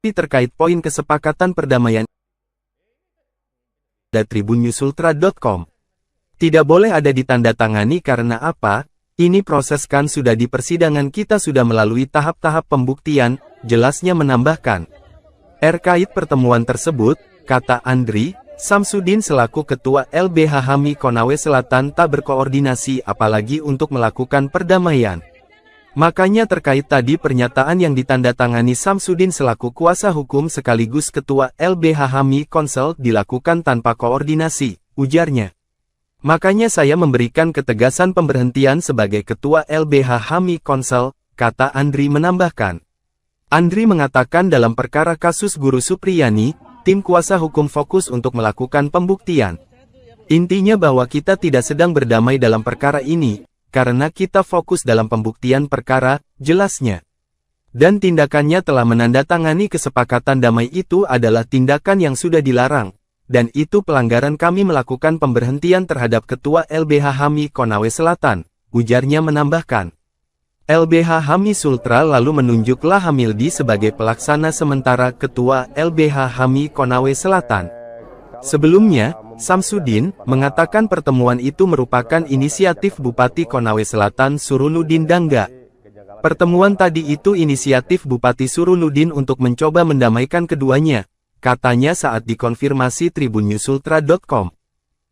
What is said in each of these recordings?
terkait poin kesepakatan perdamaian dari tribunnyusultra.com. Tidak boleh ada ditandatangani karena apa? Ini proses kan sudah di persidangan kita sudah melalui tahap-tahap pembuktian, jelasnya menambahkan. Terkait pertemuan tersebut, kata Andri Samsudin selaku Ketua LBH HAMI Konawe Selatan tak berkoordinasi apalagi untuk melakukan perdamaian. Makanya terkait tadi pernyataan yang ditandatangani Samsudin selaku kuasa hukum sekaligus Ketua LBH HAMI Konsel dilakukan tanpa koordinasi, ujarnya. Makanya saya memberikan ketegasan pemberhentian sebagai Ketua LBH HAMI Konsel, kata Andri menambahkan. Andri mengatakan dalam perkara kasus Guru Supriyani, tim kuasa hukum fokus untuk melakukan pembuktian. Intinya bahwa kita tidak sedang berdamai dalam perkara ini, karena kita fokus dalam pembuktian perkara, jelasnya. Dan tindakannya telah menandatangani kesepakatan damai itu adalah tindakan yang sudah dilarang, dan itu pelanggaran kami melakukan pemberhentian terhadap Ketua LBH HAMI Konawe Selatan, ujarnya menambahkan. LBH HAMI Sultra lalu menunjuk Lahamildi sebagai pelaksana sementara Ketua LBH HAMI Konawe Selatan. Sebelumnya, Samsudin mengatakan pertemuan itu merupakan inisiatif Bupati Konawe Selatan Surunudin Dangga. Pertemuan tadi itu inisiatif Bupati Surunudin untuk mencoba mendamaikan keduanya, katanya saat dikonfirmasi tribunnyusultra.com.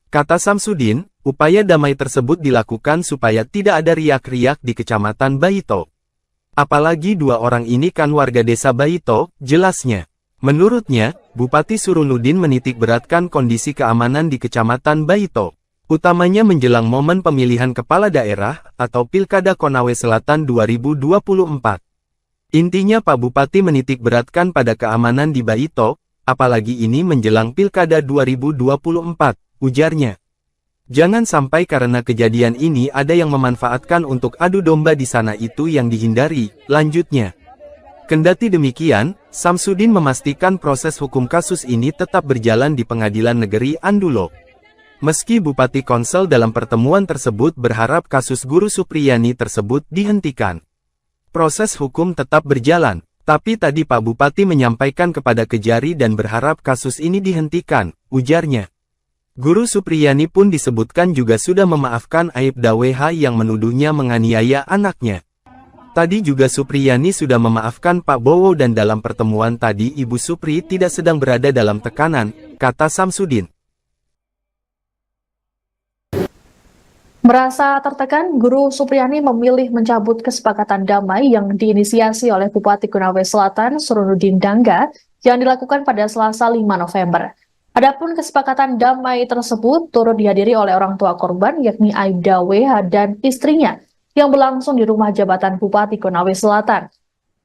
Kata Samsudin, upaya damai tersebut dilakukan supaya tidak ada riak-riak di Kecamatan Baito. Apalagi dua orang ini kan warga desa Baito, jelasnya. Menurutnya, Bupati Surunudin menitik beratkan kondisi keamanan di Kecamatan Baito, utamanya menjelang momen pemilihan kepala daerah atau Pilkada Konawe Selatan 2024. Intinya Pak Bupati menitik beratkan pada keamanan di Baito, apalagi ini menjelang Pilkada 2024, ujarnya. Jangan sampai karena kejadian ini ada yang memanfaatkan untuk adu domba di sana itu yang dihindari, lanjutnya. Kendati demikian, Samsudin memastikan proses hukum kasus ini tetap berjalan di Pengadilan Negeri Andulo. Meski Bupati Konsel dalam pertemuan tersebut berharap kasus Guru Supriyani tersebut dihentikan. Proses hukum tetap berjalan, tapi tadi Pak Bupati menyampaikan kepada Kejari dan berharap kasus ini dihentikan, ujarnya. Guru Supriyani pun disebutkan juga sudah memaafkan Aibda WH yang menuduhnya menganiaya anaknya. Tadi juga Supriyani sudah memaafkan Pak Bowo dan dalam pertemuan tadi Ibu Supri tidak sedang berada dalam tekanan, kata Samsudin. Merasa tertekan, Guru Supriyani memilih mencabut kesepakatan damai yang diinisiasi oleh Bupati Konawe Selatan Surunudin Dangga yang dilakukan pada Selasa 5 November. Adapun kesepakatan damai tersebut turut dihadiri oleh orang tua korban yakni Aibda WH dan istrinya, yang berlangsung di rumah jabatan Bupati Konawe Selatan.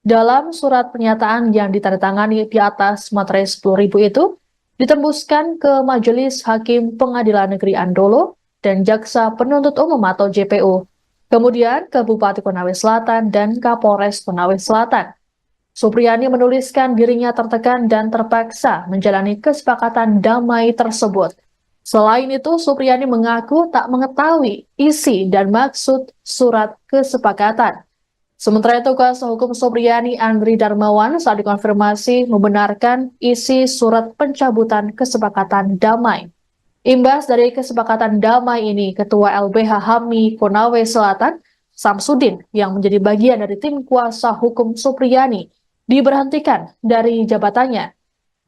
Dalam surat pernyataan yang ditandatangani di atas materai 10.000 itu, ditembuskan ke Majelis Hakim Pengadilan Negeri Andolo dan Jaksa Penuntut Umum atau JPU, kemudian ke Bupati Konawe Selatan dan Kapolres Konawe Selatan. Supriyani menuliskan dirinya tertekan dan terpaksa menjalani kesepakatan damai tersebut. Selain itu, Supriyani mengaku tak mengetahui isi dan maksud surat kesepakatan. Sementara itu, kuasa hukum Supriyani Andri Darmawan saat dikonfirmasi membenarkan isi surat pencabutan kesepakatan damai. Imbas dari kesepakatan damai ini, Ketua LBH HAMI Konawe Selatan, Samsudin, yang menjadi bagian dari tim kuasa hukum Supriyani, diberhentikan dari jabatannya.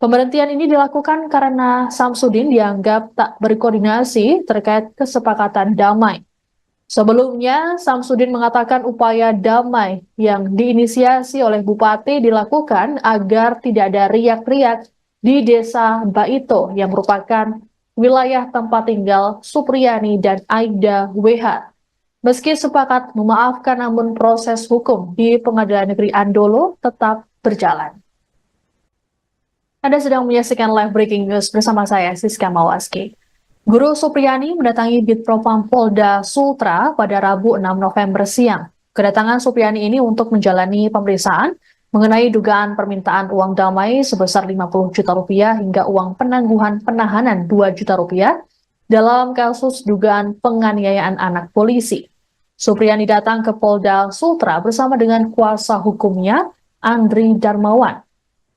Pemberhentian ini dilakukan karena Samsudin dianggap tak berkoordinasi terkait kesepakatan damai. Sebelumnya, Samsudin mengatakan upaya damai yang diinisiasi oleh Bupati dilakukan agar tidak ada riak-riak di Desa Baito yang merupakan wilayah tempat tinggal Supriyani dan Aibda WH. Meski sepakat memaafkan, namun proses hukum di Pengadilan Negeri Andolo tetap berjalan. Anda sedang menyaksikan live breaking news bersama saya, Siska Mawaski. Guru Supriyani mendatangi Bitpropam Polda Sultra pada Rabu 6 November siang. Kedatangan Supriyani ini untuk menjalani pemeriksaan mengenai dugaan permintaan uang damai sebesar 50 juta rupiah hingga uang penangguhan penahanan 2 juta rupiah dalam kasus dugaan penganiayaan anak polisi. Supriyani datang ke Polda Sultra bersama dengan kuasa hukumnya, Andri Darmawan.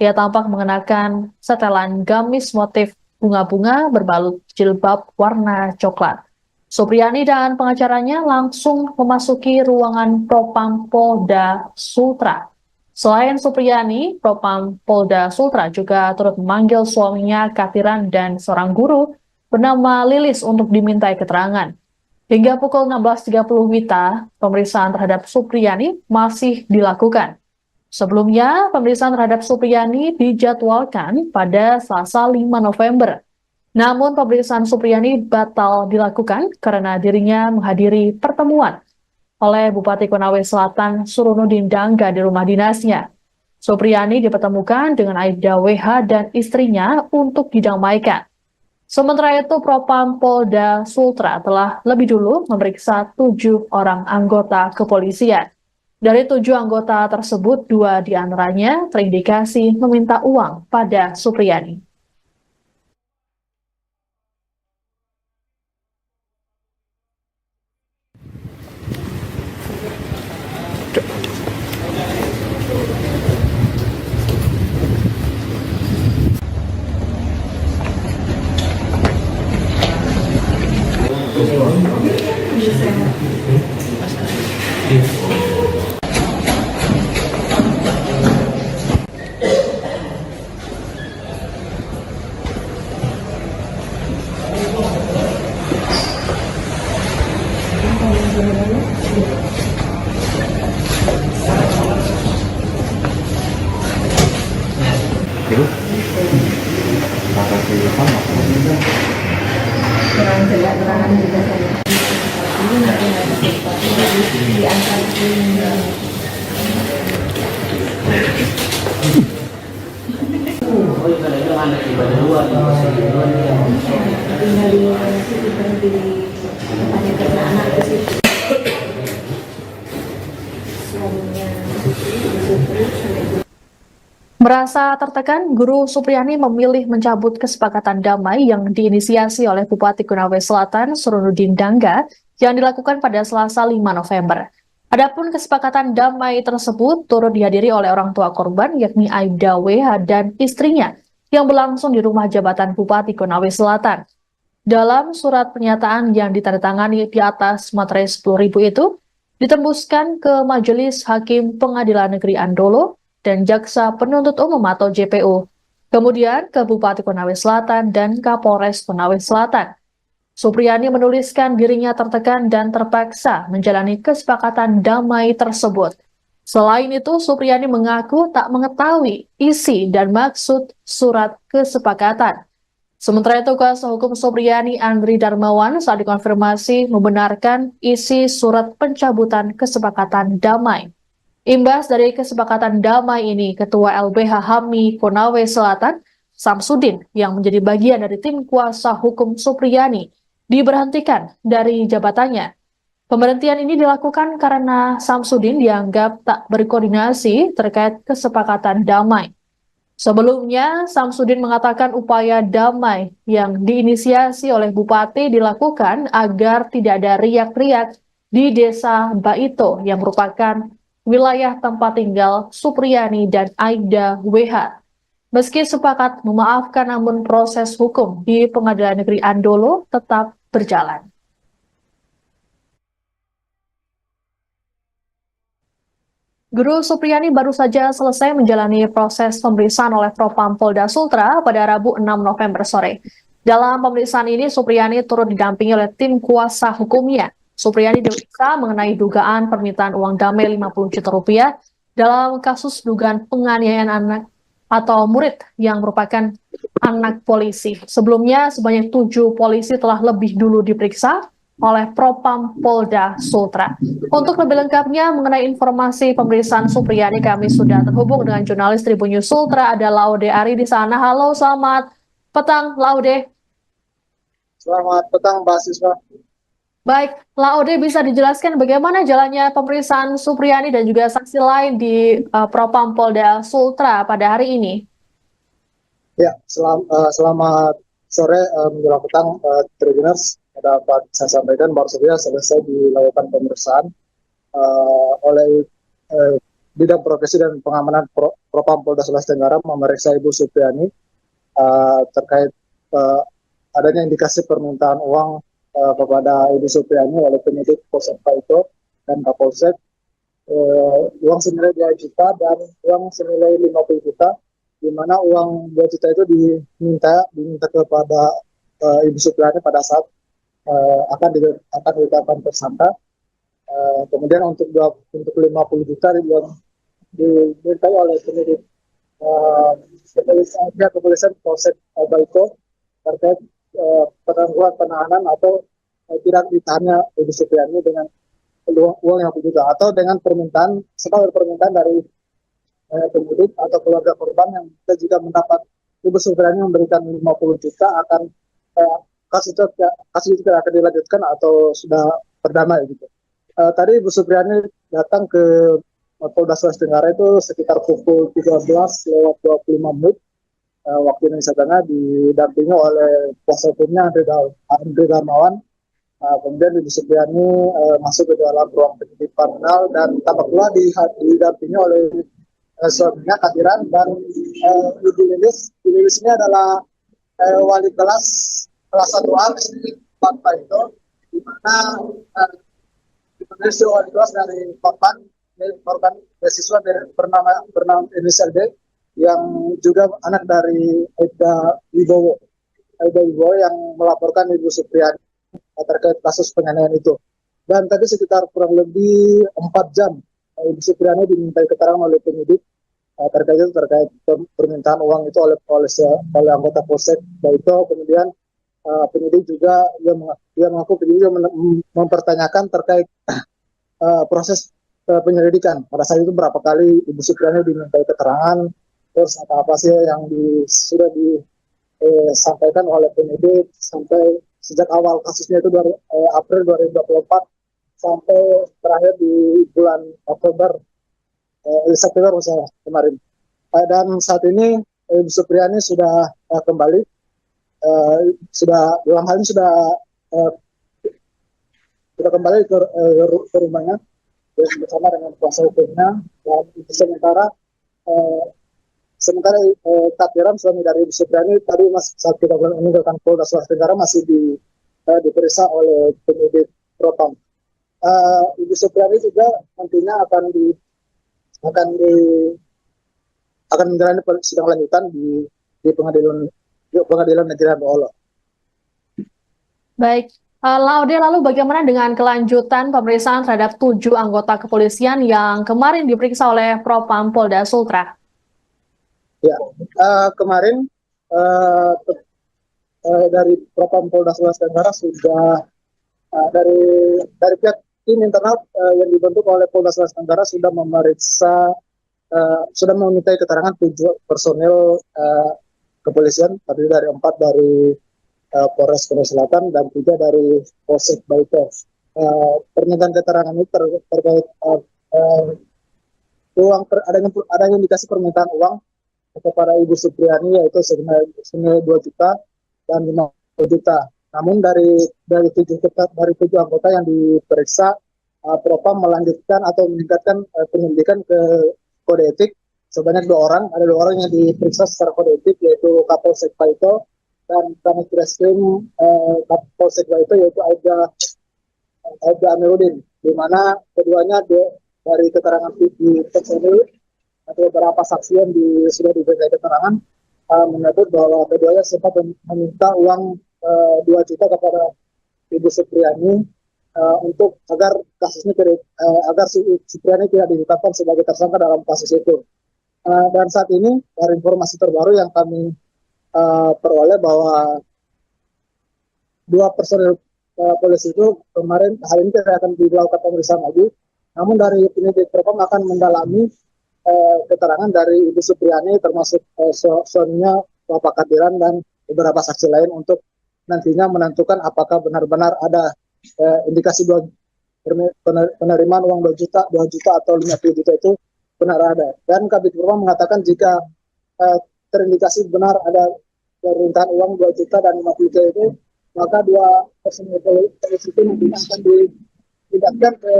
Ia tampak mengenakan setelan gamis motif bunga-bunga berbalut jilbab warna coklat. Supriyani dan pengacaranya langsung memasuki ruangan Propam Polda Sultra. Selain Supriyani, Propam Polda Sultra juga turut memanggil suaminya Katiran dan seorang guru bernama Lilis untuk dimintai keterangan. Hingga pukul 16.30 WITA, pemeriksaan terhadap Supriyani masih dilakukan. Sebelumnya, pemeriksaan terhadap Supriyani dijadwalkan pada Selasa 5 November. Namun, pemeriksaan Supriyani batal dilakukan karena dirinya menghadiri pertemuan oleh Bupati Konawe Selatan Surunudin Dangga di rumah dinasnya. Supriyani dipertemukan dengan Aibda WH dan istrinya untuk didamaikan. Sementara itu, Propam Polda Sultra telah lebih dulu memeriksa 7 orang anggota kepolisian. Dari 7 anggota tersebut, 2 diantaranya terindikasi meminta uang pada Supriyani. Merasa tertekan, Guru Supriyani memilih mencabut kesepakatan damai yang diinisiasi oleh Bupati Konawe Selatan Surunudin Dangga yang dilakukan pada Selasa 5 November. Adapun kesepakatan damai tersebut turut dihadiri oleh orang tua korban yakni Aibda WH dan istrinya yang berlangsung di rumah jabatan Bupati Konawe Selatan. Dalam surat pernyataan yang ditandatangani di atas materai 10.000 itu, ditembuskan ke Majelis Hakim Pengadilan Negeri Andolo dan Jaksa Penuntut Umum atau JPU, kemudian ke Bupati Konawe Selatan dan Kapolres Konawe Selatan. Supriyani menuliskan dirinya tertekan dan terpaksa menjalani kesepakatan damai tersebut. Selain itu, Supriyani mengaku tak mengetahui isi dan maksud surat kesepakatan. Sementara itu, kuasa hukum Supriyani Andri Darmawan saat dikonfirmasi membenarkan isi surat pencabutan kesepakatan damai. Imbas dari kesepakatan damai ini, Ketua LBH HAMI Konawe Selatan, Samsudin, yang menjadi bagian dari tim kuasa hukum Supriyani, diberhentikan dari jabatannya. Pemberhentian ini dilakukan karena Samsudin dianggap tak berkoordinasi terkait kesepakatan damai. Sebelumnya, Samsudin mengatakan upaya damai yang diinisiasi oleh Bupati dilakukan agar tidak ada riak-riak di Desa Baito yang merupakan wilayah tempat tinggal Supriyani dan Aibda WH. Meski sepakat memaafkan, namun proses hukum di Pengadilan Negeri Andolo tetap berjalan. Guru Supriyani baru saja selesai menjalani proses pemeriksaan oleh Propam Polda Sultra pada Rabu 6 November sore. Dalam pemeriksaan ini, Supriyani turut didampingi oleh tim kuasa hukumnya. Supriyani diperiksa mengenai dugaan permintaan uang damai 50 juta rupiah dalam kasus dugaan penganiayaan anak atau murid yang merupakan anak polisi. Sebelumnya, sebanyak 7 polisi telah lebih dulu diperiksa oleh Propam Polda Sultra. Untuk lebih lengkapnya mengenai informasi pemeriksaan Supriyani, kami sudah terhubung dengan jurnalis Tribun News Sultra, ada Laude Ari di sana. Halo, selamat petang, Laude. Selamat petang, Mbak Siswa. Baik, Laude, bisa dijelaskan bagaimana jalannya pemeriksaan Supriyani dan juga saksi lain di Propam Polda Sultra pada hari ini? Ya, selamat sore menjelang petang, Tribuners. Dapat saya sampaikan baru saja selesai dilakukan pemeriksaan oleh Bidang Profesi dan Pengamanan Propam Polda Sulawesi Tenggara memeriksa Ibu Supriani terkait adanya indikasi permintaan uang kepada Ibu Supriani oleh penyidik Polsek Paito dan Kapolsek, uang senilai 2 juta dan uang senilai 50 juta, di mana uang 2 juta itu diminta kepada Ibu Supriani pada saat akan ditetapkan tersangka. Kemudian untuk 50 juta dimintai oleh penyidik kepolisian Polsek Baito terkait penangguhan penahanan atau tidak ditahannya Ibu Supriani dengan uang yang juga atau dengan permintaan dari penyidik atau keluarga korban yang kita juga mendapat Ibu Supriani memberikan 50 juta akan kasus itu tidak akan dilanjutkan atau sudah berdamai gitu. Tadi Ibu Supriani datang ke Polda Sulawesi Tenggara itu sekitar pukul 13:25 waktu Indonesia Tengah, didampingi oleh kuasa hukumnya Andre Darmawan. Kemudian Ibu Supriani masuk ke dalam ruang penyidik panel dan tampak pula didampingi oleh suaminya Kadiran dan Ibu Lilis. Ibu Lilis ini adalah wali kelas 1A di Papua itu, di mana si wali kelas dari korban beasiswa bernama inisial D yang juga anak dari Aida Wibowo yang melaporkan Ibu Supriani terkait kasus penganiayaan itu. Dan tadi sekitar kurang lebih 4 jam Ibu Supriani dimintai keterangan oleh penyidik terkait permintaan uang itu oleh anggota Polsek Baito. Kemudian penyidik juga mengaku penyidik mempertanyakan terkait proses penyelidikan. Pada saat itu berapa kali Ibu Supriani dimintai keterangan, terus apa sih yang sudah disampaikan oleh penyidik sampai sejak awal kasusnya itu dari April 2024 sampai terakhir di bulan September misalnya kemarin. Dan saat ini Ibu Supriani sudah kembali, dalam hal ini sudah kembali ke rumahnya bersama dengan kuasa hukumnya. Dan sementara Kadiran, suami dari Ibu Supriani, tadi saat kita meninggalkan Polda Sulawesi Tenggara masih diperiksa oleh penyidik Propam. Ibu Supriani juga nantinya akan menjalani sidang lanjutan di pengadilan negeri Ambolo. Baik, Laude, lalu bagaimana dengan kelanjutan pemeriksaan terhadap 7 anggota kepolisian yang kemarin diperiksa oleh Propam Polda Sultra? Ya, kemarin dari Propam Polda Sulawesi Tenggara sudah dari pihak tim internal yang dibentuk oleh Polda Sulawesi Tenggara sudah memintai keterangan 7 personil kepolisian, terdiri dari 4 dari Polres Korea Selatan dan 3 dari Polsek Baito. Permintaan keterangan ini terkait adanya indikasi permintaan uang kepada Ibu Supriani, yaitu senilai 2 juta dan 50 juta. Namun dari 7 anggota yang diperiksa, Propam melanjutkan atau meningkatkan penyelidikan ke kode etik sebanyak 2 orang. Ada 2 orang yang diperiksa secara kode etik, yaitu Kapolsek Paito dan Kanit Reskrim Kapolsek Paito, yaitu Aida Amiruddin, di mana keduanya dari keterangan di personil atau beberapa saksi yang sudah diberikan keterangan menyebut bahwa keduanya sempat meminta uang 2 juta kepada Ibu Supriani untuk agar kasusnya agar Supriani tidak ditetapkan sebagai tersangka dalam kasus itu. Dan saat ini dari informasi terbaru yang kami peroleh bahwa 2 personil polisi itu kemarin hari ini tidak akan dilakukan pemeriksaan lagi. Namun dari penyidik Propam akan mendalami keterangan dari Ibu Supriani, termasuk suaminya Bapak Kadiran dan beberapa saksi lain, untuk nantinya menentukan apakah benar-benar ada indikasi penerimaan uang 2 juta atau 50 juta itu benar ada. Dan Kabid Propam mengatakan jika terindikasi benar ada permintaan uang 2 juta dan 50 juta itu, maka 2 personil polisi itu nantinya akan dipindahkan ke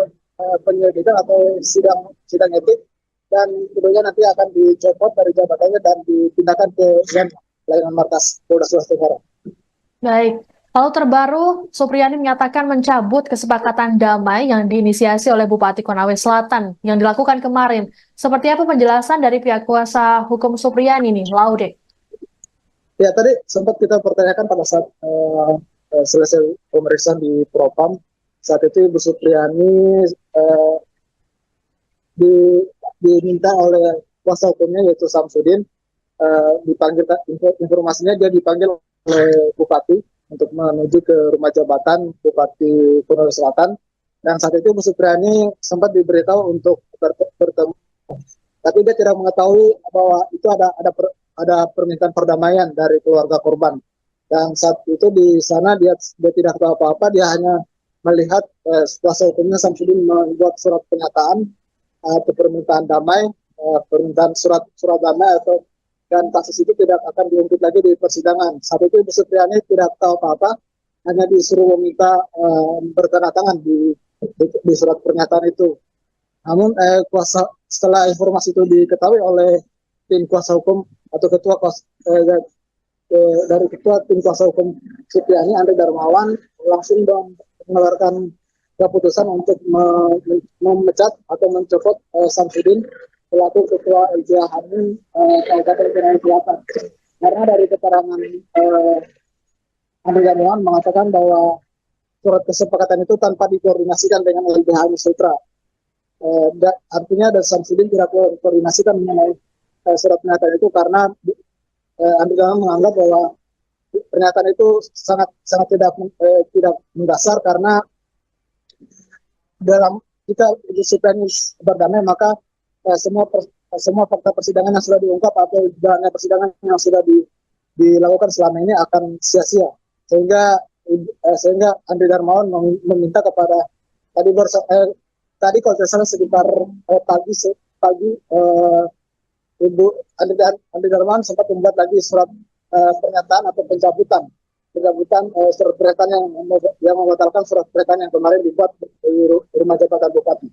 penyelidikan atau sidang etik dan kemudian nanti akan dicopot dari jabatannya dan dipindahkan ke layanan markas Polda Sulawesi Tenggara. Baik. Lalu terbaru, Supriyani menyatakan mencabut kesepakatan damai yang diinisiasi oleh Bupati Konawe Selatan yang dilakukan kemarin. Seperti apa penjelasan dari pihak kuasa hukum Supriyani nih, Laude? Ya, tadi sempat kita pertanyakan pada saat selesai pemeriksaan di Propam. Saat itu Ibu Supriyani diminta oleh kuasa hukumnya yaitu Samsudin, dipanggil, informasinya dia dipanggil oleh Bupati untuk menuju ke rumah jabatan Bupati Konawe Selatan, dan saat itu Bu Supriyani sempat diberitahu untuk bertemu, tapi dia tidak mengetahui bahwa itu ada permintaan perdamaian dari keluarga korban, dan saat itu di sana dia tidak tahu apa-apa, dia hanya melihat kuasa hukumnya Samsudin membuat surat pernyataan atau permintaan damai, permintaan surat damai atau dan kasus itu tidak akan diungkit lagi di persidangan. Saat itu Ibu Supriyani tidak tahu apa-apa, hanya disuruh meminta bertanda tangan di surat pernyataan itu. Namun setelah informasi itu diketahui oleh tim kuasa hukum atau dari ketua tim kuasa hukum Supriyani, Andre Darmawan, langsung mengeluarkan keputusan untuk memecat atau mencopot Samsudin selaku ketua LBH Hamil Kabupaten Konawe Selatan. Karena dari keterangan Andre Darmawan mengatakan bahwa surat kesepakatan itu tanpa dikoordinasikan dengan LBH Hamil Sutra. Artinya dari Samsudin tidak koordinasikan mengenai surat pernyataan itu karena Andre Darmawan menganggap bahwa pernyataan itu sangat tidak mendasar, karena dalam jika Supriyani berdamai maka semua fakta persidangan yang sudah diungkap atau jalannya persidangan yang sudah dilakukan selama ini akan sia-sia, sehingga Andre Darmawan meminta kepada tadi kalau tidak salah sekitar pagi Ibu Andre Darmawan sempat membuat lagi surat pernyataan atau pencabutan surat pernyataan yang membatalkan surat pernyataan yang kemarin dibuat di rumah jabatan Bupati.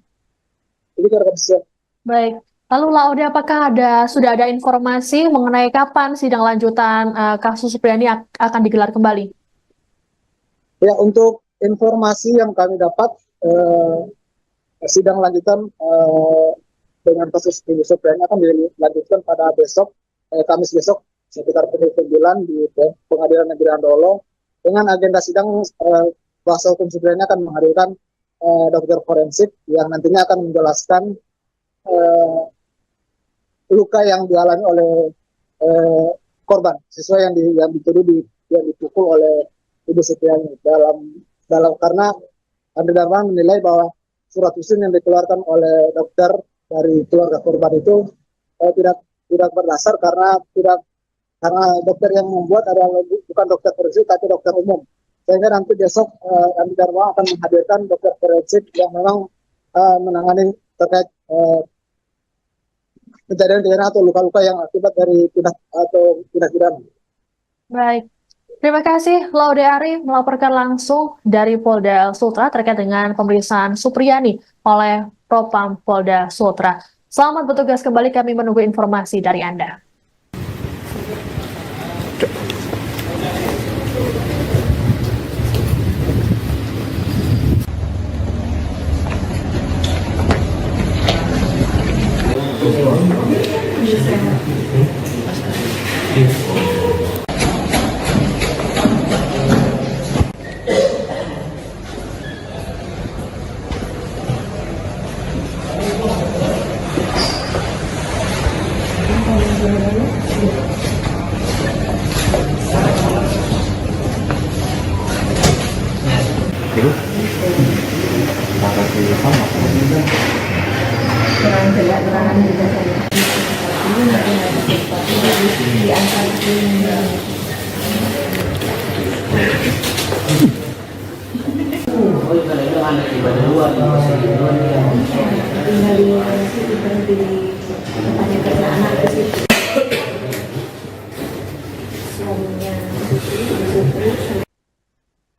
Ini kira-kira. Baik. Lalu Laude, apakah sudah ada informasi mengenai kapan sidang lanjutan kasus Supriyani akan digelar kembali? Ya, untuk informasi yang kami dapat, sidang lanjutan dengan kasus Ibu Supriyani akan dilanjutkan pada besok, Kamis besok, sekitar pukul 9 di Pengadilan Negeri Andolo. Dengan agenda sidang, kuasa hukum Supriyani akan menghadirkan dokter forensik yang nantinya akan menjelaskan luka yang dialami oleh korban, siswa yang dituduh yang dipukul oleh Ibu Supriyani dalam karena Andre Darmawan menilai bahwa surat usin yang dikeluarkan oleh dokter dari keluarga korban itu tidak berdasar karena dokter yang membuat adalah bukan dokter forensik tapi dokter umum, sehingga nanti besok Andre Darmawan akan menghadirkan dokter forensik yang memang menangani terkait kejadian atau luka-luka yang akibat dari tindak pidana. Baik, terima kasih Laude Ari melaporkan langsung dari Polda Sultra terkait dengan pemeriksaan Supriyani oleh Propam Polda Sultra. Selamat bertugas kembali, kami menunggu informasi dari Anda.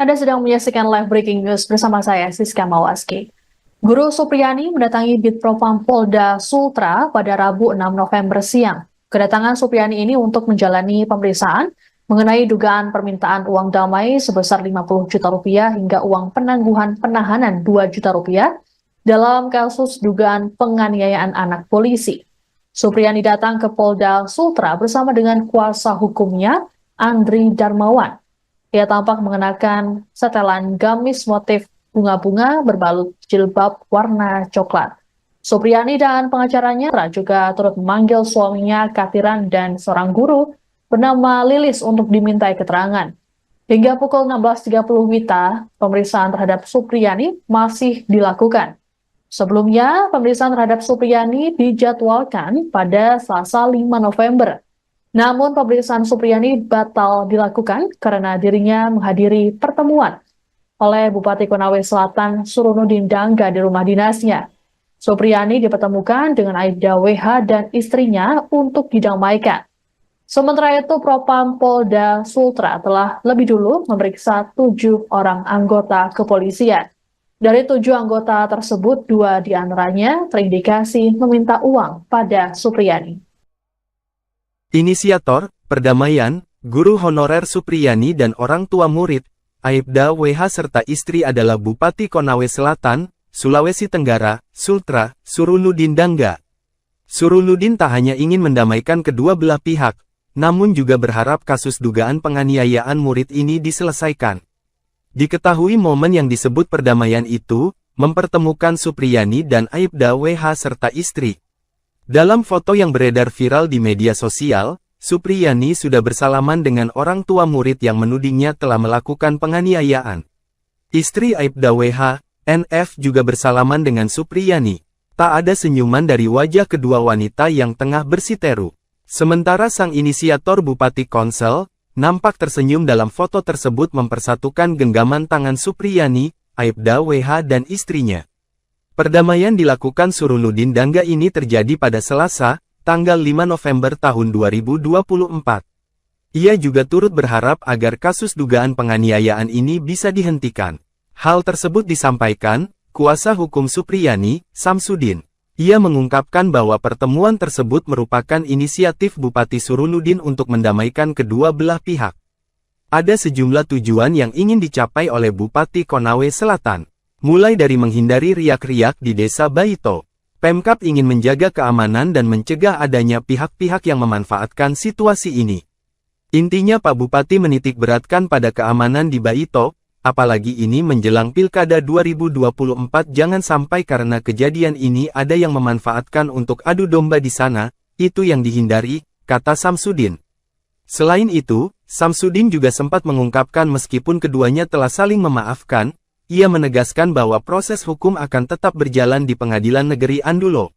Anda sedang menyaksikan live breaking news bersama saya, Siska Mawaski. Guru Supriyani mendatangi Ditpropam Polda Sultra pada Rabu 6 November siang. Kedatangan Supriyani ini untuk menjalani pemeriksaan mengenai dugaan permintaan uang damai sebesar 50 juta rupiah hingga uang penangguhan penahanan 2 juta rupiah dalam kasus dugaan penganiayaan anak polisi. Supriyani datang ke Polda Sultra bersama dengan kuasa hukumnya, Andri Darmawan. Ia tampak mengenakan setelan gamis motif bunga-bunga berbalut jilbab warna coklat. Supriyani dan pengacaranya juga turut memanggil suaminya Katiran dan seorang guru bernama Lilis untuk dimintai keterangan. Hingga pukul 16.30 WITA, pemeriksaan terhadap Supriyani masih dilakukan. Sebelumnya, pemeriksaan terhadap Supriyani dijadwalkan pada Selasa 5 November. Namun pemeriksaan Supriyani batal dilakukan karena dirinya menghadiri pertemuan oleh Bupati Konawe Selatan Surunudin Dangga di rumah dinasnya. Supriyani dipertemukan dengan Aibda WH dan istrinya untuk didamaikan. Sementara itu, Propam Polda Sultra telah lebih dulu memeriksa 7 orang anggota kepolisian. Dari 7 anggota tersebut, 2 diantaranya terindikasi meminta uang pada Supriyani. Inisiator, perdamaian, guru honorer Supriyani dan orang tua murid, Aibda WH serta istri adalah Bupati Konawe Selatan, Sulawesi Tenggara, Sultra, Surunudin Dangga. Surunudin tak hanya ingin mendamaikan kedua belah pihak, namun juga berharap kasus dugaan penganiayaan murid ini diselesaikan. Diketahui momen yang disebut perdamaian itu, mempertemukan Supriyani dan Aibda WH serta istri. Dalam foto yang beredar viral di media sosial, Supriyani sudah bersalaman dengan orang tua murid yang menudingnya telah melakukan penganiayaan. Istri Aibda WH, NF juga bersalaman dengan Supriyani. Tak ada senyuman dari wajah kedua wanita yang tengah bersiteru. Sementara sang inisiator Bupati Konsel, nampak tersenyum dalam foto tersebut mempersatukan genggaman tangan Supriyani, Aibda WH dan istrinya. Perdamaian dilakukan Surunudin Dangga ini terjadi pada Selasa, tanggal 5 November tahun 2024. Ia juga turut berharap agar kasus dugaan penganiayaan ini bisa dihentikan. Hal tersebut disampaikan kuasa hukum Supriyani, Samsudin. Ia mengungkapkan bahwa pertemuan tersebut merupakan inisiatif Bupati Surunudin untuk mendamaikan kedua belah pihak. Ada sejumlah tujuan yang ingin dicapai oleh Bupati Konawe Selatan. Mulai dari menghindari riak-riak di Desa Baito. Pemkab ingin menjaga keamanan dan mencegah adanya pihak-pihak yang memanfaatkan situasi ini. Intinya Pak Bupati menitik beratkan pada keamanan di Baito, apalagi ini menjelang Pilkada 2024 jangan sampai karena kejadian ini ada yang memanfaatkan untuk adu domba di sana, itu yang dihindari, kata Samsudin. Selain itu, Samsudin juga sempat mengungkapkan meskipun keduanya telah saling memaafkan, ia menegaskan bahwa proses hukum akan tetap berjalan di Pengadilan Negeri Andulo.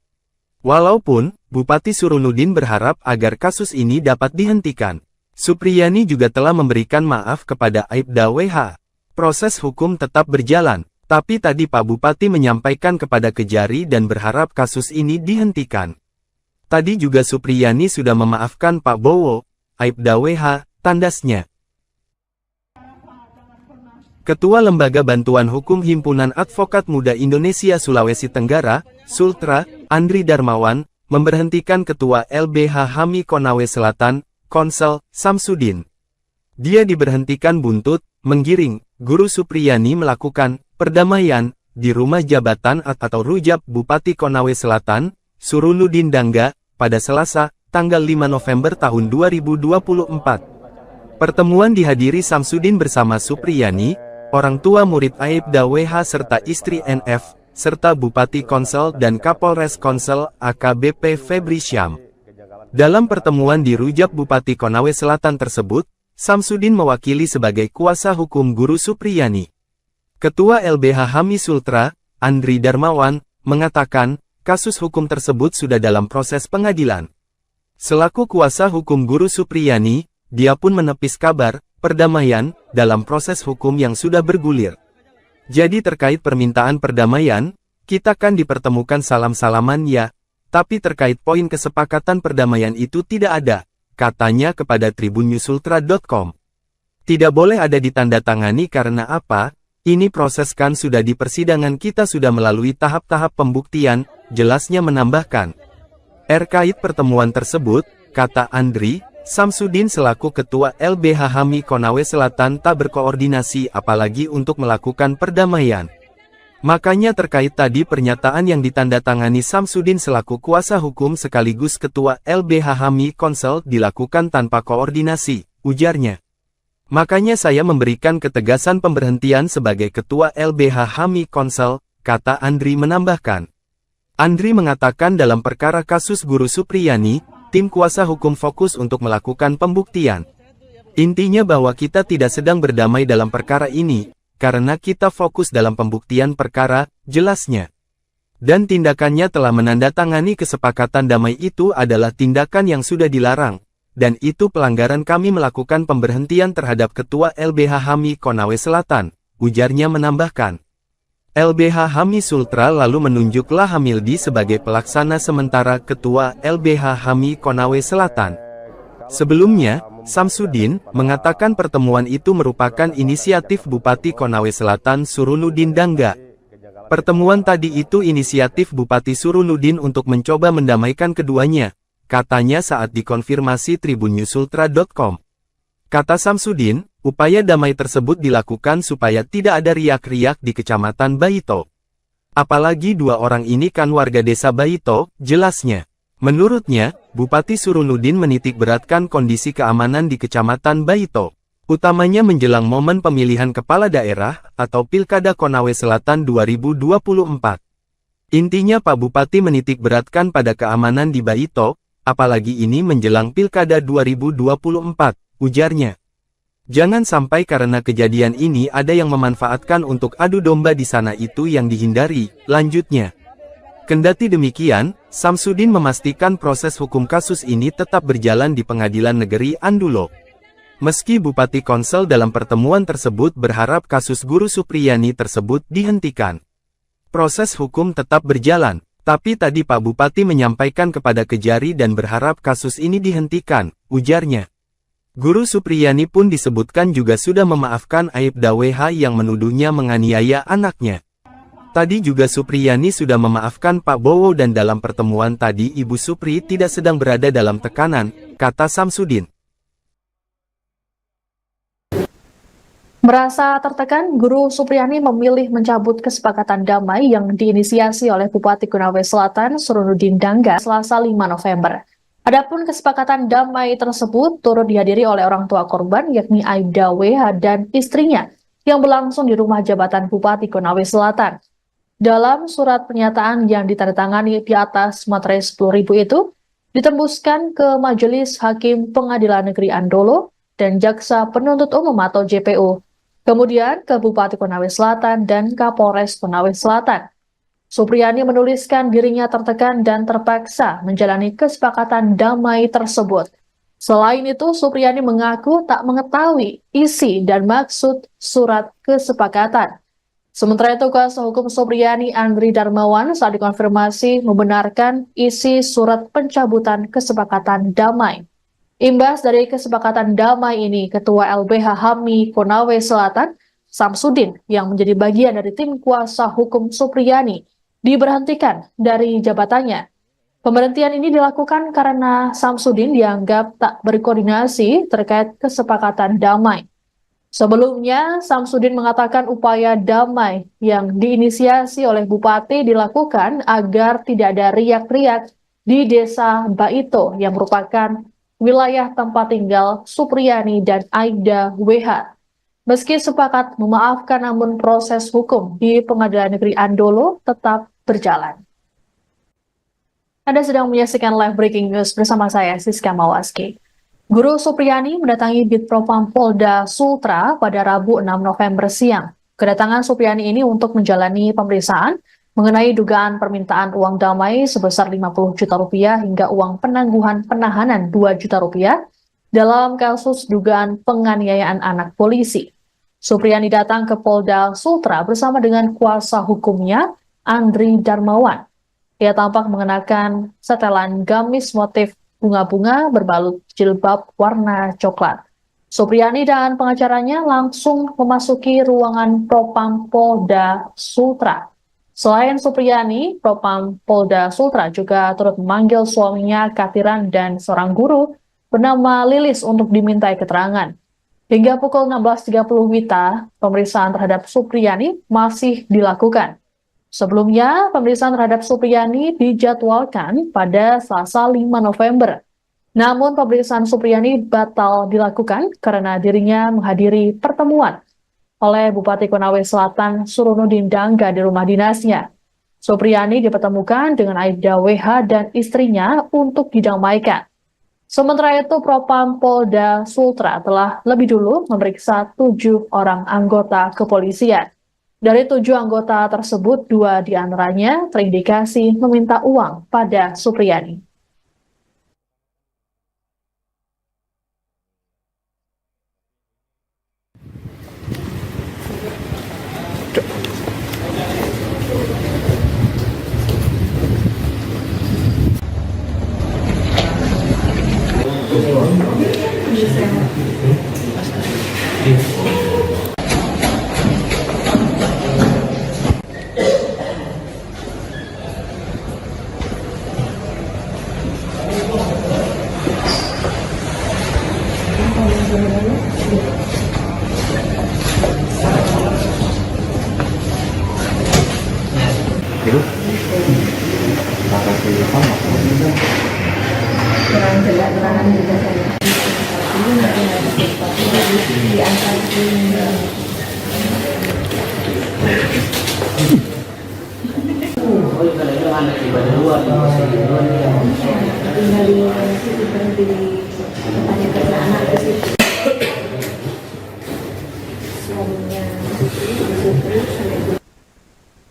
Walaupun, Bupati Surunudin berharap agar kasus ini dapat dihentikan. Supriyani juga telah memberikan maaf kepada Aibda WH. Proses hukum tetap berjalan, tapi tadi Pak Bupati menyampaikan kepada Kejari dan berharap kasus ini dihentikan. Tadi juga Supriyani sudah memaafkan Pak Bowo, Aibda WH, tandasnya. Ketua Lembaga Bantuan Hukum Himpunan Advokat Muda Indonesia Sulawesi Tenggara, Sultra, Andri Darmawan, memberhentikan Ketua LBH HAMI Konawe Selatan, Konsel, Samsudin. Dia diberhentikan buntut, menggiring, Guru Supriyani melakukan perdamaian di rumah jabatan atau rujab Bupati Konawe Selatan, Surunudin Dangga, pada Selasa, tanggal 5 November tahun 2024. Pertemuan dihadiri Samsudin bersama Supriyani, orang tua murid Aibda WH serta istri NF, serta Bupati Konsel dan Kapolres Konsel AKBP Febri Syam. Dalam pertemuan di rujab Bupati Konawe Selatan tersebut, Samsudin mewakili sebagai kuasa hukum Guru Supriyani. Ketua LBH HAMI Sultra, Andri Darmawan, mengatakan, kasus hukum tersebut sudah dalam proses pengadilan. Selaku kuasa hukum Guru Supriyani, dia pun menepis kabar perdamaian dalam proses hukum yang sudah bergulir. Jadi terkait permintaan perdamaian, kita kan dipertemukan salam-salaman ya, tapi terkait poin kesepakatan perdamaian itu tidak ada, katanya kepada tribunNewsUltra.com. Tidak boleh ada ditandatangani karena apa? Ini proses kan sudah di persidangan kita sudah melalui tahap-tahap pembuktian, jelasnya menambahkan. Terkait pertemuan tersebut, kata Andri, Samsudin selaku Ketua LBH HAMI Konawe Selatan tak berkoordinasi apalagi untuk melakukan perdamaian. Makanya terkait tadi pernyataan yang ditandatangani Samsudin selaku kuasa hukum sekaligus Ketua LBH HAMI Konsel dilakukan tanpa koordinasi, ujarnya. Makanya saya memberikan ketegasan pemberhentian sebagai Ketua LBH HAMI Konsel, kata Andri menambahkan. Andri mengatakan dalam perkara kasus Guru Supriyani, tim kuasa hukum fokus untuk melakukan pembuktian. Intinya bahwa kita tidak sedang berdamai dalam perkara ini, karena kita fokus dalam pembuktian perkara, jelasnya. Dan tindakannya telah menandatangani kesepakatan damai itu adalah tindakan yang sudah dilarang. Dan itu pelanggaran kami melakukan pemberhentian terhadap Ketua LBH HAMI Konawe Selatan, ujarnya menambahkan. LBH HAMI Sultra lalu menunjuk Lahamildi sebagai pelaksana sementara Ketua LBH HAMI Konawe Selatan. Sebelumnya, Samsudin mengatakan pertemuan itu merupakan inisiatif Bupati Konawe Selatan Surunudin Dangga. Pertemuan tadi itu inisiatif Bupati Surunudin untuk mencoba mendamaikan keduanya, katanya saat dikonfirmasi tribunnyusultra.com. Kata Samsudin, upaya damai tersebut dilakukan supaya tidak ada riak-riak di Kecamatan Baito. Apalagi dua orang ini kan warga desa Baito, jelasnya. Menurutnya, Bupati Surunudin menitik beratkan kondisi keamanan di Kecamatan Baito, utamanya menjelang momen pemilihan kepala daerah atau Pilkada Konawe Selatan 2024. Intinya Pak Bupati menitik beratkan pada keamanan di Baito, apalagi ini menjelang Pilkada 2024, ujarnya. Jangan sampai karena kejadian ini ada yang memanfaatkan untuk adu domba di sana itu yang dihindari, lanjutnya. Kendati demikian, Samsudin memastikan proses hukum kasus ini tetap berjalan di Pengadilan Negeri Andulo. Meski Bupati Konsel dalam pertemuan tersebut berharap kasus Guru Supriyani tersebut dihentikan. Proses hukum tetap berjalan, tapi tadi Pak Bupati menyampaikan kepada Kejari dan berharap kasus ini dihentikan, ujarnya. Guru Supriyani pun disebutkan juga sudah memaafkan Aibda WH yang menuduhnya menganiaya anaknya. Tadi juga Supriyani sudah memaafkan Pak Bowo dan dalam pertemuan tadi Ibu Supri tidak sedang berada dalam tekanan, kata Samsudin. Merasa tertekan, Guru Supriyani memilih mencabut kesepakatan damai yang diinisiasi oleh Bupati Konawe Selatan Surunudin Dangga Selasa 5 November. Adapun kesepakatan damai tersebut turut dihadiri oleh orang tua korban yakni Aibda WH dan istrinya yang berlangsung di rumah jabatan Bupati Konawe Selatan. Dalam surat pernyataan yang ditandatangani di atas materai 10.000 itu, ditembuskan ke Majelis Hakim Pengadilan Negeri Andolo dan Jaksa Penuntut Umum atau JPU, kemudian ke Bupati Konawe Selatan dan Kapolres Konawe Selatan. Supriyani menuliskan dirinya tertekan dan terpaksa menjalani kesepakatan damai tersebut. Selain itu, Supriyani mengaku tak mengetahui isi dan maksud surat kesepakatan. Sementara itu, kuasa hukum Supriyani Andri Darmawan saat dikonfirmasi membenarkan isi surat pencabutan kesepakatan damai. Imbas dari kesepakatan damai ini, Ketua LBH HAMI Konawe Selatan, Samsudin, yang menjadi bagian dari tim kuasa hukum Supriyani, diberhentikan dari jabatannya. Pemberhentian ini dilakukan karena Samsudin dianggap tak berkoordinasi terkait kesepakatan damai. Sebelumnya, Samsudin mengatakan upaya damai yang diinisiasi oleh Bupati dilakukan agar tidak ada riak-riak di Desa Baito yang merupakan wilayah tempat tinggal Supriyani dan Aibda WH. Meski sepakat memaafkan, namun proses hukum di Pengadilan Negeri Andolo tetap berjalan. Anda sedang menyaksikan live breaking news bersama saya, Siska Mawaski. Guru Supriyani mendatangi Bitpropam Polda Sultra pada Rabu 6 November siang. Kedatangan Supriyani ini untuk menjalani pemeriksaan mengenai dugaan permintaan uang damai sebesar 50 juta rupiah hingga uang penangguhan penahanan 2 juta rupiah dalam kasus dugaan penganiayaan anak polisi. Supriyani datang ke Polda Sultra bersama dengan kuasa hukumnya, Andri Darmawan. Ia tampak mengenakan setelan gamis motif bunga-bunga berbalut jilbab warna coklat. Supriyani dan pengacaranya langsung memasuki ruangan Propam Polda Sultra. Selain Supriyani, Propam Polda Sultra juga turut memanggil suaminya Katiran dan seorang guru bernama Lilis untuk dimintai keterangan. Hingga pukul 16.30 WITA, pemeriksaan terhadap Supriyani masih dilakukan. Sebelumnya, pemeriksaan terhadap Supriyani dijadwalkan pada Selasa 5 November. Namun pemeriksaan Supriyani batal dilakukan karena dirinya menghadiri pertemuan oleh Bupati Konawe Selatan Surunudin Dangga di rumah dinasnya. Supriyani dipertemukan dengan Aibda WH dan istrinya untuk didamaikan. Sementara itu, Propam Polda Sultra telah lebih dulu memeriksa 7 orang anggota kepolisian. Dari 7 anggota tersebut, 2 diantaranya terindikasi meminta uang pada Supriyani.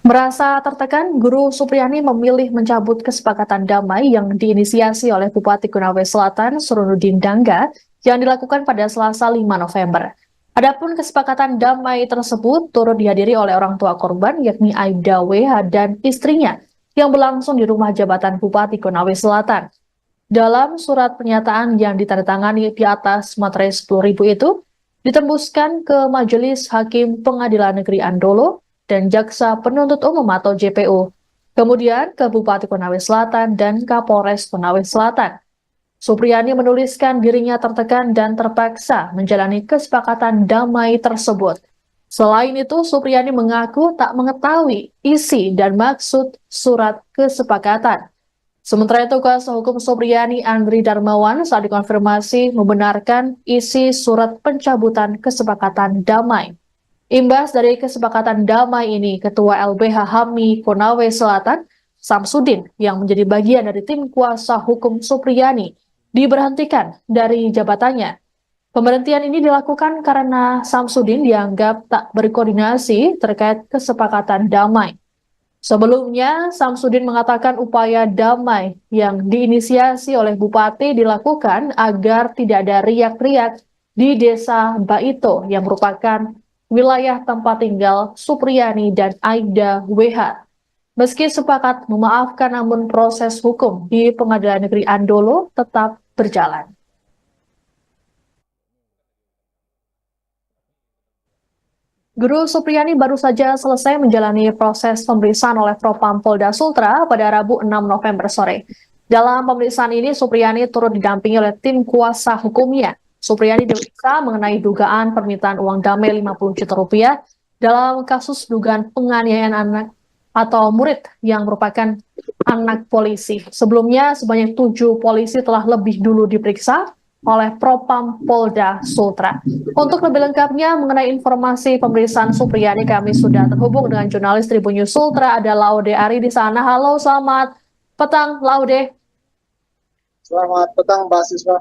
Merasa tertekan, Guru Supriyani memilih mencabut kesepakatan damai yang diinisiasi oleh Bupati Konawe Selatan Surunudin Dangga yang dilakukan pada Selasa 5 November. Adapun kesepakatan damai tersebut turut dihadiri oleh orang tua korban yakni Aibda WH dan istrinya yang berlangsung di rumah jabatan Bupati Konawe Selatan. Dalam surat pernyataan yang ditandatangani di atas materai 10.000 itu, ditembuskan ke Majelis Hakim Pengadilan Negeri Andolo dan Jaksa Penuntut Umum atau JPU, kemudian ke Bupati Konawe Selatan dan Kapolres Konawe Selatan. Supriyani menuliskan dirinya tertekan dan terpaksa menjalani kesepakatan damai tersebut. Selain itu, Supriyani mengaku tak mengetahui isi dan maksud surat kesepakatan. Sementara itu, kuasa hukum Supriyani Andri Darmawan saat dikonfirmasi membenarkan isi surat pencabutan kesepakatan damai. Imbas dari kesepakatan damai ini, Ketua LBH HAMI Konawe Selatan, Samsudin, yang menjadi bagian dari tim kuasa hukum Supriyani, diberhentikan dari jabatannya. Pemberhentian ini dilakukan karena Samsudin dianggap tak berkoordinasi terkait kesepakatan damai. Sebelumnya, Samsudin mengatakan upaya damai yang diinisiasi oleh Bupati dilakukan agar tidak ada riak-riak di Desa Baito yang merupakan wilayah tempat tinggal Supriyani dan Aibda WH. Meski sepakat memaafkan, namun proses hukum di Pengadilan Negeri Andolo tetap berjalan. Guru Supriyani baru saja selesai menjalani proses pemeriksaan oleh Propam Polda Sultra pada Rabu 6 November sore. Dalam pemeriksaan ini, Supriyani turut didampingi oleh tim kuasa hukumnya. Supriyani diperiksa mengenai dugaan permintaan uang damai 50 juta rupiah dalam kasus dugaan penganiayaan anak atau murid yang merupakan anak polisi. Sebelumnya, sebanyak 7 polisi telah lebih dulu diperiksa oleh Propam Polda Sultra. Untuk lebih lengkapnya mengenai informasi pemeriksaan Supriyani, kami sudah terhubung dengan jurnalis Tribun News Sultra, ada Laude Ari di sana. Halo, selamat petang, Laude. Selamat petang, Mbak Siswa.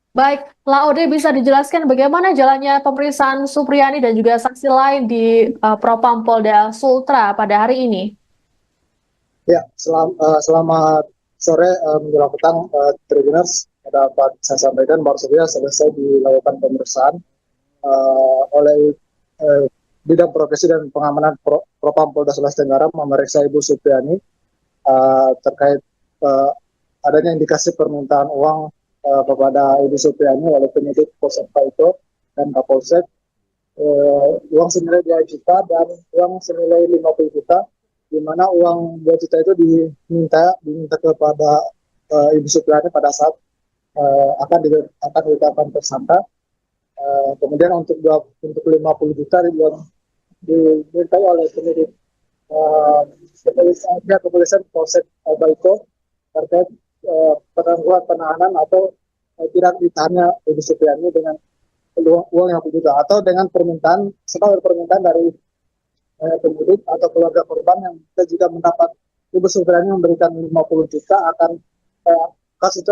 Baik, Laude, bisa dijelaskan bagaimana jalannya pemeriksaan Supriyani dan juga saksi lain di Propam Polda Sultra pada hari ini? Ya, selamat sore menjelang petang, Tribuners. Dapat saya sampaikan baru saja selesai dilakukan pemeriksaan oleh Bidang Profesi dan Pengamanan Propam Polda Sulawesi Tenggara memeriksa Ibu Supriyani terkait adanya indikasi permintaan uang kepada Ibu Supriyani oleh penyidik Polsek Baito dan Kapolsek uang senilai 2 juta dan uang senilai 50 juta, di mana uang 2 juta itu diminta kepada Ibu Supriani pada saat akan ditetapkan tersangka. Kemudian untuk 50 juta dimintai oleh penyidik kepolisian Polsek Baiko terkait penangguhan penahanan atau tidak ditahannya Ibu Supriani dengan uang yang juga atau dengan permintaan dari penyidik atau keluarga korban yang kita jika mendapat Ibu Supriani memberikan 50 juta akan kasus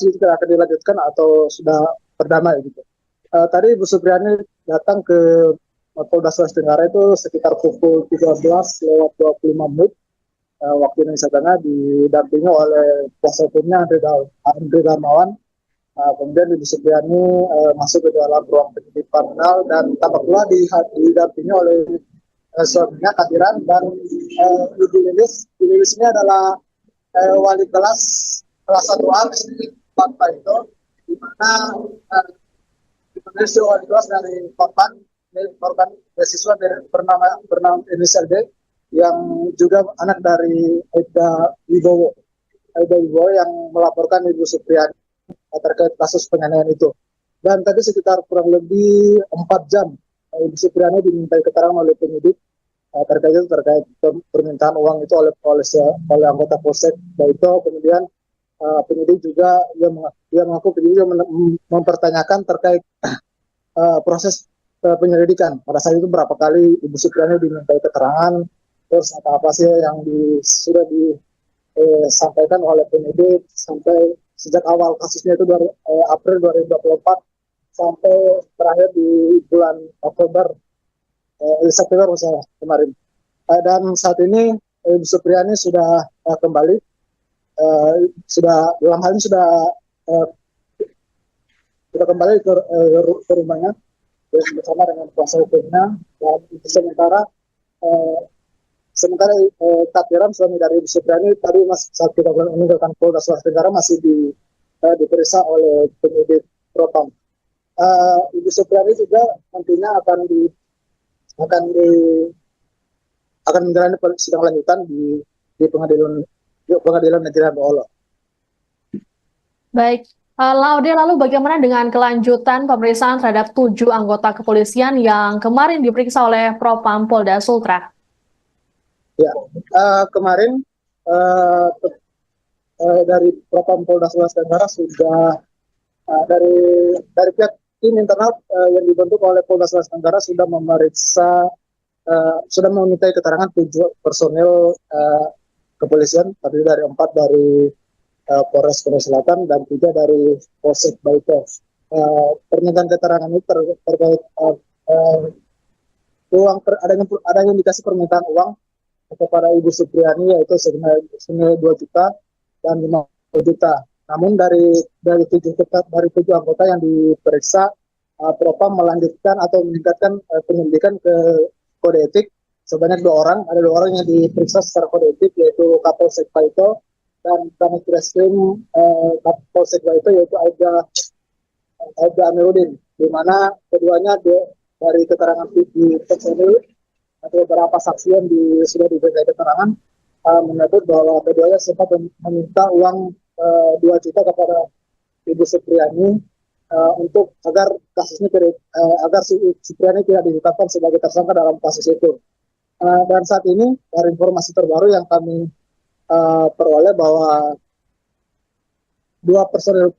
itu akan dilanjutkan atau sudah berdamai gitu. Tadi Ibu Supriani datang ke Polda Sulawesi Tenggara itu sekitar pukul 13:25 waktu Indonesia Tengah, didampingi oleh kuasa hukumnya Andre Darmawan. Kemudian Ibu Supriani masuk ke dalam ruang penyidik kriminal dan tampak pula didampingi oleh suaminya Kadiran dan Ibu Lilis. Ibu Lilis ini adalah wali kelas 1A di Papua itu, di mana wali kelas dari korban beasiswa bernama inisial D yang juga anak dari Aida Wibowo yang melaporkan Ibu Supriani terkait kasus penganiayaan itu. Dan tadi sekitar kurang lebih 4 jam Ibu Supriani dimintai keterangan oleh penyidik terkait permintaan uang itu oleh anggota Polsek Baito. Kemudian penyidik juga dia mengaku mempertanyakan terkait proses penyelidikan. Pada saat itu berapa kali Ibu Supriani dimintai keterangan, terus apa sih yang sudah disampaikan oleh penyidik sampai sejak awal kasusnya itu April 2024 sampai terakhir di bulan Oktober September kemarin. Dan saat ini Ibu Supriani sudah kembali, dalam hal ini sudah kembali ke rumahnya bersama dengan kuasa hukumnya. Dan sementara Kadiran suami dari Ibu Supriani tadi saat kita meninggalkan Polda Sulawesi Tenggara masih diperiksa oleh penyidik Propam. Ibu Supriani juga nantinya akan menjalani sidang lanjutan di pengadilan negeri Ambolo. Baik, Laude, lalu bagaimana dengan kelanjutan pemeriksaan terhadap 7 anggota kepolisian yang kemarin diperiksa oleh Propam Polda Sultra? Ya, kemarin dari Propam Polda Sulawesi Tenggara sudah dari pihak tim internal yang dibentuk oleh Polda Sulawesi Tenggara sudah memeriksa, sudah memintai keterangan 7 personil kepolisian, terdiri dari 4 dari Polres Korea Selatan dan 3 dari Polsek Baito. Pernyataan keterangan ini terkait adanya indikasi permintaan uang kepada Ibu Supriani yaitu senilai 2 juta dan 50 juta. Namun dari 7 anggota yang diperiksa, Propam melanjutkan atau meningkatkan penyelidikan ke kode etik sebanyak 2 orang. Ada 2 orang yang diperiksa secara kode etik yaitu Kapolsek Baito dan Kanit Reskrim Kapolsek Baito yaitu Aida Amiruddin, di mana keduanya dari keterangan di personil atau beberapa saksi yang sudah diberikan keterangan menyebut bahwa keduanya sempat meminta uang 2 juta kepada Ibu Supriani untuk agar kasusnya agar Supriani tidak ditetapkan sebagai tersangka dalam kasus itu. Dan saat ini dari informasi terbaru yang kami peroleh bahwa 2 personil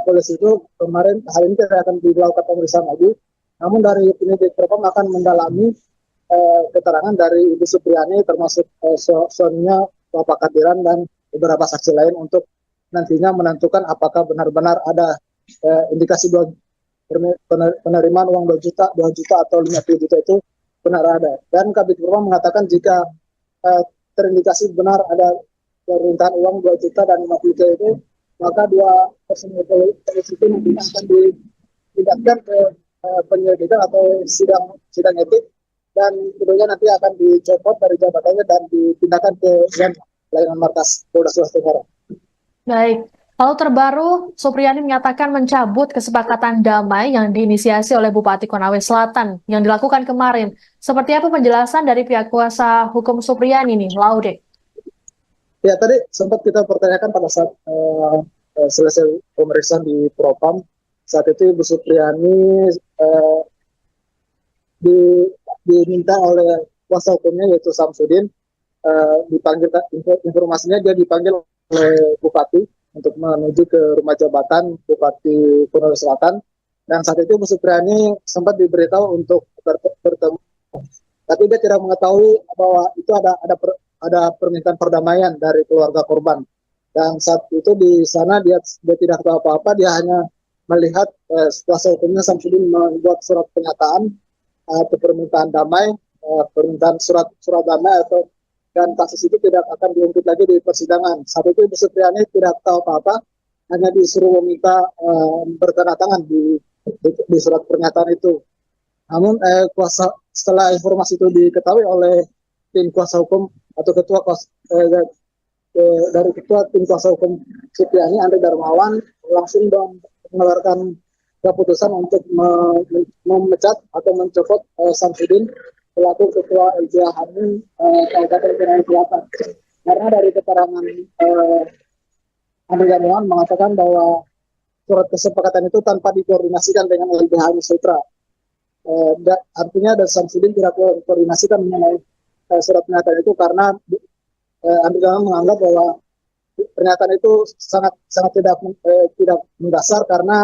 polisi itu kemarin hari ini tidak akan dilakukan pemeriksaan lagi. Namun dari penyidik Propam akan mendalami keterangan dari Ibu Supriani termasuk suaminya Bapak Kadiran dan beberapa saksi lain untuk nantinya menentukan apakah benar-benar ada indikasi penerimaan uang 2 juta atau 50 juta itu benar ada. Dan Kabid Propam mengatakan jika terindikasi benar ada permintaan uang 2 juta dan 50 juta itu, maka 2 personil polisi itu nantinya akan dipindahkan ke penyelidikan atau sidang etik, dan kemudian nanti akan dicopot dari jabatannya dan dipindahkan ke layanan markas Polda Sulawesi Tenggara. Baik, Lalu terbaru, Supriyani menyatakan mencabut kesepakatan damai yang diinisiasi oleh Bupati Konawe Selatan yang dilakukan kemarin. Seperti apa penjelasan dari pihak kuasa hukum Supriyani nih, Laude? Ya, tadi sempat kita pertanyakan pada saat selesai pemeriksaan di Propam. Saat itu Ibu Supriyani diminta oleh kuasa hukumnya yaitu Samsudin, dipanggil, informasinya dia dipanggil oleh Bupati untuk menuju ke rumah jabatan Bupati Konawe Selatan, dan saat itu Bu Supriyani sempat diberitahu untuk bertemu, tapi dia tidak mengetahui bahwa itu ada permintaan perdamaian dari keluarga korban, dan saat itu di sana dia tidak tahu apa-apa, dia hanya melihat kuasa hukumnya Samsudin membuat surat pernyataan atau permintaan damai, permintaan surat damai atau, dan kasus itu tidak akan diungkit lagi di persidangan. Saat itu Ibu Supriyani tidak tahu apa-apa, hanya disuruh meminta bertanda tangan di surat pernyataan itu. Namun setelah informasi itu diketahui oleh tim kuasa hukum atau dari ketua tim kuasa hukum Supriyani, Andre Darmawan, langsung mengeluarkan keputusan untuk memecat atau mencopot Samsudin selaku ketua LBH Hamil Kabupaten Konawe Selatan. Karena dari keterangan Andre Darmawan mengatakan bahwa surat kesepakatan itu tanpa dikoordinasikan dengan LBH Hamil Sutra. Artinya dari Samsudin tidak koordinasikan mengenai surat pernyataan itu, karena Andre Darmawan menganggap bahwa pernyataan itu sangat tidak mendasar, karena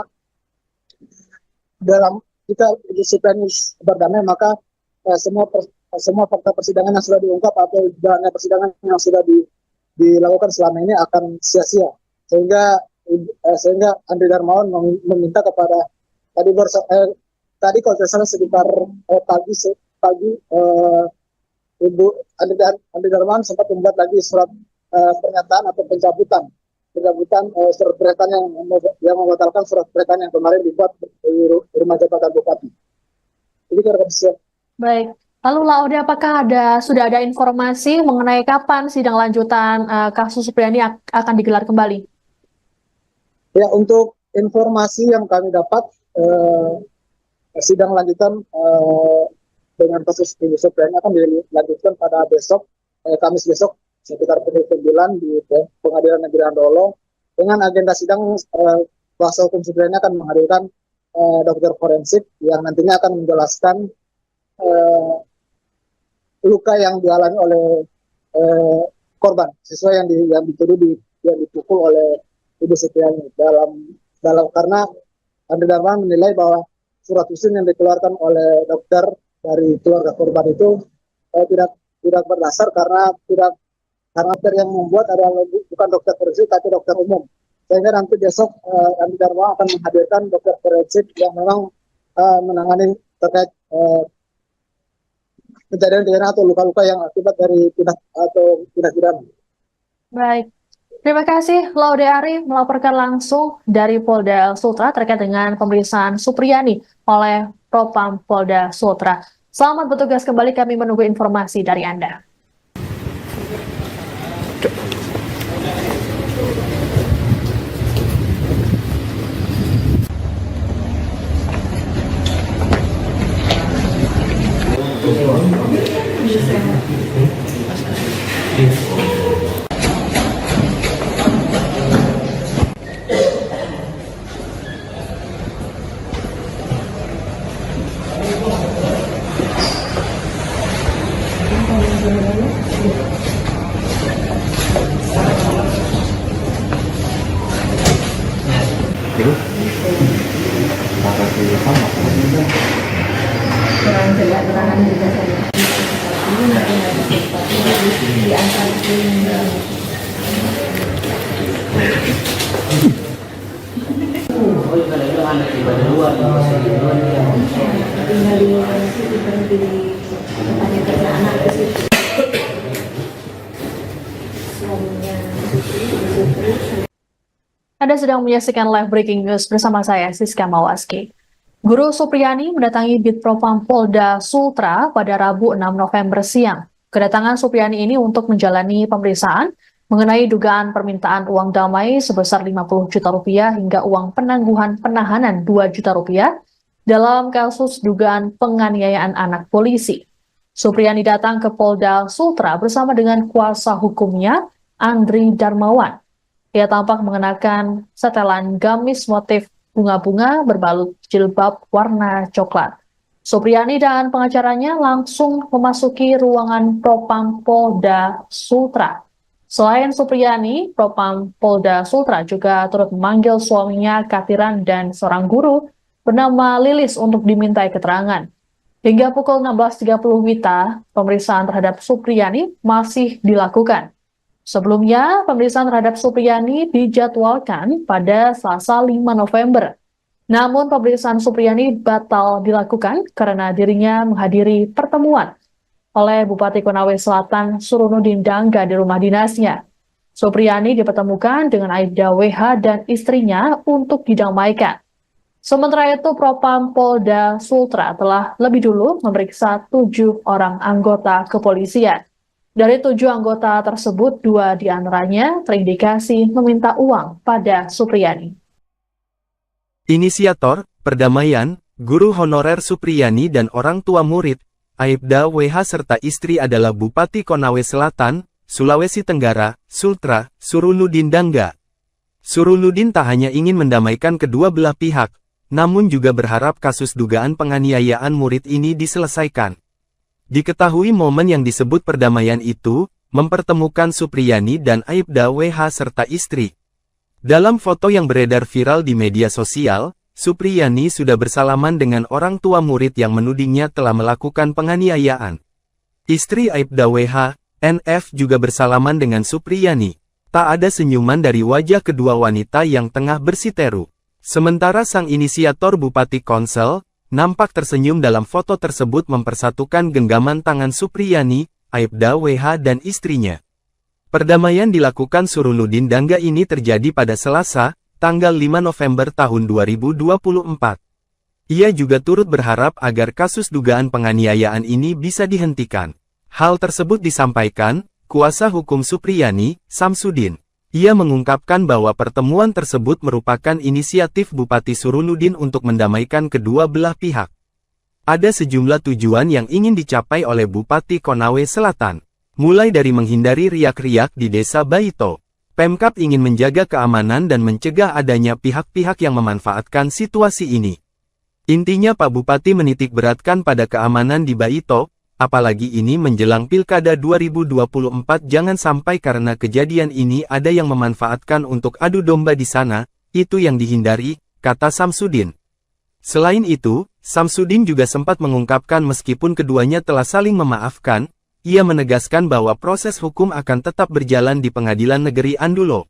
dalam kita Supriyani berdamai, maka semua fakta persidangan yang sudah diungkap atau jalannya persidangan yang sudah dilakukan selama ini akan sia-sia, sehingga Andre Darmawan meminta kepada tadi kalau tidak salah sekitar pagi Ibu Andre Darmawan sempat membuat lagi surat pernyataan atau pencabutan surat pernyataan yang membatalkan surat pernyataan yang kemarin dibuat di rumah jabatan Bupati. Ini kira-kira. Baik, lalu Laude, apakah sudah ada informasi mengenai kapan sidang lanjutan kasus Supriyani akan digelar kembali? Ya, untuk informasi yang kami dapat, sidang lanjutan dengan kasus Ibu Supriyani akan dilanjutkan pada besok, Kamis besok, sekitar pukul 9 di Pengadilan Negeri Andolo. Dengan agenda sidang, kuasa hukum Supriyani akan menghadirkan dokter forensik yang nantinya akan menjelaskan luka yang dialami oleh korban, sesuai yang dituduh yang dipukul oleh Ibu Supriyani. Dalam karena Andre Darmawan menilai bahwa surat usul yang dikeluarkan oleh dokter dari keluarga korban itu tidak berdasar, karena dokter yang membuat adalah bukan dokter forensik tapi dokter umum, sehingga nanti besok Andre Darmawan akan menghadirkan dokter forensik yang memang menangani terkait kejadian pidana atau luka-luka yang akibat dari tindak pidana. Baik, terima kasih Laude Ari melaporkan langsung dari Polda Sultra terkait dengan pemeriksaan Supriyani oleh Propam Polda Sultra. Selamat bertugas kembali, kami menunggu informasi dari Anda. Anda sedang menyaksikan live breaking news bersama saya, Siska Mawaski. Guru Supriyani mendatangi Bitpropam Polda Sultra pada Rabu 6 November siang. Kedatangan Supriyani ini untuk menjalani pemeriksaan mengenai dugaan permintaan uang damai sebesar 50 juta rupiah hingga uang penangguhan penahanan 2 juta rupiah dalam kasus dugaan penganiayaan anak polisi. Supriyani datang ke Polda Sultra bersama dengan kuasa hukumnya, Andri Darmawan. Ia tampak mengenakan setelan gamis motif bunga-bunga berbalut jilbab warna coklat. Supriyani dan pengacaranya langsung memasuki ruangan Propam Polda Sultra. Selain Supriyani, Propam Polda Sultra juga turut memanggil suaminya Katiran dan seorang guru bernama Lilis untuk dimintai keterangan. Hingga pukul 16.30 WITA, pemeriksaan terhadap Supriyani masih dilakukan. Sebelumnya, pemeriksaan terhadap Supriyani dijadwalkan pada Selasa 5 November. Namun, pemeriksaan Supriyani batal dilakukan karena dirinya menghadiri pertemuan oleh Bupati Konawe Selatan Surunudin Dangga di rumah dinasnya. Supriyani dipertemukan dengan Aibda WH dan istrinya untuk didamaikan. Sementara itu, Propam Polda Sultra telah lebih dulu memeriksa 7 orang anggota kepolisian. Dari 7 anggota tersebut, 2 diantaranya terindikasi meminta uang pada Supriyani. Inisiator, perdamaian, guru honorer Supriyani dan orang tua murid, Aibda WH serta istri adalah Bupati Konawe Selatan, Sulawesi Tenggara, Sultra, Surunudin Dangga. Surunudin tak hanya ingin mendamaikan kedua belah pihak, namun juga berharap kasus dugaan penganiayaan murid ini diselesaikan. Diketahui momen yang disebut perdamaian itu, mempertemukan Supriyani dan Aibda WH serta istri. Dalam foto yang beredar viral di media sosial, Supriyani sudah bersalaman dengan orang tua murid yang menudingnya telah melakukan penganiayaan. Istri Aibda WH, NF juga bersalaman dengan Supriyani. Tak ada senyuman dari wajah kedua wanita yang tengah bersiteru. Sementara sang inisiator Bupati Konsel, nampak tersenyum dalam foto tersebut mempersatukan genggaman tangan Supriyani, Aibda WH dan istrinya. Perdamaian dilakukan Surunudin Dangga ini terjadi pada Selasa, tanggal 5 November tahun 2024. Ia juga turut berharap agar kasus dugaan penganiayaan ini bisa dihentikan. Hal tersebut disampaikan kuasa hukum Supriyani, Samsudin. Ia mengungkapkan bahwa pertemuan tersebut merupakan inisiatif Bupati Surunudin untuk mendamaikan kedua belah pihak. Ada sejumlah tujuan yang ingin dicapai oleh Bupati Konawe Selatan. Mulai dari menghindari riak-riak di Desa Baito. Pemkab ingin menjaga keamanan dan mencegah adanya pihak-pihak yang memanfaatkan situasi ini. Intinya Pak Bupati menitik beratkan pada keamanan di Baito, apalagi ini menjelang Pilkada 2024 jangan sampai karena kejadian ini ada yang memanfaatkan untuk adu domba di sana, itu yang dihindari, kata Samsudin. Selain itu, Samsudin juga sempat mengungkapkan meskipun keduanya telah saling memaafkan, ia menegaskan bahwa proses hukum akan tetap berjalan di Pengadilan Negeri Andulo.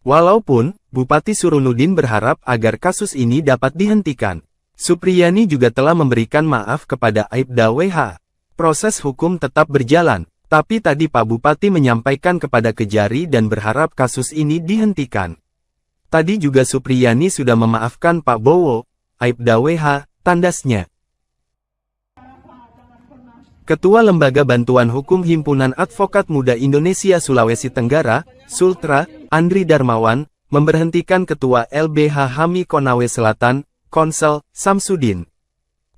Walaupun, Bupati Surunudin berharap agar kasus ini dapat dihentikan. Supriyani juga telah memberikan maaf kepada Aibda WH. Proses hukum tetap berjalan, tapi tadi Pak Bupati menyampaikan kepada Kejari dan berharap kasus ini dihentikan. Tadi juga Supriyani sudah memaafkan Pak Bowo, Aibda WH, tandasnya. Ketua Lembaga Bantuan Hukum Himpunan Advokat Muda Indonesia Sulawesi Tenggara, Sultra, Andri Darmawan, memberhentikan Ketua LBH HAMI Konawe Selatan, Konsel, Samsudin.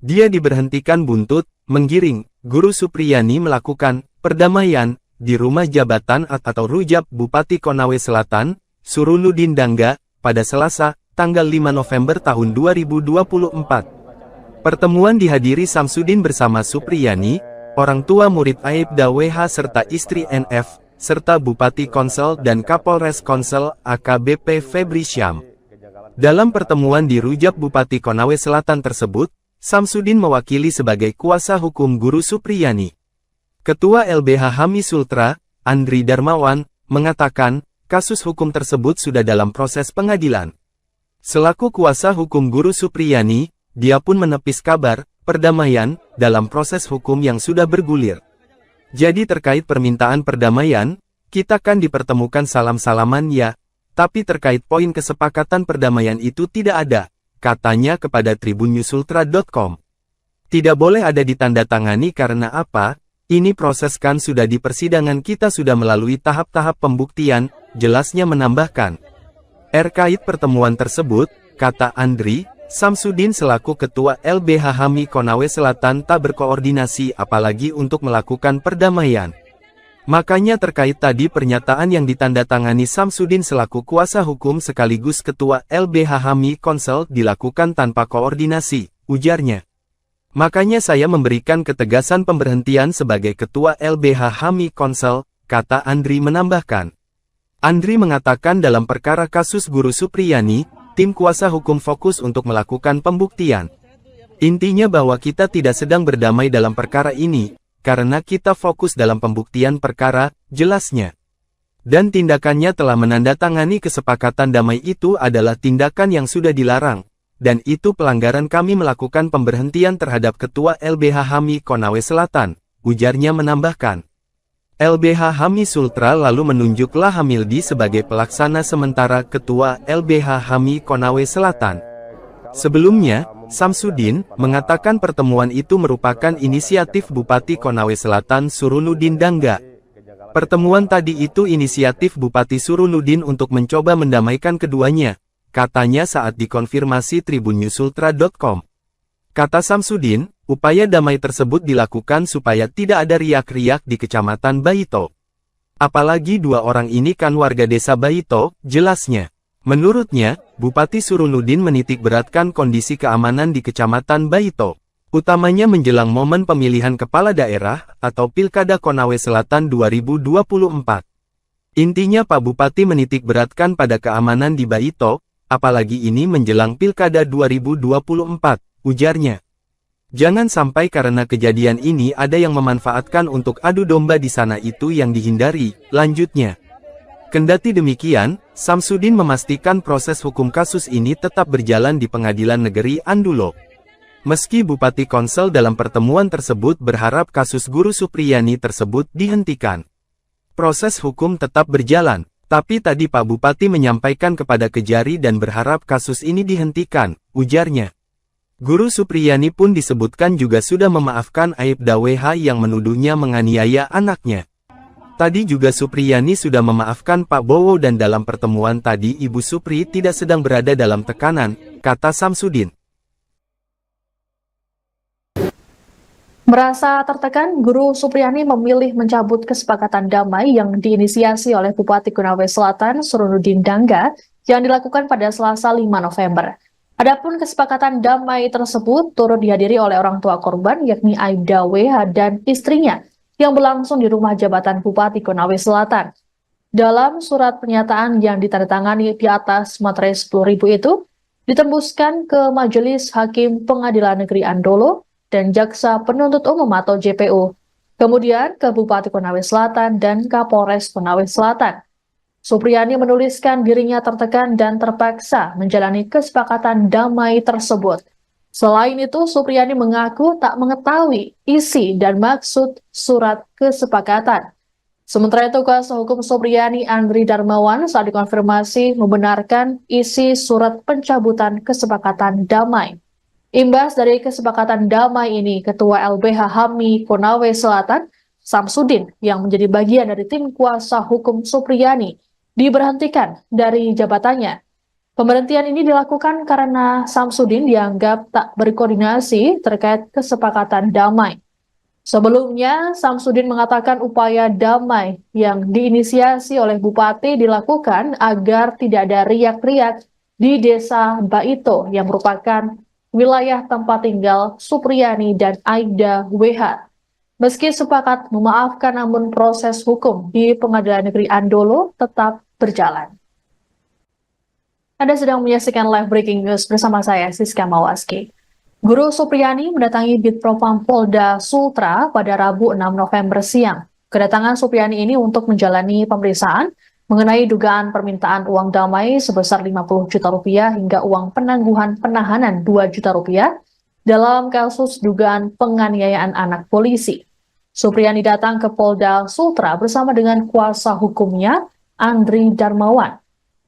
Dia diberhentikan buntut, menggiring, Guru Supriyani melakukan perdamaian di rumah jabatan atau rujab Bupati Konawe Selatan, Surunudin Dangga, pada Selasa, tanggal 5 November tahun 2024. Pertemuan dihadiri Samsudin bersama Supriyani, orang tua murid Aibda WH serta istri NF, serta Bupati Konsel dan Kapolres Konsel AKBP Febri Syam. Dalam pertemuan di rujab Bupati Konawe Selatan tersebut, Samsudin mewakili sebagai kuasa hukum Guru Supriyani. Ketua LBH HAMI Sultra, Andri Darmawan, mengatakan, kasus hukum tersebut sudah dalam proses pengadilan. Selaku kuasa hukum Guru Supriyani, dia pun menepis kabar perdamaian dalam proses hukum yang sudah bergulir. Jadi terkait permintaan perdamaian, kita kan dipertemukan salam-salaman ya, tapi terkait poin kesepakatan perdamaian itu tidak ada, katanya kepada tribunNewsUltra.com. Tidak boleh ada ditandatangani karena apa? ini proses kan sudah di persidangan kita sudah melalui tahap-tahap pembuktian, jelasnya menambahkan. Terkait pertemuan tersebut, kata Andri, Samsudin selaku Ketua LBH HAMI Konawe Selatan tak berkoordinasi apalagi untuk melakukan perdamaian. Makanya terkait tadi pernyataan yang ditandatangani Samsudin selaku kuasa hukum sekaligus Ketua LBH HAMI Konsel dilakukan tanpa koordinasi, ujarnya. Makanya saya memberikan ketegasan pemberhentian sebagai Ketua LBH HAMI Konsel, kata Andri menambahkan. Andri mengatakan dalam perkara kasus Guru Supriyani, tim kuasa hukum fokus untuk melakukan pembuktian. Intinya bahwa kita tidak sedang berdamai dalam perkara ini, karena kita fokus dalam pembuktian perkara, jelasnya. Dan tindakannya telah menandatangani kesepakatan damai itu adalah tindakan yang sudah dilarang. Dan itu pelanggaran kami melakukan pemberhentian terhadap Ketua LBH HAMI Konawe Selatan, ujarnya menambahkan. LBH HAMI Sultra lalu menunjuk Lahamildi sebagai pelaksana sementara Ketua LBH HAMI Konawe Selatan. Sebelumnya, Samsudin mengatakan pertemuan itu merupakan inisiatif Bupati Konawe Selatan Surunudin Dangga. Pertemuan tadi itu inisiatif Bupati Surunudin untuk mencoba mendamaikan keduanya. Katanya saat dikonfirmasi tribunnyusultra.com. Kata Samsudin, upaya damai tersebut dilakukan supaya tidak ada riak-riak di Kecamatan Baito. Apalagi dua orang ini kan warga desa Baito, jelasnya. Menurutnya, Bupati Surunudin menitik beratkan kondisi keamanan di Kecamatan Baito. Utamanya menjelang momen pemilihan kepala daerah atau Pilkada Konawe Selatan 2024. Intinya Pak Bupati menitik beratkan pada keamanan di Baito, apalagi ini menjelang Pilkada 2024, ujarnya. Jangan sampai karena kejadian ini ada yang memanfaatkan untuk adu domba di sana itu yang dihindari, lanjutnya. Kendati demikian, Samsudin memastikan proses hukum kasus ini tetap berjalan di Pengadilan Negeri Andulo. Meski Bupati Konsel dalam pertemuan tersebut berharap kasus Guru Supriyani tersebut dihentikan. Proses hukum tetap berjalan. Tapi tadi Pak Bupati menyampaikan kepada Kejari dan berharap kasus ini dihentikan, ujarnya. Guru Supriyani pun disebutkan juga sudah memaafkan Aibda WH yang menuduhnya menganiaya anaknya. Tadi juga Supriyani sudah memaafkan Pak Bowo dan dalam pertemuan tadi Ibu Supri tidak sedang berada dalam tekanan, kata Samsudin. Merasa tertekan, Guru Supriyani memilih mencabut kesepakatan damai yang diinisiasi oleh Bupati Konawe Selatan Surunudin Dangga yang dilakukan pada Selasa 5 November. Adapun kesepakatan damai tersebut turut dihadiri oleh orang tua korban yakni Aibda WH dan istrinya yang berlangsung di rumah jabatan Bupati Konawe Selatan. Dalam surat pernyataan yang ditandatangani di atas materai 10.000 itu, ditembuskan ke Majelis Hakim Pengadilan Negeri Andolo dan Jaksa Penuntut Umum atau JPU, kemudian ke Bupati Konawe Selatan dan Kapolres Konawe Selatan. Supriyani menuliskan dirinya tertekan dan terpaksa menjalani kesepakatan damai tersebut. Selain itu, Supriyani mengaku tak mengetahui isi dan maksud surat kesepakatan. Sementara itu, kuasa hukum Supriyani Andri Darmawan saat dikonfirmasi membenarkan isi surat pencabutan kesepakatan damai. Imbas dari kesepakatan damai ini, Ketua LBH HAMI Konawe Selatan, Samsudin, yang menjadi bagian dari tim kuasa hukum Supriyani, diberhentikan dari jabatannya. Pemberhentian ini dilakukan karena Samsudin dianggap tak berkoordinasi terkait kesepakatan damai. Sebelumnya, Samsudin mengatakan upaya damai yang diinisiasi oleh Bupati dilakukan agar tidak ada riak-riak di desa Baito yang merupakan wilayah tempat tinggal Supriyani dan Aibda WH. Meski sepakat memaafkan, namun proses hukum di Pengadilan Negeri Andolo tetap berjalan. Anda sedang menyaksikan live breaking news bersama saya, Siska Mawaski. Guru Supriyani mendatangi Ditpropam Polda Sultra pada Rabu 6 November siang. Kedatangan Supriyani ini untuk menjalani pemeriksaan mengenai dugaan permintaan uang damai sebesar 50 juta rupiah hingga uang penangguhan penahanan 2 juta rupiah dalam kasus dugaan penganiayaan anak polisi. Supriyani datang ke Polda Sultra bersama dengan kuasa hukumnya, Andri Darmawan.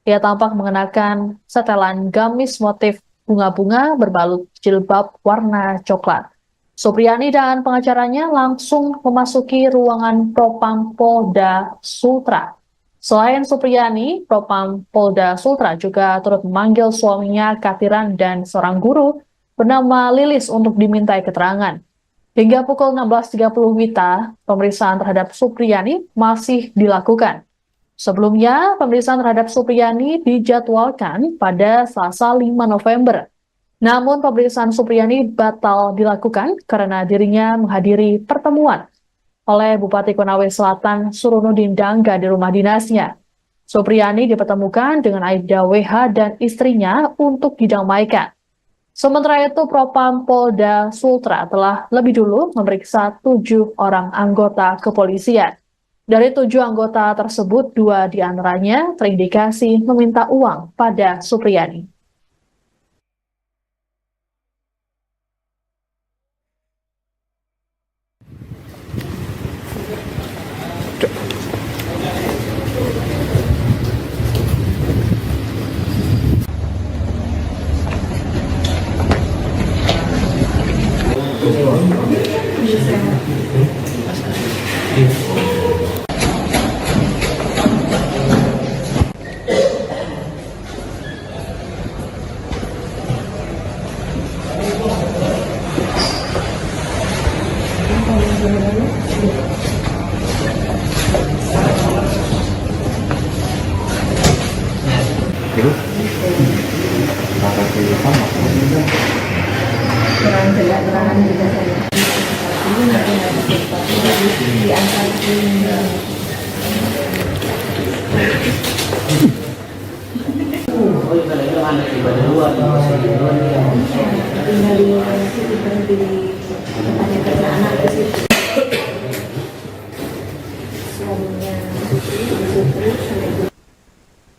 Ia tampak mengenakan setelan gamis motif bunga-bunga berbalut jilbab warna coklat. Supriyani dan pengacaranya langsung memasuki ruangan Propam Polda Sultra. Selain Supriyani, Propam Polda Sultra juga turut memanggil suaminya Katiran dan seorang guru bernama Lilis untuk dimintai keterangan. Hingga pukul 16.30 WITA, pemeriksaan terhadap Supriyani masih dilakukan. Sebelumnya, pemeriksaan terhadap Supriyani dijadwalkan pada Selasa 5 November. Namun pemeriksaan Supriyani batal dilakukan karena dirinya menghadiri pertemuan oleh Bupati Konawe Selatan Surunudin Dangga di rumah dinasnya. Supriyani dipertemukan dengan Aibda WH dan istrinya untuk didamaikan. Sementara itu, Propam Polda Sultra telah lebih dulu memeriksa 7 orang anggota kepolisian. Dari 7 anggota tersebut, 2 diantaranya terindikasi meminta uang pada Supriyani.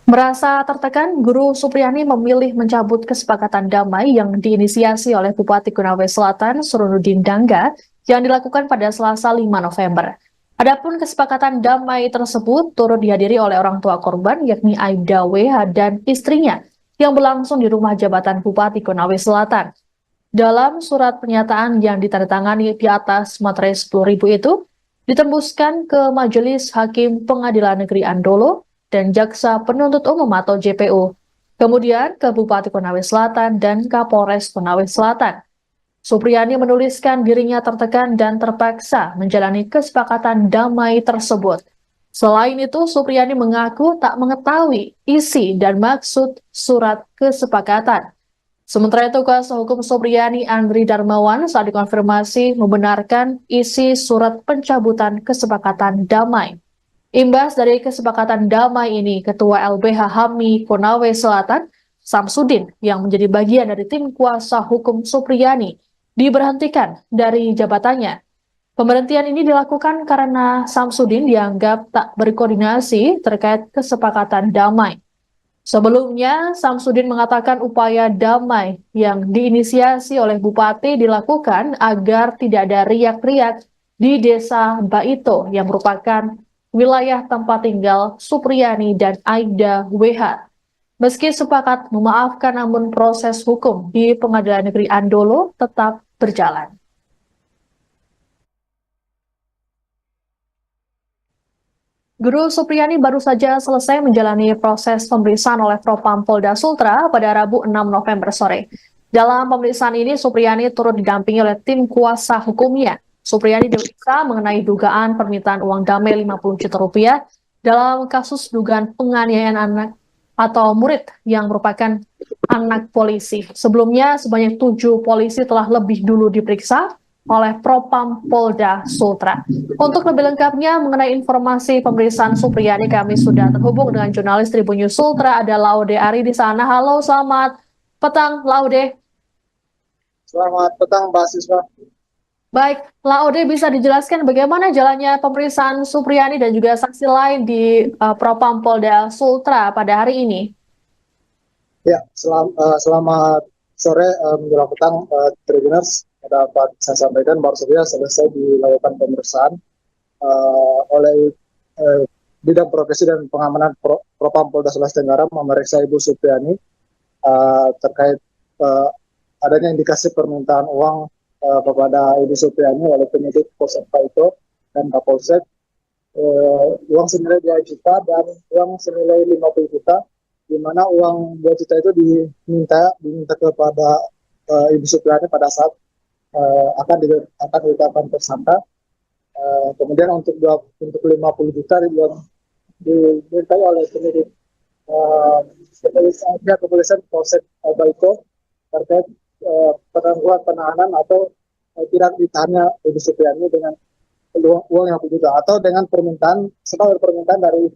Merasa tertekan, Guru Supriyani memilih mencabut kesepakatan damai yang diinisiasi oleh Bupati Konawe Selatan Surunudin Dangga yang dilakukan pada Selasa 5 November. Adapun kesepakatan damai tersebut turut dihadiri oleh orang tua korban yakni Aibda WH dan istrinya yang berlangsung di rumah jabatan Bupati Konawe Selatan. Dalam surat pernyataan yang ditandatangani di atas materai 10.000 itu, ditembuskan ke Majelis Hakim Pengadilan Negeri Andolo dan Jaksa Penuntut Umum atau JPU, kemudian ke Bupati Konawe Selatan dan Kapolres Konawe Selatan. Supriyani menuliskan dirinya tertekan dan terpaksa menjalani kesepakatan damai tersebut. Selain itu, Supriyani mengaku tak mengetahui isi dan maksud surat kesepakatan. Sementara itu, kuasa hukum Supriyani Andri Darmawan saat dikonfirmasi membenarkan isi surat pencabutan kesepakatan damai. Imbas dari kesepakatan damai ini, Ketua LBH HAMI Konawe Selatan, Samsudin, yang menjadi bagian dari tim kuasa hukum Supriyani, diberhentikan dari jabatannya. Pemberhentian ini dilakukan karena Samsudin dianggap tak berkoordinasi terkait kesepakatan damai. Sebelumnya, Samsudin mengatakan upaya damai yang diinisiasi oleh Bupati dilakukan agar tidak ada riak-riak di Desa Baito yang merupakan wilayah tempat tinggal Supriyani dan Aibda WH. Meski sepakat memaafkan, namun proses hukum di Pengadilan Negeri Andolo tetap berjalan. Guru Supriyani baru saja selesai menjalani proses pemeriksaan oleh Propam Polda Sultra pada Rabu 6 November sore. Dalam pemeriksaan ini, Supriyani turut didampingi oleh tim kuasa hukumnya. Supriyani diperiksa mengenai dugaan permintaan uang damai 50 juta rupiah dalam kasus dugaan penganiayaan anak atau murid yang merupakan anak polisi. Sebelumnya, sebanyak 7 polisi telah lebih dulu diperiksa oleh Propam Polda Sultra. Untuk lebih lengkapnya mengenai informasi pemeriksaan Supriyani, kami sudah terhubung dengan jurnalis Tribun News Sultra, ada Laude Ari di sana. Halo, selamat petang, Laude. Selamat petang, Mbak Siswa. Baik, Laude, bisa dijelaskan bagaimana jalannya pemeriksaan Supriyani dan juga saksi lain di Propam Polda Sultra pada hari ini? Ya, selamat sore menjelang petang, Tribuners. Dapat saya sampaikan baru saja selesai dilakukan pemeriksaan oleh Bidang Profesi dan Pengamanan Propam Polda Sulawesi Tenggara memeriksa Ibu Supriyani terkait adanya indikasi permintaan uang kepada Ibu Supriani oleh penyidik Polsek Paito dan Kapolsek, uang senilai 2 juta dan uang senilai 50 juta, di mana uang 2 juta itu diminta kepada Ibu Supriani pada saat akan ditetapkan tersangka. Kemudian untuk 50 juta dimintai oleh penyidik kepolisian Polsek Baiko terkait penangguhan penahanan atau tidak ditahannya Ibu Supriani dengan uang yang juga atau dengan permintaan dari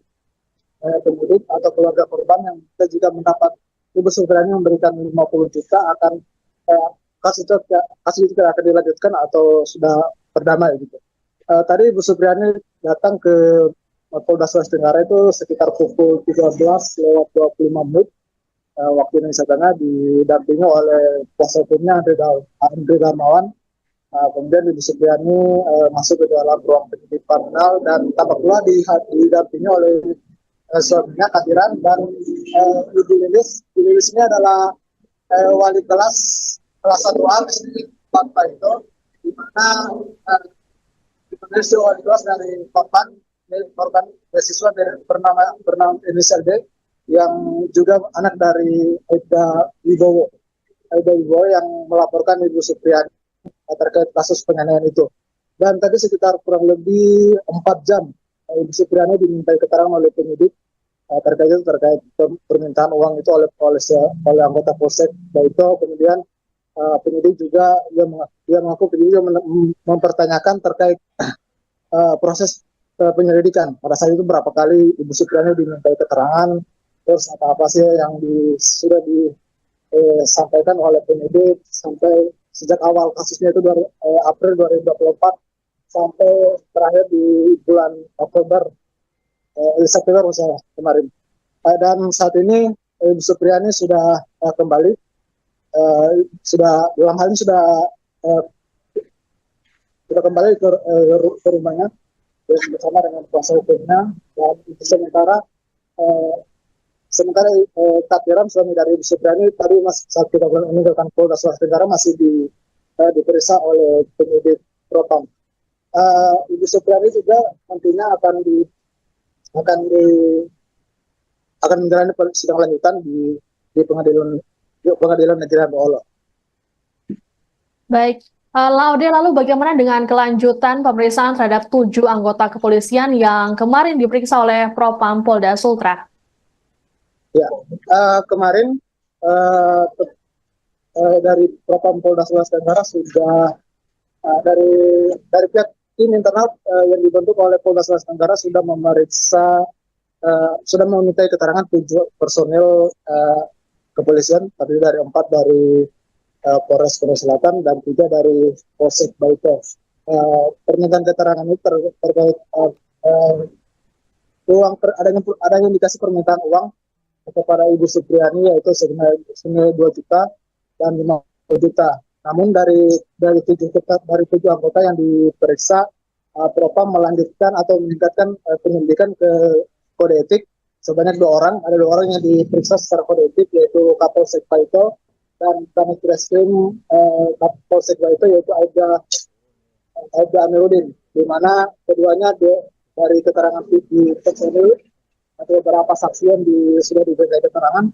penyidik atau keluarga korban yang kita juga mendapat Ibu Supriani memberikan 50 juta akan kasus itu akan dilanjutkan atau sudah berdamai gitu. Tadi Ibu Supriani datang ke Polda Sulawesi Tenggara itu sekitar pukul 13:25 waktu Indonesia Tengah, didampingi oleh kuasa hukumnya Andri Darmawan. Kemudian Ibu Supriani masuk ke dalam ruang penyidik kriminal dan tampak pula didampingi oleh suaminya Kadiran dan Ibu Lilis. Ibu Lilis ini adalah wali kelas 1A SD Pak itu, di mana Indonesia wali kelas dari korban beasiswa bernama inisial D yang juga anak dari Aida Wibowo yang melaporkan Ibu Supriani terkait kasus penganiayaan itu. Dan tadi sekitar kurang lebih 4 jam Ibu Supriani dimintai keterangan oleh penyidik terkait permintaan uang itu oleh anggota Polsek Baito. Kemudian penyidik juga dia mengaku mempertanyakan terkait proses penyelidikan. Pada saat itu berapa kali Ibu Supriani dimintai keterangan, terus apa sih yang sudah disampaikan oleh penyidik sampai sejak awal kasusnya itu April 2024 sampai terakhir di bulan September kemarin. Dan saat ini Ibu Supriani sudah kembali, sudah kembali ke rumahnya bersama dengan kuasa hukumnya. Dan sementara Kadiran suami dari Ibu Supriani tadi saat kita meninggalkan Polda Sulawesi Tenggara masih diperiksa oleh penyidik Propam. Ibu Supriani juga nantinya akan menjalani sidang lanjutan di pengadilan negeri Baolo. Baik, Laude, lalu bagaimana dengan kelanjutan pemeriksaan terhadap 7 anggota kepolisian yang kemarin diperiksa oleh Propam Polda Sultra? Ya, kemarin dari Propam Polda Sulawesi Tenggara sudah dari pihak tim internal yang dibentuk oleh Polda Sulawesi Tenggara sudah memintai keterangan 7 personil kepolisian, terdiri dari 4 dari Polres Korea Selatan dan 3 dari Polsek Baito. Permintaan keterangan itu terkait adanya indikasi permintaan uang kepada Ibu Supriani yaitu senilai 2 juta dan 50 juta. Namun dari 7 anggota yang diperiksa, Propam melanjutkan atau meningkatkan penyelidikan ke kode etik sebanyak 2 orang. Ada 2 orang yang diperiksa secara kode etik yaitu Kapolsek Baito dan Kanit Reskrim Polsek Baito yaitu Aida Amiruddin, di mana keduanya dari keterangan di personil atau beberapa saksi yang sudah diberikan keterangan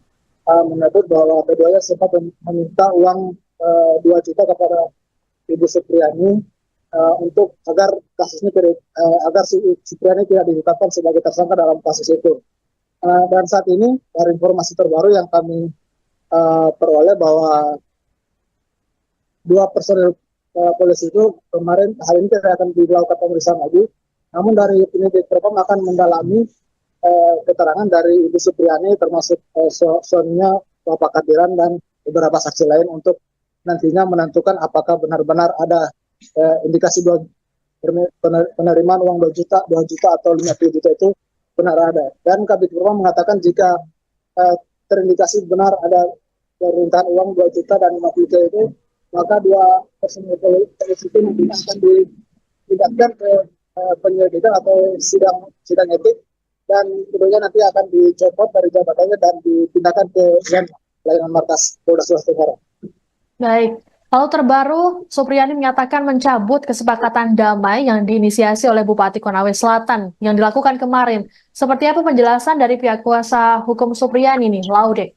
menyebut bahwa keduanya sempat meminta uang 2 juta kepada Ibu Supriani untuk agar kasusnya agar Supriani tidak ditetapkan sebagai tersangka dalam kasus itu. Dan saat ini dari informasi terbaru yang kami peroleh bahwa 2 personil polisi itu hari ini tidak akan dilakukan pemeriksaan lagi. Namun dari penyidik Propam akan mendalami keterangan dari Ibu Supriani termasuk suaminya Bapak Kadiran dan beberapa saksi lain untuk nantinya menentukan apakah benar-benar ada indikasi penerimaan uang 2 juta atau 50 juta itu benar ada. Dan Kabid Propam mengatakan jika terindikasi benar ada permintaan uang 2 juta dan 50 juta itu, maka 2 personil polisi itu nantinya akan dipindahkan ke penyelidikan atau sidang etik, dan kemudian nanti akan dicopot dari jabatannya dan dipindahkan ke layanan markas Polda Sulawesi Tenggara. Baik, Lalu terbaru, Supriyani menyatakan mencabut kesepakatan damai yang diinisiasi oleh Bupati Konawe Selatan yang dilakukan kemarin. Seperti apa penjelasan dari pihak kuasa hukum Supriyani nih, Laude?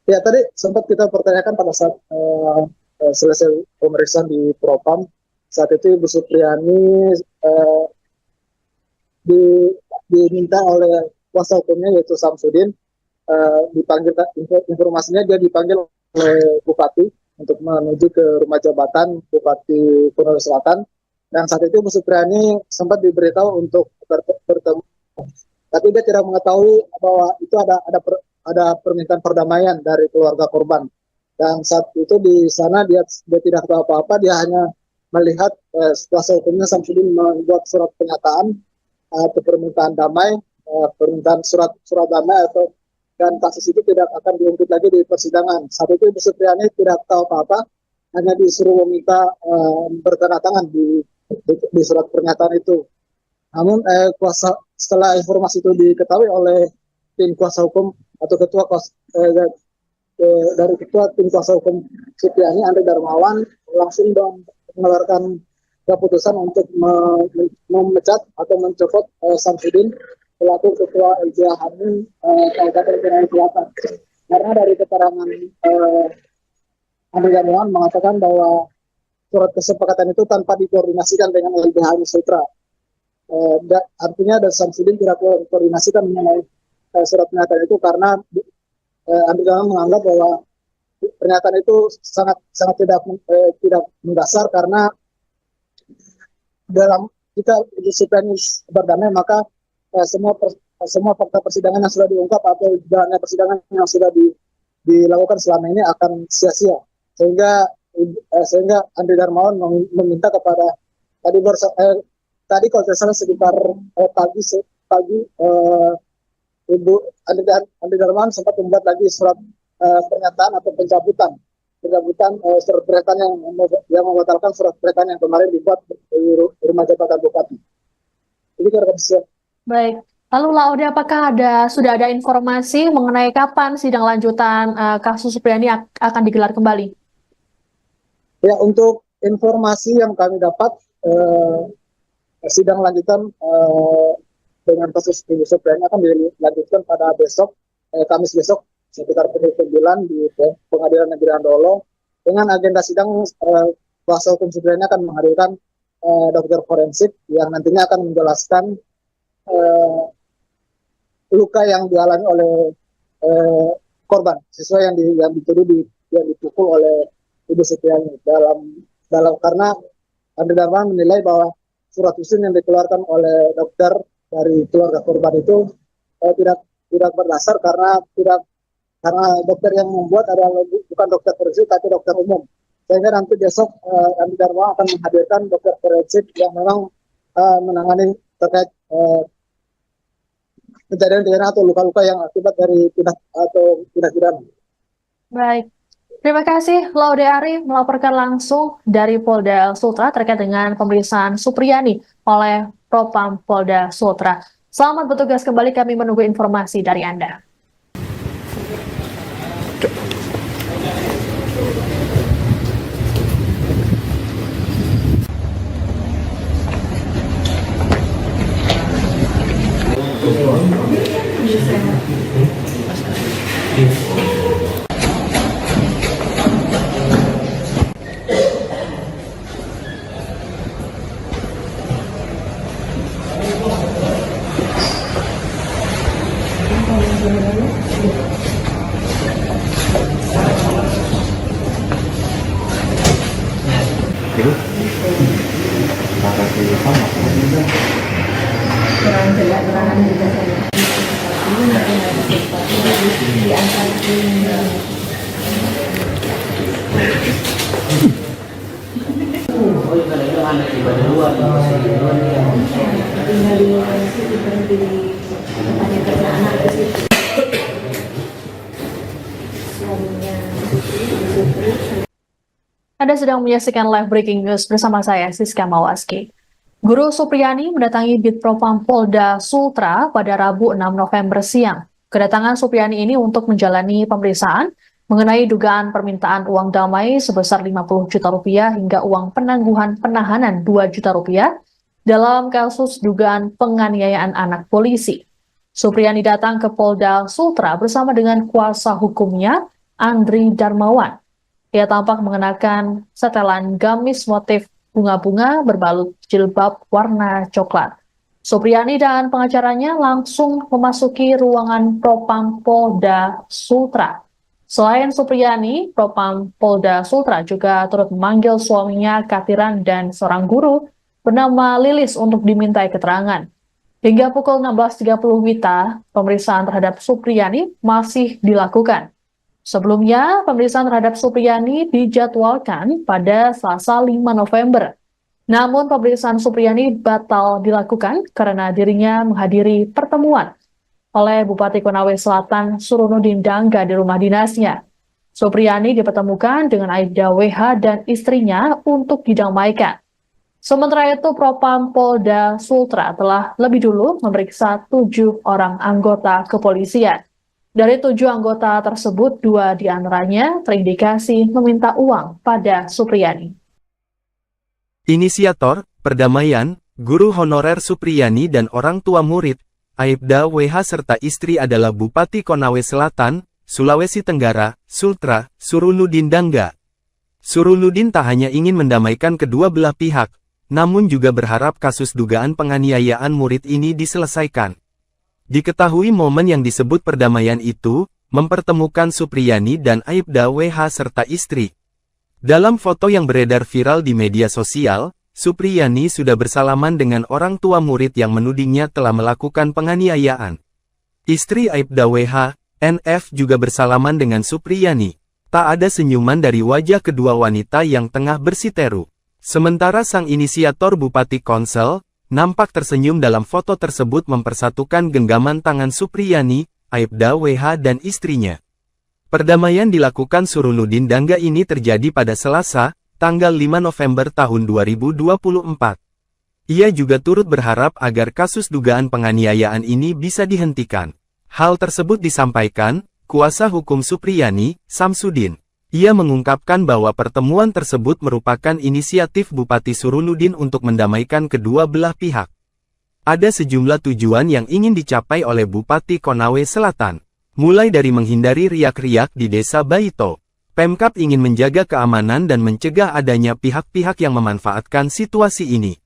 Ya, tadi sempat kita pertanyakan pada saat selesai pemeriksaan di Propam. Saat itu Ibu Supriyani diminta oleh kuasa hukumnya yaitu Samsudin, dipanggil, informasinya dia dipanggil oleh Bupati untuk menuju ke rumah jabatan Bupati Konawe Selatan, dan saat itu Bu Supriyani sempat diberitahu untuk bertemu, tapi dia tidak mengetahui bahwa itu ada permintaan perdamaian dari keluarga korban, dan saat itu di sana dia tidak tahu apa-apa, dia hanya melihat kuasa hukumnya Samsudin membuat surat pernyataan atau permintaan damai, permintaan surat damai atau, dan kasus itu tidak akan diungkit lagi di persidangan. Saat itu Ibu Supriyani tidak tahu apa-apa, hanya disuruh meminta bertanda tangan di surat pernyataan itu. Namun setelah informasi itu diketahui oleh tim kuasa hukum atau dari ketua tim kuasa hukum Supriyani, Andre Darmawan, langsung mengeluarkan keputusan untuk memecat atau mencopot Samsudin selaku ketua LBH Hamil Kabupaten Konawe Selatan. Karena dari keterangan Andre Darmawan mengatakan bahwa surat kesepakatan itu tanpa dikoordinasikan dengan LBH Hamil Sutra. Artinya dari Samsudin tidak koordinasikan mengenai surat pernyataan itu, karena Andre Darmawan menganggap bahwa pernyataan itu sangat tidak mendasar, karena dalam kita Supriyani berdamai, maka semua fakta persidangan yang sudah diungkap atau jalannya persidangan yang sudah dilakukan selama ini akan sia-sia, sehingga Andre Darmawan meminta kepada tadi kalau tidak salah sekitar pagi Ibu Andre Darmawan sempat membuat lagi surat pernyataan atau pencabutan surat pernyataan yang membatalkan surat pernyataan yang kemarin dibuat di rumah jabatan Bupati. Ini kira-kira bisa. Baik. Lalu Laude, apakah sudah ada informasi mengenai kapan sidang lanjutan kasus Supriyani akan digelar kembali? Ya, untuk informasi yang kami dapat, sidang lanjutan dengan kasus Ibu Supriyani akan dilanjutkan pada besok, Kamis besok, sekitar pukul 9 di Pengadilan Negeri Andolo. Dengan agenda sidang, kuasa hukum Supriyani akan menghadirkan dokter forensik yang nantinya akan menjelaskan luka yang dialami oleh korban, sesuai yang dituduh yang dipukul oleh Ibu Supriyani. Dalam karena Andre Darmawan menilai bahwa surat usin yang dikeluarkan oleh dokter dari keluarga korban itu tidak berdasar, karena dokter yang membuat adalah bukan dokter forensik tapi dokter umum, sehingga nanti besok Andre Darmawan akan menghadirkan dokter forensik yang memang menangani terkait kejadian pidana atau luka-luka yang akibat dari tindak pidana. Baik. Terima kasih Laude Ari melaporkan langsung dari Polda Sultra terkait dengan pemeriksaan Supriyani oleh Propam Polda Sultra. Selamat bertugas kembali, kami menunggu informasi dari Anda. Anda sedang menyaksikan live breaking news bersama saya, Siska Mawaski. Guru Supriyani mendatangi Bitpropam Polda Sultra pada Rabu 6 November siang. Kedatangan Supriyani ini untuk menjalani pemeriksaan mengenai dugaan permintaan uang damai sebesar 50 juta rupiah hingga uang penangguhan penahanan 2 juta rupiah dalam kasus dugaan penganiayaan anak polisi. Supriyani datang ke Polda Sultra bersama dengan kuasa hukumnya, Andri Darmawan. Ia tampak mengenakan setelan gamis motif bunga-bunga berbalut jilbab warna coklat. Supriyani dan pengacaranya langsung memasuki ruangan Propam Polda Sultra. Selain Supriyani, Propam Polda Sultra juga turut memanggil suaminya Katiran dan seorang guru bernama Lilis untuk dimintai keterangan. Hingga pukul 16.30 WITA, pemeriksaan terhadap Supriyani masih dilakukan. Sebelumnya, pemeriksaan terhadap Supriyani dijadwalkan pada Selasa 5 November. Namun pemeriksaan Supriyani batal dilakukan karena dirinya menghadiri pertemuan oleh Bupati Konawe Selatan Surunudin Dangga di rumah dinasnya. Supriyani dipertemukan dengan Aibda WH dan istrinya untuk didamaikan. Sementara itu, Propam Polda Sultra telah lebih dulu memeriksa 7 orang anggota kepolisian. Dari 7 anggota tersebut, 2 diantaranya terindikasi meminta uang pada Supriyani. Inisiator, perdamaian, guru honorer Supriyani dan orang tua murid, Aibda WH serta istri adalah Bupati Konawe Selatan, Sulawesi Tenggara, Sultra, Surunudin Dangga. Surunudin tak hanya ingin mendamaikan kedua belah pihak, namun juga berharap kasus dugaan penganiayaan murid ini diselesaikan. Diketahui momen yang disebut perdamaian itu, mempertemukan Supriyani dan Aibda WH serta istri. Dalam foto yang beredar viral di media sosial, Supriyani sudah bersalaman dengan orang tua murid yang menudingnya telah melakukan penganiayaan. Istri Aibda WH, NF juga bersalaman dengan Supriyani. Tak ada senyuman dari wajah kedua wanita yang tengah bersiteru. Sementara sang inisiator Bupati Konsel, nampak tersenyum dalam foto tersebut mempersatukan genggaman tangan Supriyani, Aibda WH dan istrinya. Perdamaian dilakukan Surunudin Dangga ini terjadi pada Selasa, tanggal 5 November tahun 2024. Ia juga turut berharap agar kasus dugaan penganiayaan ini bisa dihentikan. Hal tersebut disampaikan kuasa hukum Supriyani, Samsudin. Ia mengungkapkan bahwa pertemuan tersebut merupakan inisiatif Bupati Surunudin untuk mendamaikan kedua belah pihak. Ada sejumlah tujuan yang ingin dicapai oleh Bupati Konawe Selatan. Mulai dari menghindari riak-riak di Desa Baito, Pemkab ingin menjaga keamanan dan mencegah adanya pihak-pihak yang memanfaatkan situasi ini.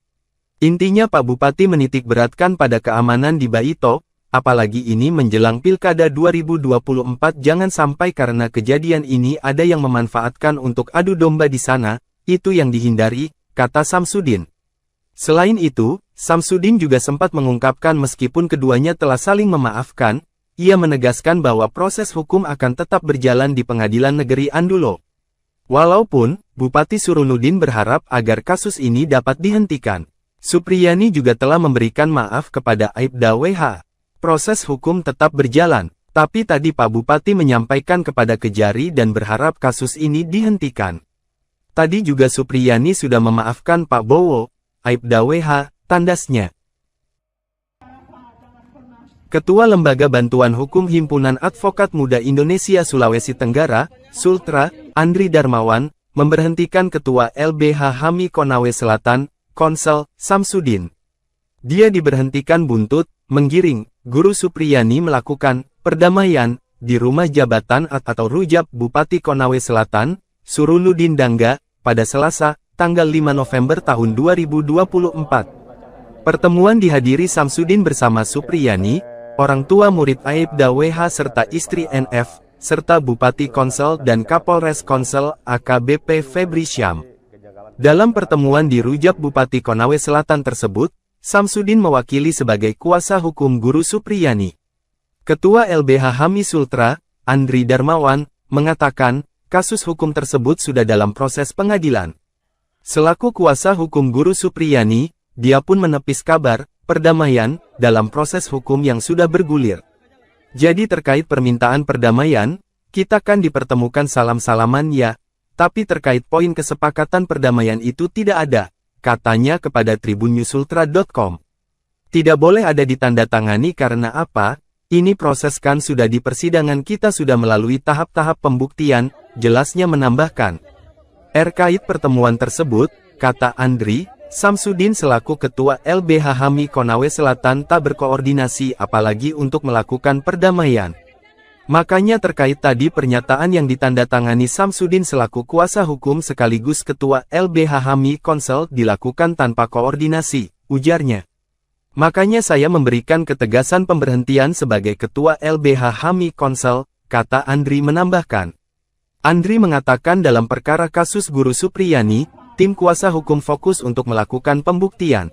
Intinya Pak Bupati menitik beratkan pada keamanan di Baito, apalagi ini menjelang Pilkada 2024 jangan sampai karena kejadian ini ada yang memanfaatkan untuk adu domba di sana, itu yang dihindari, kata Samsudin. Selain itu, Samsudin juga sempat mengungkapkan meskipun keduanya telah saling memaafkan, ia menegaskan bahwa proses hukum akan tetap berjalan di Pengadilan Negeri Andulo. Walaupun, Bupati Surunudin berharap agar kasus ini dapat dihentikan. Supriyani juga telah memberikan maaf kepada Aibda WH. Proses hukum tetap berjalan, tapi tadi Pak Bupati menyampaikan kepada Kejari dan berharap kasus ini dihentikan. Tadi juga Supriyani sudah memaafkan Pak Bowo, Aibda WH, tandasnya. Ketua Lembaga Bantuan Hukum Himpunan Advokat Muda Indonesia Sulawesi Tenggara, Sultra, Andri Darmawan, memberhentikan Ketua LBH HAMI Konawe Selatan, Konsel, Samsudin. Dia diberhentikan buntut, menggiring, Guru Supriyani melakukan perdamaian di rumah jabatan atau rujab Bupati Konawe Selatan, Surunudin Dangga, pada Selasa, tanggal 5 November tahun 2024. Pertemuan dihadiri Samsudin bersama Supriyani, orang tua murid Aibda WH serta istri NF, serta Bupati Konsel dan Kapolres Konsel AKBP Febri Syam. Dalam pertemuan di rujab Bupati Konawe Selatan tersebut, Samsudin mewakili sebagai kuasa hukum Guru Supriyani. Ketua LBH HAMI Sultra, Andri Darmawan, mengatakan, kasus hukum tersebut sudah dalam proses pengadilan. Selaku kuasa hukum Guru Supriyani, dia pun menepis kabar perdamaian dalam proses hukum yang sudah bergulir. Jadi terkait permintaan perdamaian, kita kan dipertemukan salam-salaman ya, tapi terkait poin kesepakatan perdamaian itu tidak ada, katanya kepada tribunNewsUltra.com. Tidak boleh ada ditandatangani karena apa? Ini proses kan sudah di persidangan kita sudah melalui tahap-tahap pembuktian, jelasnya menambahkan. Terkait pertemuan tersebut, kata Andri, Samsudin selaku Ketua LBH HAMI Konawe Selatan tak berkoordinasi apalagi untuk melakukan perdamaian. Makanya terkait tadi pernyataan yang ditandatangani Samsudin selaku kuasa hukum sekaligus Ketua LBH HAMI Konsel dilakukan tanpa koordinasi, ujarnya. Makanya saya memberikan ketegasan pemberhentian sebagai Ketua LBH HAMI Konsel, kata Andri menambahkan. Andri mengatakan dalam perkara kasus Guru Supriyani, tim kuasa hukum fokus untuk melakukan pembuktian.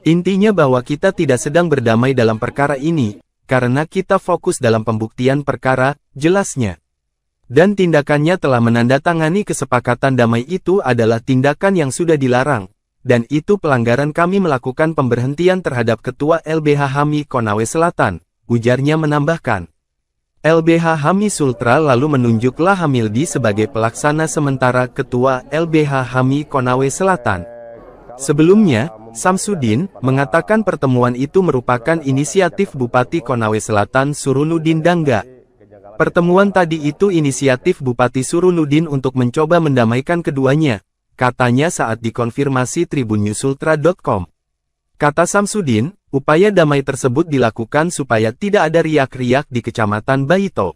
Intinya bahwa kita tidak sedang berdamai dalam perkara ini, karena kita fokus dalam pembuktian perkara, jelasnya. Dan tindakannya telah menandatangani kesepakatan damai itu adalah tindakan yang sudah dilarang. Dan itu pelanggaran kami melakukan pemberhentian terhadap Ketua LBH HAMI Konawe Selatan, ujarnya menambahkan. LBH HAMI Sultra lalu menunjuk Lahamildi sebagai pelaksana sementara Ketua LBH HAMI Konawe Selatan. Sebelumnya, Samsudin mengatakan pertemuan itu merupakan inisiatif Bupati Konawe Selatan Surunudin Dangga. Pertemuan tadi itu inisiatif Bupati Surunudin untuk mencoba mendamaikan keduanya. Katanya saat dikonfirmasi tribunnyusultra.com. Kata Samsudin, upaya damai tersebut dilakukan supaya tidak ada riak-riak di Kecamatan Baito.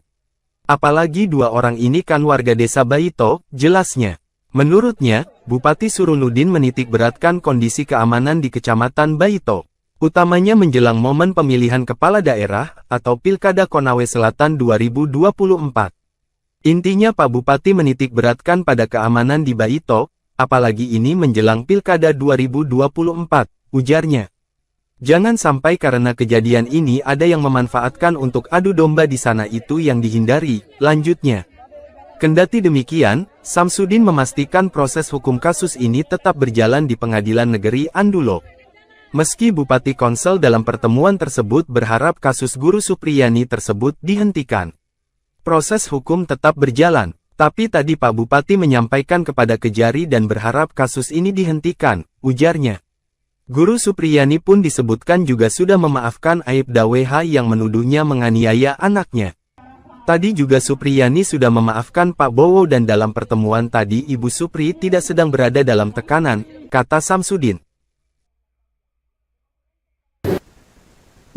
Apalagi dua orang ini kan warga desa Baito, jelasnya. Menurutnya, Bupati Surunudin menitik beratkan kondisi keamanan di Kecamatan Baito, utamanya menjelang momen pemilihan kepala daerah atau Pilkada Konawe Selatan 2024. Intinya Pak Bupati menitik beratkan pada keamanan di Baito, apalagi ini menjelang Pilkada 2024, ujarnya. Jangan sampai karena kejadian ini ada yang memanfaatkan untuk adu domba di sana itu yang dihindari, lanjutnya. Kendati demikian, Samsudin memastikan proses hukum kasus ini tetap berjalan di Pengadilan Negeri Andulo. Meski Bupati Konsel dalam pertemuan tersebut berharap kasus Guru Supriyani tersebut dihentikan. Proses hukum tetap berjalan. Tapi tadi Pak Bupati menyampaikan kepada Kejari dan berharap kasus ini dihentikan, ujarnya. Guru Supriyani pun disebutkan juga sudah memaafkan Aibda WH yang menuduhnya menganiaya anaknya. Tadi juga Supriyani sudah memaafkan Pak Bowo dan dalam pertemuan tadi Ibu Supri tidak sedang berada dalam tekanan, kata Samsudin.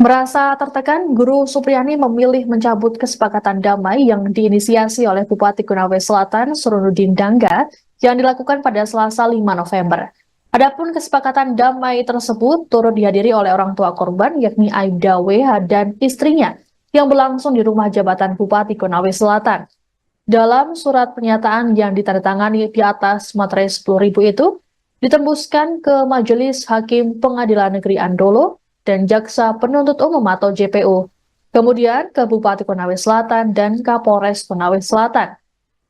Merasa tertekan, Guru Supriyani memilih mencabut kesepakatan damai yang diinisiasi oleh Bupati Konawe Selatan Surunudin Dangga yang dilakukan pada Selasa 5 November. Adapun kesepakatan damai tersebut turut dihadiri oleh orang tua korban yakni Aibda WH dan istrinya yang berlangsung di rumah jabatan Bupati Konawe Selatan. Dalam surat pernyataan yang ditandatangani di atas materai 10.000 itu ditembuskan ke Majelis Hakim Pengadilan Negeri Andolo dan Jaksa Penuntut Umum atau JPU, kemudian ke Bupati Konawe Selatan dan Kapolres Konawe Selatan.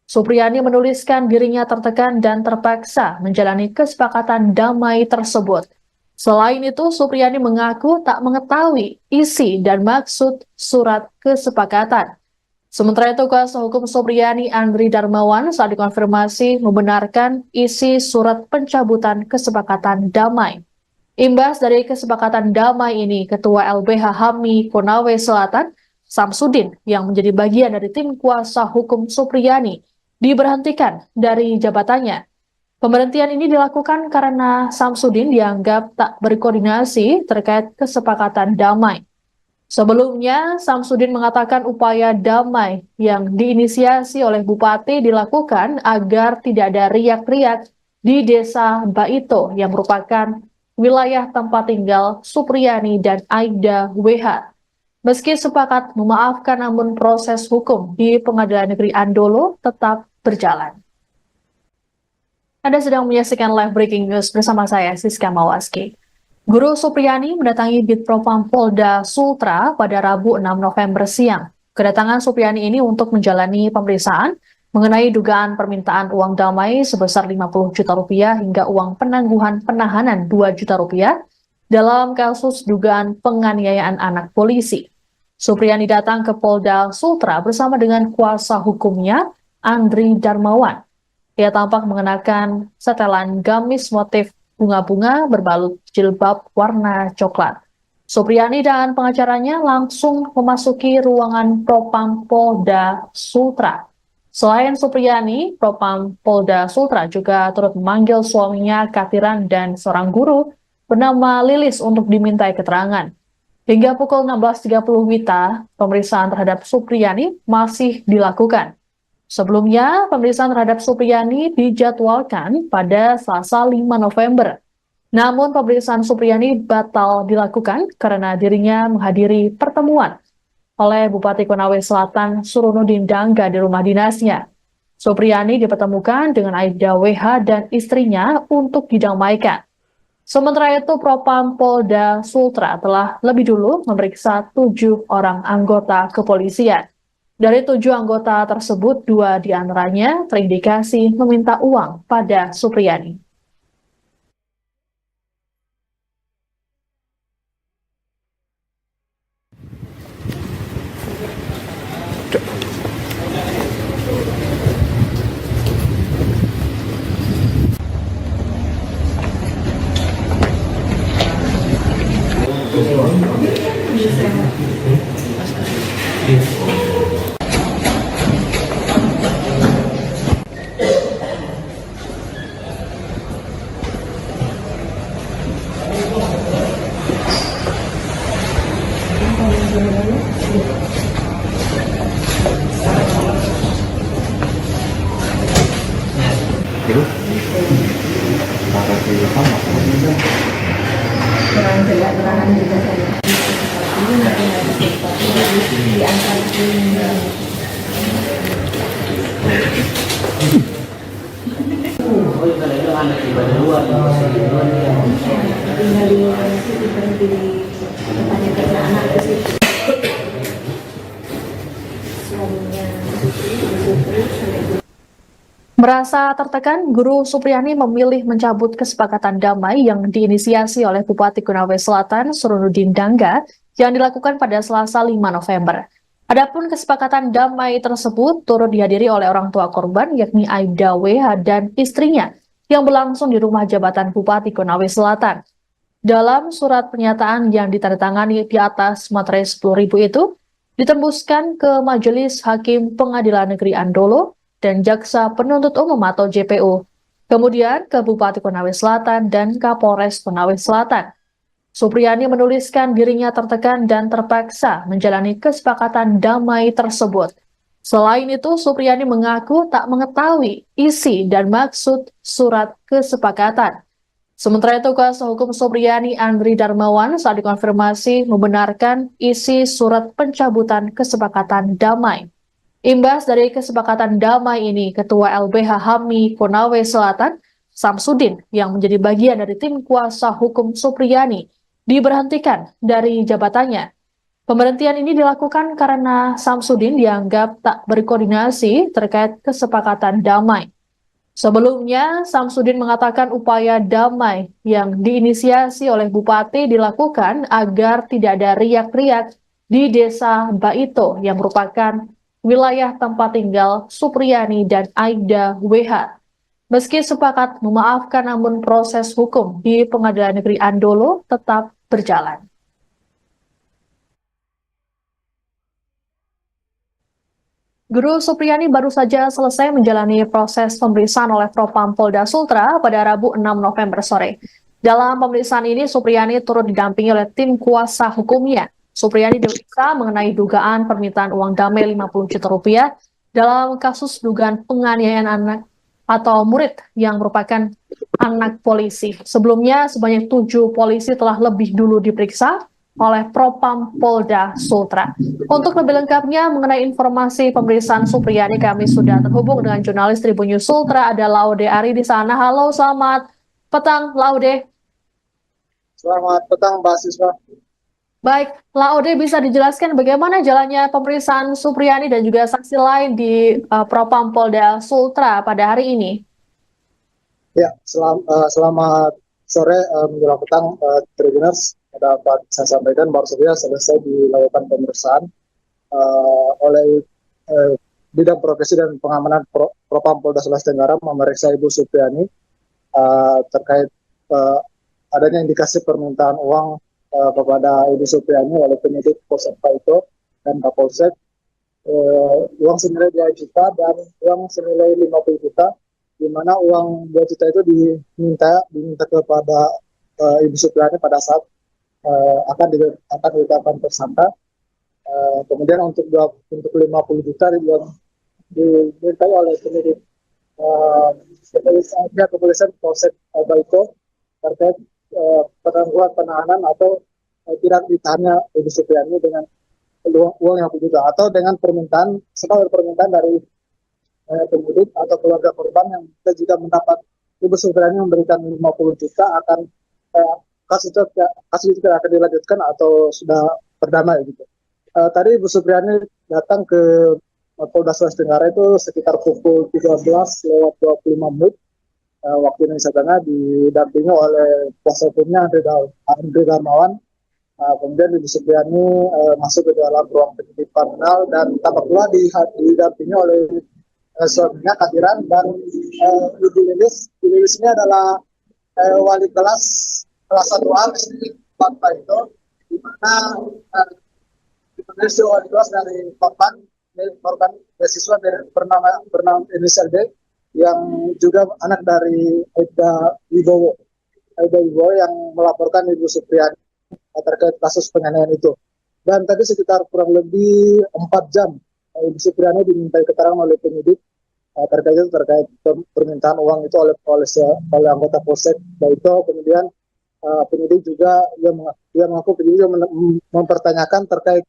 Supriyani menuliskan dirinya tertekan dan terpaksa menjalani kesepakatan damai tersebut. Selain itu, Supriyani mengaku tak mengetahui isi dan maksud surat kesepakatan. Sementara itu, kuasa hukum Supriyani Andri Darmawan saat dikonfirmasi membenarkan isi surat pencabutan kesepakatan damai. Imbas dari kesepakatan damai ini, Ketua LBH HAMI Konawe Selatan, Samsudin, yang menjadi bagian dari tim kuasa hukum Supriyani, diberhentikan dari jabatannya. Pemberhentian ini dilakukan karena Samsudin dianggap tak berkoordinasi terkait kesepakatan damai. Sebelumnya, Samsudin mengatakan upaya damai yang diinisiasi oleh Bupati dilakukan agar tidak ada riak-riak di Desa Baito yang merupakan wilayah tempat tinggal Supriyani dan Aibda WH. Meski sepakat memaafkan, namun proses hukum di Pengadilan Negeri Andolo tetap berjalan. Anda sedang menyaksikan live breaking news bersama saya, Siska Mawaski. Guru Supriyani mendatangi Bitpropam Polda Sultra pada Rabu 6 November siang. Kedatangan Supriyani ini untuk menjalani pemeriksaan mengenai dugaan permintaan uang damai sebesar 50 juta rupiah hingga uang penangguhan penahanan 2 juta rupiah dalam kasus dugaan penganiayaan anak polisi. Supriyani datang ke Polda Sultra bersama dengan kuasa hukumnya, Andri Darmawan. Ia tampak mengenakan setelan gamis motif bunga-bunga berbalut jilbab warna coklat. Supriyani dan pengacaranya langsung memasuki ruangan Propam Polda Sultra. Selain Supriyani, Propam Polda Sultra juga turut memanggil suaminya Katiran dan seorang guru bernama Lilis untuk dimintai keterangan. Hingga pukul 16.30 WITA, pemeriksaan terhadap Supriyani masih dilakukan. Sebelumnya, pemeriksaan terhadap Supriyani dijadwalkan pada Selasa 5 November. Namun pemeriksaan Supriyani batal dilakukan karena dirinya menghadiri pertemuan oleh Bupati Konawe Selatan Surunudin Dangga di rumah dinasnya. Supriyani dipertemukan dengan Aibda WH dan istrinya untuk didamaikan. Sementara itu, Propam Polda Sultra telah lebih dulu memeriksa 7 orang anggota kepolisian. Dari 7 anggota tersebut, 2 diantaranya terindikasi meminta uang pada Supriyani. Merasa tertekan, Guru Supriyani memilih mencabut kesepakatan damai yang diinisiasi oleh Bupati Konawe Selatan Surunudin Dangga yang dilakukan pada Selasa 5 November. Adapun kesepakatan damai tersebut turut dihadiri oleh orang tua korban yakni Aibda WH dan istrinya yang berlangsung di rumah jabatan Bupati Konawe Selatan. Dalam surat pernyataan yang ditandatangani di atas materai 10.000 itu, ditembuskan ke Majelis Hakim Pengadilan Negeri Andolo dan Jaksa Penuntut Umum atau JPU, kemudian ke Bupati Konawe Selatan dan Kapolres Konawe Selatan. Supriyani menuliskan dirinya tertekan dan terpaksa menjalani kesepakatan damai tersebut. Selain itu, Supriyani mengaku tak mengetahui isi dan maksud surat kesepakatan. Sementara itu, kuasa hukum Supriyani Andri Darmawan saat dikonfirmasi membenarkan isi surat pencabutan kesepakatan damai. Imbas dari kesepakatan damai ini, Ketua LBH HAMI Konawe Selatan, Samsudin, yang menjadi bagian dari tim kuasa hukum Supriyani, diberhentikan dari jabatannya. Pemberhentian ini dilakukan karena Samsudin dianggap tak berkoordinasi terkait kesepakatan damai. Sebelumnya, Samsudin mengatakan upaya damai yang diinisiasi oleh Bupati dilakukan agar tidak ada riak-riak di Desa Baito yang merupakan wilayah tempat tinggal Supriyani dan Aibda WH. Meski sepakat memaafkan, namun proses hukum di Pengadilan Negeri Andolo tetap berjalan. Guru Supriyani baru saja selesai menjalani proses pemeriksaan oleh Propam Polda Sultra pada Rabu 6 November sore. Dalam pemeriksaan ini, Supriyani turut didampingi oleh tim kuasa hukumnya. Supriyani diperiksa mengenai dugaan permintaan uang damai 50 juta rupiah dalam kasus dugaan penganiayaan anak atau murid yang merupakan anak polisi. Sebelumnya, sebanyak 7 polisi telah lebih dulu diperiksa oleh Propam Polda Sultra. Untuk lebih lengkapnya mengenai informasi pemeriksaan Supriyani, kami sudah terhubung dengan jurnalis Tribun News Sultra, ada Laude Ari di sana. Halo, selamat petang, Laude. Selamat petang, Mbak Siswa. Baik, Laude, bisa dijelaskan bagaimana jalannya pemeriksaan Supriyani dan juga saksi lain di Propam Polda Sultra pada hari ini? Ya, selamat sore menjelang petang, Tribuners. Dapat saya sampaikan baru saja selesai dilakukan pemeriksaan oleh Bidang Profesi dan Pengamanan Propam Polda Sulawesi Tenggara memeriksa Ibu Supriyani terkait adanya indikasi permintaan uang kepada Ibu Supriani oleh penyidik Polsek Paito dan Kapolsek, uang senilai 2 juta dan uang senilai 50 juta, di mana uang 2 juta itu diminta kepada Ibu Supriani pada saat akan ditetapkan tersangka. Kemudian untuk 50 juta dimintai oleh penyidik kepolisian Polsek Baito terkait penangguhan penahanan atau tidak ditahannya Ibu Supriani dengan uang yang juga atau dengan permintaan dari penyidik atau keluarga korban yang kita juga mendapat Ibu Supriani memberikan 50 juta akan kasus itu tidak akan dilanjutkan atau sudah berdamai gitu. Tadi Ibu Supriani datang ke Polda Sulawesi Tenggara itu sekitar pukul 13:25 waktu Indonesia Tengah, didampingi oleh kuasa hukumnya Andre Darmawan. Kemudian Ibu Supriani masuk ke dalam ruang penyidik kriminal dan tampak pula didampingi oleh suaminya Kadiran dan Ibu Lilis. Ibu Lilis ini adalah wali kelas 1A Pak itu, di mana wali kelas dari korban beasiswa bernama inisial D yang juga anak dari Aida Wibowo yang melaporkan Ibu Supriani terkait kasus penganiayaan itu. Dan tadi sekitar kurang lebih 4 jam Ibu Supriani dimintai keterangan oleh penyidik terkait permintaan uang itu oleh anggota Polsek Baito. Kemudian penyidik juga dia mengaku penyidik mempertanyakan terkait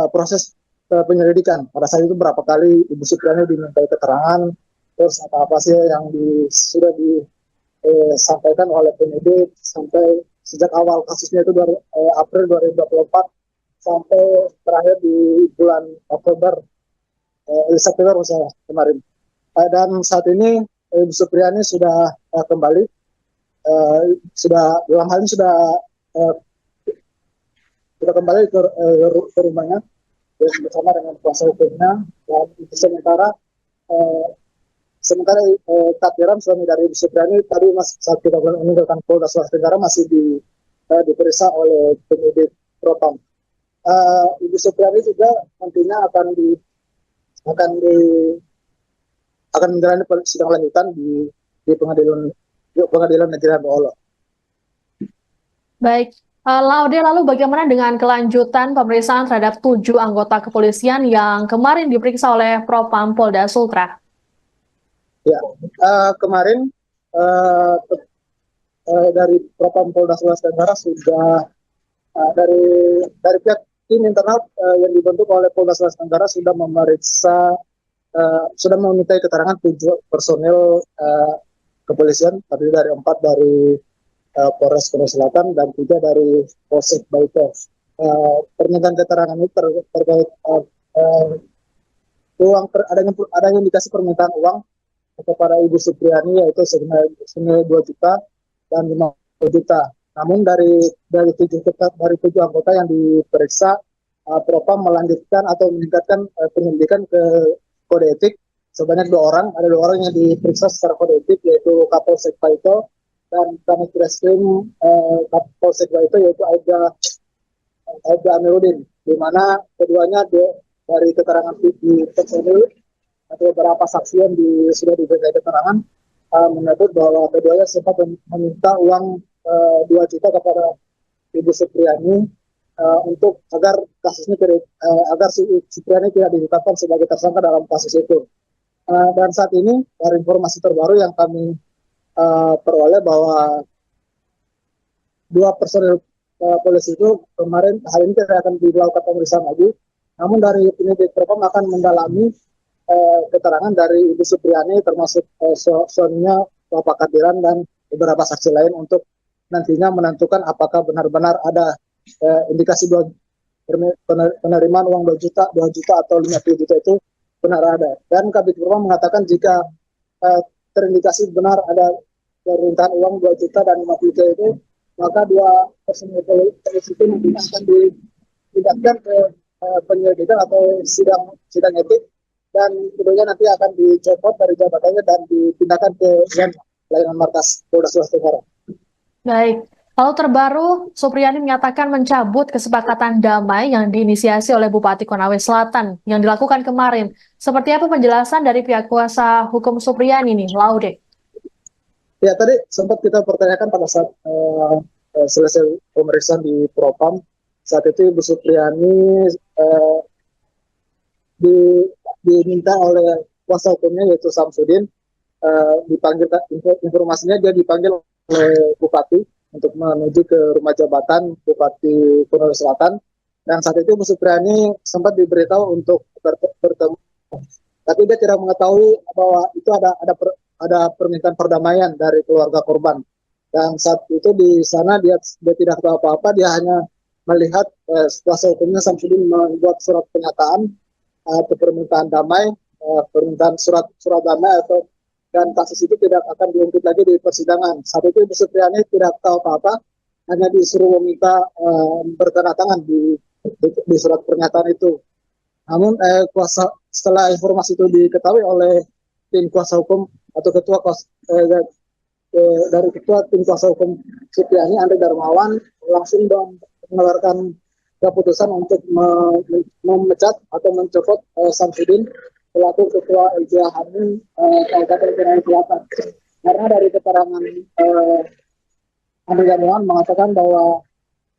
proses penyelidikan. Pada saat itu berapa kali Ibu Supriani dimintai keterangan, terus apa sih yang sudah disampaikan oleh penyidik sampai sejak awal kasusnya itu dari April 2024 sampai terakhir di bulan September misalnya kemarin. Dan saat ini Ibu Supriani sudah kembali, dalam hal ini sudah kembali ke rumahnya bersama dengan kuasa hukumnya. Dan sementara Kadiran, suami dari Ibu Supriani, tadi saat kita meninggalkan Polda Sulawesi Tenggara masih diperiksa oleh penyidik Propam. Ibu Supriani juga nantinya akan menjalani sidang lanjutan di pengadilan negeri Ambolo. Baik, Laude, lalu bagaimana dengan kelanjutan pemeriksaan terhadap 7 anggota kepolisian yang kemarin diperiksa oleh Propam Polda Sultra? Ya, kemarin dari Propam Polda Sulawesi Tenggara sudah dari pihak tim internal yang dibentuk oleh Polda Sulawesi Tenggara sudah memintai keterangan 7 personil kepolisian, terdiri dari 4 dari Polres Korea Selatan dan 3 dari Polsek Baito. Permintaan keterangan ini terkait adanya indikasi permintaan uang kepada Ibu Supriani yaitu senilai 2 juta dan 50 juta. Namun dari 7 anggota yang diperiksa, Propam melanjutkan atau meningkatkan penyelidikan ke kode etik sebanyak 2 orang. Ada 2 orang yang diperiksa secara kode etik, yaitu Kapolsek Paito dan Kanit Reskrim Kapolsek Paito, yaitu Aida Amiruddin, di mana keduanya dari keterangan di personil atau beberapa saksi yang sudah diberikan keterangan menyebut bahwa keduanya sempat meminta uang 2 juta kepada Ibu Supriani untuk agar kasusnya agar Supriani tidak ditetapkan sebagai tersangka dalam kasus itu. Dan saat ini dari informasi terbaru yang kami peroleh bahwa 2 personil polisi itu kemarin hari ini tidak akan dilakukan pemeriksaan lagi. Namun dari penyidik Propam akan mendalami keterangan dari Ibu Supriani termasuk suaminya Bapak Kadiran dan beberapa saksi lain untuk nantinya menentukan apakah benar-benar ada indikasi penerimaan uang 2 juta atau 50 juta itu benar ada. Dan Kabid Propam mengatakan jika terindikasi benar ada permintaan uang 2 juta dan 50 juta itu, maka 2 personil polisi itu nantinya akan dipindahkan ke penyelidikan atau sidang etik, dan kemudian nanti akan dicopot dari jabatannya dan dipindahkan ke layanan markas Polda Sulawesi Tenggara. Baik, Lalu terbaru, Supriyani menyatakan mencabut kesepakatan damai yang diinisiasi oleh Bupati Konawe Selatan yang dilakukan kemarin. Seperti apa penjelasan dari pihak kuasa hukum Supriyani nih, Laude? Ya, tadi sempat kita pertanyakan pada saat selesai pemeriksaan di Propam. Saat itu Ibu Supriyani diminta oleh kuasa hukumnya yaitu Samsudin, dipanggil, informasinya dia dipanggil oleh Bupati untuk menuju ke rumah jabatan Bupati Konawe Selatan, dan saat itu Bu Supriyani sempat diberitahu untuk bertemu, tapi dia tidak mengetahui bahwa itu ada permintaan perdamaian dari keluarga korban, dan saat itu di sana dia tidak tahu apa-apa, dia hanya melihat kuasa hukumnya Samsudin membuat surat pernyataan atau permintaan damai, permintaan surat damai atau dan kasus itu tidak akan diungkit lagi di persidangan. Saat itu Ibu Supriyani tidak tahu apa-apa, hanya disuruh meminta bertanda tangan di surat pernyataan itu. Namun setelah informasi itu diketahui oleh tim kuasa hukum atau dari ketua tim kuasa hukum Supriyani, Andre Darmawan, langsung mengeluarkan keputusan untuk memecat atau mencopot Samsudin selaku ketua LBH Hamil Kabupaten Konawe Selatan. Karena dari keterangan Andre Darmawan mengatakan bahwa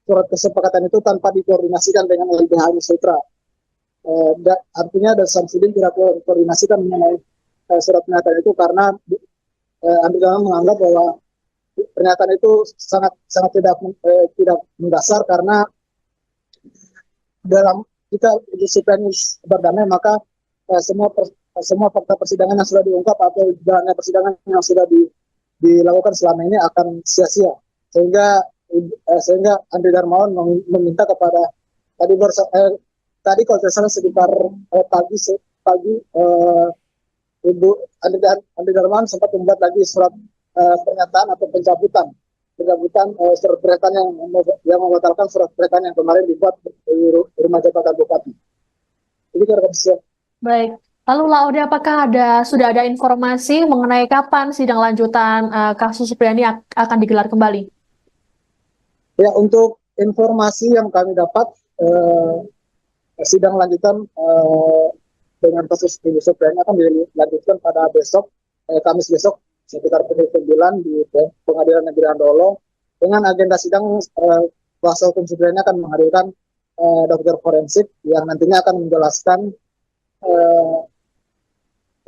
surat kesepakatan itu tanpa dikoordinasikan dengan LBH Hamil Sutra. Artinya dari Samsudin tidak koordinasikan mengenai surat pernyataan itu, karena Andre Darmawan menganggap bahwa pernyataan itu sangat tidak mendasar, karena dalam jika disiplin berdamai maka semua fakta persidangan yang sudah diungkap atau jalannya persidangan yang sudah dilakukan selama ini akan sia-sia, sehingga Andre Darmawan meminta kepada tadi kalau tidak salah sekitar pagi Ibu Andre Darmawan sempat membuat lagi surat pernyataan atau pencabutan surat pernyataan yang membatalkan surat pernyataan yang kemarin dibuat di rumah jabatan Bupati. Ini kira-kira. Baik, lalu Laude, apakah sudah ada informasi mengenai kapan sidang lanjutan kasus Supriyani akan digelar kembali? Ya, untuk informasi yang kami dapat, sidang lanjutan dengan kasus Ibu Supriyani akan dilanjutkan pada besok, Kamis besok, sekitar pukul 9 di Pengadilan Negeri Andolo. Dengan agenda sidang, kuasa hukum Supriyani akan menghadirkan dokter forensik yang nantinya akan menjelaskan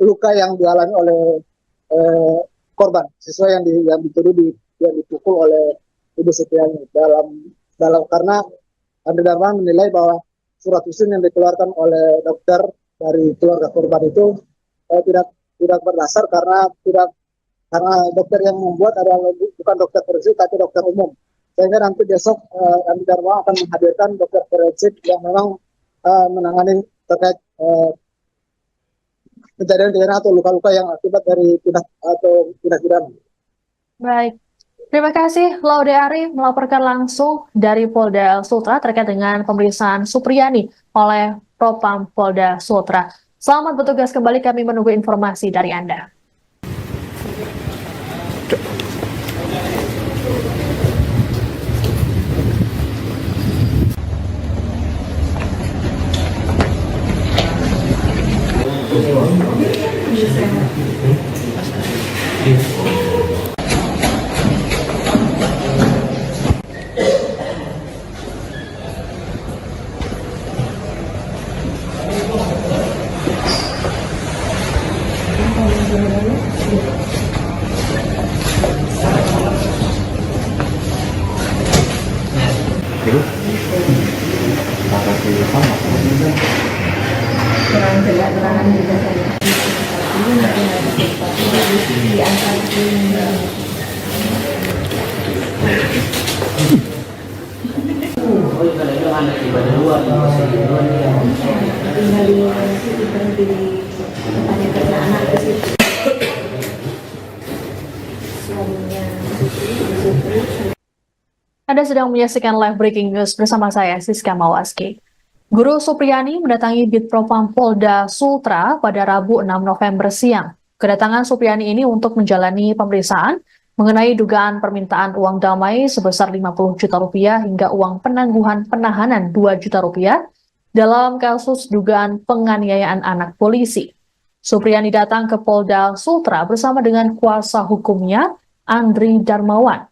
luka yang dialami oleh korban, siswa yang dituduh yang dipukul oleh Ibu Supriyani dalam karena Andre Darmawan menilai bahwa surat usul yang dikeluarkan oleh dokter dari keluarga korban itu tidak berdasar, karena dokter yang membuat adalah bukan dokter forensik tapi dokter umum, sehingga nanti besok Andre Darmawan akan menghadirkan dokter forensik yang memang menangani terkait kejadian atau luka-luka yang akibat dari tindak pidana. Baik, terima kasih Laude Ari melaporkan langsung dari Polda Sultra terkait dengan pemeriksaan Supriyani oleh Propam Polda Sultra. Selamat bertugas kembali, kami menunggu informasi dari Anda. Kurang jelas keterangan juga saya. Ini nanti ada sesuatu di antara ini. Tinggal di situ berhenti tempatnya kerja anak di situ. Suaminya Supri. Anda sedang menyaksikan live breaking news bersama saya, Siska Mawaski. Guru Supriyani mendatangi Bitpropam Polda Sultra pada Rabu 6 November siang. Kedatangan Supriyani ini untuk menjalani pemeriksaan mengenai dugaan permintaan uang damai sebesar 50 juta rupiah hingga uang penangguhan penahanan 2 juta rupiah dalam kasus dugaan penganiayaan anak polisi. Supriyani datang ke Polda Sultra bersama dengan kuasa hukumnya, Andri Darmawan.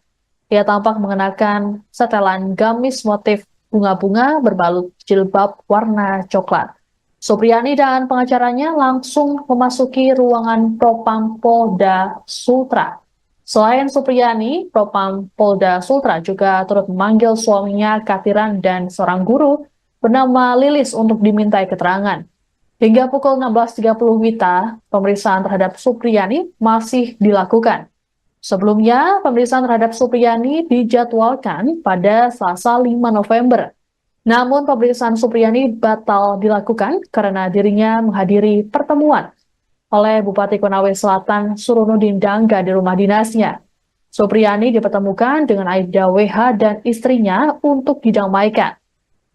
Ia tampak mengenakan setelan gamis motif bunga-bunga berbalut jilbab warna coklat. Supriyani dan pengacaranya langsung memasuki ruangan Propam Polda Sultra. Selain Supriyani, Propam Polda Sultra juga turut memanggil suaminya Katiran dan seorang guru bernama Lilis untuk dimintai keterangan. Hingga pukul 16.30 WITA, pemeriksaan terhadap Supriyani masih dilakukan. Sebelumnya, pemeriksaan terhadap Supriyani dijadwalkan pada Selasa 5 November. Namun pemeriksaan Supriyani batal dilakukan karena dirinya menghadiri pertemuan oleh Bupati Konawe Selatan Surunudin Dangga di rumah dinasnya. Supriyani dipertemukan dengan Aibda WH dan istrinya untuk didamaikan.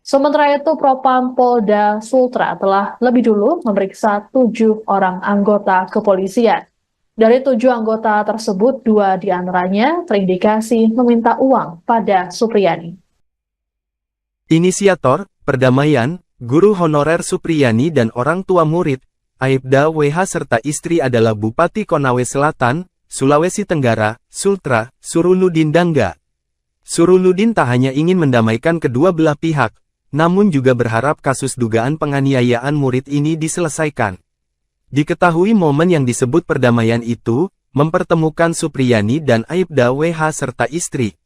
Sementara itu, Propam Polda Sultra telah lebih dulu memeriksa 7 orang anggota kepolisian. Dari 7 anggota tersebut, 2 diantaranya terindikasi meminta uang pada Supriyani. Inisiator, perdamaian, guru honorer Supriyani dan orang tua murid, Aibda WH serta istri adalah Bupati Konawe Selatan, Sulawesi Tenggara, Sultra, Surunudin Dangga. Surunudin tak hanya ingin mendamaikan kedua belah pihak, namun juga berharap kasus dugaan penganiayaan murid ini diselesaikan. Diketahui momen yang disebut perdamaian itu, mempertemukan Supriyani dan Aibda WH serta istri.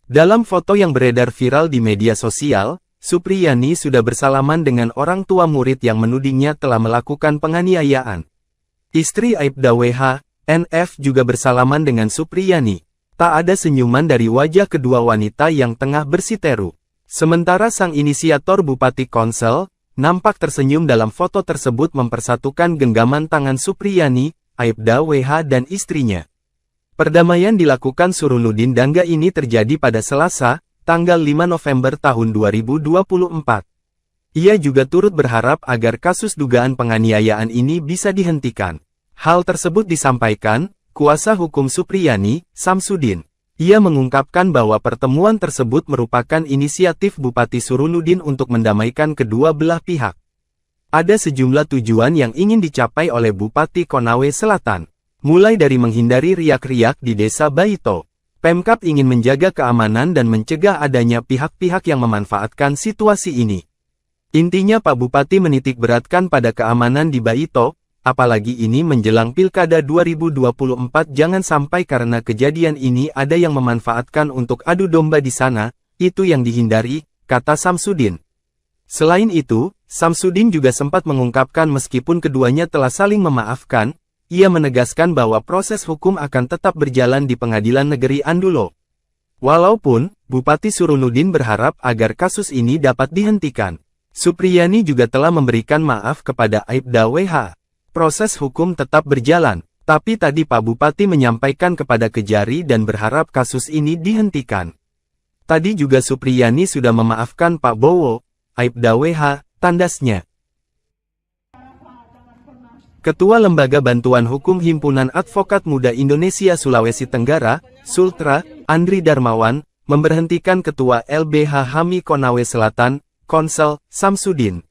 Dalam foto yang beredar viral di media sosial, Supriyani sudah bersalaman dengan orang tua murid yang menudingnya telah melakukan penganiayaan. Istri Aibda WH, NF juga bersalaman dengan Supriyani. Tak ada senyuman dari wajah kedua wanita yang tengah bersiteru. Sementara sang inisiator Bupati Konsel, nampak tersenyum dalam foto tersebut mempersatukan genggaman tangan Supriyani, Aibda WH dan istrinya. Perdamaian dilakukan Surunudin Dangga ini terjadi pada Selasa, tanggal 5 November tahun 2024. Ia juga turut berharap agar kasus dugaan penganiayaan ini bisa dihentikan. Hal tersebut disampaikan kuasa hukum Supriyani, Samsudin. Ia mengungkapkan bahwa pertemuan tersebut merupakan inisiatif Bupati Surunudin untuk mendamaikan kedua belah pihak. Ada sejumlah tujuan yang ingin dicapai oleh Bupati Konawe Selatan. Mulai dari menghindari riak-riak di Desa Baito. Pemkab ingin menjaga keamanan dan mencegah adanya pihak-pihak yang memanfaatkan situasi ini. Intinya Pak Bupati menitik beratkan pada keamanan di Baito, apalagi ini menjelang Pilkada 2024 jangan sampai karena kejadian ini ada yang memanfaatkan untuk adu domba di sana, itu yang dihindari, kata Samsudin. Selain itu, Samsudin juga sempat mengungkapkan meskipun keduanya telah saling memaafkan, ia menegaskan bahwa proses hukum akan tetap berjalan di Pengadilan Negeri Andulo. Walaupun, Bupati Surunudin berharap agar kasus ini dapat dihentikan. Supriyani juga telah memberikan maaf kepada Aibda WH. Proses hukum tetap berjalan, tapi tadi Pak Bupati menyampaikan kepada Kejari dan berharap kasus ini dihentikan. Tadi juga Supriyani sudah memaafkan Pak Bowo, Aibda WH, tandasnya. Ketua Lembaga Bantuan Hukum Himpunan Advokat Muda Indonesia Sulawesi Tenggara, Sultra, Andri Darmawan, memberhentikan Ketua LBH HAMI Konawe Selatan, Konsel, Samsudin.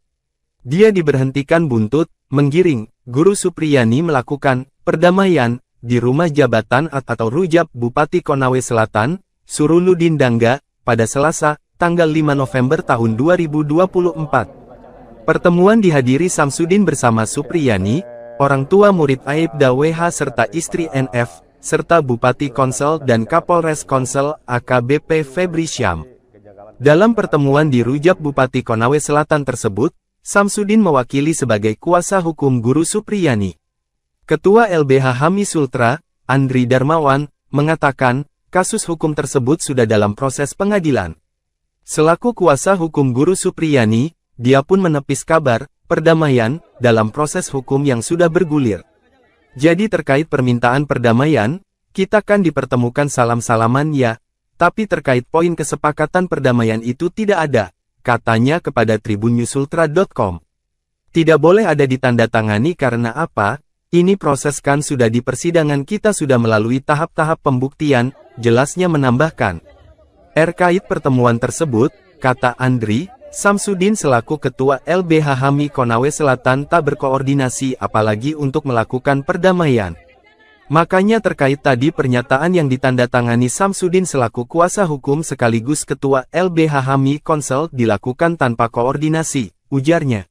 Dia diberhentikan buntut, menggiring, Guru Supriyani melakukan perdamaian di rumah jabatan atau rujab Bupati Konawe Selatan, Surunudin Dangga, pada Selasa, tanggal 5 November tahun 2024. Pertemuan dihadiri Samsudin bersama Supriyani, orang tua murid Aibda WH serta istri NF, serta Bupati Konsel dan Kapolres Konsel AKBP Febri Syam. Dalam pertemuan di rujab Bupati Konawe Selatan tersebut, Samsudin mewakili sebagai kuasa hukum Guru Supriyani. Ketua LBH HAMI Sultra, Andri Darmawan, mengatakan, kasus hukum tersebut sudah dalam proses pengadilan. Selaku kuasa hukum Guru Supriyani, dia pun menepis kabar perdamaian dalam proses hukum yang sudah bergulir. Jadi terkait permintaan perdamaian, kita kan dipertemukan salam-salaman ya, tapi terkait poin kesepakatan perdamaian itu tidak ada, katanya kepada tribunnyusultra.com. Tidak boleh ada ditandatangani karena apa? Ini proses kan sudah di persidangan kita sudah melalui tahap-tahap pembuktian, jelasnya menambahkan. Terkait pertemuan tersebut, kata Andri, Samsudin selaku Ketua LBH HAMI Konawe Selatan tak berkoordinasi apalagi untuk melakukan perdamaian. Makanya terkait tadi pernyataan yang ditandatangani Samsudin selaku kuasa hukum sekaligus Ketua LBH HAMI Konsel dilakukan tanpa koordinasi, ujarnya.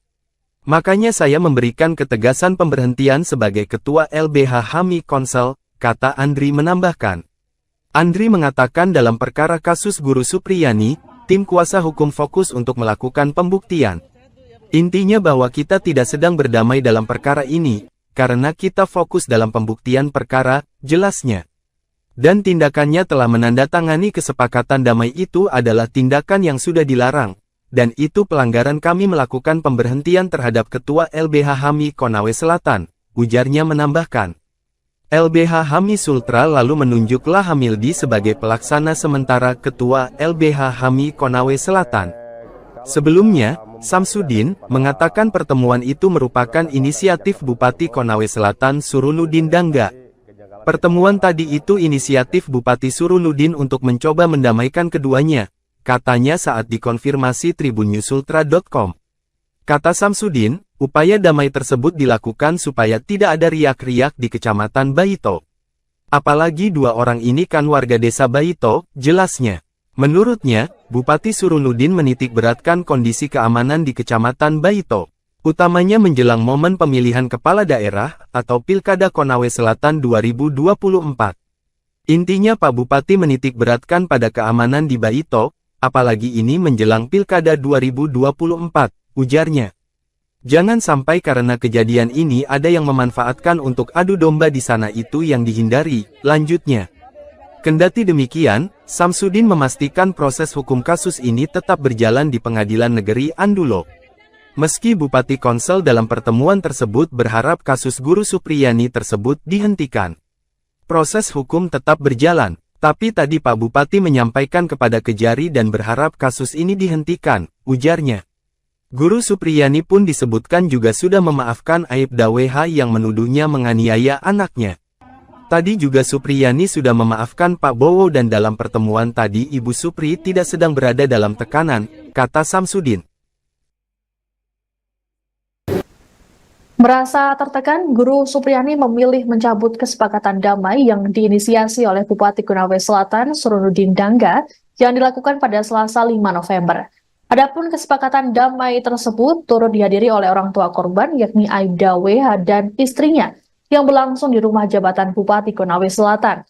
Makanya saya memberikan ketegasan pemberhentian sebagai Ketua LBH HAMI Konsel, kata Andri menambahkan. Andri mengatakan dalam perkara kasus Guru Supriyani, tim kuasa hukum fokus untuk melakukan pembuktian. Intinya bahwa kita tidak sedang berdamai dalam perkara ini, karena kita fokus dalam pembuktian perkara, jelasnya. Dan tindakannya telah menandatangani kesepakatan damai itu adalah tindakan yang sudah dilarang. Dan itu pelanggaran kami melakukan pemberhentian terhadap Ketua LBH HAMI Konawe Selatan, ujarnya menambahkan. LBH HAMI Sultra lalu menunjuk Lahamildi sebagai pelaksana sementara Ketua LBH HAMI Konawe Selatan. Sebelumnya, Samsudin mengatakan pertemuan itu merupakan inisiatif Bupati Konawe Selatan Surunudin Dangga. Pertemuan tadi itu inisiatif Bupati Surunudin untuk mencoba mendamaikan keduanya. Katanya saat dikonfirmasi tribunnyusultra.com. Kata Samsudin, upaya damai tersebut dilakukan supaya tidak ada riak-riak di Kecamatan Baito. Apalagi dua orang ini kan warga desa Baito, jelasnya. Menurutnya, Bupati Surunudin menitik beratkan kondisi keamanan di Kecamatan Baito. Utamanya menjelang momen pemilihan kepala daerah atau Pilkada Konawe Selatan 2024. Intinya Pak Bupati menitik beratkan pada keamanan di Baito, apalagi ini menjelang Pilkada 2024, ujarnya. Jangan sampai karena kejadian ini ada yang memanfaatkan untuk adu domba di sana itu yang dihindari, lanjutnya. Kendati demikian, Samsudin memastikan proses hukum kasus ini tetap berjalan di Pengadilan Negeri Andulo. Meski Bupati Konsel dalam pertemuan tersebut berharap kasus Guru Supriyani tersebut dihentikan. Proses hukum tetap berjalan. Tapi tadi Pak Bupati menyampaikan kepada Kejari dan berharap kasus ini dihentikan, ujarnya. Guru Supriyani pun disebutkan juga sudah memaafkan Aibda WH yang menuduhnya menganiaya anaknya. Tadi juga Supriyani sudah memaafkan Pak Bowo dan dalam pertemuan tadi Ibu Supri tidak sedang berada dalam tekanan, kata Samsudin. Merasa tertekan, Guru Supriyani memilih mencabut kesepakatan damai yang diinisiasi oleh Bupati Konawe Selatan Surunudin Dangga yang dilakukan pada Selasa 5 November. Adapun kesepakatan damai tersebut turut dihadiri oleh orang tua korban yakni Aibda WH dan istrinya yang berlangsung di rumah jabatan Bupati Konawe Selatan.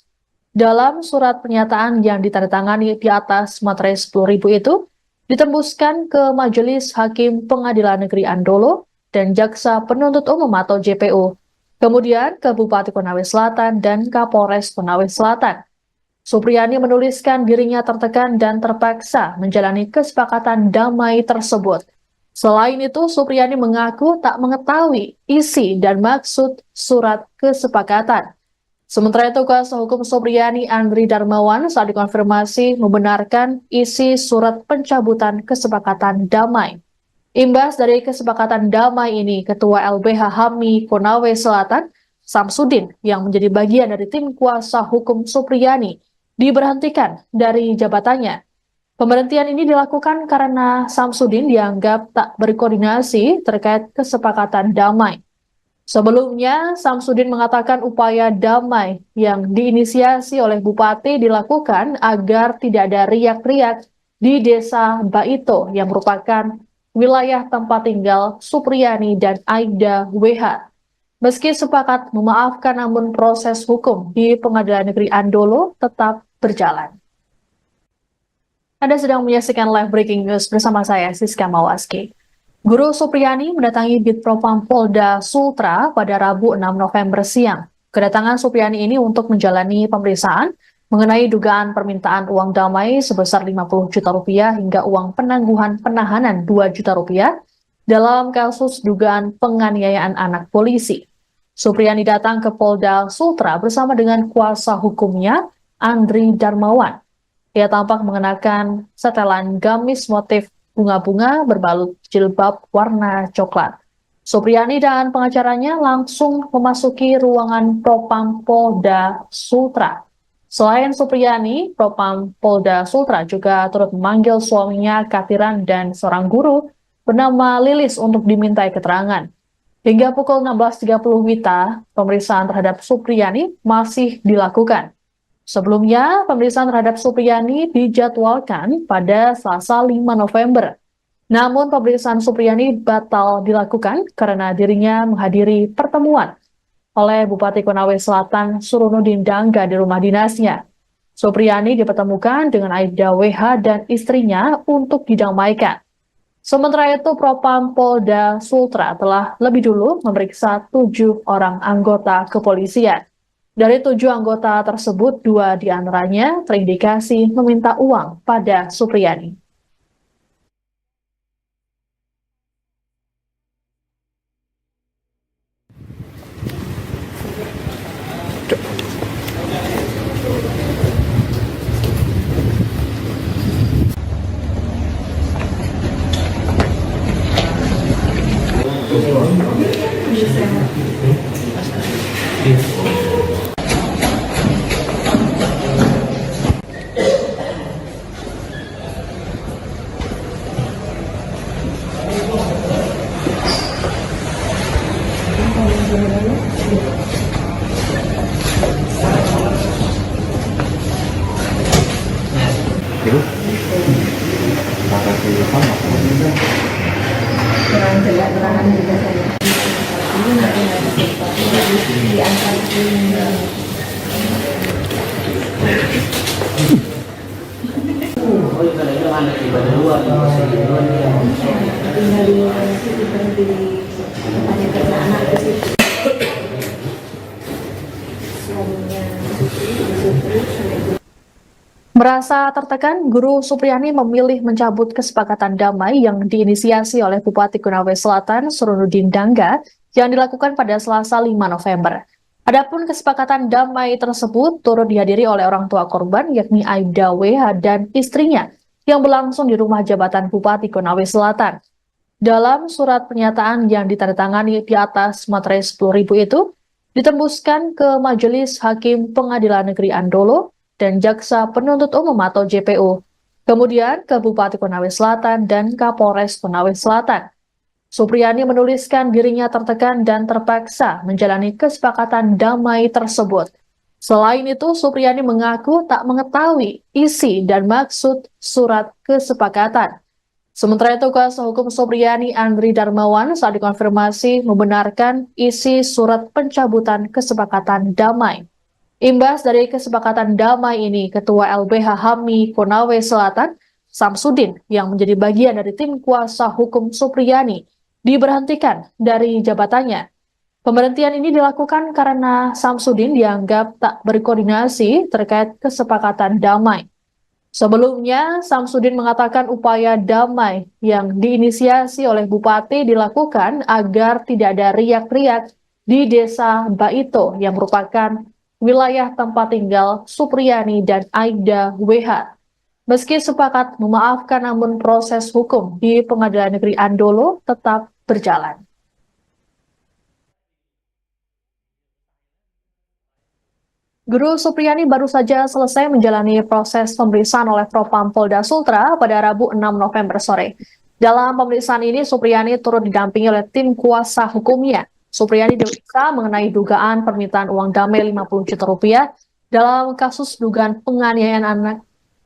Dalam surat pernyataan yang ditandatangani di atas materai 10.000 itu, ditembuskan ke Majelis Hakim Pengadilan Negeri Andolo dan Jaksa Penuntut Umum atau JPU, kemudian ke Bupati Konawe Selatan dan Kapolres Konawe Selatan. Supriyani menuliskan dirinya tertekan dan terpaksa menjalani kesepakatan damai tersebut. Selain itu, Supriyani mengaku tak mengetahui isi dan maksud surat kesepakatan. Sementara itu, kuasa hukum Supriyani Andri Darmawan saat dikonfirmasi membenarkan isi surat pencabutan kesepakatan damai. Imbas dari kesepakatan damai ini, Ketua LBH HAMI Konawe Selatan, Samsudin, yang menjadi bagian dari tim kuasa hukum Supriyani, diberhentikan dari jabatannya. Pemberhentian ini dilakukan karena Samsudin dianggap tak berkoordinasi terkait kesepakatan damai. Sebelumnya, Samsudin mengatakan upaya damai yang diinisiasi oleh Bupati dilakukan agar tidak ada riak-riak di desa Baito yang merupakan wilayah tempat tinggal Supriyani dan Aibda WH. Meski sepakat memaafkan, namun proses hukum di Pengadilan Negeri Andolo tetap berjalan. Anda sedang menyaksikan live breaking news bersama saya, Siska Mawaski. Guru Supriyani mendatangi Bitpropam Polda Sultra pada Rabu 6 November siang. Kedatangan Supriyani ini untuk menjalani pemeriksaan mengenai dugaan permintaan uang damai sebesar 50 juta rupiah hingga uang penangguhan penahanan 2 juta rupiah dalam kasus dugaan penganiayaan anak polisi. Supriyani datang ke Polda Sultra bersama dengan kuasa hukumnya, Andri Darmawan. Ia tampak mengenakan setelan gamis motif bunga-bunga berbalut jilbab warna coklat. Supriyani dan pengacaranya langsung memasuki ruangan Propam Polda Sultra. Selain Supriyani, Propam Polda Sultra juga turut memanggil suaminya Katiran dan seorang guru bernama Lilis untuk dimintai keterangan. Hingga pukul 16.30 WITA, pemeriksaan terhadap Supriyani masih dilakukan. Sebelumnya, pemeriksaan terhadap Supriyani dijadwalkan pada Selasa 5 November. Namun pemeriksaan Supriyani batal dilakukan karena dirinya menghadiri pertemuan oleh Bupati Konawe Selatan Surunudin Dangga di rumah dinasnya. Supriyani dipertemukan dengan Aibda WH dan istrinya untuk didamaikan. Sementara itu, Propam Polda Sultra telah lebih dulu memeriksa 7 orang anggota kepolisian. Dari 7 anggota tersebut, 2 diantaranya terindikasi meminta uang pada Supriyani. Kurang jelas keterangan juga saya. Ini nanti ada sesuatu di antara ini. Tinggal di situ berhenti tanya kerja anak ke situ. Suaminya Merasa tertekan, Guru Supriyani memilih mencabut kesepakatan damai yang diinisiasi oleh Bupati Konawe Selatan Surunudin Dangga yang dilakukan pada Selasa 5 November. Adapun kesepakatan damai tersebut turut dihadiri oleh orang tua korban yakni Aibda WH dan istrinya yang berlangsung di rumah jabatan Bupati Konawe Selatan. Dalam surat pernyataan yang ditandatangani di atas materai 10.000 itu, ditembuskan ke Majelis Hakim Pengadilan Negeri Andolo dan Jaksa Penuntut Umum atau JPU, kemudian ke Bupati Konawe Selatan dan Kapolres Konawe Selatan. Supriyani menuliskan dirinya tertekan dan terpaksa menjalani kesepakatan damai tersebut. Selain itu, Supriyani mengaku tak mengetahui isi dan maksud surat kesepakatan. Sementara itu, kuasa hukum Supriyani Andri Darmawan saat dikonfirmasi membenarkan isi surat pencabutan kesepakatan damai. Imbas dari kesepakatan damai ini, Ketua LBH HAMI Konawe Selatan, Samsudin, yang menjadi bagian dari tim kuasa hukum Supriyani, diberhentikan dari jabatannya. Pemberhentian ini dilakukan karena Samsudin dianggap tak berkoordinasi terkait kesepakatan damai. Sebelumnya, Samsudin mengatakan upaya damai yang diinisiasi oleh Bupati dilakukan agar tidak ada riak-riak di Desa Baito yang merupakan wilayah tempat tinggal Supriyani dan Aibda WH. Meski sepakat memaafkan, namun proses hukum di Pengadilan Negeri Andolo tetap berjalan. Guru Supriyani baru saja selesai menjalani proses pemeriksaan oleh Propam Polda Sultra pada Rabu 6 November sore. Dalam pemeriksaan ini, Supriyani turut didampingi oleh tim kuasa hukumnya. Supriyani diperiksa mengenai dugaan permintaan uang damai 50 juta rupiah dalam kasus dugaan penganiayaan anak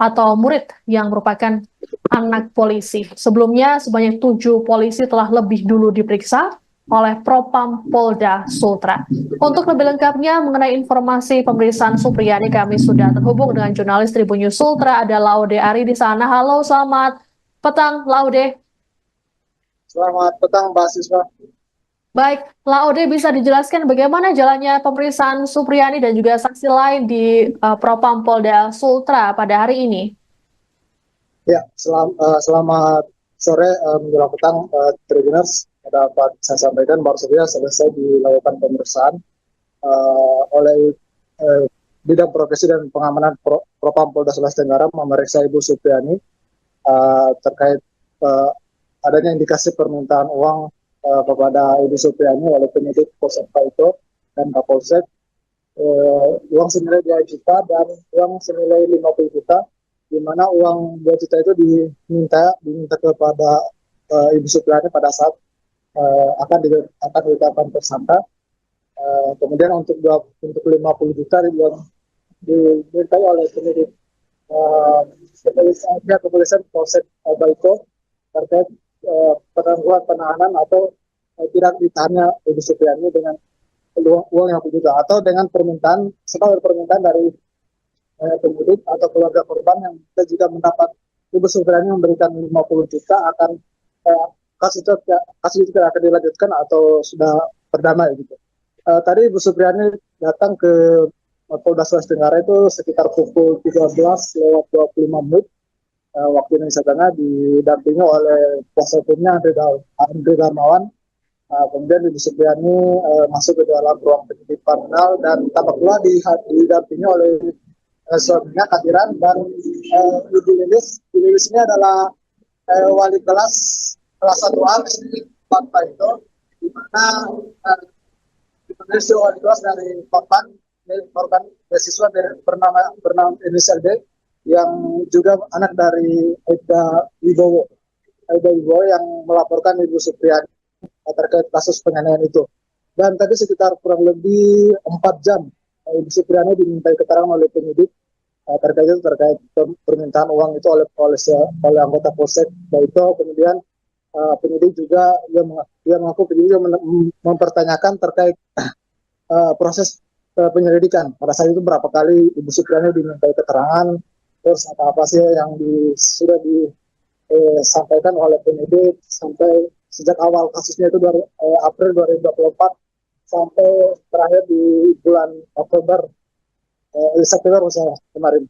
atau murid yang merupakan anak polisi. Sebelumnya, sebanyak 7 polisi telah lebih dulu diperiksa oleh Propam Polda Sultra. Untuk lebih lengkapnya mengenai informasi pemeriksaan Supriyani, kami sudah terhubung dengan jurnalis Tribun News Sultra, ada Laude Ari di sana. Halo, selamat petang, Laude. Selamat petang, Mbak Siswa. Baik, Laude, bisa dijelaskan bagaimana jalannya pemeriksaan Supriyani dan juga saksi lain di Propam Polda Sultra pada hari ini? Ya, selamat sore menjelang petang, Tribuners. Dapat saya sampaikan baru saja selesai dilakukan pemeriksaan oleh Bidang Profesi dan Pengamanan Propam Polda Sulawesi Tenggara memeriksa Ibu Supriyani terkait adanya indikasi permintaan uang kepada Ibu Supriani oleh penyidik Polsek Paito dan Kapolsek, uang senilai 2 juta dan uang senilai 50 juta, di mana uang 2 juta itu diminta kepada Ibu Supriani pada saat akan ditetapkan tersangka. Kemudian untuk 50 juta dimintai oleh penyidik kepolisian Polsek Baiko terkait penangguhan penahanan atau tidak ditahannya Ibu Supriani dengan uang yang juga atau dengan permintaan dari penyidik atau keluarga korban yang kita jika mendapat Ibu Supriani memberikan 50 juta akan kasus itu tidak akan dilanjutkan atau sudah berdamai gitu. Tadi Ibu Supriani datang ke Polda Sulawesi Tenggara itu sekitar pukul 13:25 waktu Indonesia Tengah, didampingi oleh kuasa hukumnya Andre Darmawan. Kemudian Ibu Supriani masuk ke dalam ruang penyidik panel dan tampak pula didampingi oleh suaminya Kadiran dan Ibu Lilis. Ibu Lilis ini adalah wali kelas 1A di Papan itu, di mana wali kelas dari Papan merupakan beasiswa bernama inisial D yang juga anak dari Aida Wibowo yang melaporkan Ibu Supriani terkait kasus penganiayaan itu. Dan tadi sekitar kurang lebih 4 jam Ibu Supriani dimintai keterangan oleh penyidik terkait permintaan uang itu oleh anggota Polsek Baito. Kemudian penyidik juga mempertanyakan terkait proses penyelidikan. Pada saat itu berapa kali Ibu Supriani dimintai keterangan, terus apa sih yang sudah disampaikan oleh penyidik sampai sejak awal kasusnya itu dari April 2024 sampai terakhir di bulan September kemarin.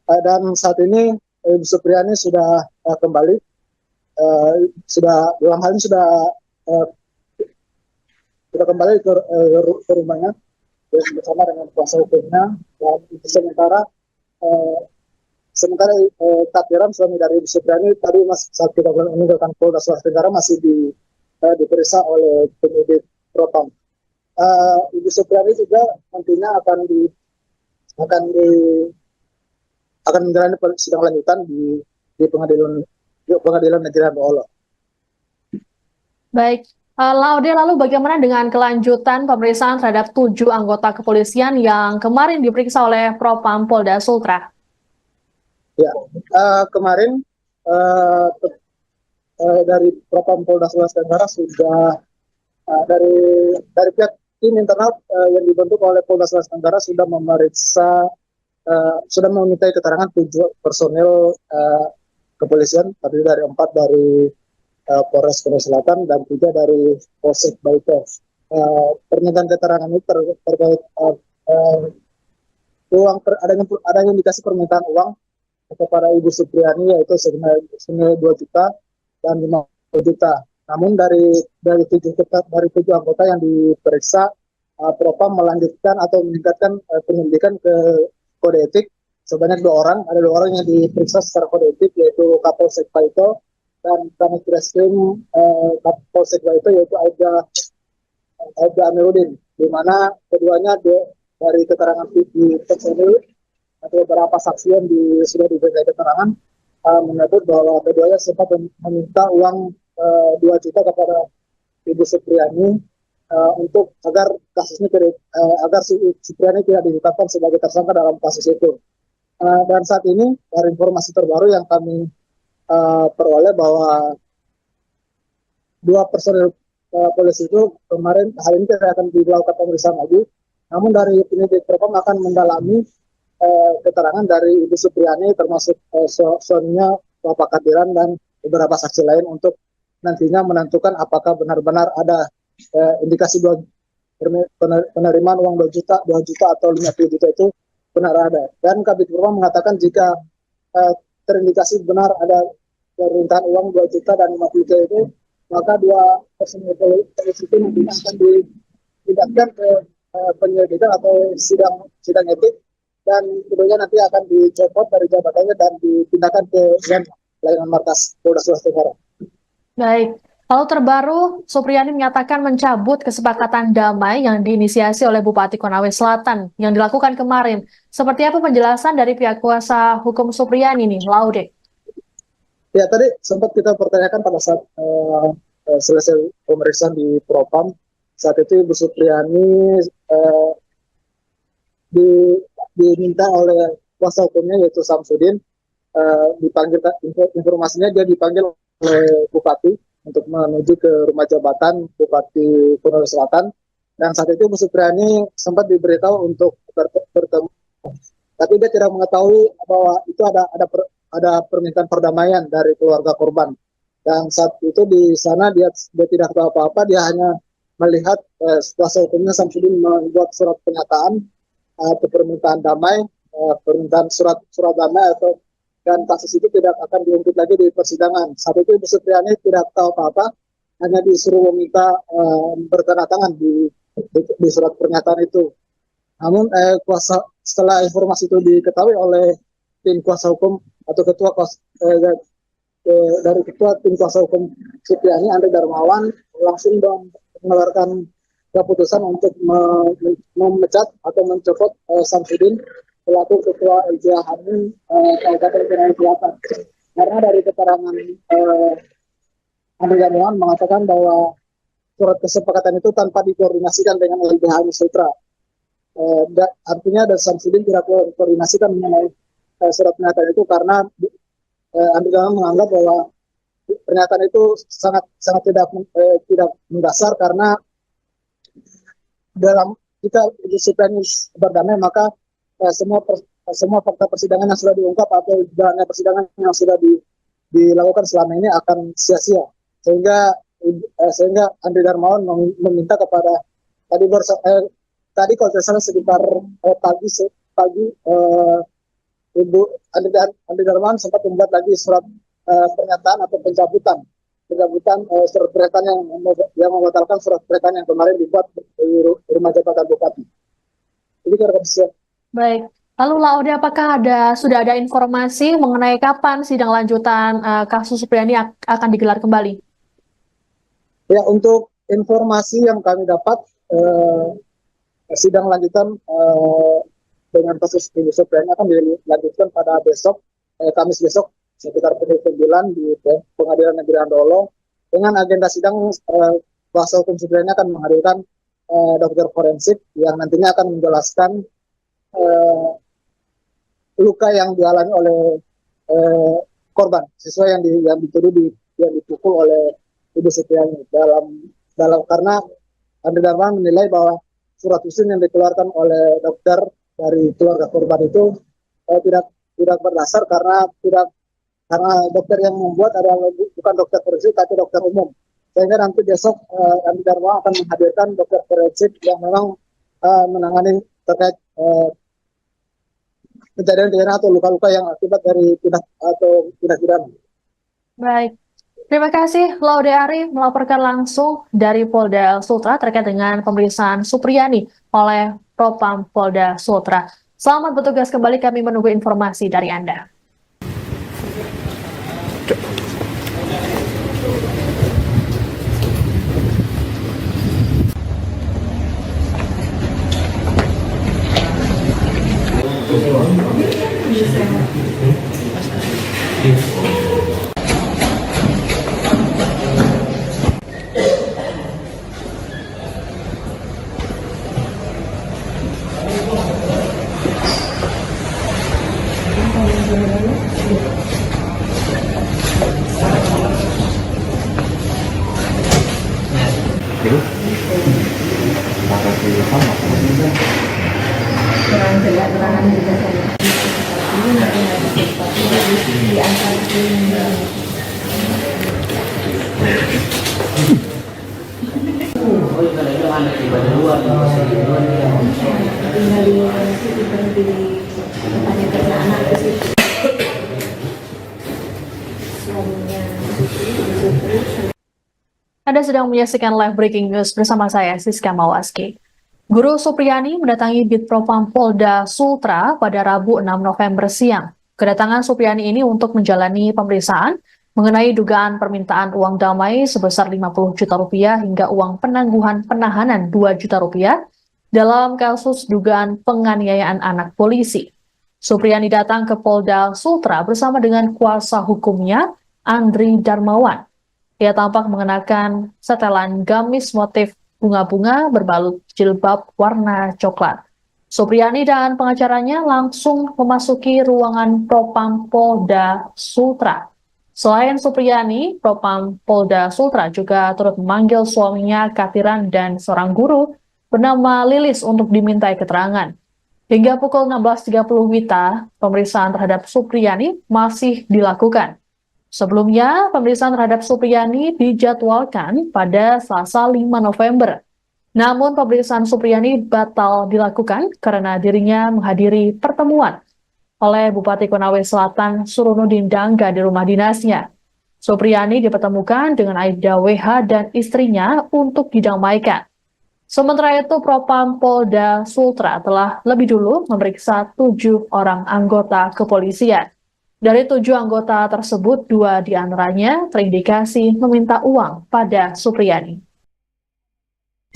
Dan saat ini Ibu Supriani sudah kembali, dalam hal ini sudah kembali ke rumahnya bersama dengan kuasa hukumnya. Dan sementara Kadiran, suami dari Ibu Supriani, tadi saat kita meninggalkan Polda Sulawesi Tenggara masih diperiksa oleh penyidik Propam. Ibu Supriani juga nantinya akan menjalani sidang lanjutan di pengadilan negeri Ambolo. Baik, Laude, lalu bagaimana dengan kelanjutan pemeriksaan terhadap 7 anggota kepolisian yang kemarin diperiksa oleh Propam Polda Sultra? Ya, kemarin dari Propam Polda Sulawesi Tenggara sudah dari pihak tim internal yang dibentuk oleh Polda Sulawesi Tenggara sudah memintai keterangan 7 personil kepolisian, tadi dari 4 dari Polres Korea Selatan dan 3 dari Polsek Baito. Permintaan keterangan ini terkait adanya indikasi permintaan uang kepada Ibu Supriani yaitu senilai 2 juta dan 50 juta. Namun dari 7 anggota yang diperiksa, Propam melanjutkan atau meningkatkan penyelidikan ke kode etik sebanyak 2 orang. Ada 2 orang yang diperiksa secara kode etik yaitu Kapolsek Baito dan Kanit Reskrim Polsek Baito yaitu Aida Amiruddin, di mana keduanya dari keterangan di personil atau beberapa saksi yang sudah diberikan keterangan menyebut bahwa keduanya sempat meminta uang 2 juta kepada Ibu Supriani untuk agar kasusnya agar Supriani tidak ditetapkan sebagai tersangka dalam kasus itu. Dan saat ini dari informasi terbaru yang kami peroleh bahwa 2 personil polisi itu kemarin hari ini tidak akan dilakukan pemeriksaan lagi. Namun dari penyidik Propam akan mendalami keterangan dari Ibu Supriani termasuk suaminya Bapak Kadiran dan beberapa saksi lain untuk nantinya menentukan apakah benar-benar ada indikasi penerimaan uang 2 juta atau 50 juta itu benar ada. Dan Kabid Propam mengatakan jika terindikasi benar ada permintaan uang 2 juta dan 50 juta itu, maka 2 personil polisi itu nantinya akan dipindahkan ke penyelidikan atau sidang etik, dan kemudian nanti akan dicopot dari jabatannya dan dipindahkan ke layanan markas Polda Sulawesi Tenggara. Baik, Lalu terbaru, Supriyani menyatakan mencabut kesepakatan damai yang diinisiasi oleh Bupati Konawe Selatan yang dilakukan kemarin. Seperti apa penjelasan dari pihak kuasa hukum Supriyani nih, Laude? Ya, tadi sempat kita pertanyakan pada saat selesai pemeriksaan di Propam. Saat itu Ibu Supriyani diminta oleh kuasa hukumnya yaitu Samsudin, dipanggil, informasinya dia dipanggil oleh Bupati untuk menuju ke rumah jabatan Bupati Konawe Selatan, dan saat itu Bu Supriyani sempat diberitahu untuk bertemu, tapi dia tidak mengetahui bahwa itu ada permintaan perdamaian dari keluarga korban, dan saat itu di sana dia tidak tahu apa-apa, dia hanya melihat kuasa hukumnya Samsudin membuat surat pernyataan atau permintaan damai, permintaan surat damai atau, dan kasus itu tidak akan diungkit lagi di persidangan. Saat itu Ibu Supriyani tidak tahu apa-apa, hanya disuruh meminta bertanda tangan di surat pernyataan itu. Namun setelah informasi itu diketahui oleh tim kuasa hukum atau dari ketua tim kuasa hukum Supriyani, Andre Darmawan, langsung mengeluarkan keputusan untuk memecat atau mencopot Samsudin selaku ketua LBH Hamil Kabupaten Konawe Selatan. Karena dari keterangan Andre Darmawan mengatakan bahwa surat kesepakatan itu tanpa dikoordinasikan dengan LBH Hamil Sultra. Artinya dari Samsudin tidak koordinasikan mengenai surat pernyataan itu, karena Andre Darmawan menganggap bahwa pernyataan itu sangat tidak mendasar, karena dalam jika Ibu Supriyani berdamai, maka semua fakta persidangan yang sudah diungkap atau jalannya persidangan yang sudah dilakukan selama ini akan sia-sia, sehingga Andre Darmawan meminta kepada tadi kalau tidak salah sekitar pagi Ibu Andre Darmawan sempat membuat lagi surat pernyataan atau pencabutan surat pernyataan yang membatalkan surat pernyataan yang kemarin dibuat di rumah jabatan Bupati. Ini kira-kira bisa. Baik. Lalu Laude, apakah sudah ada informasi mengenai kapan sidang lanjutan kasus Supriyani akan digelar kembali? Ya, untuk informasi yang kami dapat, sidang lanjutan dengan kasus Ibu Supriyani akan dilanjutkan pada besok, Kamis besok, sekitar pukul 9 di Pengadilan Negeri Andolo. Dengan agenda sidang, kuasa hukum Supriyani akan menghadirkan dokter forensik yang nantinya akan menjelaskan luka yang dialami oleh korban, siswa yang dituduh yang dipukul oleh Ibu Supriyani. Dalam karena Andre Darmawan menilai bahwa surat usin yang dikeluarkan oleh dokter dari keluarga korban itu tidak berdasar, karena dokter yang membuat adalah bukan dokter forensik tapi dokter umum. Sehingga nanti besok Andre Darmawan akan menghadirkan dokter forensik yang memang menangani terkait kejadian pidana atau luka-luka yang akibat dari tindak pidana. Baik. Terima kasih Laude Ari melaporkan langsung dari Polda Sultra terkait dengan pemeriksaan Supriyani oleh Propam Polda Sultra. Selamat bertugas kembali, kami menunggu informasi dari Anda. Kurang jelas keterangan juga saya. Ini nanti diantar ke tinggal di situ, berhenti di tempatnya kerja anak ke situ. Anda sedang menyaksikan live breaking news bersama saya, Siska Mawaski. Guru Supriyani mendatangi Bitpropam Polda Sultra pada Rabu 6 November siang. Kedatangan Supriyani ini untuk menjalani pemeriksaan mengenai dugaan permintaan uang damai sebesar 50 juta rupiah hingga uang penangguhan penahanan 2 juta rupiah dalam kasus dugaan penganiayaan anak polisi. Supriyani datang ke Polda Sultra bersama dengan kuasa hukumnya, Andri Darmawan. Ia tampak mengenakan setelan gamis motif bunga-bunga berbalut jilbab warna coklat. Supriyani dan pengacaranya langsung memasuki ruangan Propam Polda Sultra. Selain Supriyani, Propam Polda Sultra juga turut memanggil suaminya Katiran dan seorang guru bernama Lilis untuk dimintai keterangan. Hingga pukul 16.30 WITA, pemeriksaan terhadap Supriyani masih dilakukan. Sebelumnya, pemeriksaan terhadap Supriyani dijadwalkan pada Selasa 5 November. Namun pemeriksaan Supriyani batal dilakukan karena dirinya menghadiri pertemuan oleh Bupati Konawe Selatan Surunudin Dangga di rumah dinasnya. Supriyani dipertemukan dengan Aibda WH dan istrinya untuk didamaikan. Sementara itu, Propam Polda Sultra telah lebih dulu memeriksa 7 orang anggota kepolisian. Dari 7 anggota tersebut, 2 diantaranya terindikasi meminta uang pada Supriyani.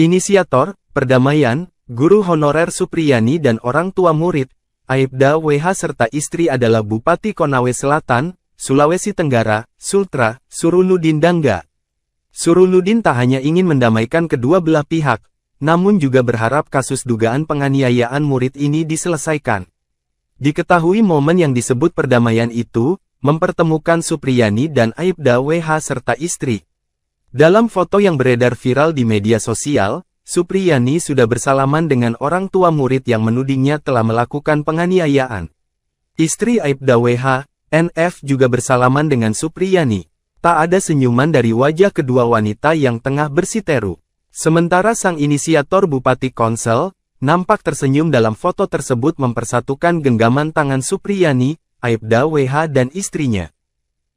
Inisiator, perdamaian, guru honorer Supriyani dan orang tua murid, Aibda WH serta istri adalah Bupati Konawe Selatan, Sulawesi Tenggara, Sultra, Surunudin Dangga. Surunudin tak hanya ingin mendamaikan kedua belah pihak, namun juga berharap kasus dugaan penganiayaan murid ini diselesaikan. Diketahui momen yang disebut perdamaian itu, mempertemukan Supriyani dan Aibda WH serta istri. Dalam foto yang beredar viral di media sosial, Supriyani sudah bersalaman dengan orang tua murid yang menudingnya telah melakukan penganiayaan. Istri Aibda WH, NF juga bersalaman dengan Supriyani. Tak ada senyuman dari wajah kedua wanita yang tengah bersiteru. Sementara sang inisiator Bupati Konsel, nampak tersenyum dalam foto tersebut mempersatukan genggaman tangan Supriyani, Aibda WH dan istrinya.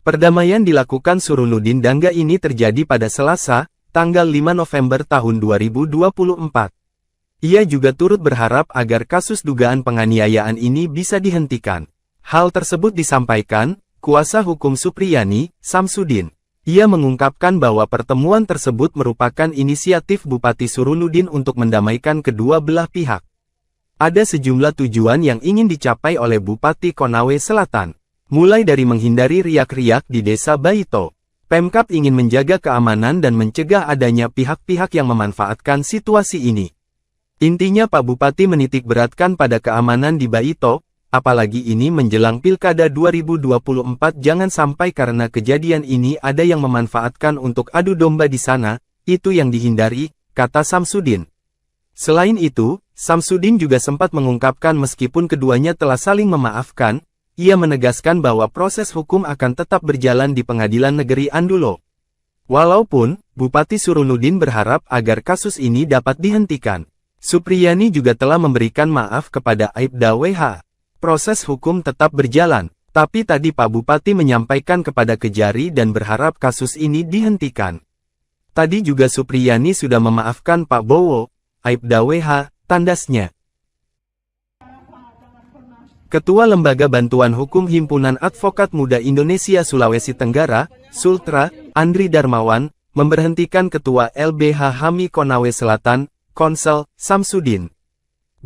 Perdamaian dilakukan Surunudin Dangga ini terjadi pada Selasa, tanggal 5 November tahun 2024. Ia juga turut berharap agar kasus dugaan penganiayaan ini bisa dihentikan. Hal tersebut disampaikan kuasa hukum Supriyani, Samsudin. Ia mengungkapkan bahwa pertemuan tersebut merupakan inisiatif Bupati Surunudin untuk mendamaikan kedua belah pihak. Ada sejumlah tujuan yang ingin dicapai oleh Bupati Konawe Selatan. Mulai dari menghindari riak-riak di Desa Baito. Pemkab ingin menjaga keamanan dan mencegah adanya pihak-pihak yang memanfaatkan situasi ini. Intinya Pak Bupati menitik beratkan pada keamanan di Baito, apalagi ini menjelang Pilkada 2024 jangan sampai karena kejadian ini ada yang memanfaatkan untuk adu domba di sana, itu yang dihindari, kata Samsudin. Selain itu, Samsudin juga sempat mengungkapkan meskipun keduanya telah saling memaafkan, ia menegaskan bahwa proses hukum akan tetap berjalan di Pengadilan Negeri Andulo. Walaupun, Bupati Surunudin berharap agar kasus ini dapat dihentikan. Supriyani juga telah memberikan maaf kepada Aibda WH. Proses hukum tetap berjalan, tapi tadi Pak Bupati menyampaikan kepada Kejari dan berharap kasus ini dihentikan. Tadi juga Supriyani sudah memaafkan Pak Bowo, Aibda WH, tandasnya. Ketua Lembaga Bantuan Hukum Himpunan Advokat Muda Indonesia Sulawesi Tenggara, Sultra, Andri Darmawan, memberhentikan Ketua LBH HAMI Konawe Selatan, Konsel, Samsudin.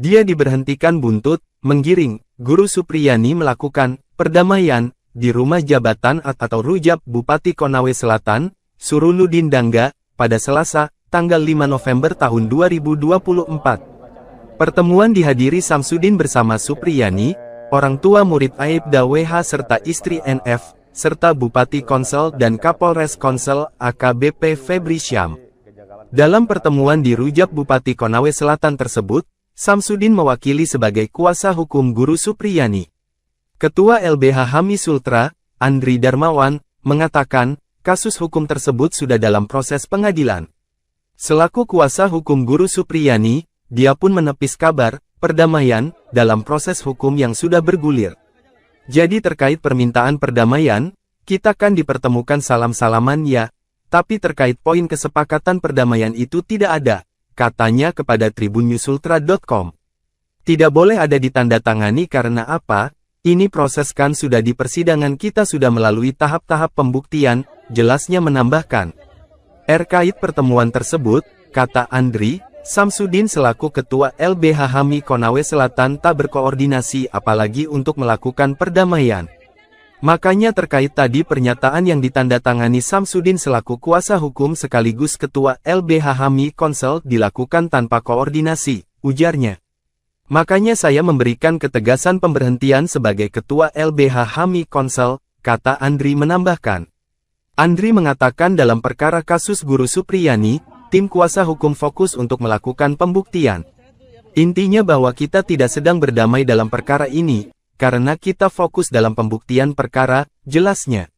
Dia diberhentikan buntut, menggiring, Guru Supriyani melakukan perdamaian di rumah jabatan atau rujab Bupati Konawe Selatan, Surunudin Dangga, pada Selasa, tanggal 5 November tahun 2024. Pertemuan dihadiri Samsudin bersama Supriyani, orang tua murid Aibda WH serta istri NF, serta Bupati Konsel dan Kapolres Konsel AKBP Febri Syam. Dalam pertemuan di rujab Bupati Konawe Selatan tersebut, Samsudin mewakili sebagai kuasa hukum Guru Supriyani. Ketua LBH HAMI Sultra, Andri Darmawan, mengatakan, kasus hukum tersebut sudah dalam proses pengadilan. Selaku kuasa hukum Guru Supriyani, dia pun menepis kabar perdamaian dalam proses hukum yang sudah bergulir. Jadi terkait permintaan perdamaian, kita kan dipertemukan salam-salaman ya, tapi terkait poin kesepakatan perdamaian itu tidak ada, katanya kepada tribunNewsUltra.com. Tidak boleh ada ditandatangani karena apa? Ini proses kan sudah di persidangan kita sudah melalui tahap-tahap pembuktian, jelasnya menambahkan. Terkait pertemuan tersebut, kata Andri, Samsudin selaku Ketua LBH HAMI Konawe Selatan tak berkoordinasi apalagi untuk melakukan perdamaian. Makanya terkait tadi pernyataan yang ditandatangani Samsudin selaku kuasa hukum sekaligus Ketua LBH HAMI Konsel dilakukan tanpa koordinasi, ujarnya. Makanya saya memberikan ketegasan pemberhentian sebagai Ketua LBH HAMI Konsel, kata Andri menambahkan. Andri mengatakan dalam perkara kasus Guru Supriyani, tim kuasa hukum fokus untuk melakukan pembuktian. Intinya bahwa kita tidak sedang berdamai dalam perkara ini, karena kita fokus dalam pembuktian perkara, jelasnya.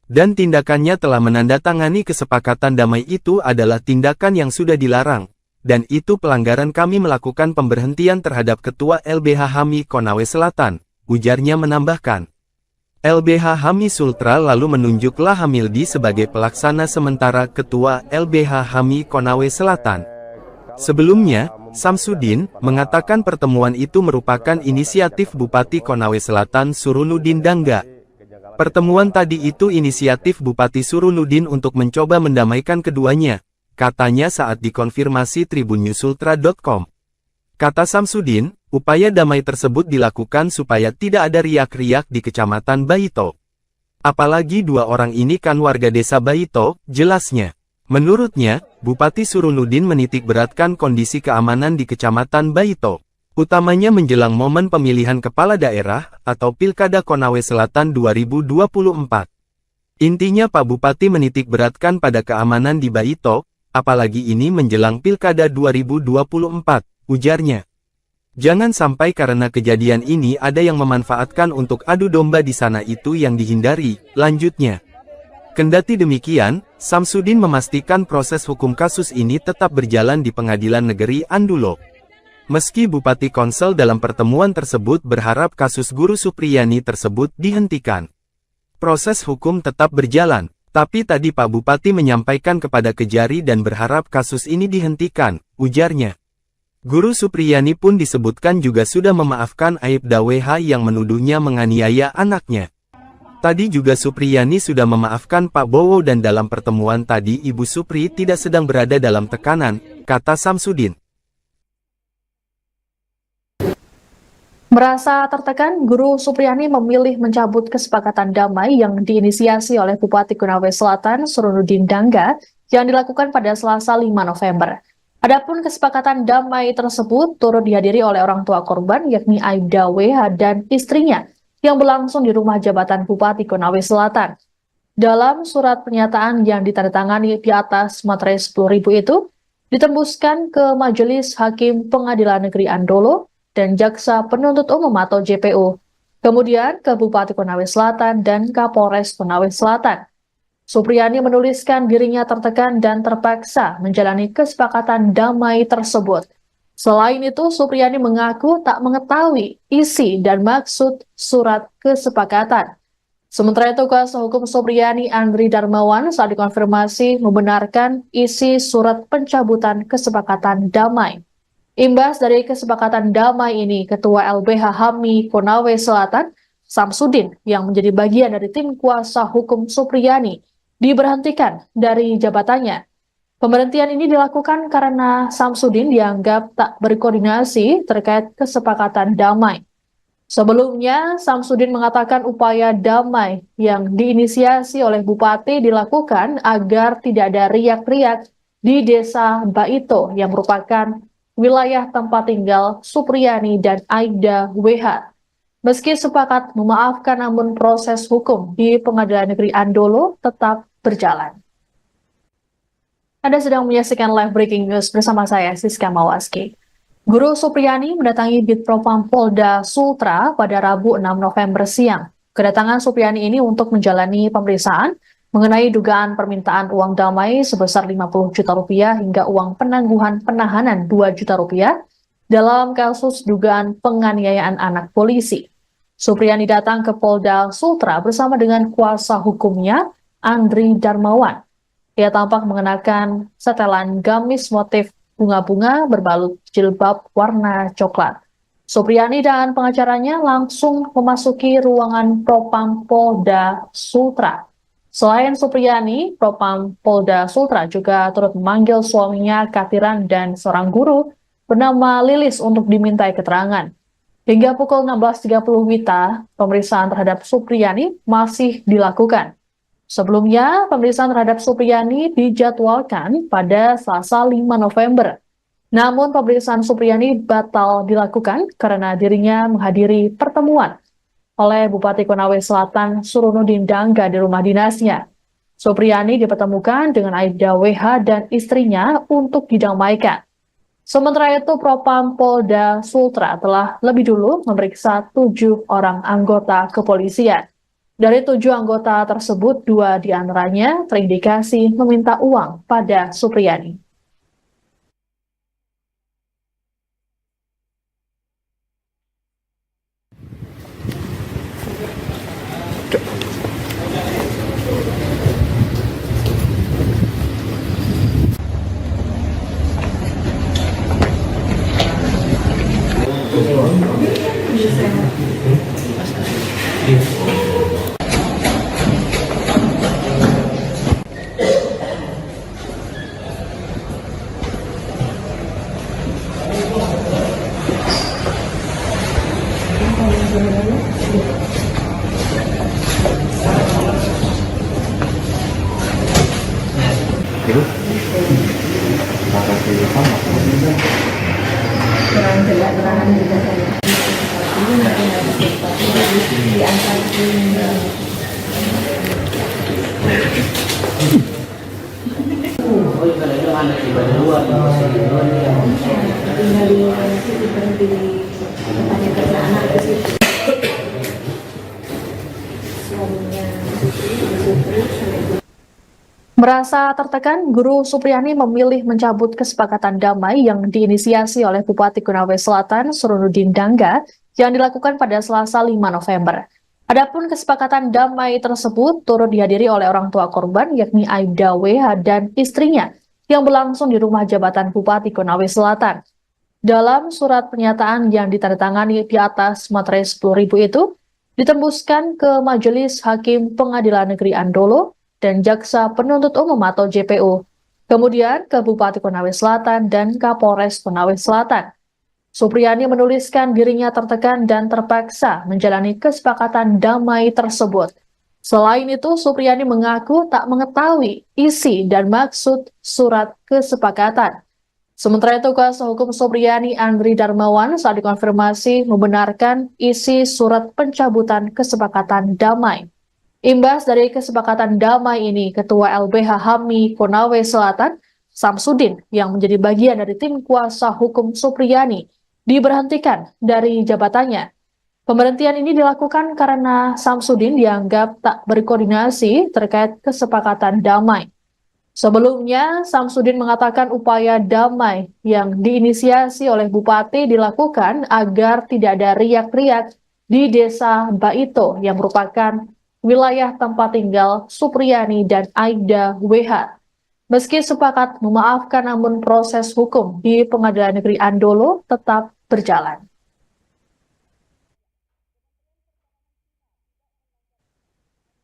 Dan tindakannya telah menandatangani kesepakatan damai itu adalah tindakan yang sudah dilarang. Dan itu pelanggaran kami melakukan pemberhentian terhadap Ketua LBH HAMI Konawe Selatan, ujarnya menambahkan. LBH HAMI Sultra lalu menunjuk Lahamildi sebagai pelaksana sementara Ketua LBH HAMI Konawe Selatan. Sebelumnya, Samsudin mengatakan pertemuan itu merupakan inisiatif Bupati Konawe Selatan Surunudin Dangga. Pertemuan tadi itu inisiatif Bupati Surunudin untuk mencoba mendamaikan keduanya. Katanya saat dikonfirmasi tribunnyusultra.com. Kata Samsudin, upaya damai tersebut dilakukan supaya tidak ada riak-riak di Kecamatan Baito. Apalagi dua orang ini kan warga desa Baito, jelasnya. Menurutnya, Bupati Surunudin menitik beratkan kondisi keamanan di Kecamatan Baito. Utamanya menjelang momen pemilihan kepala daerah atau Pilkada Konawe Selatan 2024. Intinya Pak Bupati menitik beratkan pada keamanan di Baito, apalagi ini menjelang Pilkada 2024, ujarnya. Jangan sampai karena kejadian ini ada yang memanfaatkan untuk adu domba di sana itu yang dihindari, lanjutnya. Kendati demikian, Samsudin memastikan proses hukum kasus ini tetap berjalan di Pengadilan Negeri Andulo. Meski Bupati Konsel dalam pertemuan tersebut berharap kasus Guru Supriyani tersebut dihentikan. Proses hukum tetap berjalan. Tapi tadi Pak Bupati menyampaikan kepada Kejari dan berharap kasus ini dihentikan, ujarnya. Guru Supriyani pun disebutkan juga sudah memaafkan Aibda WH yang menuduhnya menganiaya anaknya. Tadi juga Supriyani sudah memaafkan Pak Bowo dan dalam pertemuan tadi Ibu Supri tidak sedang berada dalam tekanan, kata Samsudin. Merasa tertekan, Guru Supriyani memilih mencabut kesepakatan damai yang diinisiasi oleh Bupati Konawe Selatan Surunudin Dangga yang dilakukan pada Selasa 5 November. Adapun kesepakatan damai tersebut turut dihadiri oleh orang tua korban yakni Aibda WH dan istrinya yang berlangsung di rumah jabatan Bupati Konawe Selatan. Dalam surat pernyataan yang ditandatangani di atas materai 10.000 itu, ditembuskan ke Majelis Hakim Pengadilan Negeri Andolo dan Jaksa Penuntut Umum atau JPU, kemudian ke Bupati Konawe Selatan dan Kapolres Konawe Selatan. Supriyani menuliskan dirinya tertekan dan terpaksa menjalani kesepakatan damai tersebut. Selain itu, Supriyani mengaku tak mengetahui isi dan maksud surat kesepakatan. Sementara itu, kuasa hukum Supriyani Andri Darmawan saat dikonfirmasi membenarkan isi surat pencabutan kesepakatan damai. Imbas dari kesepakatan damai ini, Ketua LBH HAMI Konawe Selatan, Samsudin, yang menjadi bagian dari tim kuasa hukum Supriyani, diberhentikan dari jabatannya. Pemberhentian ini dilakukan karena Samsudin dianggap tak berkoordinasi terkait kesepakatan damai. Sebelumnya, Samsudin mengatakan upaya damai yang diinisiasi oleh Bupati dilakukan agar tidak ada riak-riak di desa Baito yang merupakan wilayah tempat tinggal Supriyani dan Aibda WH. Meski sepakat memaafkan namun proses hukum di Pengadilan Negeri Andolo tetap berjalan. Anda sedang menyaksikan live breaking news bersama saya, Siska Mawaski. Guru Supriyani mendatangi Bitpropam Polda Sultra pada Rabu 6 November siang. Kedatangan Supriyani ini untuk menjalani pemeriksaan mengenai dugaan permintaan uang damai sebesar 50 juta rupiah hingga uang penangguhan penahanan 2 juta rupiah dalam kasus dugaan penganiayaan anak polisi. Supriyani datang ke Polda Sultra bersama dengan kuasa hukumnya, Andri Darmawan. Ia tampak mengenakan setelan gamis motif bunga-bunga berbalut jilbab warna coklat. Supriyani dan pengacaranya langsung memasuki ruangan Propam Polda Sultra. Selain Supriyani, Propam Polda Sultra juga turut memanggil suaminya Katiran dan seorang guru bernama Lilis untuk dimintai keterangan. Hingga pukul 16.30 WITA, pemeriksaan terhadap Supriyani masih dilakukan. Sebelumnya, pemeriksaan terhadap Supriyani dijadwalkan pada Selasa 5 November. Namun pemeriksaan Supriyani batal dilakukan karena dirinya menghadiri pertemuan oleh Bupati Konawe Selatan Surunudin Dangga di rumah dinasnya. Supriyani dipertemukan dengan Aibda WH dan istrinya untuk didamaikan. Sementara itu, Propam Polda Sultra telah lebih dulu memeriksa 7 orang anggota kepolisian. Dari 7 anggota tersebut, 2 diantaranya terindikasi meminta uang pada Supriyani. Kurang jelas keterangan juga saya. Ini nanti diangkat Merasa tertekan, Guru Supriyani memilih mencabut kesepakatan damai yang diinisiasi oleh Bupati Konawe Selatan Surunudin Dangga yang dilakukan pada Selasa 5 November. Adapun kesepakatan damai tersebut turut dihadiri oleh orang tua korban yakni Aibda WH dan istrinya yang berlangsung di rumah jabatan Bupati Konawe Selatan. Dalam surat pernyataan yang ditandatangani di atas materai 10.000 itu, ditembuskan ke Majelis Hakim Pengadilan Negeri Andolo dan Jaksa Penuntut Umum atau JPU, kemudian ke Bupati Konawe Selatan dan Kapolres Konawe Selatan. Supriyani menuliskan dirinya tertekan dan terpaksa menjalani kesepakatan damai tersebut. Selain itu, Supriyani mengaku tak mengetahui isi dan maksud surat kesepakatan. Sementara itu, kuasa hukum Supriyani Andri Darmawan saat dikonfirmasi membenarkan isi surat pencabutan kesepakatan damai. Imbas dari kesepakatan damai ini, Ketua LBH HAMI Konawe Selatan, Samsudin, yang menjadi bagian dari tim kuasa hukum Supriyani, diberhentikan dari jabatannya. Pemberhentian ini dilakukan karena Samsudin dianggap tak berkoordinasi terkait kesepakatan damai. Sebelumnya, Samsudin mengatakan upaya damai yang diinisiasi oleh Bupati dilakukan agar tidak ada riak-riak di Desa Baito yang merupakan wilayah tempat tinggal Supriyani dan Aibda WH. Meski sepakat memaafkan, namun proses hukum di Pengadilan Negeri Andolo tetap berjalan.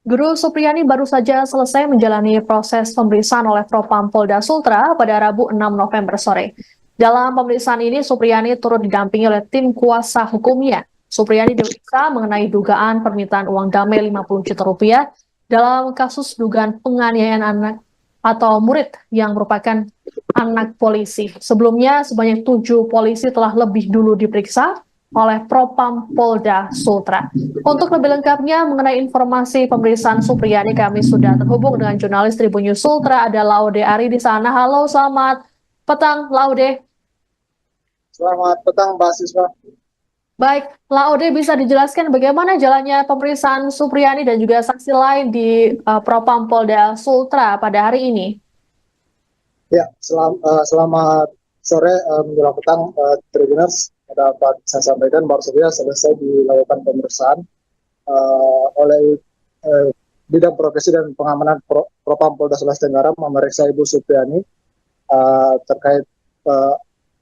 Guru Supriyani baru saja selesai menjalani proses pemeriksaan oleh Propam Polda Sultra pada Rabu 6 November sore. Dalam pemeriksaan ini, Supriyani turut didampingi oleh tim kuasa hukumnya. Supriyani diperiksa mengenai dugaan permintaan uang damai 50 juta rupiah dalam kasus dugaan penganiayaan anak atau murid yang merupakan anak polisi. Sebelumnya, sebanyak 7 polisi telah lebih dulu diperiksa oleh Propam Polda Sultra. Untuk lebih lengkapnya mengenai informasi pemeriksaan Supriyani, kami sudah terhubung dengan jurnalis Tribun News Sultra, ada Laude Ari di sana. Halo, selamat petang, Laude. Selamat petang, Mbak Siswa. Baik, Laude, bisa dijelaskan bagaimana jalannya pemeriksaan Supriyani dan juga saksi lain di Propam Polda Sultra pada hari ini? Ya, selamat sore menjelang petang, Tribuners. Dapat saya sampaikan baru saja selesai dilakukan pemeriksaan oleh Bidang Profesi dan Pengamanan Propam Polda Sulawesi Tenggara memeriksa Ibu Supriyani terkait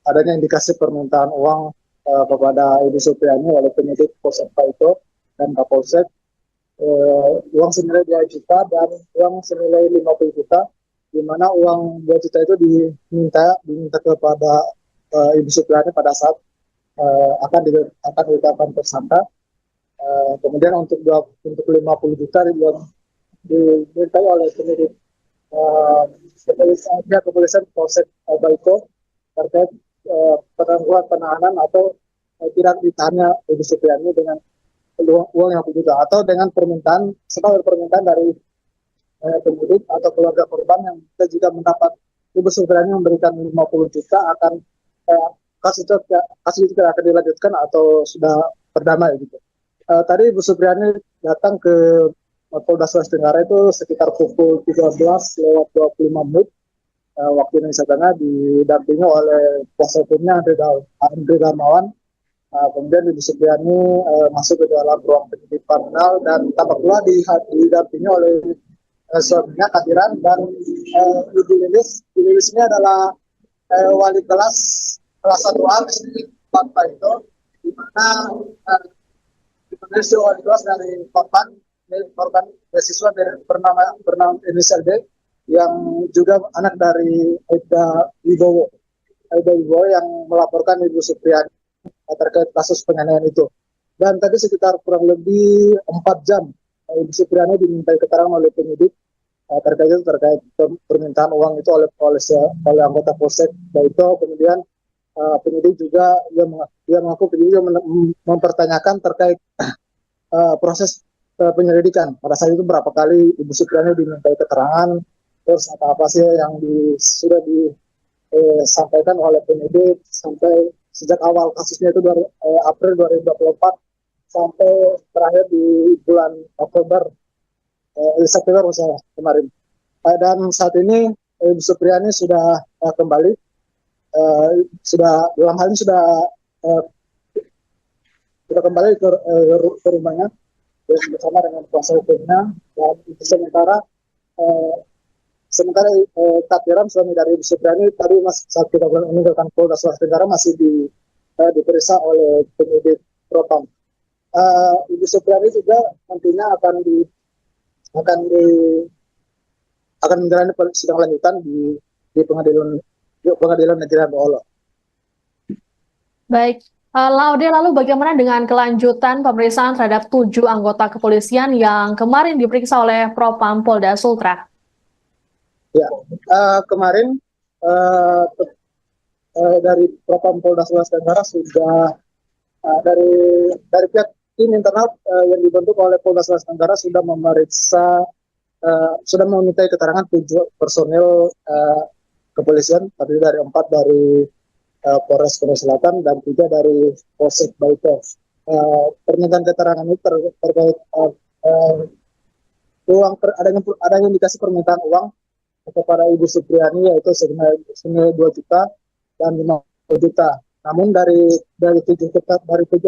adanya indikasi permintaan uang kepada Ibu Supriani oleh penyidik Polsek Paito dan Kapolsek, uang senilai 2 juta dan uang senilai 50 juta, di mana uang 2 juta itu diminta kepada Ibu Supriani pada saat akan ditetapkan tersangka. Kemudian untuk 50 juta dimintai oleh penyidik kepolisian Polsek Baiko terkait penangguhan penahanan atau tidak ditahannya Ibu Supriani dengan uang yang juga atau dengan permintaan dari penyidik atau keluarga korban yang kita juga mendapat Ibu Supriani memberikan 50 juta akan kasus itu akan dilanjutkan atau sudah berdamai gitu. Tadi Ibu Supriani datang ke Polda Sulawesi Tenggara itu sekitar pukul 13:25 waktu Indonesia Tengah, didampingi oleh kuasa hukumnya Andre Darmawan. Kemudian Ibu Supriani masuk ke dalam ruang penyidik kriminal dan tampak pula didampingi oleh suaminya Kadiran dan Ibu Lilis. Ibu Lilis ini adalah wali kelas 1A SD Fakta itu, di mana wali kelas dari korban beasiswa bernama inisial D yang juga anak dari Aida Wibowo yang melaporkan Ibu Supriani terkait kasus penganiayaan itu. Dan tadi sekitar kurang lebih 4 jam Ibu Supriani dimintai keterangan oleh penyidik terkait permintaan uang itu oleh anggota Polsek Baito. Kemudian penyidik juga dia mengaku mempertanyakan terkait proses penyelidikan. Pada saat itu berapa kali Ibu Supriani dimintai keterangan, terus apa sih yang sudah disampaikan oleh penyidik sampai sejak awal kasusnya itu April 2024 sampai terakhir di bulan Oktober September kemarin. Dan saat ini Ibu Supriani sudah kembali, dalam hal ini sudah kembali ke rumahnya bersama dengan kuasa hukumnya. Dan itu sementara Kadiran suami dari Ibu Supriani tadi saat kita meninggalkan Polda Sulawesi Tenggara masih diperiksa oleh penyidik Propam. Ibu Supriani juga nantinya akan menjalani sidang lanjutan di pengadilan negeri Ambolo. Baik, Laude, lalu bagaimana dengan kelanjutan pemeriksaan terhadap 7 anggota kepolisian yang kemarin diperiksa oleh Propam Polda Sultra? Ya, kemarin dari Propam Polda Sulawesi Tenggara sudah dari pihak tim internal yang dibentuk oleh Polda Sulawesi Tenggara sudah memeriksa, sudah memintai keterangan 7 personil kepolisian, terdiri dari 4 dari Polres Sulawesi Selatan dan 3 dari Polsek Baito. Pernyataan keterangan ini terkait adanya indikasi permintaan uang kepada Ibu Supriani yaitu senilai 2 juta dan 50 juta. Namun dari 7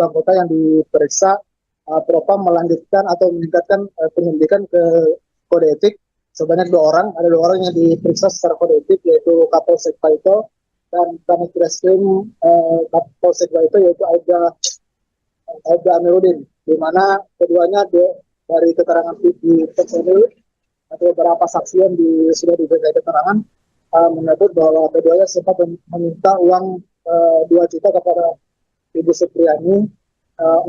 anggota yang diperiksa, Propam melanjutkan atau meningkatkan penyelidikan ke kode etik sebanyak 2 orang. Ada 2 orang yang diperiksa secara kode etik yaitu Kapolsek Paito dan Kanit Reskrim Kapolsek Baito yaitu Aida Amiruddin, di mana keduanya dari keterangan di personil atau beberapa saksi yang sudah diberikan keterangan menyebut bahwa keduanya sempat meminta uang 2 juta kepada Ibu Supriani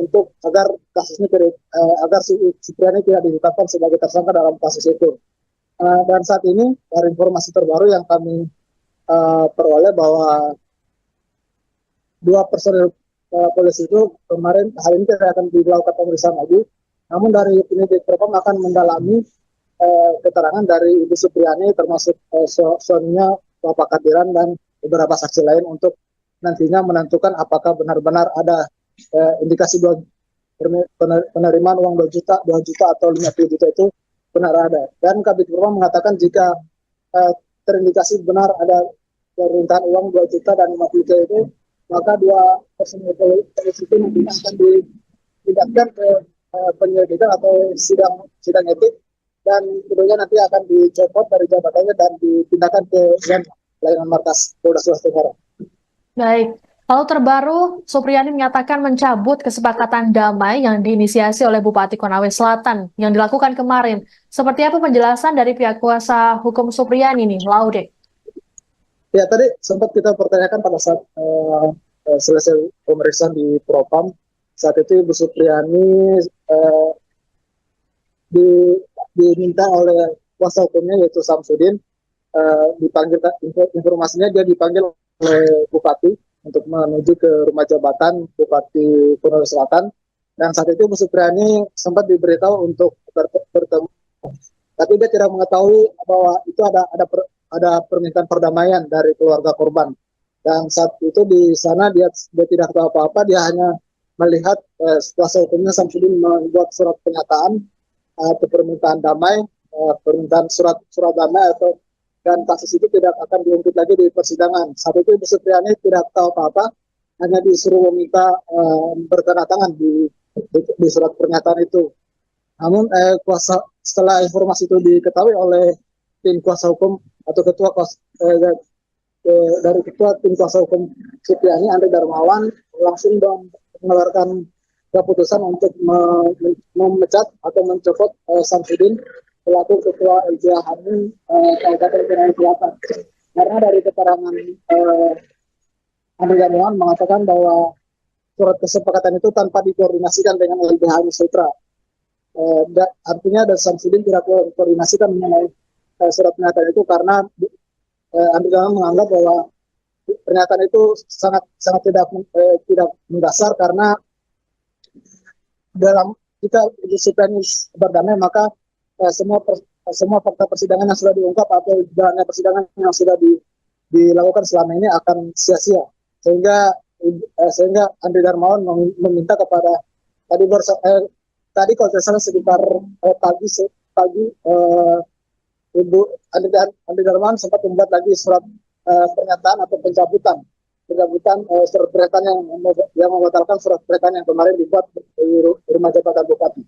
untuk agar kasusnya agar Supriani tidak ditetapkan sebagai tersangka dalam kasus itu. Dan saat ini dari informasi terbaru yang kami peroleh bahwa 2 personil polisi itu kemarin hari ini tidak akan dilakukan pemeriksaan lagi. Namun dari penyidik Propam akan mendalami keterangan dari Ibu Supriani termasuk suaminya Bapak Kadiran dan beberapa saksi lain untuk nantinya menentukan apakah benar-benar ada indikasi penerimaan uang 2 juta atau 50 juta itu benar ada. Dan Kabid Propam mengatakan jika terindikasi benar ada permintaan uang 2 juta dan 50 juta itu, maka 2 personil polisi itu nantinya akan dipindahkan ke penyelidikan atau sidang etik, dan kemudian nanti akan dicopot dari jabatannya dan dipindahkan ke layanan markas Polda Sulawesi Tenggara. Baik, Lalu terbaru, Supriyani menyatakan mencabut kesepakatan damai yang diinisiasi oleh Bupati Konawe Selatan yang dilakukan kemarin. Seperti apa penjelasan dari pihak kuasa hukum Supriyani nih, Laude? Ya, tadi sempat kita pertanyakan pada saat selesai pemeriksaan di Propam. Saat itu Ibu Supriyani diminta oleh kuasa hukumnya yaitu Samsudin, dipanggil, informasinya dia dipanggil oleh Bupati untuk menuju ke rumah jabatan Bupati Konawe Selatan, dan saat itu Bu Supriyani sempat diberitahu untuk bertemu, tapi dia tidak mengetahui bahwa itu ada permintaan perdamaian dari keluarga korban, dan saat itu di sana dia tidak tahu apa-apa, dia hanya melihat kuasa hukumnya Samsudin membuat surat pernyataan atau permintaan damai, permintaan surat damai atau dan kasus itu tidak akan diungkit lagi di persidangan. Saat itu Ibu Supriyani tidak tahu apa-apa, hanya disuruh meminta bertanda-tangan di surat pernyataan itu. Namun setelah informasi itu diketahui oleh tim kuasa hukum atau dari ketua tim kuasa hukum Supriyani, Andri Darmawan, langsung mengeluarkan keputusan untuk memecat atau mencopot Samsudin selaku ketua LBH Hamil Kabupaten Konawe Selatan. Karena dari keterangan Andri Darmawan mengatakan bahwa surat kesepakatan itu tanpa dikoordinasikan dengan LBH Hamil Sutra. Artinya dari Samsudin tidak koordinasikan mengenai surat pernyataan itu, karena Andri Darmawan menganggap bahwa pernyataan itu sangat tidak mendasar, karena dalam jika Ibu Supriyani berdamai, maka semua fakta persidangan yang sudah diungkap atau jalannya persidangan yang sudah dilakukan selama ini akan sia-sia, sehingga Andri Darmawan meminta kepada tadi kalau tidak salah sekitar pagi Ibu Andri Darmawan sempat membuat lagi surat pernyataan atau pencabutan surat pernyataan yang membatalkan surat pernyataan yang kemarin dibuat di rumah jabatan Bupati.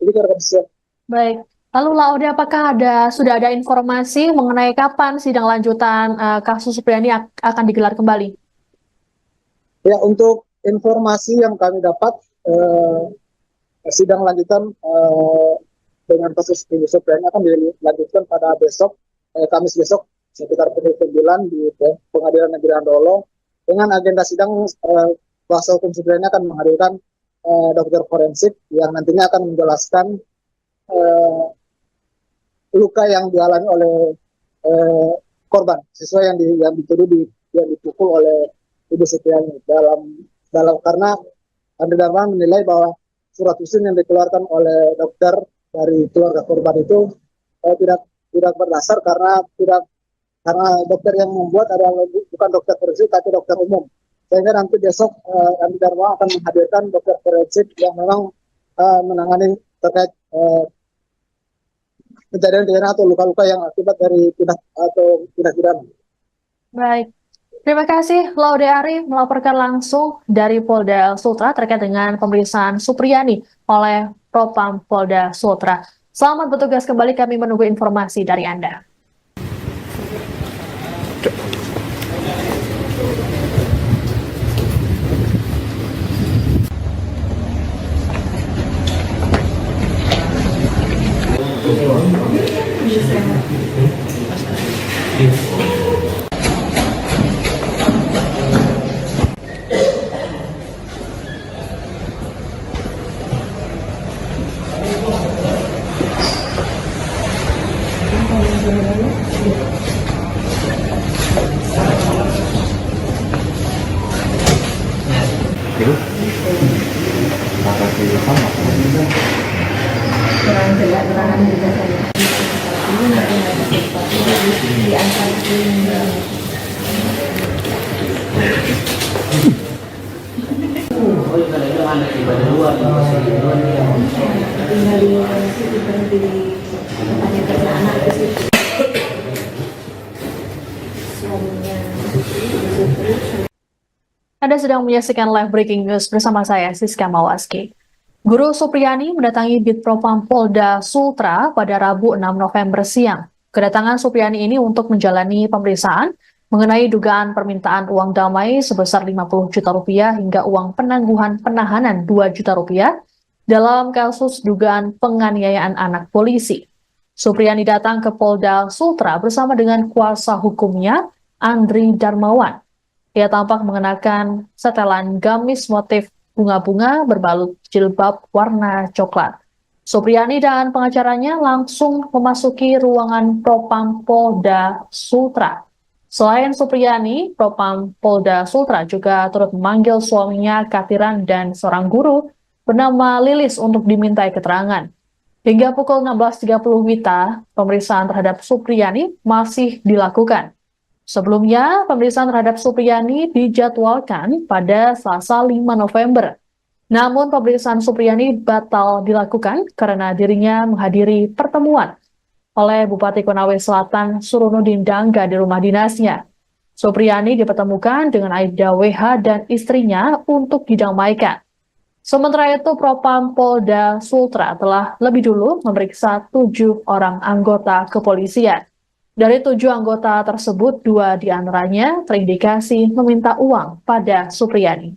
Ini kira-kira. Baik, lalu Laude, apakah sudah ada informasi mengenai kapan sidang lanjutan kasus Supriyani akan digelar kembali? Ya, untuk informasi yang kami dapat, sidang lanjutan dengan kasus Ibu Supriyani akan dilanjutkan pada besok, Kamis besok, sekitar pukul 9 di Pengadilan Negeri Andolo. Dengan agenda sidang, kuasa hukum Supriyani akan menghadirkan dokter forensik yang nantinya akan menjelaskan luka yang dialami oleh korban, sesuai yang dituduh yang dipukul oleh Ibu Supriyani. Karena Andri Darmawan menilai bahwa surat usin yang dikeluarkan oleh dokter dari keluarga korban itu tidak berdasar, karena dokter yang membuat adalah bukan dokter forensik tapi dokter umum. Sehingga nanti besok Andri Darmawan akan menghadirkan dokter forensik yang memang menangani terkait kejadian pidana atau luka-luka yang akibat dari tindak pidana. Baik. Terima kasih, Laude Ari melaporkan langsung dari Polda Sultra terkait dengan pemeriksaan Supriyani oleh Propam Polda Sultra. Selamat bertugas kembali, kami menunggu informasi dari Anda. Kurang jelas keterangan juga saya. Ini nanti ada sesuatu di antara Anda sedang menyaksikan live breaking news bersama saya, Siska Mawaski. Guru Supriyani mendatangi Bitpropam Polda Sultra pada Rabu 6 November siang. Kedatangan Supriyani ini untuk menjalani pemeriksaan mengenai dugaan permintaan uang damai sebesar 50 juta rupiah hingga uang penangguhan penahanan 2 juta rupiah dalam kasus dugaan penganiayaan anak polisi. Supriyani datang ke Polda Sultra bersama dengan kuasa hukumnya, Andri Darmawan. Ia tampak mengenakan setelan gamis motif bunga-bunga berbalut jilbab warna coklat. Supriyani dan pengacaranya langsung memasuki ruangan Propam Polda Sultra. Selain Supriyani, Propam Polda Sultra juga turut memanggil suaminya Katiran dan seorang guru bernama Lilis untuk dimintai keterangan. Hingga pukul 16.30 WITA, pemeriksaan terhadap Supriyani masih dilakukan. Sebelumnya, pemeriksaan terhadap Supriyani dijadwalkan pada Selasa 5 November. Namun pemeriksaan Supriyani batal dilakukan karena dirinya menghadiri pertemuan oleh Bupati Konawe Selatan Surunudin Dangga di rumah dinasnya. Supriyani dipertemukan dengan Aibda WH dan istrinya untuk didamaikan. Sementara itu, Propam Polda Sultra telah lebih dulu memeriksa 7 orang anggota kepolisian. Dari 7 anggota tersebut, 2 diantaranya terindikasi meminta uang pada Supriyani.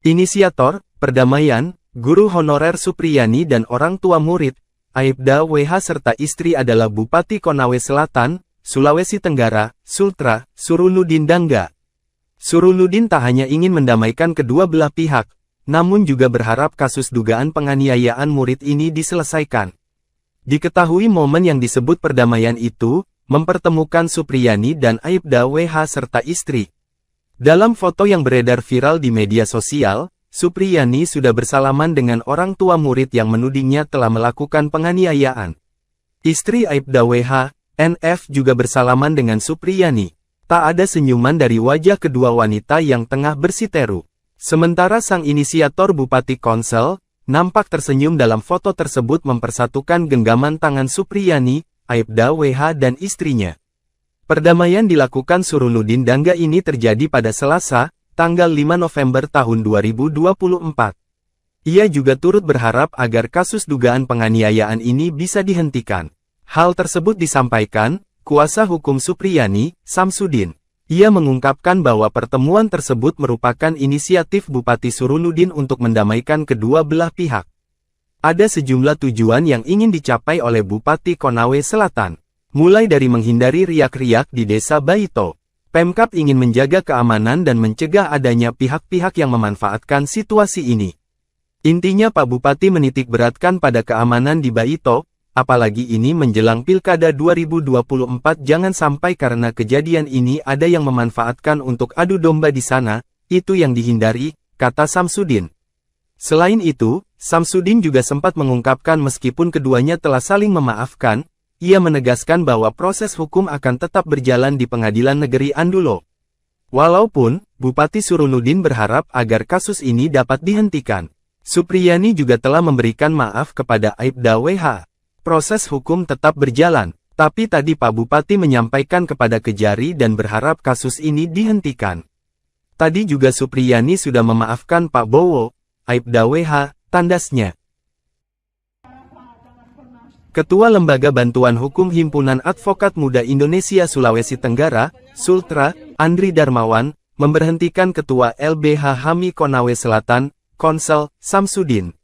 Inisiator, perdamaian, guru honorer Supriyani dan orang tua murid, Aibda WH serta istri adalah Bupati Konawe Selatan, Sulawesi Tenggara, Sultra, Surunudin Dangga. Surunudin tak hanya ingin mendamaikan kedua belah pihak, namun juga berharap kasus dugaan penganiayaan murid ini diselesaikan. Diketahui momen yang disebut perdamaian itu, mempertemukan Supriyani dan Aibda WH serta istri. Dalam foto yang beredar viral di media sosial, Supriyani sudah bersalaman dengan orang tua murid yang menudingnya telah melakukan penganiayaan. Istri Aibda WH, NF juga bersalaman dengan Supriyani. Tak ada senyuman dari wajah kedua wanita yang tengah bersiteru. Sementara sang inisiator Bupati Konsel, nampak tersenyum dalam foto tersebut mempersatukan genggaman tangan Supriyani, Aibda WH dan istrinya. Perdamaian dilakukan Surunudin Dangga ini terjadi pada Selasa, tanggal 5 November tahun 2024. Ia juga turut berharap agar kasus dugaan penganiayaan ini bisa dihentikan. Hal tersebut disampaikan kuasa hukum Supriyani, Samsudin. Ia mengungkapkan bahwa pertemuan tersebut merupakan inisiatif Bupati Surunudin untuk mendamaikan kedua belah pihak. Ada sejumlah tujuan yang ingin dicapai oleh Bupati Konawe Selatan. Mulai dari menghindari riak-riak di Desa Baito. Pemkab ingin menjaga keamanan dan mencegah adanya pihak-pihak yang memanfaatkan situasi ini. Intinya Pak Bupati menitik beratkan pada keamanan di Baito, apalagi ini menjelang Pilkada 2024 jangan sampai karena kejadian ini ada yang memanfaatkan untuk adu domba di sana, itu yang dihindari, kata Samsudin. Selain itu, Samsudin juga sempat mengungkapkan meskipun keduanya telah saling memaafkan, ia menegaskan bahwa proses hukum akan tetap berjalan di Pengadilan Negeri Andulo. Walaupun, Bupati Surunudin berharap agar kasus ini dapat dihentikan. Supriyani juga telah memberikan maaf kepada Aibda WH. Proses hukum tetap berjalan, tapi tadi Pak Bupati menyampaikan kepada Kejari dan berharap kasus ini dihentikan. Tadi juga Supriyani sudah memaafkan Pak Bowo, Aibda WH, tandasnya. Ketua Lembaga Bantuan Hukum Himpunan Advokat Muda Indonesia Sulawesi Tenggara, Sultra, Andri Darmawan, memberhentikan Ketua LBH HAMI Konawe Selatan, Konsel, Samsudin.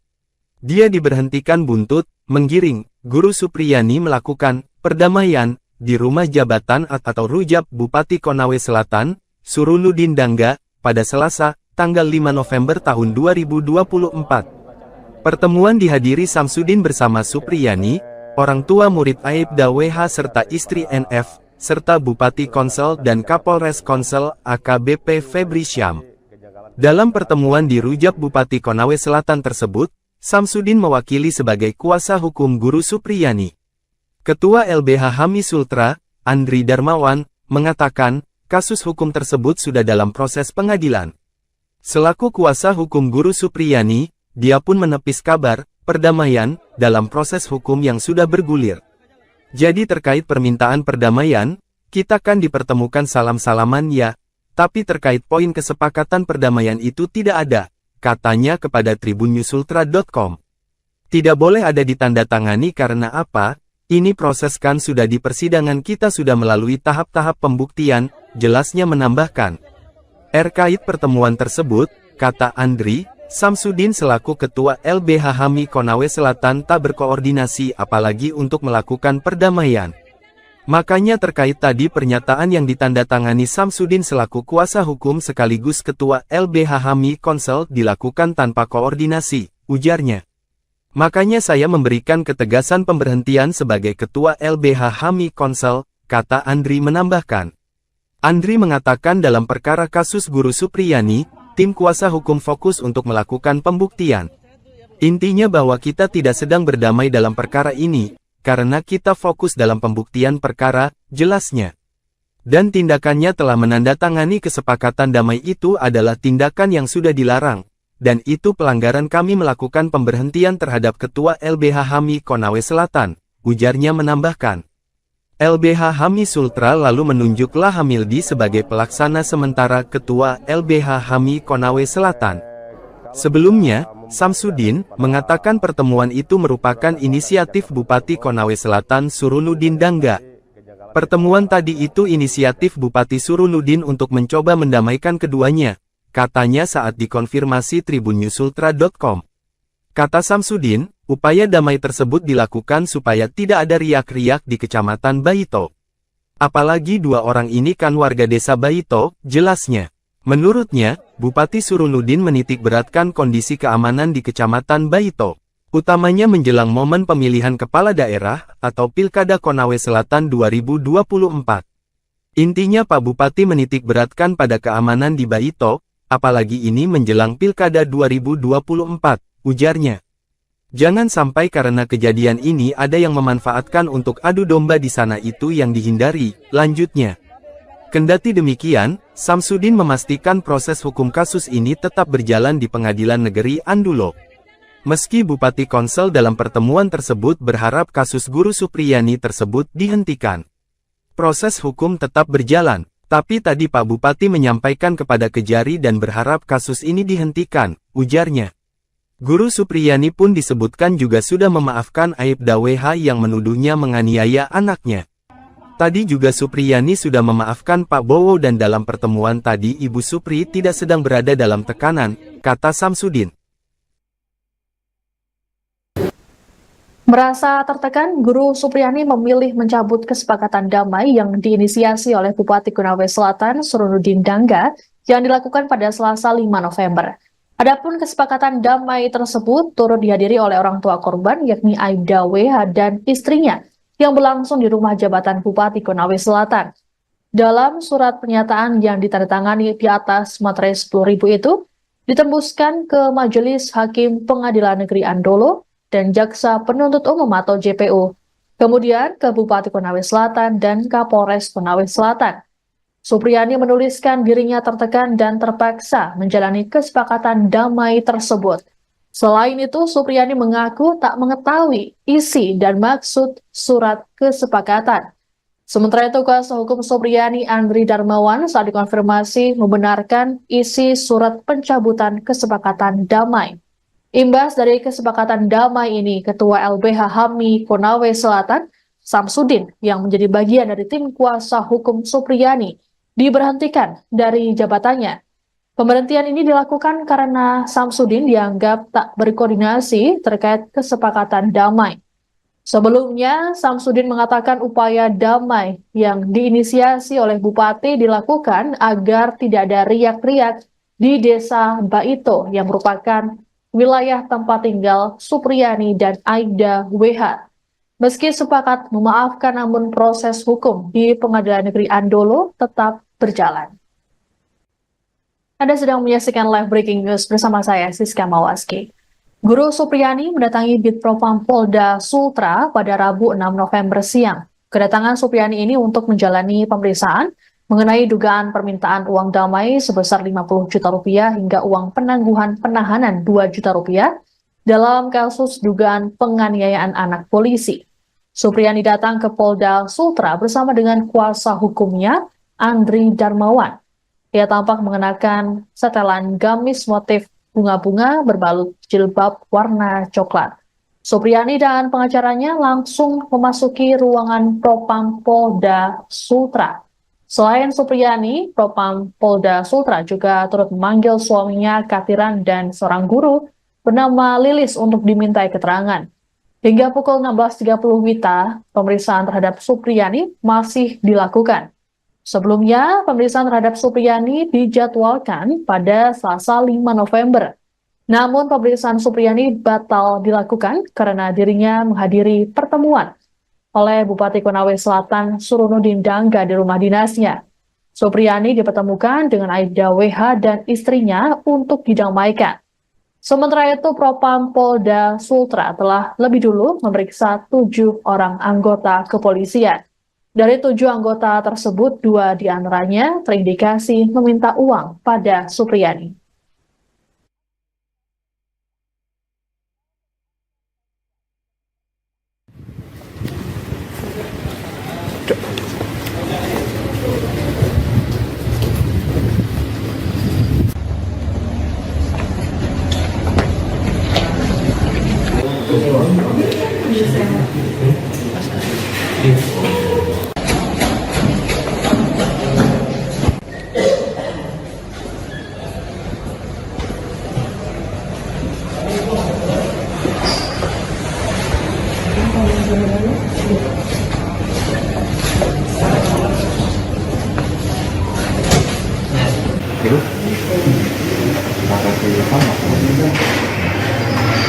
Dia diberhentikan buntut, menggiring, Guru Supriyani melakukan perdamaian di rumah jabatan atau rujab Bupati Konawe Selatan, Surunudin Dangga, pada Selasa, tanggal 5 November tahun 2024. Pertemuan dihadiri Samsudin bersama Supriyani, orang tua murid Aibda WH serta istri NF, serta Bupati Konsel dan Kapolres Konsel AKBP Febri Syam. Dalam pertemuan di rujab Bupati Konawe Selatan tersebut, Samsudin mewakili sebagai kuasa hukum Guru Supriyani. Ketua LBH HAMI Sultra, Andri Darmawan, mengatakan, kasus hukum tersebut sudah dalam proses pengadilan. Selaku kuasa hukum Guru Supriyani, dia pun menepis kabar perdamaian dalam proses hukum yang sudah bergulir. Jadi terkait permintaan perdamaian, kita kan dipertemukan salam-salaman ya, tapi terkait poin kesepakatan perdamaian itu tidak ada, katanya kepada tribunNewsUltra.com. Tidak boleh ada ditandatangani karena apa? Ini proses kan sudah di persidangan kita sudah melalui tahap-tahap pembuktian, jelasnya menambahkan. Terkait pertemuan tersebut, kata Andri, Samsudin selaku Ketua LBH HAMI Konawe Selatan tak berkoordinasi apalagi untuk melakukan perdamaian. Makanya terkait tadi pernyataan yang ditandatangani Samsudin selaku kuasa hukum sekaligus Ketua LBH HAMI Konsel dilakukan tanpa koordinasi, ujarnya. Makanya saya memberikan ketegasan pemberhentian sebagai Ketua LBH HAMI Konsel, kata Andri menambahkan. Andri mengatakan dalam perkara kasus Guru Supriyani, tim kuasa hukum fokus untuk melakukan pembuktian. Intinya bahwa kita tidak sedang berdamai dalam perkara ini, karena kita fokus dalam pembuktian perkara, jelasnya. Dan tindakannya telah menandatangani kesepakatan damai itu adalah tindakan yang sudah dilarang. Dan itu pelanggaran kami melakukan pemberhentian terhadap Ketua LBH HAMI Konawe Selatan, ujarnya menambahkan. LBH HAMI Sultra lalu menunjuk Lahamildi sebagai pelaksana sementara Ketua LBH HAMI Konawe Selatan. Sebelumnya, Samsudin mengatakan pertemuan itu merupakan inisiatif Bupati Konawe Selatan Surunudin Dangga. Pertemuan tadi itu inisiatif Bupati Surunudin untuk mencoba mendamaikan keduanya. Katanya saat dikonfirmasi tribunnyusultra.com. Kata Samsudin, upaya damai tersebut dilakukan supaya tidak ada riak-riak di Kecamatan Baito. Apalagi dua orang ini kan warga desa Baito, jelasnya. Menurutnya, Bupati Surunudin menitik beratkan kondisi keamanan di Kecamatan Baito. Utamanya menjelang momen pemilihan kepala daerah atau Pilkada Konawe Selatan 2024. Intinya Pak Bupati menitik beratkan pada keamanan di Baito, apalagi ini menjelang Pilkada 2024, ujarnya. Jangan sampai karena kejadian ini ada yang memanfaatkan untuk adu domba di sana itu yang dihindari, lanjutnya. Kendati demikian, Samsudin memastikan proses hukum kasus ini tetap berjalan di Pengadilan Negeri Andulo. Meski Bupati Konsel dalam pertemuan tersebut berharap kasus Guru Supriyani tersebut dihentikan. Proses hukum tetap berjalan. Tapi tadi Pak Bupati menyampaikan kepada Kejari dan berharap kasus ini dihentikan, ujarnya. Guru Supriyani pun disebutkan juga sudah memaafkan Aibda WH yang menuduhnya menganiaya anaknya. Tadi juga Supriyani sudah memaafkan Pak Bowo dan dalam pertemuan tadi Ibu Supri tidak sedang berada dalam tekanan, kata Samsudin. Merasa tertekan, Guru Supriyani memilih mencabut kesepakatan damai yang diinisiasi oleh Bupati Konawe Selatan Surunudin Dangga yang dilakukan pada Selasa 5 November. Adapun kesepakatan damai tersebut turut dihadiri oleh orang tua korban yakni Aibda WH dan istrinya yang berlangsung di rumah jabatan Bupati Konawe Selatan. Dalam surat pernyataan yang ditandatangani di atas materai 10.000 itu, ditembuskan ke Majelis Hakim Pengadilan Negeri Andolo dan Jaksa Penuntut Umum atau JPU, kemudian ke Bupati Konawe Selatan dan Kapolres Konawe Selatan. Supriyani menuliskan dirinya tertekan dan terpaksa menjalani kesepakatan damai tersebut. Selain itu, Supriyani mengaku tak mengetahui isi dan maksud surat kesepakatan. Sementara itu, kuasa hukum Supriyani Andri Darmawan saat dikonfirmasi membenarkan isi surat pencabutan kesepakatan damai. Imbas dari kesepakatan damai ini, Ketua LBH HAMI Konawe Selatan, Samsudin, yang menjadi bagian dari tim kuasa hukum Supriyani, diberhentikan dari jabatannya. Pemberhentian ini dilakukan karena Samsudin dianggap tak berkoordinasi terkait kesepakatan damai. Sebelumnya, Samsudin mengatakan upaya damai yang diinisiasi oleh Bupati dilakukan agar tidak ada riak-riak di desa Baito yang merupakan wilayah tempat tinggal Supriyani dan Aibda WH. Meski sepakat memaafkan, namun proses hukum di Pengadilan Negeri Andolo tetap berjalan. Anda sedang menyaksikan live breaking news bersama saya, Siska Mawaski. Guru Supriyani mendatangi Ditpropam Polda Sultra pada Rabu 6 November siang. Kedatangan Supriyani ini untuk menjalani pemeriksaan mengenai dugaan permintaan uang damai sebesar 50 juta rupiah hingga uang penangguhan penahanan 2 juta rupiah dalam kasus dugaan penganiayaan anak polisi. Supriyani datang ke Polda Sultra bersama dengan kuasa hukumnya, Andri Darmawan. Ia tampak mengenakan setelan gamis motif bunga-bunga berbalut jilbab warna coklat. Supriyani dan pengacaranya langsung memasuki ruangan Propam Polda Sultra. Selain Supriyani, Propam Polda Sultra juga turut memanggil suaminya Katiran dan seorang guru bernama Lilis untuk dimintai keterangan. Hingga pukul 16.30 WITA, pemeriksaan terhadap Supriyani masih dilakukan. Sebelumnya, pemeriksaan terhadap Supriyani dijadwalkan pada Selasa 5 November. Namun pemeriksaan Supriyani batal dilakukan karena dirinya menghadiri pertemuan oleh Bupati Konawe Selatan Surunudin Dangga di rumah dinasnya. Supriyani dipertemukan dengan Aibda WH dan istrinya untuk didamaikan. Sementara itu, Propam Polda Sultra telah lebih dulu memeriksa 7 orang anggota kepolisian. Dari 7 anggota tersebut, 2 diantaranya terindikasi meminta uang pada Supriyani.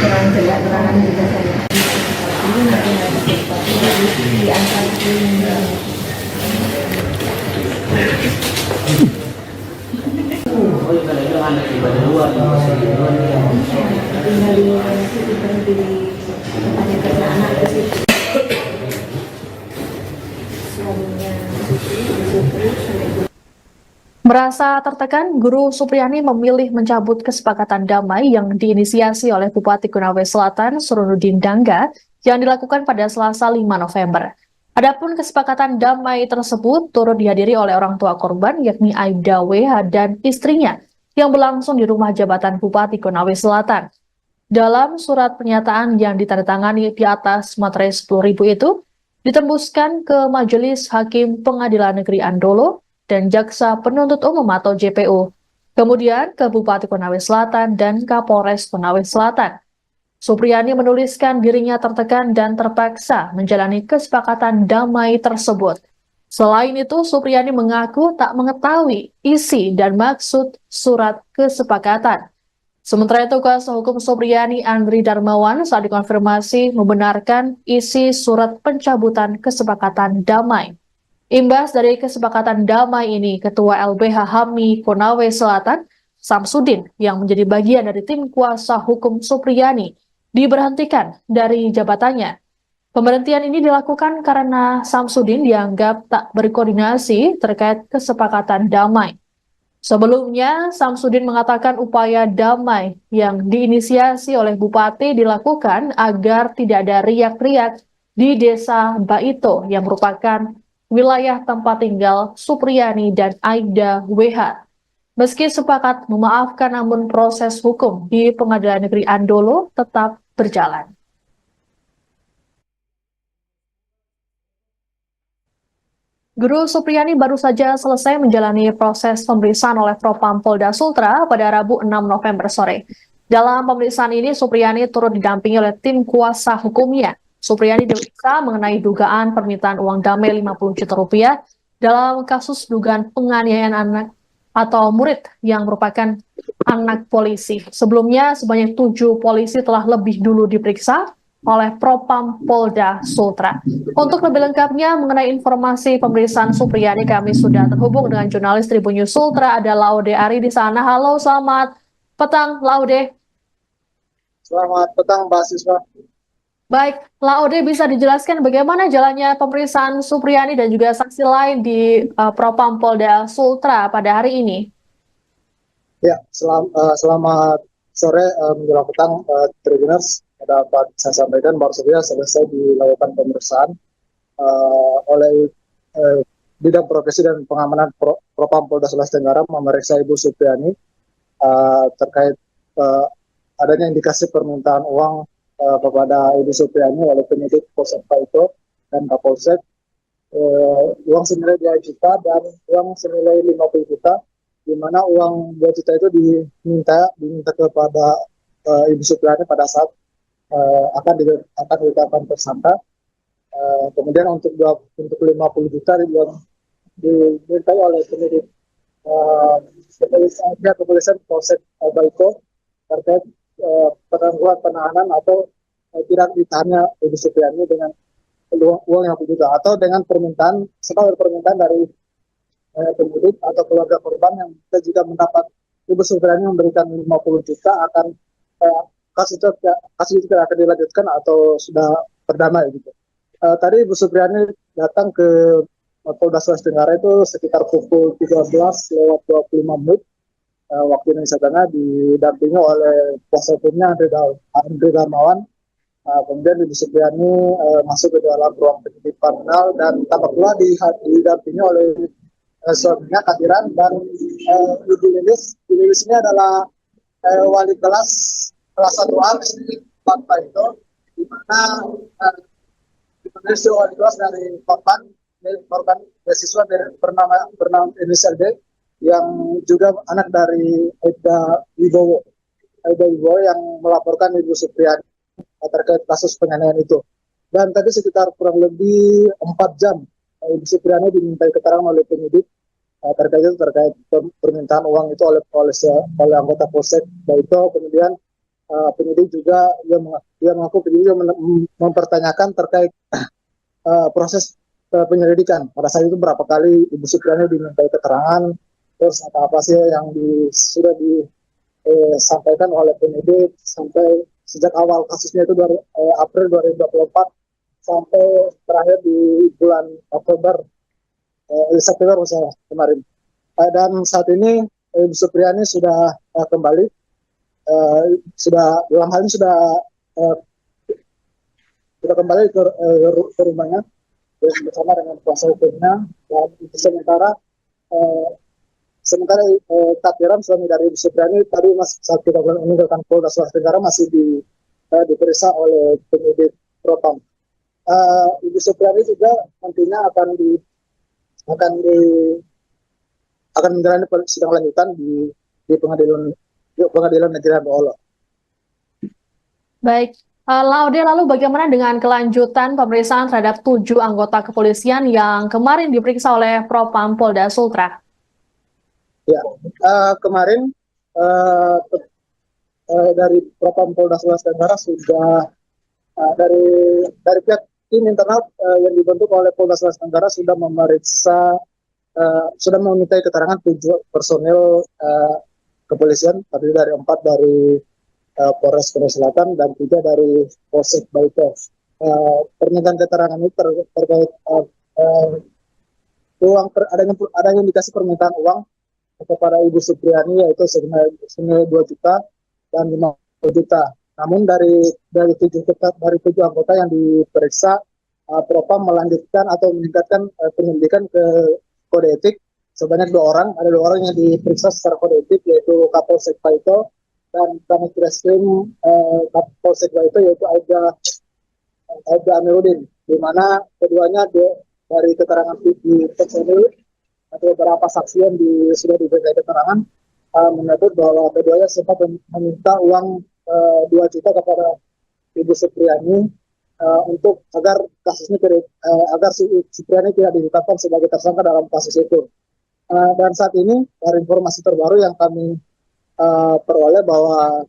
kurang jelas keterangan juga saya. Ini nanti ada sesuatu di antara ini. Tinggal di situ berhenti ada kerja anak di situ. Suaminya di situ. Merasa tertekan, Guru Supriyani memilih mencabut kesepakatan damai yang diinisiasi oleh Bupati Konawe Selatan Surunudin Dangga yang dilakukan pada Selasa 5 November. Adapun kesepakatan damai tersebut turut dihadiri oleh orang tua korban yakni Aibda WH dan istrinya yang berlangsung di rumah jabatan Bupati Konawe Selatan. Dalam surat pernyataan yang ditandatangani di atas materai 10.000 itu, ditembuskan ke Majelis Hakim Pengadilan Negeri Andolo dan Jaksa Penuntut Umum atau JPU, kemudian ke Bupati Konawe Selatan dan Kapolres Konawe Selatan. Supriyani menuliskan dirinya tertekan dan terpaksa menjalani kesepakatan damai tersebut. Selain itu, Supriyani mengaku tak mengetahui isi dan maksud surat kesepakatan. Sementara itu, kuasa hukum Supriyani Andri Darmawan saat dikonfirmasi membenarkan isi surat pencabutan kesepakatan damai. Imbas dari kesepakatan damai ini, Ketua LBH HAMI Konawe Selatan, Samsudin, yang menjadi bagian dari tim kuasa hukum Supriyani, diberhentikan dari jabatannya. Pemberhentian ini dilakukan karena Samsudin dianggap tak berkoordinasi terkait kesepakatan damai. Sebelumnya, Samsudin mengatakan upaya damai yang diinisiasi oleh Bupati dilakukan agar tidak ada riak-riak di Desa Baito yang merupakan wilayah tempat tinggal Supriyani dan Aibda WH. Meski sepakat memaafkan, namun proses hukum di Pengadilan Negeri Andolo tetap berjalan. Guru Supriyani baru saja selesai menjalani proses pemeriksaan oleh Propam Polda Sultra pada Rabu 6 November sore. Dalam pemeriksaan ini, Supriyani turut didampingi oleh tim kuasa hukumnya. Supriyani diperiksa mengenai dugaan permintaan uang damai 50 juta rupiah dalam kasus dugaan penganiayaan anak atau murid yang merupakan anak polisi. Sebelumnya, sebanyak 7 polisi telah lebih dulu diperiksa oleh Propam Polda Sultra. Untuk lebih lengkapnya mengenai informasi pemeriksaan Supriyani, kami sudah terhubung dengan jurnalis Tribun News Sultra, ada Laude Ari di sana. Halo, selamat petang, Laude. Selamat petang, Mbak Siswa. Baik, Laude, bisa dijelaskan bagaimana jalannya pemeriksaan Supriyani dan juga saksi lain di Propam Polda Sultra pada hari ini? Ya, selamat sore menjelang petang, Tribuners. Dapat saya sampaikan baru saja selesai dilakukan pemeriksaan oleh Bidang Profesi dan Pengamanan Propam Polda Sulawesi Tenggara memeriksa Ibu Supriyani terkait adanya indikasi permintaan uang kepada Ibu Supriani oleh penyidik Polsek Paito dan Kapolsek, uang senilai 2 juta dan uang senilai 50 juta, di mana uang 2 juta itu diminta kepada Ibu Supriani pada saat akan ditetapkan tersangka. Kemudian untuk 50 juta dimintai oleh penyidik kepolisian Polsek Baiko terkait penangguhan penahanan atau tidak ditahannya Ibu Supriani dengan uang yang juta, atau dengan permintaan dari penyidik atau keluarga korban yang jika mendapat Ibu Supriani memberikan 50 juta akan kasus itu tidak akan dilanjutkan atau sudah berdamai gitu. Tadi Ibu Supriani datang ke Polda Sulawesi Tenggara itu sekitar pukul 13:25 waktu Indonesia Tengah, didampingi oleh kuasa hukumnya Andre Darmawan. Kemudian Ibu Supriani masuk ke dalam ruang penyidik kriminal dan tampak pula didampingi oleh suaminya Kadiran dan Ibu Lilis. Ibu Lilis ini adalah wali kelas 1A di Pak itu, di mana wali kelas dari korban beasiswa bernama inisial D, yang juga anak dari Aida Wibowo yang melaporkan Ibu Supriani terkait kasus penganiayaan itu. Dan tadi sekitar kurang lebih 4 jam Ibu Supriani dimintai keterangan oleh penyidik terkait permintaan uang itu oleh anggota Polsek Baito. Kemudian penyidik juga mengaku mempertanyakan terkait proses penyelidikan. Pada saat itu berapa kali Ibu Supriani dimintai keterangan, terus apa sih yang sudah disampaikan oleh penyidik sampai sejak awal kasusnya itu dari April 2024 sampai terakhir di bulan September kemarin. Dan saat ini Ibu Supriani sudah kembali, dalam hal ini sudah kembali ke rumahnya bersama dengan kuasa hukumnya. Dan sementara Katiram, suami dari Ibu Supriani, tadi saat kita meninggalkan Polda Sulawesi Tenggara masih diperiksa oleh penyidik Propam. Ibu Supriani juga nantinya akan menjalani sidang lanjutan di pengadilan negeri Baolo. Baik, Laude, lalu bagaimana dengan kelanjutan pemeriksaan terhadap 7 anggota kepolisian yang kemarin diperiksa oleh Propam Polda Sultra? Ya, kemarin dari Propam Polda Sulawesi Tenggara sudah dari pihak tim internal yang dibentuk oleh Polda Sulawesi Tenggara sudah memintai keterangan 7 personil kepolisian, terdiri dari 4 dari Polres Korea Selatan dan 3 dari Polsek Baito. Permintaan keterangan ini terkait adanya indikasi permintaan uang kepada Ibu Supriani, yaitu senilai 2 juta dan 50 juta. Namun dari 7 anggota yang diperiksa, Propam melanjutkan atau meningkatkan penyelidikan ke kode etik sebanyak 2 orang. Ada 2 orang yang diperiksa secara kode etik, yaitu Kapolsek Paito dan Kanit Reskrim Kapolsek Paito, yaitu Aida Amiruddin, di mana keduanya dari keterangan di personil atau beberapa saksi yang sudah diberikan keterangan menyebut bahwa keduanya sempat meminta uang 2 juta kepada Ibu Supriani untuk agar kasusnya agar Supriani tidak ditetapkan sebagai tersangka dalam kasus itu. Dan saat ini dari informasi terbaru yang kami peroleh bahwa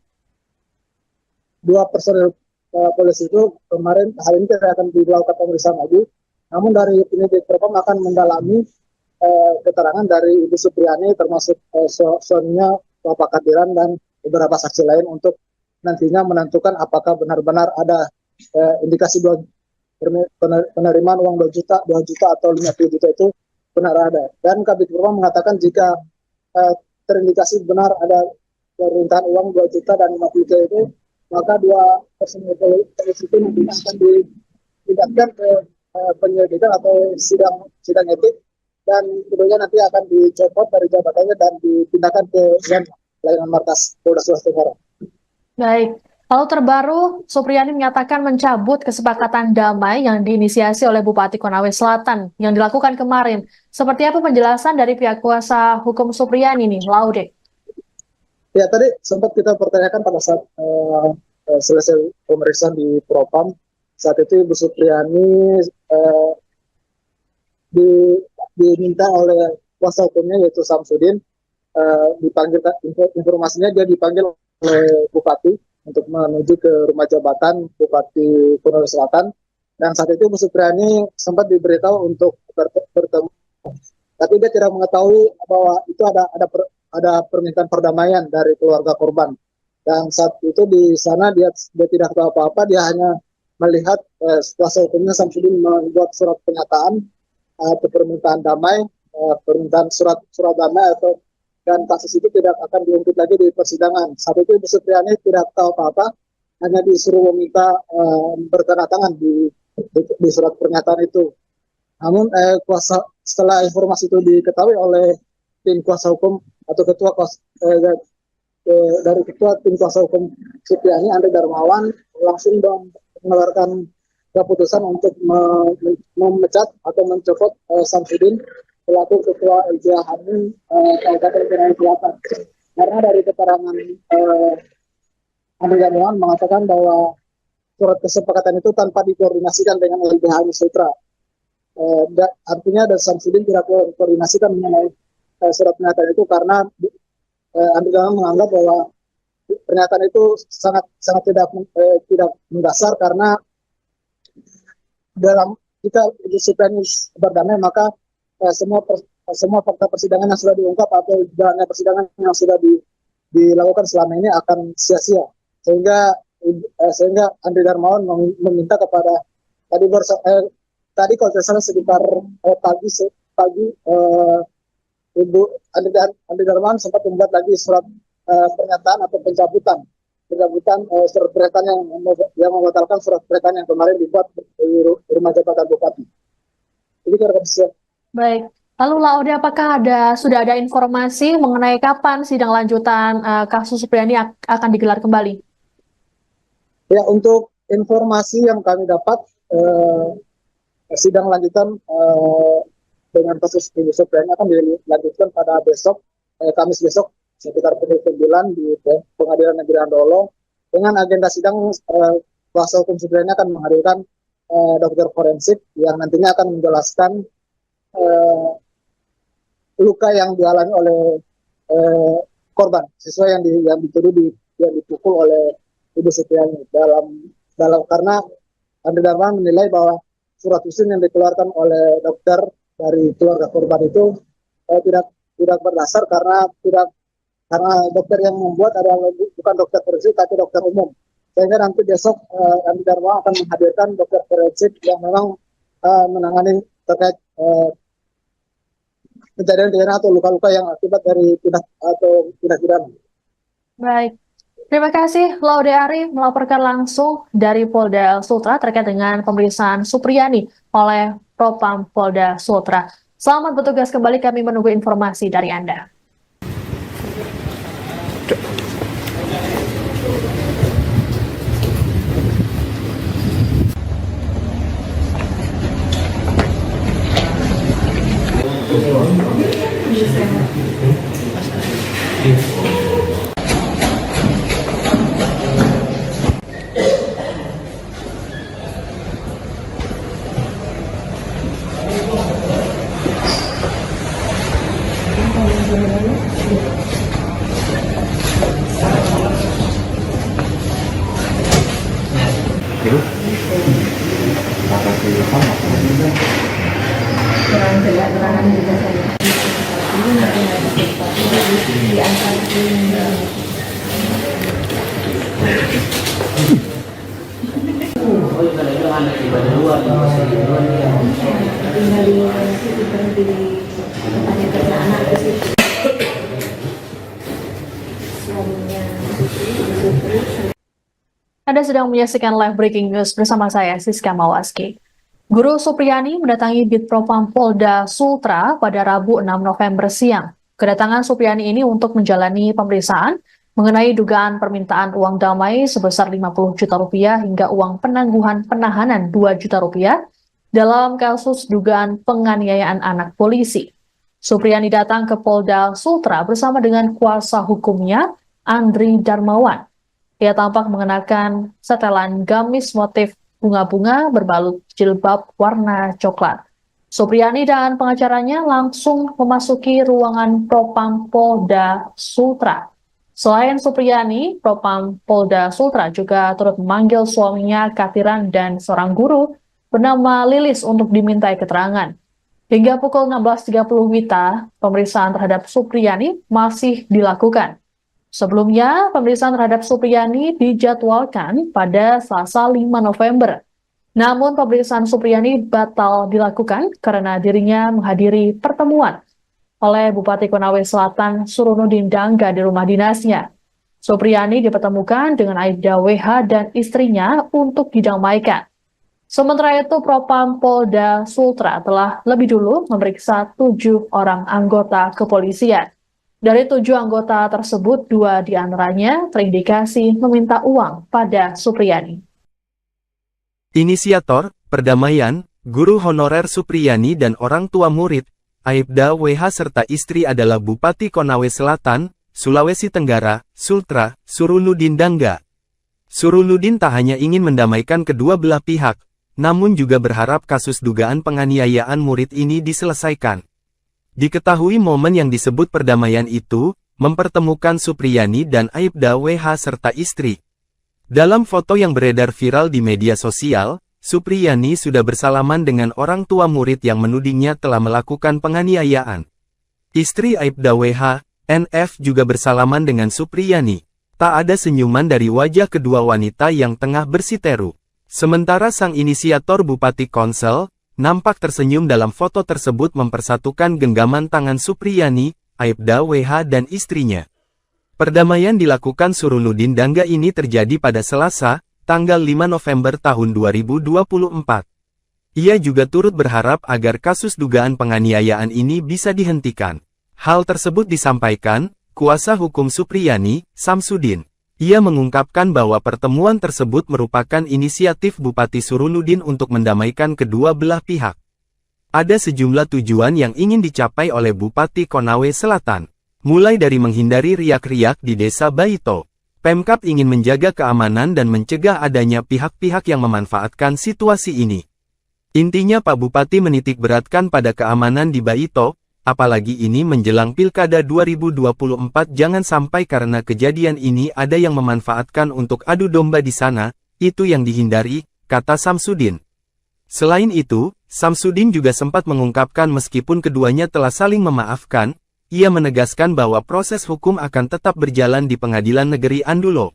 2 personil polisi itu kemarin hari ini tidak akan dilakukan pemeriksaan lagi. Namun dari penyidik Propam akan mendalami keterangan dari Ibu Supriani, termasuk suaminya Bapak Kadiran dan beberapa saksi lain, untuk nantinya menentukan apakah benar-benar ada indikasi penerimaan uang 2 juta atau 50 juta itu benar ada. Dan Kabid Propam mengatakan jika terindikasi benar ada permintaan uang 2 juta dan 50 juta itu, maka 2 personil polisi itu nantinya akan dipindahkan ke penyelidikan atau sidang etik, dan kemudian nanti akan dicopot dari jabatannya dan dipindahkan ke layanan markas Polda Sulawesi Tenggara. Baik, Lalu terbaru, Supriyani menyatakan mencabut kesepakatan damai yang diinisiasi oleh Bupati Konawe Selatan yang dilakukan kemarin. Seperti apa penjelasan dari pihak kuasa hukum Supriyani nih, Laude? Ya, tadi sempat kita pertanyakan pada saat selesai pemeriksaan di Propam. Saat itu Ibu Supriyani diminta oleh kuasa hukumnya yaitu Samsudin, dipanggil, informasinya dia dipanggil oleh Bupati untuk menuju ke rumah jabatan Bupati Konawe Selatan, dan saat itu Bu Supriyani sempat diberitahu untuk bertemu, tapi dia tidak mengetahui bahwa itu ada permintaan perdamaian dari keluarga korban, dan saat itu di sana dia tidak tahu apa-apa, dia hanya melihat kuasa hukumnya Samsudin membuat surat pernyataan atau permintaan damai, permintaan surat damai atau, dan kasus itu tidak akan diungkit lagi di persidangan. Saat itu Ibu Supriyani tidak tahu apa-apa, hanya disuruh meminta bertanda tangan di surat pernyataan itu. Namun setelah informasi itu diketahui oleh tim kuasa hukum atau dari ketua tim kuasa hukum Supriyani, Andre Darmawan, langsung mengeluarkan keputusan untuk memecat atau mencopot Samsudin selaku ketua LBH Hamil Kabupaten Konawe Selatan. Karena dari keterangan Andre Darmawan mengatakan bahwa surat kesepakatan itu tanpa dikoordinasikan dengan LBH Hamil Sutra. Artinya dari Samsudin tidak koordinasikan mengenai surat pernyataan itu, karena Andre Darmawan menganggap bahwa pernyataan itu sangat tidak mendasar, karena dalam kita Supriyani berdamai, maka semua fakta persidangan yang sudah diungkap atau jalannya persidangan yang sudah dilakukan selama ini akan sia-sia, sehingga Andre Darmawan meminta kepada tadi kalau tidak salah sekitar pagi Ibu Andre Darmawan sempat membuat lagi surat pernyataan atau pencabutan surat pernyataan yang membatalkan surat pernyataan yang kemarin dibuat di rumah jabatan Bupati. Ini kira-kira. Baik, lalu Laude, apakah sudah ada informasi mengenai kapan sidang lanjutan kasus Supriyani akan digelar kembali? Ya, untuk informasi yang kami dapat, sidang lanjutan dengan kasus Ibu Supriyani akan dilanjutkan pada besok, Kamis besok, sekitar pukul 9 di Pengadilan Negeri Andolo. Dengan agenda sidang, kuasa hukum Supriyani akan menghadirkan dokter forensik yang nantinya akan menjelaskan luka yang dialami oleh korban, siswa yang dituduh yang dipukul oleh Ibu Supriyani. Dalam karena Andre Darmawan menilai bahwa surat usin yang dikeluarkan oleh dokter dari keluarga korban itu tidak berdasar, karena dokter yang membuat adalah bukan dokter forensik tapi dokter umum. Sehingga nanti besok Andre Darmawan akan menghadirkan dokter forensik yang memang menangani terkait kejadian-kejadian atau luka-luka yang akibat dari tindak pidana. Baik, terima kasih Laude Ari melaporkan langsung dari Polda Sultra terkait dengan pemeriksaan Supriyani oleh Propam Polda Sultra. Selamat bertugas kembali, kami menunggu informasi dari Anda. Kurang jelas keterangan juga saya. Ini nanti di antara Anda sedang menyaksikan live breaking news bersama saya, Siska Mawaski. Guru Supriyani mendatangi Bitpropam Polda Sultra pada Rabu 6 November siang. Kedatangan Supriyani ini untuk menjalani pemeriksaan mengenai dugaan permintaan uang damai sebesar 50 juta rupiah hingga uang penangguhan penahanan 2 juta rupiah dalam kasus dugaan penganiayaan anak polisi. Supriyani datang ke Polda Sultra bersama dengan kuasa hukumnya, Andri Darmawan. Ia tampak mengenakan setelan gamis motif bunga-bunga berbalut jilbab warna coklat. Supriyani dan pengacaranya langsung memasuki ruangan Propam Polda Sultra. Selain Supriyani, Propam Polda Sultra juga turut memanggil suaminya Katiran dan seorang guru bernama Lilis untuk dimintai keterangan. Hingga pukul 16.30 WITA, pemeriksaan terhadap Supriyani masih dilakukan. Sebelumnya, pemeriksaan terhadap Supriyani dijadwalkan pada Selasa 5 November. Namun pemeriksaan Supriyani batal dilakukan karena dirinya menghadiri pertemuan oleh Bupati Konawe Selatan Surunudin Dangga di rumah dinasnya. Supriyani dipertemukan dengan Aibda WH dan istrinya untuk didamaikan. Sementara itu, Propam Polda Sultra telah lebih dulu memeriksa 7 orang anggota kepolisian. Dari 7 anggota tersebut, 2 diantaranya terindikasi meminta uang pada Supriyani. Inisiator, perdamaian, guru honorer Supriyani dan orang tua murid, Aibda WH serta istri adalah Bupati Konawe Selatan, Sulawesi Tenggara, Sultra, Surunudin Dangga. Surunudin tak hanya ingin mendamaikan kedua belah pihak, namun juga berharap kasus dugaan penganiayaan murid ini diselesaikan. Diketahui momen yang disebut perdamaian itu, mempertemukan Supriyani dan Aibda WH serta istri. Dalam foto yang beredar viral di media sosial, Supriyani sudah bersalaman dengan orang tua murid yang menudingnya telah melakukan penganiayaan. Istri Aibda WH, NF juga bersalaman dengan Supriyani. Tak ada senyuman dari wajah kedua wanita yang tengah bersiteru. Sementara sang inisiator Bupati Konsel, nampak tersenyum dalam foto tersebut mempersatukan genggaman tangan Supriyani, Aibda WH dan istrinya. Perdamaian dilakukan Surunudin Dangga ini terjadi pada Selasa, tanggal 5 November tahun 2024. Ia juga turut berharap agar kasus dugaan penganiayaan ini bisa dihentikan. Hal tersebut disampaikan kuasa hukum Supriyani, Samsudin. Ia mengungkapkan bahwa pertemuan tersebut merupakan inisiatif Bupati Surunudin untuk mendamaikan kedua belah pihak. Ada sejumlah tujuan yang ingin dicapai oleh Bupati Konawe Selatan, mulai dari menghindari riak-riak di Desa Baito. Pemkab ingin menjaga keamanan dan mencegah adanya pihak-pihak yang memanfaatkan situasi ini. Intinya Pak Bupati menitik beratkan pada keamanan di Baito, apalagi ini menjelang Pilkada 2024 jangan sampai karena kejadian ini ada yang memanfaatkan untuk adu domba di sana, itu yang dihindari, kata Samsudin. Selain itu, Samsudin juga sempat mengungkapkan meskipun keduanya telah saling memaafkan, ia menegaskan bahwa proses hukum akan tetap berjalan di Pengadilan Negeri Andulo.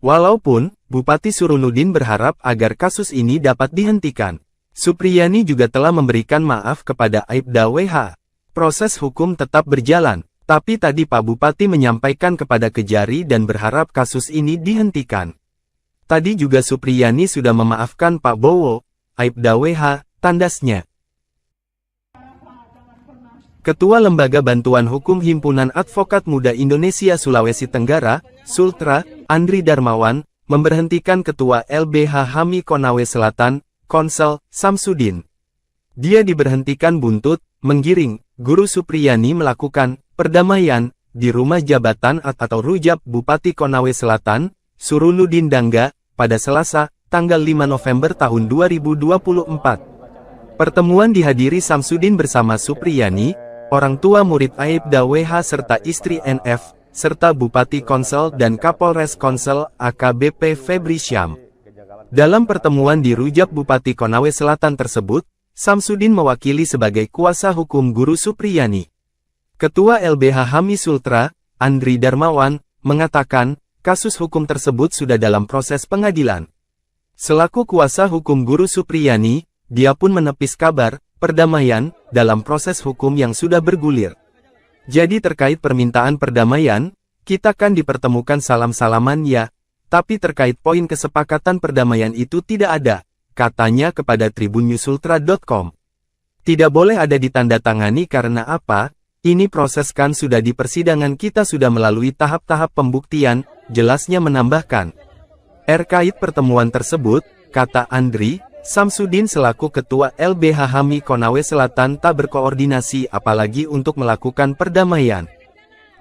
Walaupun, Bupati Surunudin berharap agar kasus ini dapat dihentikan. Supriyani juga telah memberikan maaf kepada Aibda WH. Proses hukum tetap berjalan, tapi tadi Pak Bupati menyampaikan kepada Kejari dan berharap kasus ini dihentikan. Tadi juga Supriyani sudah memaafkan Pak Bowo, Aibda WH, tandasnya. Ketua Lembaga Bantuan Hukum Himpunan Advokat Muda Indonesia Sulawesi Tenggara, Sultra, Andri Darmawan, memberhentikan Ketua LBH HAMI Konawe Selatan, Konsel, Samsudin. Dia diberhentikan buntut, menggiring, Guru Supriyani melakukan perdamaian di rumah jabatan atau rujab Bupati Konawe Selatan, Surunudin Dangga, pada Selasa, tanggal 5 November tahun 2024. Pertemuan dihadiri Samsudin bersama Supriyani, orang tua murid Aibda WH serta istri NF, serta Bupati Konsel dan Kapolres Konsel AKBP Febri Syam. Dalam pertemuan di rujab Bupati Konawe Selatan tersebut, Samsudin mewakili sebagai kuasa hukum Guru Supriyani. Ketua LBH HAMI Sultra, Andri Darmawan, mengatakan, kasus hukum tersebut sudah dalam proses pengadilan. Selaku kuasa hukum Guru Supriyani, dia pun menepis kabar perdamaian dalam proses hukum yang sudah bergulir. Jadi terkait permintaan perdamaian, kita kan dipertemukan salam-salaman ya, tapi terkait poin kesepakatan perdamaian itu tidak ada, katanya kepada tribunnyusultra.com. Tidak boleh ada ditandatangani karena apa? Ini proses kan sudah di persidangan kita sudah melalui tahap-tahap pembuktian, jelasnya menambahkan. Terkait pertemuan tersebut, kata Andri, Samsudin selaku Ketua LBH HAMI Konawe Selatan tak berkoordinasi apalagi untuk melakukan perdamaian.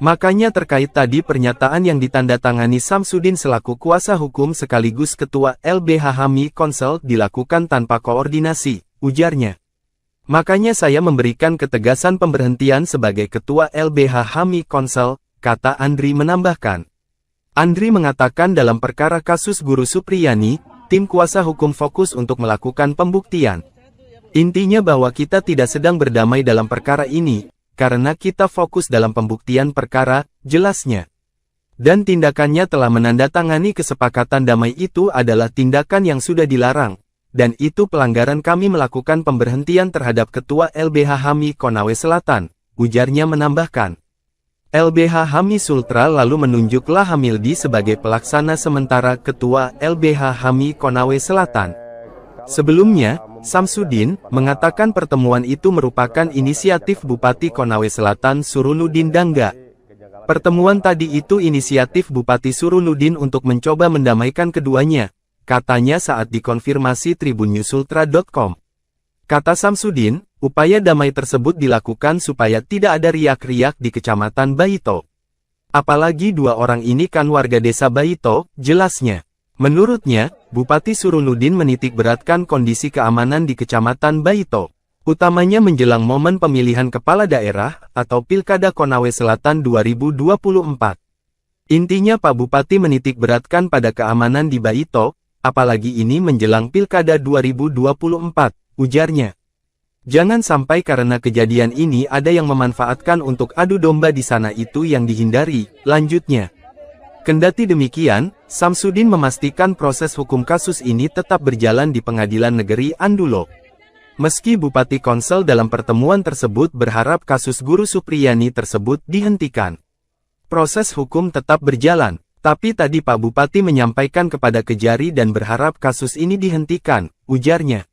Makanya terkait tadi pernyataan yang ditandatangani Samsudin selaku kuasa hukum sekaligus Ketua LBH HAMI Konsel dilakukan tanpa koordinasi, ujarnya. Makanya saya memberikan ketegasan pemberhentian sebagai Ketua LBH HAMI Konsel, kata Andri menambahkan. Andri mengatakan dalam perkara kasus Guru Supriyani, tim kuasa hukum fokus untuk melakukan pembuktian. Intinya bahwa kita tidak sedang berdamai dalam perkara ini, karena kita fokus dalam pembuktian perkara, jelasnya. Dan tindakannya telah menandatangani kesepakatan damai itu adalah tindakan yang sudah dilarang. Dan itu pelanggaran kami melakukan pemberhentian terhadap Ketua LBH HAMI Konawe Selatan, ujarnya menambahkan. LBH HAMI Sultra lalu menunjuk Lahamildi sebagai pelaksana sementara Ketua LBH HAMI Konawe Selatan. Sebelumnya, Samsudin mengatakan pertemuan itu merupakan inisiatif Bupati Konawe Selatan Surunudin Dangga. Pertemuan tadi itu inisiatif Bupati Surunudin untuk mencoba mendamaikan keduanya. Katanya saat dikonfirmasi tribunnyusultra.com. Kata Samsudin, upaya damai tersebut dilakukan supaya tidak ada riak-riak di Kecamatan Baito. Apalagi dua orang ini kan warga desa Baito, jelasnya. Menurutnya, Bupati Surunudin menitik beratkan kondisi keamanan di Kecamatan Baito, utamanya menjelang momen pemilihan kepala daerah atau Pilkada Konawe Selatan 2024. Intinya Pak Bupati menitik beratkan pada keamanan di Baito, apalagi ini menjelang Pilkada 2024, ujarnya. Jangan sampai karena kejadian ini ada yang memanfaatkan untuk adu domba di sana itu yang dihindari, lanjutnya. Kendati demikian, Samsudin memastikan proses hukum kasus ini tetap berjalan di Pengadilan Negeri Andulo. Meski Bupati Konsel dalam pertemuan tersebut berharap kasus Guru Supriyani tersebut dihentikan. Proses hukum tetap berjalan. Tapi tadi Pak Bupati menyampaikan kepada Kejari dan berharap kasus ini dihentikan, ujarnya.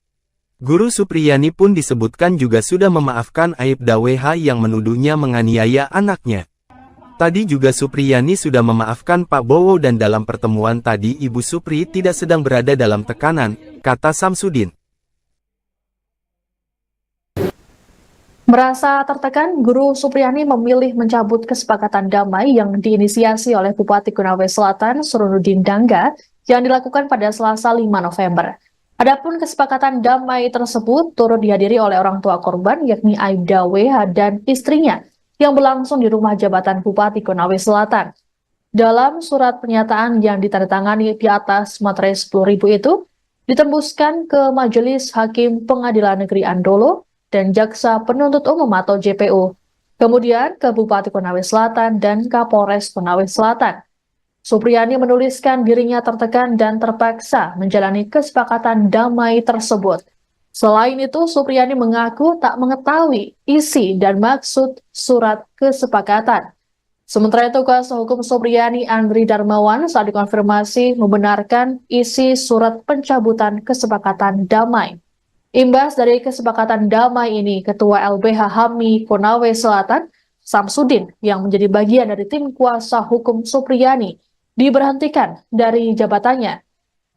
Guru Supriyani pun disebutkan juga sudah memaafkan Aibda WH yang menuduhnya menganiaya anaknya. Tadi juga Supriyani sudah memaafkan Pak Bowo dan dalam pertemuan tadi Ibu Supri tidak sedang berada dalam tekanan, kata Samsudin. Merasa tertekan, Guru Supriyani memilih mencabut kesepakatan damai yang diinisiasi oleh Bupati Konawe Selatan Surunudin Dangga yang dilakukan pada Selasa 5 November. Adapun kesepakatan damai tersebut turut dihadiri oleh orang tua korban yakni Aibda WH dan istrinya yang berlangsung di rumah jabatan Bupati Konawe Selatan. Dalam surat pernyataan yang ditandatangani di atas materai 10.000 itu, ditembuskan ke Majelis Hakim Pengadilan Negeri Andolo dan Jaksa Penuntut Umum atau JPU, kemudian ke Bupati Konawe Selatan dan Kapolres Konawe Selatan. Supriyani menuliskan dirinya tertekan dan terpaksa menjalani kesepakatan damai tersebut. Selain itu, Supriyani mengaku tak mengetahui isi dan maksud surat kesepakatan. Sementara itu, kuasa hukum Supriyani Andri Darmawan saat dikonfirmasi membenarkan isi surat pencabutan kesepakatan damai. Imbas dari kesepakatan damai ini, Ketua LBH HAMI Konawe Selatan, Samsudin, yang menjadi bagian dari tim kuasa hukum Supriyani, diberhentikan dari jabatannya.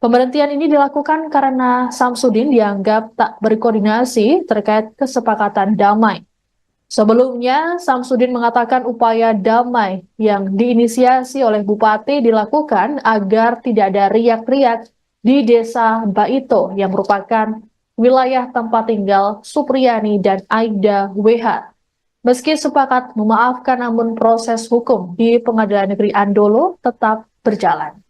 Pemberhentian ini dilakukan karena Samsudin dianggap tak berkoordinasi terkait kesepakatan damai. Sebelumnya, Samsudin mengatakan upaya damai yang diinisiasi oleh Bupati dilakukan agar tidak ada riak-riak di Desa Baito yang merupakan wilayah tempat tinggal Supriyani dan Aibda WH. Meski sepakat memaafkan, namun proses hukum di Pengadilan Negeri Andolo tetap berjalan.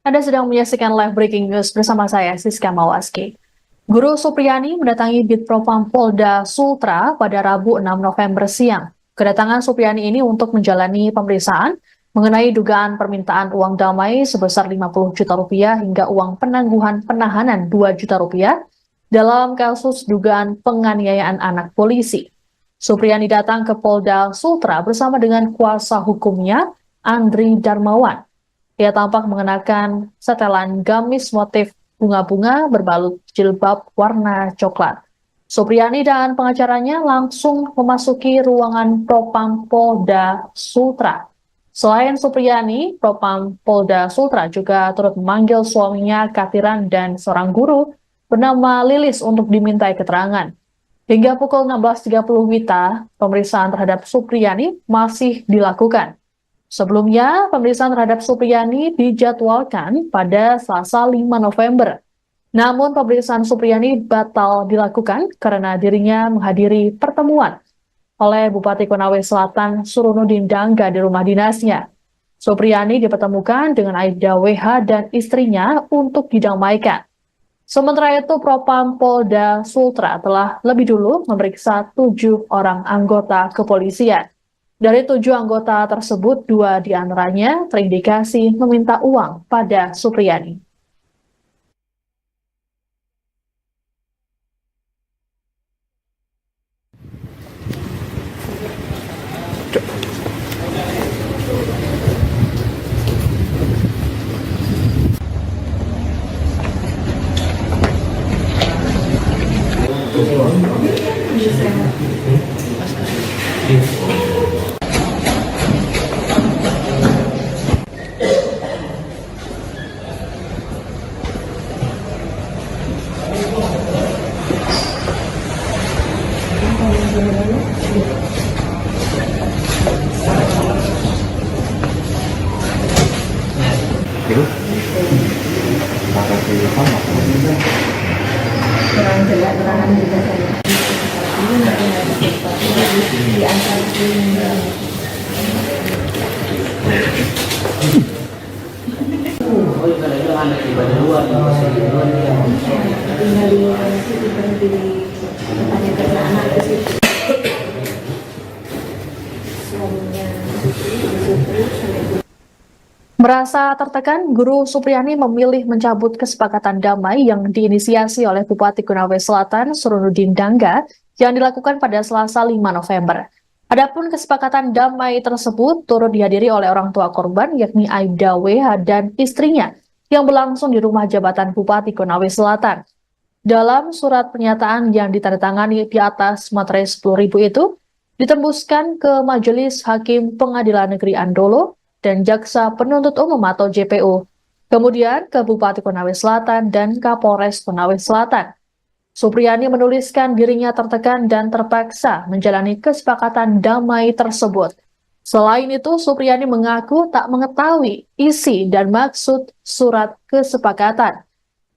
Anda sedang menyaksikan live breaking news bersama saya, Siska Mawaski. Guru Supriyani mendatangi Bitpropam Polda Sultra pada Rabu 6 November siang. Kedatangan Supriyani ini untuk menjalani pemeriksaan mengenai dugaan permintaan uang damai sebesar 50 juta rupiah hingga uang penangguhan penahanan 2 juta rupiah dalam kasus dugaan penganiayaan anak polisi. Supriyani datang ke Polda Sultra bersama dengan kuasa hukumnya, Andri Darmawan. Ia tampak mengenakan setelan gamis motif bunga-bunga berbalut jilbab warna coklat. Supriyani dan pengacaranya langsung memasuki ruangan Propam Polda Sultra. Selain Supriyani, Propam Polda Sultra juga turut memanggil suaminya Katiran dan seorang guru bernama Lilis untuk dimintai keterangan. Hingga pukul 16.30 WITA, pemeriksaan terhadap Supriyani masih dilakukan. Sebelumnya, pemeriksaan terhadap Supriyani dijadwalkan pada Selasa 5 November. Namun pemeriksaan Supriyani batal dilakukan karena dirinya menghadiri pertemuan oleh Bupati Konawe Selatan Surunudin Dangga di rumah dinasnya. Supriyani dipertemukan dengan Aibda WH dan istrinya untuk didamaikan. Sementara itu, Propam Polda Sultra telah lebih dulu memeriksa 7 orang anggota kepolisian. Dari 7 anggota tersebut, 2 diantaranya terindikasi meminta uang pada Supriyani. Kurang jelas keterangan juga saya. Ini mungkin ada sesuatu di antara ini. Tinggal di situ berhenti tanya karena anak di situ. Suaminya Merasa tertekan, Guru Supriyani memilih mencabut kesepakatan damai yang diinisiasi oleh Bupati Konawe Selatan Surunudin Dangga yang dilakukan pada Selasa 5 November. Adapun kesepakatan damai tersebut turut dihadiri oleh orang tua korban yakni Aibda WH dan istrinya yang berlangsung di rumah jabatan Bupati Konawe Selatan. Dalam surat pernyataan yang ditandatangani di atas materai 10.000 itu, ditembuskan ke Majelis Hakim Pengadilan Negeri Andolo dan Jaksa Penuntut Umum atau JPU, kemudian ke Bupati Konawe Selatan dan Kapolres Konawe Selatan. Supriyani menuliskan dirinya tertekan dan terpaksa menjalani kesepakatan damai tersebut. Selain itu, Supriyani mengaku tak mengetahui isi dan maksud surat kesepakatan.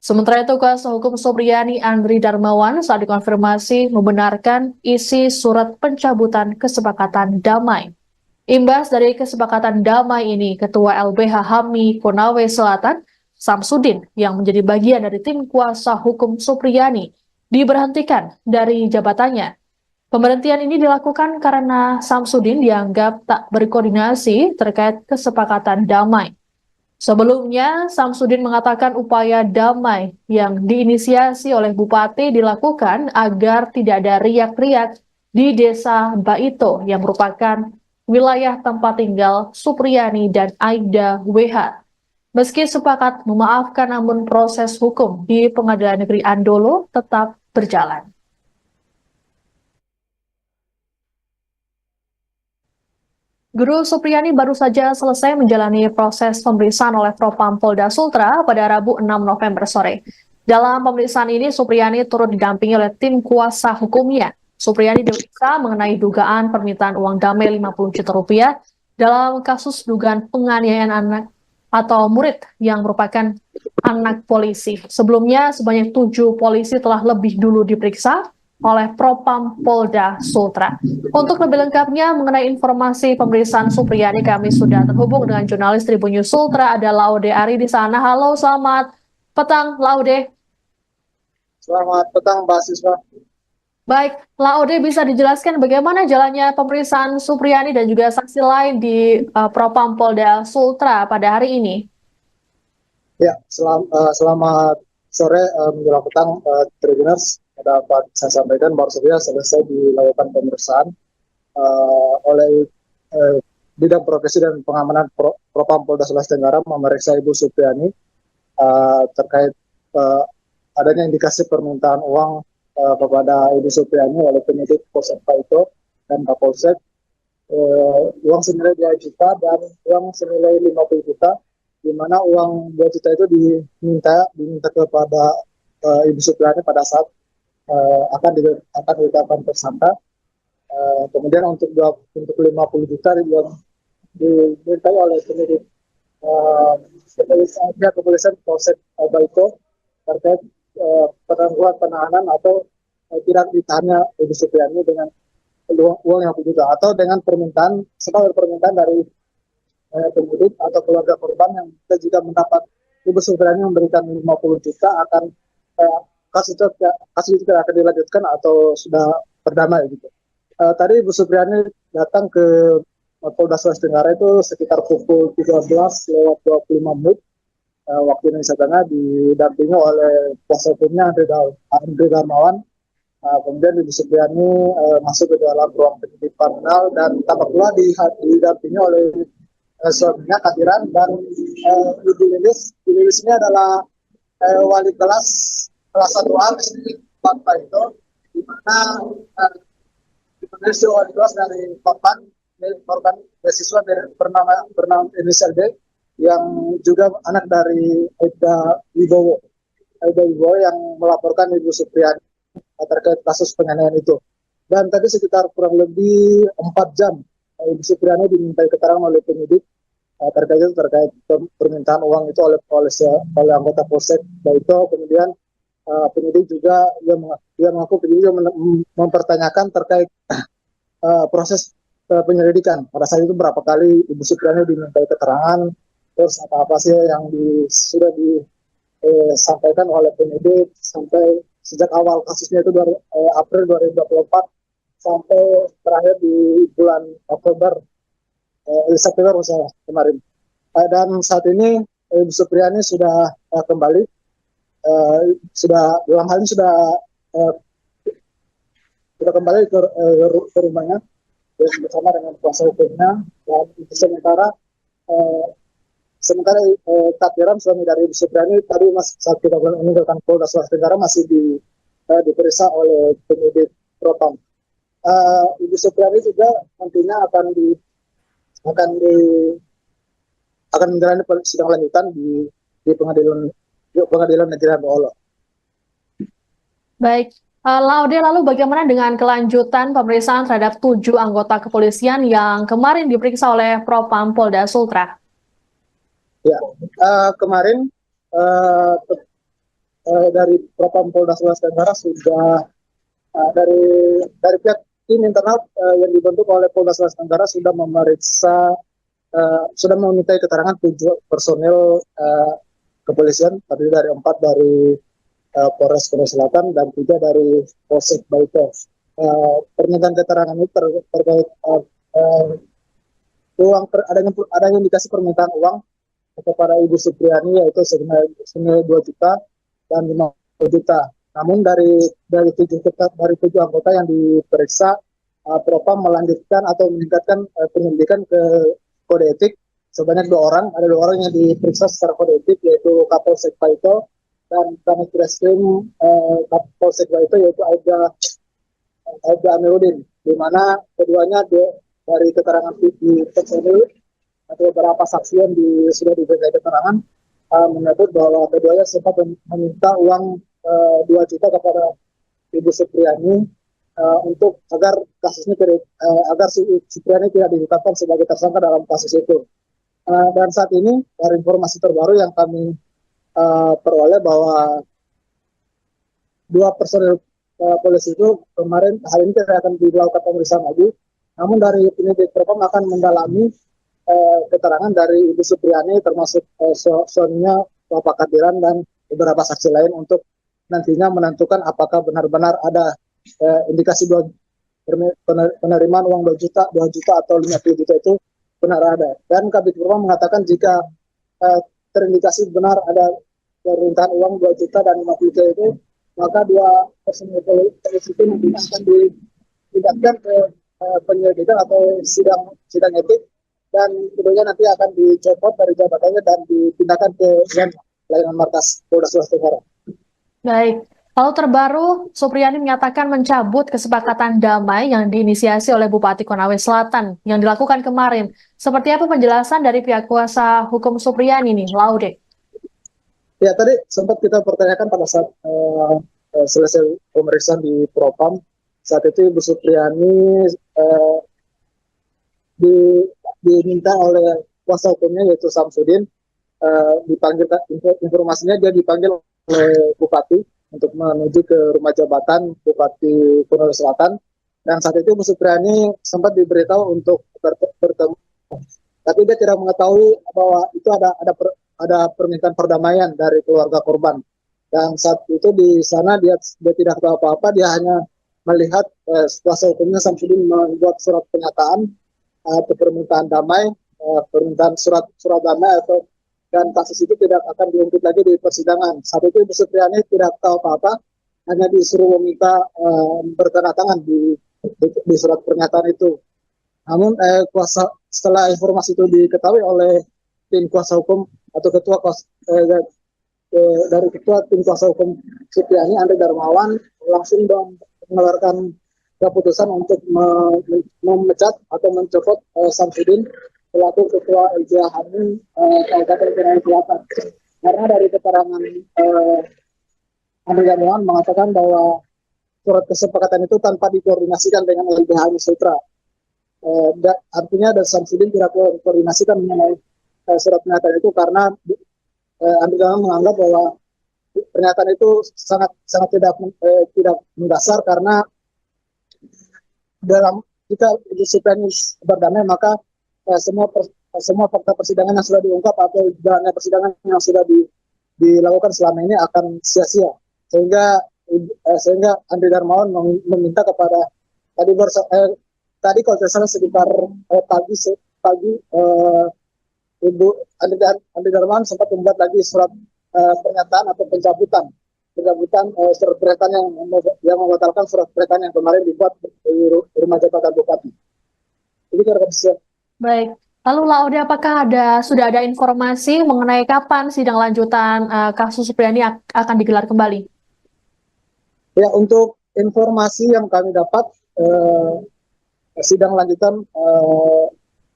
Sementara itu, kuasa hukum Supriyani Andri Darmawan saat dikonfirmasi membenarkan isi surat pencabutan kesepakatan damai. Imbas dari kesepakatan damai ini, Ketua LBH HAMI Konawe Selatan, Samsudin, yang menjadi bagian dari tim kuasa hukum Supriyani, diberhentikan dari jabatannya. Pemberhentian ini dilakukan karena Samsudin dianggap tak berkoordinasi terkait kesepakatan damai. Sebelumnya, Samsudin mengatakan upaya damai yang diinisiasi oleh Bupati dilakukan agar tidak ada riak-riak di Desa Baito yang merupakan wilayah tempat tinggal Supriyani dan Aibda WH. Meski sepakat memaafkan, namun proses hukum di Pengadilan Negeri Andolo tetap berjalan. Guru Supriyani baru saja selesai menjalani proses pemeriksaan oleh Propam Polda Sultra pada Rabu 6 November sore. Dalam pemeriksaan ini, Supriyani turut didampingi oleh tim kuasa hukumnya. Supriyani diperiksa mengenai dugaan permintaan uang damai 50 juta rupiah dalam kasus dugaan penganiayaan anak atau murid yang merupakan anak polisi. Sebelumnya, sebanyak 7 polisi telah lebih dulu diperiksa oleh Propam Polda Sultra. Untuk lebih lengkapnya mengenai informasi pemeriksaan Supriyani, kami sudah terhubung dengan jurnalis Tribun News Sultra, ada Laude Ari di sana. Halo, selamat petang, Laude. Selamat petang, Mbak Siswa. Baik, Laude, bisa dijelaskan bagaimana jalannya pemeriksaan Supriyani dan juga saksi lain di Propam Polda Sultra pada hari ini? Ya, selamat sore menjelang petang, Tribuners. Dapat saya sampaikan baru saja selesai dilakukan pemeriksaan oleh Bidang Profesi dan Pengamanan Propam Polda Sulawesi Tenggara memeriksa Ibu Supriyani terkait adanya indikasi permintaan uang kepada Ibu Supriani oleh penyidik Polsek Paito dan Kapolsek, uang senilai 2 juta dan uang senilai 50 juta, di mana uang 2 juta itu diminta kepada Ibu Supriani pada saat akan ditetapkan tersangka. Kemudian untuk 50 juta dimintai oleh penyidik kepolisian Polsek Baito terkait penangguhan penahanan atau tidak ditahannya Ibu Supriani dengan uang yang juga atau dengan permintaan dari penyidik atau keluarga korban yang kita juga mendapat Ibu Supriani memberikan 50 juta akan kasus itu tidak akan dilanjutkan atau sudah berdamai gitu. Tadi Ibu Supriani datang ke Polda Sulawesi Tenggara itu sekitar pukul 13:25 waktu Indonesia Tengah, didampingi oleh kuasa hukumnya Andre Darmawan. Kemudian Ibu Supriani masuk ke dalam ruang penyidik kriminal dan tampak pula didampingi oleh suaminya Kadiran dan Ibu Lilis. Ibu Lilis ini adalah wali kelas 1A di Pak itu, di mana wali kelas dari korban beasiswa bernama inisial D yang juga anak dari Aida Wibowo yang melaporkan Ibu Supriani terkait kasus penganiayaan itu. Dan tadi sekitar kurang lebih 4 jam Ibu Supriani dimintai keterangan oleh penyidik terkait permintaan uang itu oleh anggota Polsek Baito. Kemudian penyidik juga dia mengaku penyidik mempertanyakan terkait proses penyelidikan. Pada saat itu berapa kali Ibu Supriani dimintai keterangan, terus apa sih yang sudah disampaikan oleh penyidik sampai sejak awal kasusnya itu dari April 2024 sampai terakhir di bulan September kemarin. Dan saat ini Ibu Supriani sudah kembali, sudah dalam hal ini sudah kembali ke rumahnya bersama dengan kuasa hukumnya. Dan sementara Kadiran, suami dari Ibu Supriani, tadi saat kita meninggalkan Polda Sulawesi Tenggara masih diperiksa oleh penyidik Propam. Ibu Supriani juga nantinya akan menjalani sidang lanjutan di pengadilan negeri Ambolo. Baik, Laude, lalu bagaimana dengan kelanjutan pemeriksaan terhadap 7 anggota kepolisian yang kemarin diperiksa oleh Propam Polda Sultra? Ya, kemarin dari Propam Polda Sulawesi Tenggara sudah dari pihak tim internal yang dibentuk oleh Polda Sulawesi Tenggara sudah memintai keterangan 7 personil kepolisian, terdiri dari 4 dari Polres Korea Selatan dan 3 dari Polsek Baito. Permintaan keterangan ini terkait adanya indikasi permintaan uang kepada Ibu Supriani, yaitu senilai 2 juta dan 50 juta. Namun dari 7 anggota yang diperiksa, Propam melanjutkan atau meningkatkan penyelidikan ke kode etik sebanyak 2 orang. Ada 2 orang yang diperiksa secara kode etik, yaitu Kapolsek Paito dan Kanit Reskrim Kapolsek Baito, yaitu Aida Amiruddin, di mana keduanya dari keterangan di personil atau beberapa saksi yang sudah diberikan keterangan menyebut bahwa keduanya sempat meminta uang 2 juta kepada Ibu Supriani untuk agar kasusnya agar Supriani tidak ditetapkan sebagai tersangka dalam kasus itu. Dan saat ini dari informasi terbaru yang kami peroleh bahwa 2 personil polisi itu kemarin hari ini tidak akan dilakukan pemeriksaan lagi. Namun dari penyidik Propam akan mendalami keterangan dari Ibu Supriani, termasuk suaminya Bapak Kadiran dan beberapa saksi lain, untuk nantinya menentukan apakah benar-benar ada indikasi penerimaan uang 2 juta atau 50 juta itu benar ada. Dan Kabid Propam mengatakan jika terindikasi benar ada permintaan uang 2 juta dan 50 juta itu, maka 2 personil polisi itu nantinya akan dipindahkan ke penyelidikan atau sidang etik, dan kemudian nanti akan dicopot dari jabatannya dan dipindahkan ke layanan markas Polda Sulawesi Tenggara. Baik, Lalu terbaru, Supriyani menyatakan mencabut kesepakatan damai yang diinisiasi oleh Bupati Konawe Selatan yang dilakukan kemarin. Seperti apa penjelasan dari pihak kuasa hukum Supriyani nih, Laude? Ya, tadi sempat kita pertanyakan pada saat selesai pemeriksaan di Propam. Saat itu Ibu Supriyani diminta oleh kuasa hukumnya yaitu Samsudin, dipanggil, informasinya dia dipanggil oleh Bupati untuk menuju ke rumah jabatan Bupati Konawe Selatan, dan saat itu Bu Supriyani sempat diberitahu untuk bertemu, tapi dia tidak mengetahui bahwa itu ada permintaan perdamaian dari keluarga korban, dan saat itu di sana dia tidak tahu apa-apa, dia hanya melihat kuasa hukumnya Samsudin membuat surat pernyataan atau permintaan damai, permintaan surat damai atau dan kasus itu tidak akan diungkit lagi di persidangan. Saat itu Ibu Supriyani tidak tahu apa-apa, hanya disuruh meminta bertanda tangan di surat pernyataan itu. Namun setelah informasi itu diketahui oleh tim kuasa hukum atau dari ketua tim kuasa hukum Supriyani, Andri Darmawan, langsung mengeluarkan keputusan untuk memecat atau mencopot Samsudin selaku ketua LBH Hamil Kabupaten Konawe Selatan. Karena dari keterangan Andri Darmawan mengatakan bahwa surat kesepakatan itu tanpa dikoordinasikan dengan LBH Hamil Sutra. Artinya dari Samsudin tidak koordinasikan mengenai surat pernyataan itu, karena Andri Darmawan menganggap bahwa pernyataan itu sangat tidak mendasar, karena dalam jika disiplin berdamai maka semua fakta persidangan yang sudah diungkap atau jalannya persidangan yang sudah dilakukan selama ini akan sia-sia, sehingga Andri Darmawan meminta kepada tadi kalau tidak salah sekitar pagi Ibu Andri Darmawan sempat membuat lagi surat pernyataan atau pencabutan surat pernyataan yang membatalkan surat pernyataan yang kemarin dibuat di rumah jabatan Bupati. Jadi kira-kira. Baik, lalu Laude, apakah sudah ada informasi mengenai kapan sidang lanjutan kasus Supriyani akan digelar kembali? Ya, untuk informasi yang kami dapat, sidang lanjutan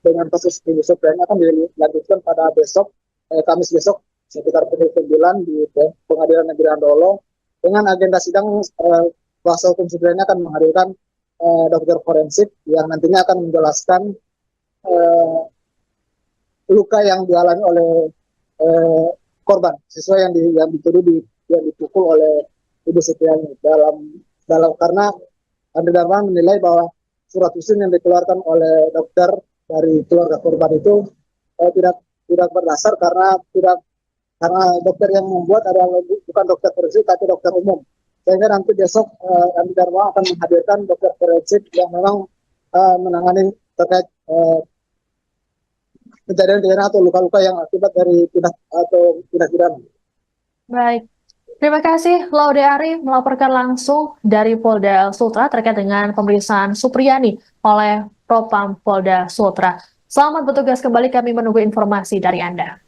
dengan kasus Ibu Supriyani akan dilanjutkan pada besok, Kamis besok, sekitar pukul 9 di Pengadilan Negeri Andolo. Dengan agenda sidang, kuasa hukum Supriyani akan menghadirkan dokter forensik yang nantinya akan menjelaskan luka yang dialami oleh korban, siswa yang dituduh yang dipukul oleh Ibu Supriyani dalam karena Andri Darmawan menilai bahwa surat usin yang dikeluarkan oleh dokter dari keluarga korban itu tidak berdasar, karena dokter yang membuat adalah bukan dokter forensik tapi dokter umum, sehingga nanti besok Andri Darmawan akan menghadirkan dokter forensik yang memang menangani terkait kejadian atau luka-luka yang akibat dari tindak pidana. Baik, terima kasih Laude Ari melaporkan langsung dari Polda Sultra terkait dengan pemeriksaan Supriyani oleh Propam Polda Sultra. Selamat bertugas kembali, kami menunggu informasi dari Anda.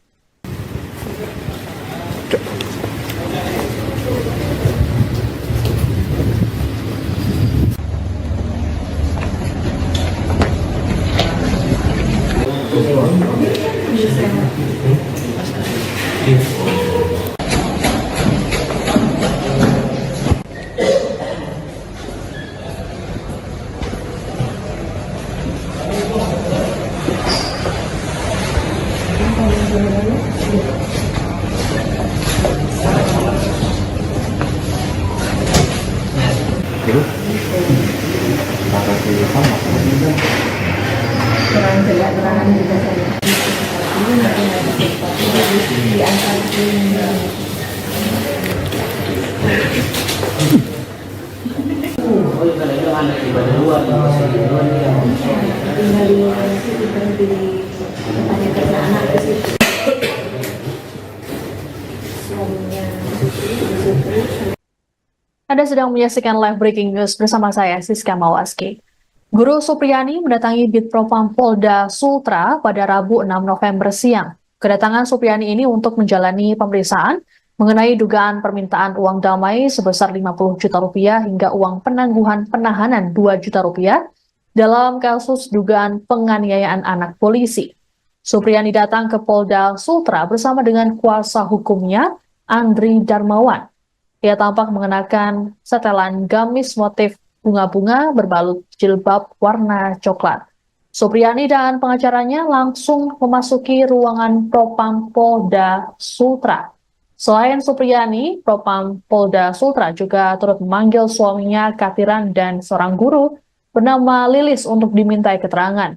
Kurang jelas keterangan juga saya. Ini nanti ada sesuatu di antara ini. Tinggal di tanya karena anak ke situ. Suaminya Anda sedang menyaksikan live breaking news bersama saya, Siska Mawaski. Guru Supriyani mendatangi Bitpropam Polda Sultra pada Rabu 6 November siang. Kedatangan Supriyani ini untuk menjalani pemeriksaan mengenai dugaan permintaan uang damai sebesar 50 juta rupiah hingga uang penangguhan penahanan 2 juta rupiah dalam kasus dugaan penganiayaan anak polisi. Supriyani datang ke Polda Sultra bersama dengan kuasa hukumnya, Andri Darmawan. Ia tampak mengenakan setelan gamis motif bunga-bunga berbalut jilbab warna coklat. Supriyani dan pengacaranya langsung memasuki ruangan Propam Polda Sultra. Selain Supriyani, Propam Polda Sultra juga turut memanggil suaminya Katiran dan seorang guru bernama Lilis untuk dimintai keterangan.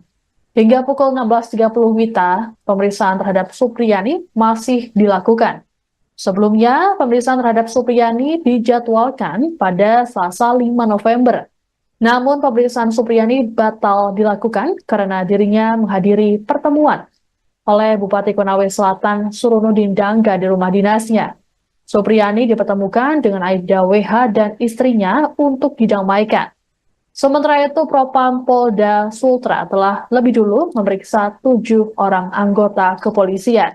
Hingga pukul 16.30 WITA, pemeriksaan terhadap Supriyani masih dilakukan. Sebelumnya, pemeriksaan terhadap Supriyani dijadwalkan pada Selasa 5 November. Namun pemeriksaan Supriyani batal dilakukan karena dirinya menghadiri pertemuan oleh Bupati Konawe Selatan Surunudin Dangga di rumah dinasnya. Supriyani dipertemukan dengan Aibda WH dan istrinya untuk didamaikan. Sementara itu, Propam Polda Sultra telah lebih dulu memeriksa 7 orang anggota kepolisian.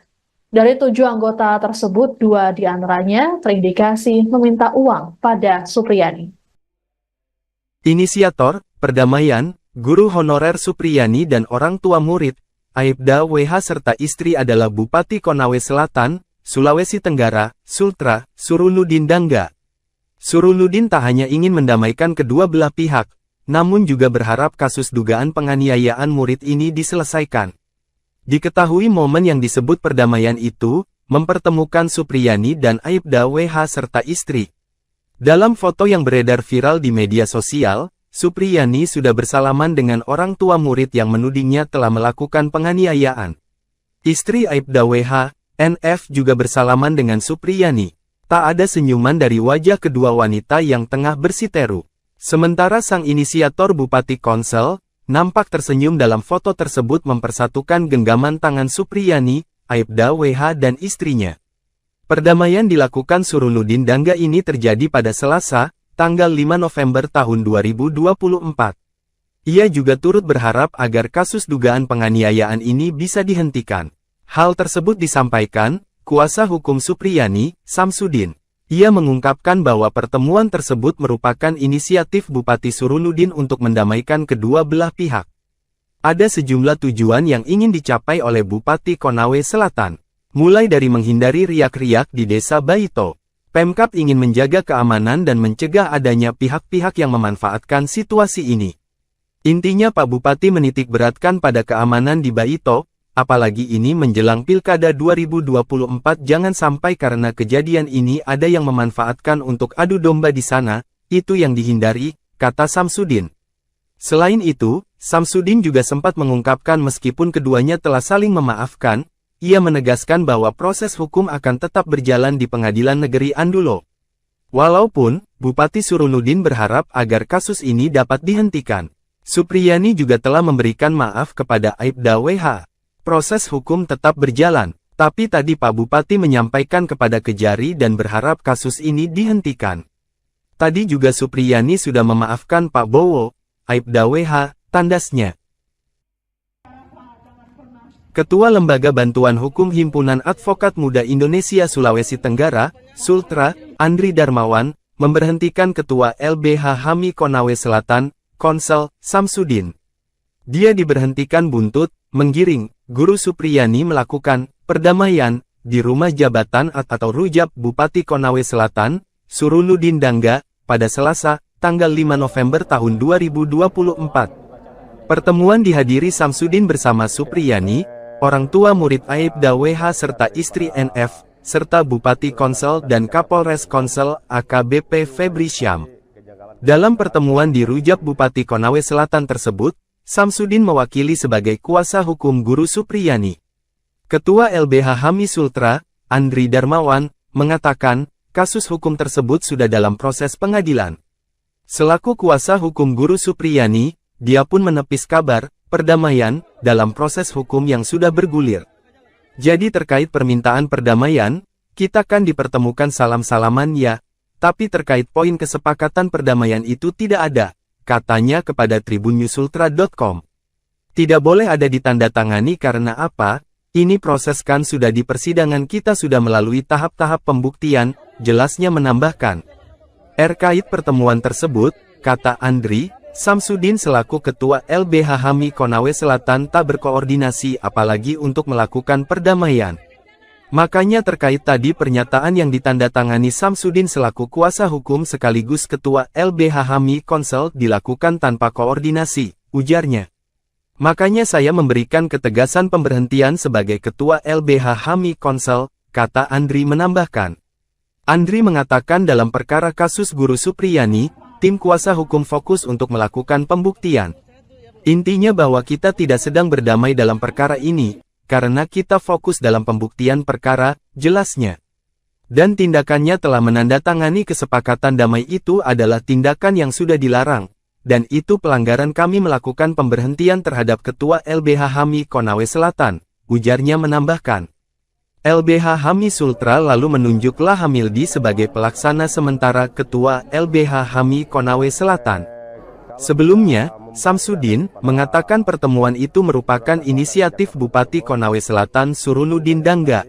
Dari 7 anggota tersebut, 2 diantaranya terindikasi meminta uang pada Supriyani. Inisiator, perdamaian, guru honorer Supriyani dan orang tua murid, Aibda WH serta istri adalah Bupati Konawe Selatan, Sulawesi Tenggara, Sultra, Surunudin Dangga. Surunudin tak hanya ingin mendamaikan kedua belah pihak, namun juga berharap kasus dugaan penganiayaan murid ini diselesaikan. Diketahui momen yang disebut perdamaian itu, mempertemukan Supriyani dan Aibda WH serta istri. Dalam foto yang beredar viral di media sosial, Supriyani sudah bersalaman dengan orang tua murid yang menudingnya telah melakukan penganiayaan. Istri Aibda WH, NF juga bersalaman dengan Supriyani. Tak ada senyuman dari wajah kedua wanita yang tengah bersiteru. Sementara sang inisiator Bupati Konsel, nampak tersenyum dalam foto tersebut mempersatukan genggaman tangan Supriyani, Aibda WH dan istrinya. Perdamaian dilakukan Surunudin Dangga ini terjadi pada Selasa, tanggal 5 November tahun 2024. Ia juga turut berharap agar kasus dugaan penganiayaan ini bisa dihentikan. Hal tersebut disampaikan kuasa hukum Supriyani, Samsudin. Ia mengungkapkan bahwa pertemuan tersebut merupakan inisiatif Bupati Surunudin untuk mendamaikan kedua belah pihak. Ada sejumlah tujuan yang ingin dicapai oleh Bupati Konawe Selatan, mulai dari menghindari riak-riak di Desa Baito. Pemkab ingin menjaga keamanan dan mencegah adanya pihak-pihak yang memanfaatkan situasi ini. Intinya Pak Bupati menitik beratkan pada keamanan di Baito, apalagi ini menjelang Pilkada 2024 jangan sampai karena kejadian ini ada yang memanfaatkan untuk adu domba di sana, itu yang dihindari, kata Samsudin. Selain itu, Samsudin juga sempat mengungkapkan meskipun keduanya telah saling memaafkan, ia menegaskan bahwa proses hukum akan tetap berjalan di Pengadilan Negeri Andulo. Walaupun, Bupati Surunudin berharap agar kasus ini dapat dihentikan. Supriyani juga telah memberikan maaf kepada Aibda WH. Proses hukum tetap berjalan, tapi tadi Pak Bupati menyampaikan kepada Kejari dan berharap kasus ini dihentikan. Tadi juga Supriyani sudah memaafkan Pak Bowo, Aibda WH, tandasnya. Ketua Lembaga Bantuan Hukum Himpunan Advokat Muda Indonesia Sulawesi Tenggara, Sultra, Andri Darmawan, memberhentikan Ketua LBH HAMI Konawe Selatan, Konsel, Samsudin. Dia diberhentikan buntut, menggiring, Guru Supriyani melakukan perdamaian di rumah jabatan atau rujab Bupati Konawe Selatan, Surunudin Dangga, pada Selasa, tanggal 5 November tahun 2024. Pertemuan dihadiri Samsudin bersama Supriyani, orang tua murid Aibda WH serta istri NF, serta Bupati Konsel dan Kapolres Konsel AKBP Febri Syam. Dalam pertemuan di rujab Bupati Konawe Selatan tersebut, Samsudin mewakili sebagai kuasa hukum Guru Supriyani. Ketua LBH HAMI Sultra, Andri Darmawan, mengatakan, kasus hukum tersebut sudah dalam proses pengadilan. Selaku kuasa hukum Guru Supriyani, dia pun menepis kabar perdamaian dalam proses hukum yang sudah bergulir. Jadi terkait permintaan perdamaian, kita kan dipertemukan salam-salaman ya, tapi terkait poin kesepakatan perdamaian itu tidak ada, katanya kepada tribunnyusultra.com. Tidak boleh ada ditandatangani karena apa? Ini proses kan sudah di persidangan kita sudah melalui tahap-tahap pembuktian, jelasnya menambahkan. Terkait pertemuan tersebut, kata Andri, Samsudin selaku Ketua LBH HAMI Konawe Selatan tak berkoordinasi apalagi untuk melakukan perdamaian. Makanya terkait tadi pernyataan yang ditandatangani Samsudin selaku kuasa hukum sekaligus Ketua LBH HAMI Konsel dilakukan tanpa koordinasi, ujarnya. Makanya saya memberikan ketegasan pemberhentian sebagai Ketua LBH HAMI Konsel, kata Andri menambahkan. Andri mengatakan dalam perkara kasus Guru Supriyani, tim kuasa hukum fokus untuk melakukan pembuktian. Intinya bahwa kita tidak sedang berdamai dalam perkara ini, karena kita fokus dalam pembuktian perkara, jelasnya. Dan tindakannya telah menandatangani kesepakatan damai itu adalah tindakan yang sudah dilarang, dan itu pelanggaran kami melakukan pemberhentian terhadap Ketua LBH HAMI Konawe Selatan, ujarnya menambahkan. LBH HAMI Sultra lalu menunjuk Lahamildi sebagai pelaksana sementara Ketua LBH HAMI Konawe Selatan. Sebelumnya, Samsudin mengatakan pertemuan itu merupakan inisiatif Bupati Konawe Selatan Surunudin Dangga.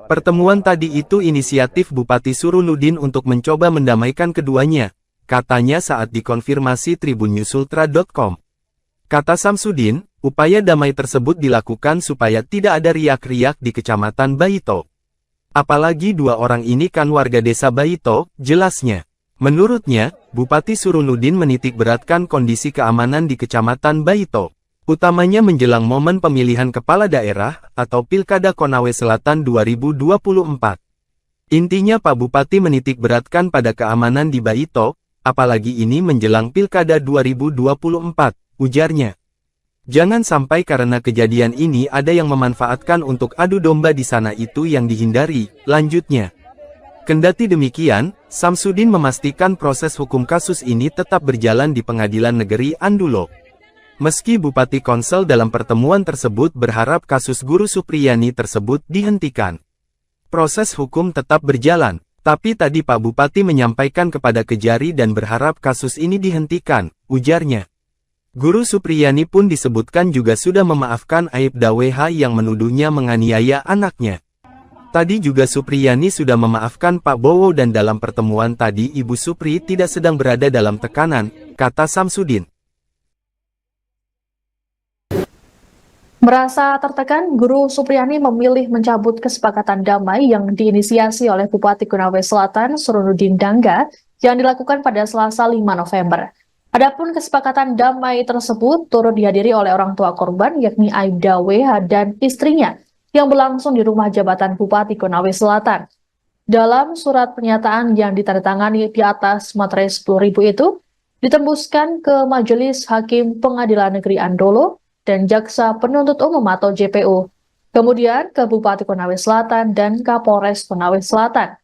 Pertemuan tadi itu inisiatif Bupati Surunudin untuk mencoba mendamaikan keduanya, katanya saat dikonfirmasi tribunnyusultra.com. Kata Samsudin, upaya damai tersebut dilakukan supaya tidak ada riak-riak di Kecamatan Baito. Apalagi dua orang ini kan warga desa Baito, jelasnya. Menurutnya, Bupati Surunudin menitik beratkan kondisi keamanan di Kecamatan Baito, utamanya menjelang momen pemilihan kepala daerah atau Pilkada Konawe Selatan 2024. Intinya Pak Bupati menitik beratkan pada keamanan di Baito, apalagi ini menjelang Pilkada 2024. Ujarnya. Jangan sampai karena kejadian ini ada yang memanfaatkan untuk adu domba di sana itu yang dihindari, lanjutnya. Kendati demikian, Samsudin memastikan proses hukum kasus ini tetap berjalan di Pengadilan Negeri Andulo. Meski Bupati Konsel dalam pertemuan tersebut berharap kasus Guru Supriyani tersebut dihentikan. Proses hukum tetap berjalan, tapi tadi Pak Bupati menyampaikan kepada Kejari dan berharap kasus ini dihentikan, ujarnya. Guru Supriyani pun disebutkan juga sudah memaafkan Aibda WH yang menuduhnya menganiaya anaknya. Tadi juga Supriyani sudah memaafkan Pak Bowo dan dalam pertemuan tadi Ibu Supri tidak sedang berada dalam tekanan, kata Samsudin. Merasa tertekan, Guru Supriyani memilih mencabut kesepakatan damai yang diinisiasi oleh Bupati Konawe Selatan Surunudin Dangga yang dilakukan pada Selasa 5 November. Adapun kesepakatan damai tersebut turut dihadiri oleh orang tua korban yakni Aibda WH dan istrinya yang berlangsung di rumah jabatan Bupati Konawe Selatan. Dalam surat pernyataan yang ditandatangani di atas materai 10.000 itu, ditembuskan ke Majelis Hakim Pengadilan Negeri Andolo dan Jaksa Penuntut Umum atau JPU, kemudian ke Bupati Konawe Selatan dan Kapolres Konawe Selatan.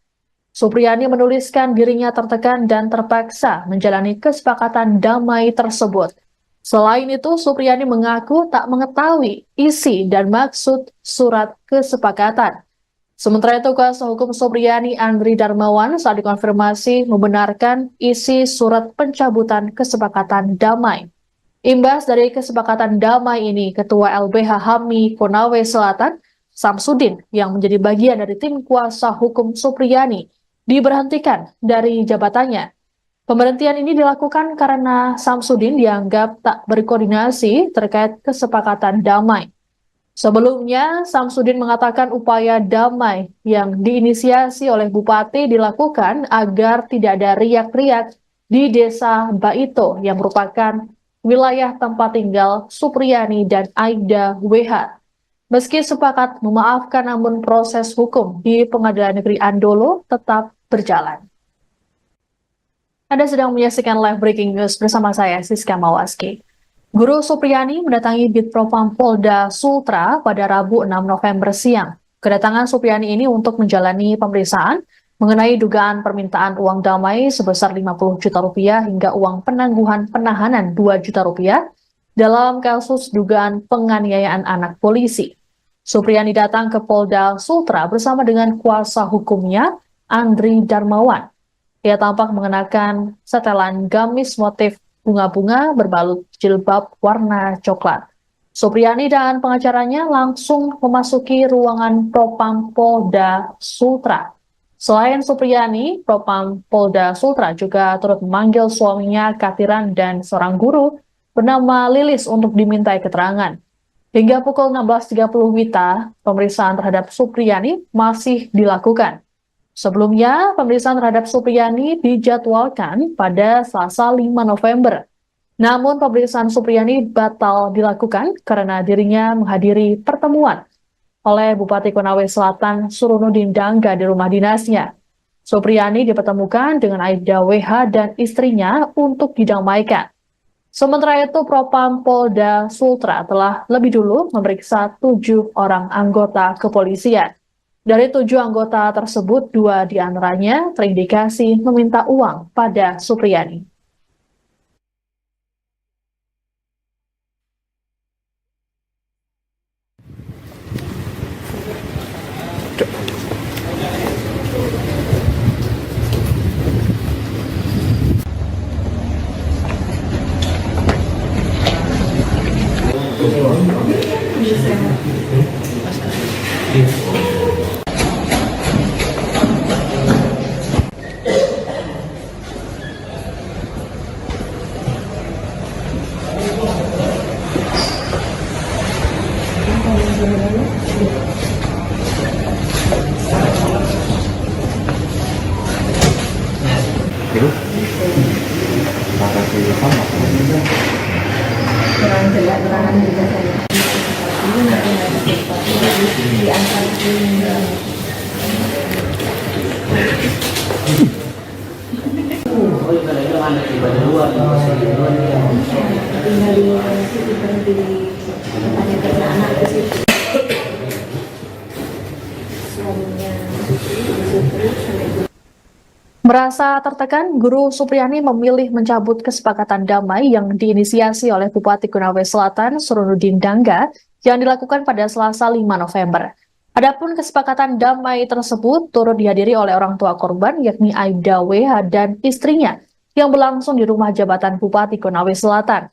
Supriyani menuliskan dirinya tertekan dan terpaksa menjalani kesepakatan damai tersebut. Selain itu, Supriyani mengaku tak mengetahui isi dan maksud surat kesepakatan. Sementara itu, kuasa hukum Supriyani Andri Darmawan saat dikonfirmasi membenarkan isi surat pencabutan kesepakatan damai. Imbas dari kesepakatan damai ini, Ketua LBH HAMI Konawe Selatan, Samsudin, yang menjadi bagian dari tim kuasa hukum Supriyani, diberhentikan dari jabatannya. Pemberhentian ini dilakukan karena Samsudin dianggap tak berkoordinasi terkait kesepakatan damai. Sebelumnya, Samsudin mengatakan upaya damai yang diinisiasi oleh Bupati dilakukan agar tidak ada riak-riak di desa Baito yang merupakan wilayah tempat tinggal Supriyani dan Aibda WH. Meski sepakat memaafkan, namun proses hukum di Pengadilan Negeri Andolo tetap berjalan. Anda sedang menyaksikan live breaking news bersama saya, Siska Mawaski. Guru Supriyani mendatangi Bitpropam Polda Sultra pada Rabu 6 November siang. Kedatangan Supriyani ini untuk menjalani pemeriksaan mengenai dugaan permintaan uang damai sebesar 50 juta rupiah hingga uang penangguhan penahanan 2 juta rupiah dalam kasus dugaan penganiayaan anak polisi. Supriyani datang ke Polda Sultra bersama dengan kuasa hukumnya, Andri Darmawan. Ia tampak mengenakan setelan gamis motif bunga-bunga berbalut jilbab warna coklat. Supriyani dan pengacaranya langsung memasuki ruangan Propam Polda Sultra. Selain Supriyani, Propam Polda Sultra juga turut memanggil suaminya Katiran dan seorang guru bernama Lilis untuk dimintai keterangan. Hingga pukul 16.30 WITA, pemeriksaan terhadap Supriyani masih dilakukan. Sebelumnya, pemeriksaan terhadap Supriyani dijadwalkan pada Selasa 5 November. Namun pemeriksaan Supriyani batal dilakukan karena dirinya menghadiri pertemuan oleh Bupati Konawe Selatan Surunudin Dangga di rumah dinasnya. Supriyani dipertemukan dengan Aibda WH dan istrinya untuk didamaikan. Sementara itu, Propam Polda Sultra telah lebih dulu memeriksa 7 orang anggota kepolisian. Dari 7 anggota tersebut, 2 diantaranya terindikasi meminta uang pada Supriyani. kurang jelas keterangan juga saya. Ini nanti ada sesuatu di antara ini. Tinggal di situ berhenti tempatnya kerja anak ke situ. Suaminya Merasa tertekan, Guru Supriyani memilih mencabut kesepakatan damai yang diinisiasi oleh Bupati Konawe Selatan Surunudin Dangga yang dilakukan pada Selasa 5 November. Adapun kesepakatan damai tersebut turut dihadiri oleh orang tua korban yakni Aibda WH dan istrinya yang berlangsung di rumah jabatan Bupati Konawe Selatan.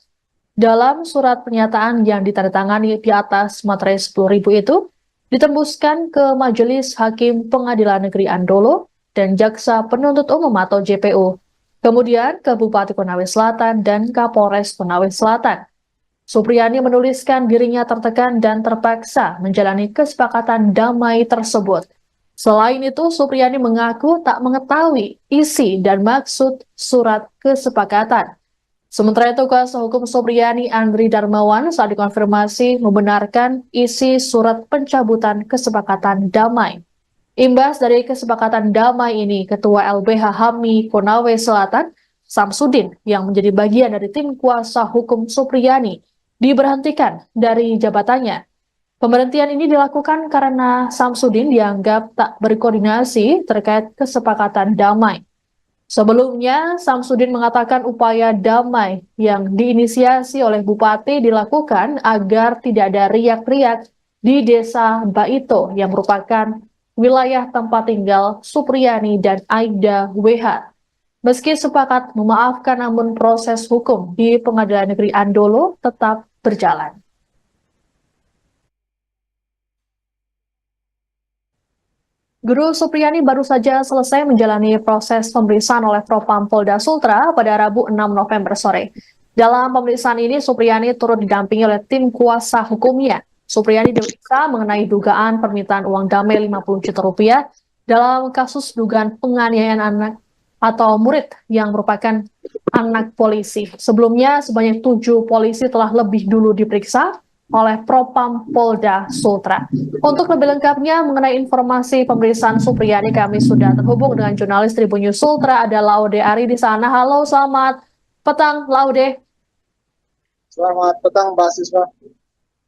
Dalam surat pernyataan yang ditandatangani di atas materai 10.000 itu, ditembuskan ke Majelis Hakim Pengadilan Negeri Andolo dan Jaksa Penuntut Umum atau JPU, kemudian ke Bupati Konawe Selatan dan Kapolres Konawe Selatan. Supriyani menuliskan dirinya tertekan dan terpaksa menjalani kesepakatan damai tersebut. Selain itu, Supriyani mengaku tak mengetahui isi dan maksud surat kesepakatan. Sementara itu, kuasa hukum Supriyani Andri Darmawan saat dikonfirmasi membenarkan isi surat pencabutan kesepakatan damai. Imbas dari kesepakatan damai ini, Ketua LBH HAMI Konawe Selatan, Samsudin, yang menjadi bagian dari tim kuasa hukum Supriyani, diberhentikan dari jabatannya. Pemberhentian ini dilakukan karena Samsudin dianggap tak berkoordinasi terkait kesepakatan damai. Sebelumnya, Samsudin mengatakan upaya damai yang diinisiasi oleh Bupati dilakukan agar tidak ada riak-riak di Desa Baito yang merupakan wilayah tempat tinggal Supriyani dan Aibda WH. Meski sepakat memaafkan, namun proses hukum di Pengadilan Negeri Andolo tetap berjalan. Guru Supriyani baru saja selesai menjalani proses pemeriksaan oleh Propam Polda Sultra pada Rabu 6 November sore. Dalam pemeriksaan ini, Supriyani turut didampingi oleh tim kuasa hukumnya. Supriyani diperiksa mengenai dugaan permintaan uang damai 50 juta rupiah dalam kasus dugaan penganiayaan anak atau murid yang merupakan anak polisi. Sebelumnya, sebanyak 7 polisi telah lebih dulu diperiksa oleh Propam Polda Sultra. Untuk lebih lengkapnya mengenai informasi pemeriksaan Supriyani, kami sudah terhubung dengan jurnalis Tribun News Sultra, ada Laude Ari di sana. Halo, selamat petang, Laude. Selamat petang, Mbak Siswa.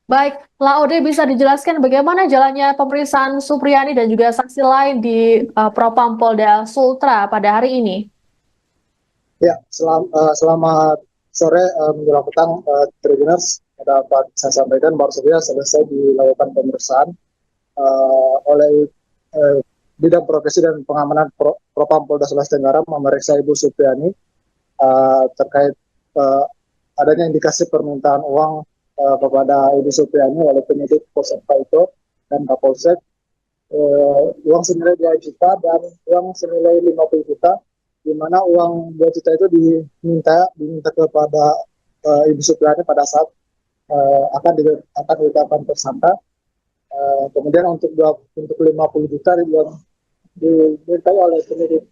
Baik, Laude bisa dijelaskan bagaimana jalannya pemeriksaan Supriyani dan juga saksi lain di Propam Polda Sultra pada hari ini? Ya, selamat sore menjelang petang, Tribuners. Dapat saya sampaikan baru saja selesai dilakukan pemeriksaan oleh Bidang Profesi dan Pengamanan Propam Polda Sulawesi Tenggara memeriksa Ibu Supriyani terkait adanya indikasi permintaan uang kepada Ibu Supriani oleh penyidik Polsek Paito dan Kapolsek, uang senilai 2 juta dan uang senilai 50 juta, di mana uang 2 juta itu diminta kepada Ibu Supriani pada saat akan ditetapkan tersangka. Kemudian untuk 50 juta dimintai oleh penyidik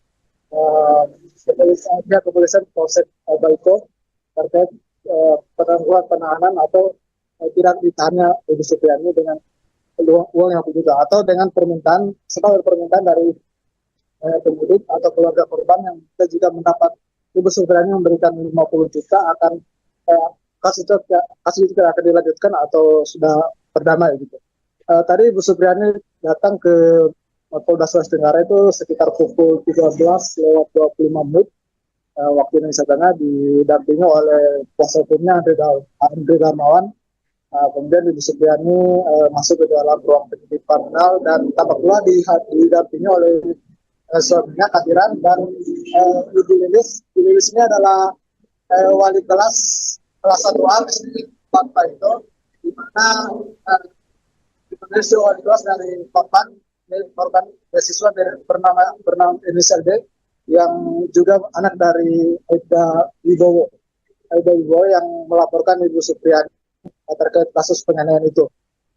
kepolisian Polsek Baiko terkait penangguhan penahanan atau tidak ditahannya Ibu Supriani dengan uang yang juga atau dengan permintaan dari penyidik atau keluarga korban yang kita juga mendapat Ibu Supriani memberikan 50 juta akan kasus itu tidak akan dilanjutkan atau sudah berdamai gitu. Tadi Ibu Supriani datang ke Polda Sulawesi Tenggara itu sekitar pukul 13:25 waktu Indonesia Tengah, didampingi oleh kuasa hukumnya Andre Darmawan. Kemudian Ibu Supriani masuk ke dalam ruang penyidik panel dan tampak pula didampingi oleh suaminya Kadiran dan Ibu Lilis. Ibu Lilis ini adalah wali kelas 1A di Papua itu, di mana wali kelas dari korban beasiswa bernama inisial D yang juga anak dari Aida Wibowo yang melaporkan Ibu Supriani terkait kasus penganiayaan itu.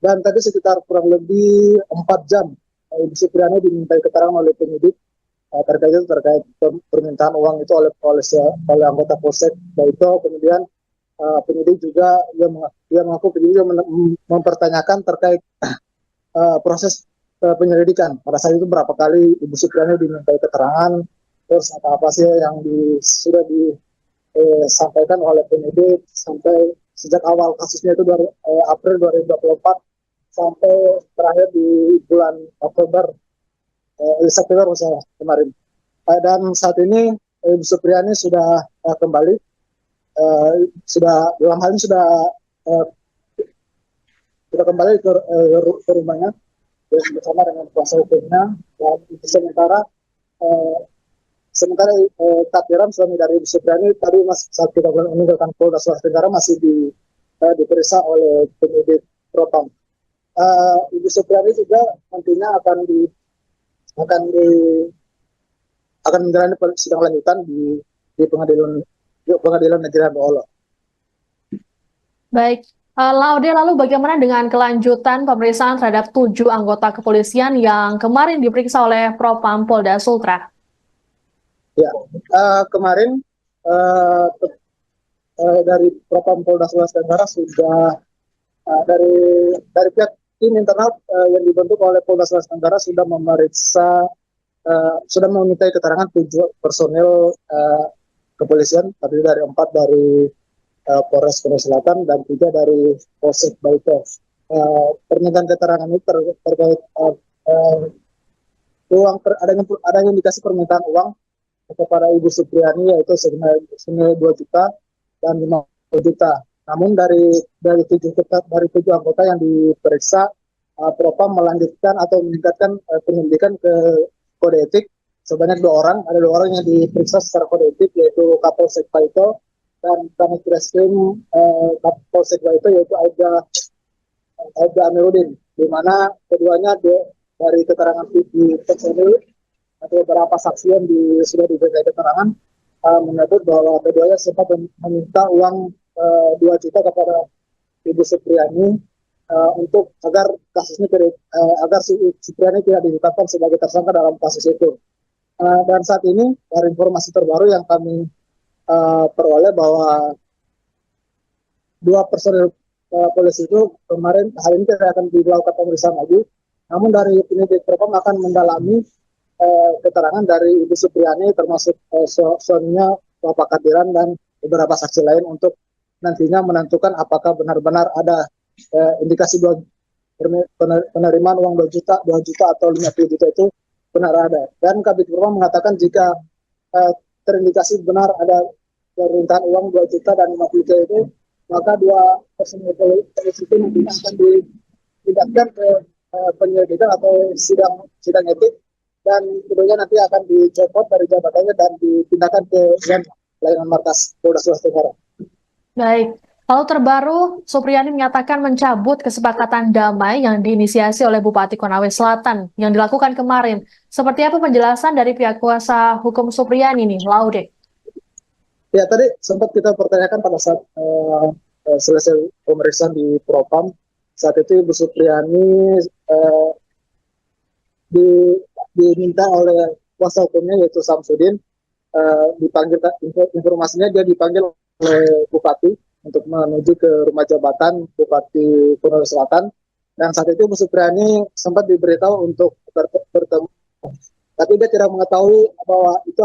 Dan tadi sekitar kurang lebih 4 jam Ibu Supriani dimintai keterangan oleh penyidik terkait permintaan uang itu oleh anggota Polsek Baito. Kemudian penyidik juga dia mengaku penyidik mempertanyakan terkait proses penyelidikan. Pada saat itu berapa kali Ibu Supriani dimintai keterangan, terus apa sih yang sudah disampaikan oleh penyidik sampai sejak awal kasusnya itu April 2024 sampai terakhir di bulan September misalnya kemarin. Dan saat ini Ibu Supriani sudah kembali, dalam hal ini sudah kembali ke rumahnya bersama dengan kuasa hukumnya. Dan sementara Kadiran, suami dari Ibu Supriani, tadi saat kita meninggalkan Polda Sulawesi Tenggara masih diperiksa oleh penyidik Propam. Ibu Supriani juga nantinya akan menjalani sidang lanjutan di pengadilan negeri Ambolo. Baik, Laude, lalu bagaimana dengan kelanjutan pemeriksaan terhadap 7 anggota kepolisian yang kemarin diperiksa oleh Propam Polda Sultra? Ya, kemarin dari Propam Polda Sulawesi Tenggara sudah dari pihak tim internal yang dibentuk oleh Polda Sulawesi Tenggara sudah sudah memintai keterangan 7 personil kepolisian, terdiri dari 4 dari Polres Korea Selatan dan 3 dari Polsek Baito. Permintaan keterangan ini terkait adanya indikasi permintaan uang kepada Ibu Supriani yaitu senilai 2 juta dan 50 juta. Namun dari 7 anggota yang diperiksa, Propam melanjutkan atau meningkatkan penyelidikan ke kode etik sebanyak 2 orang. Ada 2 orang yang diperiksa secara kode etik, yaitu Kapolsek Baito dan Kanit Reskrim Kapolsek Baito, yaitu Aida Amiruddin, di mana keduanya dari keterangan di personil atau beberapa saksi yang sudah diberikan keterangan menyebut bahwa keduanya sempat meminta uang 2 juta kepada Ibu Supriani untuk agar kasusnya agar Supriani tidak ditetapkan sebagai tersangka dalam kasus itu. Dan saat ini dari informasi terbaru yang kami peroleh bahwa 2 personil polisi itu kemarin hari ini tidak akan dilakukan pemeriksaan lagi. Namun dari penyidik Propam akan mendalami keterangan dari Ibu Supriani termasuk suaminya Bapak Kadiran dan beberapa saksi lain untuk nantinya menentukan apakah benar-benar ada indikasi penerimaan uang 2 juta atau 50 juta itu benar ada. Dan Kabid Propam mengatakan jika terindikasi benar ada permintaan uang 2 juta dan 50 juta itu, maka 2 personil polisi itu nantinya akan dipindahkan ke penyelidikan atau sidang etik, dan kemudian nanti akan dicopot dari jabatannya dan dipindahkan ke layanan markas Polda Sulawesi Tenggara. Baik, Lalu terbaru, Supriyani menyatakan mencabut kesepakatan damai yang diinisiasi oleh Bupati Konawe Selatan yang dilakukan kemarin. Seperti apa penjelasan dari pihak kuasa hukum Supriyani nih, Laude? Ya, tadi sempat kita pertanyakan pada saat selesai pemeriksaan di Propam. Saat itu Ibu Supriyani diminta oleh kuasa hukumnya yaitu Samsudin, dipanggil, informasinya dia dipanggil oleh Bupati untuk menuju ke rumah jabatan Bupati Konawe Selatan, dan saat itu Bu Supriyani sempat diberitahu untuk bertemu, tapi dia tidak mengetahui bahwa itu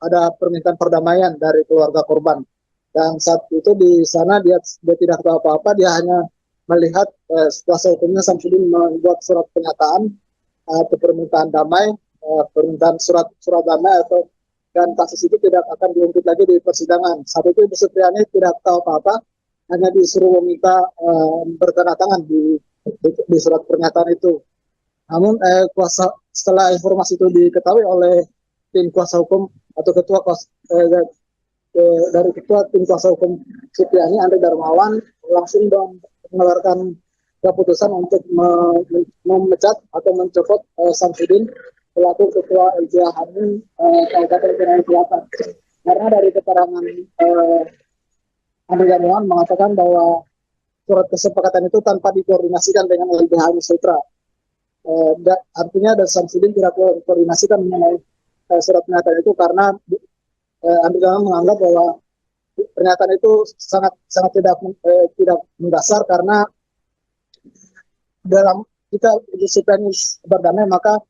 ada permintaan perdamaian dari keluarga korban. Dan saat itu di sana dia tidak tahu apa-apa, dia hanya melihat kuasa hukumnya Samsudin membuat surat pernyataan atau permintaan damai, permintaan surat damai atau, dan kasus itu tidak akan diungkit lagi di persidangan. Saat itu Ibu Supriyani tidak tahu apa-apa, hanya disuruh meminta bertanda tangan di surat pernyataan itu. Namun setelah informasi itu diketahui oleh tim kuasa hukum atau dari ketua tim kuasa hukum Supriyani, Andre Darmawan, langsung mengeluarkan keputusan untuk memecat atau mencopot Samsudin selaku ketua LBH Hamil Kabupaten Konawe Selatan. Karena dari keterangan Andre Darmawan mengatakan bahwa surat kesepakatan itu tanpa dikoordinasikan dengan LBH Hamil Sutra. Artinya dari Samsudin tidak koordinasikan mengenai surat pernyataan itu, karena Andre Darmawan menganggap bahwa pernyataan itu sangat tidak mendasar, karena dalam jika Supriyani berdamai maka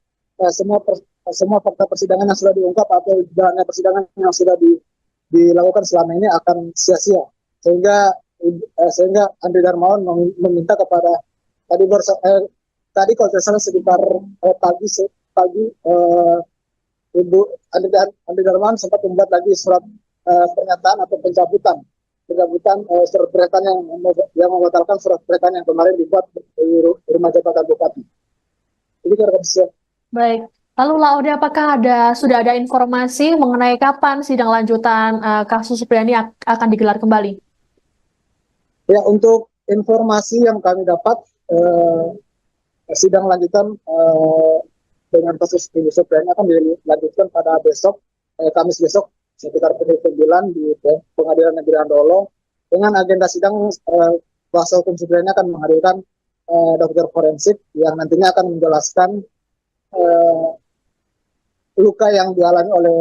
semua fakta persidangan yang sudah diungkap atau jalannya persidangan yang sudah dilakukan selama ini akan sia-sia, sehingga Andre Darmawan meminta kepada tadi kalau tidak salah sekitar pagi Ibu Andre Darmawan sempat membuat lagi surat pernyataan atau pencabutan surat pernyataan yang membatalkan surat pernyataan yang kemarin dibuat di rumah jabatan Bupati. Ini kira-kira. Baik. Lalu Laude, apakah sudah ada informasi mengenai kapan sidang lanjutan kasus Supriyani akan digelar kembali? Ya, untuk informasi yang kami dapat, sidang lanjutan dengan kasus Ibu Supriyani akan dilanjutkan pada besok, Kamis besok, sekitar pukul 9 di Pengadilan Negeri Andolo. Dengan agenda sidang, kuasa hukum Supriyani akan menghadirkan dokter forensik yang nantinya akan menjelaskan luka yang dialami oleh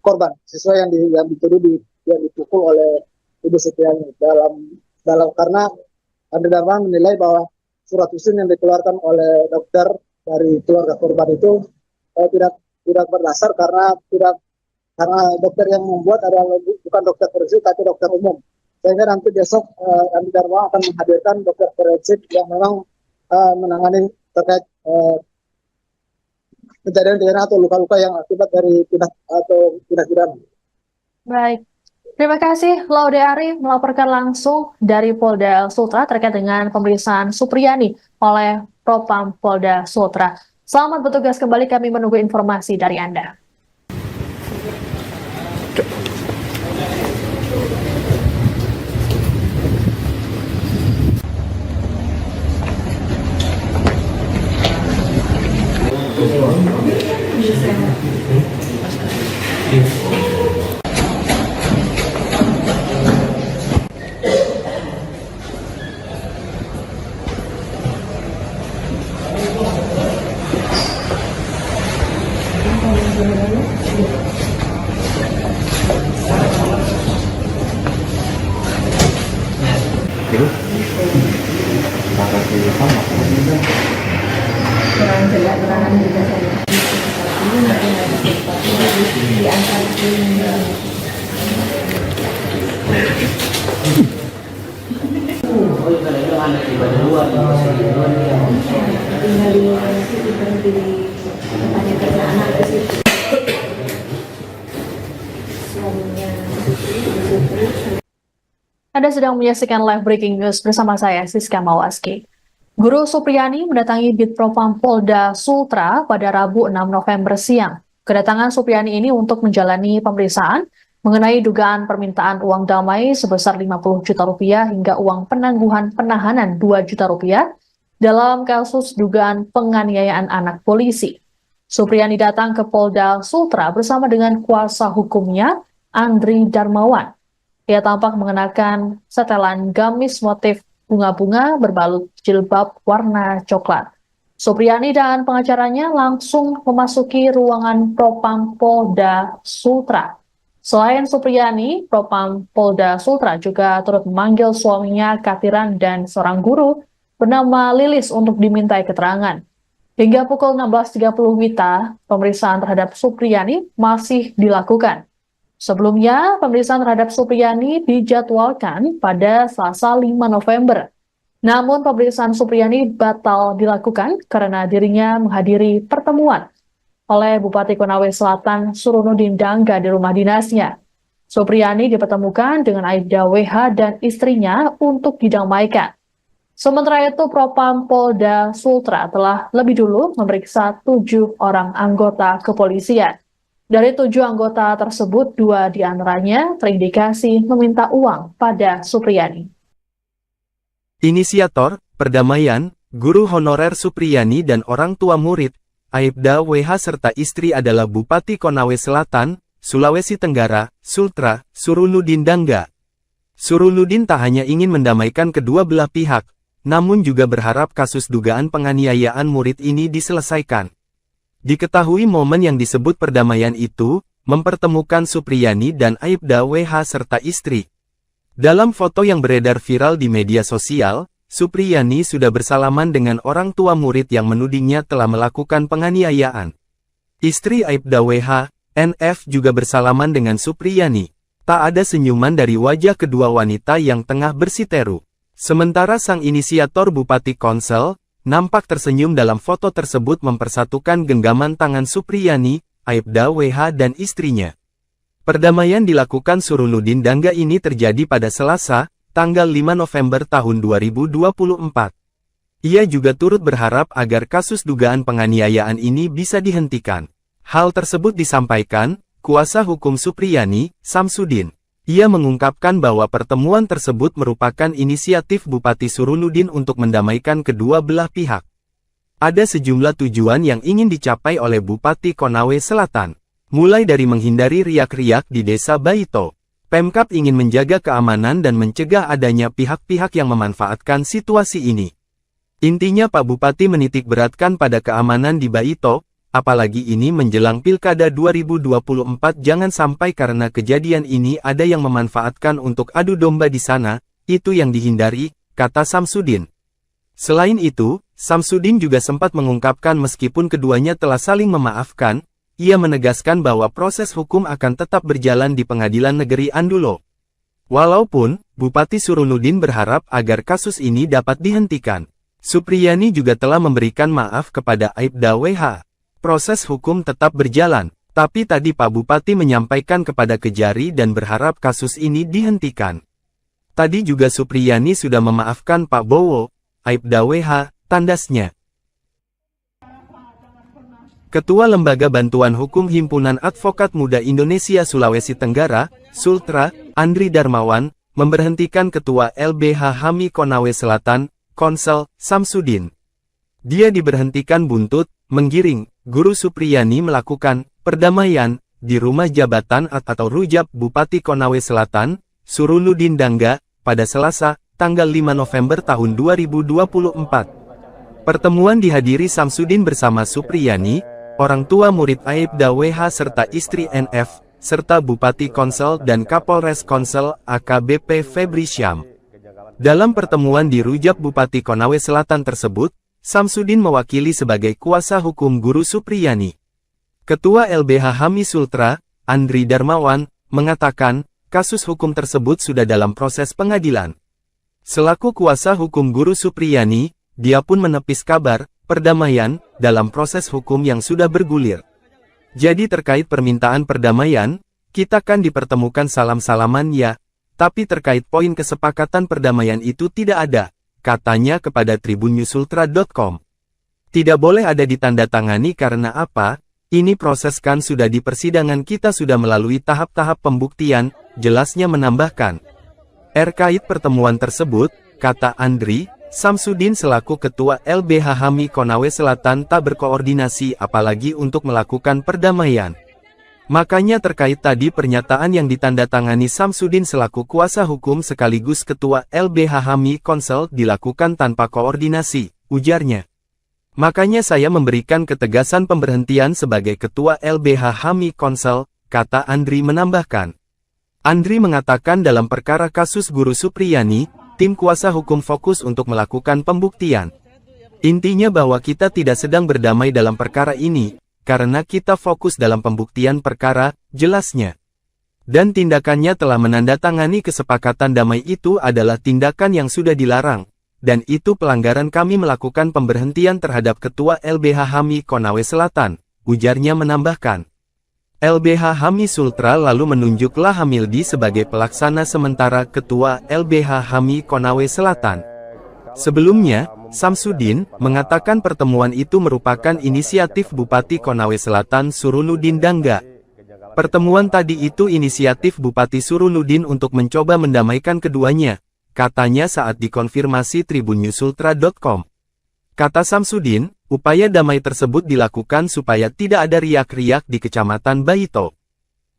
korban, siswa yang dituduh yang dipukul oleh Ibu Supriyani. Karena Andre Darmawan menilai bahwa surat usin yang dikeluarkan oleh dokter dari keluarga korban itu tidak berdasar, karena dokter yang membuat adalah bukan dokter forensik tapi dokter umum. Sehingga nanti besok Andre Darmawan akan menghadirkan dokter forensik yang memang menangani terkait kejadian atau luka-luka yang akibat dari tindak pidana. Baik. Terima kasih Laude Ari melaporkan langsung dari Polda Sultra terkait dengan pemeriksaan Supriyani oleh Propam Polda Sultra. Selamat bertugas kembali, kami menunggu informasi dari Anda. Kurang jelas keterangan juga saya. Ini mungkin ada sesuatu di antara ini. Tinggal di situ berhenti di tempatnya kerja anak ke situ. Suaminya Anda sedang menyaksikan live breaking news bersama saya, Siska Mawaski. Guru Supriyani mendatangi Bitpropam Polda Sultra pada Rabu 6 November siang. Kedatangan Supriyani ini untuk menjalani pemeriksaan mengenai dugaan permintaan uang damai sebesar 50 juta rupiah hingga uang penangguhan penahanan 2 juta rupiah dalam kasus dugaan penganiayaan anak polisi. Supriyani datang ke Polda Sultra bersama dengan kuasa hukumnya, Andri Darmawan. Ia tampak mengenakan setelan gamis motif bunga-bunga berbalut jilbab warna coklat. Supriyani dan pengacaranya langsung memasuki ruangan Propam Polda Sultra. Selain Supriyani, Propam Polda Sultra juga turut memanggil suaminya Katiran dan seorang guru bernama Lilis untuk dimintai keterangan. Hingga pukul 16.30 WITA, pemeriksaan terhadap Supriyani masih dilakukan. Sebelumnya, pemeriksaan terhadap Supriyani dijadwalkan pada Selasa 5 November. Namun pemeriksaan Supriyani batal dilakukan karena dirinya menghadiri pertemuan oleh Bupati Konawe Selatan Surunudin Dangga di rumah dinasnya. Supriyani dipertemukan dengan Aibda WH dan istrinya untuk didamaikan. Sementara itu, Propam Polda Sultra telah lebih dulu memeriksa 7 orang anggota kepolisian. Dari 7 anggota tersebut, 2 diantaranya terindikasi meminta uang pada Supriyani. Inisiator, perdamaian, guru honorer Supriyani dan orang tua murid, Aibda WH serta istri adalah Bupati Konawe Selatan, Sulawesi Tenggara, Sultra, Surunudin Dangga. Surunudin tak hanya ingin mendamaikan kedua belah pihak, namun juga berharap kasus dugaan penganiayaan murid ini diselesaikan. Diketahui momen yang disebut perdamaian itu, mempertemukan Supriyani dan Aibda WH serta istri. Dalam foto yang beredar viral di media sosial, Supriyani sudah bersalaman dengan orang tua murid yang menudingnya telah melakukan penganiayaan. Istri Aibda WH, NF juga bersalaman dengan Supriyani. Tak ada senyuman dari wajah kedua wanita yang tengah bersiteru. Sementara sang inisiator Bupati Konsel, nampak tersenyum dalam foto tersebut mempersatukan genggaman tangan Supriyani, Aibda WH dan istrinya. Perdamaian dilakukan Surunudin Dangga ini terjadi pada Selasa, tanggal 5 November tahun 2024. Ia juga turut berharap agar kasus dugaan penganiayaan ini bisa dihentikan. Hal tersebut disampaikan kuasa hukum Supriyani, Samsudin. Ia mengungkapkan bahwa pertemuan tersebut merupakan inisiatif Bupati Surunudin untuk mendamaikan kedua belah pihak. Ada sejumlah tujuan yang ingin dicapai oleh Bupati Konawe Selatan, mulai dari menghindari riak-riak di Desa Baito. Pemkab ingin menjaga keamanan dan mencegah adanya pihak-pihak yang memanfaatkan situasi ini. Intinya Pak Bupati menitik beratkan pada keamanan di Baito, apalagi ini menjelang Pilkada 2024 jangan sampai karena kejadian ini ada yang memanfaatkan untuk adu domba di sana, itu yang dihindari, kata Samsudin. Selain itu, Samsudin juga sempat mengungkapkan meskipun keduanya telah saling memaafkan, ia menegaskan bahwa proses hukum akan tetap berjalan di Pengadilan Negeri Andulo. Walaupun, Bupati Surunudin berharap agar kasus ini dapat dihentikan. Supriyani juga telah memberikan maaf kepada Aibda WH. Proses hukum tetap berjalan, tapi tadi Pak Bupati menyampaikan kepada Kejari dan berharap kasus ini dihentikan. Tadi juga Supriyani sudah memaafkan Pak Bowo, Aibda WH, tandasnya. Ketua Lembaga Bantuan Hukum Himpunan Advokat Muda Indonesia Sulawesi Tenggara, Sultra, Andri Darmawan, memberhentikan Ketua LBH HAMI Konawe Selatan, Konsel, Samsudin. Dia diberhentikan buntut, menggiring, Guru Supriyani melakukan perdamaian di rumah jabatan atau rujab Bupati Konawe Selatan, Surunudin Dangga, pada Selasa, tanggal 5 November tahun 2024. Pertemuan dihadiri Samsudin bersama Supriyani, orang tua murid Aibda WH serta istri NF, serta Bupati Konsel dan Kapolres Konsel AKBP Febri Syam. Dalam pertemuan di rujab Bupati Konawe Selatan tersebut, Samsudin mewakili sebagai kuasa hukum Guru Supriyani. Ketua LBH HAMI Sultra, Andri Darmawan, mengatakan, kasus hukum tersebut sudah dalam proses pengadilan. Selaku kuasa hukum Guru Supriyani, dia pun menepis kabar perdamaian dalam proses hukum yang sudah bergulir. Jadi terkait permintaan perdamaian, kita kan dipertemukan salam-salaman ya, tapi terkait poin kesepakatan perdamaian itu tidak ada, katanya kepada tribunNewsUltra.com. Tidak boleh ada ditandatangani karena apa? Ini proses kan sudah di persidangan kita sudah melalui tahap-tahap pembuktian, jelasnya menambahkan. Terkait pertemuan tersebut, kata Andri, Samsudin selaku Ketua LBH HAMI Konawe Selatan tak berkoordinasi apalagi untuk melakukan perdamaian. Makanya terkait tadi pernyataan yang ditandatangani Samsudin selaku kuasa hukum sekaligus Ketua LBH HAMI Konsel dilakukan tanpa koordinasi, ujarnya. Makanya saya memberikan ketegasan pemberhentian sebagai Ketua LBH HAMI Konsel, kata Andri menambahkan. Andri mengatakan dalam perkara kasus Guru Supriyani, tim kuasa hukum fokus untuk melakukan pembuktian. Intinya bahwa kita tidak sedang berdamai dalam perkara ini, karena kita fokus dalam pembuktian perkara, jelasnya. Dan tindakannya telah menandatangani kesepakatan damai itu adalah tindakan yang sudah dilarang. Dan itu pelanggaran kami melakukan pemberhentian terhadap Ketua LBH HAMI Konawe Selatan, ujarnya menambahkan. LBH HAMI Sultra lalu menunjuk Lahamildi sebagai pelaksana sementara Ketua LBH HAMI Konawe Selatan. Sebelumnya, Samsudin mengatakan pertemuan itu merupakan inisiatif Bupati Konawe Selatan Surunudin Dangga. Pertemuan tadi itu inisiatif Bupati Surunudin untuk mencoba mendamaikan keduanya, katanya saat dikonfirmasi tribunnyusultra.com. Kata Samsudin, upaya damai tersebut dilakukan supaya tidak ada riak-riak di Kecamatan Baito.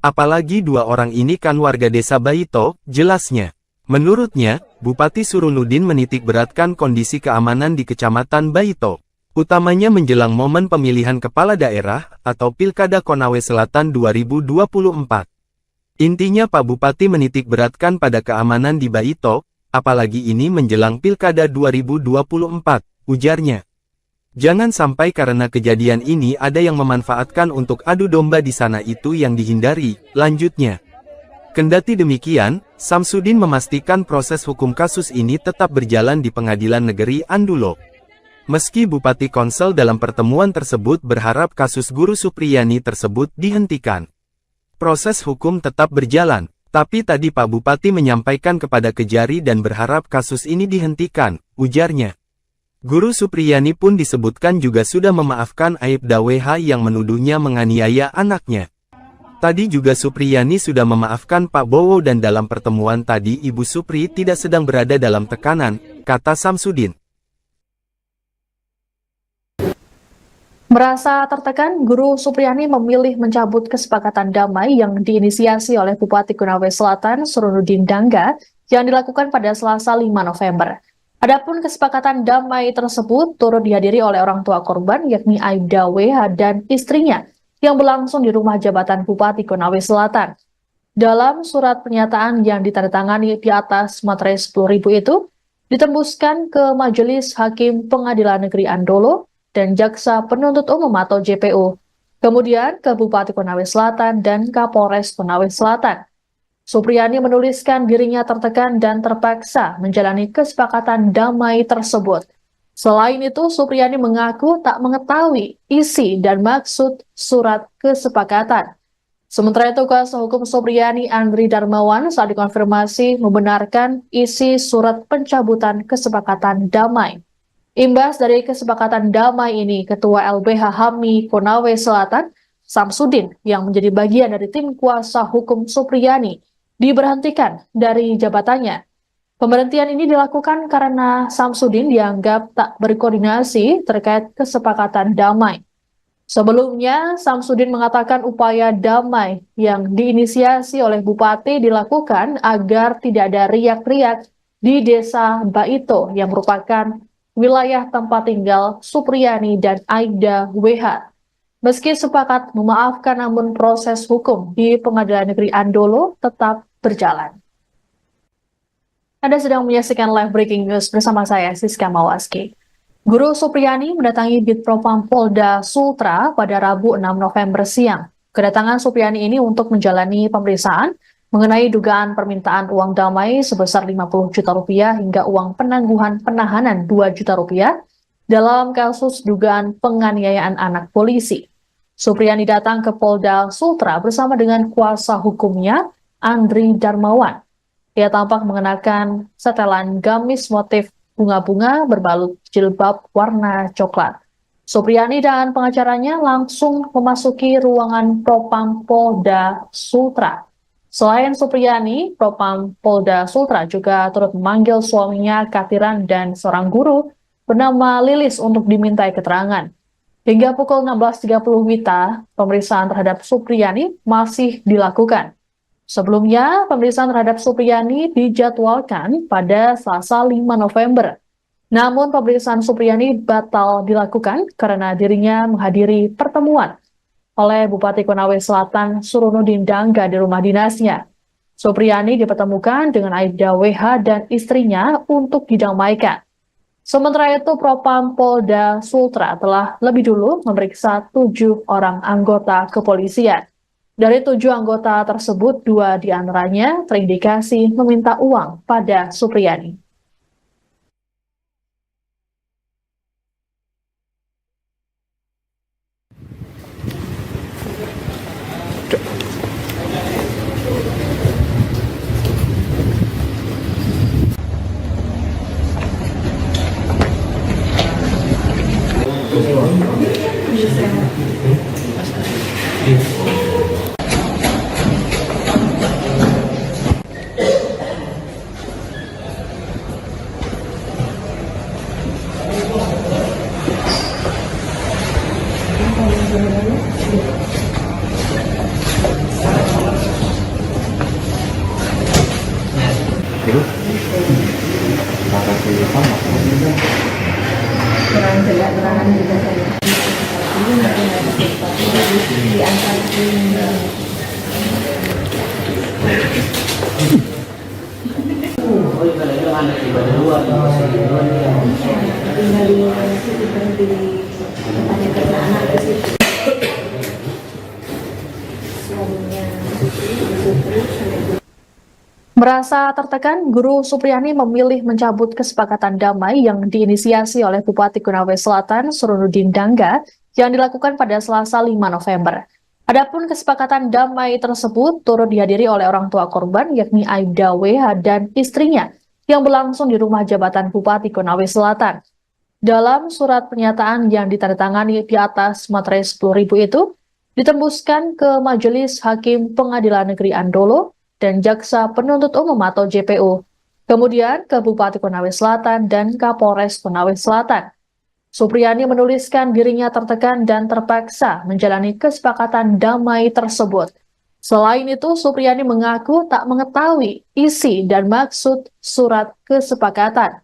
Apalagi dua orang ini kan warga desa Baito, jelasnya. Menurutnya, Bupati Surunudin menitik beratkan kondisi keamanan di Kecamatan Baito, utamanya menjelang momen pemilihan kepala daerah atau Pilkada Konawe Selatan 2024. Intinya Pak Bupati menitik beratkan pada keamanan di Baito, apalagi ini menjelang Pilkada 2024, ujarnya. Jangan sampai karena kejadian ini ada yang memanfaatkan untuk adu domba di sana itu yang dihindari, lanjutnya. Kendati demikian, Samsudin memastikan proses hukum kasus ini tetap berjalan di Pengadilan Negeri Andulo. Meski Bupati Konsel dalam pertemuan tersebut berharap kasus Guru Supriyani tersebut dihentikan. Proses hukum tetap berjalan. Tapi tadi Pak Bupati menyampaikan kepada Kejari dan berharap kasus ini dihentikan, ujarnya. Guru Supriyani pun disebutkan juga sudah memaafkan Aibda WH yang menuduhnya menganiaya anaknya. Tadi juga Supriyani sudah memaafkan Pak Bowo dan dalam pertemuan tadi Ibu Supri tidak sedang berada dalam tekanan, kata Samsudin. Merasa tertekan, Guru Supriyani memilih mencabut kesepakatan damai yang diinisiasi oleh Bupati Konawe Selatan Surunudin Dangga yang dilakukan pada Selasa 5 November. Adapun kesepakatan damai tersebut turut dihadiri oleh orang tua korban yakni Aibda WH dan istrinya yang berlangsung di rumah jabatan Bupati Konawe Selatan. Dalam surat pernyataan yang ditandatangani di atas materai 10.000 itu, ditembuskan ke Majelis Hakim Pengadilan Negeri Andolo dan Jaksa Penuntut Umum atau JPU, kemudian ke Bupati Konawe Selatan dan Kapolres Konawe Selatan. Supriyani menuliskan dirinya tertekan dan terpaksa menjalani kesepakatan damai tersebut. Selain itu, Supriyani mengaku tak mengetahui isi dan maksud surat kesepakatan. Sementara itu, kuasa hukum Supriyani Andri Darmawan saat dikonfirmasi membenarkan isi surat pencabutan kesepakatan damai. Imbas dari kesepakatan damai ini, Ketua LBH HAMI Konawe Selatan, Samsudin, yang menjadi bagian dari tim kuasa hukum Supriyani, diberhentikan dari jabatannya. Pemberhentian ini dilakukan karena Samsudin dianggap tak berkoordinasi terkait kesepakatan damai. Sebelumnya, Samsudin mengatakan upaya damai yang diinisiasi oleh Bupati dilakukan agar tidak ada riak-riak di desa Baito yang merupakan wilayah tempat tinggal Supriyani dan Aibda WH. Meski sepakat memaafkan, namun proses hukum di Pengadilan Negeri Andolo tetap berjalan. Anda sedang menyaksikan live breaking news bersama saya, Siska Mawaski. Guru Supriyani mendatangi Bitpropam Polda Sultra pada Rabu 6 November siang. Kedatangan Supriyani ini untuk menjalani pemeriksaan mengenai dugaan permintaan uang damai sebesar 50 juta rupiah hingga uang penangguhan penahanan 2 juta rupiah dalam kasus dugaan penganiayaan anak polisi. Supriyani datang ke Polda Sultra bersama dengan kuasa hukumnya, Andri Darmawan. Ia tampak mengenakan setelan gamis motif bunga-bunga berbalut jilbab warna coklat. Supriyani dan pengacaranya langsung memasuki ruangan Propam Polda Sultra. Selain Supriyani, Propam Polda Sultra juga turut memanggil suaminya Katiran dan seorang guru bernama Lilis untuk dimintai keterangan. Hingga pukul 16.30 WITA, pemeriksaan terhadap Supriyani masih dilakukan. Sebelumnya, pemeriksaan terhadap Supriyani dijadwalkan pada Selasa 5 November. Namun pemeriksaan Supriyani batal dilakukan karena dirinya menghadiri pertemuan oleh Bupati Konawe Selatan Surunudin Dangga di rumah dinasnya. Supriyani dipertemukan dengan Aibda WH dan istrinya untuk didamaikan. Sementara itu, Propam Polda Sultra telah lebih dulu memeriksa 7 orang anggota kepolisian. Dari 7 anggota tersebut, 2 diantaranya terindikasi meminta uang pada Supriyani. Kurang jelas keterangan juga saya. Ini mungkin ada sesuatu di antara ini. Tinggal di situ berhenti tanya karena anak ke situ. Suaminya Merasa tertekan, Guru Supriyani memilih mencabut kesepakatan damai yang diinisiasi oleh Bupati Konawe Selatan Surunudin Dangga yang dilakukan pada Selasa 5 November. Adapun kesepakatan damai tersebut turut dihadiri oleh orang tua korban yakni Aibda WH dan istrinya yang berlangsung di rumah jabatan Bupati Konawe Selatan. Dalam surat pernyataan yang ditandatangani di atas materai 10.000 itu, ditembuskan ke Majelis Hakim Pengadilan Negeri Andolo dan Jaksa Penuntut Umum atau JPU, kemudian ke Bupati Konawe Selatan dan Kapolres Konawe Selatan. Supriyani menuliskan dirinya tertekan dan terpaksa menjalani kesepakatan damai tersebut. Selain itu, Supriyani mengaku tak mengetahui isi dan maksud surat kesepakatan.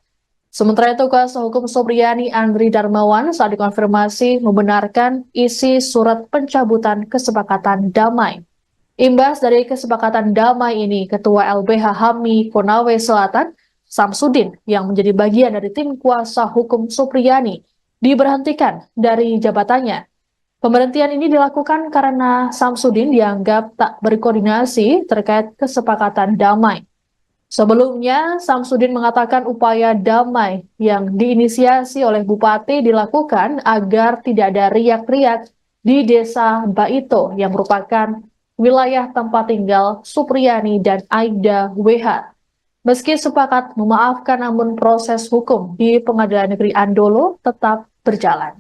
Sementara itu, kuasa hukum Supriyani Andri Darmawan saat dikonfirmasi membenarkan isi surat pencabutan kesepakatan damai. Imbas dari kesepakatan damai ini, Ketua LBH HAMI Konawe Selatan, Samsudin, yang menjadi bagian dari tim kuasa hukum Supriyani, diberhentikan dari jabatannya. Pemberhentian ini dilakukan karena Samsudin dianggap tak berkoordinasi terkait kesepakatan damai. Sebelumnya, Samsudin mengatakan upaya damai yang diinisiasi oleh Bupati dilakukan agar tidak ada riak-riak di Desa Baito yang merupakan wilayah tempat tinggal Supriyani dan Aibda WH. Meski sepakat memaafkan, namun proses hukum di Pengadilan Negeri Andolo tetap berjalan.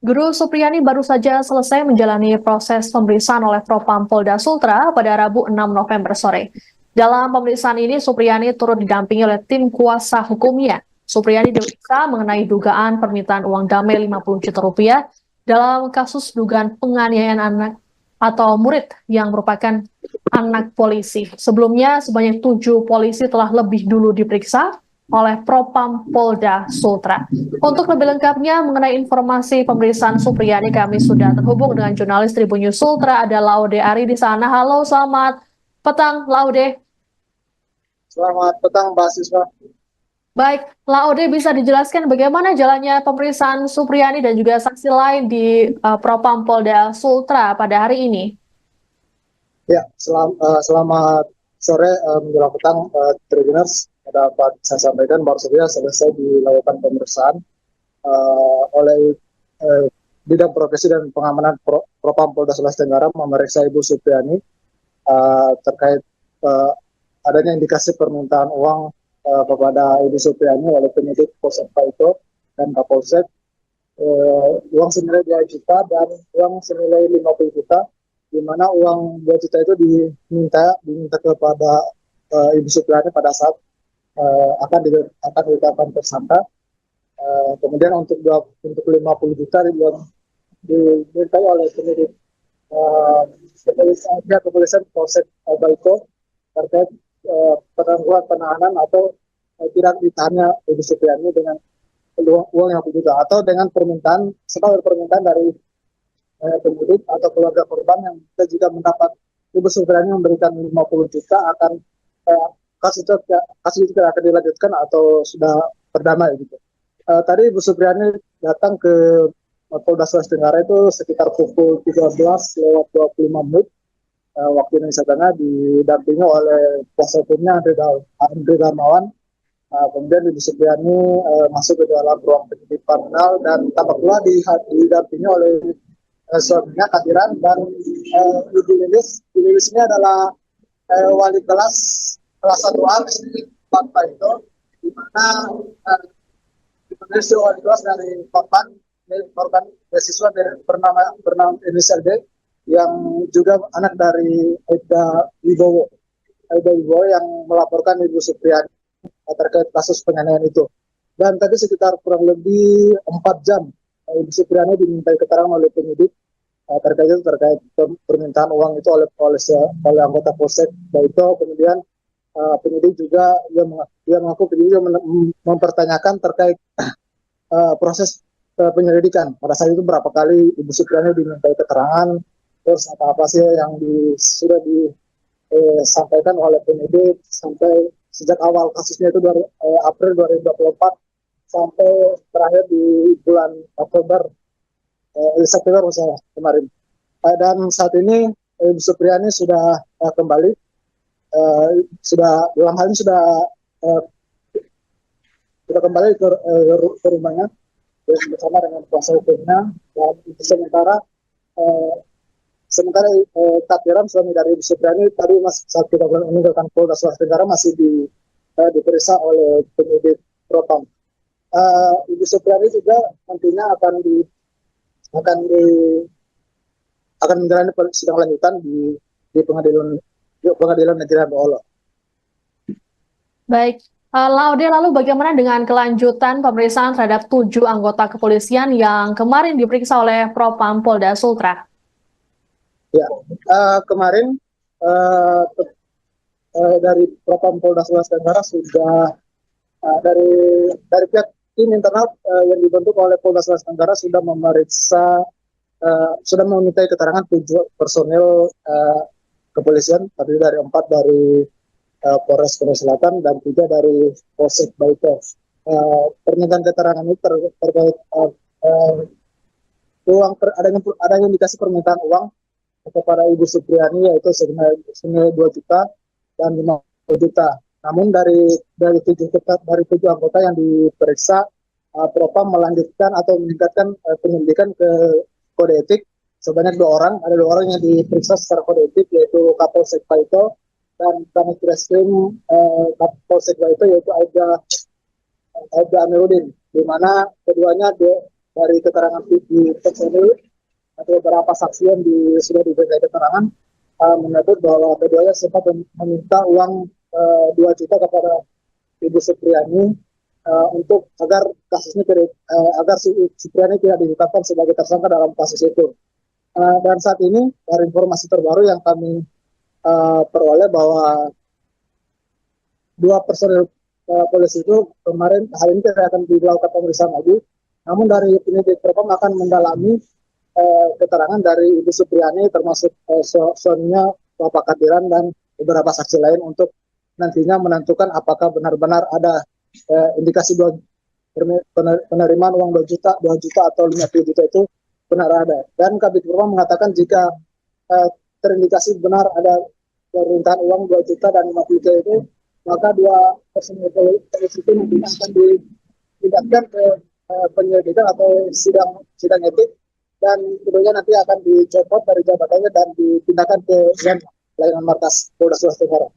Guru Supriyani baru saja selesai menjalani proses pemeriksaan oleh Propam Polda Sultra pada Rabu 6 November sore. Dalam pemeriksaan ini, Supriyani turut didampingi oleh tim kuasa hukumnya. Supriyani diperiksa mengenai dugaan permintaan uang damai 50 juta rupiah dalam kasus dugaan penganiayaan anak atau murid yang merupakan anak polisi. Sebelumnya, sebanyak 7 polisi telah lebih dulu diperiksa oleh Propam Polda Sultra. Untuk lebih lengkapnya mengenai informasi pemeriksaan Supriyani, kami sudah terhubung dengan jurnalis Tribun News Sultra, ada Laude Ari di sana. Halo, selamat petang, Laude. Selamat petang, Mbak Siswa. Baik, Laude, bisa dijelaskan bagaimana jalannya pemeriksaan Supriyani dan juga saksi lain di Propam Polda Sultra pada hari ini? Ya, selamat sore menjelang petang, Tribuners. Dapat saya sampaikan baru saja selesai dilakukan pemeriksaan oleh Bidang Profesi dan Pengamanan Propam Polda Sulawesi Tenggara memeriksa Ibu Supriyani terkait adanya indikasi permintaan uang kepada Ibu Supriani oleh penyidik Polsek Paito dan Kapolsek, uang senilai 2 juta dan uang senilai 50 juta, di mana uang 2 juta itu diminta kepada Ibu Supriani pada saat akan ditetapkan tersangka. Kemudian untuk 50 juta dimintai oleh penyidik kepolisian Polsek Baiko terkait penangguhan penahanan atau tidak ditahannya Ibu Supriani dengan uang yang juga atau dengan permintaan dari penyidik atau keluarga korban yang kita jika mendapat Ibu Supriani memberikan 50 juta akan kasus itu tidak akan dilanjutkan atau sudah berdamai gitu. Tadi Ibu Supriani datang ke Polda Sulawesi Tenggara itu sekitar pukul 13:25 waktu Indonesia Tengah, didampingi oleh kuasa hukumnya Andre Darmawan. Kemudian Ibu Supriani masuk ke dalam ruang penyidik kriminal dan tampak pula didampingi oleh suaminya Kadiran dan Ibu Lilis. Ibu Lilis ini adalah wali kelas 1A di Papua itu, di mana wali kelas dari korban beasiswa bernama inisial D yang juga anak dari Aida Wibowo yang melaporkan Ibu Supriani terkait kasus penganiayaan itu. Dan tadi sekitar kurang lebih 4 jam Ibu Supriani dimintai keterangan oleh penyidik terkait permintaan uang itu oleh anggota Polsek Baito. Kemudian penyidik juga mempertanyakan terkait proses penyelidikan. Pada saat itu berapa kali Ibu Supriani dimintai keterangan, terus apa sih yang sudah disampaikan oleh penyidik sampai sejak awal kasusnya itu dari April 2024 sampai terakhir di bulan September kemarin. Dan saat ini Ibu Supriani sudah kembali, dalam hal ini sudah kembali ke rumahnya bersama dengan kuasa hukumnya. Dan sementara Kadiran suami dari Ibu Supriani tadi saat kita meninggalkan Polda Sulawesi Tenggara masih diperiksa oleh penyidik Propam. Ibu Supriani juga nantinya akan menjalani sidang lanjutan di pengadilan negeri Baolo. Baik, Laude, lalu bagaimana dengan kelanjutan pemeriksaan terhadap 7 anggota kepolisian yang kemarin diperiksa oleh Propam Polda Sultra? Ya, kemarin dari Propam Polda Sulawesi Tenggara sudah dari pihak tim internal yang dibentuk oleh Polda Sulawesi Tenggara sudah memintai keterangan 7 personil kepolisian, tadi dari 4 dari Polres Korea Selatan dan 3 dari Polsek Baito. Permintaan keterangan ini terkait adanya indikasi permintaan uang kepada Ibu Supriani yaitu senilai 2 juta dan 50 juta. Namun dari 7 anggota yang diperiksa, Propam melanjutkan atau meningkatkan penyelidikan ke kode etik sebanyak 2 orang. Ada 2 orang yang diperiksa secara kode etik yaitu Kapolsek Baito dan Kanit Reskrim Polsek Baito yaitu Aida Amiruddin, di mana keduanya dari keterangan di personil atau beberapa saksi yang sudah diberikan keterangan menyebut bahwa keduanya sempat meminta uang 2 juta kepada Ibu Supriani untuk agar kasusnya agar Supriani tidak ditetapkan sebagai tersangka dalam kasus itu. Dan saat ini dari informasi terbaru yang kami peroleh bahwa 2 personil polisi itu hari ini tidak akan dilakukan pemeriksaan lagi. Namun dari penyidik Propam akan mendalami keterangan dari Ibu Supriani termasuk suaminya Bapak Kadiran dan beberapa saksi lain untuk nantinya menentukan apakah benar-benar ada indikasi penerimaan uang 2 juta atau 50 juta itu benar ada. Dan Kabid Propam mengatakan jika terindikasi benar ada permintaan uang 2 juta dan 50 juta itu, maka 2 personil polisi itu nantinya akan dipindahkan ke penyelidikan atau sidang etik, dan kemudian nanti akan dicopot dari jabatannya dan dipindahkan ke layanan markas Polda Sulawesi Tenggara.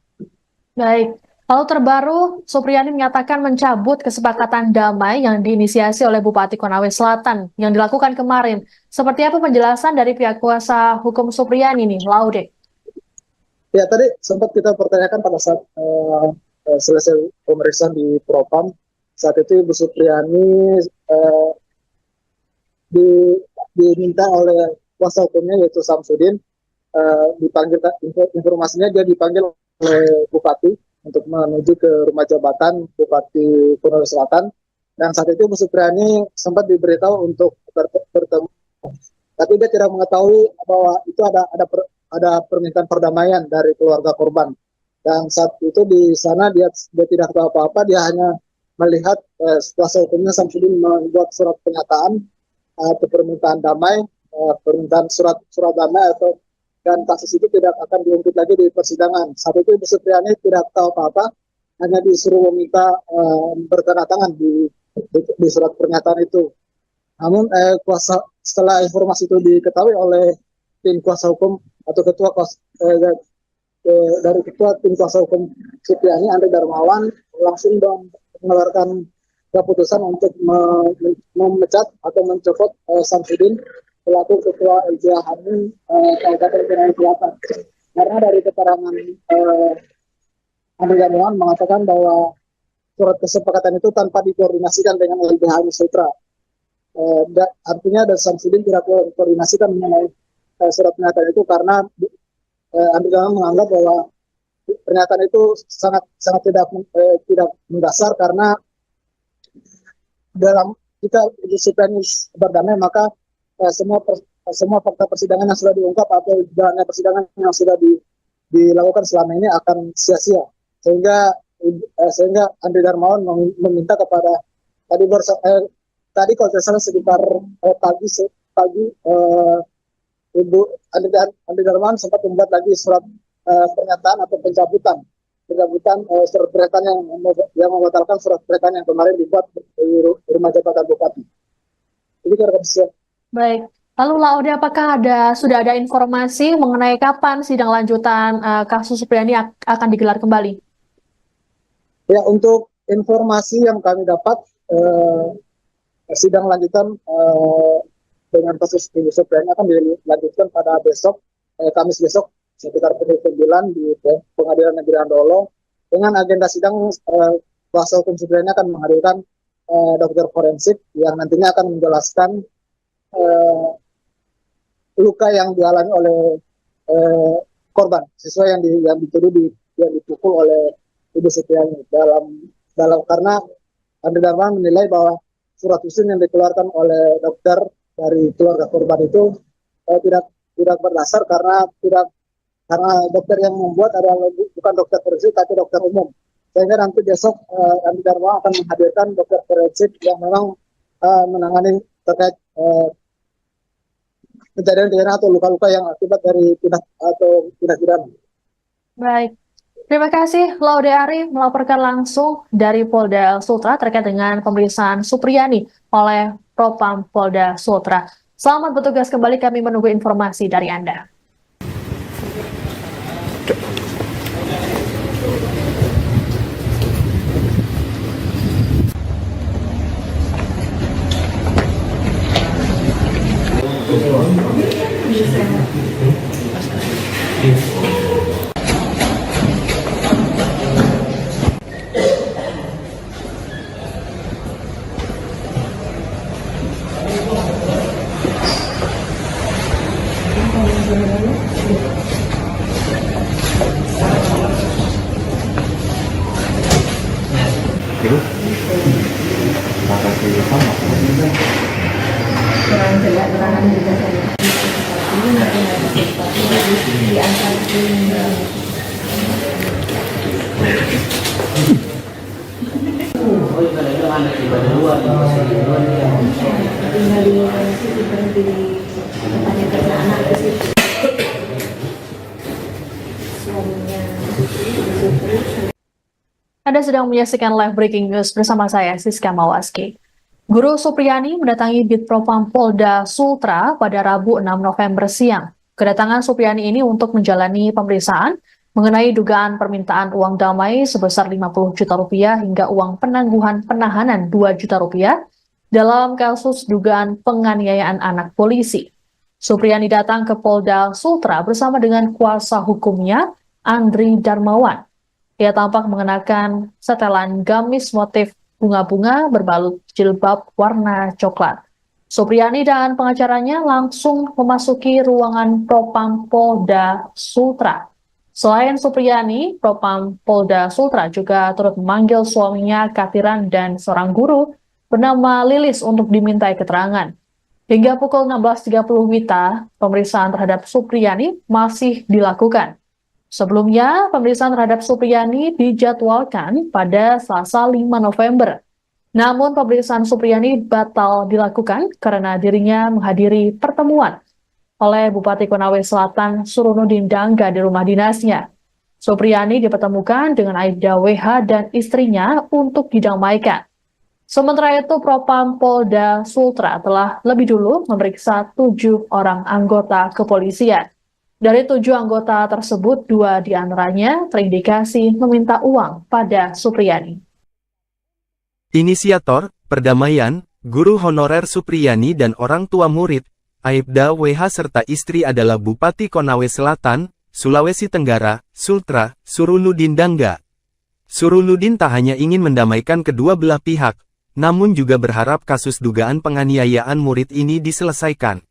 Baik, Lalu terbaru, Supriyani menyatakan mencabut kesepakatan damai yang diinisiasi oleh Bupati Konawe Selatan yang dilakukan kemarin. Seperti apa penjelasan dari pihak kuasa hukum Supriyani nih, Laude? Ya, tadi sempat kita pertanyakan pada saat selesai pemeriksaan di Propam. Saat itu Ibu Supriyani diminta oleh kuasa hukumnya yaitu Samsudin, dipanggil, informasinya dia dipanggil oleh Bupati untuk menuju ke rumah jabatan Bupati Konawe Selatan, dan saat itu Bu Supriyani sempat diberitahu untuk bertemu, tapi dia tidak mengetahui bahwa itu ada permintaan perdamaian dari keluarga korban, dan saat itu di sana dia tidak tahu apa-apa, dia hanya melihat kuasa hukumnya Samsudin membuat surat pernyataan atau permintaan damai, permintaan surat damai atau, dan kasus itu tidak akan diungkit lagi di persidangan. Saat itu Ibu Supriyani tidak tahu apa-apa, hanya disuruh meminta bertanda-tangan di surat pernyataan itu. Namun setelah informasi itu diketahui oleh tim kuasa hukum atau dari ketua tim kuasa hukum Supriyani, Andri Darmawan, langsung mengeluarkan keputusan untuk memecat atau mencopot Samsudin selaku ketua LBH Hamil Kabupaten Konawe Selatan. Karena dari keterangan Andri Darmawan mengatakan bahwa surat kesepakatan itu tanpa dikoordinasikan dengan LBH Sutra. Artinya dari Samsudin tidak koordinasikan mengenai surat pernyataan itu, karena Andri Darmawan menganggap bahwa pernyataan itu sangat tidak mendasar, karena dalam jika Ibu Supriyani berdamai, maka semua fakta persidangan yang sudah diungkap atau jalannya persidangan yang sudah dilakukan selama ini akan sia-sia, sehingga Andri Darmawan meminta kepada tadi kalau tidak salah sekitar pagi Ibu Andri Darmawan sempat membuat lagi surat pernyataan atau pencabutan surat pernyataan yang membatalkan surat pernyataan yang kemarin dibuat di rumah jabatan Bupati. Ini kira-kira. Baik, lalu Laude, apakah sudah ada informasi mengenai kapan sidang lanjutan kasus Supriyani akan digelar kembali? Ya, untuk informasi yang kami dapat, sidang lanjutan dengan kasus Ibu Supriyani akan dilanjutkan pada besok, Kamis besok, sekitar pukul 9 di Pengadilan Negeri Andolo. Dengan agenda sidang, kuasa hukum Supriyani akan menghadirkan dokter forensik yang nantinya akan menjelaskan luka yang dialami oleh korban, siswa yang dituduh yang dipukul oleh Ibu Supriyani. Dalam karena Andri Darmawan menilai bahwa surat usin yang dikeluarkan oleh dokter dari keluarga korban itu tidak berdasar, karena dokter yang membuat adalah bukan dokter forensik tapi dokter umum. Sehingga nanti besok Andri Darmawan akan menghadirkan dokter forensik yang memang menangani terkait kejadian pidana atau luka-luka yang akibat dari tindak pidana. Baik. Terima kasih, Laude Ari melaporkan langsung dari Polda Sultra terkait dengan pemeriksaan Supriyani oleh Propam Polda Sultra. Selamat bertugas kembali, kami menunggu informasi dari Anda. Kurang jelas keterangan juga saya. Ini nanti ada sesuatu di antara tinggal di situ berhenti tanya karena anak ke situ. Suaminya Anda sedang menyaksikan live breaking news bersama saya, Siska Mawaski. Guru Supriyani mendatangi Bitpropam Polda Sultra pada Rabu 6 November siang. Kedatangan Supriyani ini untuk menjalani pemeriksaan mengenai dugaan permintaan uang damai sebesar 50 juta rupiah hingga uang penangguhan penahanan 2 juta rupiah dalam kasus dugaan penganiayaan anak polisi. Supriyani datang ke Polda Sultra bersama dengan kuasa hukumnya, Andri Darmawan. Ia tampak mengenakan setelan gamis motif bunga-bunga berbalut jilbab warna coklat. Supriyani dan pengacaranya langsung memasuki ruangan Propam Polda Sultra. Selain Supriyani, Propam Polda Sultra juga turut memanggil suaminya Katiran dan seorang guru bernama Lilis untuk dimintai keterangan. Hingga pukul 16.30 WITA, pemeriksaan terhadap Supriyani masih dilakukan. Sebelumnya, pemeriksaan terhadap Supriyani dijadwalkan pada Selasa 5 November. Namun, pemeriksaan Supriyani batal dilakukan karena dirinya menghadiri pertemuan oleh Bupati Konawe Selatan Surunudin Dangga di rumah dinasnya. Supriyani dipertemukan dengan Aibda WH dan istrinya untuk didamaikan. Sementara itu, Propam Polda Sultra telah lebih dulu memeriksa 7 orang anggota kepolisian. Dari 7 anggota tersebut, 2 diantaranya terindikasi meminta uang pada Supriyani. Inisiator, perdamaian, guru honorer Supriyani dan orang tua murid, Aibda WH serta istri adalah Bupati Konawe Selatan, Sulawesi Tenggara, Sultra, Surunudin Dangga. Surunudin tak hanya ingin mendamaikan kedua belah pihak, namun juga berharap kasus dugaan penganiayaan murid ini diselesaikan.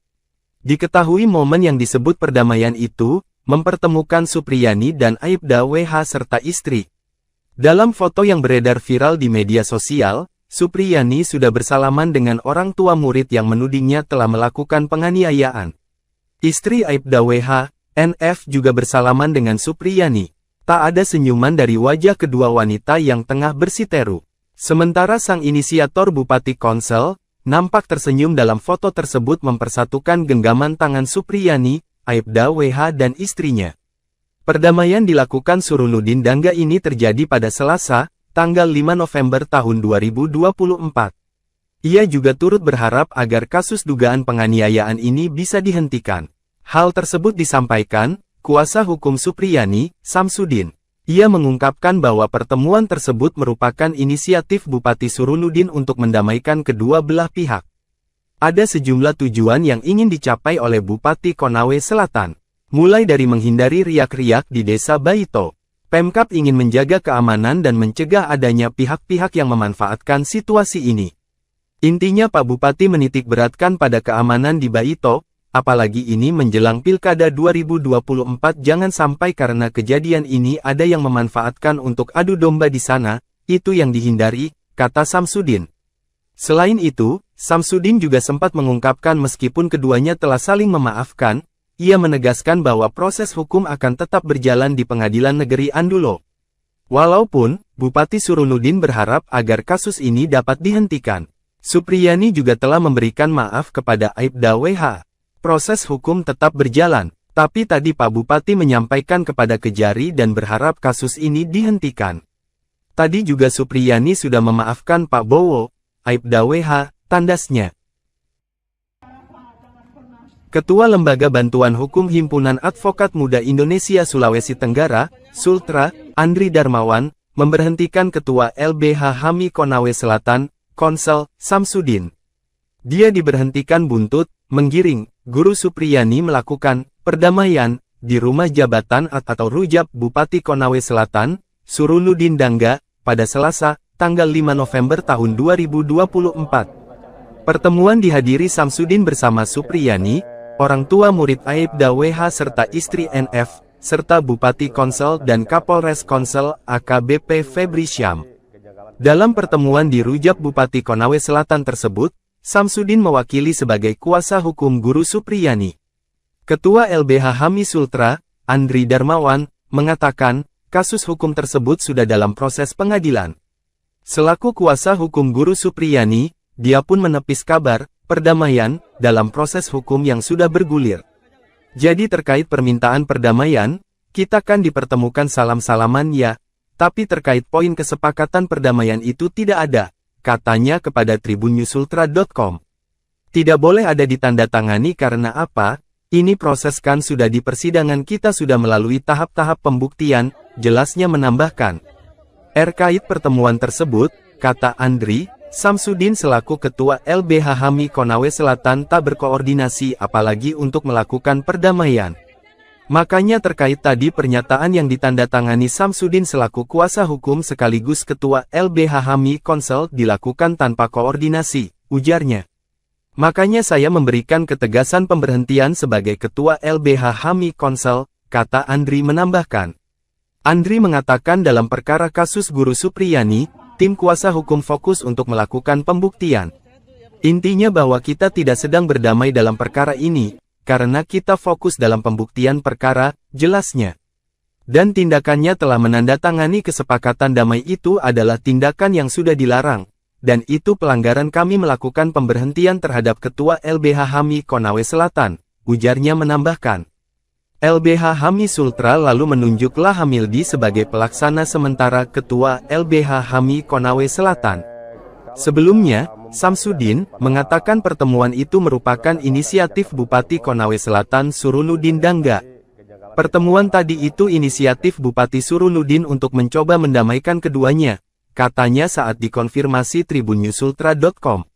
Diketahui momen yang disebut perdamaian itu, mempertemukan Supriyani dan Aibda WH serta istri. Dalam foto yang beredar viral di media sosial, Supriyani sudah bersalaman dengan orang tua murid yang menudingnya telah melakukan penganiayaan. Istri Aibda WH, NF juga bersalaman dengan Supriyani. Tak ada senyuman dari wajah kedua wanita yang tengah bersiteru. Sementara sang inisiator Bupati Konsel, nampak tersenyum dalam foto tersebut mempersatukan genggaman tangan Supriyani, Aibda WH dan istrinya. Perdamaian dilakukan Surunudin Dangga ini terjadi pada Selasa, tanggal 5 November tahun 2024. Ia juga turut berharap agar kasus dugaan penganiayaan ini bisa dihentikan. Hal tersebut disampaikan kuasa hukum Supriyani, Samsudin. Ia mengungkapkan bahwa pertemuan tersebut merupakan inisiatif Bupati Surunudin untuk mendamaikan kedua belah pihak. Ada sejumlah tujuan yang ingin dicapai oleh Bupati Konawe Selatan. Mulai dari menghindari riak-riak di Desa Baito. Pemkab ingin menjaga keamanan dan mencegah adanya pihak-pihak yang memanfaatkan situasi ini. Intinya Pak Bupati menitik beratkan pada keamanan di Baito, apalagi ini menjelang Pilkada 2024 jangan sampai karena kejadian ini ada yang memanfaatkan untuk adu domba di sana, itu yang dihindari, kata Samsudin. Selain itu, Samsudin juga sempat mengungkapkan meskipun keduanya telah saling memaafkan, ia menegaskan bahwa proses hukum akan tetap berjalan di Pengadilan Negeri Andulo. Walaupun, Bupati Surunudin berharap agar kasus ini dapat dihentikan. Supriyani juga telah memberikan maaf kepada Aibda WH. Proses hukum tetap berjalan, tapi tadi Pak Bupati menyampaikan kepada Kejari dan berharap kasus ini dihentikan. Tadi juga Supriyani sudah memaafkan Pak Bowo, Aibda WH, tandasnya. Ketua Lembaga Bantuan Hukum Himpunan Advokat Muda Indonesia Sulawesi Tenggara, Sultra, Andri Darmawan, memberhentikan Ketua LBH HAMI Konawe Selatan, Konsel, Samsudin. Dia diberhentikan buntut, menggiring, Guru Supriyani melakukan perdamaian di rumah jabatan atau rujab Bupati Konawe Selatan, Surunudin Dangga, pada Selasa, tanggal 5 November tahun 2024. Pertemuan dihadiri Samsudin bersama Supriyani, orang tua murid Aibda WH serta istri NF, serta Bupati Konsel dan Kapolres Konsel AKBP Febri Syam. Dalam pertemuan di rujab Bupati Konawe Selatan tersebut, Samsudin mewakili sebagai kuasa hukum Guru Supriyani. Ketua LBH HAMI Sultra, Andri Darmawan, mengatakan, kasus hukum tersebut sudah dalam proses pengadilan. Selaku kuasa hukum Guru Supriyani, dia pun menepis kabar perdamaian dalam proses hukum yang sudah bergulir. Jadi terkait permintaan perdamaian, kita kan dipertemukan salam-salaman ya, tapi terkait poin kesepakatan perdamaian itu tidak ada. Katanya kepada tribunNewsUltra.com. Tidak boleh ada ditandatangani karena apa? Ini proses kan sudah di persidangan kita sudah melalui tahap-tahap pembuktian, jelasnya menambahkan. Terkait pertemuan tersebut, kata Andri, Samsudin selaku Ketua LBH HAMI Konawe Selatan tak berkoordinasi apalagi untuk melakukan perdamaian. Makanya terkait tadi pernyataan yang ditandatangani Samsudin selaku kuasa hukum sekaligus Ketua LBH HAMI Konsel dilakukan tanpa koordinasi, ujarnya. Makanya saya memberikan ketegasan pemberhentian sebagai Ketua LBH HAMI Konsel, kata Andri menambahkan. Andri mengatakan dalam perkara kasus Guru Supriyani, tim kuasa hukum fokus untuk melakukan pembuktian. Intinya bahwa kita tidak sedang berdamai dalam perkara ini, karena kita fokus dalam pembuktian perkara, jelasnya. Dan tindakannya telah menandatangani kesepakatan damai itu adalah tindakan yang sudah dilarang. Dan itu pelanggaran kami melakukan pemberhentian terhadap Ketua LBH HAMI Konawe Selatan, ujarnya menambahkan. LBH HAMI Sultra lalu menunjuk Lahamildi sebagai pelaksana sementara Ketua LBH HAMI Konawe Selatan. Sebelumnya, Samsudin mengatakan pertemuan itu merupakan inisiatif Bupati Konawe Selatan Surunudin Dangga. Pertemuan tadi itu inisiatif Bupati Surunudin untuk mencoba mendamaikan keduanya. Katanya saat dikonfirmasi tribunnyusultra.com.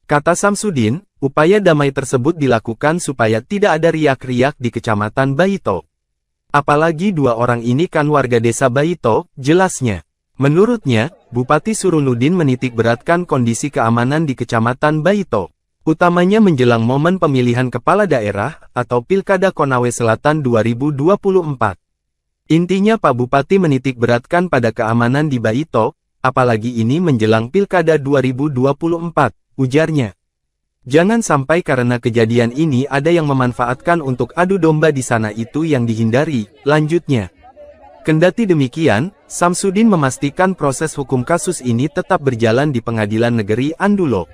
Kata Samsudin, upaya damai tersebut dilakukan supaya tidak ada riak-riak di Kecamatan Baito. Apalagi dua orang ini kan warga desa Baito, jelasnya. Menurutnya, Bupati Surunudin menitik beratkan kondisi keamanan di Kecamatan Baito. Utamanya menjelang momen pemilihan kepala daerah atau Pilkada Konawe Selatan 2024. Intinya Pak Bupati menitik beratkan pada keamanan di Baito, apalagi ini menjelang Pilkada 2024, ujarnya. Jangan sampai karena kejadian ini ada yang memanfaatkan untuk adu domba di sana itu yang dihindari, lanjutnya. Kendati demikian, Samsudin memastikan proses hukum kasus ini tetap berjalan di Pengadilan Negeri Andulo.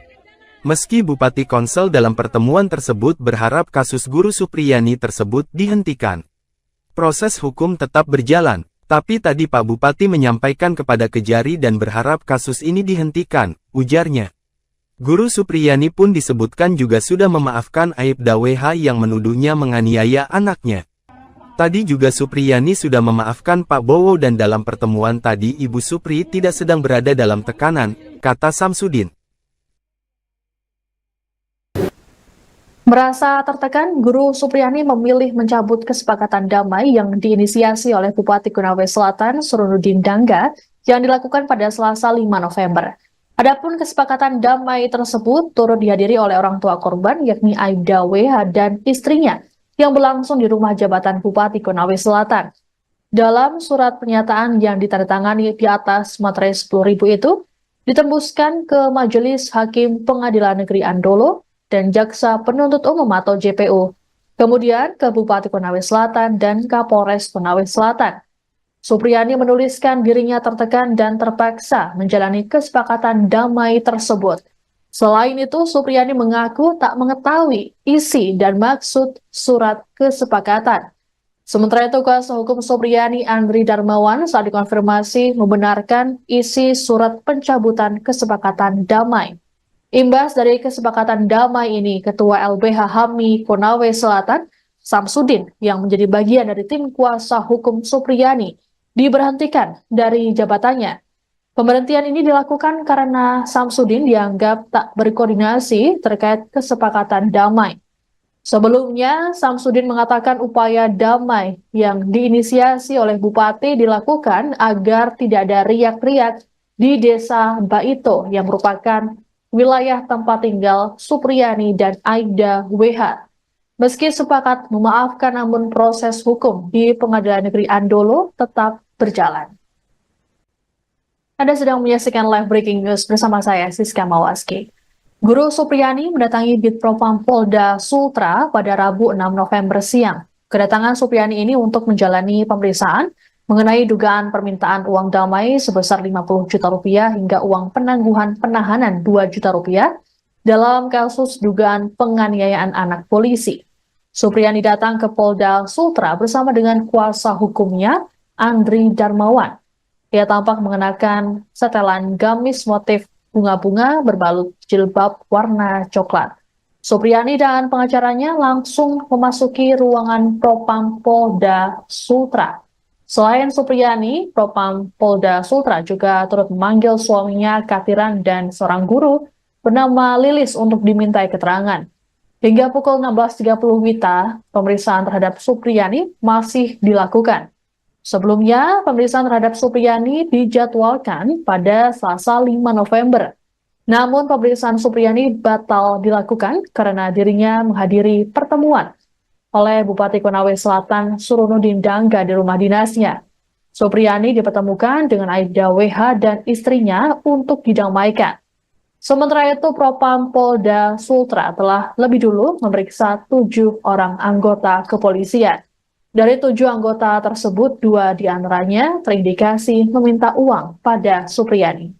Meski Bupati Konsel dalam pertemuan tersebut berharap kasus Guru Supriyani tersebut dihentikan. Proses hukum tetap berjalan. Tapi tadi Pak Bupati menyampaikan kepada Kejari dan berharap kasus ini dihentikan, ujarnya. Guru Supriyani pun disebutkan juga sudah memaafkan Aibda WH yang menuduhnya menganiaya anaknya. Tadi juga Supriyani sudah memaafkan Pak Bowo dan dalam pertemuan tadi Ibu Supri tidak sedang berada dalam tekanan, kata Samsudin. Merasa tertekan, Guru Supriyani memilih mencabut kesepakatan damai yang diinisiasi oleh Bupati Konawe Selatan Surunudin Dangga yang dilakukan pada Selasa 5 November. Adapun kesepakatan damai tersebut turut dihadiri oleh orang tua korban yakni Aibda WH dan istrinya yang berlangsung di rumah jabatan Bupati Konawe Selatan. Dalam surat pernyataan yang ditandatangani di atas materai 10.000 itu, ditembuskan ke Majelis Hakim Pengadilan Negeri Andolo dan Jaksa Penuntut Umum atau JPU, kemudian ke Bupati Konawe Selatan dan Kapolres Konawe Selatan. Supriyani menuliskan dirinya tertekan dan terpaksa menjalani kesepakatan damai tersebut. Selain itu, Supriyani mengaku tak mengetahui isi dan maksud surat kesepakatan. Sementara itu, kuasa hukum Supriyani Andri Darmawan saat dikonfirmasi membenarkan isi surat pencabutan kesepakatan damai. Imbas dari kesepakatan damai ini, Ketua LBH HAMI Konawe Selatan, Samsudin, yang menjadi bagian dari tim kuasa hukum Supriyani, diberhentikan dari jabatannya. Pemberhentian ini dilakukan karena Samsudin dianggap tak berkoordinasi terkait kesepakatan damai. Sebelumnya, Samsudin mengatakan upaya damai yang diinisiasi oleh Bupati dilakukan agar tidak ada riak-riak di desa Baito yang merupakan wilayah tempat tinggal Supriyani dan Aibda WH. Meski sepakat memaafkan, namun proses hukum di Pengadilan Negeri Andolo tetap berjalan. Anda sedang menyaksikan live breaking news bersama saya, Siska Mawaski. Guru Supriyani mendatangi Ditpropam Polda Sultra pada Rabu 6 November siang. Kedatangan Supriyani ini untuk menjalani pemeriksaan mengenai dugaan permintaan uang damai sebesar 50 juta rupiah hingga uang penangguhan penahanan 2 juta rupiah dalam kasus dugaan penganiayaan anak polisi. Supriyani datang ke Polda Sultra bersama dengan kuasa hukumnya, Andri Darmawan. Ia tampak mengenakan setelan gamis motif bunga-bunga berbalut jilbab warna coklat. Supriyani dan pengacaranya langsung memasuki ruangan Propam Polda Sultra. Selain Supriyani, Propam Polda Sultra juga turut memanggil suaminya Katiran dan seorang guru bernama Lilis untuk dimintai keterangan. Hingga pukul 16.30 WITA, pemeriksaan terhadap Supriyani masih dilakukan. Sebelumnya, pemeriksaan terhadap Supriyani dijadwalkan pada Selasa 5 November. Namun pemeriksaan Supriyani batal dilakukan karena dirinya menghadiri pertemuan oleh Bupati Konawe Selatan Surunudin Dangga di rumah dinasnya. Supriyani dipertemukan dengan Aibda WH dan istrinya untuk didamaikan. Sementara itu, Propam Polda Sultra telah lebih dulu memeriksa 7 orang anggota kepolisian. Dari 7 anggota tersebut, 2 diantaranya terindikasi meminta uang pada Supriyani.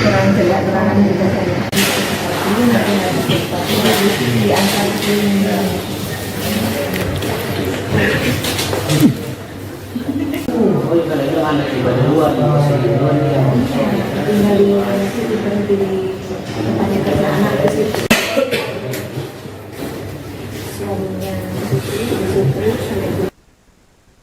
kurang jelas keterangan juga saya. Ini nanti diangkat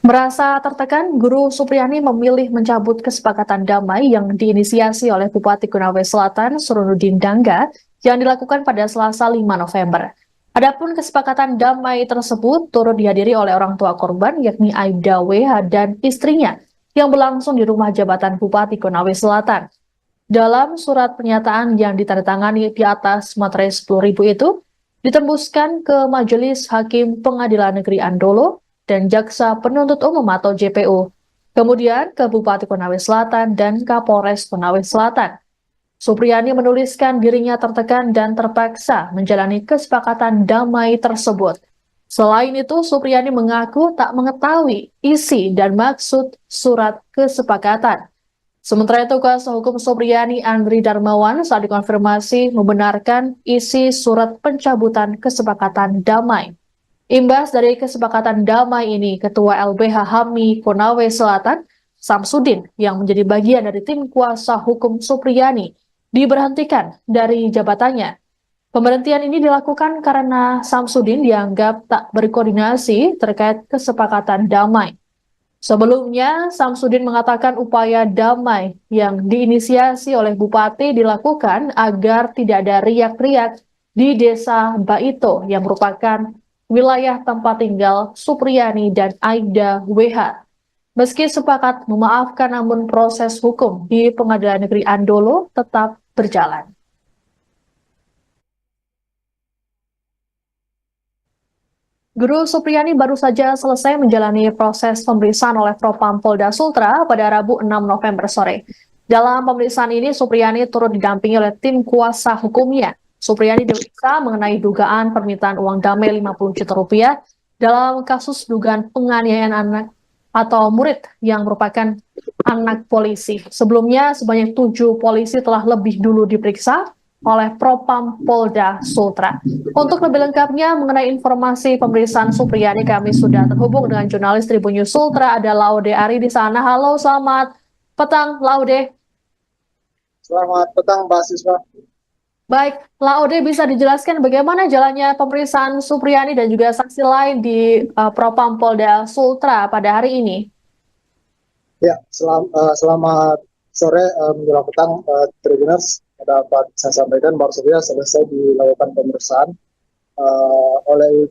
Merasa tertekan, Guru Supriyani memilih mencabut kesepakatan damai yang diinisiasi oleh Bupati Konawe Selatan Surunudin Dangga yang dilakukan pada Selasa 5 November. Adapun kesepakatan damai tersebut turut dihadiri oleh orang tua korban yakni Aibda WH dan istrinya yang berlangsung di rumah jabatan Bupati Konawe Selatan. Dalam surat pernyataan yang ditandatangani di atas materai 10.000 itu, ditembuskan ke Majelis Hakim Pengadilan Negeri Andolo dan Jaksa Penuntut Umum atau JPU, kemudian ke Bupati Konawe Selatan dan Kapolres Konawe Selatan. Supriyani menuliskan dirinya tertekan dan terpaksa menjalani kesepakatan damai tersebut. Selain itu, Supriyani mengaku tak mengetahui isi dan maksud surat kesepakatan. Sementara itu, kuasa hukum Supriyani Andri Darmawan saat dikonfirmasi membenarkan isi surat pencabutan kesepakatan damai. Imbas dari kesepakatan damai ini, Ketua LBH HAMI Konawe Selatan, Samsudin, yang menjadi bagian dari tim kuasa hukum Supriyani, diberhentikan dari jabatannya. Pemberhentian ini dilakukan karena Samsudin dianggap tak berkoordinasi terkait kesepakatan damai. Sebelumnya, Samsudin mengatakan upaya damai yang diinisiasi oleh Bupati dilakukan agar tidak ada riak-riak di Desa Baito yang merupakan wilayah tempat tinggal Supriyani dan Aibda WH. Meski sepakat memaafkan, namun proses hukum di Pengadilan Negeri Andolo tetap berjalan. Guru Supriyani baru saja selesai menjalani proses pemeriksaan oleh Propam Polda Sultra pada Rabu 6 November sore. Dalam pemeriksaan ini, Supriyani turut didampingi oleh tim kuasa hukumnya. Supriyani diperiksa mengenai dugaan permintaan uang damai 50 juta rupiah dalam kasus dugaan penganiayaan anak atau murid yang merupakan anak polisi. Sebelumnya, sebanyak 7 polisi telah lebih dulu diperiksa oleh Propam Polda Sultra. Untuk lebih lengkapnya mengenai informasi pemeriksaan Supriyani, kami sudah terhubung dengan jurnalis Tribun News Sultra, ada Laude Ari di sana. Halo, selamat petang, Laude. Selamat petang, Mbak Siswa. Baik, Laude, bisa dijelaskan bagaimana jalannya pemeriksaan Supriyani dan juga saksi lain di Propam Polda Sultra pada hari ini? Ya, selamat sore menjelang petang, Tribuners. Dapat saya sampaikan baru saja selesai dilakukan pemeriksaan oleh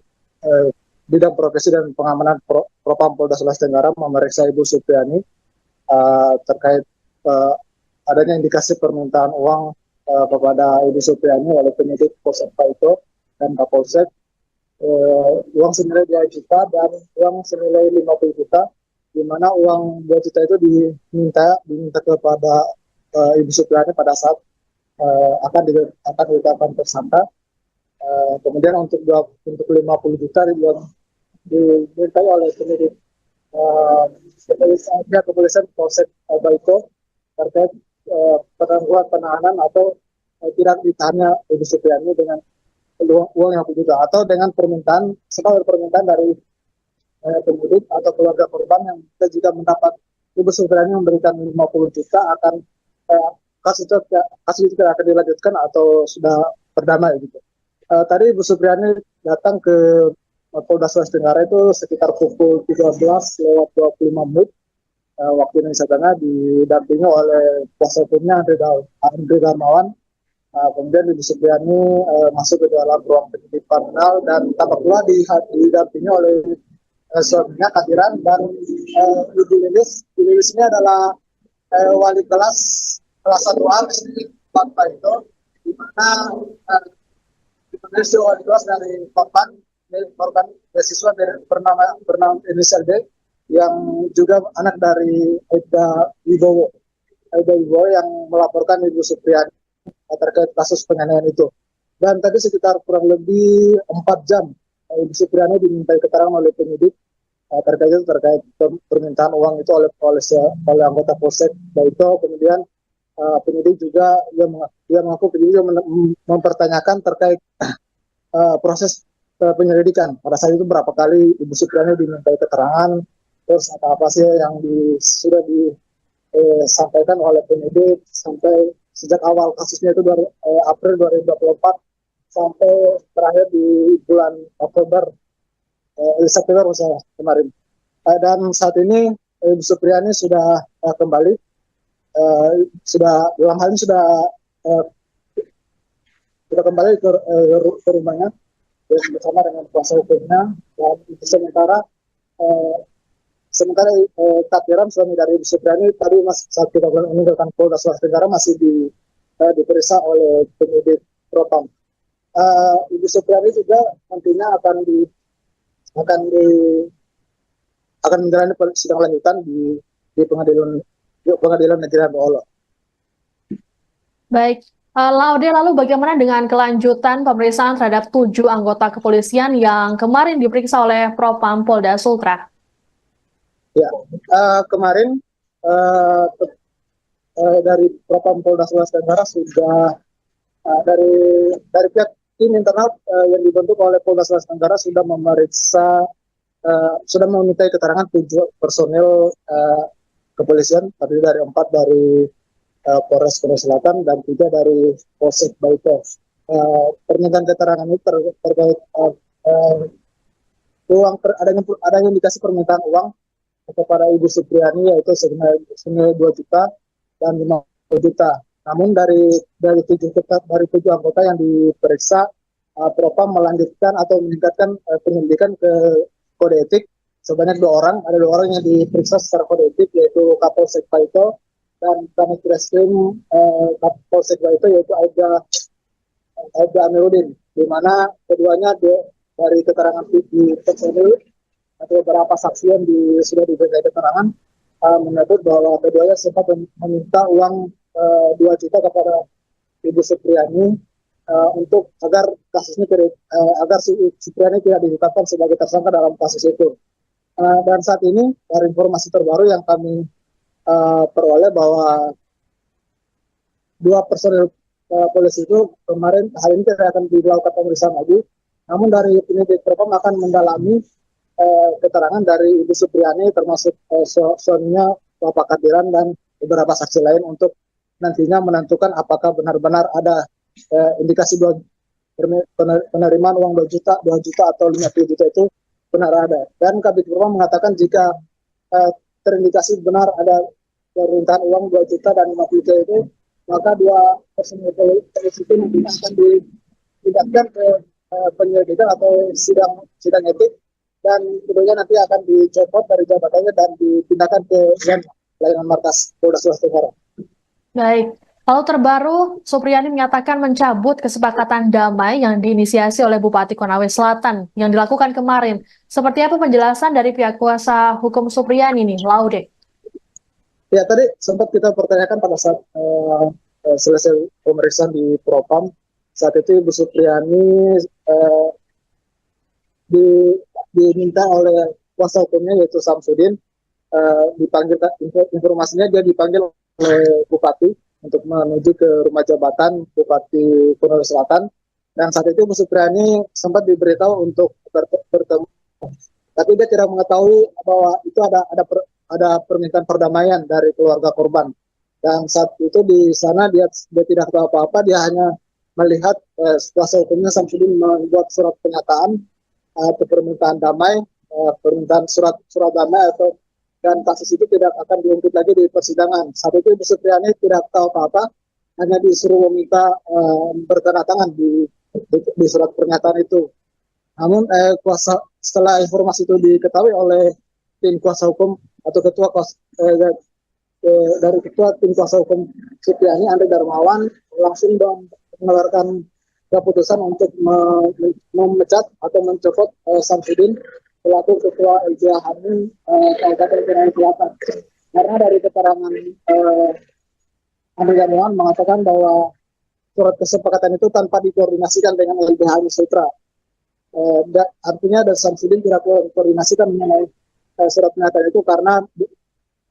Bidang Profesi dan Pengamanan Propam Polda Sulawesi Tenggara memeriksa Ibu Supriyani terkait adanya indikasi permintaan uang kepada Ibu Supriani oleh penyidik Polsek Paito dan Kapolsek, uang senilai 2 juta dan uang senilai 50 juta, di mana uang 2 juta itu diminta kepada Ibu Supriani pada saat akan ditetapkan tersangka. Kemudian untuk 50 juta dimintai oleh penyidik kepolisian Polsek Baiko terkait penangguhan penahanan atau tidak ditahannya Ibu Supriani dengan uang yang juga, atau dengan permintaan dari penyidik atau keluarga korban yang kita juga mendapat Ibu Supriani memberikan 50 juta akan kasus itu tidak akan dilanjutkan atau sudah berdamai gitu. Tadi Ibu Supriani datang ke Polda Sulawesi Tenggara itu sekitar pukul 13:25 waktu Indonesia Tengah, didampingi oleh kuasa hukumnya Andre Darmawan. Kemudian Ibu Supriani masuk ke dalam ruang penyidik kriminal dan tampak pula didampingi oleh suaminya Kadiran dan Ibu Lilis. Ibu Lilis ini adalah wali kelas 1A di Papua itu, di mana wali kelas dari korban beasiswa bernama inisial D, yang juga anak dari Aida Wibowo yang melaporkan Ibu Supriani terkait kasus penganiayaan itu. Dan tadi sekitar kurang lebih 4 jam Ibu Supriani dimintai keterangan oleh penyidik terkait permintaan uang itu oleh anggota Polsek Baito. Kemudian penyidik juga dia mengaku mempertanyakan terkait proses penyelidikan. Pada saat itu berapa kali Ibu Supriani dimintai keterangan, terus apa sih yang sudah disampaikan oleh penyidik sampai sejak awal kasusnya itu dari April 2024 sampai terakhir di bulan September kemarin. Dan saat ini Ibu Supriani sudah kembali, sudah kembali ke rumahnya bersama dengan kuasa hukumnya. Dan sementara Katiran, suami dari Ibu Supriani, tadi saat kita meninggalkan Polda Sulawesi Tenggara masih diperiksa oleh penyidik Propam. Ibu Supriani juga nantinya akan menjalani sidang lanjutan di pengadilan negeri Baolo. Baik, Laude, lalu bagaimana dengan kelanjutan pemeriksaan terhadap 7 anggota kepolisian yang kemarin diperiksa oleh Propam Polda Sultra? Ya, kemarin dari Propam Polda Sulawesi Tenggara sudah dari pihak tim internal yang dibentuk oleh Polda Sulawesi Tenggara sudah memeriksa, sudah memintai keterangan 7 personel kepolisian, terdiri dari 4 dari Polres Korea Selatan dan 3 dari Polsek Baito. Permintaan keterangan ini terkait adanya indikasi permintaan uang kepada Ibu Supriani, yaitu senilai 2 juta dan 50 juta. Namun dari 7 anggota yang diperiksa, Propam melanjutkan atau meningkatkan penyelidikan ke kode etik sebanyak 2 orang. Ada 2 orang yang diperiksa secara kode etik, yaitu Kapolsek Paito dan Kanit Reskrim Kapolsek Baito, yaitu Aida Amiruddin, di mana keduanya dari keterangan di personil atau beberapa saksi yang sudah diberikan keterangan menyebut bahwa keduanya sempat meminta uang 2 juta kepada Ibu Supriani untuk agar kasusnya agar Supriani tidak ditetapkan sebagai tersangka dalam kasus itu. Dan saat ini dari informasi terbaru yang kami peroleh bahwa 2 personil polisi itu kemarin hari ini tidak akan dilakukan pemeriksaan lagi. Namun dari penyidik Propam akan mendalami keterangan dari Ibu Supriani, termasuk suaminya Bapak Kadiran dan beberapa saksi lain, untuk nantinya menentukan apakah benar-benar ada indikasi penerimaan uang 2 juta atau 50 juta itu benar ada. Dan Kabid Propam mengatakan jika terindikasi benar ada permintaan uang 2 juta dan 50 juta itu, maka 2 personil polisi itu nantinya akan dipindahkan ke penyelidikan atau sidang etik, dan kemudian nanti akan dicopot dari jabatannya dan dipindahkan ke layanan markas Polda Sulawesi Tenggara. Baik, Lalu terbaru, Supriyani menyatakan mencabut kesepakatan damai yang diinisiasi oleh Bupati Konawe Selatan yang dilakukan kemarin. Seperti apa penjelasan dari pihak kuasa hukum Supriyani nih, Laude? Ya, tadi sempat kita pertanyakan pada saat selesai pemeriksaan di Propam. Saat itu Ibu Supriyani diminta oleh kuasa hukumnya yaitu Samsudin, dipanggil, informasinya dia dipanggil oleh Bupati untuk menuju ke rumah jabatan Bupati Konawe Selatan, dan saat itu Bu Supriyani sempat diberitahu untuk bertemu, tapi dia tidak mengetahui bahwa itu ada permintaan perdamaian dari keluarga korban, dan saat itu di sana dia tidak tahu apa-apa, dia hanya melihat kuasa hukumnya Samsudin membuat surat pernyataan atau permintaan damai, permintaan surat damai atau, dan kasus itu tidak akan diungkit lagi di persidangan. Saat itu Ibu Supriyani tidak tahu apa-apa, hanya disuruh meminta bertanda tangan di surat pernyataan itu. Namun setelah informasi itu diketahui oleh tim kuasa hukum atau dari ketua tim kuasa hukum Supriyani, Andre Darmawan, langsung mengeluarkan keputusan untuk memecat atau mencopot Samsudin selaku ketua LBH Hamil Kabupaten Konawe Selatan. Karena dari keterangan Andre Darmawan mengatakan bahwa surat kesepakatan itu tanpa dikoordinasikan dengan LBH Hamil Sutra. Artinya dari Samsudin tidak koordinasikan mengenai surat pernyataan itu, karena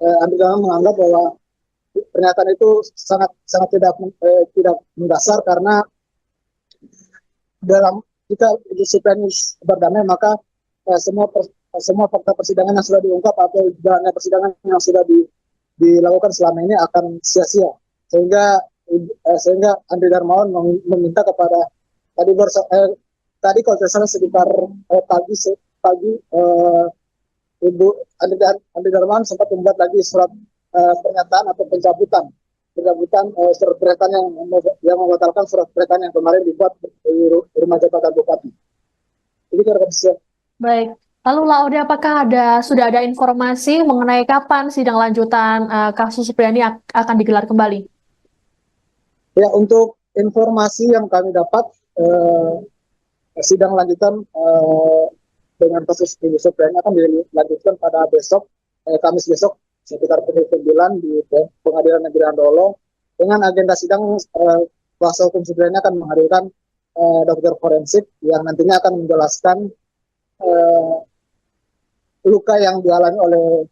Andre Darmawan menganggap bahwa pernyataan itu sangat tidak mendasar, karena dalam kita Supriyani berdamai, maka semua fakta persidangan yang sudah diungkap atau jalannya persidangan yang sudah dilakukan selama ini akan sia-sia, sehingga Andre Darmawan meminta kepada tadi kalau tidak salah sekitar pagi Ibu Andre Darmawan sempat membuat lagi surat pernyataan atau pencabutan surat pernyataan yang membatalkan surat pernyataan yang kemarin dibuat di rumah jabatan Bupati. Ini kira-kira. Baik. Lalu Laude, apakah sudah ada informasi mengenai kapan sidang lanjutan kasus Supriyani akan digelar kembali? Ya, untuk informasi yang kami dapat, sidang lanjutan dengan kasus Ibu Supriyani akan dilanjutkan pada besok, Kamis besok, sekitar pukul 9 di Pengadilan Negeri Andolo. Dengan agenda sidang, kuasa hukum Supriyani akan menghadirkan dokter forensik yang nantinya akan menjelaskan luka yang dialami oleh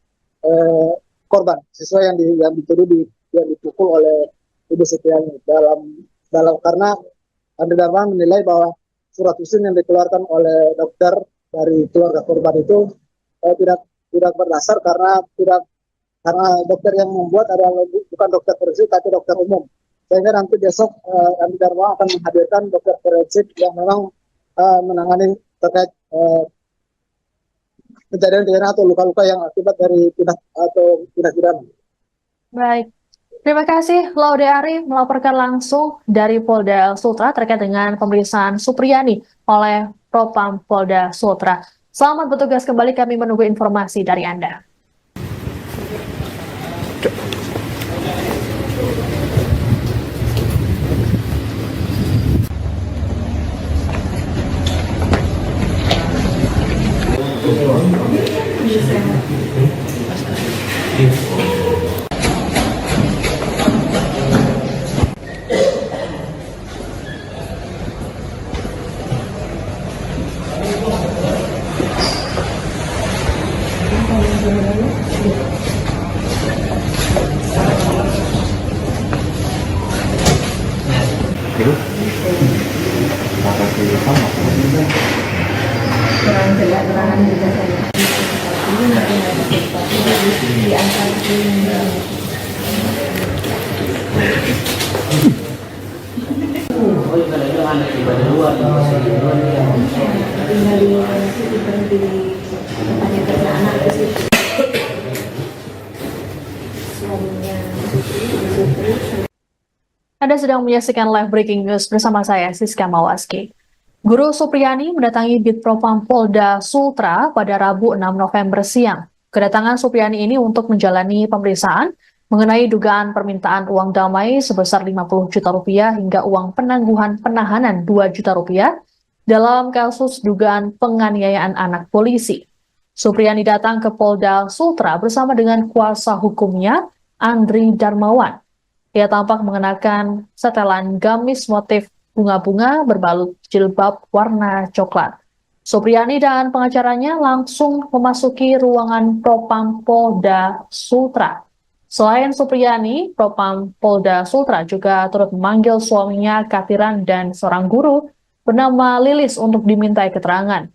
korban, siswa yang dituduh yang dipukul oleh Ibu Supriyani. Karena Andre Darmawan menilai bahwa surat usin yang dikeluarkan oleh dokter dari keluarga korban itu tidak berdasar, karena dokter yang membuat adalah bukan dokter forensik tapi dokter umum. Sehingga nanti besok Andre Darmawan akan menghadirkan dokter forensik yang memang menangani terkait kejadian atau luka-luka yang akibat dari tindak pidana. Baik. Terima kasih Laude Ari melaporkan langsung dari Polda Sultra terkait dengan pemeriksaan Supriyani oleh Propam Polda Sultra. Selamat bertugas kembali, kami menunggu informasi dari Anda. Kurang jelas keterangan juga saya. Ini nanti di antara Anda sedang menyaksikan live breaking news bersama saya, Siska Mawaski. Guru Supriyani mendatangi Bitpropam Polda Sultra pada Rabu 6 November siang. Kedatangan Supriyani ini untuk menjalani pemeriksaan mengenai dugaan permintaan uang damai sebesar 50 juta rupiah hingga uang penangguhan penahanan 2 juta rupiah dalam kasus dugaan penganiayaan anak polisi. Supriyani datang ke Polda Sultra bersama dengan kuasa hukumnya, Andri Darmawan. Ia tampak mengenakan setelan gamis motif bunga-bunga berbalut jilbab warna coklat. Supriyani dan pengacaranya langsung memasuki ruangan Propam Polda Sultra. Selain Supriyani, Propam Polda Sultra juga turut memanggil suaminya Katiran dan seorang guru bernama Lilis untuk dimintai keterangan.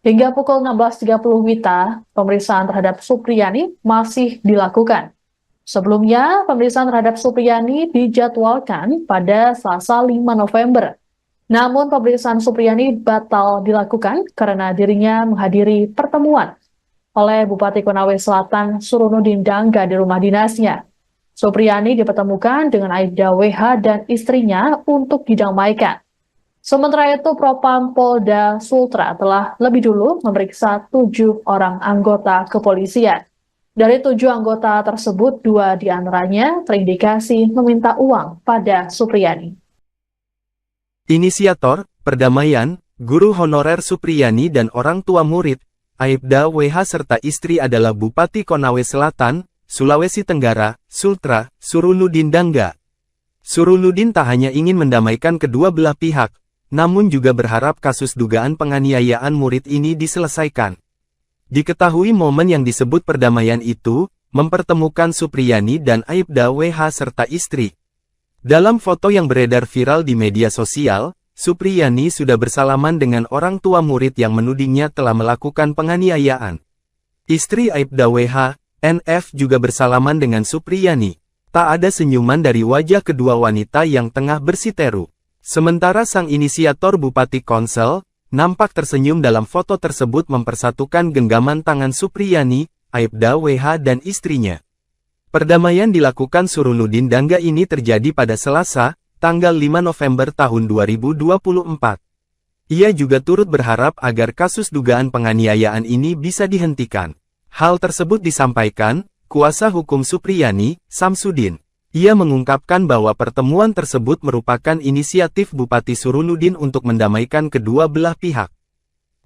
Hingga pukul 16.30 WITA, pemeriksaan terhadap Supriyani masih dilakukan. Sebelumnya, pemeriksaan terhadap Supriyani dijadwalkan pada Selasa 5 November. Namun, pemeriksaan Supriyani batal dilakukan karena dirinya menghadiri pertemuan oleh Bupati Konawe Selatan Surunudin Dangga di rumah dinasnya. Supriyani dipertemukan dengan Aibda WH dan istrinya untuk didamaikan. Sementara itu, Propam Polda Sultra telah lebih dulu memeriksa 7 orang anggota kepolisian. Dari 7 anggota tersebut, 2 diantaranya terindikasi meminta uang pada Supriyani. Inisiator, perdamaian, guru honorer Supriyani dan orang tua murid, Aibda WH serta istri adalah Bupati Konawe Selatan, Sulawesi Tenggara, Sultra, Surunudin Dangga. Surunudin tak hanya ingin mendamaikan kedua belah pihak, namun juga berharap kasus dugaan penganiayaan murid ini diselesaikan. Diketahui momen yang disebut perdamaian itu, mempertemukan Supriyani dan Aibda WH serta istri. Dalam foto yang beredar viral di media sosial, Supriyani sudah bersalaman dengan orang tua murid yang menudingnya telah melakukan penganiayaan. Istri Aibda WH, NF juga bersalaman dengan Supriyani. Tak ada senyuman dari wajah kedua wanita yang tengah bersiteru. Sementara sang inisiator Bupati Konsel, nampak tersenyum dalam foto tersebut mempersatukan genggaman tangan Supriyani, Aibda WH dan istrinya. Perdamaian dilakukan Surunudin Dangga ini terjadi pada Selasa, tanggal 5 November tahun 2024. Ia juga turut berharap agar kasus dugaan penganiayaan ini bisa dihentikan. Hal tersebut disampaikan kuasa hukum Supriyani, Samsudin. Ia mengungkapkan bahwa pertemuan tersebut merupakan inisiatif Bupati Surunudin untuk mendamaikan kedua belah pihak.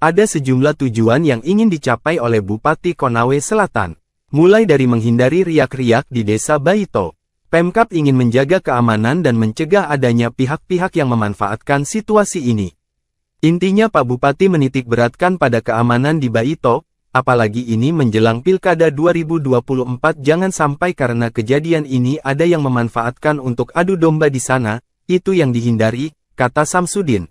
Ada sejumlah tujuan yang ingin dicapai oleh Bupati Konawe Selatan. Mulai dari menghindari riak-riak di Desa Baito. Pemkab ingin menjaga keamanan dan mencegah adanya pihak-pihak yang memanfaatkan situasi ini. Intinya Pak Bupati menitik beratkan pada keamanan di Baito, apalagi ini menjelang Pilkada 2024 jangan sampai karena kejadian ini ada yang memanfaatkan untuk adu domba di sana, itu yang dihindari, kata Samsudin.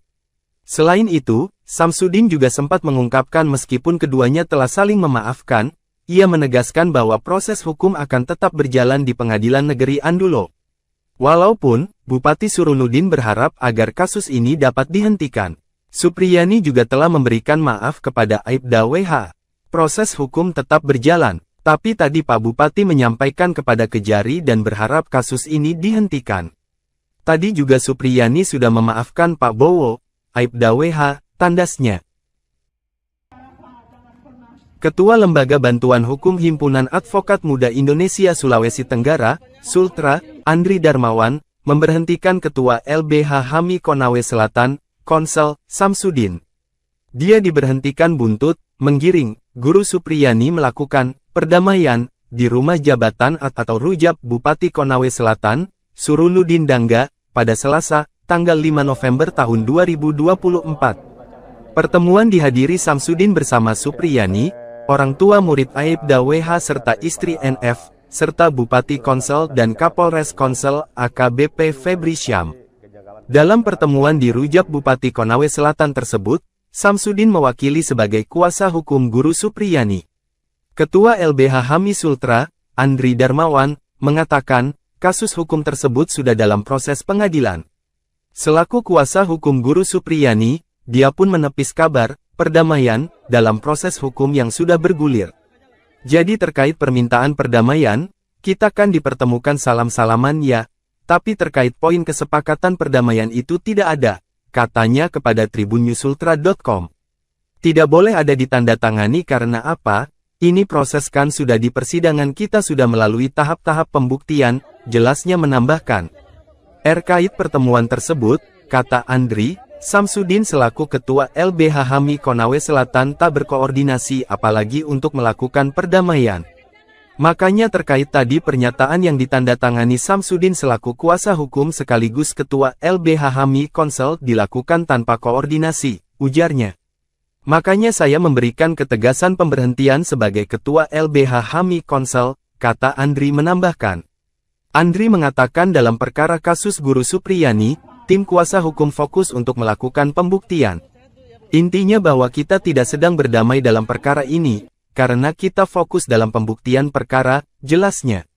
Selain itu, Samsudin juga sempat mengungkapkan meskipun keduanya telah saling memaafkan, ia menegaskan bahwa proses hukum akan tetap berjalan di Pengadilan Negeri Andulo. Walaupun, Bupati Surunudin berharap agar kasus ini dapat dihentikan. Supriyani juga telah memberikan maaf kepada Aibda WH. Proses hukum tetap berjalan, tapi tadi Pak Bupati menyampaikan kepada Kejari dan berharap kasus ini dihentikan. Tadi juga Supriyani sudah memaafkan Pak Bowo, Aibda WH, tandasnya. Ketua Lembaga Bantuan Hukum Himpunan Advokat Muda Indonesia Sulawesi Tenggara, Sultra, Andri Darmawan, memberhentikan Ketua LBH HAMI Konawe Selatan, Konsel, Samsudin. Dia diberhentikan buntut, menggiring, Guru Supriyani melakukan perdamaian di rumah jabatan atau rujab Bupati Konawe Selatan, Surunudin Dangga, pada Selasa, tanggal 5 November tahun 2024. Pertemuan dihadiri Samsudin bersama Supriyani, orang tua murid Aibda WH serta istri NF, serta Bupati Konsel dan Kapolres Konsel AKBP Febri Syam. Dalam pertemuan di rujab Bupati Konawe Selatan tersebut, Samsudin mewakili sebagai kuasa hukum Guru Supriyani. Ketua LBH HAMI Sultra, Andri Darmawan, mengatakan, kasus hukum tersebut sudah dalam proses pengadilan. Selaku kuasa hukum Guru Supriyani, dia pun menepis kabar perdamaian dalam proses hukum yang sudah bergulir. Jadi terkait permintaan perdamaian, kita kan dipertemukan salam-salaman ya, tapi terkait poin kesepakatan perdamaian itu tidak ada, katanya kepada tribunnyusultra.com. Tidak boleh ada ditandatangani karena apa? Ini proses kan sudah di persidangan kita sudah melalui tahap-tahap pembuktian, jelasnya menambahkan. Terkait pertemuan tersebut, kata Andri, Samsudin selaku Ketua LBH HAMI Konawe Selatan tak berkoordinasi apalagi untuk melakukan perdamaian. Makanya terkait tadi pernyataan yang ditandatangani Samsudin selaku kuasa hukum sekaligus Ketua LBH HAMI Konsel dilakukan tanpa koordinasi, ujarnya. Makanya saya memberikan ketegasan pemberhentian sebagai Ketua LBH HAMI Konsel, kata Andri menambahkan. Andri mengatakan dalam perkara kasus Guru Supriyani, tim kuasa hukum fokus untuk melakukan pembuktian. Intinya bahwa kita tidak sedang berdamai dalam perkara ini, karena kita fokus dalam pembuktian perkara, jelasnya.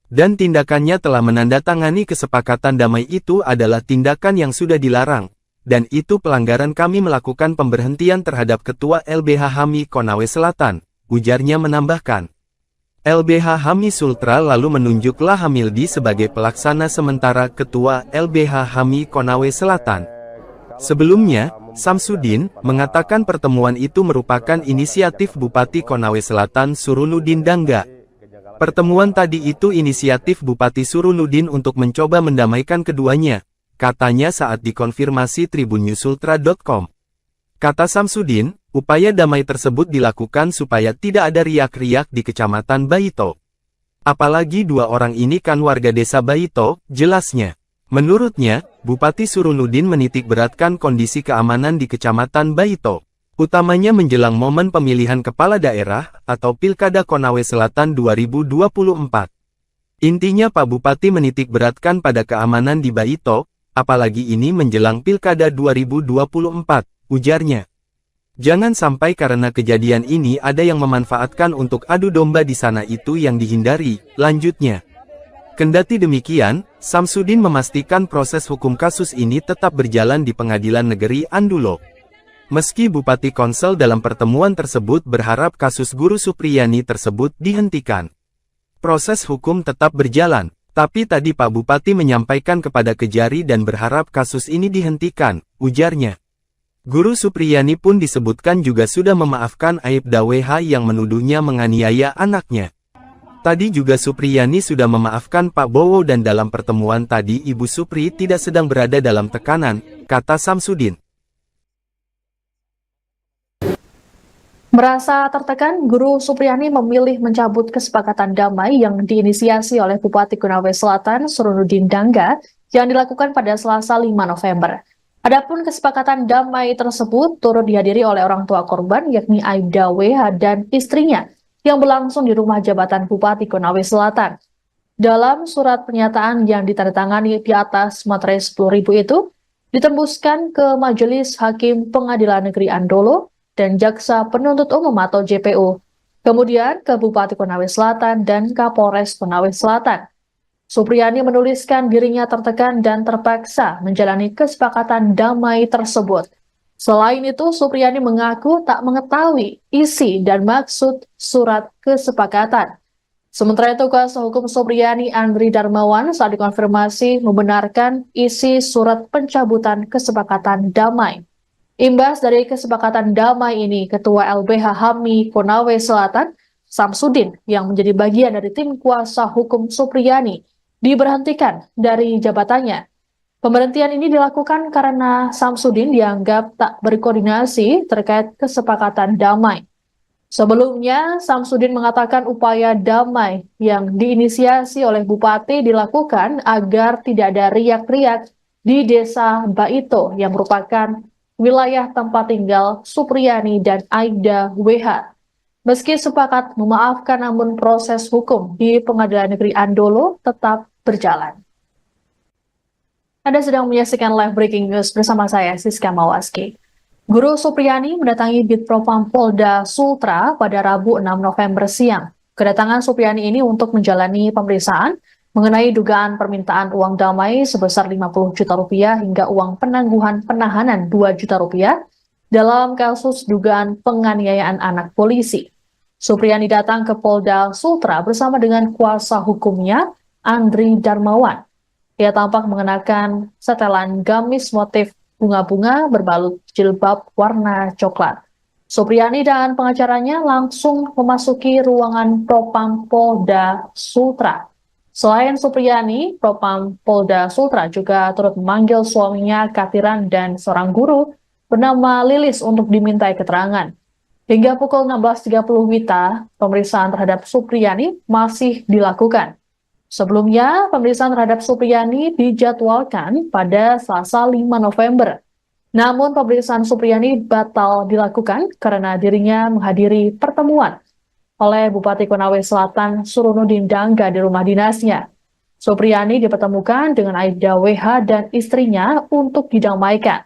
Dan tindakannya telah menandatangani kesepakatan damai itu adalah tindakan yang sudah dilarang, dan itu pelanggaran kami melakukan pemberhentian terhadap Ketua LBH HAMI Konawe Selatan, ujarnya menambahkan. LBH HAMI Sultra lalu menunjuk Lahamildi sebagai pelaksana sementara Ketua LBH HAMI Konawe Selatan. Sebelumnya, Samsudin mengatakan pertemuan itu merupakan inisiatif Bupati Konawe Selatan Surunudin Dangga. Pertemuan tadi itu inisiatif Bupati Surunudin untuk mencoba mendamaikan keduanya, katanya saat dikonfirmasi tribunnyusultra.com. Kata Samsudin, upaya damai tersebut dilakukan supaya tidak ada riak-riak di Kecamatan Baito. Apalagi dua orang ini kan warga desa Baito, jelasnya. Menurutnya, Bupati Surunudin menitikberatkan kondisi keamanan di Kecamatan Baito, utamanya menjelang momen pemilihan kepala daerah atau Pilkada Konawe Selatan 2024. Intinya Pak Bupati menitikberatkan pada keamanan di Baito, apalagi ini menjelang Pilkada 2024, ujarnya. Jangan sampai karena kejadian ini ada yang memanfaatkan untuk adu domba di sana itu yang dihindari, lanjutnya. Kendati demikian, Samsudin memastikan proses hukum kasus ini tetap berjalan di Pengadilan Negeri Andulo. Meski Bupati Konsel dalam pertemuan tersebut berharap kasus Guru Supriyani tersebut dihentikan. Proses hukum tetap berjalan, tapi tadi Pak Bupati menyampaikan kepada Kejari dan berharap kasus ini dihentikan, ujarnya. Guru Supriyani pun disebutkan juga sudah memaafkan Aibda WH yang menuduhnya menganiaya anaknya. Tadi juga Supriyani sudah memaafkan Pak Bowo dan dalam pertemuan tadi Ibu Supri tidak sedang berada dalam tekanan, kata Samsudin. Merasa tertekan, Guru Supriyani memilih mencabut kesepakatan damai yang diinisiasi oleh Bupati Konawe Selatan Surunudin Dangga yang dilakukan pada Selasa 5 November. Adapun kesepakatan damai tersebut turut dihadiri oleh orang tua korban yakni Aibda WH dan istrinya, yang berlangsung di rumah jabatan Bupati Konawe Selatan. Dalam surat pernyataan yang ditandatangani di atas materai 10.000 itu, ditembuskan ke Majelis Hakim Pengadilan Negeri Andolo dan Jaksa Penuntut Umum atau JPU, kemudian ke Bupati Konawe Selatan dan Kapolres Konawe Selatan. Supriyani menuliskan dirinya tertekan dan terpaksa menjalani kesepakatan damai tersebut. Selain itu, Supriyani mengaku tak mengetahui isi dan maksud surat kesepakatan. Sementara itu, kuasa hukum Supriyani Andri Darmawan saat dikonfirmasi membenarkan isi surat pencabutan kesepakatan damai. Imbas dari kesepakatan damai ini, Ketua LBH HAMI Konawe Selatan, Samsudin, yang menjadi bagian dari tim kuasa hukum Supriyani, diberhentikan dari jabatannya. Pemberhentian ini dilakukan karena Samsudin dianggap tak berkoordinasi terkait kesepakatan damai. Sebelumnya, Samsudin mengatakan upaya damai yang diinisiasi oleh Bupati dilakukan agar tidak ada riak-riak di Desa Baito yang merupakan wilayah tempat tinggal Supriyani dan Aibda WH. Meski sepakat memaafkan, namun proses hukum di Pengadilan Negeri Andolo tetap berjalan. Anda sedang menyaksikan live breaking news bersama saya, Siska Mawaski. Guru Supriyani mendatangi Bitpropam Polda Sultra pada Rabu 6 November siang. Kedatangan Supriyani ini untuk menjalani pemeriksaan mengenai dugaan permintaan uang damai sebesar 50 juta rupiah hingga uang penangguhan penahanan 2 juta rupiah dalam kasus dugaan penganiayaan anak polisi. Supriyani datang ke Polda Sultra bersama dengan kuasa hukumnya, Andri Darmawan. Ia tampak mengenakan setelan gamis motif bunga-bunga berbalut jilbab warna coklat. Supriyani dan pengacaranya langsung memasuki ruangan Propam Polda Sultra. Selain Supriyani, Propam Polda Sultra juga turut memanggil suaminya Katiran dan seorang guru bernama Lilis untuk dimintai keterangan. Hingga pukul 16.30 WITA, pemeriksaan terhadap Supriyani masih dilakukan. Sebelumnya, pemeriksaan terhadap Supriyani dijadwalkan pada Selasa 5 November. Namun pemeriksaan Supriyani batal dilakukan karena dirinya menghadiri pertemuan oleh Bupati Konawe Selatan Surunudin Dangga di rumah dinasnya. Supriyani dipertemukan dengan Aibda WH dan istrinya untuk didamaikan.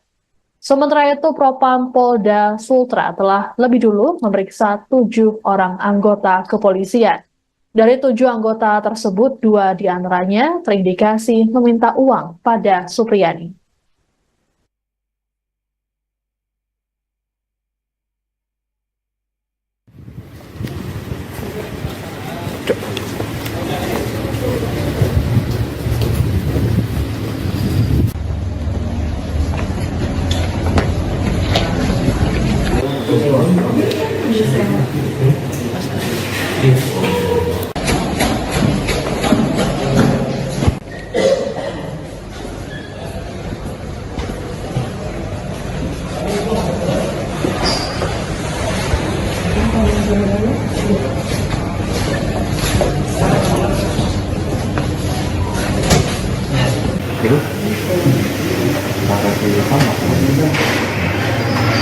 Sementara itu, Propam Polda Sultra telah lebih dulu memeriksa 7 orang anggota kepolisian. Dari 7 anggota tersebut, 2 diantaranya terindikasi meminta uang pada Supriyani.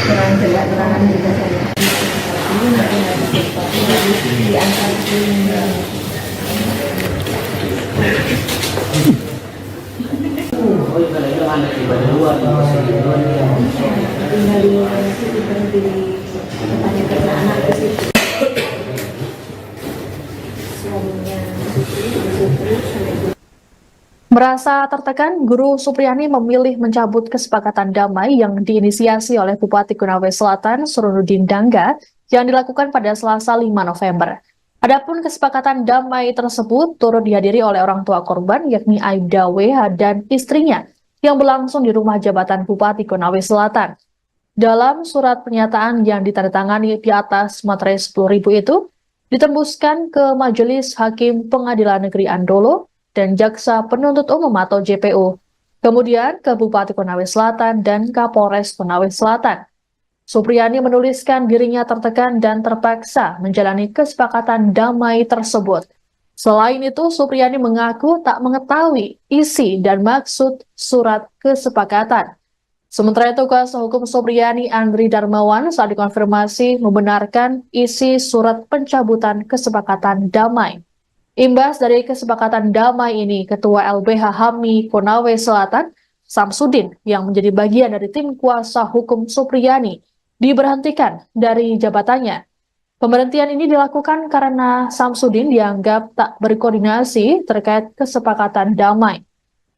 kurang jelas keterangan juga saya. Ini nanti ada sesuatu di antara ini. Tinggal di bertanya karena anak di situ. Suaminya Merasa tertekan, Guru Supriyani memilih mencabut kesepakatan damai yang diinisiasi oleh Bupati Konawe Selatan Surunudin Dangga yang dilakukan pada Selasa 5 November. Adapun kesepakatan damai tersebut turut dihadiri oleh orang tua korban yakni Aibda WH dan istrinya yang berlangsung di rumah jabatan Bupati Konawe Selatan. Dalam surat pernyataan yang ditandatangani di atas materai 10.000 itu, ditembuskan ke Majelis Hakim Pengadilan Negeri Andolo dan Jaksa Penuntut Umum atau JPU, kemudian ke Bupati Konawe Selatan dan Kapolres Konawe Selatan. Supriyani menuliskan dirinya tertekan dan terpaksa menjalani kesepakatan damai tersebut. Selain itu, Supriyani mengaku tak mengetahui isi dan maksud surat kesepakatan. Sementara itu, kuasa hukum Supriyani Andri Darmawan saat dikonfirmasi membenarkan isi surat pencabutan kesepakatan damai. Imbas dari kesepakatan damai ini, Ketua LBH HAMI Konawe Selatan, Samsudin, yang menjadi bagian dari tim kuasa hukum Supriyani, diberhentikan dari jabatannya. Pemberhentian ini dilakukan karena Samsudin dianggap tak berkoordinasi terkait kesepakatan damai.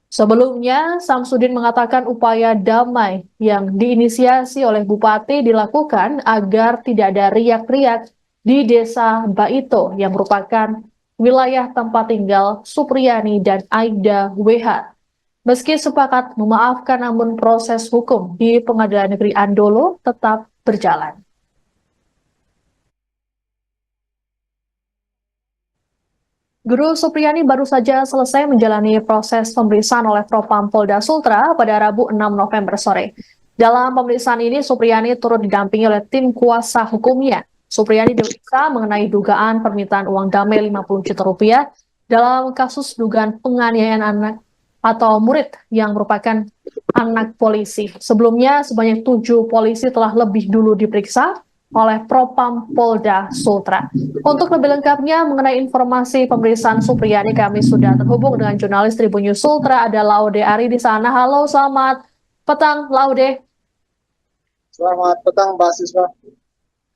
Sebelumnya, Samsudin mengatakan upaya damai yang diinisiasi oleh Bupati dilakukan agar tidak ada riak-riak di Desa Baito yang merupakan wilayah tempat tinggal Supriyani dan Aibda WH. Meski sepakat memaafkan, namun proses hukum di Pengadilan Negeri Andolo tetap berjalan. Guru Supriyani baru saja selesai menjalani proses pemeriksaan oleh Propam Polda Sultra pada Rabu 6 November sore. Dalam pemeriksaan ini, Supriyani turut didampingi oleh tim kuasa hukumnya. Supriyani diperiksa mengenai dugaan permintaan uang damai 50 juta rupiah dalam kasus dugaan penganiayaan anak atau murid yang merupakan anak polisi. Sebelumnya, sebanyak 7 polisi telah lebih dulu diperiksa oleh Propam Polda Sultra. Untuk lebih lengkapnya mengenai informasi pemeriksaan Supriyani, kami sudah terhubung dengan jurnalis Tribun News Sultra, ada Laude Ari di sana. Halo, selamat petang, Laude. Selamat petang, Mbak Siswa.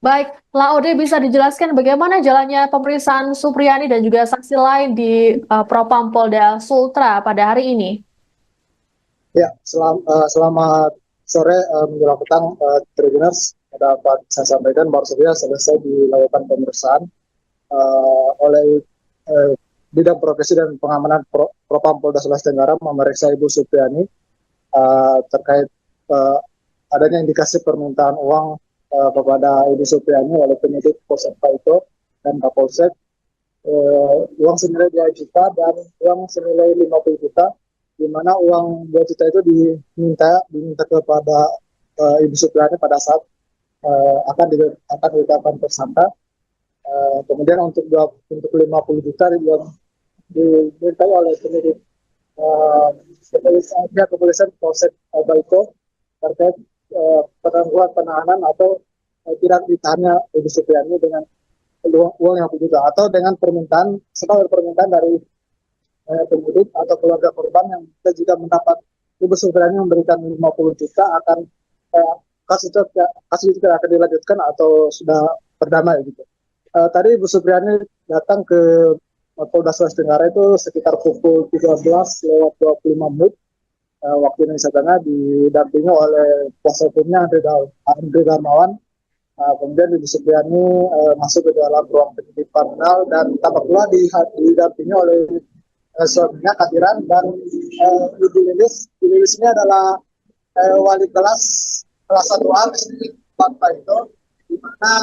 Baik, Laude, bisa dijelaskan bagaimana jalannya pemeriksaan Supriyani dan juga saksi lain di Propam Polda Sultra pada hari ini? Ya, selamat sore menjelang petang, Tribuners. Dapat saya sampaikan baru saja selesai dilakukan pemeriksaan oleh Bidang Profesi dan Pengamanan Propam Polda Sulawesi Tenggara memeriksa Ibu Supriyani terkait adanya indikasi permintaan uang kepada Ibu Supriani oleh penyidik Polsek Paito dan Kapolsek, uang senilai 2 juta dan uang senilai 50 juta, di mana uang 2 juta itu diminta kepada Ibu Supriani pada saat akan ditetapkan tersangka. Kemudian untuk 50 juta yang dimintai oleh penyidik kepolisian Polsek Baiko terkait penangguhan penahanan atau tidak ditahannya Ibu Supriani dengan uang yang juga atau dengan permintaan dari penyidik atau keluarga korban yang kita juga mendapat Ibu Supriani memberikan 50 juta akan kasus itu tidak akan dilanjutkan atau sudah berdamai gitu. Tadi Ibu Supriani datang ke Polda Sulawesi Tenggara itu sekitar pukul 13:25 waktu Indonesia Tengah, didampingi oleh kuasa hukumnya Andre Darmawan. Kemudian Ibu Supriani masuk ke dalam ruang penyidik kriminal dan tampak pula didampingi oleh suaminya Kadiran dan Ibu Lilis. Ibu Lilis ini adalah wali kelas 1A Pak itu, di mana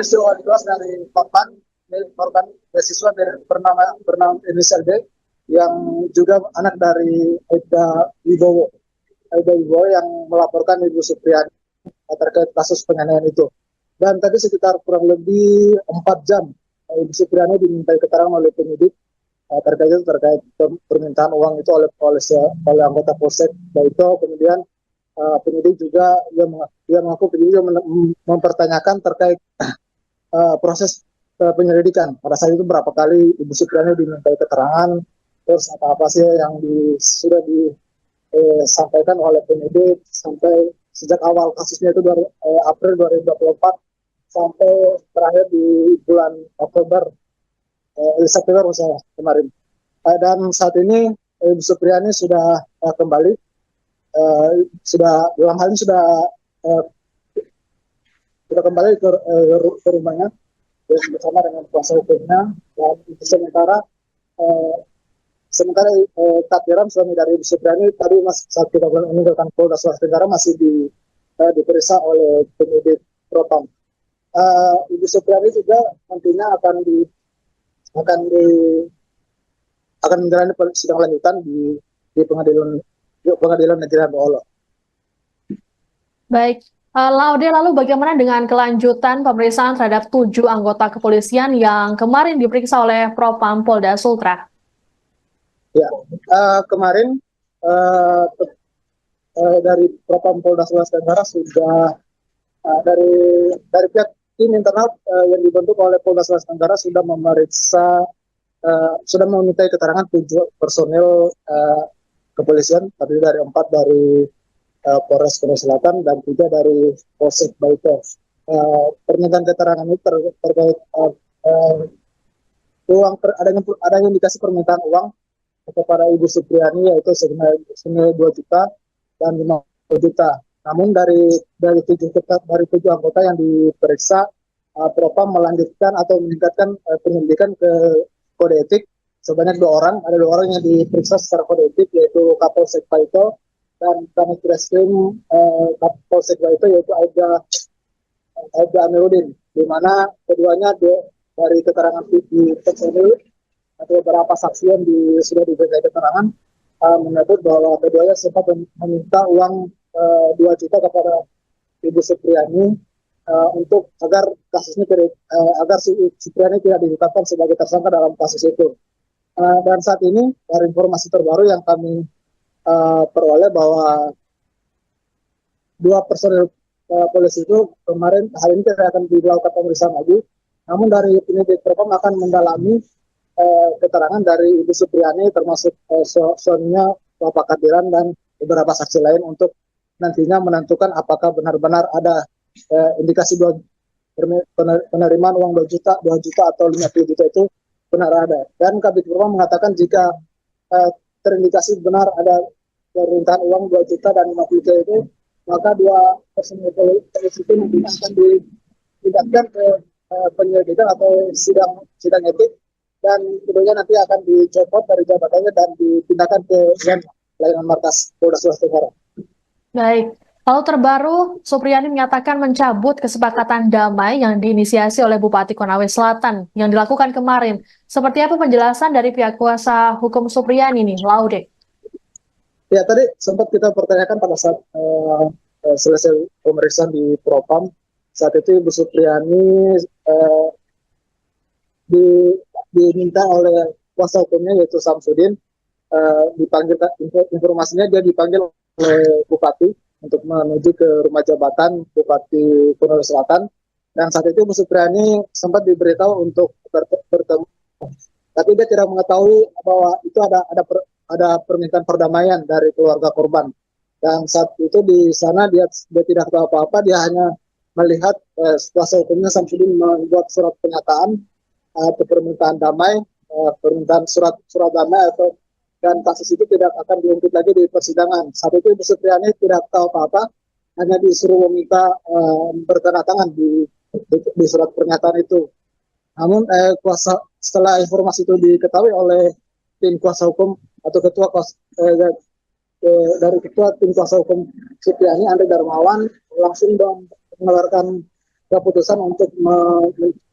si wali kelas dari korban beasiswa bernama inisial D yang juga anak dari Aida Wibowo yang melaporkan Ibu Supriani terkait kasus penganiayaan itu. Dan tadi sekitar kurang lebih 4 jam Ibu Supriani dimintai keterangan oleh penyidik terkait permintaan uang itu oleh anggota Polsek Baito. Kemudian penyidik juga mengaku mempertanyakan terkait proses penyelidikan. Pada saat itu berapa kali Ibu Supriani dimintai keterangan, terus apa sih yang sudah disampaikan oleh penyidik sampai sejak awal kasusnya itu dari April 2024 sampai terakhir di bulan September kemarin. Dan saat ini Ibu Supriani sudah kembali, dalam hal ini sudah kembali ke rumahnya bersama dengan kuasa hukumnya. Dan sementara Kadiran, suami dari Ibu Supriani, tadi saat kita meninggalkan Polda Sulawesi Tenggara masih diperiksa oleh penyidik Propam. Ibu Supriani juga nantinya akan menjalani sidang lanjutan di pengadilan negeri Baolo. Baik, Laude, lalu bagaimana dengan kelanjutan pemeriksaan terhadap 7 anggota kepolisian yang kemarin diperiksa oleh Propam Polda Sultra? Ya, kemarin dari Propam Polda Sulawesi Tenggara sudah dari pihak tim internal yang dibentuk oleh Polda Sulawesi Tenggara sudah memintai keterangan 7 personil kepolisian, terdiri dari 4 dari Polres Korea Selatan dan 3 dari Polsek Baito. Permintaan keterangan ini terkait adanya indikasi permintaan uang kepada Ibu Supriani, yaitu senilai 2 juta dan 50 juta. Namun dari 7 anggota yang diperiksa, Propam melanjutkan atau meningkatkan penyelidikan ke kode etik sebanyak 2 orang. Ada 2 orang yang diperiksa secara kode etik, yaitu Kapolsek Paito dan Kanit Reskrim Kapolsek Paito, yaitu Aida Amiruddin, di mana keduanya dari keterangan di personil atau beberapa saksi yang sudah diberikan keterangan menyebut bahwa keduanya sempat meminta uang 2 juta kepada Ibu Supriani untuk agar kasusnya agar Supriani tidak ditetapkan sebagai tersangka dalam kasus itu. Dan saat ini dari informasi terbaru yang kami peroleh bahwa 2 personil polisi itu kemarin hari ini tidak akan dilakukan pemeriksaan lagi. Namun dari penyidik Propam akan mendalami keterangan dari Ibu Supriani, termasuk suaminya Bapak Kadiran dan beberapa saksi lain, untuk nantinya menentukan apakah benar-benar ada indikasi penerimaan uang 2 juta atau 50 juta itu benar ada. Dan Kabid Propam mengatakan jika terindikasi benar ada permintaan uang 2 juta dan 50 juta itu, maka 2 personil polisi itu nantinya akan dipindahkan ke penyelidikan atau sidang etik, dan kemudian nanti akan dicopot dari jabatannya dan dipindahkan ke layanan markas Polda Sulawesi Tenggara. Baik, Lalu terbaru, Supriyani menyatakan mencabut kesepakatan damai yang diinisiasi oleh Bupati Konawe Selatan yang dilakukan kemarin. Seperti apa penjelasan dari pihak kuasa hukum Supriyani nih, Laude? Ya, tadi sempat kita pertanyakan pada saat selesai pemeriksaan di Propam. Saat itu Ibu Supriyani diminta oleh kuasa hukumnya yaitu Samsudin, dipanggil, informasinya dia dipanggil oleh Bupati untuk menuju ke rumah jabatan Bupati Konawe Selatan, dan saat itu Bu Supriyani sempat diberitahu untuk bertemu, tapi dia tidak mengetahui bahwa itu ada permintaan perdamaian dari keluarga korban, dan saat itu di sana dia tidak tahu apa-apa, dia hanya melihat kuasa hukumnya Samsudin membuat surat pernyataan atau permintaan damai, permintaan surat damai atau, dan kasus itu tidak akan diungkit lagi di persidangan. Saat itu Ibu Supriyani tidak tahu apa-apa, hanya disuruh meminta bertanda tangan di surat pernyataan itu. Namun setelah informasi itu diketahui oleh tim kuasa hukum atau dari ketua tim kuasa hukum Supriyani, Andre Darmawan, langsung mengeluarkan keputusan untuk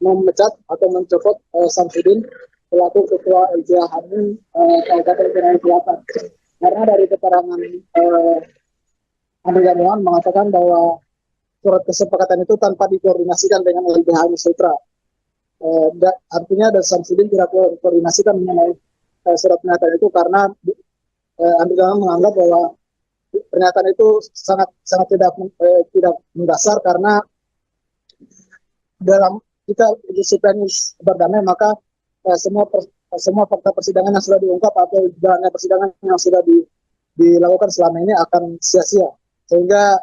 memecat atau mencopot Samsudin selaku ketua LBH Hamil Kabupaten Konawe Selatan. Karena dari keterangan Andre Darmawan mengatakan bahwa surat kesepakatan itu tanpa dikoordinasikan dengan LBH Hamil Sutra. Artinya dari Samsudin tidak koordinasikan mengenai surat pernyataan itu, karena Andre Darmawan menganggap bahwa pernyataan itu sangat tidak mendasar, karena dalam jika Ibu Supriyani berdamai, maka semua fakta persidangan yang sudah diungkap atau jalannya persidangan yang sudah dilakukan selama ini akan sia-sia, sehingga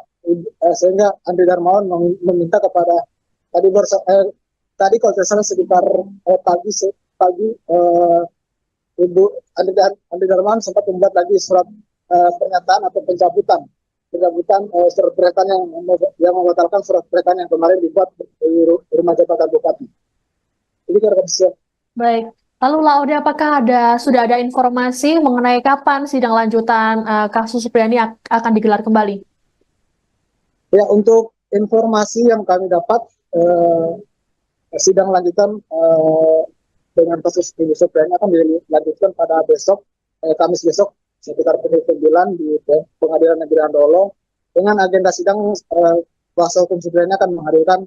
Andre Darmawan meminta kepada tadi kalau tidak salah sekitar pagi Ibu Andre Darmawan sempat membuat lagi surat pernyataan atau pencabutan surat pernyataan yang membatalkan surat pernyataan yang kemarin dibuat di rumah jabatan Bupati. Jadi kira-kira. Baik, lalu Laude, apakah sudah ada informasi mengenai kapan sidang lanjutan kasus Supriyani akan digelar kembali? Ya, untuk informasi yang kami dapat, sidang lanjutan dengan kasus Ibu Supriyani akan dilanjutkan pada besok, Kamis besok, sekitar pukul 9 di Pengadilan Negeri Andolo. Dengan agenda sidang, kuasa hukum Supriyani akan menghadirkan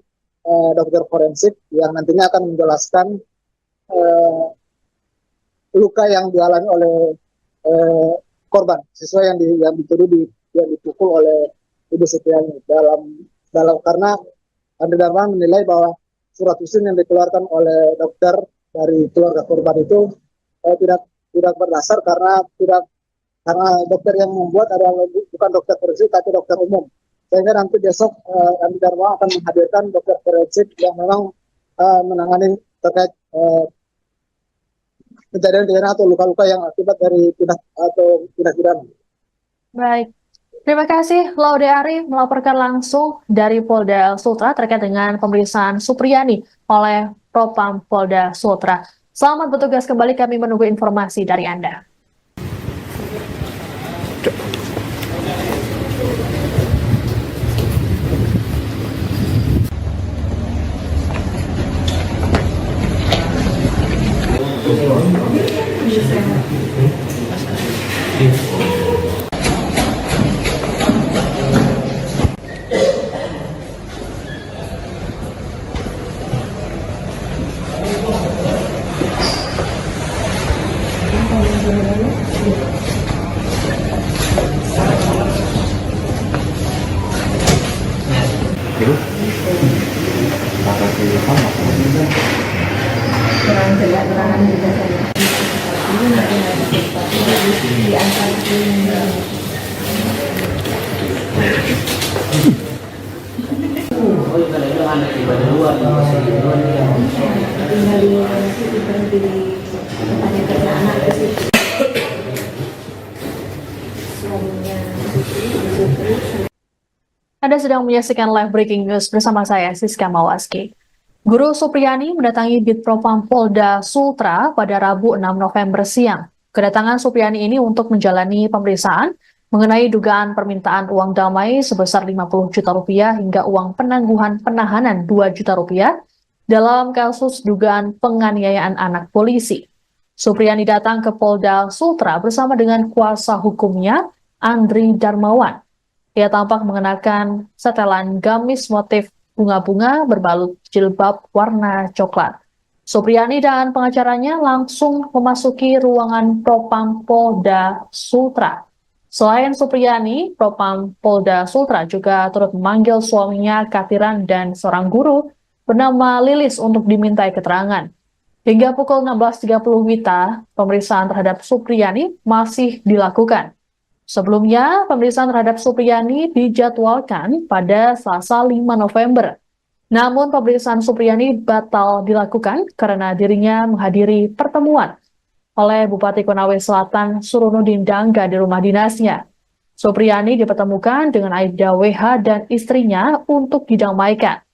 dokter forensik yang nantinya akan menjelaskan luka yang dialami oleh korban, siswa yang dituduh yang dipukul oleh Ibu Supriyani. Dalam karena Andre Darmawan menilai bahwa surat usin yang dikeluarkan oleh dokter dari keluarga korban itu tidak berdasar, karena dokter yang membuat adalah bukan dokter forensik tapi dokter umum. Sehingga nanti besok Andre Darmawan akan menghadirkan dokter forensik yang memang menangani terkait kejadian atau luka-luka yang akibat dari tindak pidana. Baik, terima kasih Laude Ari melaporkan langsung dari Polda Sultra terkait dengan pemeriksaan Supriyani oleh Propam Polda Sultra. Selamat bertugas kembali, kami menunggu informasi dari Anda. Kurang jelas keterangan juga saya. Ini nanti ada sesuatu di antara tinggal di situ berhenti tanya karena anak ke situ. Suaminya Anda sedang menyaksikan live breaking news bersama saya, Siska Mawaski. Guru Supriyani mendatangi Bitpropam Polda Sultra pada Rabu 6 November siang. Kedatangan Supriyani ini untuk menjalani pemeriksaan mengenai dugaan permintaan uang damai sebesar 50 juta rupiah hingga uang penangguhan penahanan 2 juta rupiah dalam kasus dugaan penganiayaan anak polisi. Supriyani datang ke Polda Sultra bersama dengan kuasa hukumnya, Andri Darmawan. Ia tampak mengenakan setelan gamis motif bunga-bunga berbalut jilbab warna coklat. Supriyani dan pengacaranya langsung memasuki ruangan Propam Polda Sultra. Selain Supriyani, Propam Polda Sultra juga turut memanggil suaminya Katiran dan seorang guru bernama Lilis untuk dimintai keterangan. Hingga pukul 16.30 WITA, pemeriksaan terhadap Supriyani masih dilakukan. Sebelumnya, pemeriksaan terhadap Supriyani dijadwalkan pada Selasa 5 November. Namun pemeriksaan Supriyani batal dilakukan karena dirinya menghadiri pertemuan oleh Bupati Konawe Selatan Surunudin Dangga di rumah dinasnya. Supriyani dipertemukan dengan Aibda WH dan istrinya untuk didamaikan.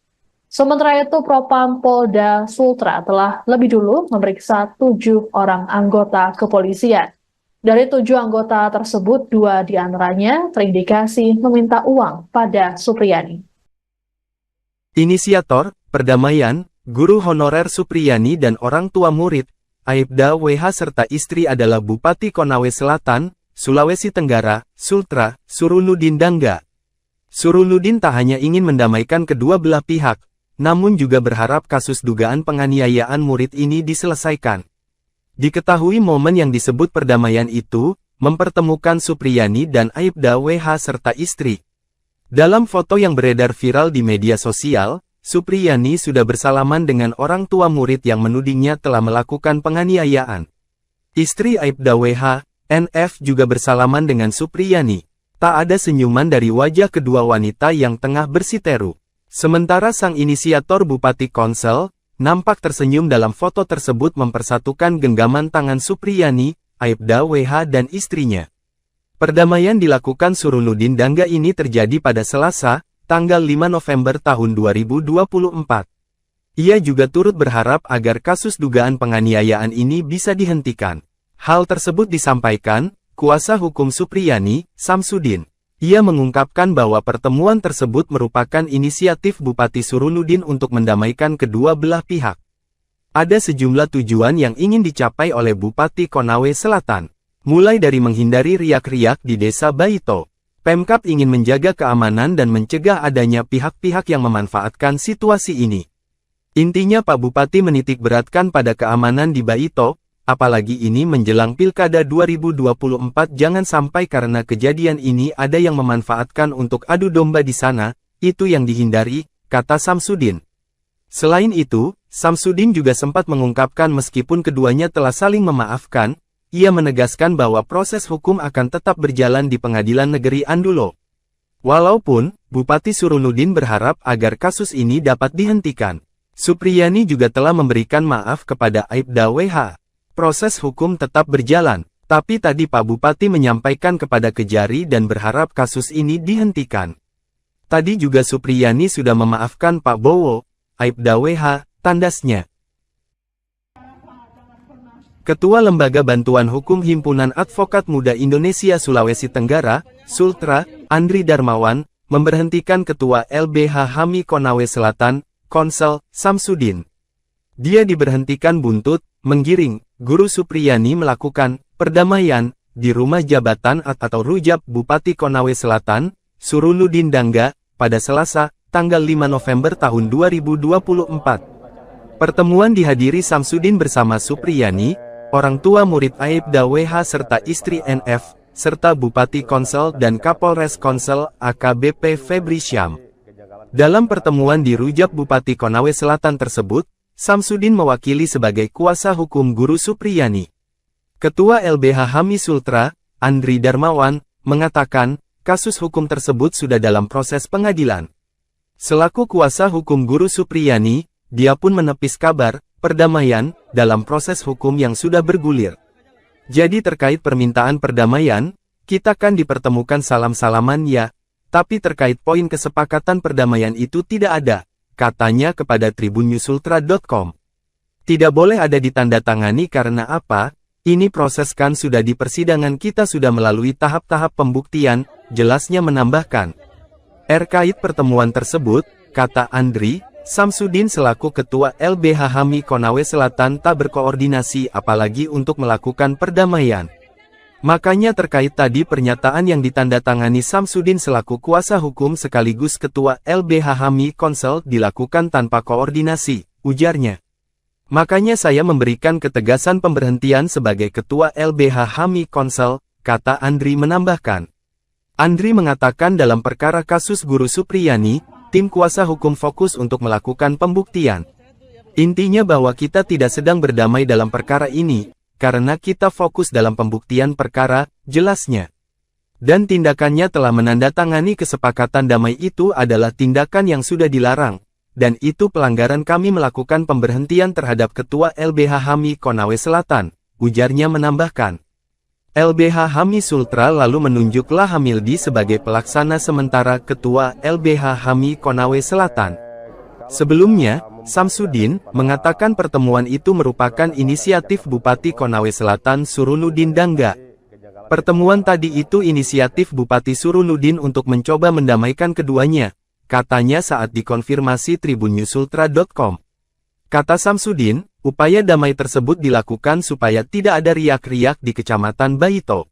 Sementara itu, Propam Polda Sultra telah lebih dulu memeriksa 7 orang anggota kepolisian. Dari 7 anggota tersebut, 2 diantaranya terindikasi meminta uang pada Supriyani. Inisiator, perdamaian, guru honorer Supriyani dan orang tua murid, Aibda WH serta istri adalah Bupati Konawe Selatan, Sulawesi Tenggara, Sultra, Surunudin Dangga. Surunudin tak hanya ingin mendamaikan kedua belah pihak, namun juga berharap kasus dugaan penganiayaan murid ini diselesaikan. Diketahui momen yang disebut perdamaian itu, mempertemukan Supriyani dan Aibda WH serta istri. Dalam foto yang beredar viral di media sosial, Supriyani sudah bersalaman dengan orang tua murid yang menudingnya telah melakukan penganiayaan. Istri Aibda WH, NF juga bersalaman dengan Supriyani. Tak ada senyuman dari wajah kedua wanita yang tengah bersiteru. Sementara sang inisiator Bupati Konsel, nampak tersenyum dalam foto tersebut mempersatukan genggaman tangan Supriyani, Aibda WH dan istrinya. Perdamaian dilakukan Surunudin Dangga ini terjadi pada Selasa, tanggal 5 November tahun 2024. Ia juga turut berharap agar kasus dugaan penganiayaan ini bisa dihentikan. Hal tersebut disampaikan kuasa hukum Supriyani, Samsudin. Ia mengungkapkan bahwa pertemuan tersebut merupakan inisiatif Bupati Surunudin untuk mendamaikan kedua belah pihak. Ada sejumlah tujuan yang ingin dicapai oleh Bupati Konawe Selatan, mulai dari menghindari riak-riak di Desa Baito. Pemkab ingin menjaga keamanan dan mencegah adanya pihak-pihak yang memanfaatkan situasi ini. Intinya Pak Bupati menitik beratkan pada keamanan di Baito, apalagi ini menjelang Pilkada 2024 jangan sampai karena kejadian ini ada yang memanfaatkan untuk adu domba di sana, itu yang dihindari, kata Samsudin. Selain itu, Samsudin juga sempat mengungkapkan meskipun keduanya telah saling memaafkan, ia menegaskan bahwa proses hukum akan tetap berjalan di Pengadilan Negeri Andulo. Walaupun, Bupati Surunudin berharap agar kasus ini dapat dihentikan. Supriyani juga telah memberikan maaf kepada Aibda WH. Proses hukum tetap berjalan, tapi tadi Pak Bupati menyampaikan kepada Kejari dan berharap kasus ini dihentikan. Tadi juga Supriyani sudah memaafkan Pak Bowo, Aibda WH, tandasnya. Ketua Lembaga Bantuan Hukum Himpunan Advokat Muda Indonesia Sulawesi Tenggara, Sultra, Andri Darmawan, memberhentikan Ketua LBH HAMI Konawe Selatan, Konsel, Samsudin. Dia diberhentikan buntut, menggiring, Guru Supriyani melakukan perdamaian di rumah jabatan atau rujab Bupati Konawe Selatan, Surunudin Dangga, pada Selasa, tanggal 5 November tahun 2024. Pertemuan dihadiri Samsudin bersama Supriyani, orang tua murid Aibda WH serta istri NF, serta Bupati Konsel dan Kapolres Konsel AKBP Febri Syam. Dalam pertemuan di rujab Bupati Konawe Selatan tersebut, Samsudin mewakili sebagai kuasa hukum Guru Supriyani. Ketua LBH HAMI Sultra, Andri Darmawan, mengatakan, kasus hukum tersebut sudah dalam proses pengadilan. Selaku kuasa hukum Guru Supriyani, dia pun menepis kabar perdamaian dalam proses hukum yang sudah bergulir. Jadi terkait permintaan perdamaian, kita kan dipertemukan salam-salaman ya, tapi terkait poin kesepakatan perdamaian itu tidak ada, katanya kepada tribunnyusultra.com. Tidak boleh ada ditandatangani karena apa? Ini proses kan sudah di persidangan kita sudah melalui tahap-tahap pembuktian, jelasnya menambahkan. Terkait pertemuan tersebut, kata Andri, Samsudin selaku Ketua LBH HAMI Konawe Selatan tak berkoordinasi apalagi untuk melakukan perdamaian. Makanya terkait tadi pernyataan yang ditandatangani Samsudin selaku kuasa hukum sekaligus Ketua LBH HAMI Konsel dilakukan tanpa koordinasi, ujarnya. Makanya saya memberikan ketegasan pemberhentian sebagai Ketua LBH HAMI Konsel, kata Andri menambahkan. Andri mengatakan dalam perkara kasus Guru Supriyani, tim kuasa hukum fokus untuk melakukan pembuktian. Intinya bahwa kita tidak sedang berdamai dalam perkara ini, karena kita fokus dalam pembuktian perkara, jelasnya. Dan tindakannya telah menandatangani kesepakatan damai itu adalah tindakan yang sudah dilarang. Dan itu pelanggaran kami melakukan pemberhentian terhadap Ketua LBH HAMI Konawe Selatan, ujarnya menambahkan. LBH HAMI Sultra lalu menunjuk Lahamildi sebagai pelaksana sementara Ketua LBH HAMI Konawe Selatan. Sebelumnya, Samsudin mengatakan pertemuan itu merupakan inisiatif Bupati Konawe Selatan Surunudin Dangga. Pertemuan tadi itu inisiatif Bupati Surunudin untuk mencoba mendamaikan keduanya. Katanya saat dikonfirmasi tribunnyusultra.com. Kata Samsudin, upaya damai tersebut dilakukan supaya tidak ada riak-riak di Kecamatan Baito.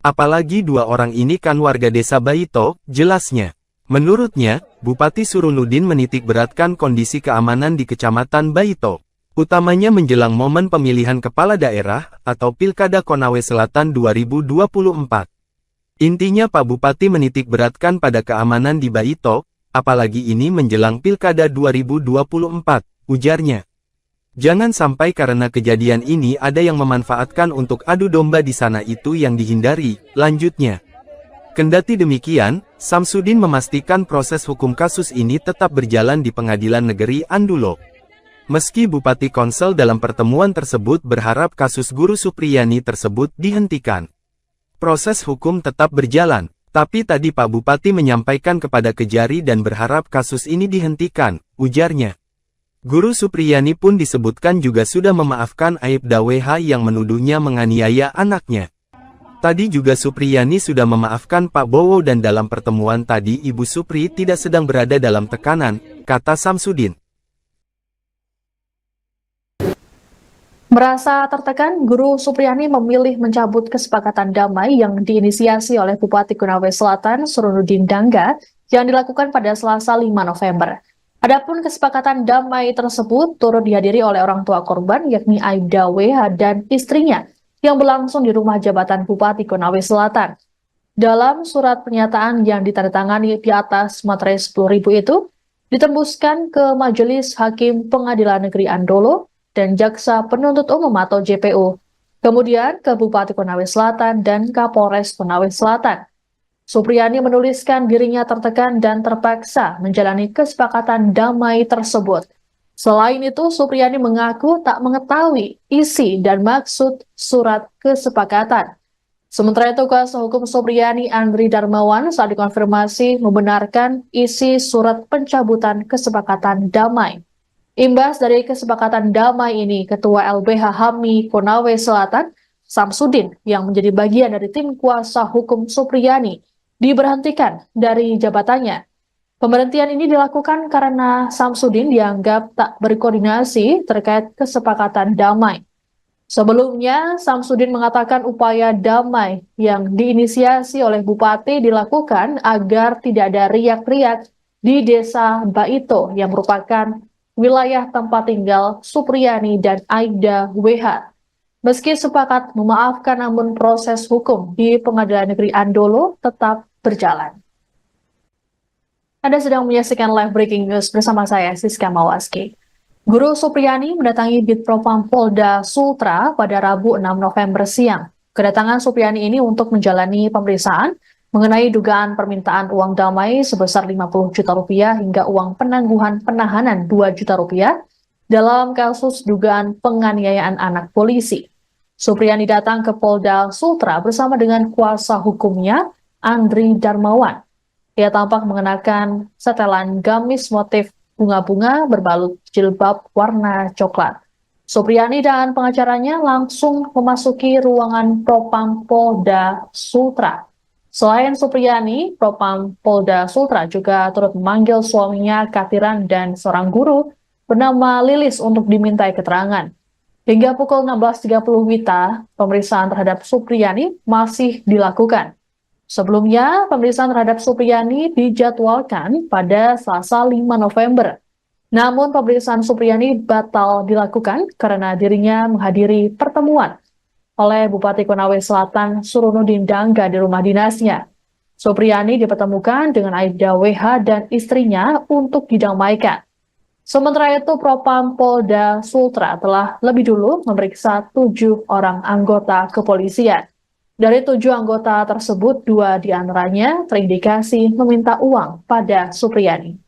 Apalagi dua orang ini kan warga desa Baito, jelasnya. Menurutnya, Bupati Surunudin menitik beratkan kondisi keamanan di Kecamatan Baito. Utamanya menjelang momen pemilihan kepala daerah atau Pilkada Konawe Selatan 2024. Intinya Pak Bupati menitik beratkan pada keamanan di Baito, apalagi ini menjelang Pilkada 2024, ujarnya. Jangan sampai karena kejadian ini ada yang memanfaatkan untuk adu domba di sana itu yang dihindari, lanjutnya. Kendati demikian, Samsudin memastikan proses hukum kasus ini tetap berjalan di Pengadilan Negeri Andulo. Meski Bupati Konsel dalam pertemuan tersebut berharap kasus Guru Supriyani tersebut dihentikan. Proses hukum tetap berjalan. Tapi tadi Pak Bupati menyampaikan kepada Kejari dan berharap kasus ini dihentikan, ujarnya. Guru Supriyani pun disebutkan juga sudah memaafkan Aibda WH yang menuduhnya menganiaya anaknya. Tadi juga Supriyani sudah memaafkan Pak Bowo dan dalam pertemuan tadi Ibu Supri tidak sedang berada dalam tekanan, kata Samsudin. Merasa tertekan, Guru Supriyani memilih mencabut kesepakatan damai yang diinisiasi oleh Bupati Konawe Selatan Surunudin Dangga yang dilakukan pada Selasa 5 November. Adapun kesepakatan damai tersebut turut dihadiri oleh orang tua korban yakni Aibda WH dan istrinya yang berlangsung di rumah jabatan Bupati Konawe Selatan. Dalam surat pernyataan yang ditandatangani di atas materai 10.000 itu, ditembuskan ke Majelis Hakim Pengadilan Negeri Andolo dan Jaksa Penuntut Umum atau JPU, kemudian ke Bupati Konawe Selatan dan Kapolres Konawe Selatan. Supriyani menuliskan dirinya tertekan dan terpaksa menjalani kesepakatan damai tersebut. Selain itu, Supriyani mengaku tak mengetahui isi dan maksud surat kesepakatan. Sementara itu, kuasa hukum Supriyani Andri Darmawan saat dikonfirmasi membenarkan isi surat pencabutan kesepakatan damai. Imbas dari kesepakatan damai ini, Ketua LBH HAMI Konawe Selatan, Samsudin, yang menjadi bagian dari tim kuasa hukum Supriyani, diberhentikan dari jabatannya. Pemberhentian ini dilakukan karena Samsudin dianggap tak berkoordinasi terkait kesepakatan damai. Sebelumnya, Samsudin mengatakan upaya damai yang diinisiasi oleh Bupati dilakukan agar tidak ada riak-riak di desa Baito yang merupakan wilayah tempat tinggal Supriyani dan Aibda WH. Meski sepakat memaafkan, namun proses hukum di Pengadilan Negeri Andolo tetap berjalan. Anda sedang menyaksikan live breaking news bersama saya, Siska Mawaski. Guru Supriyani mendatangi Ditpropam Polda Sultra pada Rabu 6 November siang. Kedatangan Supriyani ini untuk menjalani pemeriksaan mengenai dugaan permintaan uang damai sebesar 50 juta rupiah hingga uang penangguhan penahanan 2 juta rupiah dalam kasus dugaan penganiayaan anak polisi. Supriyani datang ke Polda Sultra bersama dengan kuasa hukumnya, Andri Darmawan. Ia tampak mengenakan setelan gamis motif bunga-bunga berbalut jilbab warna coklat. Supriyani dan pengacaranya langsung memasuki ruangan Propam Polda Sultra. Selain Supriyani, Propam Polda Sultra juga turut memanggil suaminya Katiran dan seorang guru bernama Lilis untuk dimintai keterangan. Hingga pukul 16.30 WITA, pemeriksaan terhadap Supriyani masih dilakukan. Sebelumnya, pemeriksaan terhadap Supriyani dijadwalkan pada Selasa 5 November. Namun pemeriksaan Supriyani batal dilakukan karena dirinya menghadiri pertemuan oleh Bupati Konawe Selatan Surunudin Dangga di rumah dinasnya. Supriyani dipertemukan dengan Aibda WH dan istrinya untuk didamaikan. Sementara itu, Propam Polda Sultra telah lebih dulu memeriksa 7 orang anggota kepolisian. Dari 7 anggota tersebut, 2 diantaranya terindikasi meminta uang pada Supriyani.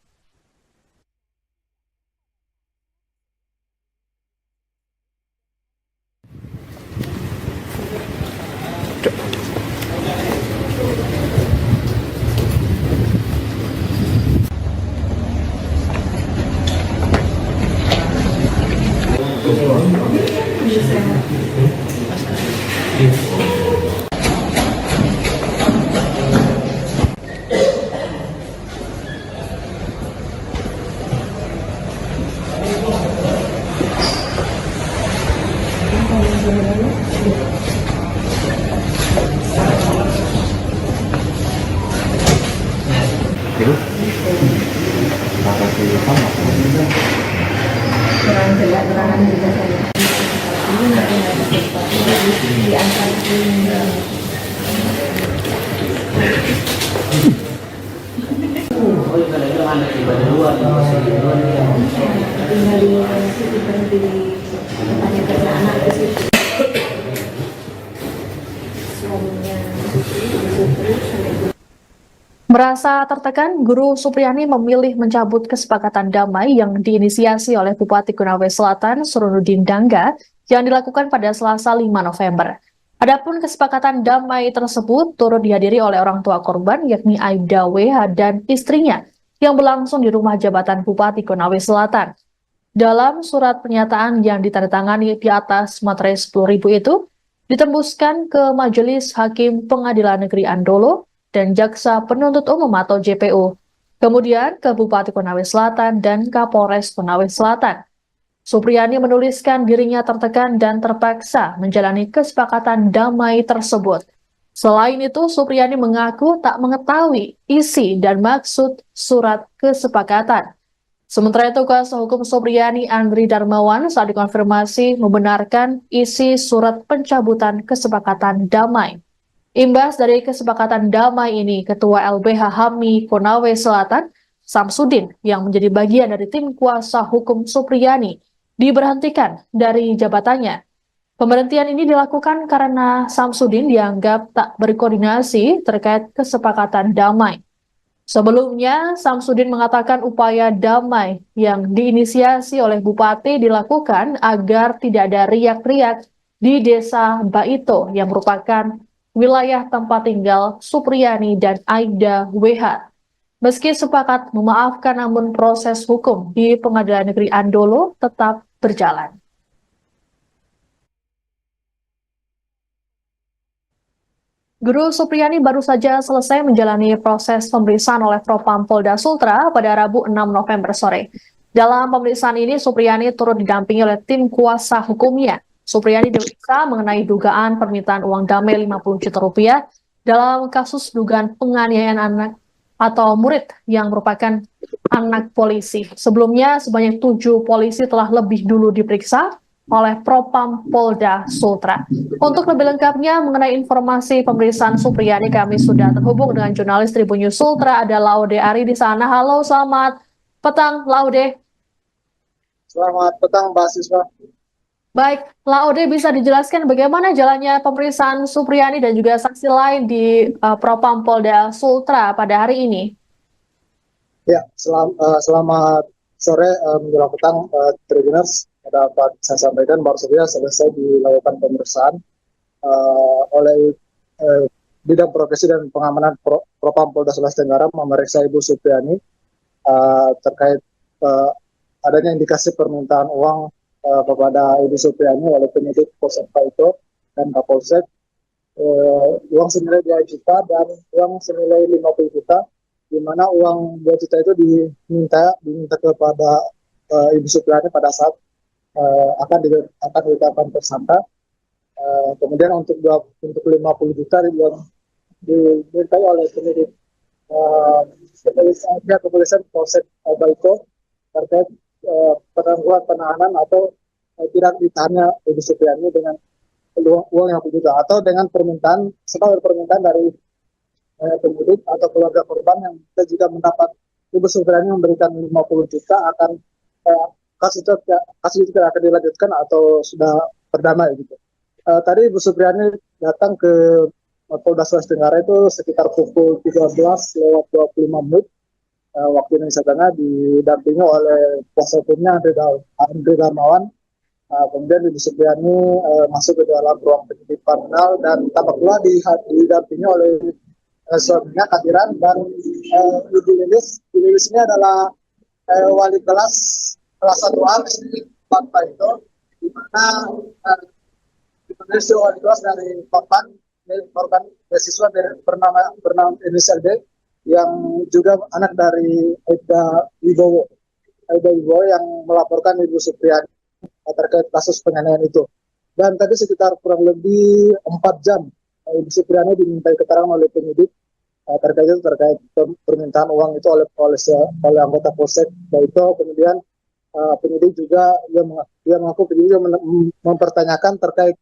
kurang jelas keterangan juga saya. Ini mungkin ada sesuatu di antara ini. Tinggal di situ berhenti di tempatnya kerja anak di situ. Suaminya Merasa tertekan, Guru Supriyani memilih mencabut kesepakatan damai yang diinisiasi oleh Bupati Konawe Selatan Surunudin Dangga yang dilakukan pada Selasa 5 November. Adapun kesepakatan damai tersebut turut dihadiri oleh orang tua korban yakni Aibda WH dan istrinya yang berlangsung di rumah jabatan Bupati Konawe Selatan. Dalam surat pernyataan yang ditandatangani di atas materai 10.000 itu, ditembuskan ke Majelis Hakim Pengadilan Negeri Andolo dan Jaksa Penuntut Umum atau JPU, kemudian ke Bupati Konawe Selatan dan Kapolres Konawe Selatan. Supriyani menuliskan dirinya tertekan dan terpaksa menjalani kesepakatan damai tersebut. Selain itu, Supriyani mengaku tak mengetahui isi dan maksud surat kesepakatan. Sementara itu, kuasa hukum Supriyani Andri Darmawan saat dikonfirmasi membenarkan isi surat pencabutan kesepakatan damai. Imbas dari kesepakatan damai ini, Ketua LBH HAMI Konawe Selatan, Samsudin, yang menjadi bagian dari tim kuasa hukum Supriyani, diberhentikan dari jabatannya. Pemberhentian ini dilakukan karena Samsudin dianggap tak berkoordinasi terkait kesepakatan damai. Sebelumnya, Samsudin mengatakan upaya damai yang diinisiasi oleh Bupati dilakukan agar tidak ada riak-riak di Desa Baito yang merupakan wilayah tempat tinggal Supriyani dan Aibda WH. Meski sepakat memaafkan, namun proses hukum di Pengadilan Negeri Andolo tetap berjalan. Guru Supriyani baru saja selesai menjalani proses pemeriksaan oleh Propam Polda Sultra pada Rabu 6 November sore. Dalam pemeriksaan ini, Supriyani turut didampingi oleh tim kuasa hukumnya. Supriyani diperiksa mengenai dugaan permintaan uang damai 50 juta rupiah dalam kasus dugaan penganiayaan anak atau murid yang merupakan anak polisi. Sebelumnya, sebanyak 7 polisi telah lebih dulu diperiksa oleh Propam Polda Sultra. Untuk lebih lengkapnya mengenai informasi pemeriksaan Supriyani, kami sudah terhubung dengan jurnalis Tribun News Sultra, ada Laude Ari di sana. Halo, selamat petang, Laude. Selamat petang, Mbak Siswa. Baik, Laude, bisa dijelaskan bagaimana jalannya pemeriksaan Supriyani dan juga saksi lain di Propam Polda Sultra pada hari ini? Ya, selamat sore menjelang petang, Tribuners. Dapat saya sampaikan baru saja selesai dilakukan pemeriksaan oleh Bidang Profesi dan Pengamanan Propam Polda Sulawesi Tenggara memeriksa Ibu Supriyani terkait adanya indikasi permintaan uang kepada Ibu Supriani oleh penyidik Polsek Paito dan Kapolsek, uang senilai 2 juta dan uang senilai 50 juta, di mana uang 2 juta itu diminta kepada Ibu Supriani pada saat akan ditetapkan tersangka. Kemudian untuk 50 juta dimintai oleh penyidik kepolisian Polsek Baiko terkait penangguhan penahanan atau tidak ditahannya Ibu Supriani dengan uang yang juga atau dengan permintaan dari penyidik atau keluarga korban yang kita juga mendapat Ibu Supriani memberikan 50 juta akan kasus itu tidak akan dilanjutkan atau sudah berdamai gitu. Tadi Ibu Supriani datang ke Polda Sulawesi Tenggara itu sekitar pukul 13:25 waktu Indonesia Tengah, didampingi oleh kuasa hukumnya Andre Darmawan. Kemudian Ibu Supriani masuk ke dalam ruang penyidik panel dan tampak pula didampingi oleh suaminya Kadiran dan Ibu Lilis. Ibu Lilis ini adalah wali kelas 1A di Papua itu, di mana wali kelas dari korban beasiswa bernama inisial D yang juga anak dari Aida Wibowo yang melaporkan Ibu Supriani terkait kasus penganiayaan itu. Dan tadi sekitar kurang lebih 4 jam Ibu Supriani dimintai keterangan oleh penyidik terkait permintaan uang itu oleh anggota Polsek Baito. Kemudian penyidik juga dia mengaku penyidik mempertanyakan terkait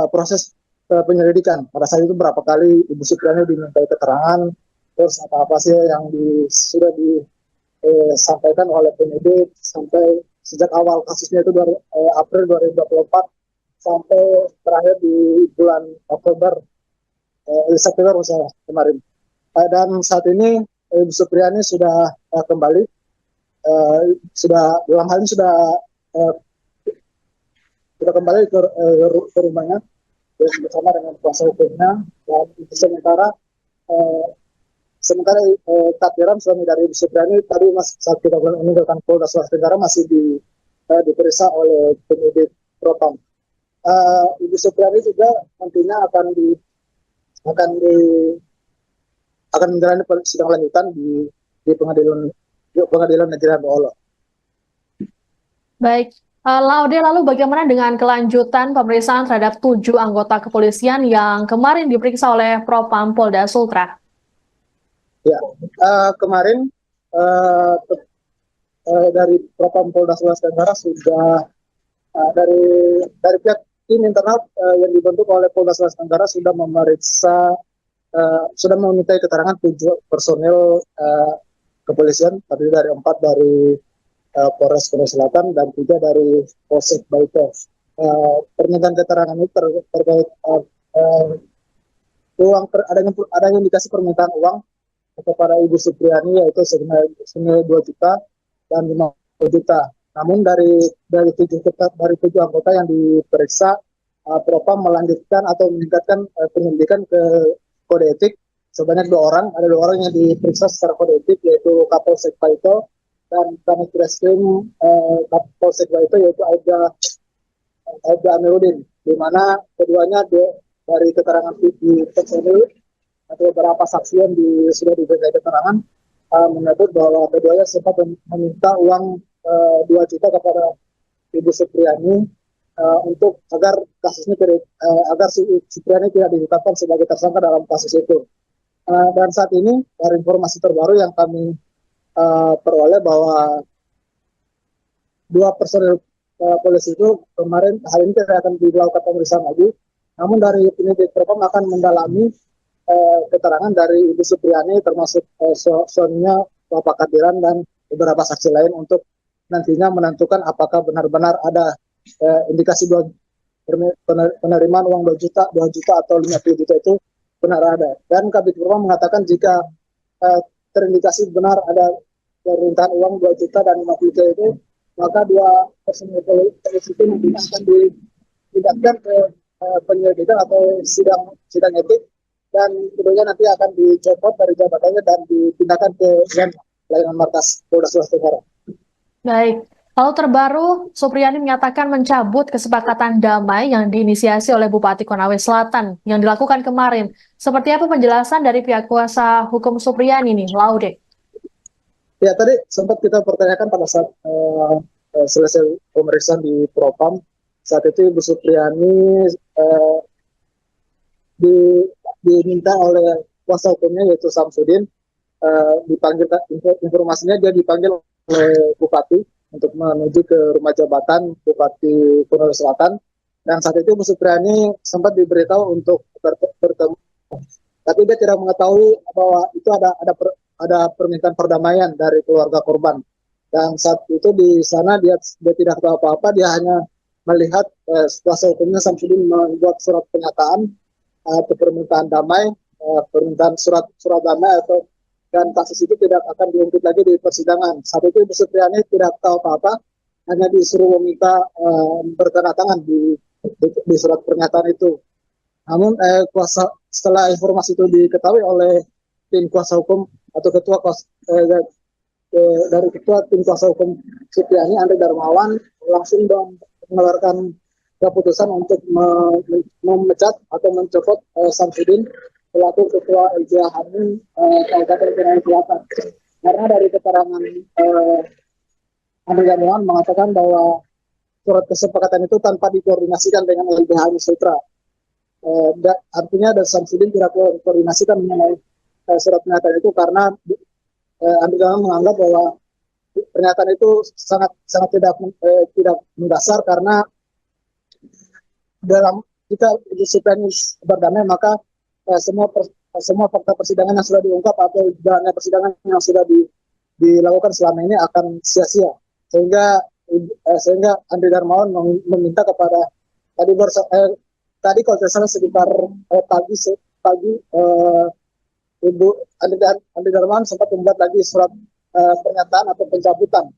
proses penyelidikan. Pada saat itu berapa kali Ibu Supriani dimintai keterangan, terus apa sih yang sudah disampaikan oleh penyidik sampai sejak awal kasusnya itu dari April 2024 sampai terakhir di bulan September misalnya kemarin. Dan saat ini Ibu Supriani sudah kembali, sudah dalam hal ini sudah kembali ke rumahnya bersama dengan kuasa hukumnya. Dan sementara Kadiran, suami dari Ibu Supriani, tadi saat kita meninggalkan Polda Sulawesi Tenggara masih diperiksa oleh penyidik Propam. Ibu Supriani juga nantinya akan menjalani sidang lanjutan di pengadilan negeri Baolo. Baik, Laude, lalu bagaimana dengan kelanjutan pemeriksaan terhadap 7 anggota kepolisian yang kemarin diperiksa oleh Propam Polda Sultra? Ya, kemarin dari Propam Polda Sulawesi Tenggara sudah dari pihak tim internal yang dibentuk oleh Polda Sulawesi Tenggara sudah memintai keterangan 7 personil kepolisian, terdiri dari 4 dari Polres Korea Selatan dan 3 dari Polsek Baito. Permintaan keterangan ini terkait adanya indikasi permintaan uang kepada Ibu Supriani yaitu senilai 2 juta dan 50 juta. Namun dari 7 anggota yang diperiksa, Propam melanjutkan atau meningkatkan penyelidikan ke kode etik sebanyak 2 orang. Ada 2 orang yang diperiksa secara kode etik, yaitu Kapolsek Paito dan Kanit Reskrim Kapolsek Paito, yaitu Aida Amiruddin, di mana keduanya dari keterangan di personil atau beberapa saksi yang sudah diberikan keterangan menyebut bahwa keduanya sempat meminta uang 2 juta kepada Ibu Supriani untuk agar kasusnya agar Supriani tidak ditetapkan sebagai tersangka dalam kasus itu. Dan saat ini dari informasi terbaru yang kami peroleh bahwa 2 personil polisi itu kemarin hari ini tidak akan dilakukan pemeriksaan lagi. Namun dari penyidik Propam akan mendalami keterangan dari Ibu Supriani termasuk suaminya Bapak Kadiran dan beberapa saksi lain untuk nantinya menentukan apakah benar-benar ada indikasi penerimaan uang 2 juta atau 50 juta itu benar ada. Dan Kabid Propam mengatakan jika terindikasi benar ada permintaan uang 2 juta dan 50 juta itu, maka 2 personil polisi itu nanti akan dipindahkan ke penyelidikan atau sidang etik, dan kemudian nanti akan dicopot dari jabatannya dan dipindahkan ke layanan markas Polda Sulawesi Tenggara. Baik, Lalu terbaru, Supriyani menyatakan mencabut kesepakatan damai yang diinisiasi oleh Bupati Konawe Selatan yang dilakukan kemarin. Seperti apa penjelasan dari pihak kuasa hukum Supriyani nih, Laude? Ya, tadi sempat kita pertanyakan pada saat selesai pemeriksaan di Propam. Saat itu Ibu Supriyani diminta oleh kuasa hukumnya yaitu Samsudin, dipanggil, informasinya dia dipanggil oleh Bupati untuk menuju ke rumah jabatan Bupati Konawe Selatan, dan saat itu Bu Supriyani sempat diberitahu untuk bertemu, tapi dia tidak mengetahui bahwa itu ada permintaan perdamaian dari keluarga korban. Dan saat itu di sana dia tidak tahu apa-apa, dia hanya melihat kuasa hukumnya Samsudin membuat surat pernyataan atau permintaan damai, permintaan surat damai atau, dan kasus itu tidak akan diungkit lagi di persidangan. Saat itu Ibu Supriyani tidak tahu apa-apa, hanya disuruh meminta bertanda tangan di surat pernyataan itu. Namun setelah informasi itu diketahui oleh tim kuasa hukum atau dari ketua tim kuasa hukum Supriyani, Andri Darmawan, langsung mengeluarkan keputusan untuk memecat atau mencopot Samsudin selaku ketua LBH Hamil Kabupaten Konawe Selatan. Karena dari keterangan Andri Darmawan mengatakan bahwa surat kesepakatan itu tanpa dikoordinasikan dengan LBH Hamil Sutra. Artinya dari Samsudin tidak koordinasikan mengenai surat pernyataan itu, karena Andri Darmawan menganggap bahwa pernyataan itu sangat tidak mendasar, karena dalam kita disiplin berdamai maka semua fakta persidangan yang sudah diungkap atau jalannya persidangan yang sudah dilakukan selama ini akan sia-sia, sehingga Andri Darmawan meminta kepada tadi kalau tidak salah sekitar pagi Ibu Andri Darmawan sempat membuat lagi surat pernyataan atau pencabutan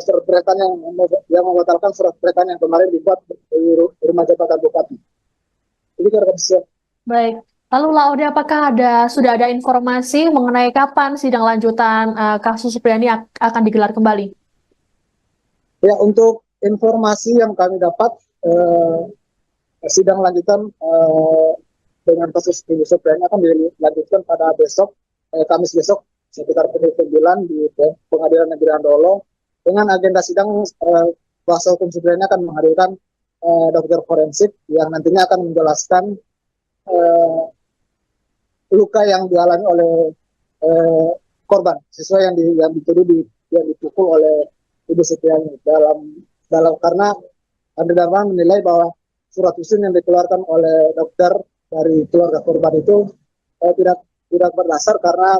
surat pernyataan yang membatalkan surat pernyataan yang kemarin dibuat di rumah jabatan Bupati. Ini kira-kira. Baik. Lalu Laude, apakah sudah ada informasi mengenai kapan sidang lanjutan kasus Supriyani akan digelar kembali? Ya, untuk informasi yang kami dapat, sidang lanjutan dengan kasus Ibu Supriyani akan dilanjutkan pada besok, Kamis besok, sekitar pukul 9 di Pengadilan Negeri Andolo. Dengan agenda sidang, kuasa hukum Supriyani akan menghadirkan dokter forensik yang nantinya akan menjelaskan luka yang dialami oleh korban, siswa yang dituduh yang dipukul oleh Ibu Supriyani. Karena Andri Darmawan menilai bahwa surat usul yang dikeluarkan oleh dokter dari keluarga korban itu tidak berdasar, karena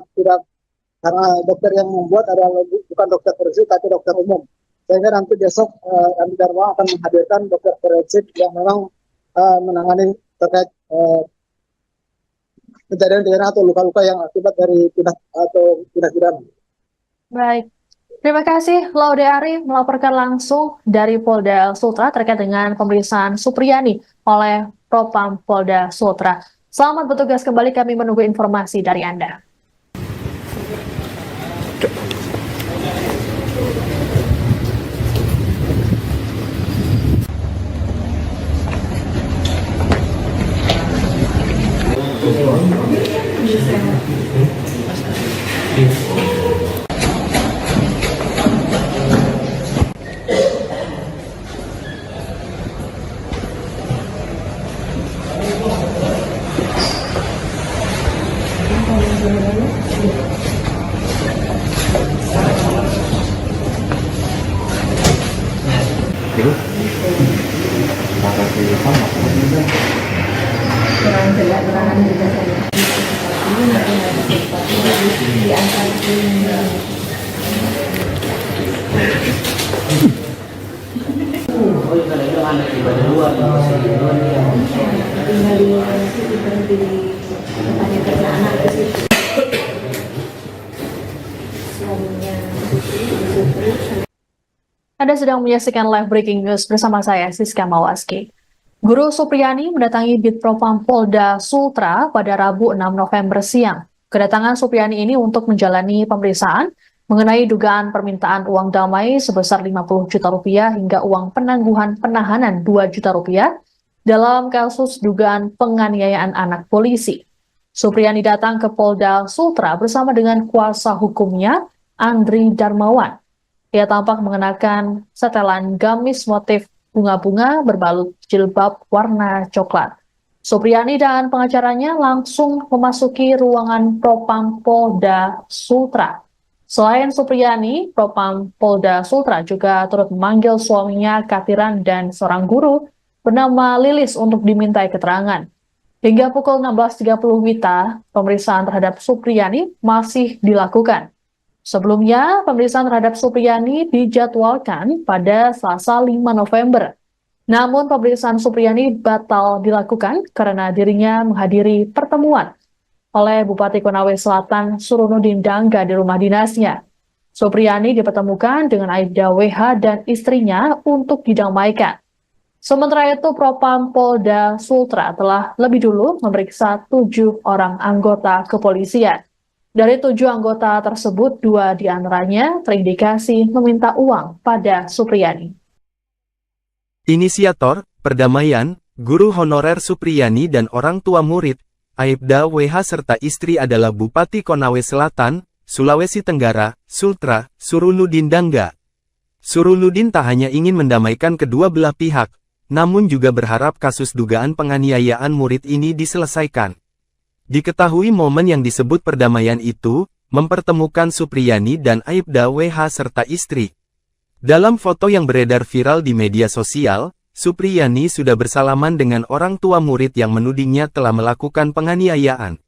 dokter yang membuat adalah bukan dokter forensik tapi dokter umum. Sehingga nanti besok Andri Darmawan akan menghadirkan dokter forensik yang memang menangani terkait kejadian atau luka-luka yang akibat dari tindak pidana. Baik. Terima kasih Laude Ari melaporkan langsung dari Polda Sultra terkait dengan pemeriksaan Supriyani oleh Propam Polda Sultra. Selamat bertugas kembali, kami menunggu informasi dari Anda. Kurang jelas keterangan juga saya. Ini nanti ada sesuatu di antara ini. Tinggal di situ berhenti tempatnya karena anak ke situ. Suaminya Anda sedang menyaksikan live breaking news bersama saya, Siska Mawaski. Guru Supriyani mendatangi Bitpropam Polda Sultra pada Rabu 6 November siang. Kedatangan Supriyani ini untuk menjalani pemeriksaan mengenai dugaan permintaan uang damai sebesar 50 juta rupiah hingga uang penangguhan penahanan 2 juta rupiah dalam kasus dugaan penganiayaan anak polisi. Supriyani datang ke Polda Sultra bersama dengan kuasa hukumnya, Andri Darmawan. Ia tampak mengenakan setelan gamis motif bunga-bunga berbalut jilbab warna coklat. Supriyani dan pengacaranya langsung memasuki ruangan Propam Polda Sultra. Selain Supriyani, Propam Polda Sultra juga turut memanggil suaminya Katiran dan seorang guru bernama Lilis untuk dimintai keterangan. Hingga pukul 16.30 WITA, pemeriksaan terhadap Supriyani masih dilakukan. Sebelumnya, pemeriksaan terhadap Supriyani dijadwalkan pada Selasa 5 November. Namun pemeriksaan Supriyani batal dilakukan karena dirinya menghadiri pertemuan oleh Bupati Konawe Selatan Surunudin Dangga di rumah dinasnya. Supriyani dipertemukan dengan Aibda WH dan istrinya untuk didamaikan. Sementara itu, Propam Polda Sultra telah lebih dulu memeriksa 7 orang anggota kepolisian. Dari 7 anggota tersebut, 2 diantaranya terindikasi meminta uang pada Supriyani. Inisiator, perdamaian, guru honorer Supriyani dan orang tua murid, Aibda WH serta istri adalah Bupati Konawe Selatan, Sulawesi Tenggara, Sultra, Surunudin Dangga. Surunudin tak hanya ingin mendamaikan kedua belah pihak, namun juga berharap kasus dugaan penganiayaan murid ini diselesaikan. Diketahui momen yang disebut perdamaian itu, mempertemukan Supriyani dan Aibda WH serta istri. Dalam foto yang beredar viral di media sosial, Supriyani sudah bersalaman dengan orang tua murid yang menudingnya telah melakukan penganiayaan.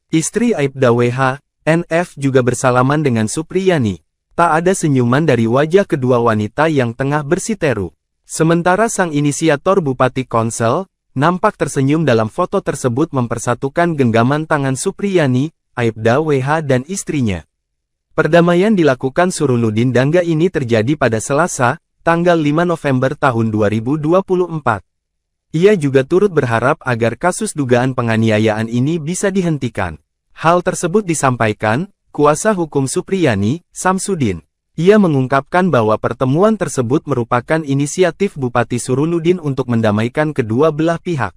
Istri Aibda WH, NF juga bersalaman dengan Supriyani. Tak ada senyuman dari wajah kedua wanita yang tengah bersiteru. Sementara sang inisiator Bupati Konsel, nampak tersenyum dalam foto tersebut mempersatukan genggaman tangan Supriyani, Aibda WH dan istrinya. Perdamaian dilakukan Surunudin Dangga ini terjadi pada Selasa, tanggal 5 November tahun 2024. Ia juga turut berharap agar kasus dugaan penganiayaan ini bisa dihentikan. Hal tersebut disampaikan kuasa hukum Supriyani, Samsudin. Ia mengungkapkan bahwa pertemuan tersebut merupakan inisiatif Bupati Surunudin untuk mendamaikan kedua belah pihak.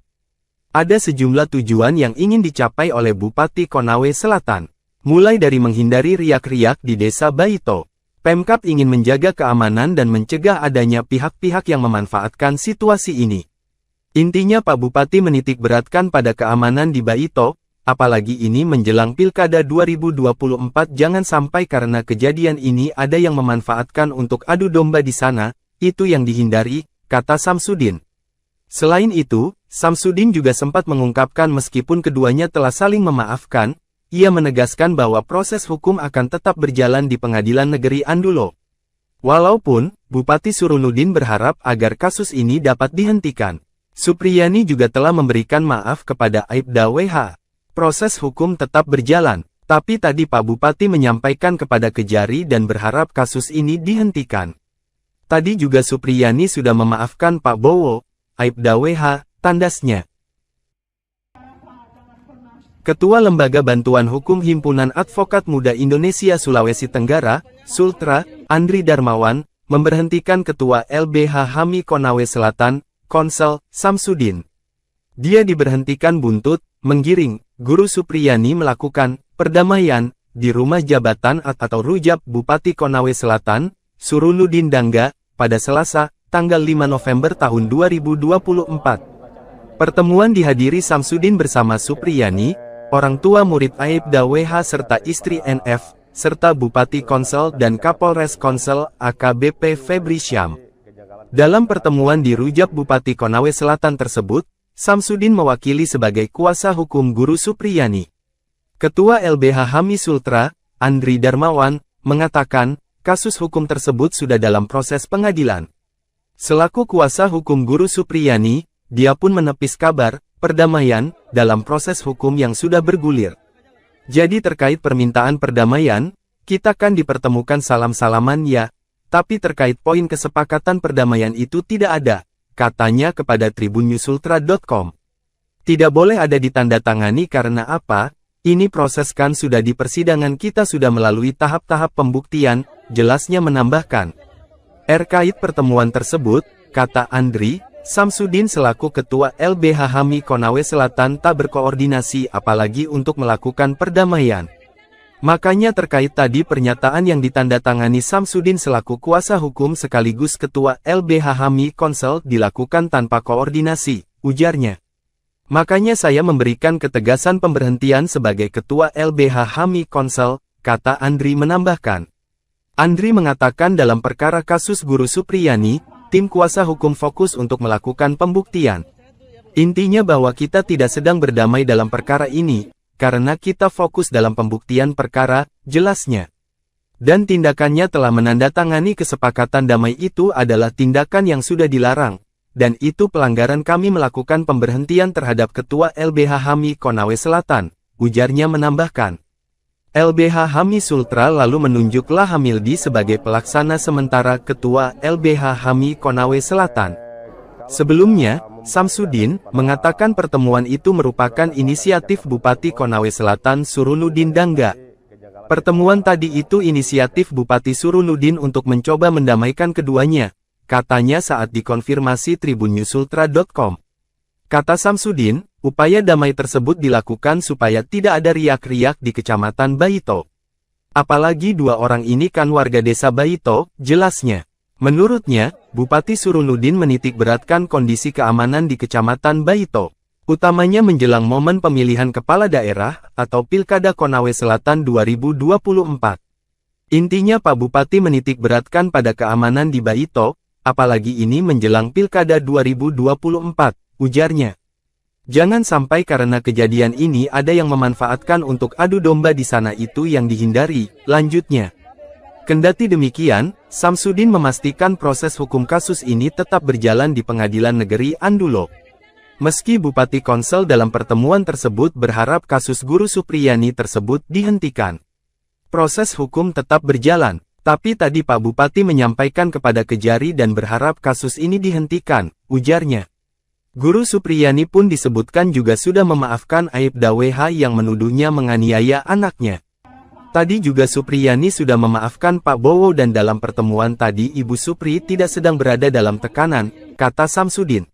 Ada sejumlah tujuan yang ingin dicapai oleh Bupati Konawe Selatan. Mulai dari menghindari riak-riak di Desa Baito. Pemkab ingin menjaga keamanan dan mencegah adanya pihak-pihak yang memanfaatkan situasi ini. Intinya Pak Bupati menitik beratkan pada keamanan di Baito, apalagi ini menjelang Pilkada 2024 jangan sampai karena kejadian ini ada yang memanfaatkan untuk adu domba di sana, itu yang dihindari, kata Samsudin. Selain itu, Samsudin juga sempat mengungkapkan meskipun keduanya telah saling memaafkan, ia menegaskan bahwa proses hukum akan tetap berjalan di Pengadilan Negeri Andulo. Walaupun, Bupati Surunudin berharap agar kasus ini dapat dihentikan. Supriyani juga telah memberikan maaf kepada Aibda WH. Proses hukum tetap berjalan, tapi tadi Pak Bupati menyampaikan kepada Kejari dan berharap kasus ini dihentikan. Tadi juga Supriyani sudah memaafkan Pak Bowo, Aibda WH, tandasnya. Ketua Lembaga Bantuan Hukum Himpunan Advokat Muda Indonesia Sulawesi Tenggara, Sultra, Andri Darmawan, memberhentikan Ketua LBH HAMI Konawe Selatan, Konsel, Samsudin. Dia diberhentikan buntut, menggiring, Guru Supriyani melakukan perdamaian di rumah jabatan atau rujab Bupati Konawe Selatan, Surunudin Dangga, pada Selasa, tanggal 5 November tahun 2024. Pertemuan dihadiri Samsudin bersama Supriyani, orang tua murid Aibda WH serta istri NF, serta Bupati Konsel dan Kapolres Konsel AKBP Febri Syam. Dalam pertemuan di rujab Bupati Konawe Selatan tersebut, Samsudin mewakili sebagai kuasa hukum Guru Supriyani. Ketua LBH HAMI Sultra, Andri Darmawan, mengatakan, kasus hukum tersebut sudah dalam proses pengadilan. Selaku kuasa hukum Guru Supriyani, dia pun menepis kabar perdamaian dalam proses hukum yang sudah bergulir. Jadi terkait permintaan perdamaian, kita kan dipertemukan salam-salaman ya, tapi terkait poin kesepakatan perdamaian itu tidak ada, katanya kepada tribunNewsUltra.com. Tidak boleh ada ditandatangani karena apa? Ini proses kan sudah di persidangan kita sudah melalui tahap-tahap pembuktian, jelasnya menambahkan. Terkait pertemuan tersebut, kata Andri, Samsudin selaku Ketua LBH HAMI Konawe Selatan tak berkoordinasi apalagi untuk melakukan perdamaian. Makanya terkait tadi pernyataan yang ditandatangani Samsudin selaku kuasa hukum sekaligus Ketua LBH HAMI Konsel dilakukan tanpa koordinasi, ujarnya. Makanya saya memberikan ketegasan pemberhentian sebagai Ketua LBH HAMI Konsel, kata Andri menambahkan. Andri mengatakan dalam perkara kasus Guru Supriyani, tim kuasa hukum fokus untuk melakukan pembuktian. Intinya bahwa kita tidak sedang berdamai dalam perkara ini, karena kita fokus dalam pembuktian perkara, jelasnya. Dan tindakannya telah menandatangani kesepakatan damai itu adalah tindakan yang sudah dilarang, dan itu pelanggaran kami melakukan pemberhentian terhadap Ketua LBH HAMI Konawe Selatan, ujarnya menambahkan. LBH HAMI Sultra lalu menunjuk Lahamildi sebagai pelaksana sementara Ketua LBH HAMI Konawe Selatan. Sebelumnya, Samsudin mengatakan pertemuan itu merupakan inisiatif Bupati Konawe Selatan Surunudin Dangga. Pertemuan tadi itu inisiatif Bupati Surunudin untuk mencoba mendamaikan keduanya, katanya saat dikonfirmasi tribunnyusultra.com. Kata Samsudin, upaya damai tersebut dilakukan supaya tidak ada riak-riak di Kecamatan Baito. Apalagi dua orang ini kan warga desa Baito, jelasnya. Menurutnya, Bupati Surunudin menitik beratkan kondisi keamanan di Kecamatan Baito, utamanya menjelang momen pemilihan kepala daerah atau Pilkada Konawe Selatan 2024. Intinya Pak Bupati menitik beratkan pada keamanan di Baito, apalagi ini menjelang Pilkada 2024. Ujarnya. Jangan sampai karena kejadian ini ada yang memanfaatkan untuk adu domba di sana itu yang dihindari, lanjutnya. Kendati demikian, Samsudin memastikan proses hukum kasus ini tetap berjalan di Pengadilan Negeri Andulo. Meski Bupati Konsel dalam pertemuan tersebut berharap kasus Guru Supriyani tersebut dihentikan. Proses hukum tetap berjalan, tapi tadi Pak Bupati menyampaikan kepada Kejari dan berharap kasus ini dihentikan, ujarnya. Guru Supriyani pun disebutkan juga sudah memaafkan Aibda WH yang menuduhnya menganiaya anaknya. Tadi juga Supriyani sudah memaafkan Pak Bowo dan dalam pertemuan tadi Ibu Supri tidak sedang berada dalam tekanan, kata Samsudin.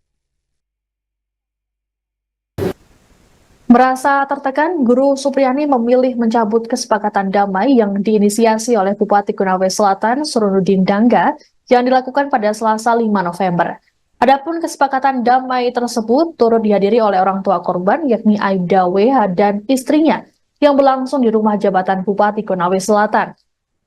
Merasa tertekan, Guru Supriyani memilih mencabut kesepakatan damai yang diinisiasi oleh Bupati Konawe Selatan Surunudin Dangga yang dilakukan pada Selasa 5 November. Adapun kesepakatan damai tersebut turut dihadiri oleh orang tua korban yakni Aibda WH dan istrinya yang berlangsung di rumah jabatan Bupati Konawe Selatan.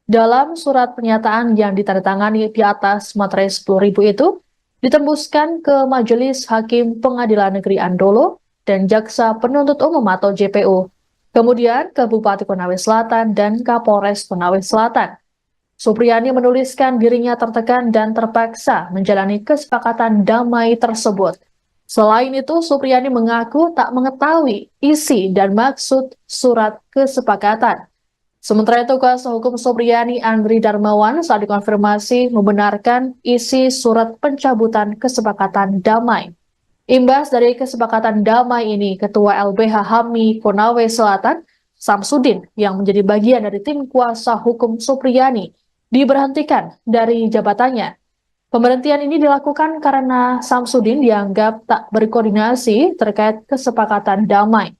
Dalam surat pernyataan yang ditandatangani di atas materai 10.000 itu, ditembuskan ke Majelis Hakim Pengadilan Negeri Andolo dan Jaksa Penuntut Umum atau JPU, kemudian ke Bupati Konawe Selatan dan Kapolres Konawe Selatan. Supriyani menuliskan dirinya tertekan dan terpaksa menjalani kesepakatan damai tersebut. Selain itu, Supriyani mengaku tak mengetahui isi dan maksud surat kesepakatan. Sementara itu, kuasa hukum Supriyani Andri Darmawan saat dikonfirmasi membenarkan isi surat pencabutan kesepakatan damai. Imbas dari kesepakatan damai ini, Ketua LBH HAMI Konawe Selatan, Samsudin, yang menjadi bagian dari tim kuasa hukum Supriyani, diberhentikan dari jabatannya. Pemberhentian ini dilakukan karena Samsudin dianggap tak berkoordinasi terkait kesepakatan damai.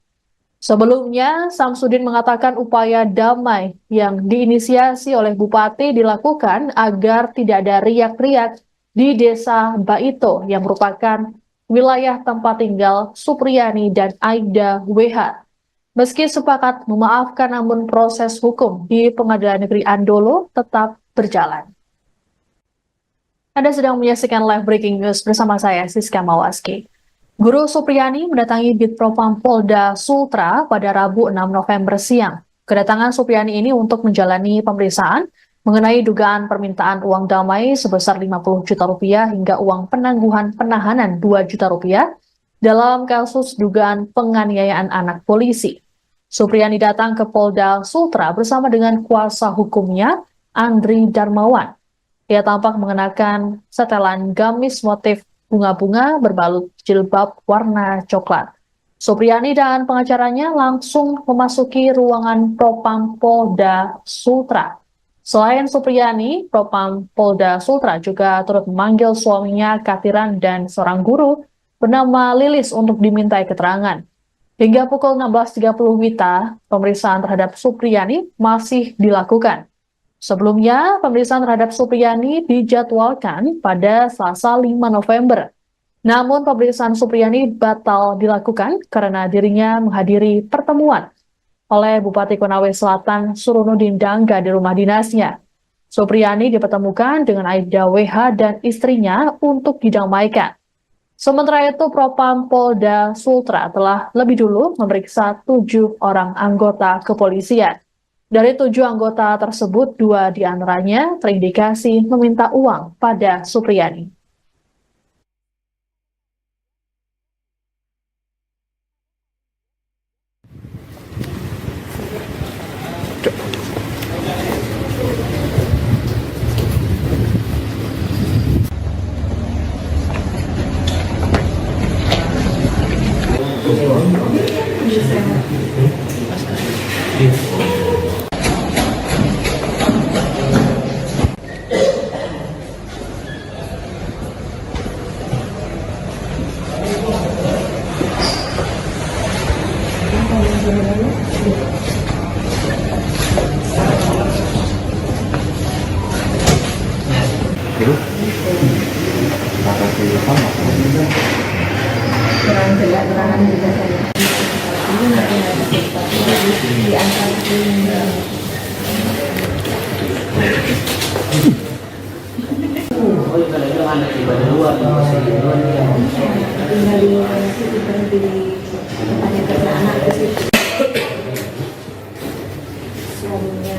Sebelumnya, Samsudin mengatakan upaya damai yang diinisiasi oleh Bupati dilakukan agar tidak ada riak-riak di Desa Baito yang merupakan wilayah tempat tinggal Supriyani dan Aibda WH. Meski sepakat memaafkan, namun proses hukum di Pengadilan Negeri Andolo tetap berjalan. Anda sedang menyaksikan live breaking news bersama saya, Siska Mawaski. Guru Supriyani mendatangi Bitpropam Polda Sultra pada Rabu 6 November siang. Kedatangan Supriyani ini untuk menjalani pemeriksaan mengenai dugaan permintaan uang damai sebesar 50 juta rupiah hingga uang penangguhan penahanan 2 juta rupiah dalam kasus dugaan penganiayaan anak polisi. Supriyani datang ke Polda Sultra bersama dengan kuasa hukumnya, Andri Darmawan. Ia tampak mengenakan setelan gamis motif bunga-bunga berbalut jilbab warna coklat. Supriyani dan pengacaranya langsung memasuki ruangan Propam Polda Sultra. Selain Supriyani, Propam Polda Sultra juga turut memanggil suaminya Katiran dan seorang guru bernama Lilis untuk dimintai keterangan. Hingga pukul 16.30 WITA, pemeriksaan terhadap Supriyani masih dilakukan. Sebelumnya, pemeriksaan terhadap Supriyani dijadwalkan pada Selasa 5 November. Namun pemeriksaan Supriyani batal dilakukan karena dirinya menghadiri pertemuan oleh Bupati Konawe Selatan Surunudin Dangga di rumah dinasnya. Supriyani dipertemukan dengan Aibda WH dan istrinya untuk didamaikan. Sementara itu, Propam Polda Sultra telah lebih dulu memeriksa 7 orang anggota kepolisian. Dari 7 anggota tersebut, 2 diantaranya terindikasi meminta uang pada Supriyani. Kurang jelas keterangan juga saya. Ini nanti ada sesuatu di antara ini. Tinggal di situ berhenti tanya ke anak ke situ. Suaminya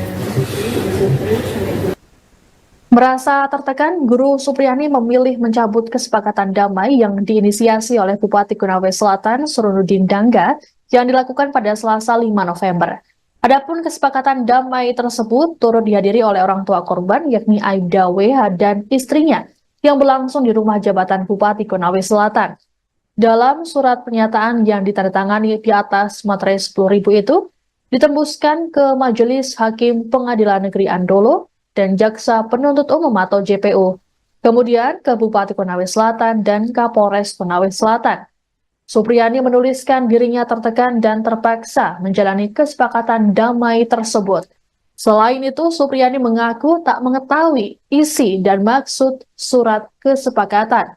Merasa tertekan, Guru Supriyani memilih mencabut kesepakatan damai yang diinisiasi oleh Bupati Konawe Selatan Surunudin Dangga yang dilakukan pada Selasa 5 November. Adapun kesepakatan damai tersebut turut dihadiri oleh orang tua korban yakni Aibda WH dan istrinya yang berlangsung di rumah jabatan Bupati Konawe Selatan. Dalam surat pernyataan yang ditandatangani di atas materai 10.000 itu, ditembuskan ke Majelis Hakim Pengadilan Negeri Andolo dan Jaksa Penuntut Umum atau JPU, kemudian ke Bupati Konawe Selatan dan Kapolres Konawe Selatan. Supriyani menuliskan dirinya tertekan dan terpaksa menjalani kesepakatan damai tersebut. Selain itu, Supriyani mengaku tak mengetahui isi dan maksud surat kesepakatan.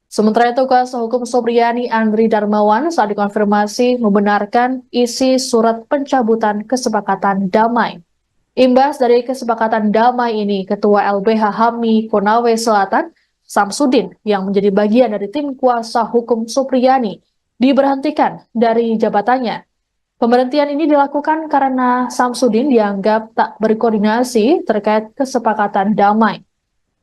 Sementara itu, kuasa hukum Supriyani Andri Darmawan saat dikonfirmasi membenarkan isi surat pencabutan kesepakatan damai. Imbas dari kesepakatan damai ini, Ketua LBH HAMI Konawe Selatan, Samsudin, yang menjadi bagian dari tim kuasa hukum Supriyani, diberhentikan dari jabatannya. Pemberhentian ini dilakukan karena Samsudin dianggap tak berkoordinasi terkait kesepakatan damai.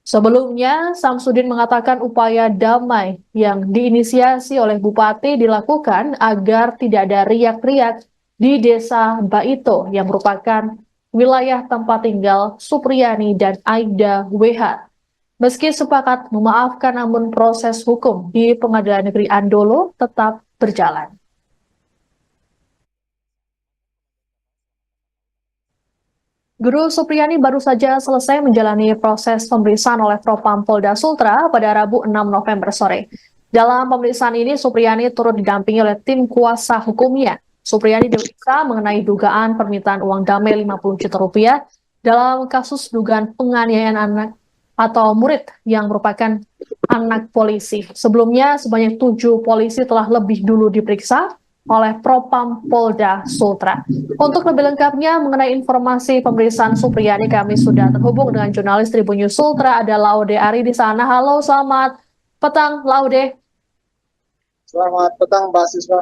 Sebelumnya, Samsudin mengatakan upaya damai yang diinisiasi oleh Bupati dilakukan agar tidak ada riak-riak di Desa Baito yang merupakan wilayah tempat tinggal Supriyani dan Aibda WH. Meski sepakat memaafkan, namun proses hukum di Pengadilan Negeri Andolo tetap berjalan. Guru Supriyani baru saja selesai menjalani proses pemeriksaan oleh Propam Polda Sultra pada Rabu 6 November sore. Dalam pemeriksaan ini, Supriyani turut didampingi oleh tim kuasa hukumnya. Supriyani diperiksa mengenai dugaan permintaan uang damai 50 juta rupiah dalam kasus dugaan penganiayaan anak atau murid yang merupakan anak polisi. Sebelumnya, sebanyak 7 polisi telah lebih dulu diperiksa oleh Propam Polda Sultra. Untuk lebih lengkapnya mengenai informasi pemeriksaan Supriyani, kami sudah terhubung dengan jurnalis Tribun News Sultra, ada Laude Ari di sana. Halo, selamat petang, Laude. Selamat petang, Mbak Siswa.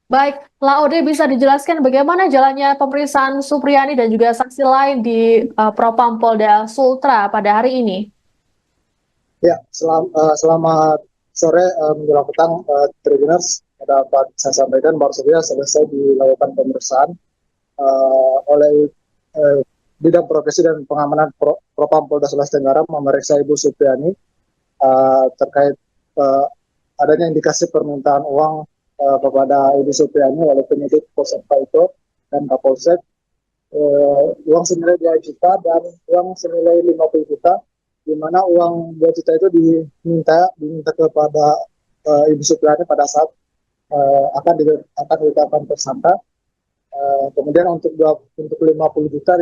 Baik, Laude, bisa dijelaskan bagaimana jalannya pemeriksaan Supriyani dan juga saksi lain di Propam Polda Sultra pada hari ini? Ya, selamat sore menjelang petang, Tribuners. Dapat saya sampaikan baru saja selesai dilakukan pemeriksaan oleh Bidang Profesi dan Pengamanan Propam Polda Sulawesi Tenggara memeriksa Ibu Supriyani terkait adanya indikasi permintaan uang kepada Ibu Supriani oleh penyidik Polsek Paito dan Kapolsek, uang senilai 2 juta dan uang senilai 50 juta, di mana uang 2 juta itu diminta kepada Ibu Supriani pada saat akan ditetapkan tersangka. Kemudian untuk 50 juta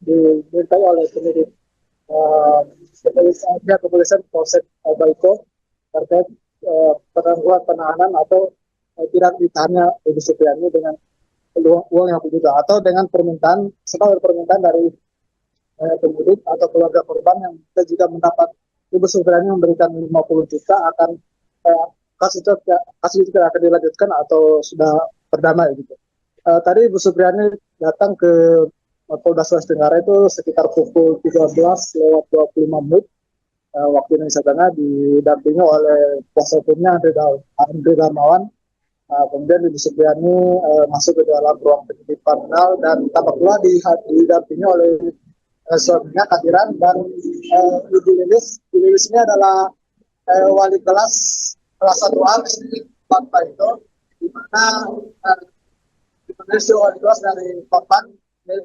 dimintai oleh penyidik kepolisian Polsek Baiko terkait penangguhan penahanan atau tidak ditahannya Ibu Supriani dengan uang yang juga atau dengan permintaan dari penyidik atau keluarga korban yang kita jika mendapat Ibu Supriani memberikan 50 juta akan kasus itu tidak akan dilanjutkan atau sudah berdamai gitu. Tadi Ibu Supriani datang ke Polda Sulawesi Tenggara itu sekitar pukul 13:25 waktu Indonesia Tengah, didampingi oleh kuasa hukumnya Andre Darmawan. Kemudian Ibu Supriani masuk ke dalam ruang penyidik kriminal dan tampak pula didampingi oleh suaminya Kadiran dan Ibu Lilis. Ibu Lilis ini adalah wali kelas 1A di Papua itu, di mana wali kelas dari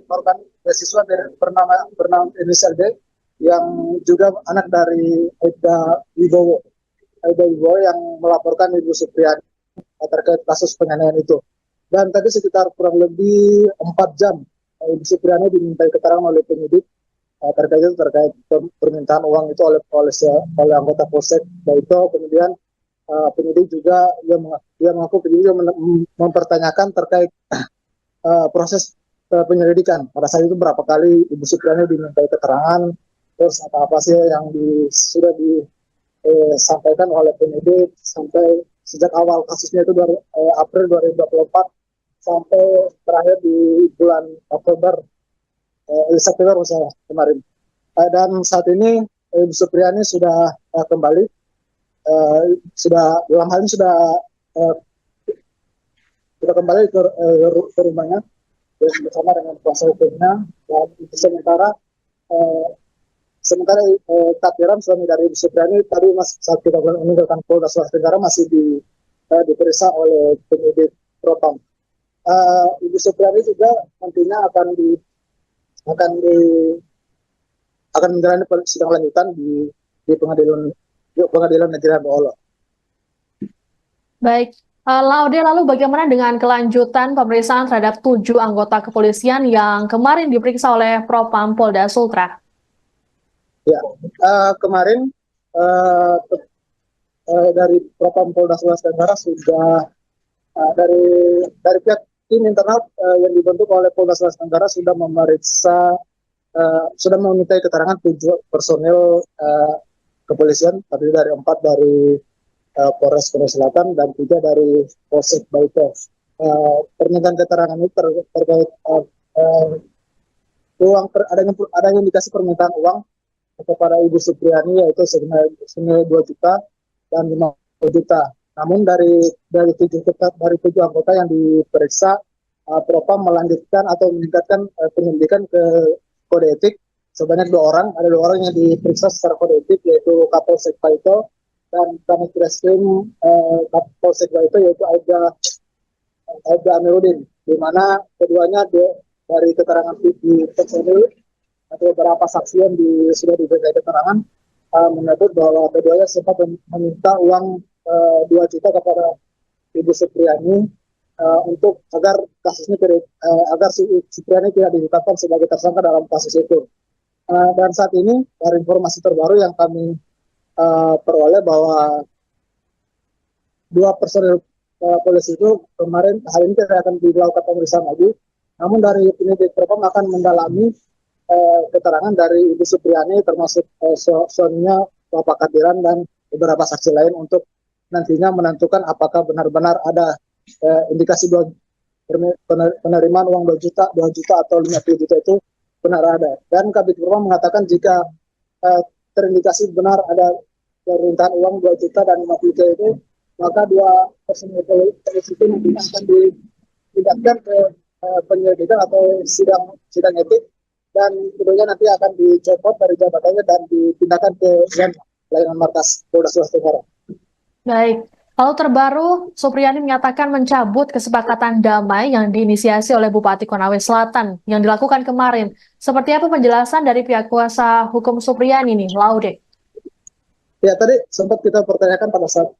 korban beasiswa bernama inisial D yang juga anak dari Aida Wibowo yang melaporkan Ibu Supriani terkait kasus penganiayaan itu. Dan tadi sekitar kurang lebih 4 jam Ibu Supriani dimintai keterangan oleh penyidik terkait permintaan uang itu oleh anggota Polsek Baito. Kemudian penyidik juga mempertanyakan terkait proses penyelidikan. Pada saat itu berapa kali Ibu Supriani dimintai keterangan, terus apa sih yang sudah disampaikan oleh penyidik sampai sejak awal kasusnya itu April 2024 sampai terakhir di bulan September kemarin. Dan saat ini Ibu Supriani sudah kembali, dalam hal ini sudah kembali ke rumahnya bersama dengan kuasa hukumnya. Dan itu sementara Kadiran suami dari Ibu Supriani tadi saat kita meninggalkan Polda Sulawesi Tenggara masih diperiksa oleh penyidik Propam. Ibu Supriani juga nantinya akan menjalani sidang lanjutan di pengadilan negeri Baolo. Baik, Laude, lalu bagaimana dengan kelanjutan pemeriksaan terhadap 7 anggota kepolisian yang kemarin diperiksa oleh Propam Polda Sultra? Ya, kemarin dari Propam Polda Sulawesi Tenggara sudah dari pihak tim internal yang dibentuk oleh Polda Sulawesi Tenggara sudah memintai keterangan 7 personil kepolisian, tadi dari 4 dari Polres Korea Selatan dan 3 dari Polsek Baito. Permintaan keterangan ini terkait adanya indikasi permintaan uang kepada Ibu Supriani yaitu senilai 2 juta dan 50 juta. Namun dari 7 anggota yang diperiksa, Propam melanjutkan atau meningkatkan penyelidikan ke kode etik sebanyak 2 orang. Ada 2 orang yang diperiksa secara kode etik yaitu Kapolsek Paito dan Kanit Reskrim Polsek Baito yaitu Aida Amiruddin, di mana keduanya dari keterangan di personil atau beberapa saksi yang sudah diberikan keterangan menyebut bahwa keduanya sempat meminta uang 2 juta kepada Ibu Supriani untuk agar kasusnya agar Supriani tidak ditetapkan sebagai tersangka dalam kasus itu. Dan saat ini dari informasi terbaru yang kami peroleh bahwa 2 personil polisi itu kemarin hari ini tidak akan dilakukan pemeriksaan lagi. Namun dari penyidik Propam akan mendalami keterangan dari Ibu Supriani termasuk suaminya Bapak Kadiran dan beberapa saksi lain untuk nantinya menentukan apakah benar-benar ada indikasi penerimaan uang 2 juta atau 50 juta itu benar ada. Dan Kabid Propam mengatakan jika terindikasi benar ada permintaan uang 2 juta dan 50 juta itu, maka 2 personil polisi itu nantinya akan dipindahkan ke penyelidikan atau sidang etik, dan kemudian nanti akan dicopot dari jabatannya dan dipindahkan ke pelayanan markas Polda Sulawesi Tenggara. Baik, Lalu terbaru, Supriyani menyatakan mencabut kesepakatan damai yang diinisiasi oleh Bupati Konawe Selatan yang dilakukan kemarin. Seperti apa penjelasan dari pihak kuasa hukum Supriyani nih, Laude? Ya, tadi sempat kita pertanyakan pada saat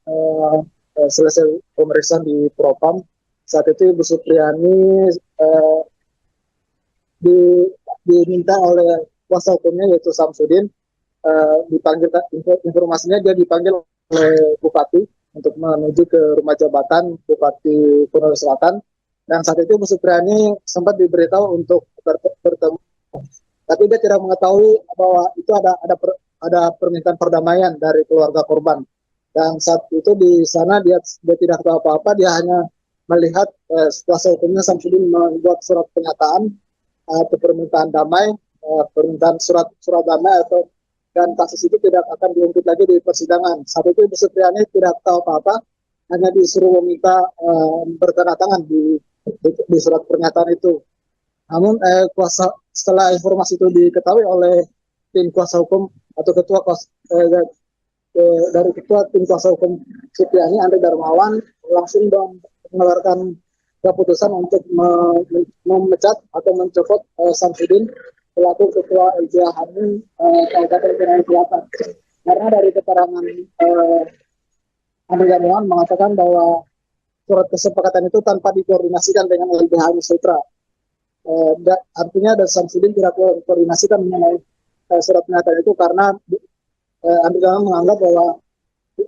selesai pemeriksaan di Propam. Saat itu Ibu Supriyani diminta oleh kuasa hukumnya yaitu Samsudin, dipanggil, informasinya dia dipanggil oleh Bupati untuk menuju ke rumah jabatan Bupati Konawe Selatan, dan saat itu Bu Supriyani sempat diberitahu untuk bertemu, tapi dia tidak mengetahui bahwa itu ada permintaan perdamaian dari keluarga korban, dan saat itu di sana dia tidak tahu apa-apa, dia hanya melihat kuasa hukumnya Samsudin membuat surat pernyataan atau permintaan damai, permintaan surat damai atau dan kasus itu tidak akan diungkit lagi di persidangan. Saat itu Ibu Supriyani tidak tahu apa-apa, hanya disuruh meminta bertanda tangan di surat pernyataan itu. Namun setelah informasi itu diketahui oleh tim kuasa hukum atau dari ketua tim kuasa hukum Supriyani, Andre Darmawan, langsung mengeluarkan keputusan untuk memecat atau mencopot Samsudin selaku ketua LBH Hamil Kabupaten Konawe Selatan. Karena dari keterangan Andre Darmawan mengatakan bahwa surat kesepakatan itu tanpa dikoordinasikan dengan LBH Hamil Sutra. Artinya dari Samsudin tidak koordinasikan mengenai surat pernyataan itu, karena Andre Darmawan menganggap bahwa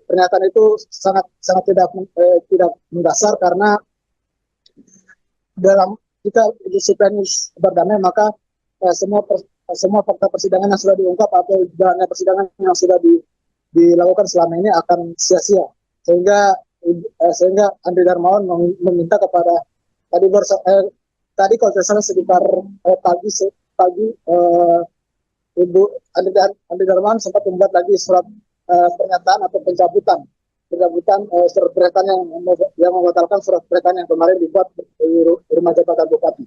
pernyataan itu sangat tidak mendasar, karena dalam jika Ibu Supriyani berdamai, maka semua fakta persidangan yang sudah diungkap atau jalannya persidangan yang sudah dilakukan selama ini akan sia-sia, sehingga Andre Darmawan meminta kepada tadi kalau tidak salah sekitar pagi Ibu Andre Darmawan sempat membuat lagi surat pernyataan atau pencabutan surat pernyataan yang membatalkan surat pernyataan yang kemarin dibuat di rumah jabatan Bupati.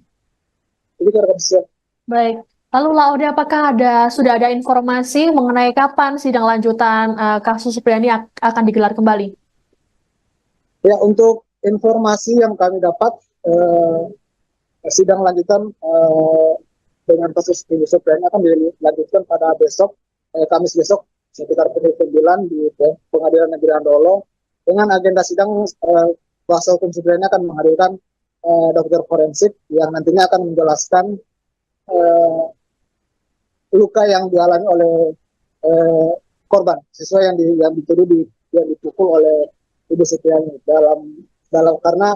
Ini kira-kira bisa. Baik, lalu Laude, apakah sudah ada informasi mengenai kapan sidang lanjutan kasus Supriyani akan digelar kembali? Ya, untuk informasi yang kami dapat, sidang lanjutan dengan kasus Ibu Supriyani akan dilanjutkan pada besok, Kamis besok, sekitar pukul 9 di Pengadilan Negeri Andolo. Dengan agenda sidang, kuasa hukum Supriyani akan menghadirkan dokter forensik yang nantinya akan menjelaskan luka yang dialami oleh korban, siswa yang dituduh yang dipukul oleh Ibu Supriyani. Dalam karena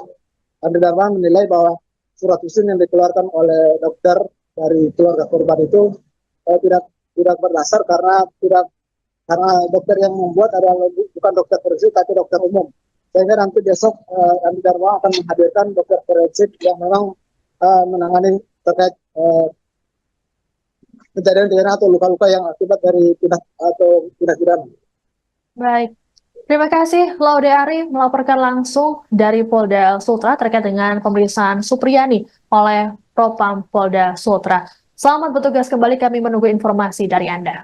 Andre Darmawan menilai bahwa surat usin yang dikeluarkan oleh dokter dari keluarga korban itu tidak berdasar, karena dokter yang membuat adalah bukan dokter forensik tapi dokter umum. Sehingga nanti besok Andre Darmawan akan menghadirkan dokter forensik yang memang menangani terkait kejadian pidana atau luka-luka yang akibat dari tindak pidana. Baik, terima kasih Laude Ari melaporkan langsung dari Polda Sultra terkait dengan pemeriksaan Supriyani oleh Propam Polda Sultra. Selamat bertugas kembali, kami menunggu informasi dari Anda.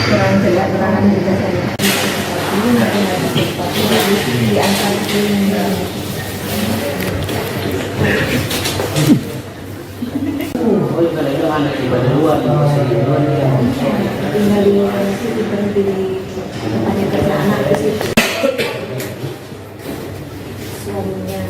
Kurang jelas keterangan juga saya. Ini mungkin ada sesuatu di antara tinggal di situ berhenti tempatnya kerja anak ke situ. Suaminya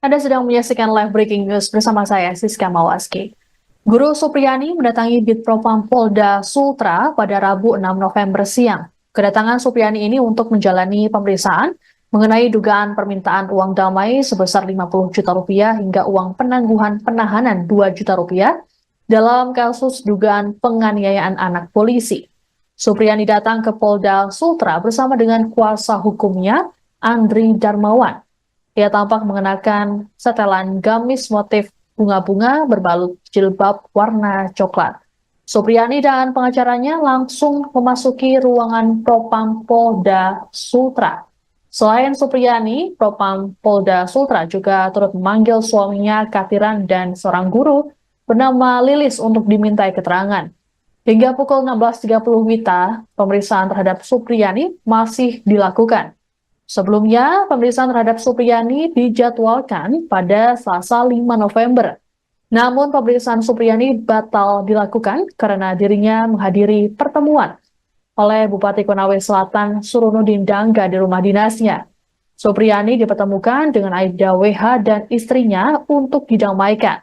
Anda sedang menyaksikan live breaking news bersama saya, Siska Mawaski. Guru Supriyani mendatangi Bitpropam Polda Sultra pada Rabu 6 November siang. Kedatangan Supriyani ini untuk menjalani pemeriksaan mengenai dugaan permintaan uang damai sebesar 50 juta rupiah hingga uang penangguhan penahanan 2 juta rupiah dalam kasus dugaan penganiayaan anak polisi. Supriyani datang ke Polda Sultra bersama dengan kuasa hukumnya, Andri Darmawan. Ia tampak mengenakan setelan gamis motif bunga-bunga berbalut jilbab warna coklat. Supriyani dan pengacaranya langsung memasuki ruangan Propam Polda Sultra. Selain Supriyani, Propam Polda Sultra juga turut memanggil suaminya Katiran dan seorang guru bernama Lilis untuk dimintai keterangan. Hingga pukul 16.30 WITA, pemeriksaan terhadap Supriyani masih dilakukan. Sebelumnya, pemeriksaan terhadap Supriyani dijadwalkan pada Selasa 5 November. Namun pemeriksaan Supriyani batal dilakukan karena dirinya menghadiri pertemuan oleh Bupati Konawe Selatan Surunudin Dangga di rumah dinasnya. Supriyani dipertemukan dengan Aibda WH dan istrinya untuk didamaikan.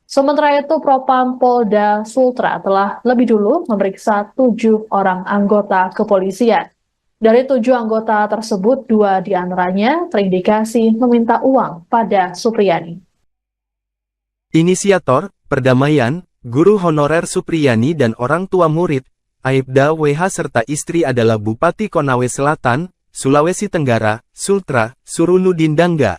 Sementara itu, Propam Polda Sultra telah lebih dulu memeriksa 7 orang anggota kepolisian. Dari 7 anggota tersebut, 2 diantaranya terindikasi meminta uang pada Supriyani. Inisiator, perdamaian, guru honorer Supriyani dan orang tua murid, Aibda WH serta istri adalah Bupati Konawe Selatan, Sulawesi Tenggara, Sultra, Surunudin Dangga.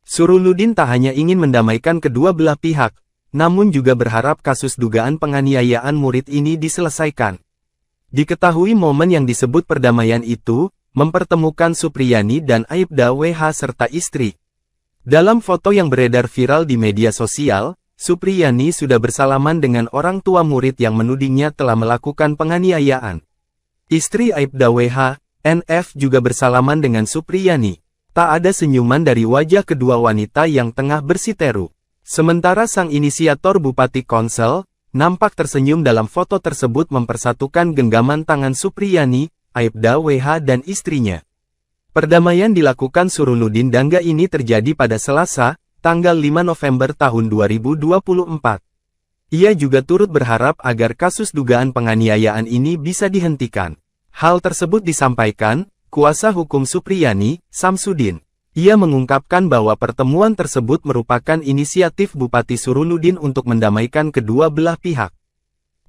Surunudin tak hanya ingin mendamaikan kedua belah pihak, namun juga berharap kasus dugaan penganiayaan murid ini diselesaikan. Diketahui momen yang disebut perdamaian itu, mempertemukan Supriyani dan Aibda WH serta istri. Dalam foto yang beredar viral di media sosial, Supriyani sudah bersalaman dengan orang tua murid yang menudingnya telah melakukan penganiayaan. Istri Aibda WH, NF juga bersalaman dengan Supriyani. Tak ada senyuman dari wajah kedua wanita yang tengah bersiteru. Sementara sang inisiator Bupati Konsel, nampak tersenyum dalam foto tersebut mempersatukan genggaman tangan Supriyani, Aibda WH dan istrinya. Perdamaian dilakukan Surunudin Dangga ini terjadi pada Selasa, tanggal 5 November tahun 2024. Ia juga turut berharap agar kasus dugaan penganiayaan ini bisa dihentikan. Hal tersebut disampaikan kuasa hukum Supriyani, Samsudin. Ia mengungkapkan bahwa pertemuan tersebut merupakan inisiatif Bupati Surunudin untuk mendamaikan kedua belah pihak.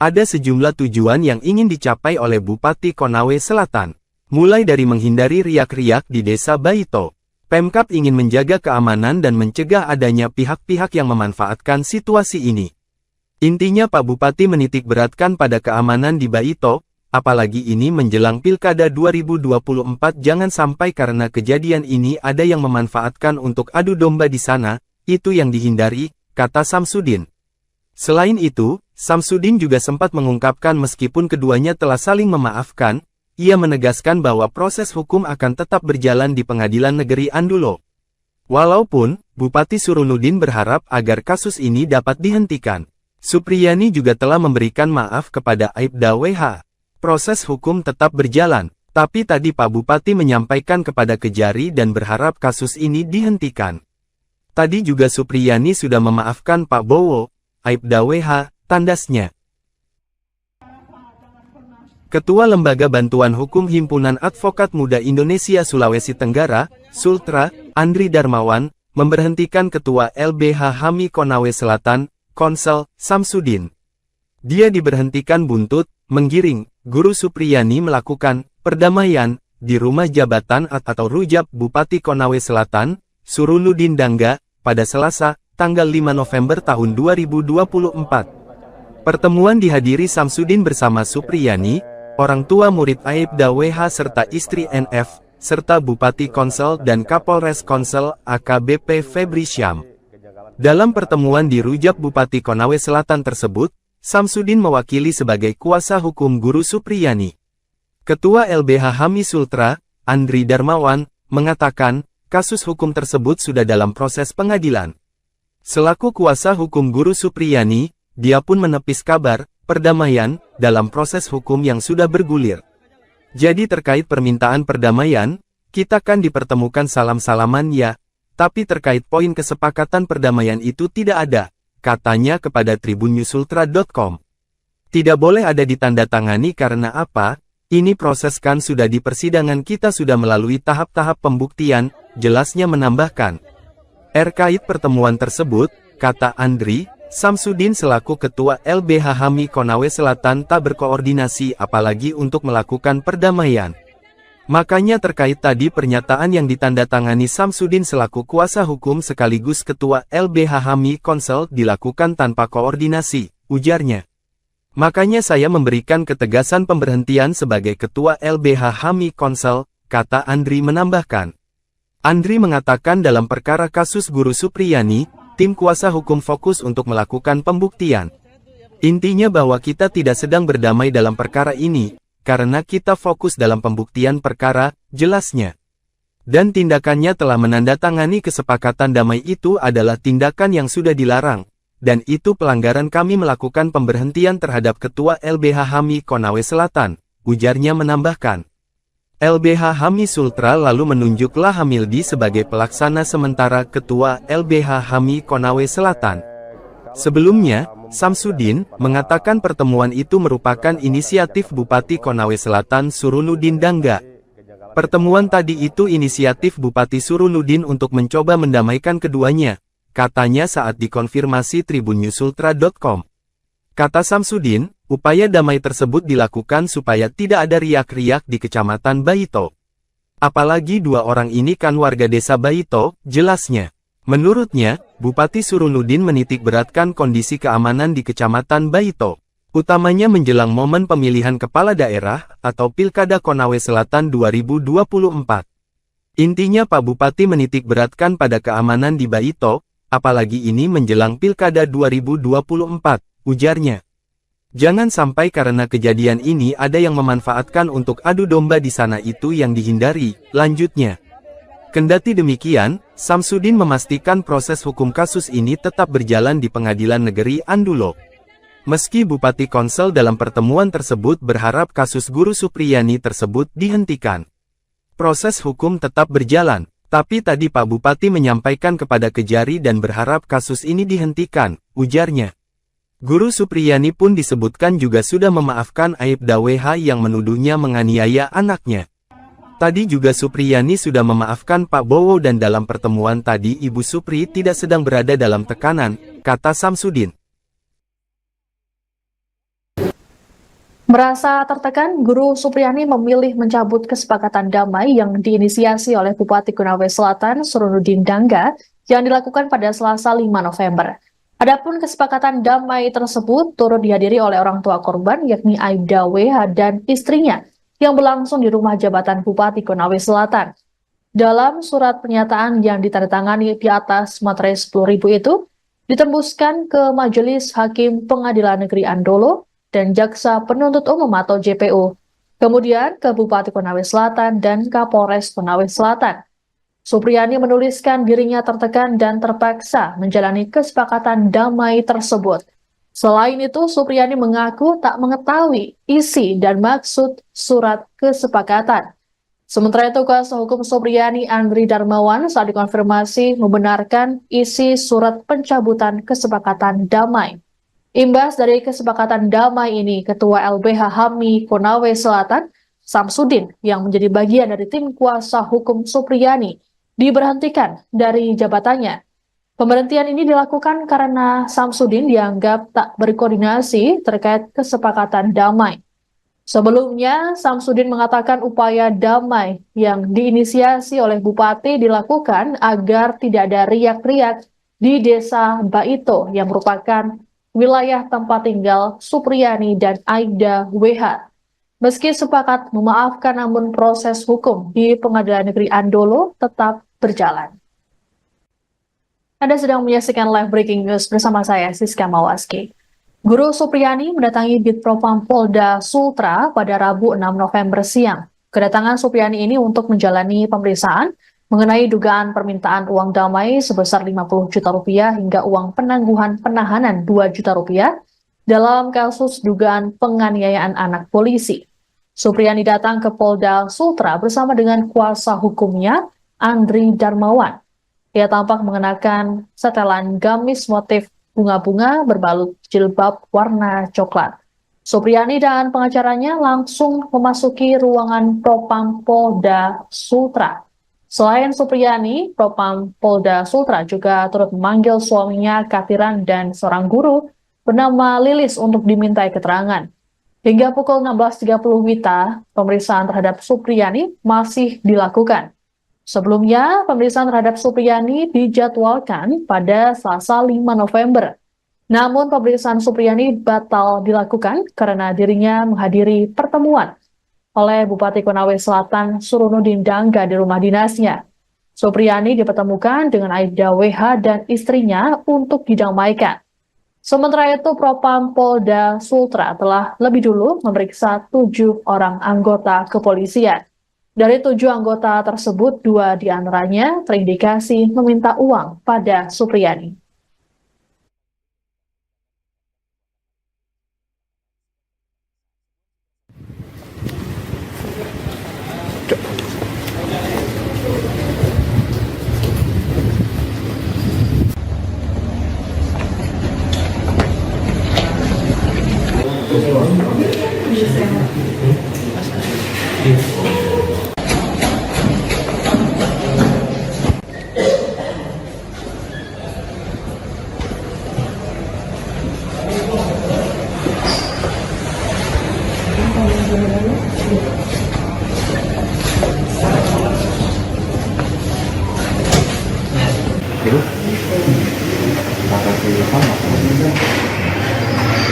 Ada sejumlah tujuan yang ingin dicapai oleh Bupati Konawe Selatan, mulai dari menghindari riak-riak di Desa Baito. Pemkab ingin menjaga keamanan dan mencegah adanya pihak-pihak yang memanfaatkan situasi ini. Intinya Pak Bupati menitik beratkan pada keamanan di Baito, apalagi ini menjelang Pilkada 2024 jangan sampai karena kejadian ini ada yang memanfaatkan untuk adu domba di sana, itu yang dihindari, kata Samsudin. Selain itu, Samsudin juga sempat mengungkapkan meskipun keduanya telah saling memaafkan, ia menegaskan bahwa proses hukum akan tetap berjalan di Pengadilan Negeri Andulo. Walaupun, Bupati Surunudin berharap agar kasus ini dapat dihentikan. Supriyani juga telah memberikan maaf kepada Aibda WH. Proses hukum tetap berjalan, tapi tadi Pak Bupati menyampaikan kepada Kejari dan berharap kasus ini dihentikan. Tadi juga Supriyani sudah memaafkan Pak Bowo, Aibda WH, tandasnya. Ketua Lembaga Bantuan Hukum Himpunan Advokat Muda Indonesia Sulawesi Tenggara, Sultra, Andri Darmawan, memberhentikan Ketua LBH HAMI Konawe Selatan, Konsel, Samsudin. Dia diberhentikan buntut, menggiring, Guru Supriyani melakukan perdamaian di rumah jabatan atau rujab Bupati Konawe Selatan, Surunudin Dangga, pada Selasa, tanggal 5 November tahun 2024. Pertemuan dihadiri Samsudin bersama Supriyani, orang tua murid Aibda WH serta istri NF, serta Bupati Konsel dan Kapolres Konsel AKBP Febri Syam. Dalam pertemuan di rujab Bupati Konawe Selatan tersebut, Samsudin mewakili sebagai kuasa hukum Guru Supriyani. Ketua LBH HAMI Sultra, Andri Darmawan, mengatakan, kasus hukum tersebut sudah dalam proses pengadilan. Selaku kuasa hukum Guru Supriyani, dia pun menepis kabar perdamaian dalam proses hukum yang sudah bergulir. Jadi terkait permintaan perdamaian, kita kan dipertemukan salam-salaman ya, tapi terkait poin kesepakatan perdamaian itu tidak ada, katanya kepada tribunNewsUltra.com. Tidak boleh ada ditandatangani karena apa? Ini proses kan sudah di persidangan kita sudah melalui tahap-tahap pembuktian, jelasnya menambahkan. Terkait pertemuan tersebut, kata Andri, Samsudin selaku Ketua LBH HAMI Konawe Selatan tak berkoordinasi apalagi untuk melakukan perdamaian. Makanya terkait tadi pernyataan yang ditandatangani Samsudin selaku kuasa hukum sekaligus Ketua LBH HAMI Konsel dilakukan tanpa koordinasi, ujarnya. Makanya saya memberikan ketegasan pemberhentian sebagai Ketua LBH HAMI Konsel, kata Andri menambahkan. Andri mengatakan dalam perkara kasus Guru Supriyani, tim kuasa hukum fokus untuk melakukan pembuktian. Intinya bahwa kita tidak sedang berdamai dalam perkara ini, karena kita fokus dalam pembuktian perkara, jelasnya. Dan tindakannya telah menandatangani kesepakatan damai itu adalah tindakan yang sudah dilarang. Dan itu pelanggaran kami melakukan pemberhentian terhadap Ketua LBH HAMI Konawe Selatan, ujarnya menambahkan. LBH HAMI Sultra lalu menunjuk Lahamildi sebagai pelaksana sementara Ketua LBH HAMI Konawe Selatan. Sebelumnya, Samsudin mengatakan pertemuan itu merupakan inisiatif Bupati Konawe Selatan Surunudin Dangga. Pertemuan tadi itu inisiatif Bupati Surunudin untuk mencoba mendamaikan keduanya. Katanya saat dikonfirmasi tribunnyusultra.com. Kata Samsudin, upaya damai tersebut dilakukan supaya tidak ada riak-riak di Kecamatan Baito. Apalagi dua orang ini kan warga desa Baito, jelasnya. Menurutnya, Bupati Surunudin menitik beratkan kondisi keamanan di Kecamatan Baito, utamanya menjelang momen pemilihan kepala daerah atau Pilkada Konawe Selatan 2024. Intinya Pak Bupati menitik beratkan pada keamanan di Baito, apalagi ini menjelang Pilkada 2024, ujarnya. Jangan sampai karena kejadian ini ada yang memanfaatkan untuk adu domba di sana itu yang dihindari, lanjutnya. Kendati demikian, Samsudin memastikan proses hukum kasus ini tetap berjalan di Pengadilan Negeri Andulo. Meski Bupati Konsel dalam pertemuan tersebut berharap kasus Guru Supriyani tersebut dihentikan. Proses hukum tetap berjalan. Tapi tadi Pak Bupati menyampaikan kepada Kejari dan berharap kasus ini dihentikan, ujarnya. Guru Supriyani pun disebutkan juga sudah memaafkan Aibda WH yang menuduhnya menganiaya anaknya. Tadi juga Supriyani sudah memaafkan Pak Bowo dan dalam pertemuan tadi Ibu Supri tidak sedang berada dalam tekanan, kata Samsudin. Merasa tertekan, Guru Supriyani memilih mencabut kesepakatan damai yang diinisiasi oleh Bupati Konawe Selatan Surunudin Dangga yang dilakukan pada Selasa 5 November. Adapun kesepakatan damai tersebut turut dihadiri oleh orang tua korban yakni Aibda WH dan istrinya yang berlangsung di rumah jabatan Bupati Konawe Selatan. Dalam surat pernyataan yang ditandatangani di atas materai 10.000 itu, ditembuskan ke Majelis Hakim Pengadilan Negeri Andolo dan Jaksa Penuntut Umum atau JPU, kemudian ke Bupati Konawe Selatan dan Kapolres Konawe Selatan. Supriyani menuliskan dirinya tertekan dan terpaksa menjalani kesepakatan damai tersebut. Selain itu, Supriyani mengaku tak mengetahui isi dan maksud surat kesepakatan. Sementara itu, kuasa hukum Supriyani Andri Darmawan saat dikonfirmasi membenarkan isi surat pencabutan kesepakatan damai. Imbas dari kesepakatan damai ini, Ketua LBH HAMI Konawe Selatan, Samsudin, yang menjadi bagian dari tim kuasa hukum Supriyani, diberhentikan dari jabatannya. Pemberhentian ini dilakukan karena Samsudin dianggap tak berkoordinasi terkait kesepakatan damai. Sebelumnya, Samsudin mengatakan upaya damai yang diinisiasi oleh Bupati dilakukan agar tidak ada riak-riak di desa Baito yang merupakan wilayah tempat tinggal Supriyani dan Aibda WH. Meski sepakat memaafkan namun proses hukum di Pengadilan Negeri Andolo tetap berjalan. Anda sedang menyaksikan live breaking news bersama saya, Siska Mawaski. Guru Supriyani mendatangi Bitpropam Polda Sultra pada Rabu 6 November siang. Kedatangan Supriyani ini untuk menjalani pemeriksaan mengenai dugaan permintaan uang damai sebesar 50 juta rupiah hingga uang penangguhan penahanan 2 juta rupiah dalam kasus dugaan penganiayaan anak polisi. Supriyani datang ke Polda Sultra bersama dengan kuasa hukumnya, Andri Darmawan. Ia tampak mengenakan setelan gamis motif bunga-bunga berbalut jilbab warna coklat. Supriyani dan pengacaranya langsung memasuki ruangan Propam Polda Sultra. Selain Supriyani, Propam Polda Sultra juga turut memanggil suaminya Katiran dan seorang guru bernama Lilis untuk dimintai keterangan. Hingga pukul 16.30 WITA, pemeriksaan terhadap Supriyani masih dilakukan. Sebelumnya, pemeriksaan terhadap Supriyani dijadwalkan pada Selasa 5 November. Namun pemeriksaan Supriyani batal dilakukan karena dirinya menghadiri pertemuan oleh Bupati Konawe Selatan Surunudin Dangga di rumah dinasnya. Supriyani dipertemukan dengan Aibda WH dan istrinya untuk didamaikan. Sementara itu, Propam Polda Sultra telah lebih dulu memeriksa 7 orang anggota kepolisian. Dari 7 anggota tersebut, 2 diantaranya terindikasi meminta uang pada Supriyani.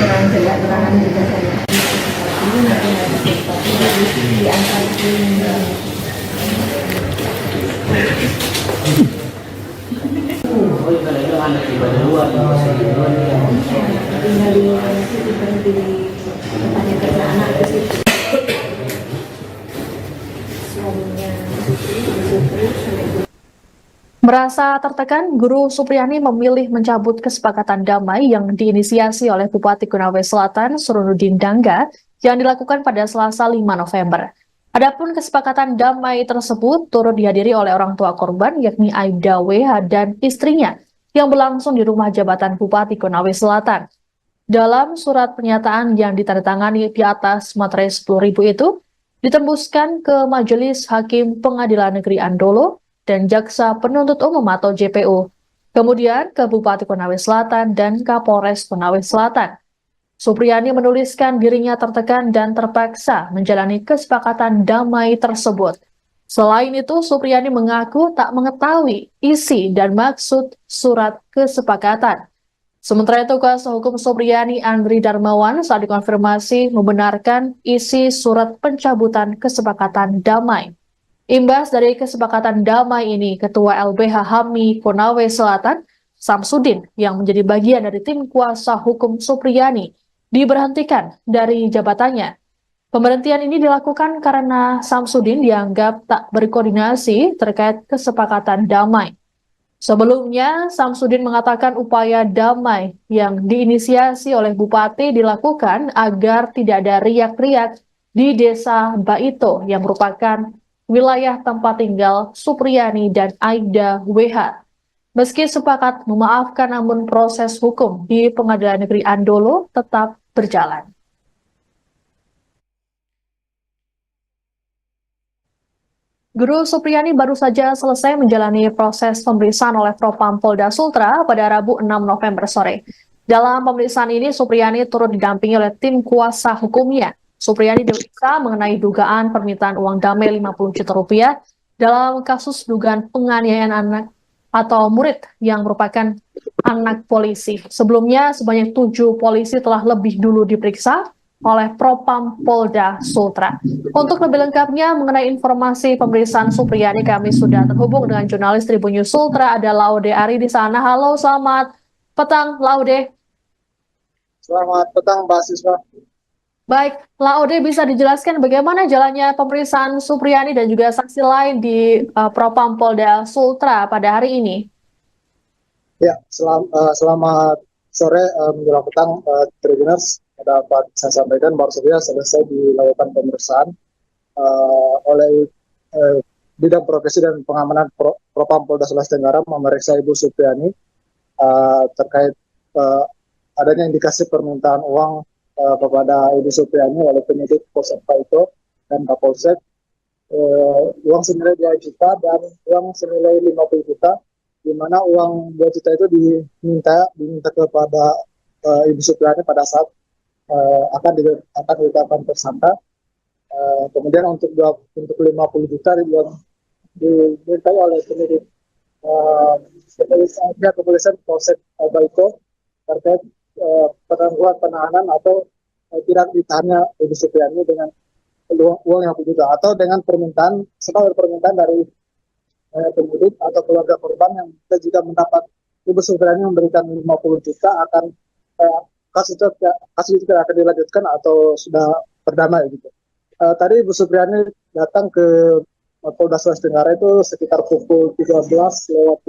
Kurang jelas keterangan juga saya. Ini nanti diangkat tinggal di tempatnya kerja anak ke situ. Suaminya Merasa tertekan, Guru Supriyani memilih mencabut kesepakatan damai yang diinisiasi oleh Bupati Konawe Selatan Surunudin Dangga yang dilakukan pada Selasa 5 November. Adapun kesepakatan damai tersebut turut dihadiri oleh orang tua korban yakni Aibda WH dan istrinya yang berlangsung di rumah jabatan Bupati Konawe Selatan. Dalam surat pernyataan yang ditandatangani di atas materai 10.000 itu, ditembuskan ke Majelis Hakim Pengadilan Negeri Andolo dan Jaksa Penuntut Umum atau JPU, kemudian ke Bupati Konawe Selatan dan Kapolres Konawe Selatan. Supriyani menuliskan dirinya tertekan dan terpaksa menjalani kesepakatan damai tersebut. Selain itu, Supriyani mengaku tak mengetahui isi dan maksud surat kesepakatan. Sementara itu, kuasa hukum Supriyani Andri Darmawan saat dikonfirmasi membenarkan isi surat pencabutan kesepakatan damai. Imbas dari kesepakatan damai ini, Ketua LBH HAMI Konawe Selatan, Samsudin, yang menjadi bagian dari tim kuasa hukum Supriyani, diberhentikan dari jabatannya. Pemberhentian ini dilakukan karena Samsudin dianggap tak berkoordinasi terkait kesepakatan damai. Sebelumnya, Samsudin mengatakan upaya damai yang diinisiasi oleh Bupati dilakukan agar tidak ada riak-riak di Desa Baito yang merupakan wilayah tempat tinggal Supriyani dan Aibda WH. Meski sepakat memaafkan, namun proses hukum di Pengadilan Negeri Andolo tetap berjalan. Guru Supriyani baru saja selesai menjalani proses pemeriksaan oleh Propam Polda Sultra pada Rabu 6 November sore. Dalam pemeriksaan ini, Supriyani turut didampingi oleh tim kuasa hukumnya. Supriyani diperiksa mengenai dugaan permintaan uang damai 50 juta rupiah dalam kasus dugaan penganiayaan anak atau murid yang merupakan anak polisi. Sebelumnya, sebanyak 7 polisi telah lebih dulu diperiksa oleh Propam Polda Sultra. Untuk lebih lengkapnya mengenai informasi pemeriksaan Supriyani, kami sudah terhubung dengan jurnalis Tribun News Sultra, ada Laude Ari di sana. Halo, selamat petang, Laude. Selamat petang, Mbak Siswa. Baik, Laude, bisa dijelaskan bagaimana jalannya pemeriksaan Supriyani dan juga saksi lain di Propam Polda Sultra pada hari ini? Ya, selamat sore menjelang petang, Tribuners. Dapat saya sampaikan baru saja selesai dilakukan pemeriksaan oleh Bidang Profesi dan Pengamanan Propam Polda Sulawesi Tenggara memeriksa Ibu Supriyani terkait adanya indikasi permintaan uang kepada Ibu Supriani oleh penyidik Polsek Paito dan Kapolsek, uang senilai 2 juta dan uang senilai 50 juta, di mana uang 2 juta itu diminta kepada Ibu Supriani pada saat akan ditetapkan tersangka. Kemudian untuk 50 juta dimintai oleh penyidik kepolisian Polsek Baiko terkait penangguhan penahanan atau tidak ditahannya Ibu Supriani dengan uang yang juga atau dengan permintaan dari penyidik atau keluarga korban yang kita jika mendapat Ibu Supriani memberikan 50 juta akan kasus itu tidak akan dilanjutkan atau sudah berdamai gitu. Tadi Ibu Supriani datang ke Polda Sulawesi Tenggara itu sekitar pukul 13:25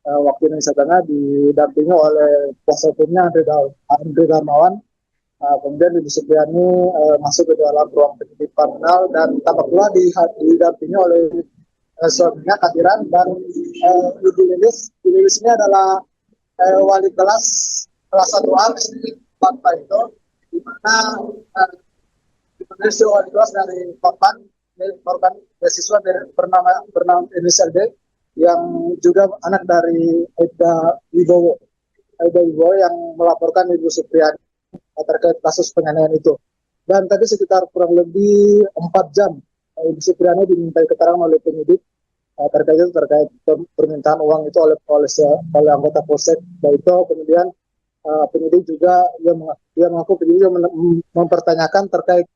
waktu Indonesia Tengah, didampingi oleh kuasa hukumnya Andre Darmawan. Kemudian Ibu Supriani masuk ke dalam ruang penyidik kriminal dan tampak pula didampingi oleh suaminya Kadiran dan Ibu Lilis. Ibu Lilis ini adalah wali kelas 1A di Papua itu, di mana wali kelas dari korban beasiswa bernama inisial D yang juga anak dari Aida Wibowo yang melaporkan Ibu Supriani terkait kasus penganiayaan itu. Dan tadi sekitar kurang lebih 4 jam Ibu Supriani dimintai keterangan oleh penyidik terkait permintaan uang itu oleh anggota Polsek Baito. Kemudian penyidik juga dia mengaku mempertanyakan terkait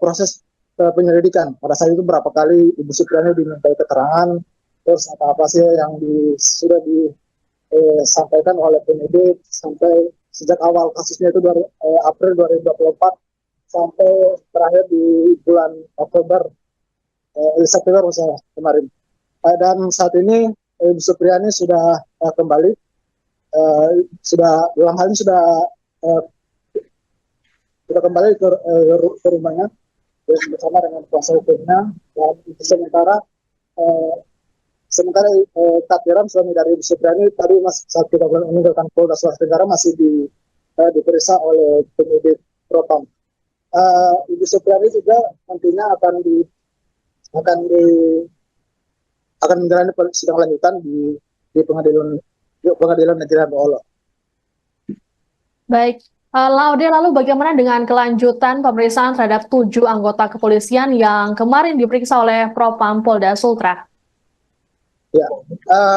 proses penyelidikan. Pada saat itu berapa kali Ibu Supriani dimintai keterangan, terus apa sih yang sudah disampaikan oleh penyidik sampai sejak awal kasusnya itu dari April 2024 sampai terakhir di bulan September kemarin. Dan saat ini Ibu Supriani sudah kembali, sudah kembali ke rumahnya bersama dengan kuasa hukumnya. Dan sementara Kadiran suami dari Ibu Supriani tadi saat kita meninggalkan Polda Sulawesi Tenggara masih diperiksa oleh penyidik Propam. Ibu Supriani juga nantinya akan menjalani sidang lanjutan di pengadilan negeri Ambolo. Baik, Laude, lalu bagaimana dengan kelanjutan pemeriksaan terhadap 7 anggota kepolisian yang kemarin diperiksa oleh Propam Polda Sultra? Ya,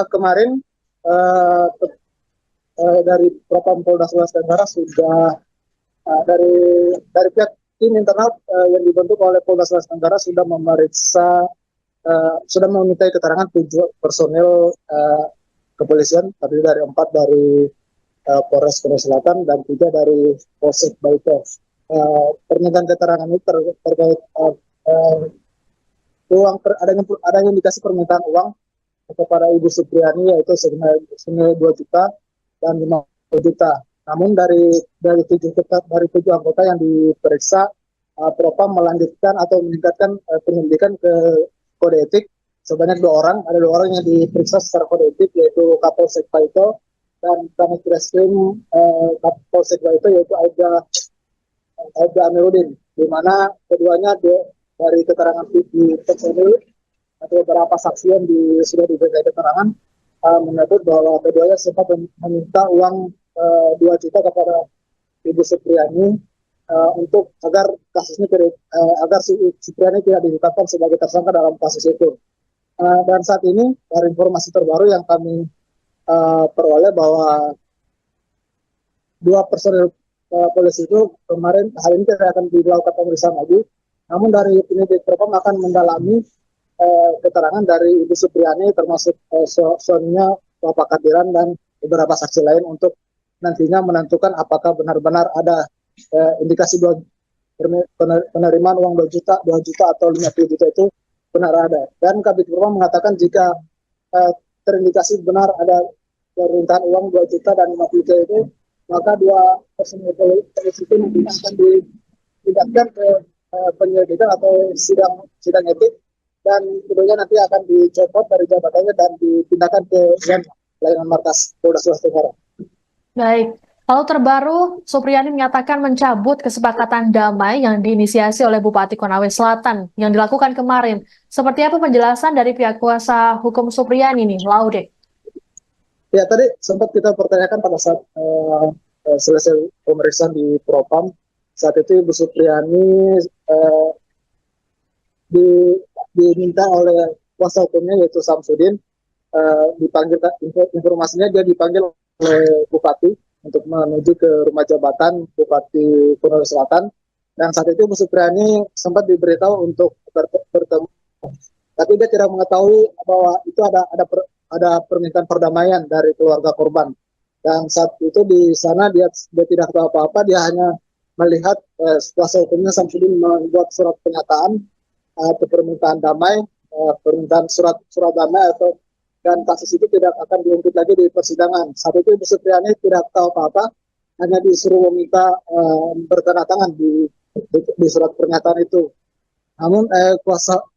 kemarin dari Propam Polda Sulawesi Tenggara sudah dari pihak tim internal yang dibentuk oleh Polda Sulawesi Tenggara sudah memeriksa, sudah memintai keterangan 7 personil kepolisian, terdiri dari 4 dari Polres Korea Selatan dan 3 dari Polsek Baito. Permintaan keterangan ini terkait adanya indikasi permintaan uang kepada Ibu Supriani yaitu senilai 2 juta dan 50 juta. Namun dari 7 anggota yang diperiksa, Propam melanjutkan atau meningkatkan penyelidikan ke kode etik sebanyak 2 orang. Ada 2 orang yang diperiksa secara kode etik yaitu Kapolsek Paito dan Kanit Reskrim Kapolsek Baito yaitu Aida Amiruddin, di mana keduanya dari keterangan di personil atau beberapa saksi yang sudah diberikan keterangan menyebut bahwa keduanya sempat meminta uang 2 juta kepada Ibu Supriani untuk agar kasusnya agar Supriani tidak ditetapkan sebagai tersangka dalam kasus itu. Dan saat ini dari informasi terbaru yang kami peroleh bahwa 2 personil polisi itu kemarin hari ini tidak akan dilakukan pemeriksaan lagi. Namun dari penyidik Propam akan mendalami keterangan dari Ibu Supriani termasuk suaminya Bapak Kadiran dan beberapa saksi lain untuk nantinya menentukan apakah benar-benar ada indikasi penerimaan uang 2 juta atau 50 juta itu benar ada. Dan Kabid Propam mengatakan jika terindikasi benar ada permintaan uang 2 juta dan 50 juta itu, maka 2 personil polisi itu nantinya akan dipindahkan ke penyelidikan atau sidang etik, dan kemudian nanti akan dicopot dari jabatannya dan dipindahkan ke layanan markas Polda Sulawesi Tenggara. Baik, Lalu terbaru, Supriyani menyatakan mencabut kesepakatan damai yang diinisiasi oleh Bupati Konawe Selatan yang dilakukan kemarin. Seperti apa penjelasan dari pihak kuasa hukum Supriyani nih, Laude? Ya, tadi sempat kita pertanyakan pada saat selesai pemeriksaan di Propam. Saat itu Ibu Supriyani diminta oleh kuasa hukumnya yaitu Samsudin, dipanggil, informasinya dia dipanggil oleh Bupati untuk menuju ke rumah jabatan Bupati Konawe Selatan, dan saat itu Bu Supriyani sempat diberitahu untuk bertemu, tapi dia tidak mengetahui bahwa itu ada permintaan perdamaian dari keluarga korban, dan saat itu di sana dia tidak tahu apa-apa, dia hanya melihat kuasa hukumnya Samsudin membuat surat pernyataan atau permintaan damai, permintaan surat damai atau, dan kasus itu tidak akan diungkit lagi di persidangan. Saat itu Ibu Supriyani tidak tahu apa-apa, hanya disuruh meminta bertanda-tangan di surat pernyataan itu. Namun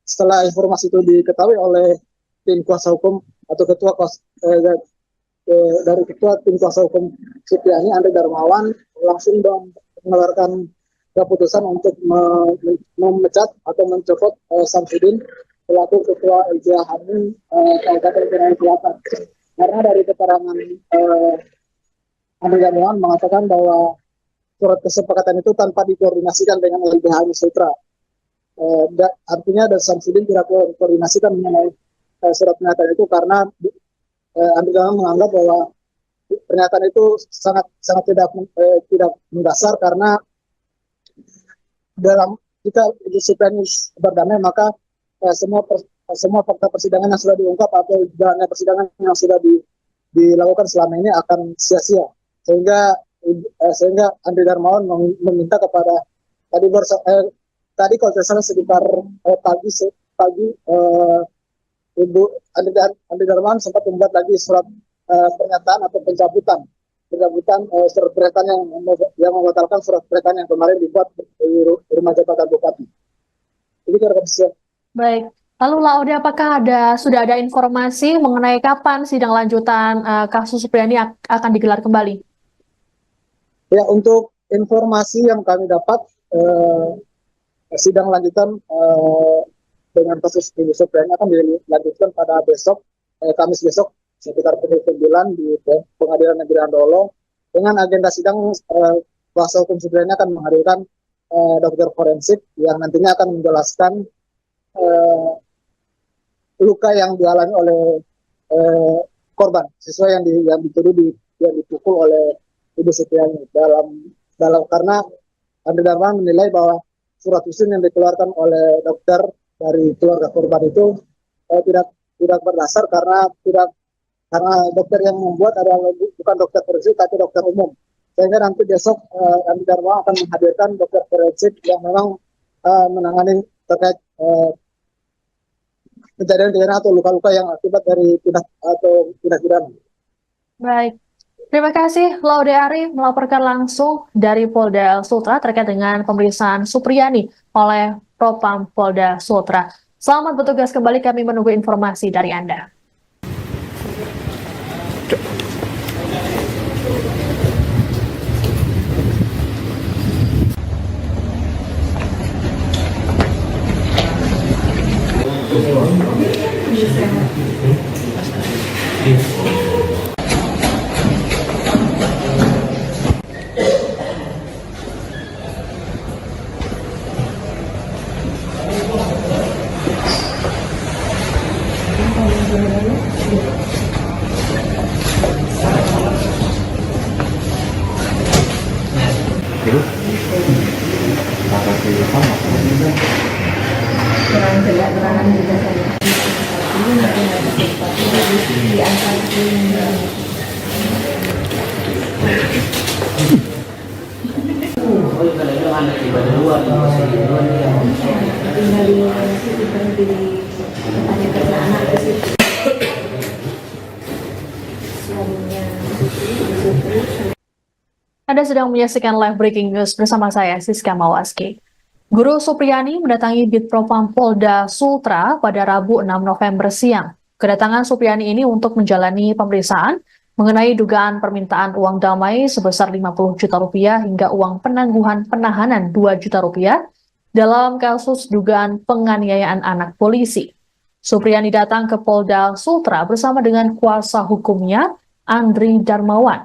setelah informasi itu diketahui oleh tim kuasa hukum atau dari ketua tim kuasa hukum Supriyani, Andre Darmawan, langsung mengeluarkan keputusan untuk memecat atau mencopot Samsudin selaku ketua LJHMI Kabupaten Konawe Selatan. Karena dari keterangan Andre Darmawan mengatakan bahwa surat kesepakatan itu tanpa dikoordinasikan dengan LBH Sultra. Artinya dari Samsudin tidak koordinasikan mengenai surat pernyataan itu, karena Andre Darmawan menganggap bahwa pernyataan itu sangat tidak mendasar, karena dalam jika Ibu Supriyani berdamai, maka semua fakta persidangan yang sudah diungkap atau jalannya persidangan yang sudah dilakukan selama ini akan sia-sia, sehingga Andre Darmawan meminta kepada tadi kalau tidak salah sekitar pagi Ibu Andre Darmawan sempat membuat lagi surat pernyataan atau pencabutan surat pernyataan yang membatalkan surat pernyataan yang kemarin dibuat di rumah jabatan Bupati. Ini kira-kira bisa. Baik. Lalu Laude, apakah sudah ada informasi mengenai kapan sidang lanjutan kasus Supriyani akan digelar kembali? Ya, untuk informasi yang kami dapat, sidang lanjutan dengan kasus Ibu Supriyani akan dilanjutkan pada besok, Kamis besok, sekitar pukul 9 di Pengadilan Negeri Andolo. Dengan agenda sidang, kuasa hukum Supriyani akan menghadirkan dokter forensik yang nantinya akan menjelaskan luka yang dialami oleh korban, siswa yang dituduh yang dipukul oleh Ibu Supriyani. Karena Andre Darmawan menilai bahwa surat usin yang dikeluarkan oleh dokter dari keluarga korban itu tidak berdasar, karena dokter yang membuat adalah bukan dokter forensik tapi dokter umum. Sehingga nanti besok Andre Darmawan akan menghadirkan dokter forensik yang memang menangani terkait kejadian atau luka-luka yang akibat dari tindak pidana. Baik. Terima kasih Laude Ari melaporkan langsung dari Polda Sultra terkait dengan pemeriksaan Supriyani oleh Propam Polda Sultra. Selamat bertugas kembali, kami menunggu informasi dari Anda. Kurang jelas keterangan juga saya. Ini nanti ada sesuatu di antara Anda sedang menyaksikan live breaking news bersama saya, Siska Mawaski. Guru Supriyani mendatangi Bitpropam Polda Sultra pada Rabu 6 November siang. Kedatangan Supriyani ini untuk menjalani pemeriksaan mengenai dugaan permintaan uang damai sebesar 50 juta rupiah hingga uang penangguhan penahanan 2 juta rupiah dalam kasus dugaan penganiayaan anak polisi. Supriyani datang ke Polda Sultra bersama dengan kuasa hukumnya, Andri Darmawan.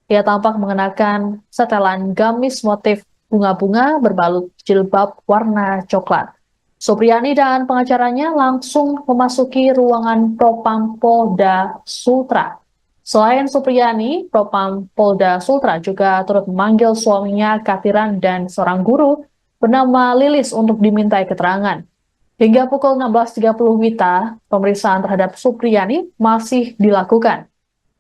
Ia tampak mengenakan setelan gamis motif bunga-bunga berbalut jilbab warna coklat. Supriyani dan pengacaranya langsung memasuki ruangan Propam Polda Sultra. Selain Supriyani, Propam Polda Sultra juga turut memanggil suaminya Katiran dan seorang guru bernama Lilis untuk dimintai keterangan. Hingga pukul 16.30 WITA, pemeriksaan terhadap Supriyani masih dilakukan.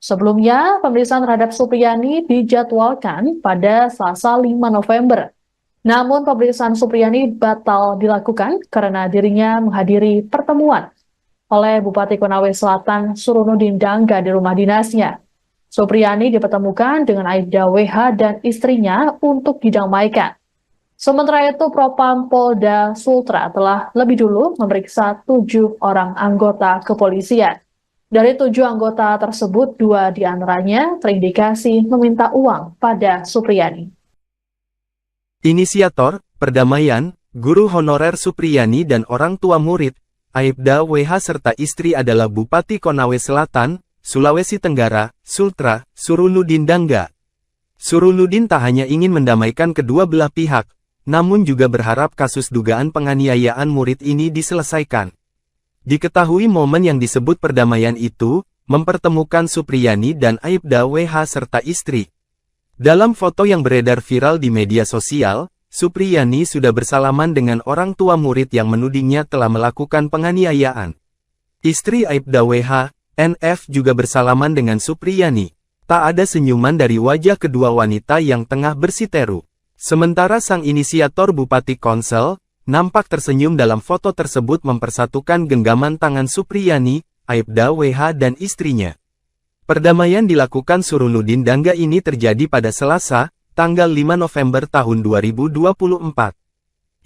Sebelumnya, pemeriksaan terhadap Supriyani dijadwalkan pada Selasa 5 November. Namun pemeriksaan Supriyani batal dilakukan karena dirinya menghadiri pertemuan oleh Bupati Konawe Selatan Surunudin Dangga di rumah dinasnya. Supriyani dipertemukan dengan Aibda WH dan istrinya untuk didamaikan. Sementara itu, Propam Polda Sultra telah lebih dulu memeriksa 7 orang anggota kepolisian. Dari 7 anggota tersebut, 2 diantaranya terindikasi meminta uang pada Supriyani. Inisiator, perdamaian, guru honorer Supriyani dan orang tua murid, Aibda WH serta istri adalah Bupati Konawe Selatan, Sulawesi Tenggara, Sultra, Surunudin Dangga. Surunudin tak hanya ingin mendamaikan kedua belah pihak, namun juga berharap kasus dugaan penganiayaan murid ini diselesaikan. Diketahui momen yang disebut perdamaian itu, mempertemukan Supriyani dan Aibda WH serta istri. Dalam foto yang beredar viral di media sosial, Supriyani sudah bersalaman dengan orang tua murid yang menudingnya telah melakukan penganiayaan. Istri Aibda WH, NF juga bersalaman dengan Supriyani. Tak ada senyuman dari wajah kedua wanita yang tengah bersiteru. Sementara sang inisiator Bupati Konsel, nampak tersenyum dalam foto tersebut mempersatukan genggaman tangan Supriyani, Aibda WH dan istrinya. Perdamaian dilakukan Surunudin Dangga ini terjadi pada Selasa, tanggal 5 November tahun 2024.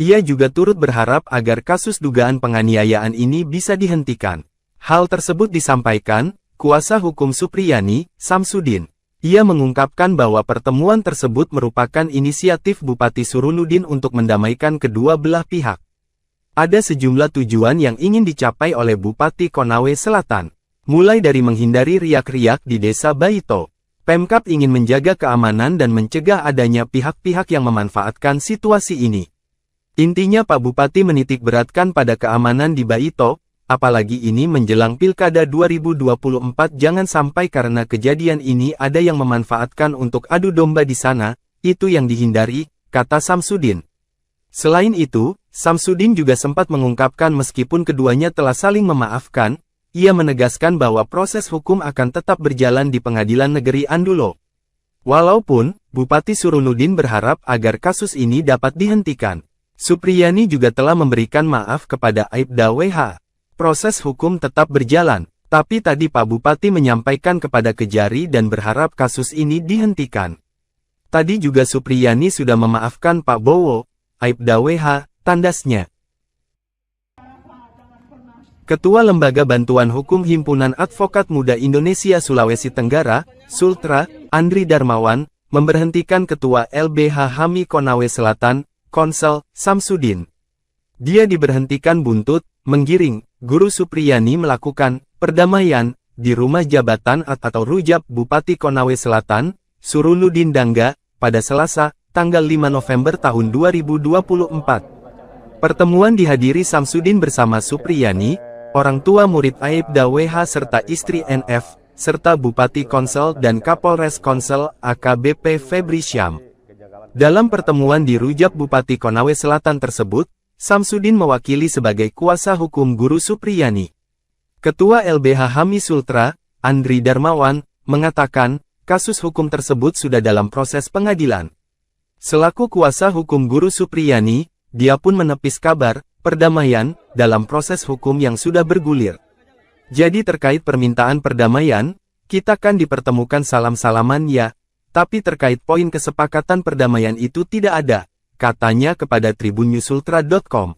Ia juga turut berharap agar kasus dugaan penganiayaan ini bisa dihentikan. Hal tersebut disampaikan kuasa hukum Supriyani, Samsudin. Ia mengungkapkan bahwa pertemuan tersebut merupakan inisiatif Bupati Surunudin untuk mendamaikan kedua belah pihak. Ada sejumlah tujuan yang ingin dicapai oleh Bupati Konawe Selatan, mulai dari menghindari riak-riak di Desa Baito. Pemkab ingin menjaga keamanan dan mencegah adanya pihak-pihak yang memanfaatkan situasi ini. Intinya Pak Bupati menitik beratkan pada keamanan di Baito, apalagi ini menjelang Pilkada 2024 jangan sampai karena kejadian ini ada yang memanfaatkan untuk adu domba di sana, itu yang dihindari, kata Samsudin. Selain itu, Samsudin juga sempat mengungkapkan meskipun keduanya telah saling memaafkan, ia menegaskan bahwa proses hukum akan tetap berjalan di Pengadilan Negeri Andulo. Walaupun, Bupati Surunudin berharap agar kasus ini dapat dihentikan. Supriyani juga telah memberikan maaf kepada Aibda WH. Proses hukum tetap berjalan, tapi tadi Pak Bupati menyampaikan kepada Kejari dan berharap kasus ini dihentikan. Tadi juga Supriyani sudah memaafkan Pak Bowo, Aibda WH, tandasnya. Ketua Lembaga Bantuan Hukum Himpunan Advokat Muda Indonesia Sulawesi Tenggara, Sultra, Andri Darmawan, memberhentikan Ketua LBH HAMI Konawe Selatan, Konsel, Samsudin. Dia diberhentikan buntut, menggiring, Guru Supriyani melakukan perdamaian di rumah jabatan atau rujab Bupati Konawe Selatan, Surunudin Dangga, pada Selasa, tanggal 5 November tahun 2024. Pertemuan dihadiri Samsudin bersama Supriyani, orang tua murid Aibda WH serta istri NF, serta Bupati Konsel dan Kapolres Konsel AKBP Febri Syam. Dalam pertemuan di rujab Bupati Konawe Selatan tersebut, Samsudin mewakili sebagai kuasa hukum Guru Supriyani. Ketua LBH HAMI Sultra, Andri Darmawan, mengatakan, kasus hukum tersebut sudah dalam proses pengadilan. Selaku kuasa hukum Guru Supriyani, dia pun menepis kabar perdamaian dalam proses hukum yang sudah bergulir. Jadi terkait permintaan perdamaian, kita kan dipertemukan salam-salaman ya, tapi terkait poin kesepakatan perdamaian itu tidak ada, katanya kepada tribunnyusultra.com.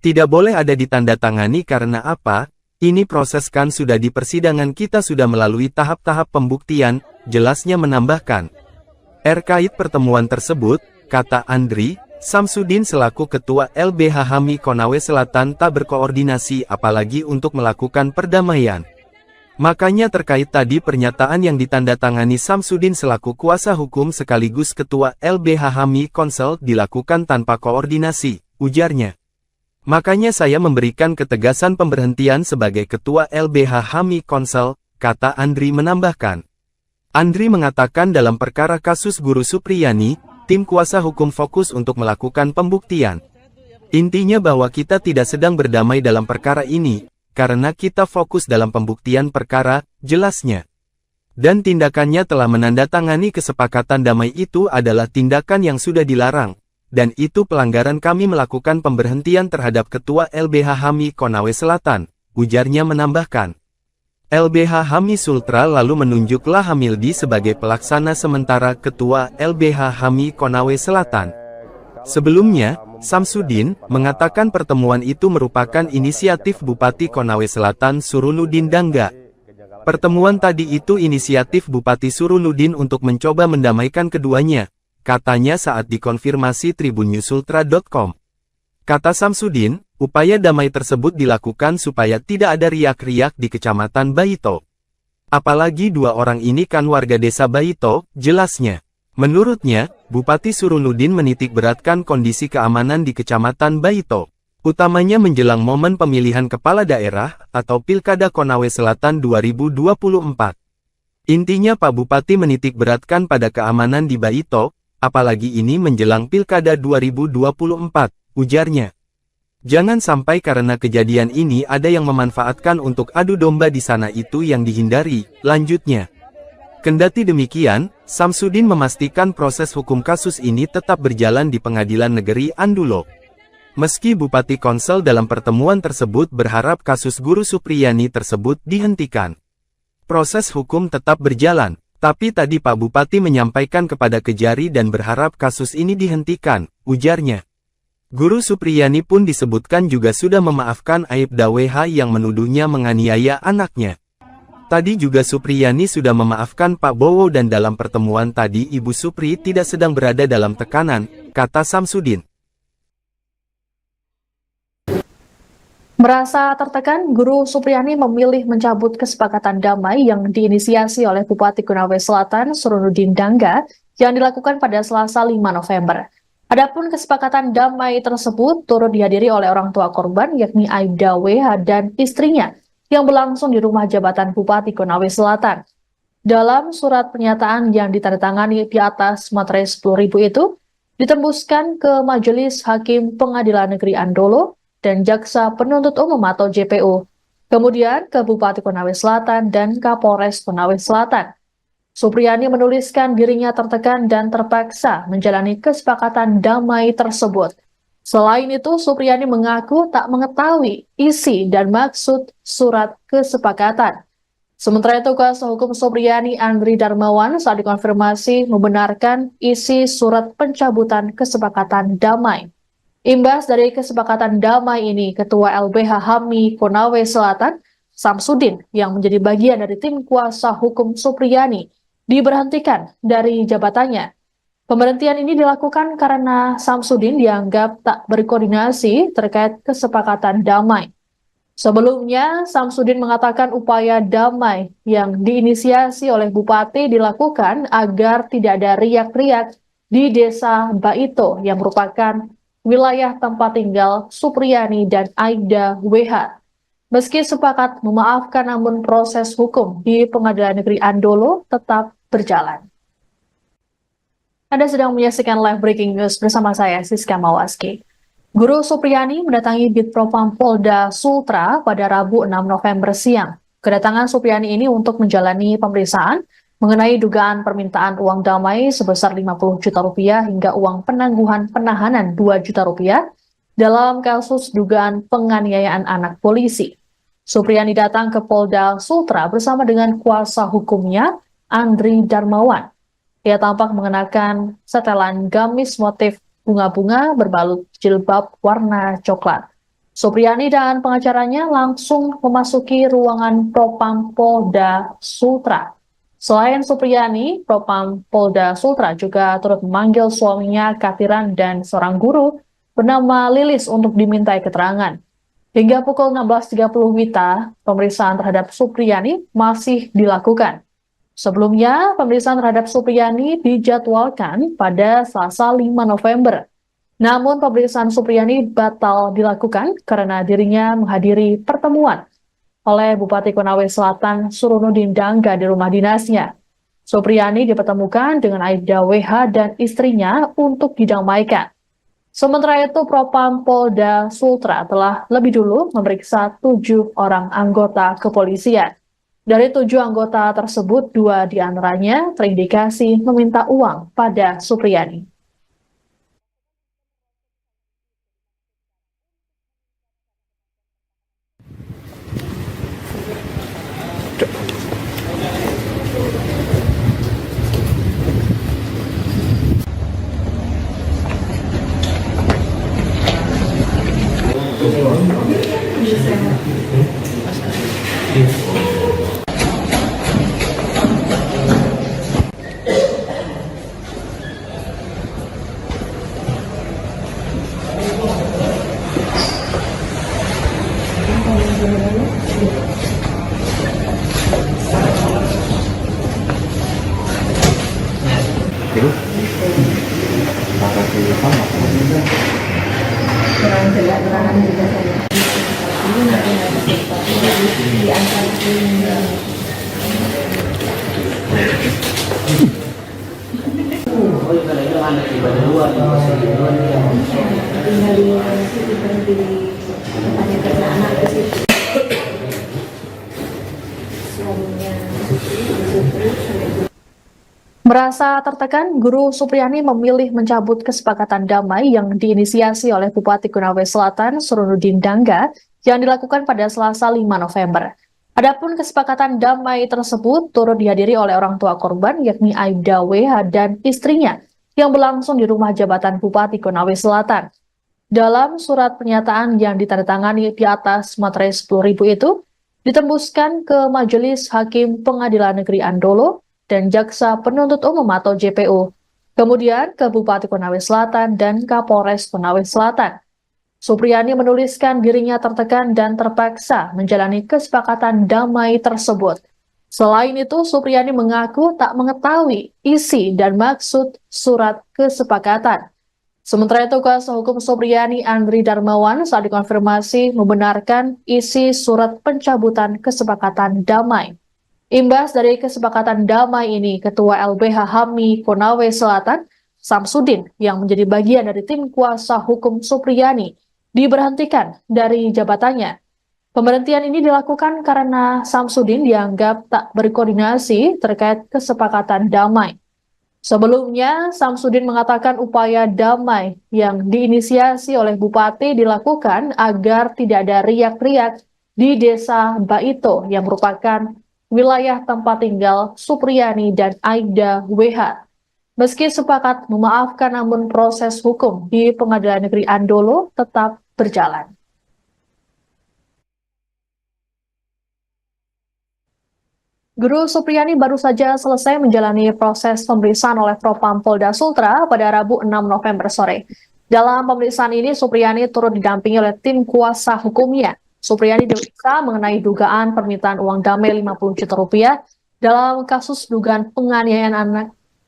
Tidak boleh ada ditandatangani karena apa? Ini proses kan sudah di persidangan kita sudah melalui tahap-tahap pembuktian, jelasnya menambahkan. Terkait pertemuan tersebut, kata Andri, Samsudin selaku Ketua LBH HAMI Konawe Selatan tak berkoordinasi apalagi untuk melakukan perdamaian. Makanya terkait tadi pernyataan yang ditandatangani Samsudin selaku kuasa hukum sekaligus Ketua LBH HAMI Konsel dilakukan tanpa koordinasi, ujarnya. Makanya saya memberikan ketegasan pemberhentian sebagai Ketua LBH HAMI Konsel, kata Andri menambahkan. Andri mengatakan dalam perkara kasus Guru Supriyani, tim kuasa hukum fokus untuk melakukan pembuktian. Intinya bahwa kita tidak sedang berdamai dalam perkara ini, karena kita fokus dalam pembuktian perkara, jelasnya. Dan tindakannya telah menandatangani kesepakatan damai itu adalah tindakan yang sudah dilarang. Dan itu pelanggaran kami melakukan pemberhentian terhadap Ketua LBH HAMI Konawe Selatan, ujarnya menambahkan. LBH HAMI Sultra lalu menunjuklah Hamildi sebagai pelaksana sementara Ketua LBH HAMI Konawe Selatan. Sebelumnya, Samsudin mengatakan pertemuan itu merupakan inisiatif Bupati Konawe Selatan Surunudin Dangga. Pertemuan tadi itu inisiatif Bupati Surunudin untuk mencoba mendamaikan keduanya. Katanya saat dikonfirmasi tribunnyusultra.com. Kata Samsudin, upaya damai tersebut dilakukan supaya tidak ada riak-riak di Kecamatan Baito. Apalagi dua orang ini kan warga desa Baito, jelasnya. Menurutnya, Bupati Surunudin menitik beratkan kondisi keamanan di Kecamatan Baito. Utamanya menjelang momen pemilihan kepala daerah atau Pilkada Konawe Selatan 2024. Intinya Pak Bupati menitik beratkan pada keamanan di Baito, apalagi ini menjelang Pilkada 2024, ujarnya. Jangan sampai karena kejadian ini ada yang memanfaatkan untuk adu domba di sana itu yang dihindari, lanjutnya. Kendati demikian, Samsudin memastikan proses hukum kasus ini tetap berjalan di Pengadilan Negeri Andulo. Meski Bupati Konsel dalam pertemuan tersebut berharap kasus Guru Supriyani tersebut dihentikan. Proses hukum tetap berjalan. Tapi tadi Pak Bupati menyampaikan kepada Kejari dan berharap kasus ini dihentikan, ujarnya. Guru Supriyani pun disebutkan juga sudah memaafkan Aibda WH yang menuduhnya menganiaya anaknya. Tadi juga Supriyani sudah memaafkan Pak Bowo dan dalam pertemuan tadi Ibu Supri tidak sedang berada dalam tekanan, kata Samsudin. Merasa tertekan, Guru Supriyani memilih mencabut kesepakatan damai yang diinisiasi oleh Bupati Konawe Selatan Surunudin Dangga yang dilakukan pada Selasa 5 November. Adapun kesepakatan damai tersebut turut dihadiri oleh orang tua korban yakni Aibda WH dan istrinya yang berlangsung di rumah jabatan Bupati Konawe Selatan. Dalam surat pernyataan yang ditandatangani di atas materai 10.000 itu, ditembuskan ke Majelis Hakim Pengadilan Negeri Andolo dan Jaksa Penuntut Umum atau JPU, kemudian ke Bupati Konawe Selatan dan Kapolres Konawe Selatan. Supriyani menuliskan dirinya tertekan dan terpaksa menjalani kesepakatan damai tersebut. Selain itu, Supriyani mengaku tak mengetahui isi dan maksud surat kesepakatan. Sementara itu, kuasa hukum Supriyani Andri Darmawan saat dikonfirmasi membenarkan isi surat pencabutan kesepakatan damai. Imbas dari kesepakatan damai ini, Ketua LBH HAMI Konawe Selatan, Samsudin, yang menjadi bagian dari tim kuasa hukum Supriyani, diberhentikan dari jabatannya. Pemberhentian ini dilakukan karena Samsudin dianggap tak berkoordinasi terkait kesepakatan damai. Sebelumnya, Samsudin mengatakan upaya damai yang diinisiasi oleh Bupati dilakukan agar tidak ada riak-riak di desa Baito yang merupakan wilayah tempat tinggal Supriyani dan Aibda WH. Meski sepakat memaafkan, namun proses hukum di Pengadilan Negeri Andolo tetap berjalan. Anda sedang menyaksikan live breaking news bersama saya, Siska Mawaski. Guru Supriyani mendatangi Bitpropam Polda Sultra pada Rabu 6 November siang. Kedatangan Supriyani ini untuk menjalani pemeriksaan mengenai dugaan permintaan uang damai sebesar 50 juta rupiah hingga uang penangguhan penahanan 2 juta rupiah dalam kasus dugaan penganiayaan anak polisi. Supriyani datang ke Polda Sultra bersama dengan kuasa hukumnya, Andri Darmawan. Ia tampak mengenakan setelan gamis motif bunga-bunga berbalut jilbab warna coklat. Supriyani dan pengacaranya langsung memasuki ruangan Propam Polda Sultra. Selain Supriyani, Propam Polda Sultra juga turut memanggil suaminya Katiran dan seorang guru bernama Lilis untuk dimintai keterangan. Hingga pukul 16.30 WITA, pemeriksaan terhadap Supriyani masih dilakukan. Sebelumnya, pemeriksaan terhadap Supriyani dijadwalkan pada Selasa 5 November. Namun pemeriksaan Supriyani batal dilakukan karena dirinya menghadiri pertemuan oleh Bupati Konawe Selatan Surunudin Dangga di rumah dinasnya. Supriyani dipertemukan dengan Aibda WH dan istrinya untuk didamaikan. Sementara itu, Propam Polda Sultra telah lebih dulu memeriksa 7 orang anggota kepolisian. Dari 7 anggota tersebut, 2 diantaranya terindikasi meminta uang pada Supriyani. kurang jelas keterangan juga saya. Ini nanti ada sesuatu di antara ini. Tinggal di situ berhenti ada karena anak ke situ. Suaminya Merasa tertekan, Guru Supriyani memilih mencabut kesepakatan damai yang diinisiasi oleh Bupati Konawe Selatan Surunudin Dangga yang dilakukan pada Selasa 5 November. Adapun kesepakatan damai tersebut turut dihadiri oleh orang tua korban yakni Aibda WH dan istrinya yang berlangsung di rumah jabatan Bupati Konawe Selatan. Dalam surat pernyataan yang ditandatangani di atas materai 10.000 itu, ditembuskan ke Majelis Hakim Pengadilan Negeri Andolo dan Jaksa Penuntut Umum atau JPU, kemudian ke Bupati Konawe Selatan dan Kapolres Konawe Selatan. Supriyani menuliskan dirinya tertekan dan terpaksa menjalani kesepakatan damai tersebut. Selain itu, Supriyani mengaku tak mengetahui isi dan maksud surat kesepakatan. Sementara itu, kuasa hukum Supriyani Andri Darmawan saat dikonfirmasi membenarkan isi surat pencabutan kesepakatan damai. Imbas dari kesepakatan damai ini, Ketua LBH HAMI Konawe Selatan, Samsudin, yang menjadi bagian dari tim kuasa hukum Supriyani, diberhentikan dari jabatannya. Pemberhentian ini dilakukan karena Samsudin dianggap tak berkoordinasi terkait kesepakatan damai. Sebelumnya, Samsudin mengatakan upaya damai yang diinisiasi oleh Bupati dilakukan agar tidak ada riak-riak di Desa Baito yang merupakan wilayah tempat tinggal Supriyani dan Aibda WH. Meski sepakat memaafkan, namun proses hukum di Pengadilan Negeri Andolo tetap berjalan. Guru Supriyani baru saja selesai menjalani proses pemeriksaan oleh Propam Polda Sultra pada Rabu 6 November sore. Dalam pemeriksaan ini, Supriyani turut didampingi oleh tim kuasa hukumnya. Supriyani diperiksa mengenai dugaan permintaan uang damai 50 juta rupiah dalam kasus dugaan penganiayaan anak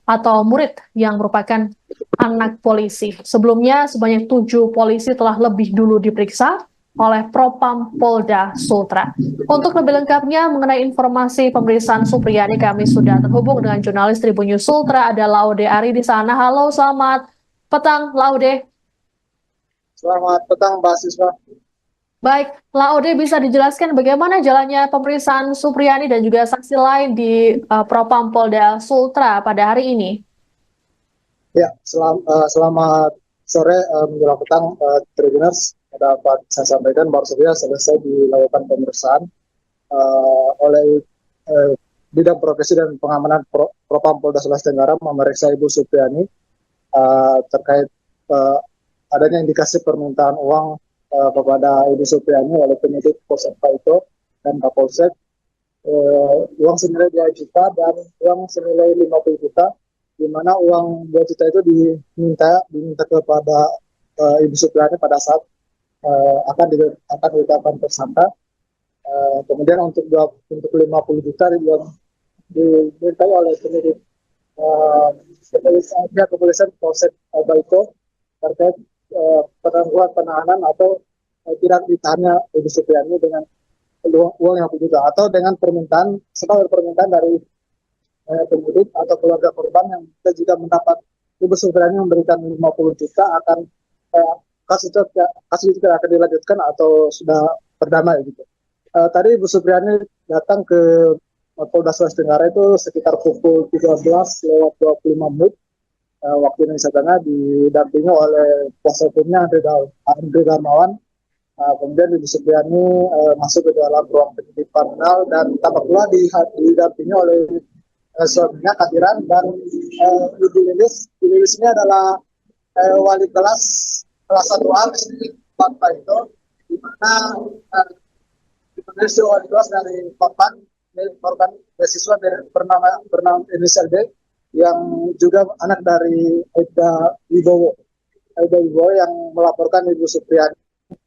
atau murid yang merupakan anak polisi. Sebelumnya, sebanyak 7 polisi telah lebih dulu diperiksa oleh Propam Polda Sultra. Untuk lebih lengkapnya mengenai informasi pemeriksaan Supriyani, kami sudah terhubung dengan jurnalis Tribun News Sultra, ada Laude Ari di sana. Halo, selamat petang, Laude. Selamat petang, Mbak Siswa. Baik, Laude, bisa dijelaskan bagaimana jalannya pemeriksaan Supriyani dan juga saksi lain di Propam Polda Sultra pada hari ini? Ya, selamat sore menjelang petang, Tribuners. Dapat saya sampaikan baru saja selesai dilakukan pemeriksaan oleh Bidang Profesi dan Pengamanan Propam Polda Sulawesi Tenggara memeriksa Ibu Supriyani terkait adanya indikasi permintaan uang kepada Ibu Supriani oleh penyidik Polsek Paito dan Kapolsek, uang senilai 2 juta dan uang senilai 50 juta, di mana uang 2 juta itu diminta kepada Ibu Supriani pada saat akan ditetapkan tersangka. Kemudian untuk 50 juta yang dimintai oleh penyidik kepolisian Polsek Baiko terkait penangguhan penahanan atau tidak ditahannya Ibu Supriani dengan uang yang juga atau dengan permintaan dari penyidik atau keluarga korban yang jika mendapat Ibu Supriani memberikan 50 juta akan kasus itu tidak akan dilanjutkan atau sudah berdamai gitu. Tadi Ibu Supriani datang ke Polda Sulawesi Tenggara itu sekitar pukul 13:25 waktu Indonesia Tengah, didampingi oleh kuasa hukumnya Andre Darmawan. Kemudian Ibu Supriani masuk ke dalam ruang penyidik panel dan tampak pula didampingi oleh suaminya Kadiran dan Ibu Lilis. Ibu Lilis ini adalah wali kelas 1A Pak itu, di mana wali kelas dari korban beasiswa bernama inisial D yang juga anak dari Aida Wibowo yang melaporkan Ibu Supriani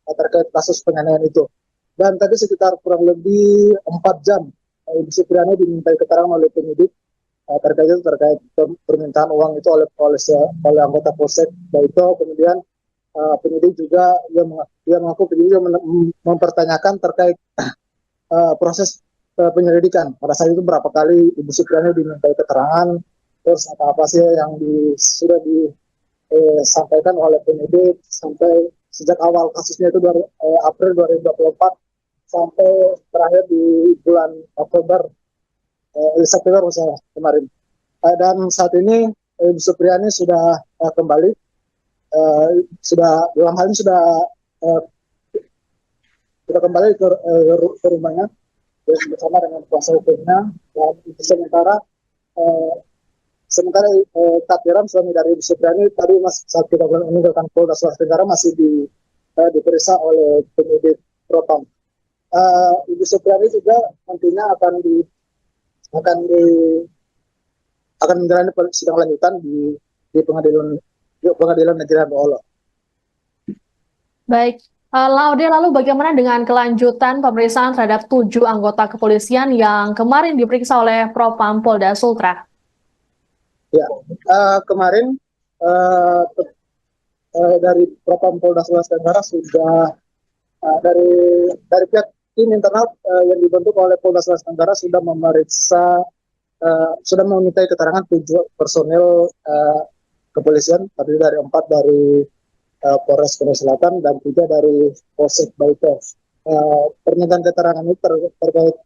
terkait kasus penganiayaan itu. Dan tadi sekitar kurang lebih 4 jam Ibu Supriani dimintai keterangan oleh penyidik terkait permintaan uang itu oleh anggota Polsek Baito. Kemudian penyidik juga mengaku penyidik mempertanyakan terkait proses penyelidikan. Pada saat itu berapa kali Ibu Supriani dimintai keterangan, terus apa sih yang sudah disampaikan oleh penyidik sampai sejak awal kasusnya itu dari April 2024 sampai terakhir di bulan September kemarin. Dan saat ini Ibu Supriani sudah kembali, dalam hal ini sudah kembali ke rumahnya bersama dengan kuasa hukumnya. Dan sementara Katiram, suami dari Ibu Supriani, tadi saat kita meninggalkan Polda Sulawesi Tenggara masih diperiksa oleh penyidik Propam. Ibu Supriani juga nantinya akan menjalani sidang lanjutan di pengadilan negeri Ambolo. Baik, Laude, lalu bagaimana dengan kelanjutan pemeriksaan terhadap 7 anggota kepolisian yang kemarin diperiksa oleh Propam Polda Sultra? Ya, kemarin dari Propam Polda Sulawesi Tenggara sudah dari pihak tim internal yang dibentuk oleh Polda Sulawesi Tenggara sudah memeriksa, sudah memintai keterangan 7 personel kepolisian, terdiri dari 4 dari Polres Korea Selatan dan 3 dari Polsek Baito. Permintaan keterangan ini terkait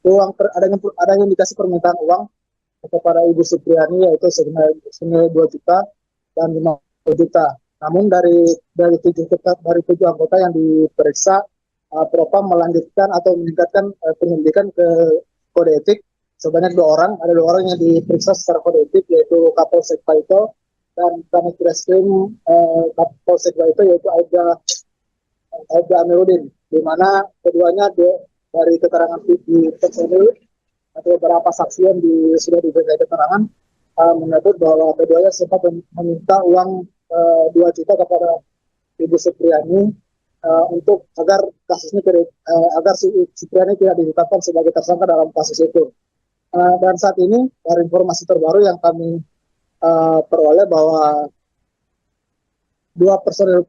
uang, adanya indikasi permintaan uang kepada Ibu Supriani yaitu senilai 2 juta dan 50 juta. Namun dari 7 anggota yang diperiksa, Propam melanjutkan atau meningkatkan penyelidikan ke kode etik sebanyak 2 orang. Ada 2 orang yang diperiksa secara kode etik, yaitu Kapolsek Paito dan Kanit Reskrim Kapolsek Paito, yaitu Aida Amiruddin, di mana keduanya dari keterangan di personil atau beberapa saksi yang sudah diberikan keterangan menyebut bahwa keduanya sempat meminta uang 2 juta kepada Ibu Supriani untuk agar kasusnya agar Supriani tidak ditetapkan sebagai tersangka dalam kasus itu. Dan saat ini dari informasi terbaru yang kami peroleh bahwa 2 personil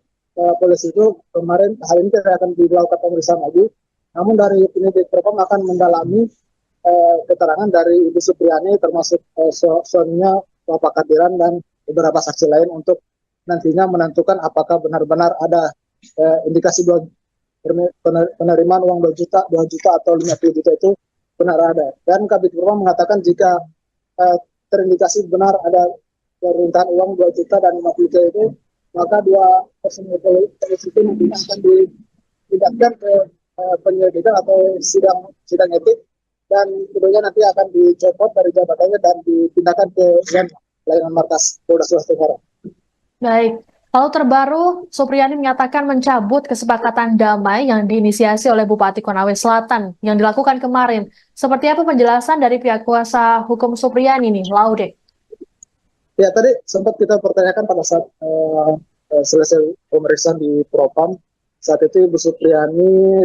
polisi itu kemarin hari ini tidak akan dilakukan pemeriksaan lagi. Namun dari penyidik Propam akan mendalami keterangan dari Ibu Supriani termasuk suaminya Bapak Kadiran dan beberapa saksi lain untuk nantinya menentukan apakah benar-benar ada indikasi penerimaan uang 2 juta atau 50 juta itu benar ada. Dan Kabid Propam mengatakan jika terindikasi benar ada permintaan uang 2 juta dan 50 juta itu, maka 2 personil polisi itu nantinya akan dipindahkan ke penyelidikan atau sidang etik, dan kemudian nanti akan dicopot dari jabatannya dan dipindahkan ke layanan markas Polda Sulawesi Tenggara. Baik, Lalu terbaru, Supriyani menyatakan mencabut kesepakatan damai yang diinisiasi oleh Bupati Konawe Selatan yang dilakukan kemarin. Seperti apa penjelasan dari pihak kuasa hukum Supriyani nih, Laude? Ya, tadi sempat kita pertanyakan pada saat selesai pemeriksaan di Propam. Saat itu Ibu Supriyani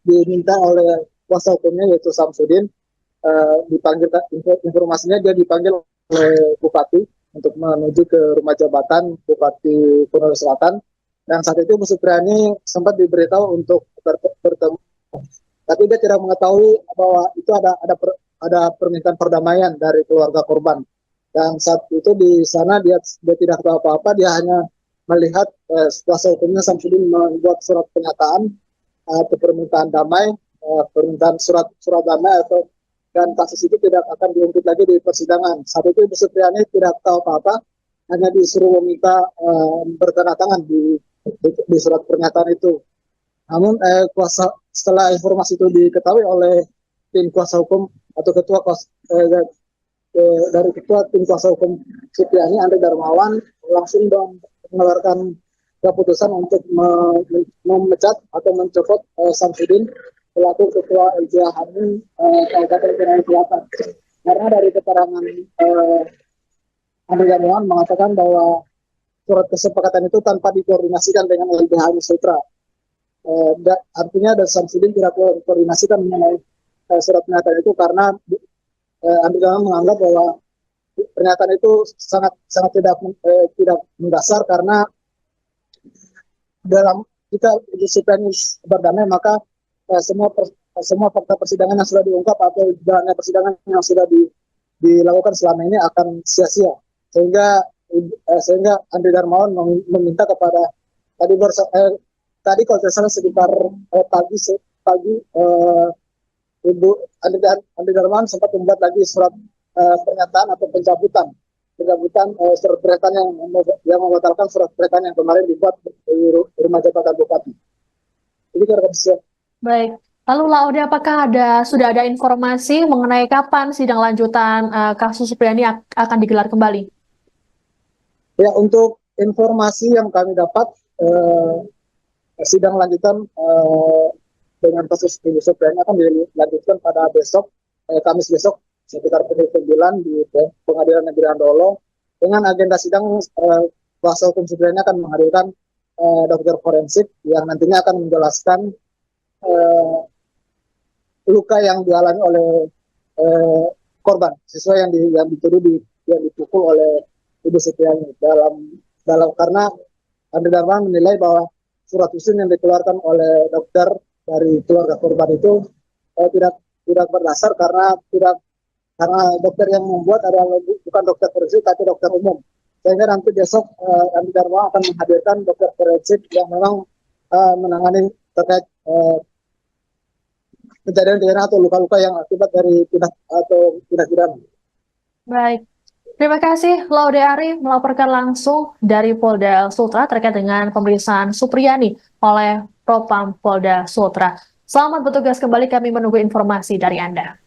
diminta oleh kuasa hukumnya yaitu Samsudin, dipanggil, informasinya dia dipanggil oleh Bupati untuk menuju ke rumah jabatan Bupati Konawe Selatan, dan saat itu Ibu Supriyani sempat diberitahu untuk bertemu, tapi dia tidak mengetahui bahwa itu ada permintaan perdamaian dari keluarga korban, dan saat itu di sana dia tidak tahu apa-apa, dia hanya melihat kuasa hukumnya Samsudin membuat surat pernyataan atau permintaan damai, permintaan surat damai atau, dan kasus itu tidak akan diungkit lagi di persidangan. Saat itu Ibu Supriyani tidak tahu apa-apa, hanya disuruh meminta bertanda tangan di surat pernyataan itu. Namun setelah informasi itu diketahui oleh tim kuasa hukum atau dari ketua tim kuasa hukum Supriyani, Andre Darmawan, langsung mengeluarkan keputusan untuk memecat atau mencopot Samsudin selaku ketua LBH Hamil Kabupaten Konawe Selatan. Karena dari keterangan Andre Darmawan mengatakan bahwa surat kesepakatan itu tanpa dikoordinasikan dengan LBH Hamil Sutra. Artinya dari Samsudin tidak koordinasikan mengenai surat pernyataan itu, karena Andre Darmawan menganggap bahwa pernyataan itu sangat tidak mendasar, karena dalam kita Supriyani berdamai, maka semua fakta persidangan yang sudah diungkap atau jalannya persidangan yang sudah dilakukan selama ini akan sia-sia, sehingga Andre Darmawan meminta kepada tadi kalau tidak salah sekitar pagi Ibu Andre Darmawan sempat membuat lagi surat pernyataan atau pencabutan surat pernyataan yang membatalkan surat pernyataan yang kemarin dibuat di rumah jabatan Bupati. Jadi kira-kira. Baik, lalu Laude, apakah sudah ada informasi mengenai kapan sidang lanjutan kasus Supriyani akan digelar kembali? Ya, untuk informasi yang kami dapat, sidang lanjutan dengan kasus Ibu Supriyani akan dilanjutkan pada besok, Kamis besok, sekitar pukul 9 di Pengadilan Negeri Andolo. Dengan agenda sidang, kuasa hukum Supriyani akan menghadirkan dokter forensik yang nantinya akan menjelaskan luka yang dialami oleh korban, siswa yang dituduh yang dipukul oleh Ibu Supriyani. Dalam karena Andre Darmawan menilai bahwa surat usin yang dikeluarkan oleh dokter dari keluarga korban itu tidak berdasar, karena dokter yang membuat adalah bukan dokter forensik tapi dokter umum. Sehingga nanti besok Andre Darmawan akan menghadirkan dokter forensik yang memang menangani terkait kejadian atau luka-luka yang akibat dari tindak pidana. Baik, terima kasih Laude Ari melaporkan langsung dari Polda Sultra terkait dengan pemeriksaan Supriyani oleh Propam Polda Sultra. Selamat bertugas kembali, kami menunggu informasi dari Anda.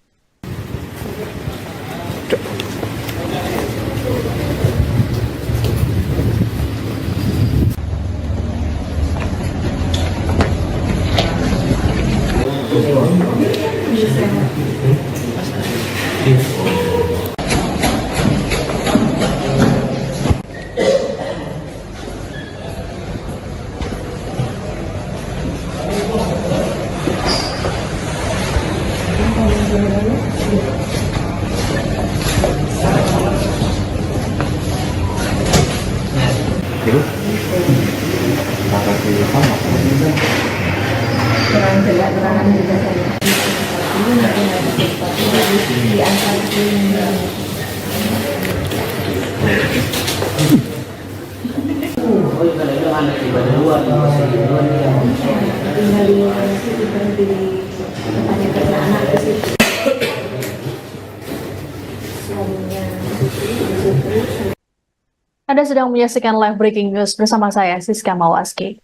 Kurang jelas keterangan juga saya. Ini nanti ada sesuatu di antara tinggal di situ berhenti tanya karena anak ke situ. Suaminya Anda sedang menyaksikan live breaking news bersama saya, Siska Mawaski.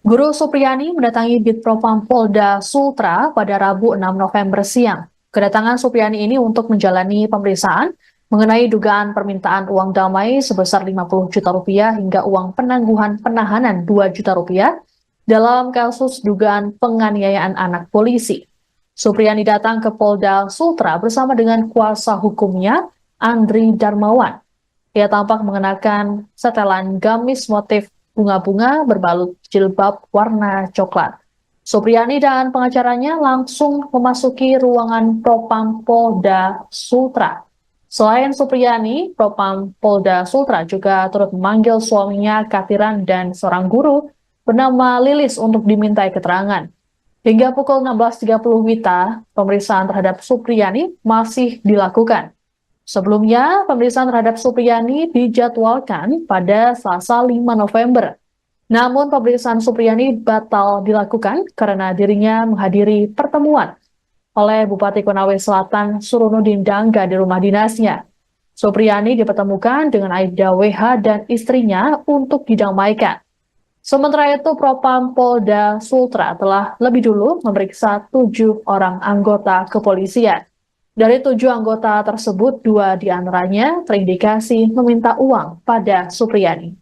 Guru Supriyani mendatangi Bitpropam Polda Sultra pada Rabu 6 November siang. Kedatangan Supriyani ini untuk menjalani pemeriksaan mengenai dugaan permintaan uang damai sebesar 50 juta rupiah hingga uang penangguhan penahanan 2 juta rupiah dalam kasus dugaan penganiayaan anak polisi. Supriyani datang ke Polda Sultra bersama dengan kuasa hukumnya, Andri Darmawan. Ia tampak mengenakan setelan gamis motif bunga-bunga berbalut jilbab warna coklat. Supriyani dan pengacaranya langsung memasuki ruangan Propam Polda Sultra. Selain Supriyani, Propam Polda Sultra juga turut memanggil suaminya Katiran dan seorang guru bernama Lilis untuk dimintai keterangan. Hingga pukul 16.30 WITA, pemeriksaan terhadap Supriyani masih dilakukan. Sebelumnya, pemeriksaan terhadap Supriyani dijadwalkan pada Selasa 5 November. Namun pemeriksaan Supriyani batal dilakukan karena dirinya menghadiri pertemuan oleh Bupati Konawe Selatan Surunudin Dangga di rumah dinasnya. Supriyani dipertemukan dengan Aibda WH dan istrinya untuk didamaikan. Sementara itu, Propam Polda Sultra telah lebih dulu memeriksa 7 orang anggota kepolisian. Dari 7 anggota tersebut, 2 diantaranya terindikasi meminta uang pada Supriyani.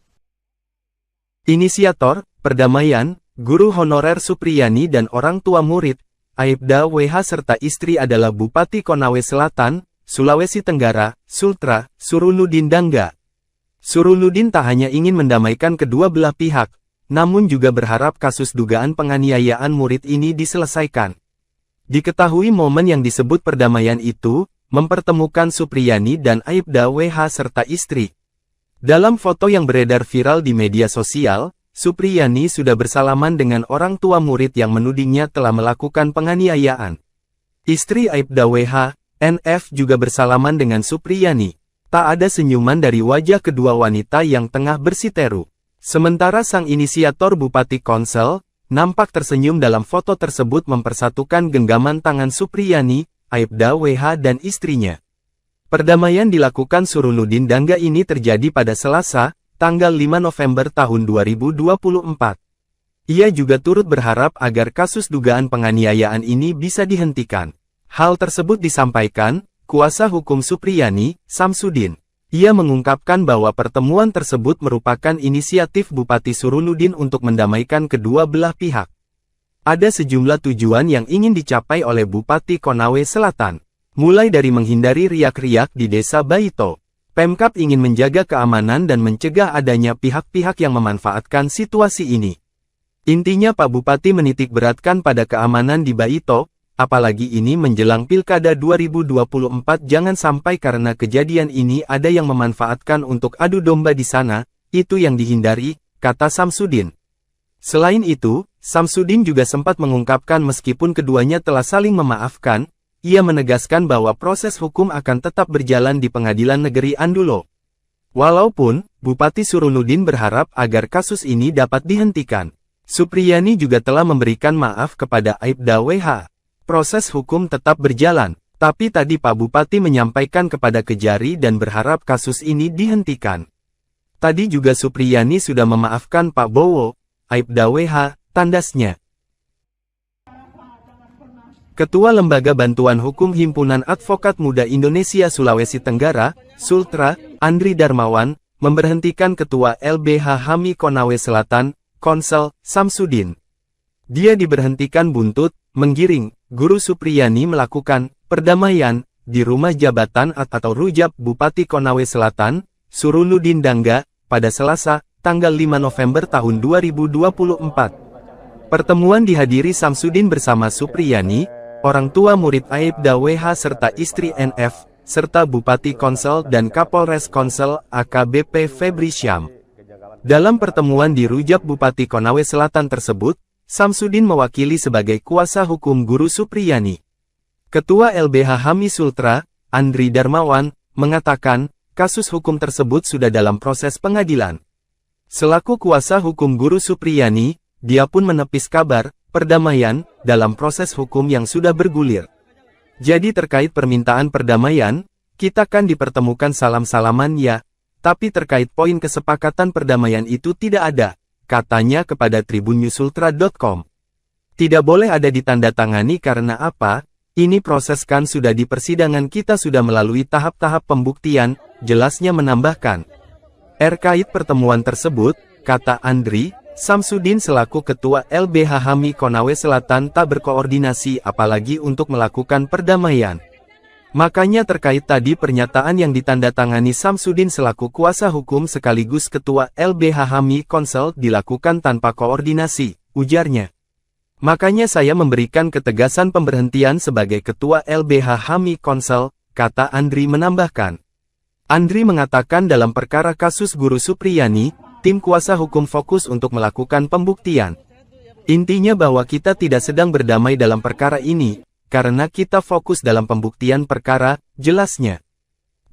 Inisiator, perdamaian, guru honorer Supriyani dan orang tua murid, Aibda WH serta istri adalah Bupati Konawe Selatan, Sulawesi Tenggara, Sultra, Surunudin Dangga. Surunudin tak hanya ingin mendamaikan kedua belah pihak, namun juga berharap kasus dugaan penganiayaan murid ini diselesaikan. Diketahui momen yang disebut perdamaian itu, mempertemukan Supriyani dan Aibda WH serta istri. Dalam foto yang beredar viral di media sosial, Supriyani sudah bersalaman dengan orang tua murid yang menudingnya telah melakukan penganiayaan. Istri Aibda WH, NF juga bersalaman dengan Supriyani. Tak ada senyuman dari wajah kedua wanita yang tengah bersiteru. Sementara sang inisiator Bupati Konsel, nampak tersenyum dalam foto tersebut mempersatukan genggaman tangan Supriyani, Aibda WH dan istrinya. Perdamaian dilakukan Surunudin Dangga ini terjadi pada Selasa, tanggal 5 November tahun 2024. Ia juga turut berharap agar kasus dugaan penganiayaan ini bisa dihentikan. Hal tersebut disampaikan kuasa hukum Supriyani, Samsudin. Ia mengungkapkan bahwa pertemuan tersebut merupakan inisiatif Bupati Surunudin untuk mendamaikan kedua belah pihak. Ada sejumlah tujuan yang ingin dicapai oleh Bupati Konawe Selatan. Mulai dari menghindari riak-riak di Desa Baito. Pemkab ingin menjaga keamanan dan mencegah adanya pihak-pihak yang memanfaatkan situasi ini. Intinya Pak Bupati menitik beratkan pada keamanan di Baito, apalagi ini menjelang Pilkada 2024 jangan sampai karena kejadian ini ada yang memanfaatkan untuk adu domba di sana, itu yang dihindari, kata Samsudin. Selain itu, Samsudin juga sempat mengungkapkan meskipun keduanya telah saling memaafkan, ia menegaskan bahwa proses hukum akan tetap berjalan di Pengadilan Negeri Andulo. Walaupun, Bupati Surunudin berharap agar kasus ini dapat dihentikan. Supriyani juga telah memberikan maaf kepada Aibda WH. Proses hukum tetap berjalan, tapi tadi Pak Bupati menyampaikan kepada Kejari dan berharap kasus ini dihentikan. Tadi juga Supriyani sudah memaafkan Pak Bowo, Aibda WH, tandasnya. Ketua Lembaga Bantuan Hukum Himpunan Advokat Muda Indonesia Sulawesi Tenggara, Sultra, Andri Darmawan, memberhentikan Ketua LBH HAMI Konawe Selatan, Konsel, Samsudin. Dia diberhentikan buntut, menggiring, Guru Supriyani melakukan perdamaian di rumah jabatan atau rujab Bupati Konawe Selatan, Surunudin Dangga, pada Selasa, tanggal 5 November tahun 2024. Pertemuan dihadiri Samsudin bersama Supriyani, orang tua murid Aibda WH serta istri NF, serta Bupati Konsel dan Kapolres Konsel AKBP Febri Syam. Dalam pertemuan di rujab Bupati Konawe Selatan tersebut, Samsudin mewakili sebagai kuasa hukum Guru Supriyani. Ketua LBH HAMI Sultra, Andri Darmawan, mengatakan, kasus hukum tersebut sudah dalam proses pengadilan. Selaku kuasa hukum Guru Supriyani, dia pun menepis kabar perdamaian dalam proses hukum yang sudah bergulir. Jadi terkait permintaan perdamaian, kita kan dipertemukan salam-salaman ya, tapi terkait poin kesepakatan perdamaian itu tidak ada, katanya kepada tribunnyusultra.com. Tidak boleh ada ditandatangani karena apa? Ini proses kan sudah di persidangan kita sudah melalui tahap-tahap pembuktian, jelasnya menambahkan. Terkait pertemuan tersebut, kata Andri, Samsudin selaku Ketua LBH HAMI Konawe Selatan tak berkoordinasi apalagi untuk melakukan perdamaian. Makanya terkait tadi pernyataan yang ditandatangani Samsudin selaku kuasa hukum sekaligus Ketua LBH HAMI Konsel dilakukan tanpa koordinasi, ujarnya. Makanya saya memberikan ketegasan pemberhentian sebagai Ketua LBH HAMI Konsel, kata Andri menambahkan. Andri mengatakan dalam perkara kasus Guru Supriyani, tim kuasa hukum fokus untuk melakukan pembuktian. Intinya bahwa kita tidak sedang berdamai dalam perkara ini, karena kita fokus dalam pembuktian perkara, jelasnya.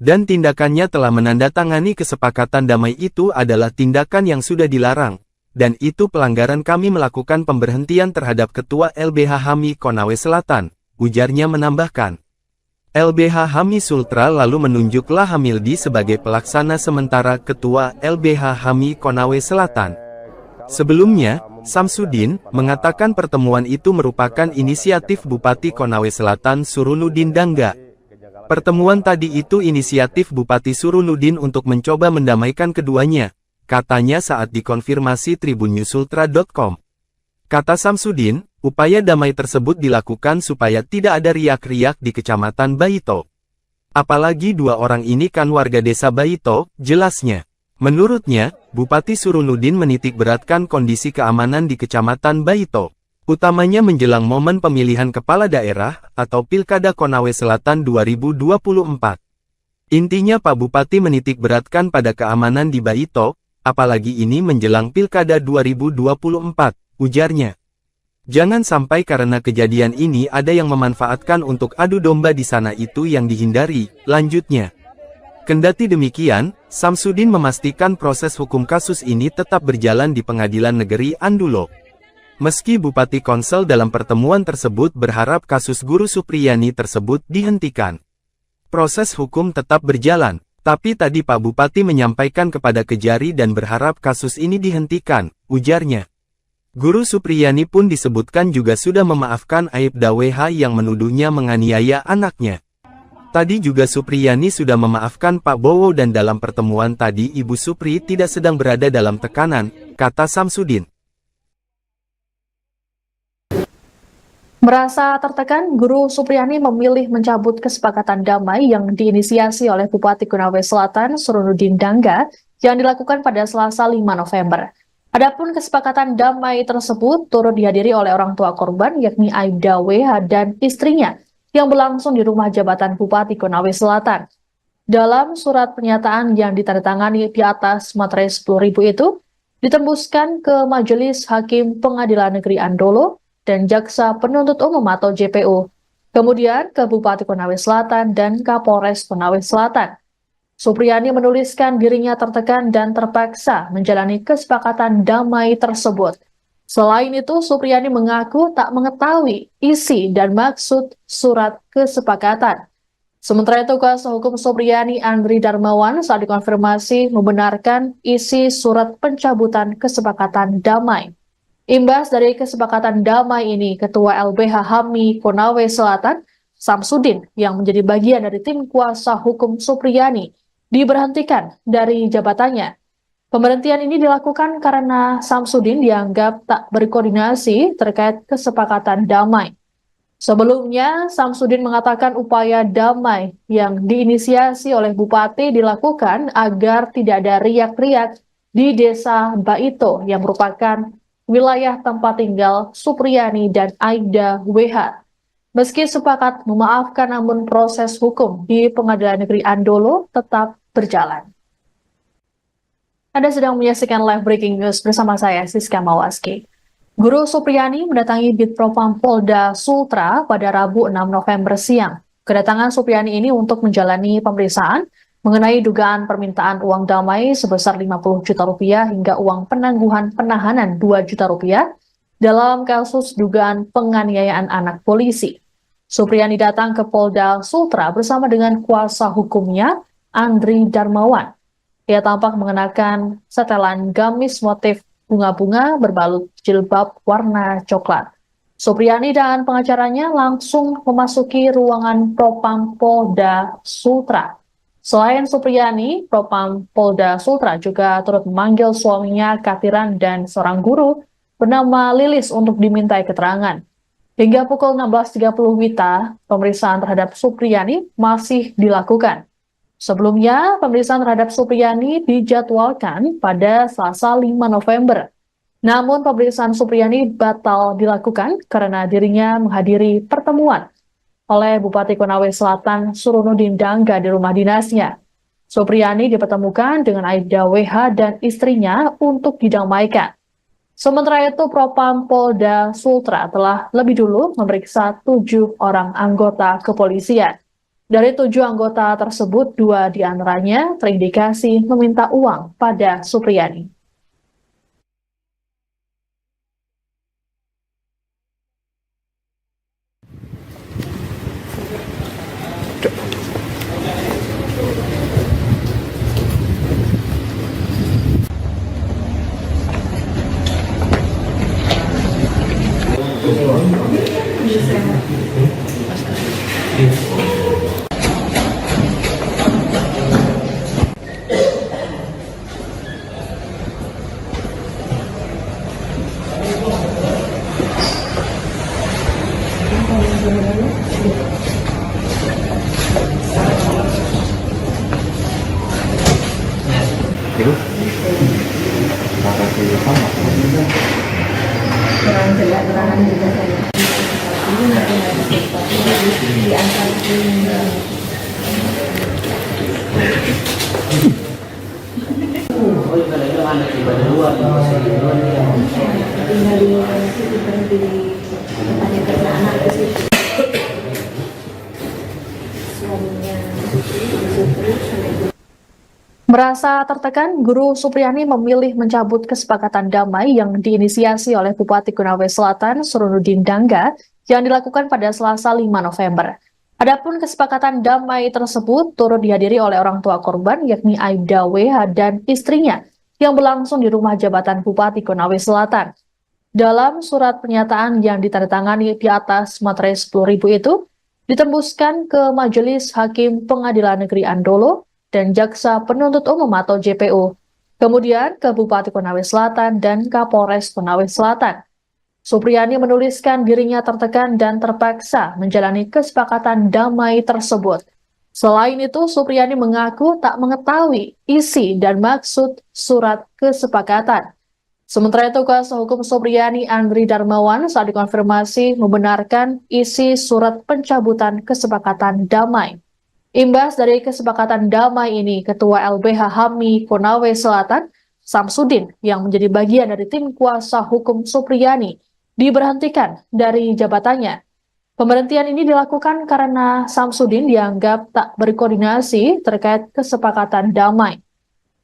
Dan tindakannya telah menandatangani kesepakatan damai itu adalah tindakan yang sudah dilarang. Dan itu pelanggaran kami melakukan pemberhentian terhadap Ketua LBH HAMI Konawe Selatan, ujarnya menambahkan. LBH HAMI Sultra lalu menunjuk Lahamildi sebagai pelaksana sementara Ketua LBH HAMI Konawe Selatan. Sebelumnya, Samsudin mengatakan pertemuan itu merupakan inisiatif Bupati Konawe Selatan Surunudin Dangga. Pertemuan tadi itu inisiatif Bupati Surunudin untuk mencoba mendamaikan keduanya. Katanya saat dikonfirmasi tribunnyusultra.com. Kata Samsudin, upaya damai tersebut dilakukan supaya tidak ada riak-riak di Kecamatan Baito. Apalagi dua orang ini kan warga desa Baito, jelasnya. Menurutnya, Bupati Surunudin menitik beratkan kondisi keamanan di Kecamatan Baito, utamanya menjelang momen pemilihan kepala daerah atau Pilkada Konawe Selatan 2024. Intinya Pak Bupati menitik beratkan pada keamanan di Baito, apalagi ini menjelang Pilkada 2024, ujarnya. Jangan sampai karena kejadian ini ada yang memanfaatkan untuk adu domba di sana itu yang dihindari, lanjutnya. Kendati demikian, Samsudin memastikan proses hukum kasus ini tetap berjalan di Pengadilan Negeri Andulo. Meski Bupati Konsel dalam pertemuan tersebut berharap kasus Guru Supriyani tersebut dihentikan. Proses hukum tetap berjalan. Tapi tadi Pak Bupati menyampaikan kepada Kejari dan berharap kasus ini dihentikan, ujarnya. Guru Supriyani pun disebutkan juga sudah memaafkan Aibda WH yang menuduhnya menganiaya anaknya. Tadi juga Supriyani sudah memaafkan Pak Bowo dan dalam pertemuan tadi Ibu Supri tidak sedang berada dalam tekanan, kata Samsudin. Merasa tertekan, Guru Supriyani memilih mencabut kesepakatan damai yang diinisiasi oleh Bupati Konawe Selatan Surunudin Dangga yang dilakukan pada Selasa 5 November. Adapun kesepakatan damai tersebut turut dihadiri oleh orang tua korban yakni Aibda WH dan istrinya yang berlangsung di rumah jabatan Bupati Konawe Selatan. Dalam surat pernyataan yang ditandatangani di atas materai 10.000 itu, ditembuskan ke Majelis Hakim Pengadilan Negeri Andolo dan Jaksa Penuntut Umum atau JPU, kemudian ke Bupati Konawe Selatan dan Kapolres Konawe Selatan. Supriyani menuliskan dirinya tertekan dan terpaksa menjalani kesepakatan damai tersebut. Selain itu, Supriyani mengaku tak mengetahui isi dan maksud surat kesepakatan. Sementara itu, kuasa hukum Supriyani Andri Darmawan saat dikonfirmasi membenarkan isi surat pencabutan kesepakatan damai. Imbas dari kesepakatan damai ini, Ketua LBH HAMI Konawe Selatan, Samsudin, yang menjadi bagian dari tim kuasa hukum Supriyani, diberhentikan dari jabatannya. Pemberhentian ini dilakukan karena Samsudin dianggap tak berkoordinasi terkait kesepakatan damai. Sebelumnya, Samsudin mengatakan upaya damai yang diinisiasi oleh Bupati dilakukan agar tidak ada riak-riak di Desa Baito yang merupakan wilayah tempat tinggal Supriyani dan Aibda WH. Meski sepakat memaafkan, namun proses hukum di Pengadilan Negeri Andolo tetap berjalan. Anda sedang menyaksikan live breaking news bersama saya, Siska Mawaski. Guru Supriyani mendatangi Bitpropam Polda Sultra pada Rabu 6 November siang. Kedatangan Supriyani ini untuk menjalani pemeriksaan mengenai dugaan permintaan uang damai sebesar 50 juta rupiah hingga uang penangguhan penahanan 2 juta rupiah dalam kasus dugaan penganiayaan anak polisi. Supriyani datang ke Polda Sultra bersama dengan kuasa hukumnya, Andri Darmawan. Ia tampak mengenakan setelan gamis motif bunga-bunga berbalut jilbab warna coklat. Supriyani dan pengacaranya langsung memasuki ruangan Propam Polda Sultra. Selain Supriyani, Propam Polda Sultra juga turut memanggil suaminya Katiran dan seorang guru bernama Lilis untuk dimintai keterangan. Hingga pukul 16.30 WITA, pemeriksaan terhadap Supriyani masih dilakukan. Sebelumnya, pemeriksaan terhadap Supriyani dijadwalkan pada Selasa 5 November. Namun pemeriksaan Supriyani batal dilakukan karena dirinya menghadiri pertemuan oleh Bupati Konawe Selatan Surunudin Dangga di rumah dinasnya. Supriyani dipertemukan dengan Aibda WH dan istrinya untuk didamaikan. Sementara itu, Propam Polda Sultra telah lebih dulu memeriksa 7 orang anggota kepolisian. Dari 7 anggota tersebut, 2 diantaranya terindikasi meminta uang pada Supriyani. kurang jelas keterangan juga saya. Ini nanti ada sesuatu di antara ini. Tinggal di situ berhenti di tempatnya kerja anak di situ. Suaminya Merasa tertekan, Guru Supriyani memilih mencabut kesepakatan damai yang diinisiasi oleh Bupati Konawe Selatan Surunudin Dangga yang dilakukan pada Selasa 5 November. Adapun kesepakatan damai tersebut turut dihadiri oleh orang tua korban yakni Aibda WH dan istrinya yang berlangsung di rumah jabatan Bupati Konawe Selatan. Dalam surat pernyataan yang ditandatangani di atas materai 10.000 itu, ditembuskan ke Majelis Hakim Pengadilan Negeri Andolo dan Jaksa Penuntut Umum atau JPU, kemudian ke Bupati Konawe Selatan dan Kapolres Konawe Selatan. Supriyani menuliskan dirinya tertekan dan terpaksa menjalani kesepakatan damai tersebut. Selain itu, Supriyani mengaku tak mengetahui isi dan maksud surat kesepakatan. Sementara itu, kuasa hukum Supriyani Andri Darmawan saat dikonfirmasi membenarkan isi surat pencabutan kesepakatan damai. Imbas dari kesepakatan damai ini, Ketua LBH HAMI Konawe Selatan, Samsudin, yang menjadi bagian dari tim kuasa hukum Supriyani, diberhentikan dari jabatannya. Pemberhentian ini dilakukan karena Samsudin dianggap tak berkoordinasi terkait kesepakatan damai.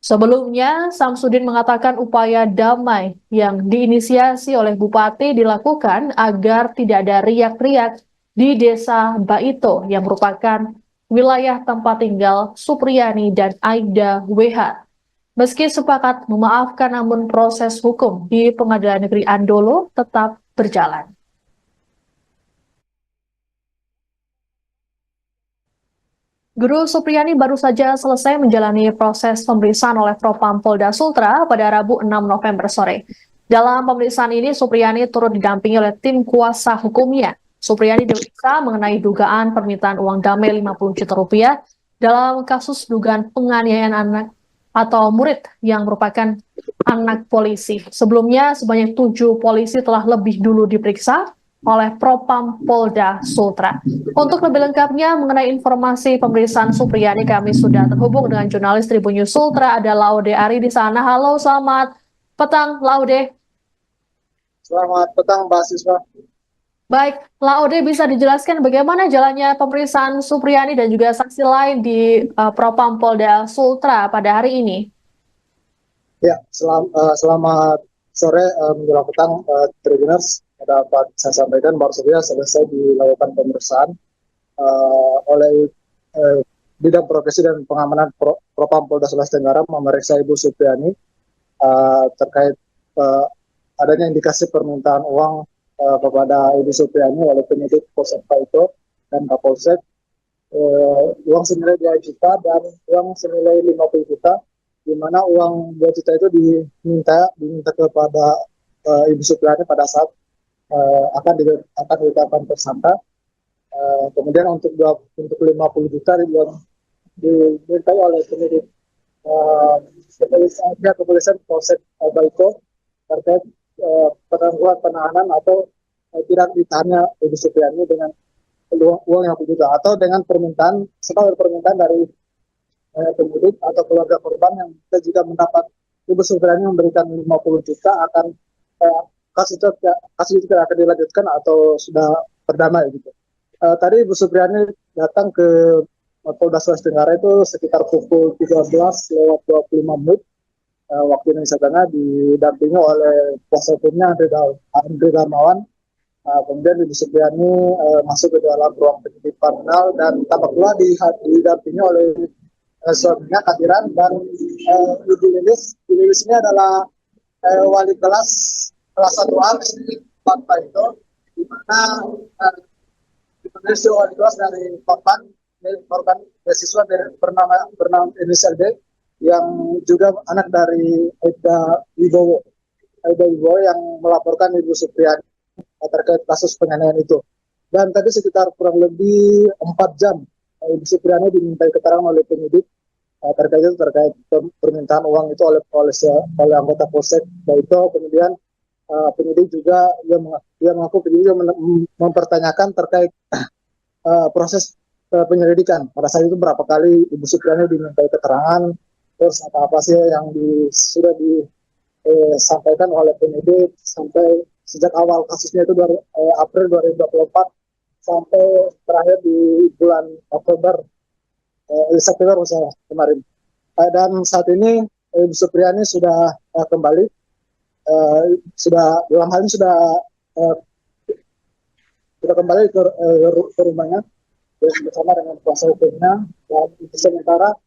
Sebelumnya, Samsudin mengatakan upaya damai yang diinisiasi oleh Bupati dilakukan agar tidak ada riak-riak di Desa Baito yang merupakan wilayah tempat tinggal Supriyani dan Aibda WH. Meski sepakat memaafkan, namun proses hukum di Pengadilan Negeri Andolo tetap berjalan. Guru Supriyani baru saja selesai menjalani proses pemeriksaan oleh Propam Polda Sultra pada Rabu 6 November sore. Dalam pemeriksaan ini, Supriyani turut didampingi oleh tim kuasa hukumnya. Supriyani diperiksa mengenai dugaan permintaan uang damai 50 juta rupiah dalam kasus dugaan penganiayaan anak atau murid yang merupakan anak polisi. Sebelumnya, sebanyak 7 polisi telah lebih dulu diperiksa oleh Propam Polda Sultra. Untuk lebih lengkapnya mengenai informasi pemeriksaan Supriyani, kami sudah terhubung dengan jurnalis Tribun News Sultra, ada Laude Ari di sana. Halo, selamat petang, Laude. Selamat petang, Mbak Siswa. Baik, Laude, bisa dijelaskan bagaimana jalannya pemeriksaan Supriyani dan juga saksi lain di Propam Polda Sultra pada hari ini? Ya, selamat sore menjelang petang, Tribuners. Dapat saya sampaikan baru saja selesai dilakukan pemeriksaan oleh Bidang Profesi dan Pengamanan Propam Polda Sulawesi Tenggara memeriksa Ibu Supriyani terkait adanya indikasi permintaan uang kepada Ibu Supriani oleh penyidik Polsek Paito dan Kapolsek, uang senilai 2 juta dan uang senilai 50 juta, di mana uang 2 juta itu diminta kepada Ibu Supriani pada saat akan ditetapkan tersangka. Kemudian untuk 50 juta dimintai oleh penyidik kepolisian Polsek Baiko terkait penangguhan penahanan atau tidak ditahannya Ibu Supriani dengan uang yang juga atau dengan permintaan dari penyidik atau keluarga korban yang kita juga mendapat Ibu Supriani memberikan 50 juta akan kasus itu tidak akan dilanjutkan atau sudah berdamai gitu. Tadi Ibu Supriani datang ke Polda Sulawesi Tenggara itu sekitar pukul 13:25 waktu Indonesia Tengah, didampingi oleh kuasa hukumnya Andre Darmawan. Kemudian Ibu Supriani masuk ke dalam ruang penyidik panel dan tampak pula didampingi oleh suaminya Kadiran dan Ibu Lilis. Ibu Lilis ini adalah wali kelas 1A di Papua itu, di mana wali kelas dari korban beasiswa bernama inisial D yang juga anak dari Aida Wibowo yang melaporkan Ibu Supriani terkait kasus penganiayaan itu. Dan tadi sekitar kurang lebih 4 jam Ibu Supriani dimintai keterangan oleh penyidik terkait permintaan uang itu oleh anggota Polsek Baito. Kemudian penyidik juga dia mengaku penyidik mempertanyakan terkait proses penyelidikan. Pada saat itu berapa kali Ibu Supriani dimintai keterangan, terus apa sih yang sudah disampaikan oleh penyidik sampai sejak awal kasusnya itu dari April 2024 sampai terakhir di bulan September misalnya kemarin. Dan saat ini Ibu Supriani sudah kembali, sudah dalam hal ini sudah kembali ke rumahnya bersama dengan kuasa hukumnya. Dan sementara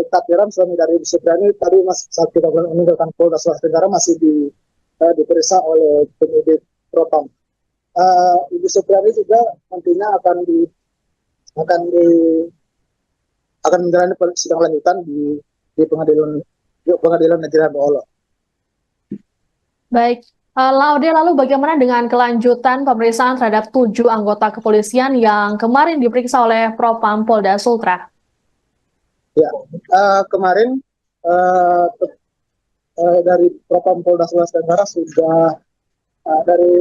Kadiran, suami dari Ibu Supriani, tadi saat kita meninggalkan Polda Sulawesi Tenggara masih diperiksa oleh penyidik Propam. Ibu Supriani juga nantinya akan menjalani sidang lanjutan di pengadilan negeri Ambolo. Baik, Laude, lalu bagaimana dengan kelanjutan pemeriksaan terhadap 7 anggota kepolisian yang kemarin diperiksa oleh Propam Polda Sultra? Ya, kemarin dari Propam Polda Sulawesi Tenggara sudah dari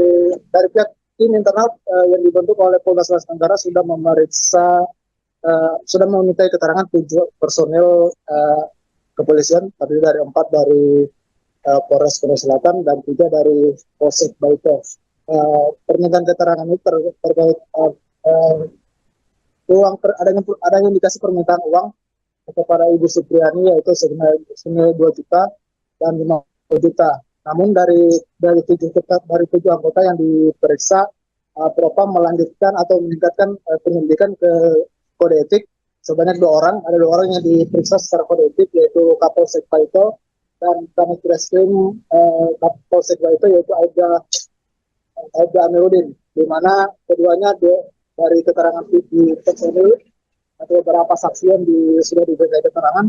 pihak tim internal yang dibentuk oleh Polda Sulawesi Tenggara sudah memintai keterangan 7 personil kepolisian, terdiri dari 4 dari Polres Korea Selatan dan 3 dari Polsek Baito. Permintaan keterangan ini terkait adanya indikasi permintaan uang kepada Ibu Supriani yaitu senilai 2 juta dan 50 juta. Namun dari 7 anggota yang diperiksa, Propam melanjutkan atau meningkatkan penyelidikan ke kode etik sebanyak 2 orang. Ada 2 orang yang diperiksa secara kode etik, yaitu Kapolsek Paito dan Kanit Reskrim Kapolsek Paito, yaitu Aida Amiruddin, di mana keduanya dari keterangan di personil atau beberapa saksi yang sudah diberikan keterangan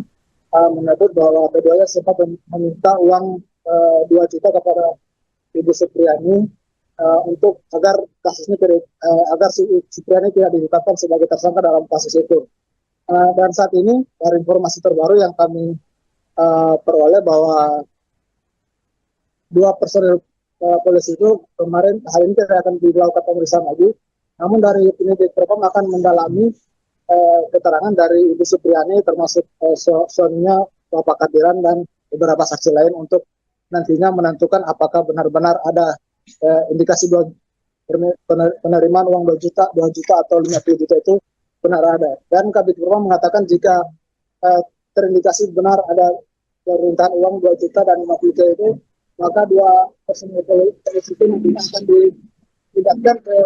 menyebut bahwa keduanya sempat meminta uang 2 juta kepada Ibu Supriani untuk agar kasusnya agar Supriani tidak ditetapkan sebagai tersangka dalam kasus itu. Dan saat ini dari informasi terbaru yang kami peroleh bahwa 2 personil polisi itu kemarin hari ini tidak akan dilakukan pemeriksaan lagi. Namun dari penyidik Propam akan mendalami keterangan dari Ibu Supriani termasuk suaminya Bapak Kadiran dan beberapa saksi lain untuk nantinya menentukan apakah benar-benar ada indikasi penerimaan uang 2 juta atau 50 juta itu benar ada. Dan Kabid Propam mengatakan jika terindikasi benar ada permintaan uang 2 juta dan 50 juta itu, maka 2 personil polisi itu nanti akan dipindahkan ke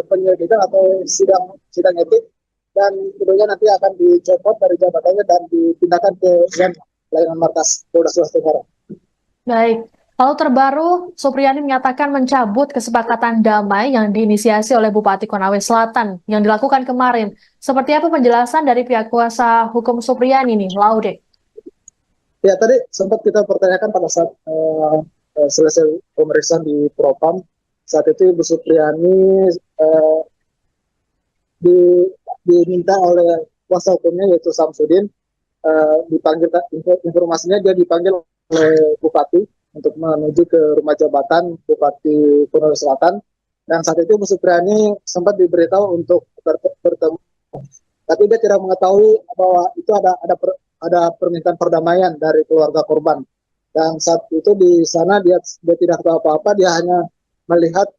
penyelidikan atau sidang etik, dan kemudian nanti akan dicopot dari jabatannya dan dipindahkan ke layanan markas Polda Sulawesi Tenggara. Baik, Lalu terbaru, Supriyani menyatakan mencabut kesepakatan damai yang diinisiasi oleh Bupati Konawe Selatan yang dilakukan kemarin. Seperti apa penjelasan dari pihak kuasa hukum Supriyani nih, Laude? Ya, tadi sempat kita pertanyakan pada saat selesai pemeriksaan di Propam. Saat itu Ibu Supriyani diminta oleh kuasa hukumnya yaitu Samsudin, dipanggil, informasinya dia dipanggil oleh Bupati untuk menuju ke rumah jabatan Bupati Konawe Selatan, dan saat itu Bu Supriyani sempat diberitahu untuk bertemu, tapi dia tidak mengetahui bahwa itu ada permintaan perdamaian dari keluarga korban, dan saat itu di sana dia tidak tahu apa-apa, dia hanya melihat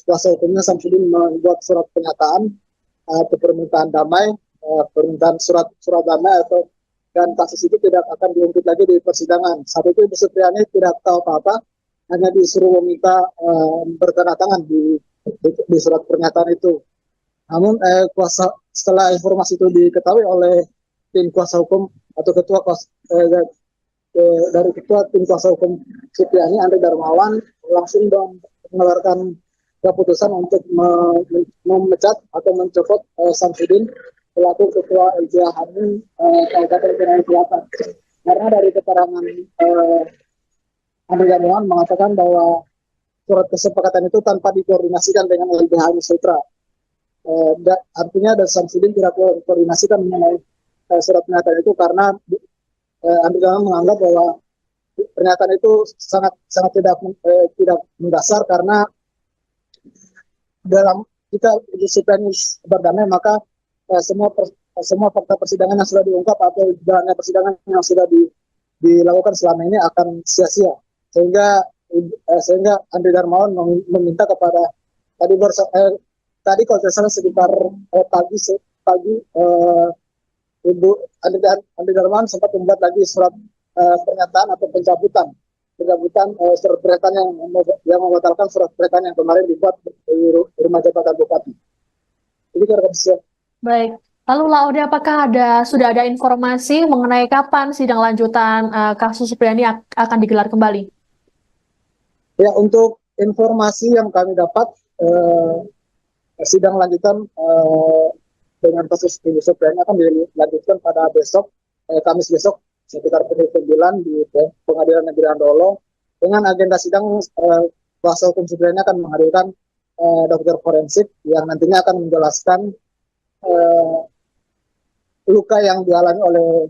kuasa hukumnya Samsudin membuat surat pernyataan atau permintaan damai, permintaan surat damai atau dan kasus itu tidak akan diungkit lagi di persidangan. Saat itu Ibu Supriyani tidak tahu apa-apa, hanya disuruh meminta bertanda di surat pernyataan itu. Namun setelah informasi itu diketahui oleh tim kuasa hukum atau dari ketua tim kuasa hukum Supriyani, Andri Darmawan, langsung mengeluarkan keputusan untuk memecat atau mencopot Samsudin selaku ketua LBH Hamil Kabupaten Konawe Selatan. Karena dari keterangan Andri Darmawan mengatakan bahwa surat kesepakatan itu tanpa dikoordinasikan dengan LBH Hamil Sutra. Artinya dari Samsudin tidak koordinasikan mengenai surat pernyataan itu, karena Andri Darmawan menganggap bahwa pernyataan itu sangat tidak mendasar, karena dalam jika Supriyani berdamai maka semua fakta persidangan yang sudah diungkap atau jalannya persidangan yang sudah dilakukan selama ini akan sia-sia, sehingga Andri Darmawan meminta kepada tadi kalau tidak salah sekitar pagi Ibu Andri Darmawan sempat membuat lagi surat pernyataan atau pencabutan surat pernyataan yang membatalkan surat pernyataan yang kemarin dibuat di rumah jabatan Bupati. Ini kira-kira. Baik, lalu Laude, apakah sudah ada informasi mengenai kapan sidang lanjutan kasus Supriyani akan digelar kembali? Ya, untuk informasi yang kami dapat, sidang lanjutan dengan kasus Ibu Supriyani akan dilanjutkan pada besok, Kamis besok, sekitar pukul 9 di Pengadilan Negeri Andolo. Dengan agenda sidang, kuasa hukum Supriyani akan menghadirkan dokter forensik yang nantinya akan menjelaskan luka yang dialami oleh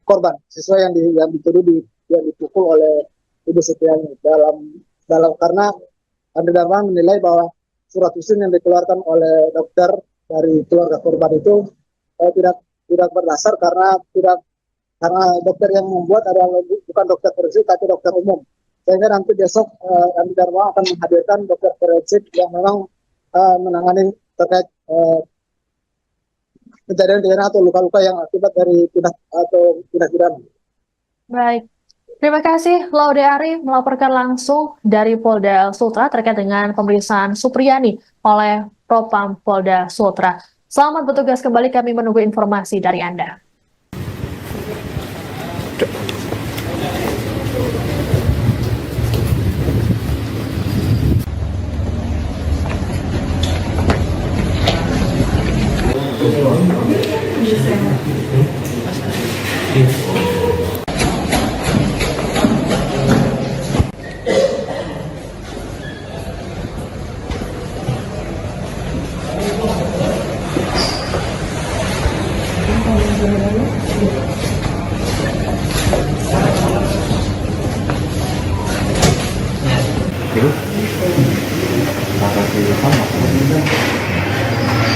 korban, siswa yang dituduh yang dipukul oleh Ibu Supriyani dalam karena Andri Darmawan menilai bahwa surat usin yang dikeluarkan oleh dokter dari keluarga korban itu tidak berdasar, karena dokter yang membuat adalah bukan dokter forensik tapi dokter umum, sehingga nanti besok Andri Darmawan akan menghadirkan dokter forensik yang memang menangani terkait kejadian atau luka-luka yang akibat dari tindak pidana. Baik, terima kasih Laude Ari melaporkan langsung dari Polda Sultra terkait dengan pemeriksaan Supriyani oleh Propam Polda Sultra. Selamat bertugas kembali, kami menunggu informasi dari Anda.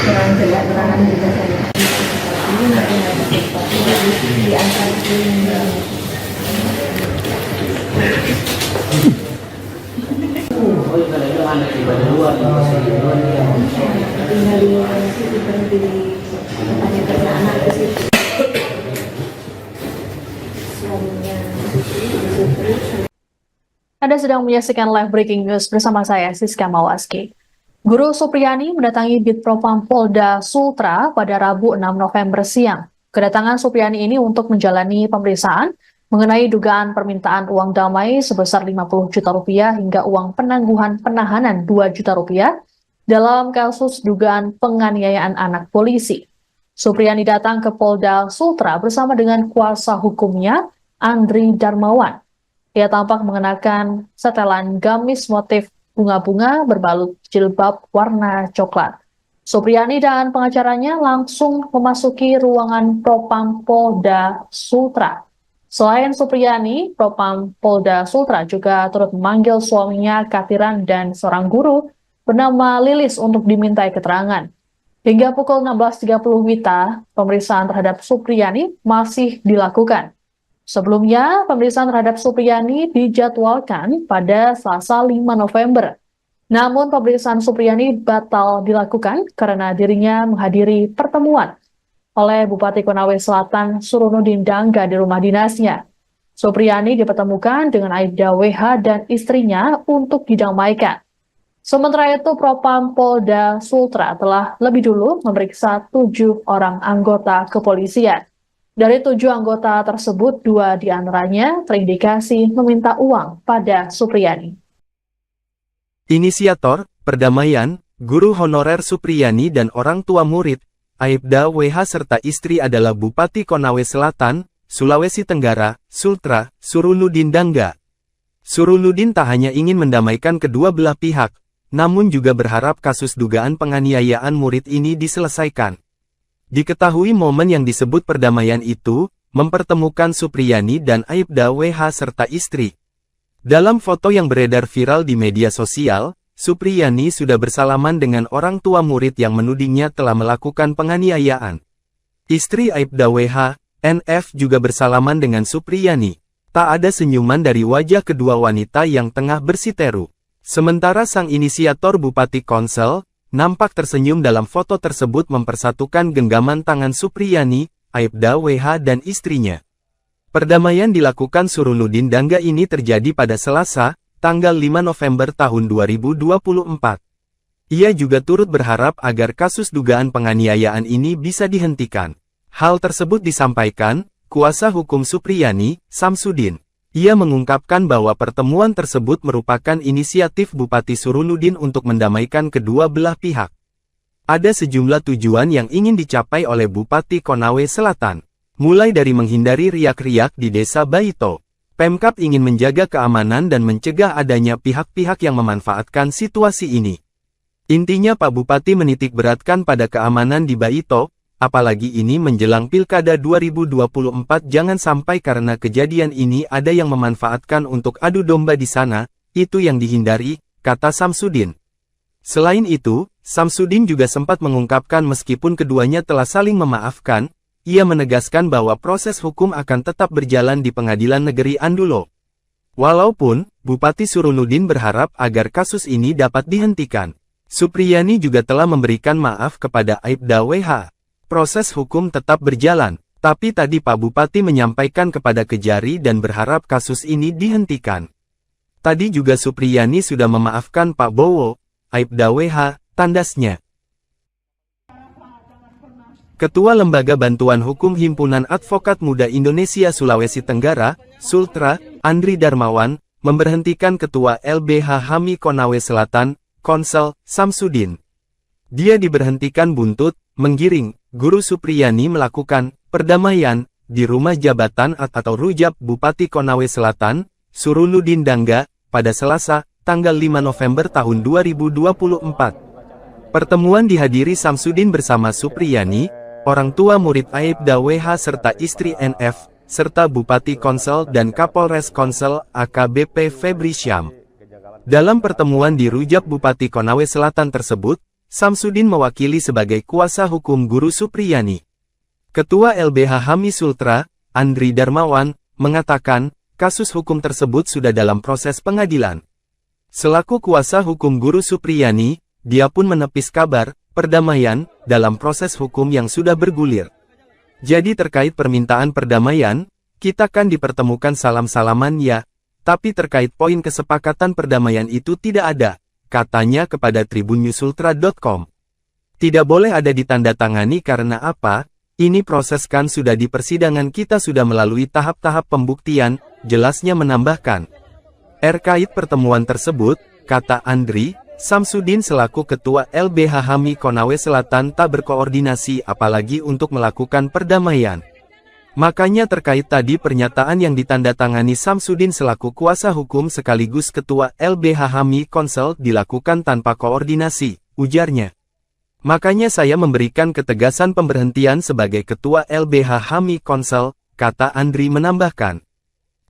kurang jelas keterangan juga saya. Ini nanti ada sesuatu di antara ini. Tinggal di situ berhenti tanya karena anak ke situ. Suaminya Anda sedang menyaksikan live breaking news bersama saya, Siska Mawaski. Guru Supriyani mendatangi Bitpropam Polda Sultra pada Rabu 6 November siang. Kedatangan Supriyani ini untuk menjalani pemeriksaan mengenai dugaan permintaan uang damai sebesar 50 juta rupiah hingga uang penangguhan penahanan 2 juta rupiah dalam kasus dugaan penganiayaan anak polisi. Supriyani datang ke Polda Sultra bersama dengan kuasa hukumnya, Andri Darmawan. Ia tampak mengenakan setelan gamis motif bunga-bunga berbalut jilbab warna coklat. Supriyani dan pengacaranya langsung memasuki ruangan Propam Polda Sultra. Selain Supriyani, Propam Polda Sultra juga turut memanggil suaminya Katiran dan seorang guru bernama Lilis untuk dimintai keterangan. Hingga pukul 16.30 WITA, pemeriksaan terhadap Supriyani masih dilakukan. Sebelumnya, pemeriksaan terhadap Supriyani dijadwalkan pada Selasa 5 November. Namun pemeriksaan Supriyani batal dilakukan karena dirinya menghadiri pertemuan oleh Bupati Konawe Selatan Surunudin Dangga di rumah dinasnya. Supriyani dipertemukan dengan Aibda WH dan istrinya untuk didamaikan. Sementara itu, Propam Polda Sultra telah lebih dulu memeriksa 7 orang anggota kepolisian. Dari 7 anggota tersebut, 2 diantaranya terindikasi meminta uang pada Supriyani. Inisiator, perdamaian, guru honorer Supriyani dan orang tua murid, Aibda WH serta istri adalah Bupati Konawe Selatan, Sulawesi Tenggara, Sultra, Surunudin Dangga. Surunudin tak hanya ingin mendamaikan kedua belah pihak, namun juga berharap kasus dugaan penganiayaan murid ini diselesaikan. Diketahui momen yang disebut perdamaian itu, mempertemukan Supriyani dan Aibda WH serta istri. Dalam foto yang beredar viral di media sosial, Supriyani sudah bersalaman dengan orang tua murid yang menudingnya telah melakukan penganiayaan. Istri Aibda WH, NF juga bersalaman dengan Supriyani. Tak ada senyuman dari wajah kedua wanita yang tengah bersiteru. Sementara sang inisiator Bupati Konsel, nampak tersenyum dalam foto tersebut mempersatukan genggaman tangan Supriyani, Aibda WH dan istrinya. Perdamaian dilakukan Surunudin Dangga ini terjadi pada Selasa, tanggal 5 November tahun 2024. Ia juga turut berharap agar kasus dugaan penganiayaan ini bisa dihentikan. Hal tersebut disampaikan kuasa hukum Supriyani, Samsudin. Ia mengungkapkan bahwa pertemuan tersebut merupakan inisiatif Bupati Surunudin untuk mendamaikan kedua belah pihak. Ada sejumlah tujuan yang ingin dicapai oleh Bupati Konawe Selatan. Mulai dari menghindari riak-riak di Desa Baito. Pemkab ingin menjaga keamanan dan mencegah adanya pihak-pihak yang memanfaatkan situasi ini. Intinya Pak Bupati menitik beratkan pada keamanan di Baito, apalagi ini menjelang Pilkada 2024 jangan sampai karena kejadian ini ada yang memanfaatkan untuk adu domba di sana, itu yang dihindari, kata Samsudin. Selain itu, Samsudin juga sempat mengungkapkan meskipun keduanya telah saling memaafkan, ia menegaskan bahwa proses hukum akan tetap berjalan di Pengadilan Negeri Andulo. Walaupun, Bupati Surunudin berharap agar kasus ini dapat dihentikan. Supriyani juga telah memberikan maaf kepada Aibda WH. Proses hukum tetap berjalan, tapi tadi Pak Bupati menyampaikan kepada Kejari dan berharap kasus ini dihentikan. Tadi juga Supriyani sudah memaafkan Pak Bowo, Aibda WH, tandasnya. Ketua Lembaga Bantuan Hukum Himpunan Advokat Muda Indonesia Sulawesi Tenggara, Sultra, Andri Darmawan, memberhentikan Ketua LBH HAMI Konawe Selatan, Konsel, Samsudin. Dia diberhentikan buntut, menggiring, Guru Supriyani melakukan perdamaian di rumah jabatan atau rujab Bupati Konawe Selatan, Surunudin Dangga, pada Selasa, tanggal 5 November tahun 2024. Pertemuan dihadiri Samsudin bersama Supriyani, orang tua murid Aibda WH serta istri NF, serta Bupati Konsel dan Kapolres Konsel AKBP Febri Syam. Dalam pertemuan di rujab Bupati Konawe Selatan tersebut, Samsudin mewakili sebagai kuasa hukum Guru Supriyani. Ketua LBH HAMI Sultra, Andri Darmawan, mengatakan, kasus hukum tersebut sudah dalam proses pengadilan. Selaku kuasa hukum Guru Supriyani, dia pun menepis kabar perdamaian dalam proses hukum yang sudah bergulir. Jadi terkait permintaan perdamaian, kita kan dipertemukan salam-salaman ya, tapi terkait poin kesepakatan perdamaian itu tidak ada, katanya kepada tribunnyusultra.com. Tidak boleh ada ditandatangani karena apa? Ini proses kan sudah di persidangan kita sudah melalui tahap-tahap pembuktian, jelasnya menambahkan. Terkait pertemuan tersebut, kata Andri, Samsudin selaku Ketua LBH HAMI Konawe Selatan tak berkoordinasi apalagi untuk melakukan perdamaian. Makanya terkait tadi pernyataan yang ditandatangani Samsudin selaku kuasa hukum sekaligus Ketua LBH HAMI Konsel dilakukan tanpa koordinasi, ujarnya. Makanya saya memberikan ketegasan pemberhentian sebagai Ketua LBH HAMI Konsel, kata Andri menambahkan.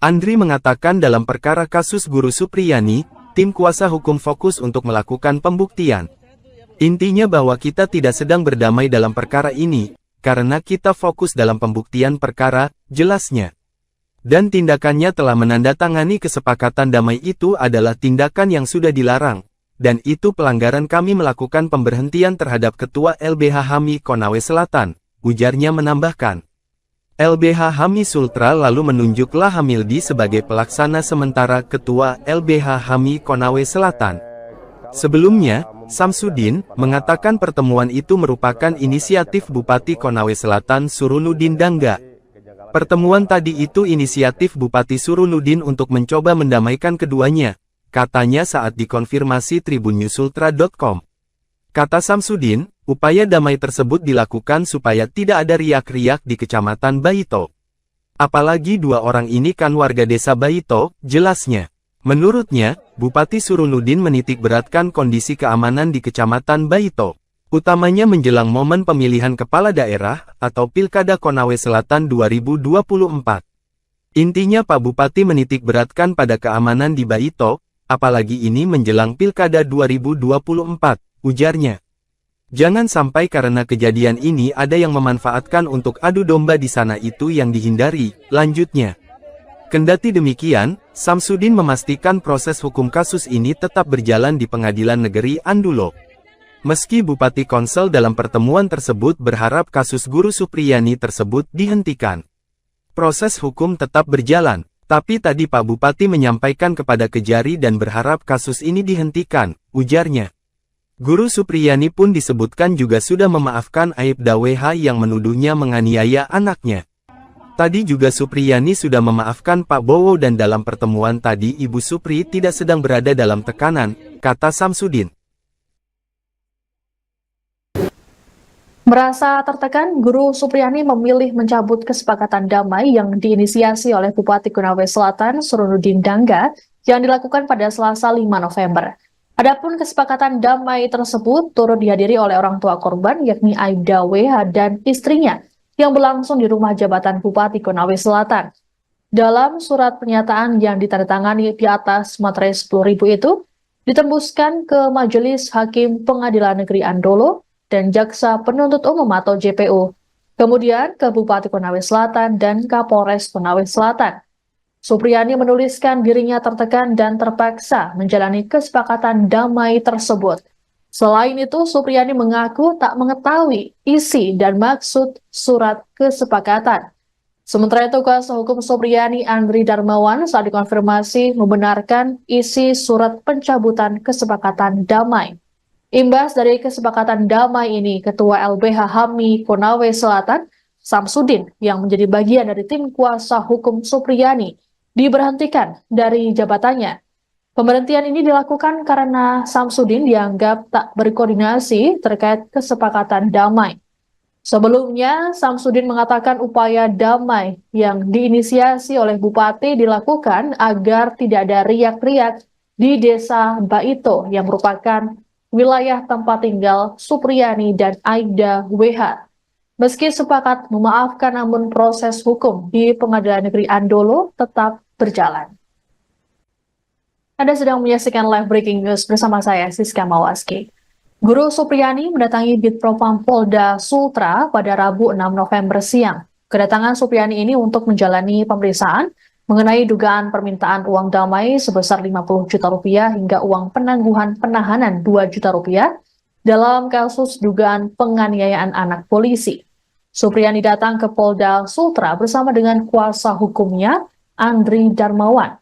Andri mengatakan dalam perkara kasus Guru Supriyani, tim kuasa hukum fokus untuk melakukan pembuktian. Intinya bahwa kita tidak sedang berdamai dalam perkara ini, karena kita fokus dalam pembuktian perkara, jelasnya. Dan tindakannya telah menandatangani kesepakatan damai itu adalah tindakan yang sudah dilarang, dan itu pelanggaran kami melakukan pemberhentian terhadap Ketua LBH HAMI Konawe Selatan, ujarnya menambahkan. LBH HAMI Sultra lalu menunjuk Lahamildi sebagai pelaksana sementara Ketua LBH HAMI Konawe Selatan. Sebelumnya, Samsudin mengatakan pertemuan itu merupakan inisiatif Bupati Konawe Selatan Surunudin Dangga. Pertemuan tadi itu inisiatif Bupati Surunudin untuk mencoba mendamaikan keduanya, katanya saat dikonfirmasi tribunnyusultra.com. Kata Samsudin, upaya damai tersebut dilakukan supaya tidak ada riak-riak di Kecamatan Baito. Apalagi dua orang ini kan warga desa Baito, jelasnya. Menurutnya, Bupati Surunudin menitik beratkan kondisi keamanan di Kecamatan Baito, utamanya menjelang momen pemilihan kepala daerah atau Pilkada Konawe Selatan 2024. Intinya Pak Bupati menitik beratkan pada keamanan di Baito, apalagi ini menjelang Pilkada 2024. Ujarnya. Jangan sampai karena kejadian ini ada yang memanfaatkan untuk adu domba di sana itu yang dihindari, lanjutnya. Kendati demikian, Samsudin memastikan proses hukum kasus ini tetap berjalan di Pengadilan Negeri Andulo. Meski Bupati Konsel dalam pertemuan tersebut berharap kasus Guru Supriyani tersebut dihentikan. Proses hukum tetap berjalan, tapi tadi Pak Bupati menyampaikan kepada Kejari dan berharap kasus ini dihentikan, ujarnya. Guru Supriyani pun disebutkan juga sudah memaafkan Aibda WH yang menuduhnya menganiaya anaknya. Tadi juga Supriyani sudah memaafkan Pak Bowo dan dalam pertemuan tadi Ibu Supri tidak sedang berada dalam tekanan, kata Samsudin. Merasa tertekan, Guru Supriyani memilih mencabut kesepakatan damai yang diinisiasi oleh Bupati Konawe Selatan Surunudin Dangga yang dilakukan pada Selasa 5 November. Adapun kesepakatan damai tersebut turut dihadiri oleh orang tua korban yakni Aibda WH dan istrinya yang berlangsung di rumah jabatan Bupati Konawe Selatan. Dalam surat pernyataan yang ditandatangani di atas materai 10.000 itu, ditembuskan ke Majelis Hakim Pengadilan Negeri Andolo dan Jaksa Penuntut Umum atau JPU, kemudian ke Bupati Konawe Selatan dan Kapolres Konawe Selatan. Supriyani menuliskan dirinya tertekan dan terpaksa menjalani kesepakatan damai tersebut. Selain itu, Supriyani mengaku tak mengetahui isi dan maksud surat kesepakatan. Sementara itu, kuasa hukum Supriyani Andri Darmawan saat dikonfirmasi membenarkan isi surat pencabutan kesepakatan damai. Imbas dari kesepakatan damai ini, Ketua LBH HAMI Konawe Selatan, Samsudin, yang menjadi bagian dari tim kuasa hukum Supriyani, diberhentikan dari jabatannya. Pemberhentian ini dilakukan karena Samsudin dianggap tak berkoordinasi terkait kesepakatan damai. Sebelumnya, Samsudin mengatakan upaya damai yang diinisiasi oleh Bupati dilakukan agar tidak ada riak-riak di desa Baito yang merupakan wilayah tempat tinggal Supriyani dan Aibda WH. Meski sepakat memaafkan, namun proses hukum di Pengadilan Negeri Andolo tetap berjalan. Anda sedang menyaksikan live breaking news bersama saya, Siska Mawaski. Guru Supriyani mendatangi Bitpropam Polda Sultra pada Rabu 6 November siang. Kedatangan Supriyani ini untuk menjalani pemeriksaan mengenai dugaan permintaan uang damai sebesar 50 juta rupiah hingga uang penangguhan penahanan 2 juta rupiah dalam kasus dugaan penganiayaan anak polisi. Supriyani datang ke Polda Sultra bersama dengan kuasa hukumnya, Andri Darmawan.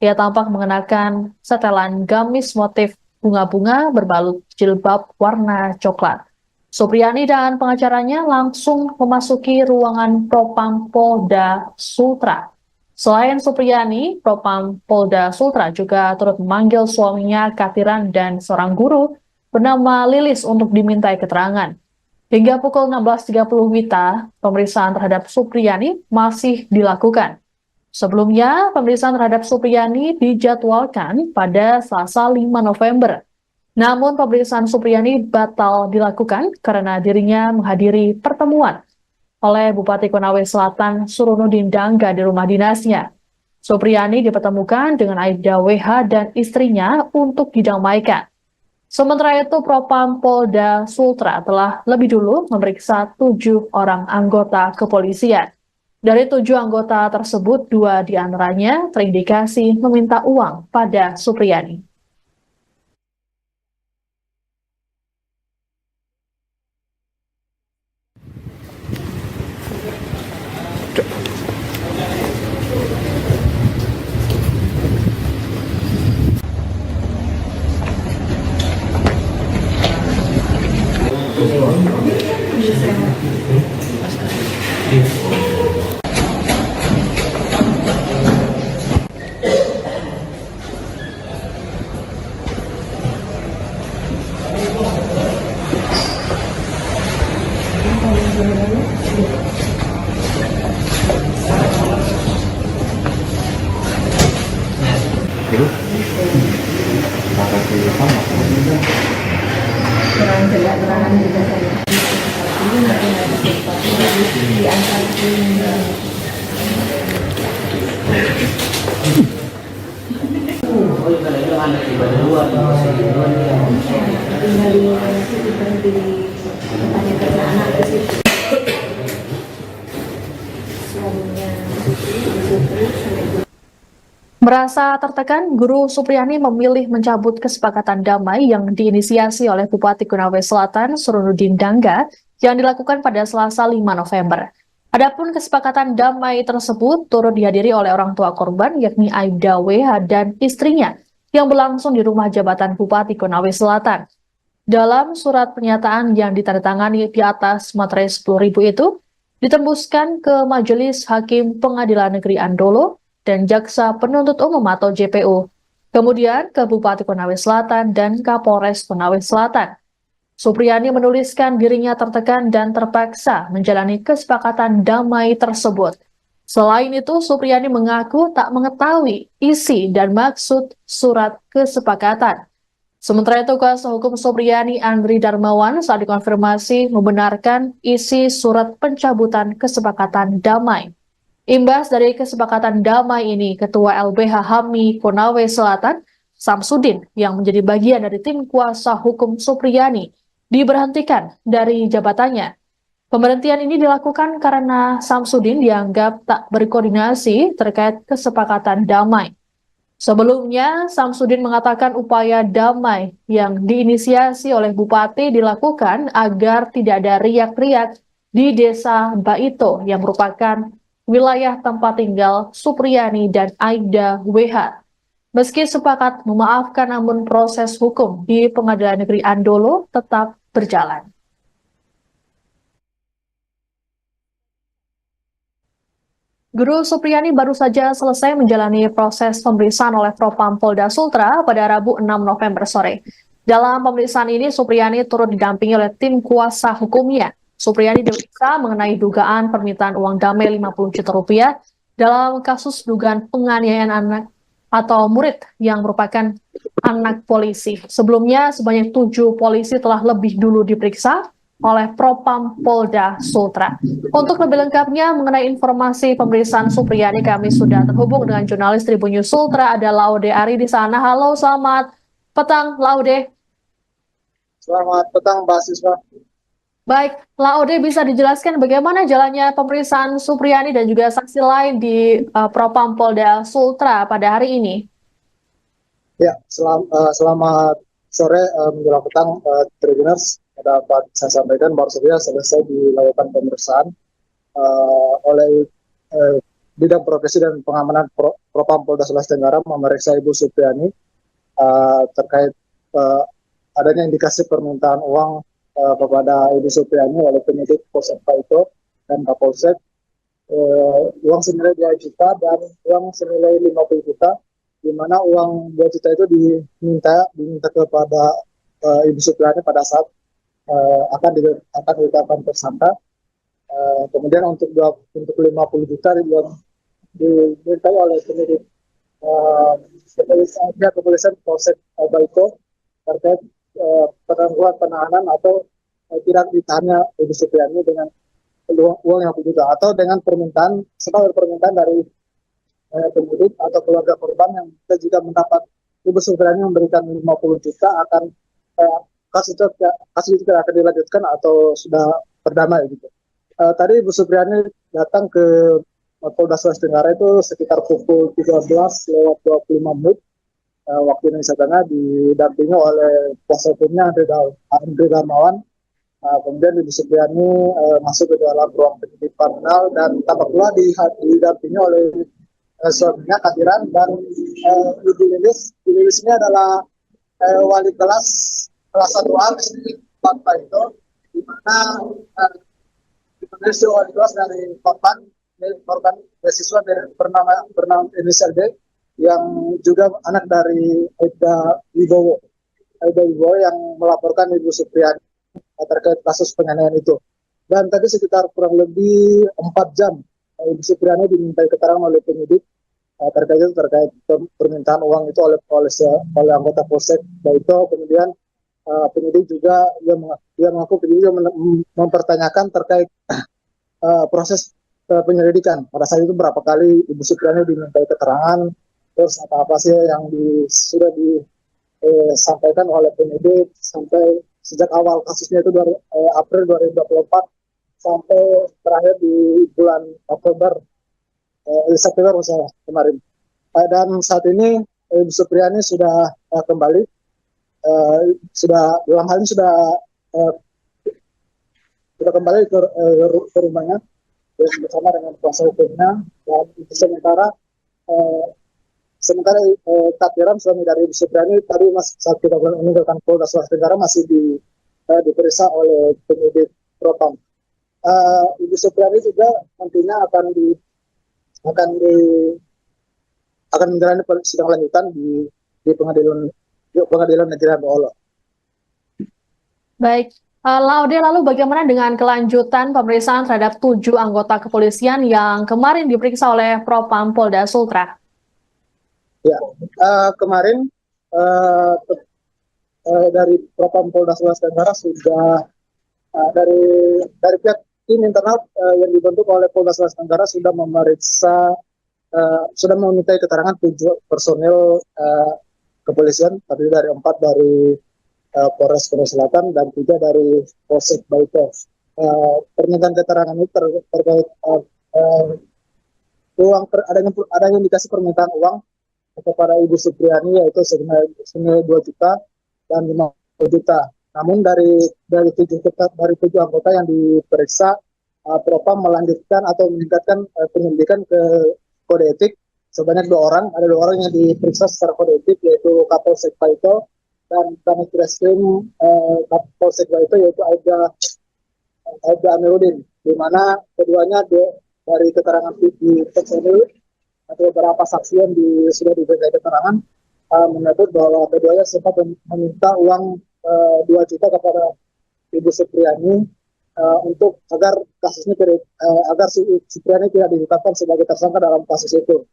Ia tampak mengenakan setelan gamis motif bunga-bunga berbalut jilbab warna coklat. Supriyani dan pengacaranya langsung memasuki ruangan Propam Polda Sultra. Selain Supriyani, Propam Polda Sultra juga turut memanggil suaminya Katiran dan seorang guru bernama Lilis untuk dimintai keterangan. Hingga pukul 16.30 WITA, pemeriksaan terhadap Supriyani masih dilakukan. Sebelumnya, pemeriksaan terhadap Supriyani dijadwalkan pada Selasa 5 November. Namun pemeriksaan Supriyani batal dilakukan karena dirinya menghadiri pertemuan oleh Bupati Konawe Selatan Surunudin Dangga di rumah dinasnya. Supriyani dipertemukan dengan Aibda WH dan istrinya untuk didamaikan. Sementara itu, Propam Polda Sultra telah lebih dulu memeriksa 7 orang anggota kepolisian. Dari 7 anggota tersebut, 2 diantaranya terindikasi meminta uang pada Supriyani. kurang jelas keterangan juga saya. Ini nanti ada sesuatu di antara ini. Tinggal di tempatnya kerja anak ke situ. Suaminya Merasa tertekan, Guru Supriyani memilih mencabut kesepakatan damai yang diinisiasi oleh Bupati Konawe Selatan Surunudin Dangga yang dilakukan pada Selasa 5 November. Adapun kesepakatan damai tersebut turut dihadiri oleh orang tua korban yakni Aibda WH dan istrinya yang berlangsung di rumah jabatan Bupati Konawe Selatan. Dalam surat pernyataan yang ditandatangani di atas materai 10.000 itu, ditembuskan ke Majelis Hakim Pengadilan Negeri Andolo dan Jaksa Penuntut Umum atau JPU, kemudian ke Bupati Konawe Selatan dan Kapolres Konawe Selatan. Supriyani menuliskan dirinya tertekan dan terpaksa menjalani kesepakatan damai tersebut. Selain itu, Supriyani mengaku tak mengetahui isi dan maksud surat kesepakatan. Sementara itu, kuasa hukum Supriyani Andri Darmawan saat dikonfirmasi membenarkan isi surat pencabutan kesepakatan damai. Imbas dari kesepakatan damai ini, Ketua LBH HAMI Konawe Selatan, Samsudin, yang menjadi bagian dari tim kuasa hukum Supriyani, diberhentikan dari jabatannya. Pemberhentian ini dilakukan karena Samsudin dianggap tak berkoordinasi terkait kesepakatan damai. Sebelumnya, Samsudin mengatakan upaya damai yang diinisiasi oleh Bupati dilakukan agar tidak ada riak-riak di Desa Baito yang merupakan wilayah tempat tinggal Supriyani dan Aibda WH. Meski sepakat memaafkan, namun proses hukum di Pengadilan Negeri Andolo tetap berjalan. Guru Supriyani baru saja selesai menjalani proses pemeriksaan oleh Propam Polda Sultra pada Rabu 6 November sore. Dalam pemeriksaan ini, Supriyani turut didampingi oleh tim kuasa hukumnya. Supriyani diperiksa mengenai dugaan permintaan uang damai 50 juta rupiah dalam kasus dugaan penganiayaan anak atau murid yang merupakan anak polisi. Sebelumnya, sebanyak 7 polisi telah lebih dulu diperiksa oleh Propam Polda Sultra. Untuk lebih lengkapnya mengenai informasi pemeriksaan Supriyani, kami sudah terhubung dengan jurnalis Tribun News Sultra, ada Laude Ari di sana. Halo, selamat petang, Laude. Selamat petang, Mbak Siswa. Baik, Laude bisa dijelaskan bagaimana jalannya pemeriksaan Supriyani dan juga saksi lain di Propam Polda Sultra pada hari ini? Ya, selamat sore menjelang petang, Tribuners. Dapat saya sampaikan baru saja selesai dilakukan pemeriksaan oleh Bidang Profesi dan Pengamanan Propam Polda Sulawesi Tenggara memeriksa Ibu Supriyani terkait adanya indikasi permintaan uang kepada Ibu Supriani oleh penyidik Polsek Paito dan Kapolsek, uang senilai 2 juta dan uang senilai 50 juta, di mana uang 2 juta itu diminta kepada Ibu Supriani pada saat akan ditetapkan tersangka. Kemudian untuk 50 juta dimintai oleh penyidik kepolisian Polsek Baiko terkait penangguhan penahanan atau tidak ditahannya Ibu Supriani dengan uang yang juga atau dengan permintaan dari penyidik atau keluarga korban yang kita jika mendapat Ibu Supriani memberikan 50 juta akan kasus itu tidak akan dilanjutkan atau sudah berdamai gitu. Tadi Ibu Supriani datang ke Polda Sulawesi Tenggara itu sekitar pukul 13:25 waktu Indonesia Tengah, didampingi oleh kuasa hukumnya Andre Darmawan. Kemudian Ibu Supriani masuk ke dalam ruang penyidik kriminal dan tampak pula didampingi oleh suaminya Kadiran dan Ibu Lilis. Ibu Lilis ini adalah wali kelas 1A di Pak itu, di mana wali kelas dari korban beasiswa bernama inisial D yang juga anak dari Aida Wibowo yang melaporkan Ibu Supriani terkait kasus penganiayaan itu. Dan tadi sekitar kurang lebih 4 jam Ibu Supriani dimintai keterangan oleh penyidik terkait permintaan uang itu oleh anggota Polsek Baito. Kemudian penyidik juga dia mengaku penyidik mempertanyakan terkait proses penyelidikan. Pada saat itu berapa kali Ibu Supriani dimintai keterangan, terus apa sih yang sudah disampaikan oleh penyidik sampai sejak awal kasusnya itu April 2024 sampai terakhir di bulan September misalnya kemarin. Dan saat ini Ibu Supriani sudah kembali, dalam hal ini sudah kembali ke rumahnya bersama dengan kuasa hukumnya. Dan sementara Kadiran, suami dari Ibu Supriani, tadi saat kita meninggalkan Polda Sulawesi Tenggara masih diperiksa oleh penyidik Propam. Ibu Supriani juga nantinya akan menjalani sidang lanjutan di pengadilan negeri Baolo. Baik, Laude, lalu bagaimana dengan kelanjutan pemeriksaan terhadap 7 anggota kepolisian yang kemarin diperiksa oleh Propam Polda Sultra? Ya, kemarin dari Propam Polda Sulawesi Tenggara sudah dari pihak tim internal yang dibentuk oleh Polda Sulawesi Tenggara sudah sudah memintai keterangan 7 personil kepolisian, tadi dari 4 dari Polres Korea Selatan dan 3 dari Polsek Baito. Permintaan keterangan ini terkait adanya indikasi permintaan uang kepada Ibu Supriani yaitu senilai 2 juta dan 50 juta. Namun dari 7 anggota yang diperiksa, Propam melanjutkan atau meningkatkan penyelidikan ke kode etik sebanyak 2 orang. Ada 2 orang yang diperiksa secara kode etik yaitu Kapolsek Baito dan Kanit Reskrim Polsek Baito yaitu Aida Amiruddin, di mana keduanya dari keterangan di personil atau beberapa saksi yang sudah diberikan keterangan menyebut bahwa keduanya sempat meminta uang 2 juta kepada Ibu Supriani untuk agar kasusnya agar Supriani tidak ditetapkan sebagai tersangka dalam kasus itu.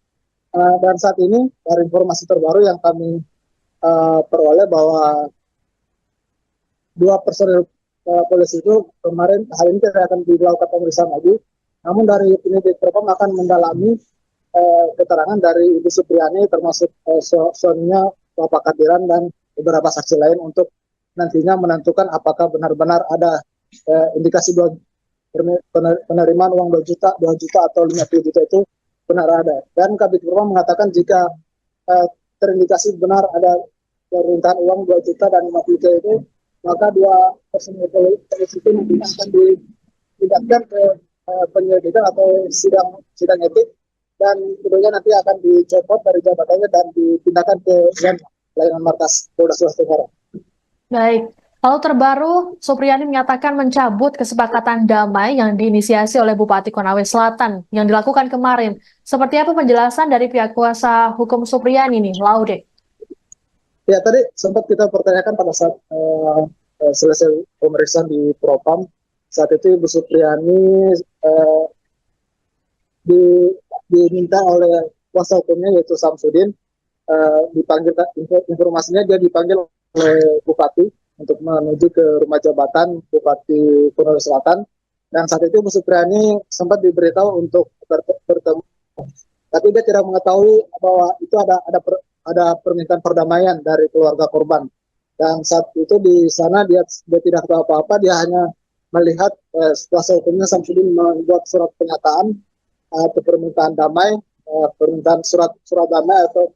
Dan saat ini dari informasi terbaru yang kami peroleh bahwa 2 personil polisi itu kemarin hari ini tidak akan dilakukan pemeriksaan lagi. Namun dari penyidik Propam akan mendalami keterangan dari Ibu Supriani termasuk suaminya Bapak Kadiran dan beberapa saksi lain untuk nantinya menentukan apakah benar-benar ada indikasi penerimaan uang 2 juta atau 50 juta itu benar ada. Dan Kabid Propam mengatakan jika terindikasi benar ada permintaan uang 2 juta dan 50 juta itu, maka 2 personil polisi itu akan dipindahkan ke penyelidikan atau sidang etik, dan kemudian nanti akan dicopot dari jabatannya dan dipindahkan ke layanan markas Polda Sulawesi Tenggara. Baik, Lalu terbaru, Supriyani menyatakan mencabut kesepakatan damai yang diinisiasi oleh Bupati Konawe Selatan yang dilakukan kemarin. Seperti apa penjelasan dari pihak kuasa hukum Supriyani nih, Laude? Ya, tadi sempat kita pertanyakan pada saat selesai pemeriksaan di Propam. Saat itu Ibu Supriyani diminta oleh kuasa hukumnya yaitu Samsudin, dipanggil, informasinya dia dipanggil oleh Bupati untuk menuju ke rumah jabatan Bupati Konawe Selatan, dan saat itu Bu Supriyani sempat diberitahu untuk bertemu, tapi dia tidak mengetahui bahwa itu ada permintaan perdamaian dari keluarga korban, dan saat itu di sana dia tidak tahu apa-apa, dia hanya melihat kuasa hukumnya Samsudin membuat surat pernyataan atau permintaan damai, permintaan surat damai atau,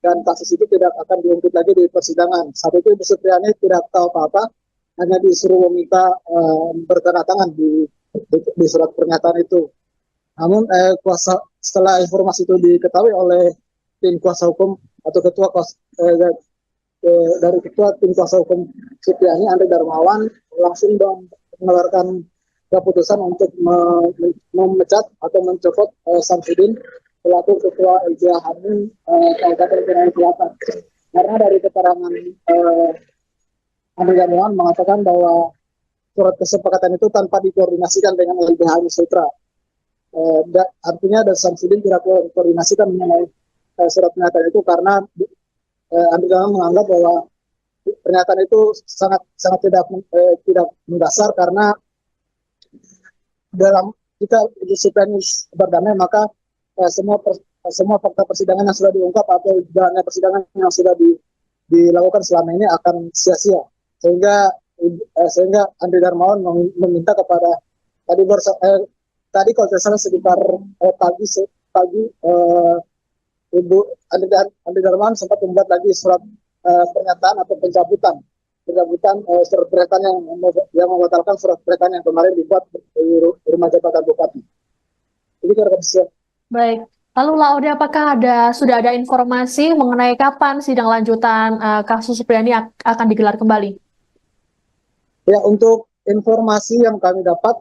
dan kasus itu tidak akan diungkit lagi di persidangan. Saat itu Ibu Supriyani tidak tahu apa-apa, hanya disuruh meminta bertanda tangan di surat pernyataan itu. Namun setelah informasi itu diketahui oleh tim kuasa hukum atau dari ketua tim kuasa hukum Supriyani, Andre Darmawan, langsung mengeluarkan keputusan untuk memecat atau mencopot Samsudin selaku ketua LBH Hamil Kabupaten Konawe Selatan. Karena dari keterangan Andre Darmawan mengatakan bahwa surat kesepakatan itu tanpa dikoordinasikan dengan LBH Sutra. Artinya dari Samsudin tidak koordinasikan mengenai surat pernyataan itu, karena Andre Darmawan menganggap bahwa pernyataan itu sangat tidak mendasar, karena dalam jika Supriyani berdamai maka semua fakta persidangan yang sudah diungkap atau jalannya persidangan yang sudah dilakukan selama ini akan sia-sia, sehingga Andre Darmawan meminta kepada tadi kalau tidak salah sekitar pagi Ibu Andre Darmawan sempat membuat lagi surat pernyataan atau pencabutan surat pernyataan yang membatalkan surat pernyataan yang kemarin dibuat di rumah jabatan Bupati. Jadi kira-kira. Baik. Lalu Laude, apakah sudah ada informasi mengenai kapan sidang lanjutan kasus Supriyani akan digelar kembali? Ya, untuk informasi yang kami dapat,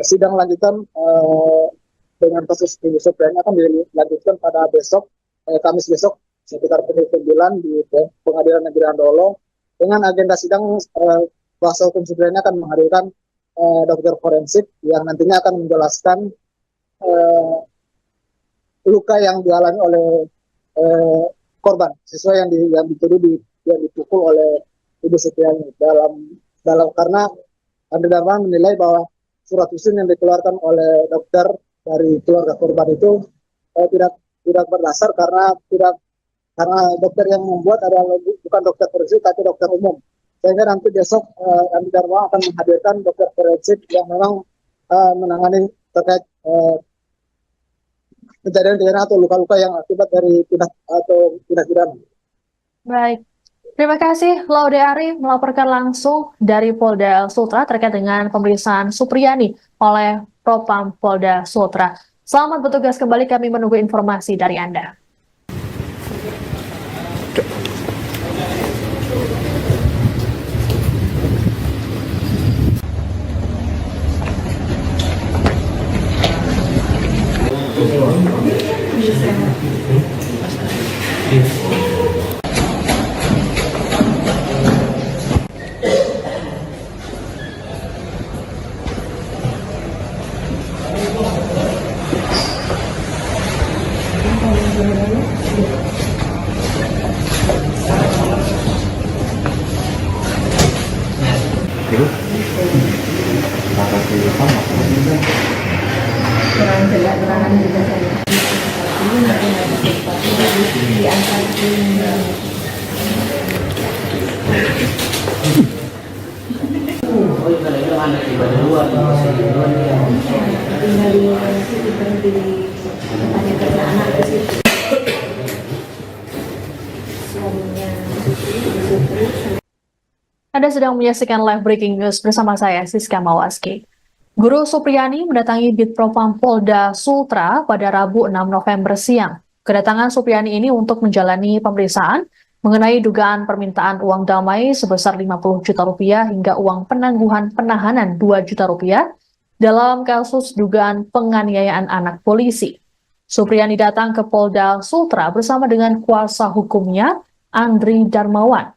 sidang lanjutan dengan kasus Ibu Supriyani akan dilanjutkan pada besok, Kamis besok, sekitar pukul 9 di Pengadilan Negeri Andolo. Dengan agenda sidang, kuasa hukum Supriyani akan menghadirkan dokter forensik yang nantinya akan menjelaskan luka yang dialami oleh korban, siswa yang dituduh yang dipukul oleh Ibu Supriyani. Dalam karena Andre Darmawan menilai bahwa surat usin yang dikeluarkan oleh dokter dari keluarga korban itu tidak berdasar, karena dokter yang membuat adalah bukan dokter forensik tapi dokter umum. Sehingga nanti besok Andre Darmawan akan menghadirkan dokter forensik yang memang menangani terkait kejadian atau luka-luka yang akibat dari tindak pidana. Baik. Terima kasih Laude Ari melaporkan langsung dari Polda Sultra terkait dengan pemeriksaan Supriyani oleh Propam Polda Sultra. Selamat bertugas kembali, kami menunggu informasi dari Anda. Kurang jelas keterangan juga saya. Ini mungkin ada sesuatu di antara ini. Tinggal di situ berhenti di tempatnya kerja anak ke situ. Suaminya Anda sedang menyaksikan live breaking news bersama saya, Siska Mawaski. Guru Supriyani mendatangi Ditpropam Polda Sultra pada Rabu 6 November siang. Kedatangan Supriyani ini untuk menjalani pemeriksaan mengenai dugaan permintaan uang damai sebesar 50 juta rupiah hingga uang penangguhan penahanan 2 juta rupiah dalam kasus dugaan penganiayaan anak polisi. Supriyani datang ke Polda Sultra bersama dengan kuasa hukumnya, Andri Darmawan.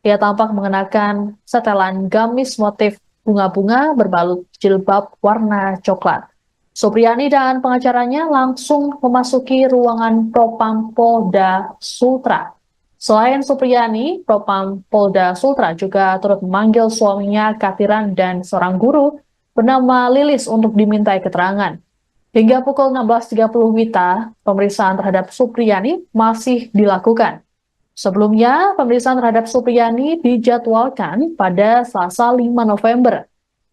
Ia tampak mengenakan setelan gamis motif bunga-bunga berbalut jilbab warna coklat. Supriyani dan pengacaranya langsung memasuki ruangan Propam Polda Sultra. Selain Supriyani, Propam Polda Sultra juga turut memanggil suaminya Katiran dan seorang guru bernama Lilis untuk dimintai keterangan. Hingga pukul 16.30 WITA, pemeriksaan terhadap Supriyani masih dilakukan. Sebelumnya, pemeriksaan terhadap Supriyani dijadwalkan pada Selasa 5 November.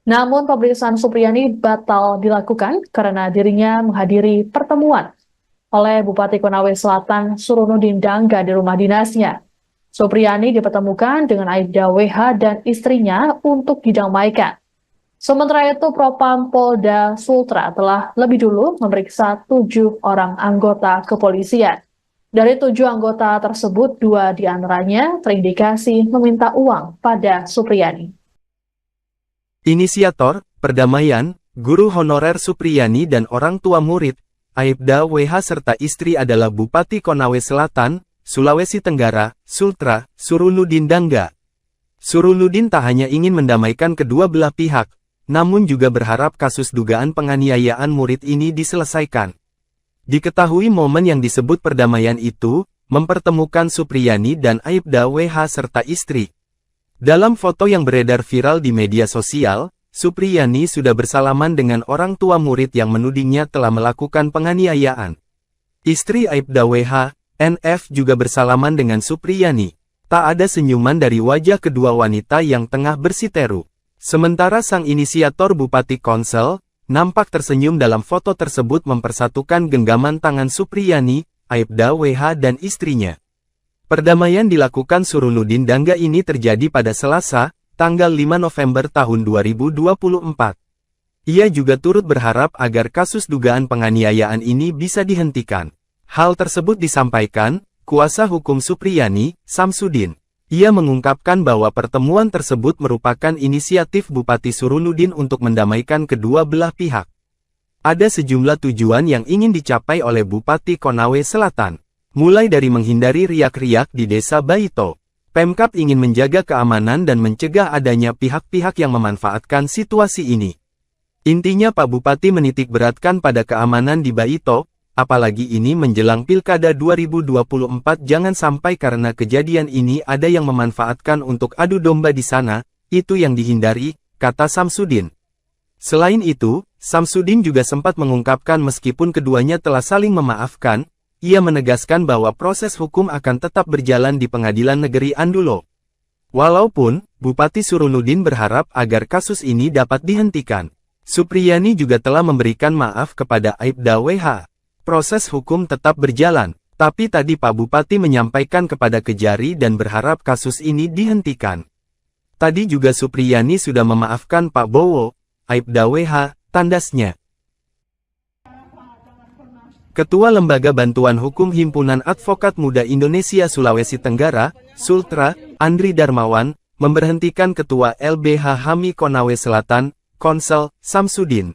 Namun, pemeriksaan Supriyani batal dilakukan karena dirinya menghadiri pertemuan oleh Bupati Konawe Selatan Surunudin Dangga di rumah dinasnya. Supriyani dipertemukan dengan Aibda WH dan istrinya untuk didamaikan. Sementara itu, Propam Polda Sultra telah lebih dulu memeriksa 7 orang anggota kepolisian. Dari 7 anggota tersebut, 2 diantaranya terindikasi meminta uang pada Supriyani. Inisiator, perdamaian, guru honorer Supriyani dan orang tua murid, Aibda WH serta istri adalah Bupati Konawe Selatan, Sulawesi Tenggara, Sultra, Surunudin Dangga. Surunudin tak hanya ingin mendamaikan kedua belah pihak, namun juga berharap kasus dugaan penganiayaan murid ini diselesaikan. Diketahui momen yang disebut perdamaian itu, mempertemukan Supriyani dan Aibda WH serta istri. Dalam foto yang beredar viral di media sosial, Supriyani sudah bersalaman dengan orang tua murid yang menudingnya telah melakukan penganiayaan. Istri Aibda WH, NF juga bersalaman dengan Supriyani. Tak ada senyuman dari wajah kedua wanita yang tengah bersiteru. Sementara sang inisiator Bupati Konsel, nampak tersenyum dalam foto tersebut mempersatukan genggaman tangan Supriyani, Aibda WH dan istrinya. Perdamaian dilakukan Surunudin Dangga ini terjadi pada Selasa, tanggal 5 November tahun 2024. Ia juga turut berharap agar kasus dugaan penganiayaan ini bisa dihentikan. Hal tersebut disampaikan kuasa hukum Supriyani, Samsudin. Ia mengungkapkan bahwa pertemuan tersebut merupakan inisiatif Bupati Surunudin untuk mendamaikan kedua belah pihak. Ada sejumlah tujuan yang ingin dicapai oleh Bupati Konawe Selatan. Mulai dari menghindari riak-riak di Desa Baito. Pemkab ingin menjaga keamanan dan mencegah adanya pihak-pihak yang memanfaatkan situasi ini. Intinya Pak Bupati menitik beratkan pada keamanan di Baito, apalagi ini menjelang Pilkada 2024 jangan sampai karena kejadian ini ada yang memanfaatkan untuk adu domba di sana, itu yang dihindari, kata Samsudin. Selain itu, Samsudin juga sempat mengungkapkan meskipun keduanya telah saling memaafkan, ia menegaskan bahwa proses hukum akan tetap berjalan di Pengadilan Negeri Andulo. Walaupun, Bupati Surunudin berharap agar kasus ini dapat dihentikan. Supriyani juga telah memberikan maaf kepada Aibda WH. Proses hukum tetap berjalan, tapi tadi Pak Bupati menyampaikan kepada Kejari dan berharap kasus ini dihentikan. Tadi juga Supriyani sudah memaafkan Pak Bowo, Aibda WH, tandasnya. Ketua Lembaga Bantuan Hukum Himpunan Advokat Muda Indonesia Sulawesi Tenggara, Sultra, Andri Darmawan, memberhentikan Ketua LBH HAMI Konawe Selatan, Konsel, Samsudin.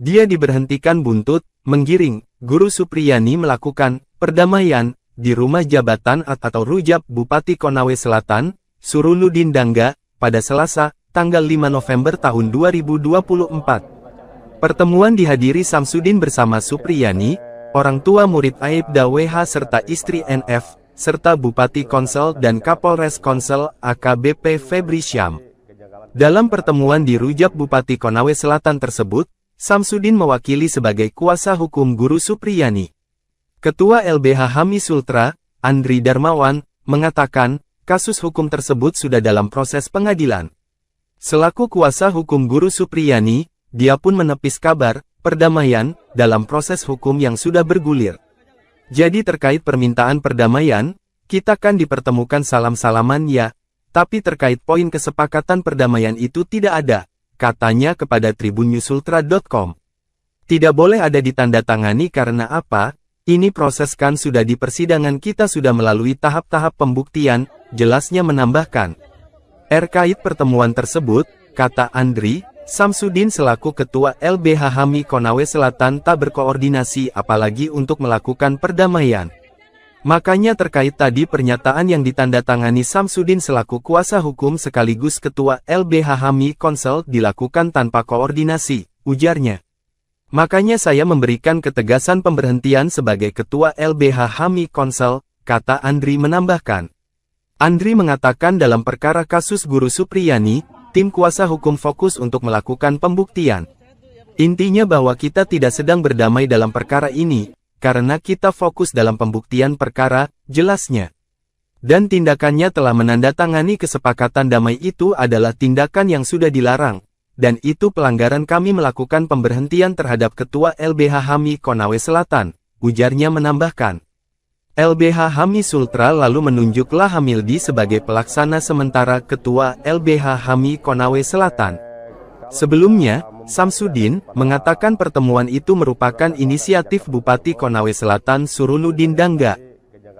Dia diberhentikan buntut, menggiring, Guru Supriyani melakukan perdamaian di rumah jabatan atau rujab Bupati Konawe Selatan, Surunudin Dangga, pada Selasa, tanggal 5 November tahun 2024. Pertemuan dihadiri Samsudin bersama Supriyani, orang tua murid Aibda WH serta istri NF, serta Bupati Konsel dan Kapolres Konsel AKBP Febri Syam. Dalam pertemuan di rujab Bupati Konawe Selatan tersebut, Samsudin mewakili sebagai kuasa hukum Guru Supriyani. Ketua LBH HAMI Sultra, Andri Darmawan, mengatakan, kasus hukum tersebut sudah dalam proses pengadilan. Selaku kuasa hukum Guru Supriyani, dia pun menepis kabar perdamaian dalam proses hukum yang sudah bergulir. Jadi terkait permintaan perdamaian, kita kan dipertemukan salam-salaman ya, tapi terkait poin kesepakatan perdamaian itu tidak ada. Katanya kepada tribunNewsUltra.com. Tidak boleh ada ditandatangani karena apa? Ini proses kan sudah di persidangan kita sudah melalui tahap-tahap pembuktian, jelasnya menambahkan. Terkait pertemuan tersebut, kata Andri, Samsudin selaku Ketua LBH HAMI Konawe Selatan tak berkoordinasi apalagi untuk melakukan perdamaian. Makanya terkait tadi pernyataan yang ditandatangani Samsudin selaku kuasa hukum sekaligus Ketua LBH HAMI Konsel dilakukan tanpa koordinasi, ujarnya. Makanya saya memberikan ketegasan pemberhentian sebagai Ketua LBH HAMI Konsel, kata Andri menambahkan. Andri mengatakan dalam perkara kasus Guru Supriyani, tim kuasa hukum fokus untuk melakukan pembuktian. Intinya bahwa kita tidak sedang berdamai dalam perkara ini, karena kita fokus dalam pembuktian perkara, jelasnya. Dan tindakannya telah menandatangani kesepakatan damai itu adalah tindakan yang sudah dilarang. Dan itu pelanggaran kami melakukan pemberhentian terhadap Ketua LBH HAMI Konawe Selatan, ujarnya menambahkan. LBH HAMI Sultra lalu menunjuk Lahamildi sebagai pelaksana sementara Ketua LBH HAMI Konawe Selatan. Sebelumnya, Samsudin mengatakan pertemuan itu merupakan inisiatif Bupati Konawe Selatan Surunudin Dangga.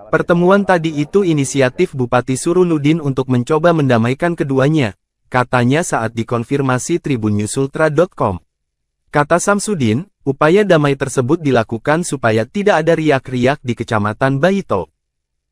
Pertemuan tadi itu inisiatif Bupati Surunudin untuk mencoba mendamaikan keduanya. Katanya saat dikonfirmasi tribunnyusultra.com. Kata Samsudin, upaya damai tersebut dilakukan supaya tidak ada riak-riak di Kecamatan Baito.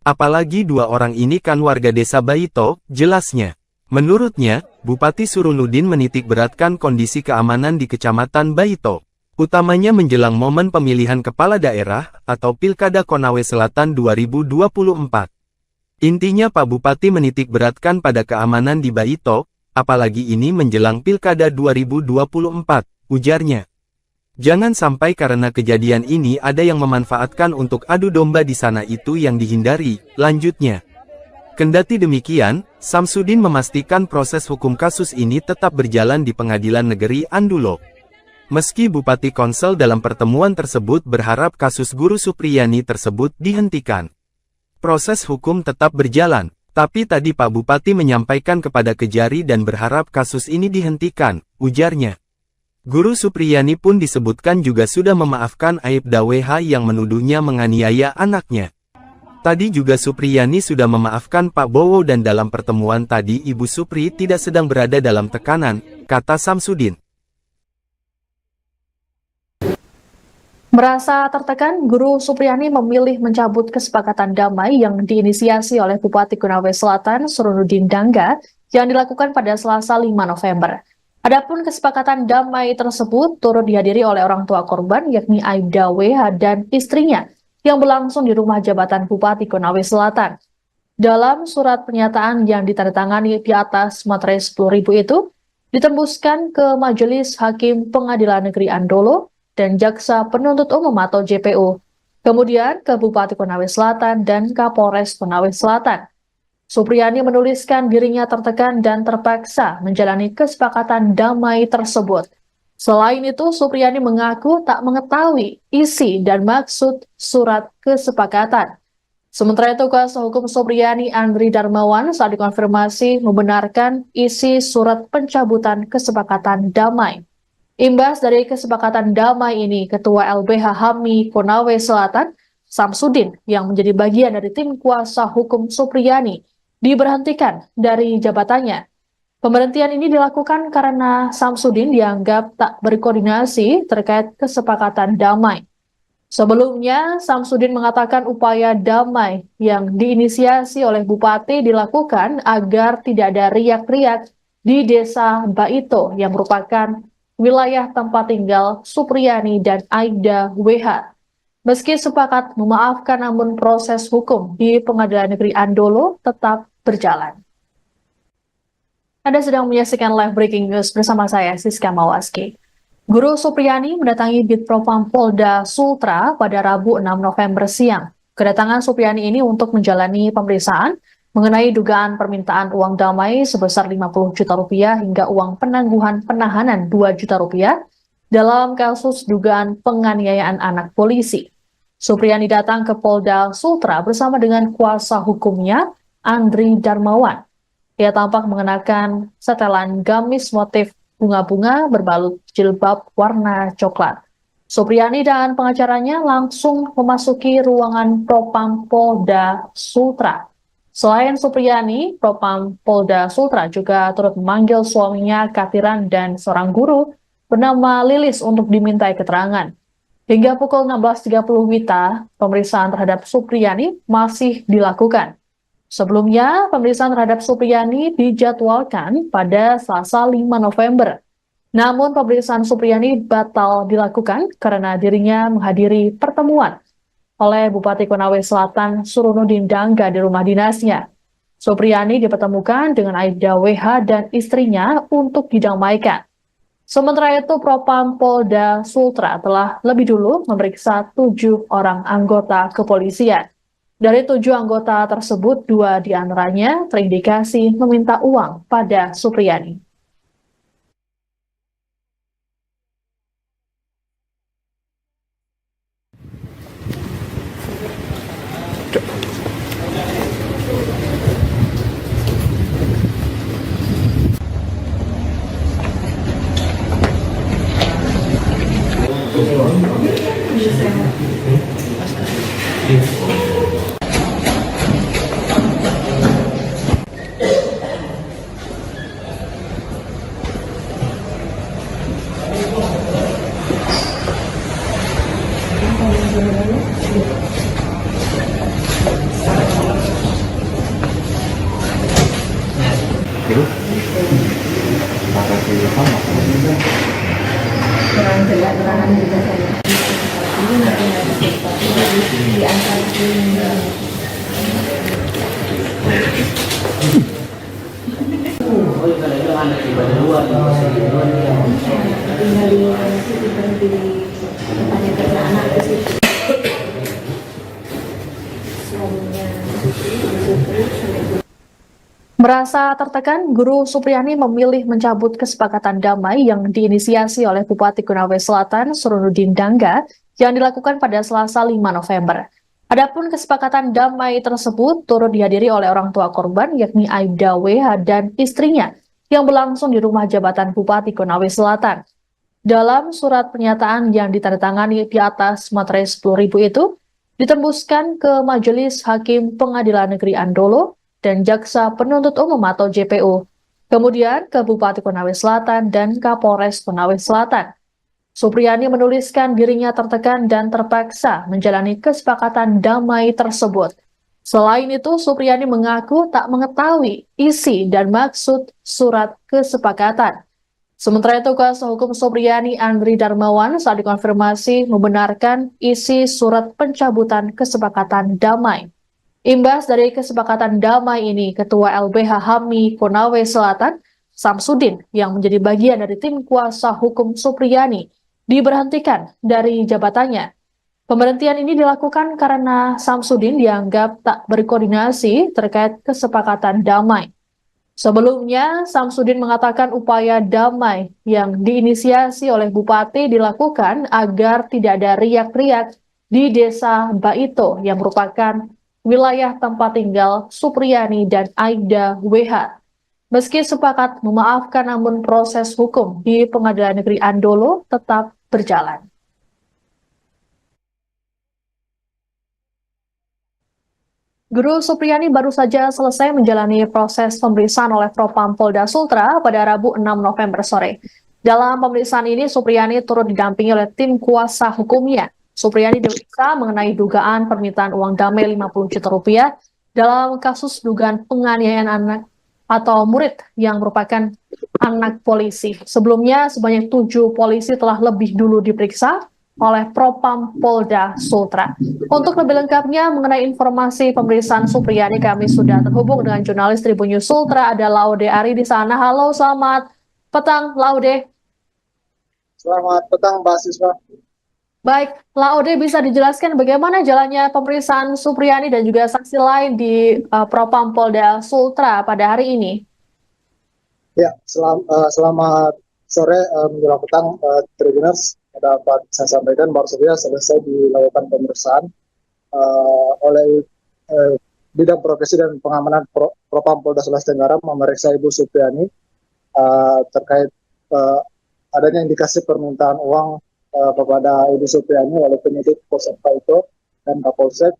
Apalagi dua orang ini kan warga desa Baito, jelasnya. Menurutnya, Bupati Surunudin menitik beratkan kondisi keamanan di Kecamatan Baito, utamanya menjelang momen pemilihan kepala daerah atau Pilkada Konawe Selatan 2024. Intinya Pak Bupati menitik beratkan pada keamanan di Baito, apalagi ini menjelang Pilkada 2024, ujarnya. Jangan sampai karena kejadian ini ada yang memanfaatkan untuk adu domba di sana itu yang dihindari, lanjutnya. Kendati demikian, Samsudin memastikan proses hukum kasus ini tetap berjalan di Pengadilan Negeri Andulo. Meski Bupati Konsel dalam pertemuan tersebut berharap kasus Guru Supriyani tersebut dihentikan. Proses hukum tetap berjalan. Tapi tadi Pak Bupati menyampaikan kepada Kejari dan berharap kasus ini dihentikan, ujarnya. Guru Supriyani pun disebutkan juga sudah memaafkan Aibda WH yang menuduhnya menganiaya anaknya. Tadi juga Supriyani sudah memaafkan Pak Bowo dan dalam pertemuan tadi Ibu Supri tidak sedang berada dalam tekanan, kata Samsudin. Merasa tertekan, Guru Supriyani memilih mencabut kesepakatan damai yang diinisiasi oleh Bupati Konawe Selatan Surunudin Dangga yang dilakukan pada Selasa 5 November. Adapun kesepakatan damai tersebut turut dihadiri oleh orang tua korban yakni Aibda WH dan istrinya yang berlangsung di rumah jabatan Bupati Konawe Selatan. Dalam surat pernyataan yang ditandatangani di atas materai 10.000 itu ditembuskan ke Majelis Hakim Pengadilan Negeri Andolo dan Jaksa Penuntut Umum atau JPU, kemudian ke Bupati Konawe Selatan dan Kapolres Konawe Selatan. Supriyani menuliskan dirinya tertekan dan terpaksa menjalani kesepakatan damai tersebut. Selain itu, Supriyani mengaku tak mengetahui isi dan maksud surat kesepakatan. Sementara itu, kuasa hukum Supriyani Andri Darmawan saat dikonfirmasi membenarkan isi surat pencabutan kesepakatan damai. Imbas dari kesepakatan damai ini, Ketua LBH HAMI Konawe Selatan, Samsudin, yang menjadi bagian dari tim kuasa hukum Supriyani, diberhentikan dari jabatannya. Pemberhentian ini dilakukan karena Samsudin dianggap tak berkoordinasi terkait kesepakatan damai. Sebelumnya, Samsudin mengatakan upaya damai yang diinisiasi oleh Bupati dilakukan agar tidak ada riak-riak di desa Baito yang merupakan wilayah tempat tinggal Supriyani dan Aibda WH. Meski sepakat memaafkan namun proses hukum di Pengadilan Negeri Andolo tetap berjalan. Anda sedang menyaksikan live breaking news bersama saya Siska Mawaski. Guru Supriyani mendatangi Bitpropam Polda Sultra pada Rabu 6 November siang. Kedatangan Supriyani ini untuk menjalani pemeriksaan mengenai dugaan permintaan uang damai sebesar 50 juta rupiah hingga uang penangguhan penahanan 2 juta rupiah dalam kasus dugaan penganiayaan anak polisi. Supriyani datang ke Polda Sultra bersama dengan kuasa hukumnya, Andri Darmawan. Ia tampak mengenakan setelan gamis motif bunga-bunga berbalut jilbab warna coklat. Supriyani dan pengacaranya langsung memasuki ruangan Propam Polda Sultra. Selain Supriyani, Propam Polda Sultra juga turut memanggil suaminya Katiran dan seorang guru bernama Lilis untuk dimintai keterangan. Hingga pukul 16.30 WITA, pemeriksaan terhadap Supriyani masih dilakukan. Sebelumnya, pemeriksaan terhadap Supriyani dijadwalkan pada Selasa 5 November. Namun pemeriksaan Supriyani batal dilakukan karena dirinya menghadiri pertemuan oleh Bupati Konawe Selatan Surunudin Dangga di rumah dinasnya. Supriyani dipertemukan dengan Aibda WH dan istrinya untuk didamaikan. Sementara itu, Propam Polda Sultra telah lebih dulu memeriksa 7 orang anggota kepolisian. Dari 7 anggota tersebut, 2 diantaranya terindikasi meminta uang pada Supriyani. Kurang jelas keterangan juga saya. Ini nanti seperti di antara tinggal di berhenti tanya kerja anak ke situ. Suaminya Merasa tertekan, Guru Supriyani memilih mencabut kesepakatan damai yang diinisiasi oleh Bupati Konawe Selatan Surunudin Dangga yang dilakukan pada Selasa 5 November. Adapun kesepakatan damai tersebut turut dihadiri oleh orang tua korban yakni Aibda WH dan istrinya yang berlangsung di rumah jabatan Bupati Konawe Selatan. Dalam surat pernyataan yang ditandatangani di atas materai 10.000 itu, ditembuskan ke Majelis Hakim Pengadilan Negeri Andolo dan Jaksa Penuntut Umum atau JPU, kemudian ke Bupati Konawe Selatan dan Kapolres Konawe Selatan. Supriyani menuliskan dirinya tertekan dan terpaksa menjalani kesepakatan damai tersebut. Selain itu, Supriyani mengaku tak mengetahui isi dan maksud surat kesepakatan. Sementara itu, kuasa hukum Supriyani Andri Darmawan saat dikonfirmasi membenarkan isi surat pencabutan kesepakatan damai. Imbas dari kesepakatan damai ini, Ketua LBH HAMI Konawe Selatan, Samsudin, yang menjadi bagian dari tim kuasa hukum Supriyani, diberhentikan dari jabatannya. Pemberhentian ini dilakukan karena Samsudin dianggap tak berkoordinasi terkait kesepakatan damai. Sebelumnya, Samsudin mengatakan upaya damai yang diinisiasi oleh Bupati dilakukan agar tidak ada riak-riak di Desa Baito yang merupakan wilayah tempat tinggal Supriyani dan Aibda WH. Meski sepakat memaafkan, namun proses hukum di Pengadilan Negeri Andolo tetap berjalan. Guru Supriyani baru saja selesai menjalani proses pemeriksaan oleh Propam Polda Sultra pada Rabu 6 November sore. Dalam pemeriksaan ini, Supriyani turut didampingi oleh tim kuasa hukumnya. Supriyani diperiksa mengenai dugaan permintaan uang damai 50 juta rupiah dalam kasus dugaan penganiayaan anak atau murid yang merupakan anak polisi. Sebelumnya, sebanyak 7 polisi telah lebih dulu diperiksa oleh Propam Polda Sultra. Untuk lebih lengkapnya mengenai informasi pemeriksaan Supriyani, kami sudah terhubung dengan jurnalis Tribun News Sultra, ada Laude Ari di sana. Halo, selamat petang, Laude. Selamat petang, Mbak Siswa. Baik, Laude, bisa dijelaskan bagaimana jalannya pemeriksaan Supriyani dan juga saksi lain di Propam Polda Sultra pada hari ini? Ya, selamat sore menjelang petang, Tribuners. Dapat saya sampaikan baru saja selesai dilakukan pemeriksaan oleh Bidang Profesi dan Pengamanan Propam Polda Sulawesi Tenggara memeriksa Ibu Supriyani terkait adanya indikasi permintaan uang kepada Ibu Supriani oleh penyidik Polsek Paito dan Kapolsek,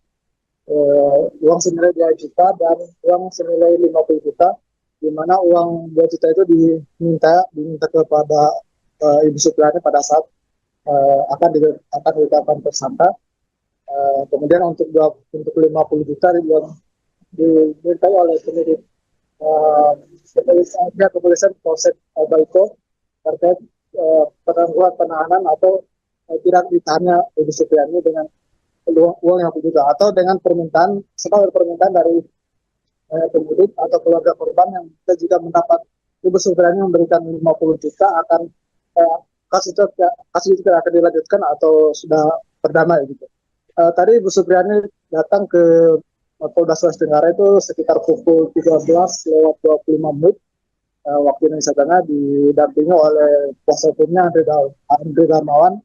uang senilai 2 juta dan uang senilai 50 juta, di mana uang 2 juta itu diminta kepada Ibu Supriani pada saat akan ditetapkan tersangka. Kemudian untuk 50 juta dimintai oleh penyidik kepolisian Polsek Baiko terkait penangguhan penahanan atau tidak ditahannya Ibu Supriani dengan uang yang juga atau dengan permintaan dari penyidik atau keluarga korban yang kita juga mendapat Ibu Supriani memberikan 50 juta akan kasus itu tidak akan dilanjutkan atau sudah berdamai gitu. Tadi Ibu Supriani datang ke Polda Sulawesi Tenggara itu sekitar pukul 13:25 waktu Indonesia Tengah, didampingi oleh kuasa hukumnya Andre Darmawan.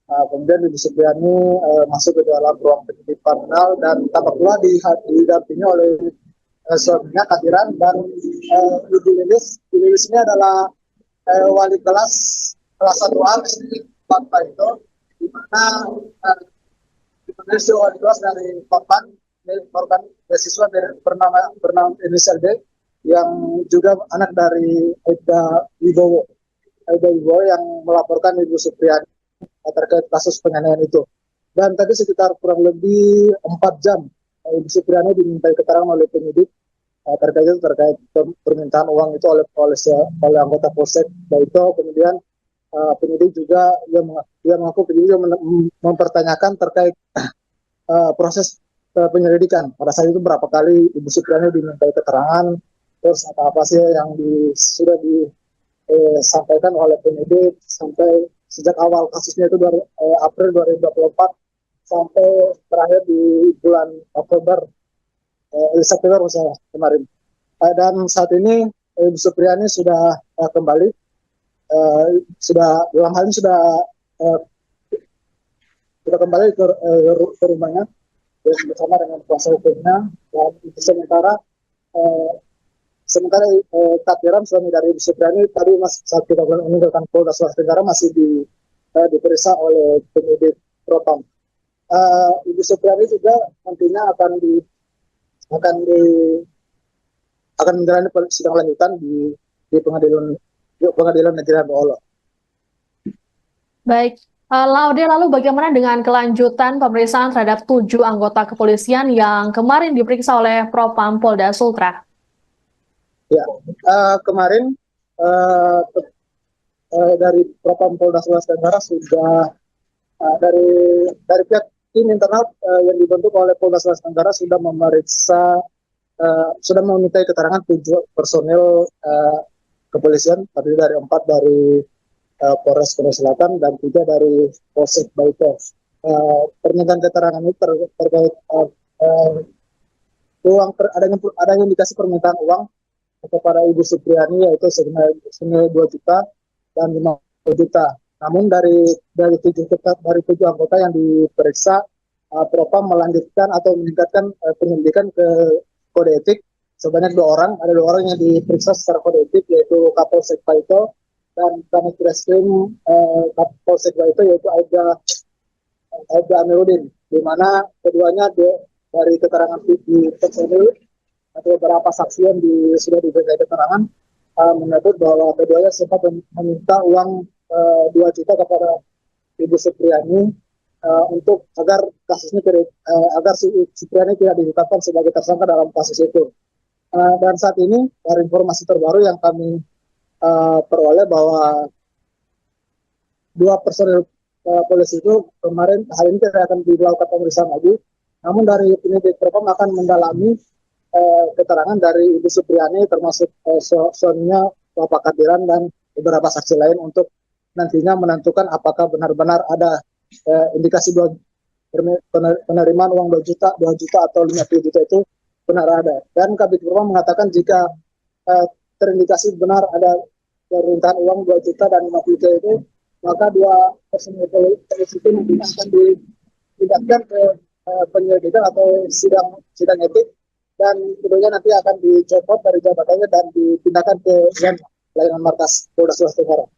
Kemudian Ibu Supriani masuk ke dalam ruang penyidik panel dan tampak pula didampingi oleh suaminya Kadiran dan Ibu Lilis. Ibu Lilis ini adalah wali kelas 1A di Papua itu, di mana wali kelas dari korban beasiswa bernama inisial D, yang juga anak dari Aida Wibowo yang melaporkan Ibu Supriani terkait kasus penganiayaan itu. Dan tadi sekitar kurang lebih 4 jam Ibu Supriani dimintai keterangan oleh penyidik terkait permintaan uang itu oleh anggota Polsek Baito. Kemudian penyidik juga mempertanyakan terkait proses penyelidikan. Pada saat itu berapa kali Ibu Supriani dimintai keterangan, terus apa sih yang sudah disampaikan oleh penyidik sampai sejak awal kasusnya itu April 2024 sampai terakhir di bulan September kemarin. Dan saat ini Ibu Supriani sudah kembali, dalam hal ini sudah kembali ke rumahnya bersama dengan kuasa hukumnya. Dan sementara Kadiran, suami dari Ibu Supriani, tadi saat kita meninggalkan Polda Sulawesi Tenggara masih diperiksa oleh penyidik Propam. Ibu Supriani juga nantinya akan menjalani sidang lanjutan di pengadilan negeri Ambolo. Baik, Laude, lalu bagaimana dengan kelanjutan pemeriksaan terhadap 7 anggota kepolisian yang kemarin diperiksa oleh Propam Polda Sultra? Ya, kemarin dari Propam Polda Sulawesi Tenggara sudah dari pihak tim internal yang dibentuk oleh Polda Sulawesi Tenggara sudah memintai keterangan 7 personil kepolisian, terdiri dari 4 dari Polres Sulawesi Selatan dan 3 dari Polsek Baito. Pernyataan keterangan ini terkait adanya indikasi permintaan uang kepada Ibu Supriani, yaitu senilai 2 juta dan 50 juta. Namun dari 7 anggota yang diperiksa, Propam melanjutkan atau meningkatkan penyelidikan ke kode etik sebanyak 2 orang. Ada 2 orang yang diperiksa secara kode etik, yaitu Kapolsek Paito dan Kanit Reskrim Kapolsek Baito, yaitu Aida Amiruddin, di mana keduanya dari keterangan di personil atau beberapa saksi yang sudah diberikan keterangan menyebut bahwa keduanya sempat meminta uang 2 juta kepada Ibu Supriani untuk agar Supriani tidak ditetapkan sebagai tersangka dalam kasus itu. Dan saat ini dari informasi terbaru yang kami peroleh bahwa 2 personil polisi itu kemarin hari ini tidak akan dilakukan pemeriksaan lagi. Namun dari penyidik Propam akan mendalami keterangan dari Ibu Supriani, termasuk suaminya Bapak Kadiran dan beberapa saksi lain, untuk nantinya menentukan apakah benar-benar ada indikasi penerimaan uang 2 juta atau 50 juta itu benar ada. Dan Kabid Propam mengatakan jika terindikasi benar ada permintaan uang 2 juta dan 50 juta itu, maka 2 personil polisi itu nantinya akan dipindahkan ke penyelidikan atau sidang etik, dan kemudian nanti akan dicopot dari jabatannya dan dipindahkan ke layanan markas Polda Sulawesi Tenggara.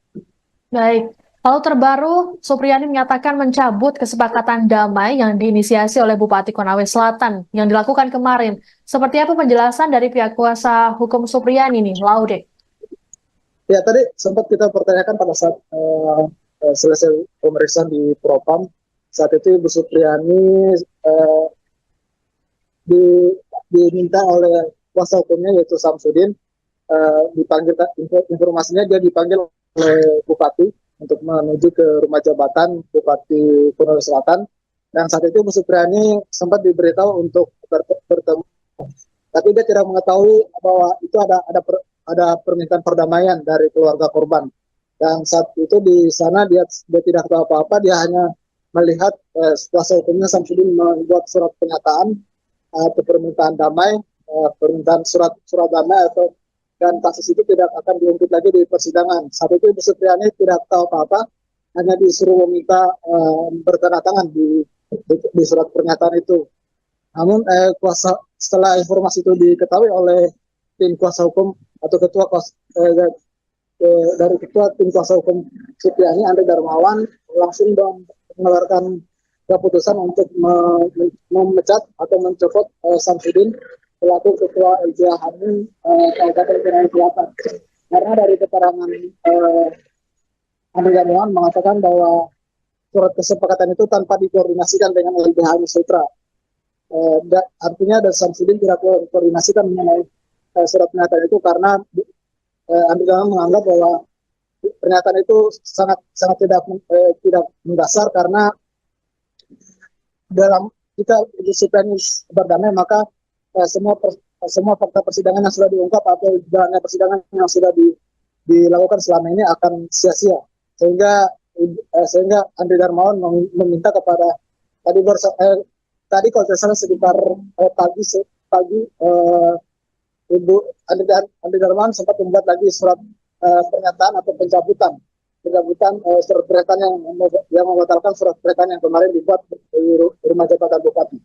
Baik, Lalu terbaru, Supriyani menyatakan mencabut kesepakatan damai yang diinisiasi oleh Bupati Konawe Selatan yang dilakukan kemarin. Seperti apa penjelasan dari pihak kuasa hukum Supriyani nih, Laude? Ya, tadi sempat kita pertanyakan pada saat selesai pemeriksaan di Propam. Saat itu Ibu Supriyani diminta oleh kuasa hukumnya yaitu Samsudin, dipanggil, informasinya dia dipanggil oleh Bupati untuk menuju ke rumah jabatan Bupati Konawe Selatan, dan saat itu Bu Supriyani sempat diberitahu untuk bertemu, tapi dia tidak mengetahui bahwa itu ada permintaan perdamaian dari keluarga korban, dan saat itu di sana dia tidak tahu apa-apa, dia hanya melihat kuasa hukumnya Samsudin membuat surat pernyataan atau permintaan damai, permintaan surat damai atau, dan kasus itu tidak akan diungkit lagi di persidangan. Saat itu Ibu Supriyani tidak tahu apa-apa, hanya disuruh meminta bertanda tangan di surat pernyataan itu. Namun setelah informasi itu diketahui oleh tim kuasa hukum atau dari ketua tim kuasa hukum Supriyani, Andre Darmawan, langsung mengeluarkan keputusan untuk memecat atau mencopot Samsudin selaku ketua LBH Hamil Kabupaten Konawe Selatan. Karena dari keterangan Andre Darmawan mengatakan bahwa surat kesepakatan itu tanpa dikoordinasikan dengan LBH Hamil Sutra. Artinya dari Samsudin tidak koordinasikan mengenai surat pernyataan itu, karena Andre Darmawan menganggap bahwa pernyataan itu sangat tidak mendasar, karena dalam jika Ibu Supriyani berdamai, maka semua fakta persidangan yang sudah diungkap atau jalannya persidangan yang sudah dilakukan selama ini akan sia-sia, sehingga Andre Darmawan meminta kepada tadi kalau tidak salah sekitar pagi Ibu Andre Darmawan sempat membuat lagi surat pernyataan atau pencabutan surat pernyataan yang membatalkan surat pernyataan yang kemarin dibuat di rumah jabatan Bupati.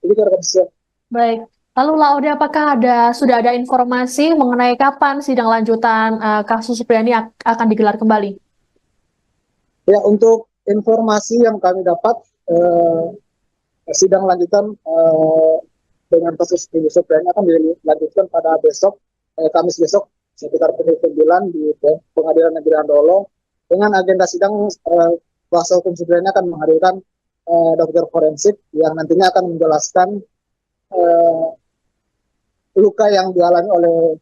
Ini kira-kira. Baik, lalu Laude, apakah sudah ada informasi mengenai kapan sidang lanjutan kasus Supriyani akan digelar kembali? Ya, untuk informasi yang kami dapat, sidang lanjutan dengan kasus Ibu Supriyani akan dilanjutkan pada besok, Kamis besok, sekitar pukul 9 di Pengadilan Negeri Andolo. Dengan agenda sidang, kuasa hukum Supriyani akan menghadirkan dokter forensik yang nantinya akan menjelaskan luka yang dialami oleh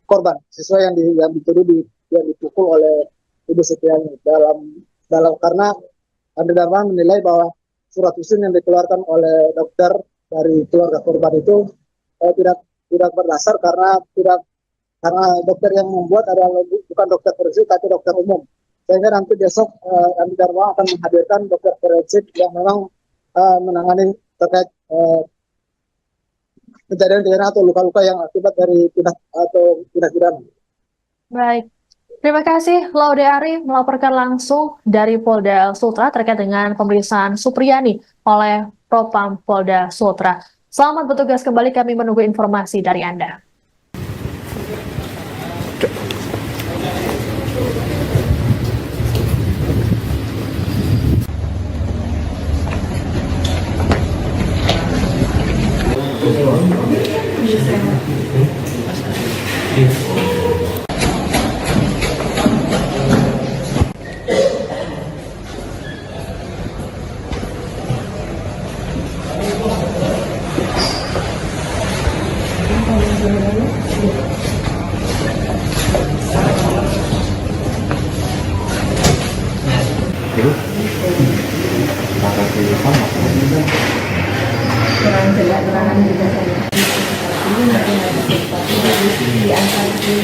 korban, siswa yang dituduh yang dipukul oleh Ibu Supriyani. Dalam karena Andre Darmawan menilai bahwa surat usin yang dikeluarkan oleh dokter dari keluarga korban itu tidak berdasar, karena dokter yang membuat adalah bukan dokter forensik tapi dokter umum, sehingga nanti besok Andre Darmawan akan menghadirkan dokter forensik yang memang menangani terkait kejadian atau luka-luka yang akibat dari tindak pidana. Baik, terima kasih Laude Ari melaporkan langsung dari Polda Sultra terkait dengan pemeriksaan Supriyani oleh Propam Polda Sultra. Selamat bertugas kembali, kami menunggu informasi dari Anda. Kurang jelas keterangan juga saya. Ini nanti ada sesuatu di antara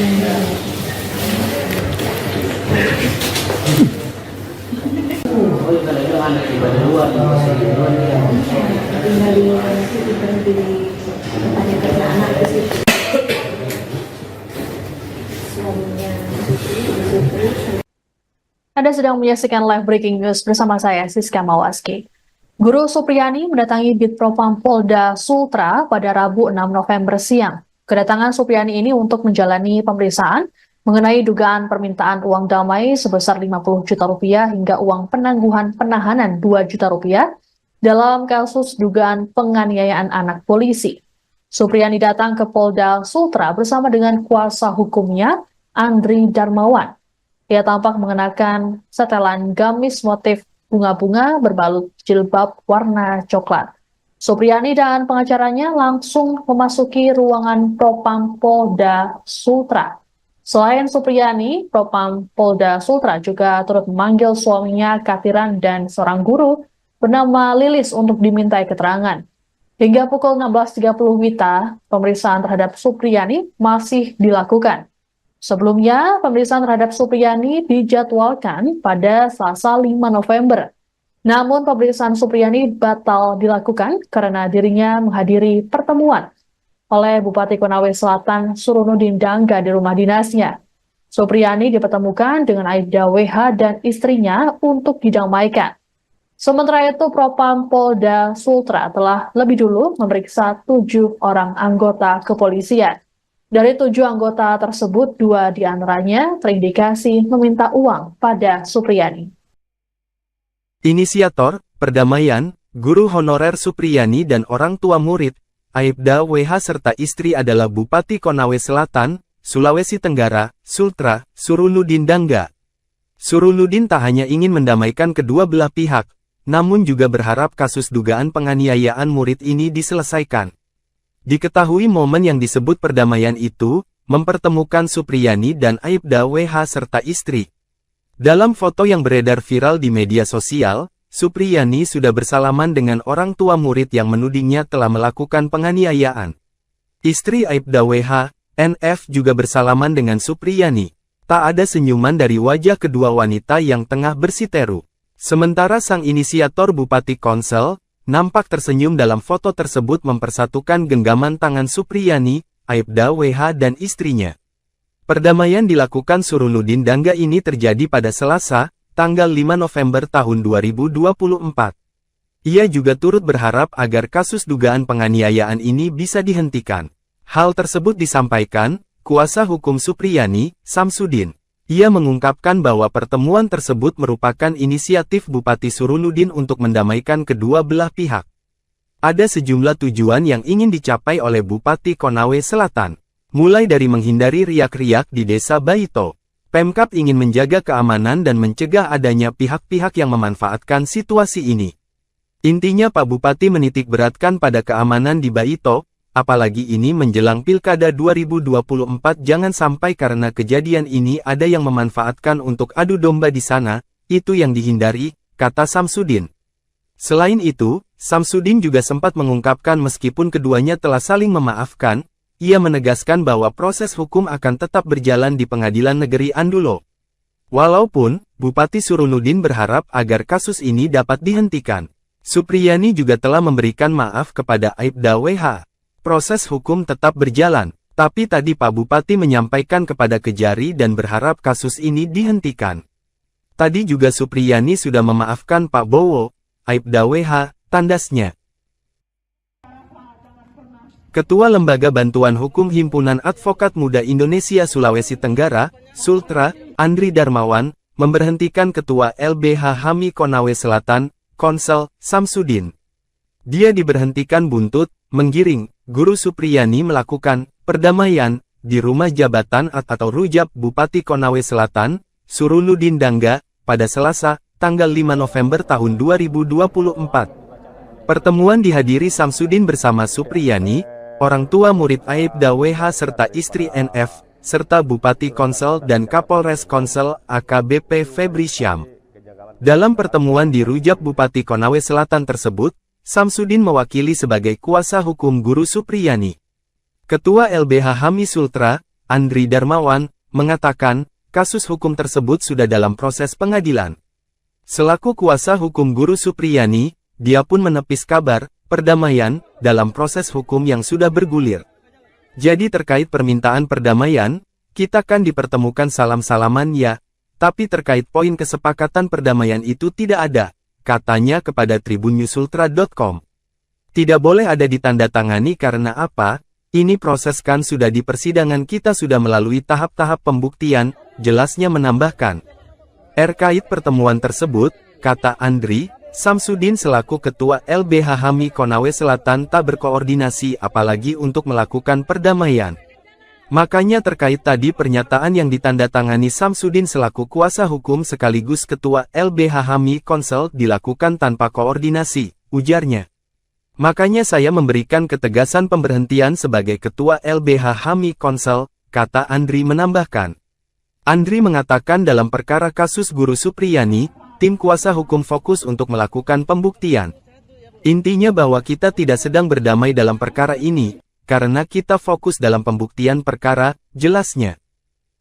Anda sedang menyaksikan live breaking news bersama saya, Siska Mawaski. Guru Supriyani mendatangi Bitpropam Polda Sultra pada Rabu 6 November siang. Kedatangan Supriyani ini untuk menjalani pemeriksaan mengenai dugaan permintaan uang damai sebesar 50 juta rupiah hingga uang penangguhan penahanan 2 juta rupiah dalam kasus dugaan penganiayaan anak polisi. Supriyani datang ke Polda Sultra bersama dengan kuasa hukumnya, Andri Darmawan. Ia tampak mengenakan setelan gamis motif bunga-bunga berbalut jilbab warna coklat. Supriyani dan pengacaranya langsung memasuki ruangan Propam Polda Sultra. Selain Supriyani, Propam Polda Sultra juga turut memanggil suaminya Katiran dan seorang guru bernama Lilis untuk dimintai keterangan. Hingga pukul 16.30 WITA, pemeriksaan terhadap Supriyani masih dilakukan. Sebelumnya, pemeriksaan terhadap Supriyani dijadwalkan pada Selasa 5 November. Namun, pemeriksaan Supriyani batal dilakukan karena dirinya menghadiri pertemuan oleh Bupati Konawe Selatan Surunudin Dangga di rumah dinasnya. Supriyani dipertemukan dengan Aibda WH dan istrinya untuk didamaikan. Sementara itu, Propam Polda Sultra telah lebih dulu memeriksa 7 orang anggota kepolisian. Dari 7 anggota tersebut, 2 diantaranya terindikasi meminta uang pada Supriyani. Inisiator, perdamaian, guru honorer Supriyani dan orang tua murid, Aibda WH serta istri adalah Bupati Konawe Selatan, Sulawesi Tenggara, Sultra, Surunudin Dangga. Surunudin tak hanya ingin mendamaikan kedua belah pihak, namun juga berharap kasus dugaan penganiayaan murid ini diselesaikan. Diketahui momen yang disebut perdamaian itu, mempertemukan Supriyani dan Aibda WH serta istri. Dalam foto yang beredar viral di media sosial, Supriyani sudah bersalaman dengan orang tua murid yang menudingnya telah melakukan penganiayaan. Istri Aibda WH, NF juga bersalaman dengan Supriyani. Tak ada senyuman dari wajah kedua wanita yang tengah bersiteru. Sementara sang inisiator Bupati Konsel, nampak tersenyum dalam foto tersebut mempersatukan genggaman tangan Supriyani, Aibda WH dan istrinya. Perdamaian dilakukan Surunudin Dangga ini terjadi pada Selasa, tanggal 5 November tahun 2024. Ia juga turut berharap agar kasus dugaan penganiayaan ini bisa dihentikan. Hal tersebut disampaikan kuasa hukum Supriyani, Samsudin. Ia mengungkapkan bahwa pertemuan tersebut merupakan inisiatif Bupati Surunudin untuk mendamaikan kedua belah pihak. Ada sejumlah tujuan yang ingin dicapai oleh Bupati Konawe Selatan. Mulai dari menghindari riak-riak di Desa Baito. Pemkab ingin menjaga keamanan dan mencegah adanya pihak-pihak yang memanfaatkan situasi ini. Intinya Pak Bupati menitik beratkan pada keamanan di Baito, apalagi ini menjelang Pilkada 2024 jangan sampai karena kejadian ini ada yang memanfaatkan untuk adu domba di sana, itu yang dihindari, kata Samsudin. Selain itu, Samsudin juga sempat mengungkapkan meskipun keduanya telah saling memaafkan, ia menegaskan bahwa proses hukum akan tetap berjalan di Pengadilan Negeri Andulo. Walaupun, Bupati Surunudin berharap agar kasus ini dapat dihentikan. Supriyani juga telah memberikan maaf kepada Aibda WH. Proses hukum tetap berjalan, tapi tadi Pak Bupati menyampaikan kepada Kejari dan berharap kasus ini dihentikan. Tadi juga Supriyani sudah memaafkan Pak Bowo, Aibda WH, tandasnya. Ketua Lembaga Bantuan Hukum Himpunan Advokat Muda Indonesia Sulawesi Tenggara, Sultra, Andri Darmawan, memberhentikan Ketua LBH HAMI Konawe Selatan, Konsel, Samsudin. Dia diberhentikan buntut, menggiring, Guru Supriyani melakukan perdamaian di rumah jabatan atau rujab Bupati Konawe Selatan, Surunudin Dangga, pada Selasa, tanggal 5 November tahun 2024. Pertemuan dihadiri Samsudin bersama Supriyani, orang tua murid Aibda WH serta istri NF, serta Bupati Konsel dan Kapolres Konsel AKBP Febri Syam. Dalam pertemuan di rujab Bupati Konawe Selatan tersebut, Samsudin mewakili sebagai kuasa hukum Guru Supriyani. Ketua LBH HAMI Sultra, Andri Darmawan, mengatakan, kasus hukum tersebut sudah dalam proses pengadilan. Selaku kuasa hukum Guru Supriyani, dia pun menepis kabar perdamaian dalam proses hukum yang sudah bergulir. Jadi terkait permintaan perdamaian, kita kan dipertemukan salam-salaman ya, tapi terkait poin kesepakatan perdamaian itu tidak ada, katanya kepada tribunNewsUltra.com. Tidak boleh ada ditandatangani karena apa? Ini proses kan sudah di persidangan kita sudah melalui tahap-tahap pembuktian, jelasnya menambahkan. Terkait pertemuan tersebut, kata Andri, Samsudin selaku Ketua LBH HAMI Konawe Selatan tak berkoordinasi apalagi untuk melakukan perdamaian. Makanya terkait tadi pernyataan yang ditandatangani Samsudin selaku kuasa hukum sekaligus Ketua LBH HAMI Konsel dilakukan tanpa koordinasi, ujarnya. Makanya saya memberikan ketegasan pemberhentian sebagai Ketua LBH HAMI Konsel, kata Andri menambahkan. Andri mengatakan dalam perkara kasus Guru Supriyani, tim kuasa hukum fokus untuk melakukan pembuktian. Intinya bahwa kita tidak sedang berdamai dalam perkara ini, karena kita fokus dalam pembuktian perkara, jelasnya.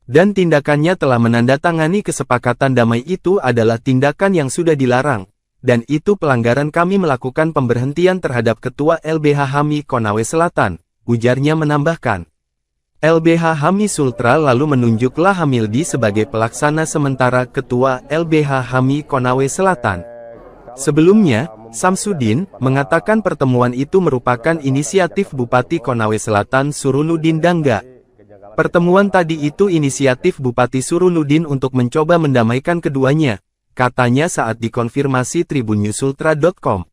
Dan tindakannya telah menandatangani kesepakatan damai itu adalah tindakan yang sudah dilarang. Dan itu pelanggaran kami melakukan pemberhentian terhadap Ketua LBH HAMI Konawe Selatan, ujarnya menambahkan. LBH HAMI Sultra lalu menunjuk Lahamildi sebagai pelaksana sementara Ketua LBH HAMI Konawe Selatan. Sebelumnya, Samsudin mengatakan pertemuan itu merupakan inisiatif Bupati Konawe Selatan Surunudin Dangga. Pertemuan tadi itu inisiatif Bupati Surunudin untuk mencoba mendamaikan keduanya. Katanya saat dikonfirmasi tribunnyusultra.com.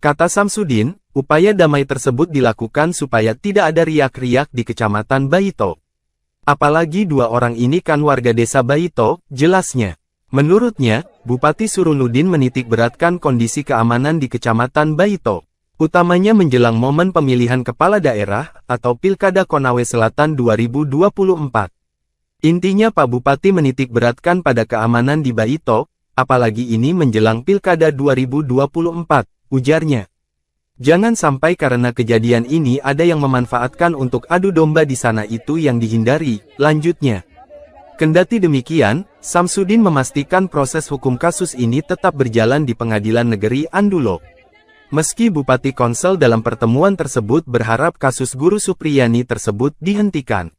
Kata Samsudin, upaya damai tersebut dilakukan supaya tidak ada riak-riak di Kecamatan Baito. Apalagi dua orang ini kan warga desa Baito, jelasnya. Menurutnya, Bupati Surunudin menitikberatkan kondisi keamanan di Kecamatan Baito. Utamanya menjelang momen pemilihan kepala daerah atau Pilkada Konawe Selatan 2024. Intinya Pak Bupati menitikberatkan pada keamanan di Baito, apalagi ini menjelang Pilkada 2024, ujarnya. Jangan sampai karena kejadian ini ada yang memanfaatkan untuk adu domba di sana itu yang dihindari, lanjutnya. Kendati demikian, Samsudin memastikan proses hukum kasus ini tetap berjalan di Pengadilan Negeri Andulo. Meski Bupati Konsel dalam pertemuan tersebut berharap kasus Guru Supriyani tersebut dihentikan.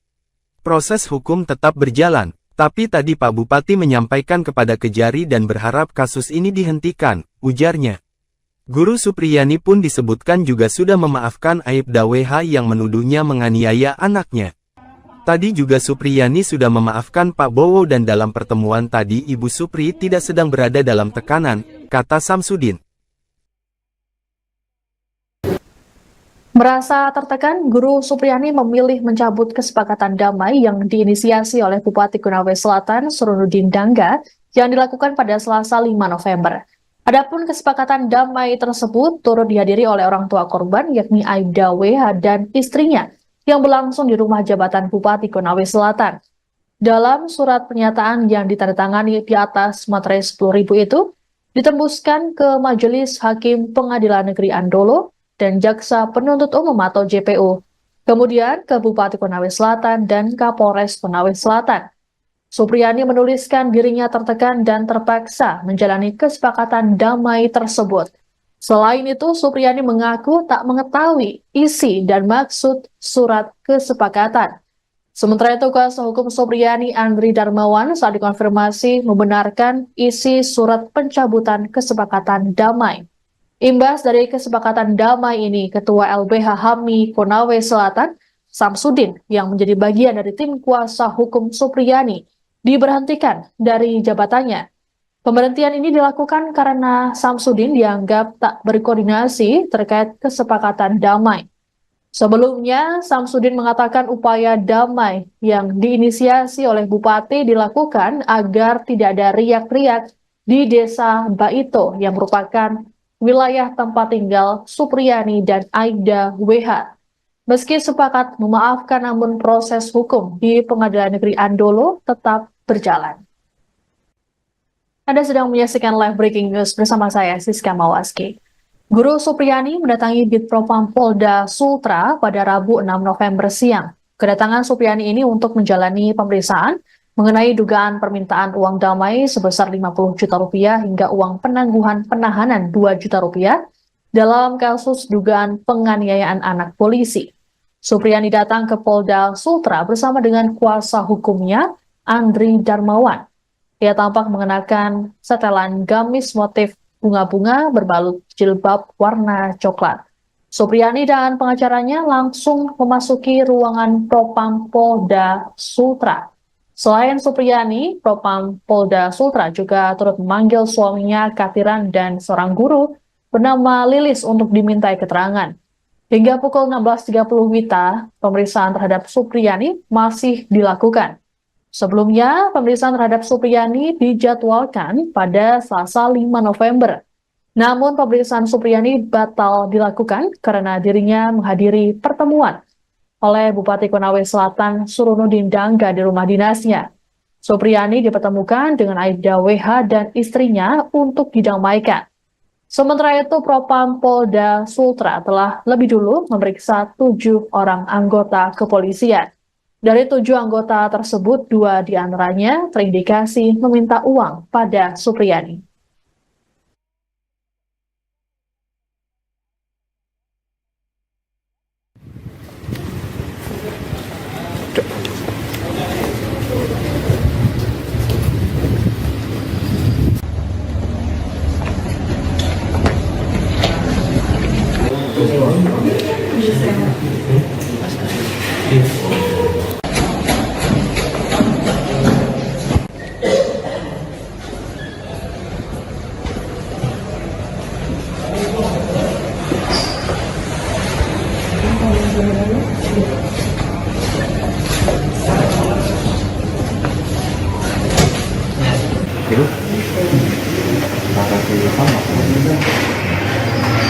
Proses hukum tetap berjalan. Tapi tadi Pak Bupati menyampaikan kepada Kejari dan berharap kasus ini dihentikan, ujarnya. Guru Supriyani pun disebutkan juga sudah memaafkan Aibda WH yang menuduhnya menganiaya anaknya. Tadi juga Supriyani sudah memaafkan Pak Bowo dan dalam pertemuan tadi Ibu Supri tidak sedang berada dalam tekanan, kata Samsudin. Merasa tertekan, Guru Supriyani memilih mencabut kesepakatan damai yang diinisiasi oleh Bupati Konawe Selatan Surunudin Dangga yang dilakukan pada Selasa 5 November. Adapun kesepakatan damai tersebut turut dihadiri oleh orang tua korban yakni Aibda WH dan istrinya yang berlangsung di rumah jabatan Bupati Konawe Selatan. Dalam surat pernyataan yang ditandatangani di atas materai 10.000 itu, ditembuskan ke Majelis Hakim Pengadilan Negeri Andolo dan Jaksa Penuntut Umum atau JPU, kemudian ke Bupati Konawe Selatan dan Kapolres Konawe Selatan. Supriyani menuliskan dirinya tertekan dan terpaksa menjalani kesepakatan damai tersebut. Selain itu, Supriyani mengaku tak mengetahui isi dan maksud surat kesepakatan. Sementara itu, kuasa hukum Supriyani Andri Darmawan saat dikonfirmasi membenarkan isi surat pencabutan kesepakatan damai. Imbas dari kesepakatan damai ini, Ketua LBH HAMI Konawe Selatan, Samsudin, yang menjadi bagian dari tim kuasa hukum Supriyani, diberhentikan dari jabatannya. Pemberhentian ini dilakukan karena Samsudin dianggap tak berkoordinasi terkait kesepakatan damai. Sebelumnya, Samsudin mengatakan upaya damai yang diinisiasi oleh Bupati dilakukan agar tidak ada riak-riak di desa Baito yang merupakan wilayah tempat tinggal Supriyani dan Aibda WH. Meski sepakat memaafkan, namun proses hukum di Pengadilan Negeri Andolo tetap berjalan. Anda sedang menyaksikan live breaking news bersama saya, Siska Mawaski. Guru Supriyani mendatangi Ditpropam Polda Sultra pada Rabu 6 November siang. Kedatangan Supriyani ini untuk menjalani pemeriksaan mengenai dugaan permintaan uang damai sebesar 50 juta rupiah hingga uang penangguhan penahanan 2 juta rupiah dalam kasus dugaan penganiayaan anak polisi. Supriyani datang ke Polda Sultra bersama dengan kuasa hukumnya, Andri Darmawan. Ia tampak mengenakan setelan gamis motif bunga-bunga berbalut jilbab warna coklat. Supriyani dan pengacaranya langsung memasuki ruangan Propam Polda Sultra. Selain Supriyani, Propam Polda Sultra juga turut memanggil suaminya Katiran dan seorang guru bernama Lilis untuk dimintai keterangan. Hingga pukul 16.30 WITA, pemeriksaan terhadap Supriyani masih dilakukan. Sebelumnya, pemeriksaan terhadap Supriyani dijadwalkan pada Selasa 5 November. Namun pemeriksaan Supriyani batal dilakukan karena dirinya menghadiri pertemuan oleh Bupati Konawe Selatan Surunudin Dangga di rumah dinasnya. Supriyani dipertemukan dengan Aibda WH dan istrinya untuk didamaikan. Sementara itu, Propam Polda Sultra telah lebih dulu memeriksa 7 orang anggota kepolisian. Dari 7 anggota tersebut, 2 diantaranya terindikasi meminta uang pada Supriyani.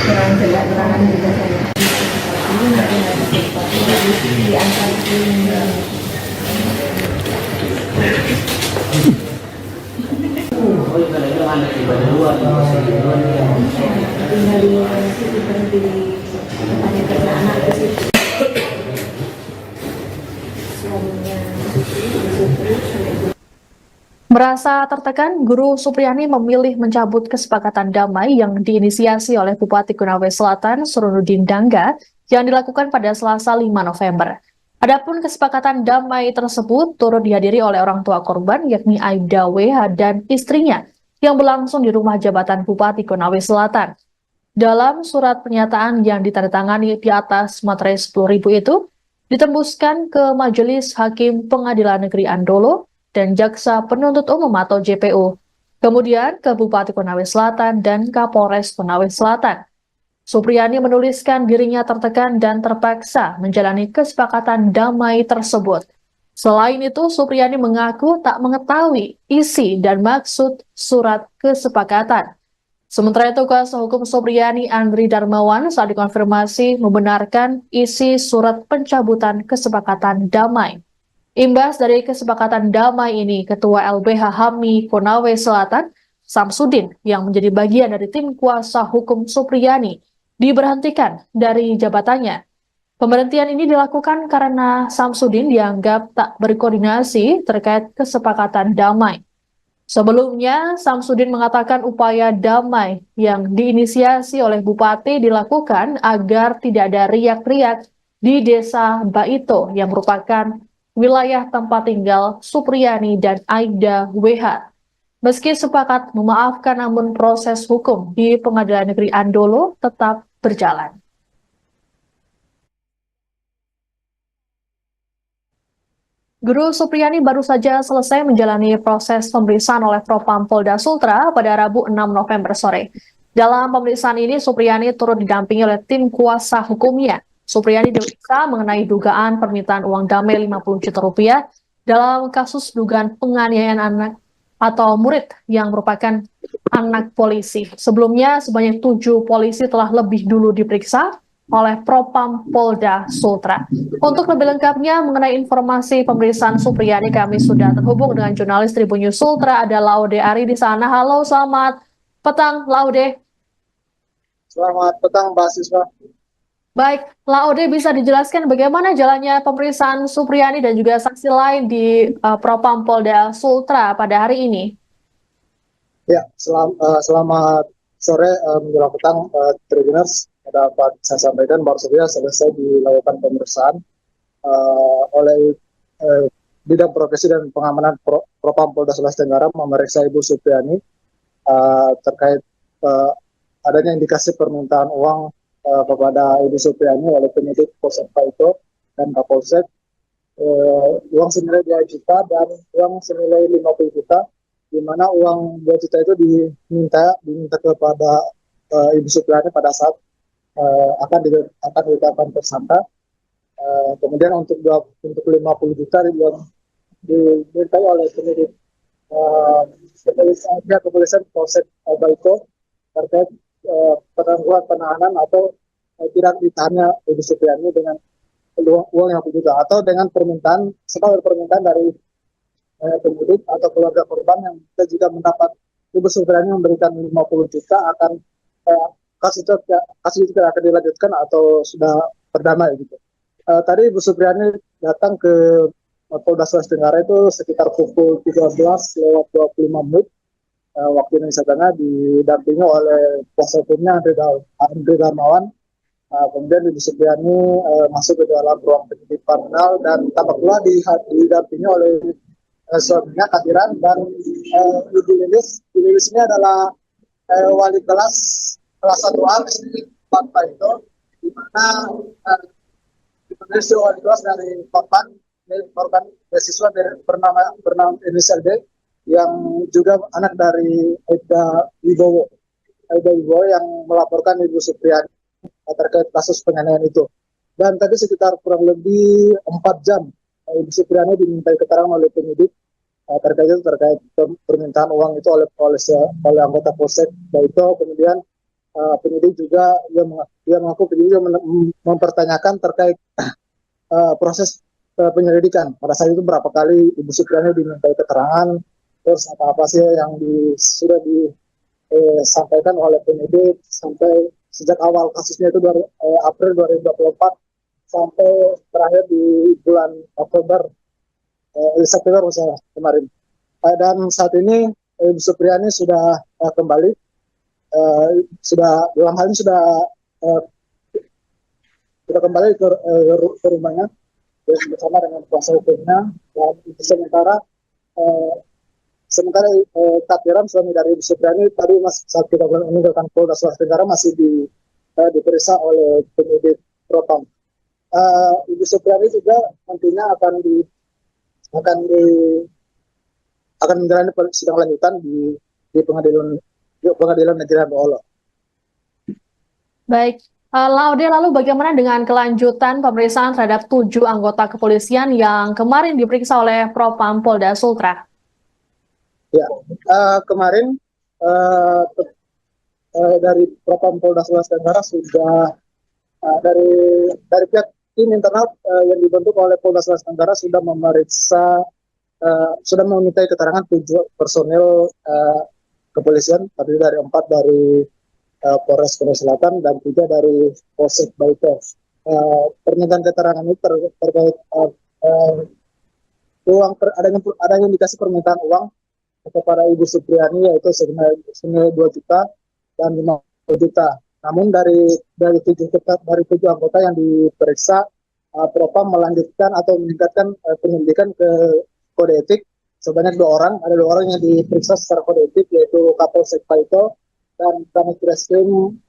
kurang jelas keterangan juga saya. Ini nanti ada sesuatu di antara ini. Tinggal di situ berhenti tanya kerja anak ke situ. Suaminya Merasa tertekan, Guru Supriyani memilih mencabut kesepakatan damai yang diinisiasi oleh Bupati Konawe Selatan Surunudin Dangga yang dilakukan pada Selasa 5 November. Adapun kesepakatan damai tersebut turut dihadiri oleh orang tua korban yakni Aibda WH dan istrinya yang berlangsung di rumah jabatan Bupati Konawe Selatan. Dalam surat pernyataan yang ditandatangani di atas materai 10.000 itu, ditembuskan ke Majelis Hakim Pengadilan Negeri Andolo dan Jaksa Penuntut Umum atau JPU, kemudian ke Bupati Konawe Selatan dan Kapolres Konawe Selatan. Supriyani menuliskan dirinya tertekan dan terpaksa menjalani kesepakatan damai tersebut. Selain itu, Supriyani mengaku tak mengetahui isi dan maksud surat kesepakatan. Sementara itu, kuasa hukum Supriyani Andri Darmawan saat dikonfirmasi membenarkan isi surat pencabutan kesepakatan damai. Imbas dari kesepakatan damai ini, Ketua LBH HAMI Konawe Selatan, Samsudin, yang menjadi bagian dari tim kuasa hukum Supriyani, diberhentikan dari jabatannya. Pemberhentian ini dilakukan karena Samsudin dianggap tak berkoordinasi terkait kesepakatan damai. Sebelumnya, Samsudin mengatakan upaya damai yang diinisiasi oleh Bupati dilakukan agar tidak ada riak-riak di Desa Baito yang merupakan wilayah tempat tinggal Supriyani dan Aibda WH. Meski sepakat memaafkan, namun proses hukum di Pengadilan Negeri Andolo tetap berjalan. Guru Supriyani baru saja selesai menjalani proses pemeriksaan oleh Propam Polda Sultra pada Rabu 6 November sore. Dalam pemeriksaan ini, Supriyani turut didampingi oleh tim kuasa hukumnya. Supriyani diperiksa mengenai dugaan permintaan uang damai 50 juta rupiah dalam kasus dugaan penganiayaan anak atau murid yang merupakan anak polisi. Sebelumnya, sebanyak 7 polisi telah lebih dulu diperiksa oleh Propam Polda Sultra. Untuk lebih lengkapnya mengenai informasi pemeriksaan Supriyani, kami sudah terhubung dengan jurnalis Tribun News Sultra, ada Laude Ari di sana. Halo, selamat petang, Laude. Selamat petang, Mbak Siswa. Baik, Laude, bisa dijelaskan bagaimana jalannya pemeriksaan Supriyani dan juga saksi lain di Propam Polda Sultra pada hari ini? Ya, selamat sore menjelang petang, Tribuners. Dapat saya sampaikan baru saja selesai dilakukan pemeriksaan oleh Bidang Profesi dan Pengamanan Propam Polda Sulawesi Tenggara memeriksa Ibu Supriyani terkait adanya indikasi permintaan uang kepada Ibu Supriani oleh penyidik Polsek Paito dan Kapolsek, uang senilai 2 juta dan uang senilai 50 juta, di mana uang 2 juta itu diminta kepada Ibu Supriani pada saat akan ditetapkan tersangka. Kemudian untuk 50 juta yang dimintai oleh penyidik kepolisian Polsek Baiko terkait penangguhan penahanan atau tidak ditahannya Ibu Supriani dengan uang yang juga atau dengan permintaan dari penyidik atau keluarga korban yang kita juga mendapat Ibu Supriani memberikan 50 juta akan kasus itu tidak akan dilanjutkan atau sudah berdamai gitu. Tadi Ibu Supriani datang ke Polda Sulawesi Tenggara itu sekitar pukul 13:25 waktu Indonesia Tengah, didampingi oleh kuasa hukumnya Andre Darmawan. Kemudian Ibu Supriani masuk ke dalam ruang penyidik kriminal dan tampak pula didampingi oleh suaminya Kadiran dan Ibu Lilis. Ibu Lilis ini adalah wali kelas 1A SD Pak itu, di mana Indonesia wali kelas dari korban beasiswa bernama inisial D yang juga anak dari Aida Wibowo yang melaporkan Ibu Supriani terkait kasus penganiayaan itu. Dan tadi sekitar kurang lebih 4 jam Ibu Supriani dimintai keterangan oleh penyidik terkait permintaan uang itu oleh anggota Polsek Baito. Kemudian penyidik juga mempertanyakan terkait proses penyelidikan. Pada saat itu berapa kali Ibu Supriani dimintai keterangan, terus apa sih yang sudah disampaikan oleh penyidik sampai sejak awal kasusnya itu April 2024 sampai terakhir di bulan September kemarin. Dan saat ini Ibu Supriani sudah kembali, sudah kembali ke rumahnya bersama dengan kuasa hukumnya. Dan sementara Kadiran suami dari Ibu Supriani tadi saat kita meninggalkan Polda Sulawesi Tenggara masih diperiksa oleh penyidik Propam. Ibu Supriani juga nantinya akan menjalani sidang lanjutan di pengadilan negeri Ambolo. Baik, Laude, lalu bagaimana dengan kelanjutan pemeriksaan terhadap 7 anggota kepolisian yang kemarin diperiksa oleh Propam Polda Sultra? Ya, kemarin dari Propam Polda Sulawesi Tenggara sudah dari pihak tim internal yang dibentuk oleh Polda Sulawesi Tenggara sudah memeriksa, sudah memintai keterangan 7 personil kepolisian, terdiri dari 4 dari Polres Korea Selatan dan 3 dari Polsek Baito. Permintaan keterangan ini terkait adanya indikasi permintaan uang kepada Ibu Supriani yaitu senilai 2 juta dan 50 juta. Namun dari 7 anggota yang diperiksa, Propam melanjutkan atau meningkatkan penyelidikan ke kode etik sebanyak 2 orang. Ada 2 orang yang diperiksa secara kode etik yaitu Kapolsek Baito dan Kanit Reskrim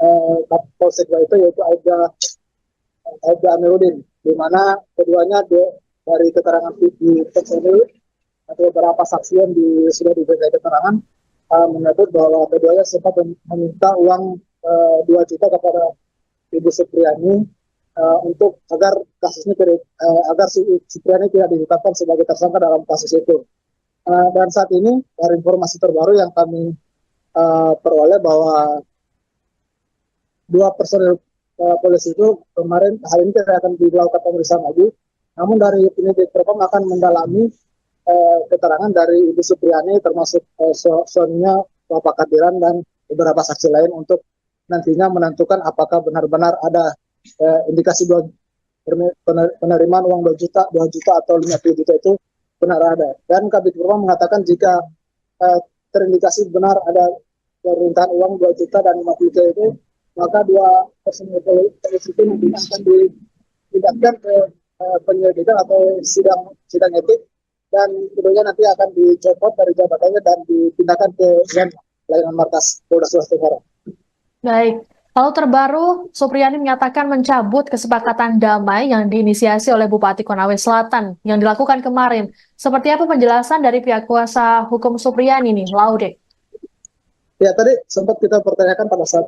Polsek Baito yaitu Aida Amiruddin, di mana keduanya dari keterangan di personil atau beberapa saksi yang sudah diberikan keterangan menyebut bahwa keduanya sempat meminta uang 2 juta kepada Ibu Supriani untuk agar kasusnya agar Supriani tidak ditetapkan sebagai tersangka dalam kasus itu. Dan saat ini dari informasi terbaru yang kami peroleh bahwa 2 personil polisi itu kemarin hari ini tidak akan dilakukan pemeriksaan lagi. Namun dari penyidik Propam akan mendalami keterangan dari Ibu Supriani termasuk suaminya Bapak Kadiran dan beberapa saksi lain untuk nantinya menentukan apakah benar-benar ada indikasi penerimaan uang 2 juta atau 50 juta itu benar ada. Dan Kabid Propam mengatakan jika terindikasi benar ada permintaan uang 2 juta dan 50 juta itu, maka 2 personil polisi itu nantinya akan dipindahkan ke penyelidikan atau sidang etik, dan kemudian nanti akan dicopot dari jabatannya dan dipindahkan ke layanan markas Polda Sulawesi Tenggara. Baik, Lalu terbaru, Supriyani menyatakan mencabut kesepakatan damai yang diinisiasi oleh Bupati Konawe Selatan yang dilakukan kemarin. Seperti apa penjelasan dari pihak kuasa hukum Supriyani nih, Laude? Ya, tadi sempat kita pertanyakan pada saat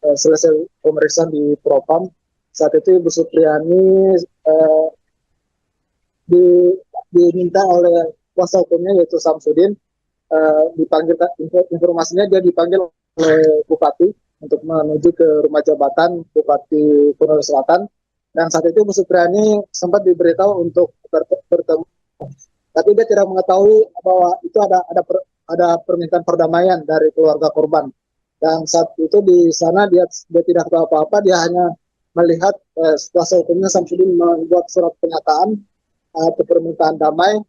selesai pemeriksaan di Propam. Saat itu Ibu Supriyani diminta oleh kuasa hukumnya yaitu Samsudin, dipanggil, informasinya dia dipanggil oleh Bupati untuk menuju ke rumah jabatan Bupati Konawe Selatan, dan saat itu Bu Supriyani sempat diberitahu untuk bertemu, tapi dia tidak mengetahui bahwa itu ada permintaan perdamaian dari keluarga korban, dan saat itu di sana dia tidak tahu apa-apa, dia hanya melihat kuasa hukumnya Samsudin membuat surat pernyataan atau permintaan damai,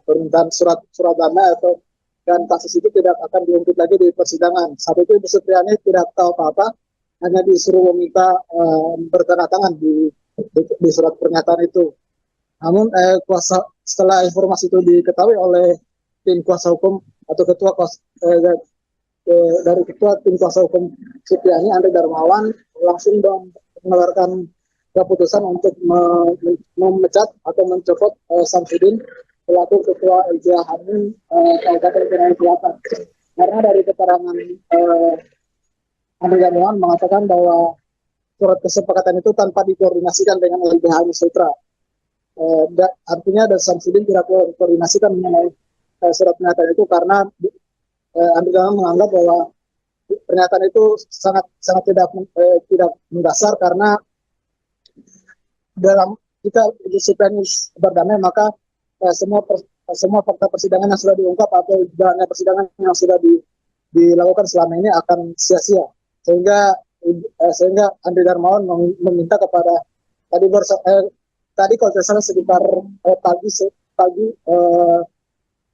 permintaan surat damai atau, dan kasus itu tidak akan diungkit lagi di persidangan. Saat itu Ibu Supriyani tidak tahu apa-apa, hanya disuruh meminta bertanda-tangan di surat pernyataan itu. Namun setelah informasi itu diketahui oleh tim kuasa hukum atau dari ketua tim kuasa hukum Supriyani, Andre Darmawan, langsung mengeluarkan keputusan untuk memecat atau mencopot Samsudin selaku ketua LBH Hamil Kabupaten Konawe Selatan. Karena dari keterangan Andre Darmawan mengatakan bahwa surat kesepakatan itu tanpa dikoordinasikan dengan LBH Hamil Sutra. Artinya dari Samsudin tidak koordinasikan mengenai surat pernyataan itu, karena Andre Darmawan menganggap bahwa pernyataan itu sangat tidak mendasar, karena dalam jika Ibu Supriyani berdamai, maka semua fakta persidangan yang sudah diungkap atau jalannya persidangan yang sudah dilakukan selama ini akan sia-sia, sehingga Andre Darmawan meminta kepada tadi kalau tidak salah sekitar pagi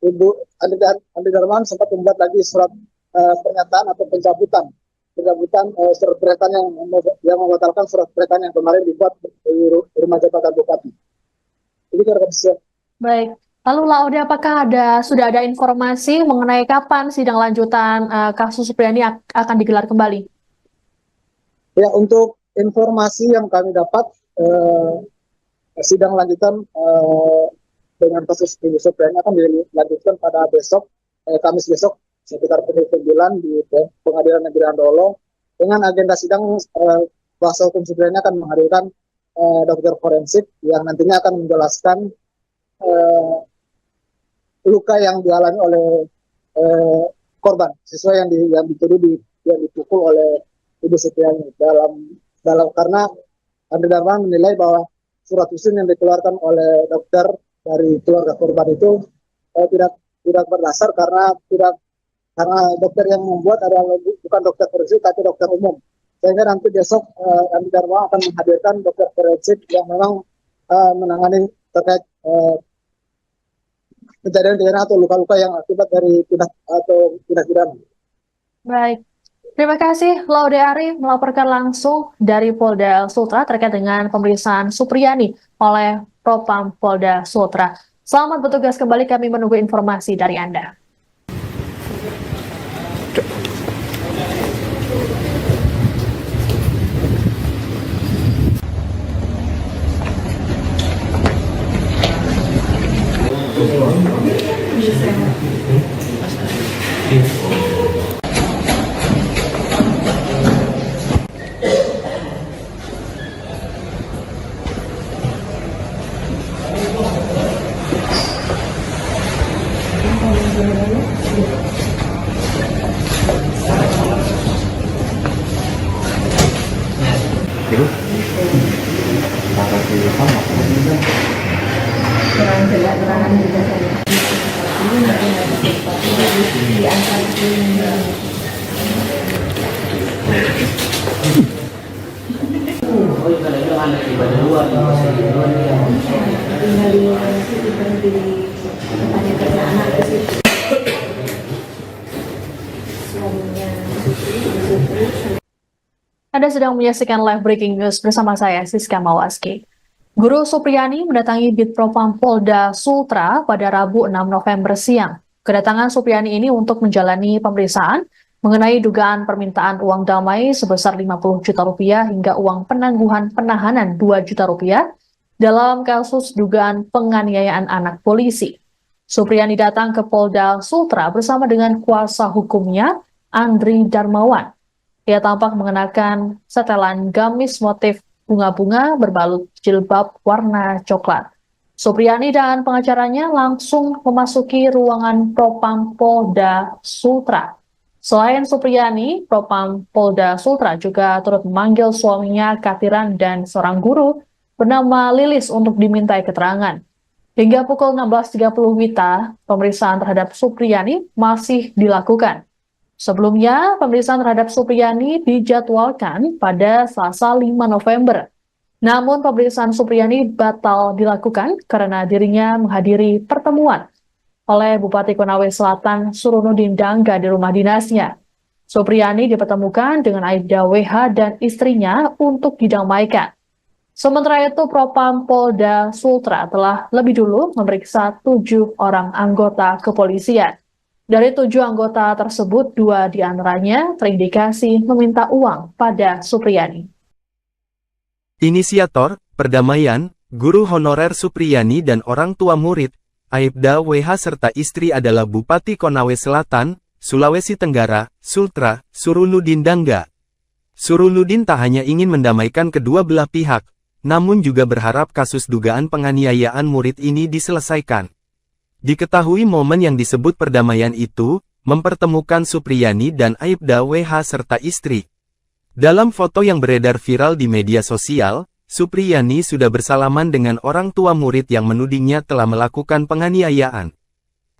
Ibu Andre Darmawan sempat membuat lagi surat pernyataan atau pencabutan surat pernyataan yang membatalkan surat pernyataan yang kemarin dibuat di rumah jabatan Bupati. Ini kira-kira. Baik. Lalu Laude, apakah sudah ada informasi mengenai kapan sidang lanjutan kasus Supriyani akan digelar kembali? Ya, untuk informasi yang kami dapat, sidang lanjutan dengan kasus Ibu Supriyani akan dilanjutkan pada besok, Kamis besok, sekitar pukul 9 di Pengadilan Negeri Andolo. Dengan agenda sidang, kuasa hukum Supriyani akan menghadirkan dokter forensik yang nantinya akan menjelaskan luka yang dialami oleh korban, siswa yang dituduh yang dipukul oleh Ibu Supriyani. Karena Andre Darmawan menilai bahwa surat usin yang dikeluarkan oleh dokter dari keluarga korban itu tidak berdasar, karena dokter yang membuat adalah bukan dokter forensik tapi dokter umum. Sehingga nanti besok Andre Darmawan akan menghadirkan dokter forensik yang memang menangani terkait kejadian pidana atau luka-luka yang akibat dari tindak pidana. Baik. Terima kasih Laude Ari melaporkan langsung dari Polda Sultra terkait dengan pemeriksaan Supriyani oleh Propam Polda Sultra. Selamat bertugas kembali, kami menunggu informasi dari Anda. Kurang jelas keterangan juga saya. Ini nanti di antara Anda sedang menyaksikan live breaking news bersama saya, Siska Mawaski. Guru Supriyani mendatangi Bitpropam Polda Sultra pada Rabu 6 November siang. Kedatangan Supriyani ini untuk menjalani pemeriksaan mengenai dugaan permintaan uang damai sebesar 50 juta rupiah hingga uang penangguhan penahanan 2 juta rupiah dalam kasus dugaan penganiayaan anak polisi. Supriyani datang ke Polda Sultra bersama dengan kuasa hukumnya, Andri Darmawan. Ia tampak mengenakan setelan gamis motif bunga-bunga berbalut jilbab warna coklat. Supriyani dan pengacaranya langsung memasuki ruangan Propam Polda Sultra. Selain Supriyani, Propam Polda Sultra juga turut memanggil suaminya Katiran dan seorang guru bernama Lilis untuk dimintai keterangan. Hingga pukul 16.30 WITA, pemeriksaan terhadap Supriyani masih dilakukan. Sebelumnya, pemeriksaan terhadap Supriyani dijadwalkan pada Selasa 5 November. Namun, pemeriksaan Supriyani batal dilakukan karena dirinya menghadiri pertemuan oleh Bupati Konawe Selatan Surunudin Dangga di rumah dinasnya. Supriyani dipertemukan dengan Aibda WH dan istrinya untuk didamaikan. Sementara itu, Propam Polda Sultra telah lebih dulu memeriksa 7 orang anggota kepolisian. Dari 7 anggota tersebut, 2 diantaranya terindikasi meminta uang pada Supriyani. Inisiator, perdamaian, guru honorer Supriyani dan orang tua murid, Aibda WH serta istri adalah Bupati Konawe Selatan, Sulawesi Tenggara, Sultra, Surunudin Dangga. Surunudin tak hanya ingin mendamaikan kedua belah pihak, namun juga berharap kasus dugaan penganiayaan murid ini diselesaikan. Diketahui momen yang disebut perdamaian itu, mempertemukan Supriyani dan Aibda WH serta istri. Dalam foto yang beredar viral di media sosial, Supriyani sudah bersalaman dengan orang tua murid yang menudingnya telah melakukan penganiayaan.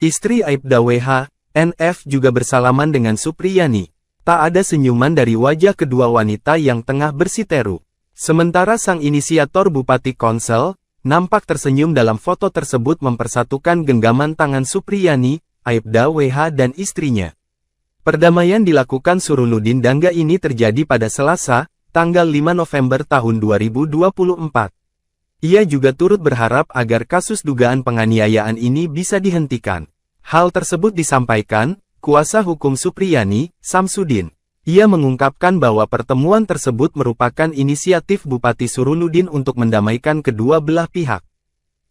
Istri Aibda WH, NF juga bersalaman dengan Supriyani. Tak ada senyuman dari wajah kedua wanita yang tengah bersiteru. Sementara sang inisiator Bupati Konsel, nampak tersenyum dalam foto tersebut mempersatukan genggaman tangan Supriyani, Aibda WH dan istrinya. Perdamaian dilakukan Surunudin Dangga ini terjadi pada Selasa, tanggal 5 November tahun 2024. Ia juga turut berharap agar kasus dugaan penganiayaan ini bisa dihentikan. Hal tersebut disampaikan kuasa hukum Supriyani, Samsudin. Ia mengungkapkan bahwa pertemuan tersebut merupakan inisiatif Bupati Surunudin untuk mendamaikan kedua belah pihak.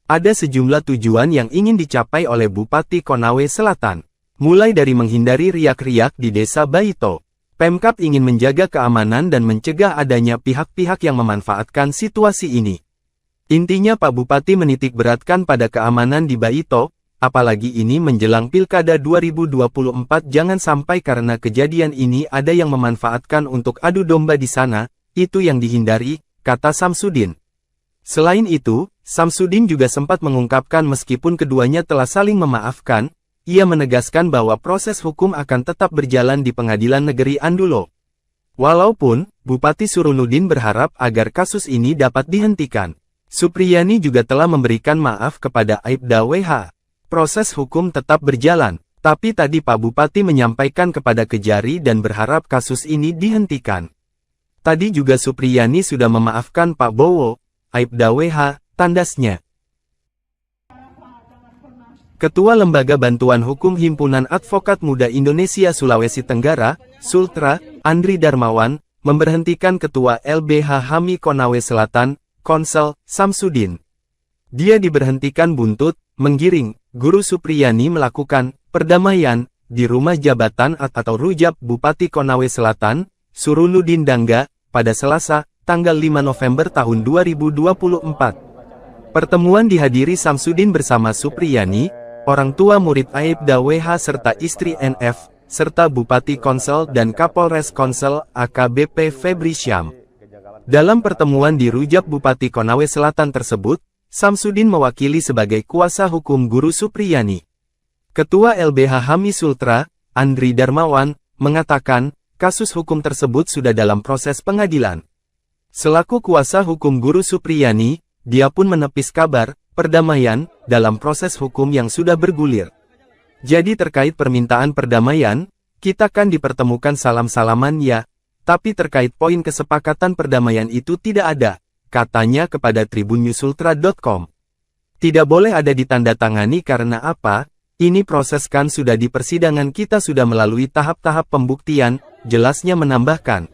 Ada sejumlah tujuan yang ingin dicapai oleh Bupati Konawe Selatan. Mulai dari menghindari riak-riak di Desa Baito. Pemkab ingin menjaga keamanan dan mencegah adanya pihak-pihak yang memanfaatkan situasi ini. Intinya Pak Bupati menitik beratkan pada keamanan di Baito, apalagi ini menjelang Pilkada 2024 jangan sampai karena kejadian ini ada yang memanfaatkan untuk adu domba di sana, itu yang dihindari, kata Samsudin. Selain itu, Samsudin juga sempat mengungkapkan meskipun keduanya telah saling memaafkan, ia menegaskan bahwa proses hukum akan tetap berjalan di Pengadilan Negeri Andulo. Walaupun, Bupati Surunudin berharap agar kasus ini dapat dihentikan. Supriyani juga telah memberikan maaf kepada Aibda WH. Proses hukum tetap berjalan, tapi tadi Pak Bupati menyampaikan kepada Kejari dan berharap kasus ini dihentikan. Tadi juga Supriyani sudah memaafkan Pak Bowo, Aibda WH, tandasnya. Ketua Lembaga Bantuan Hukum Himpunan Advokat Muda Indonesia Sulawesi Tenggara, Sultra, Andri Darmawan, memberhentikan Ketua LBH HAMI Konawe Selatan, Konsel, Samsudin. Dia diberhentikan buntut, menggiring, Guru Supriyani melakukan perdamaian di rumah jabatan atau rujab Bupati Konawe Selatan, Surunudin Dangga, pada Selasa, tanggal 5 November tahun 2024. Pertemuan dihadiri Samsudin bersama Supriyani, orang tua murid Aibda WH serta istri NF, serta Bupati Konsel dan Kapolres Konsel AKBP Febri Syam. Dalam pertemuan di rujab Bupati Konawe Selatan tersebut, Samsudin mewakili sebagai kuasa hukum Guru Supriyani. Ketua LBH HAMI Sultra, Andri Darmawan, mengatakan, kasus hukum tersebut sudah dalam proses pengadilan. Selaku kuasa hukum Guru Supriyani, dia pun menepis kabar perdamaian dalam proses hukum yang sudah bergulir. Jadi terkait permintaan perdamaian, kita kan dipertemukan salam-salaman ya, tapi terkait poin kesepakatan perdamaian itu tidak ada, katanya kepada tribunnyusultra.com. Tidak boleh ada ditandatangani karena apa? Ini proses kan sudah di persidangan kita sudah melalui tahap-tahap pembuktian, jelasnya menambahkan.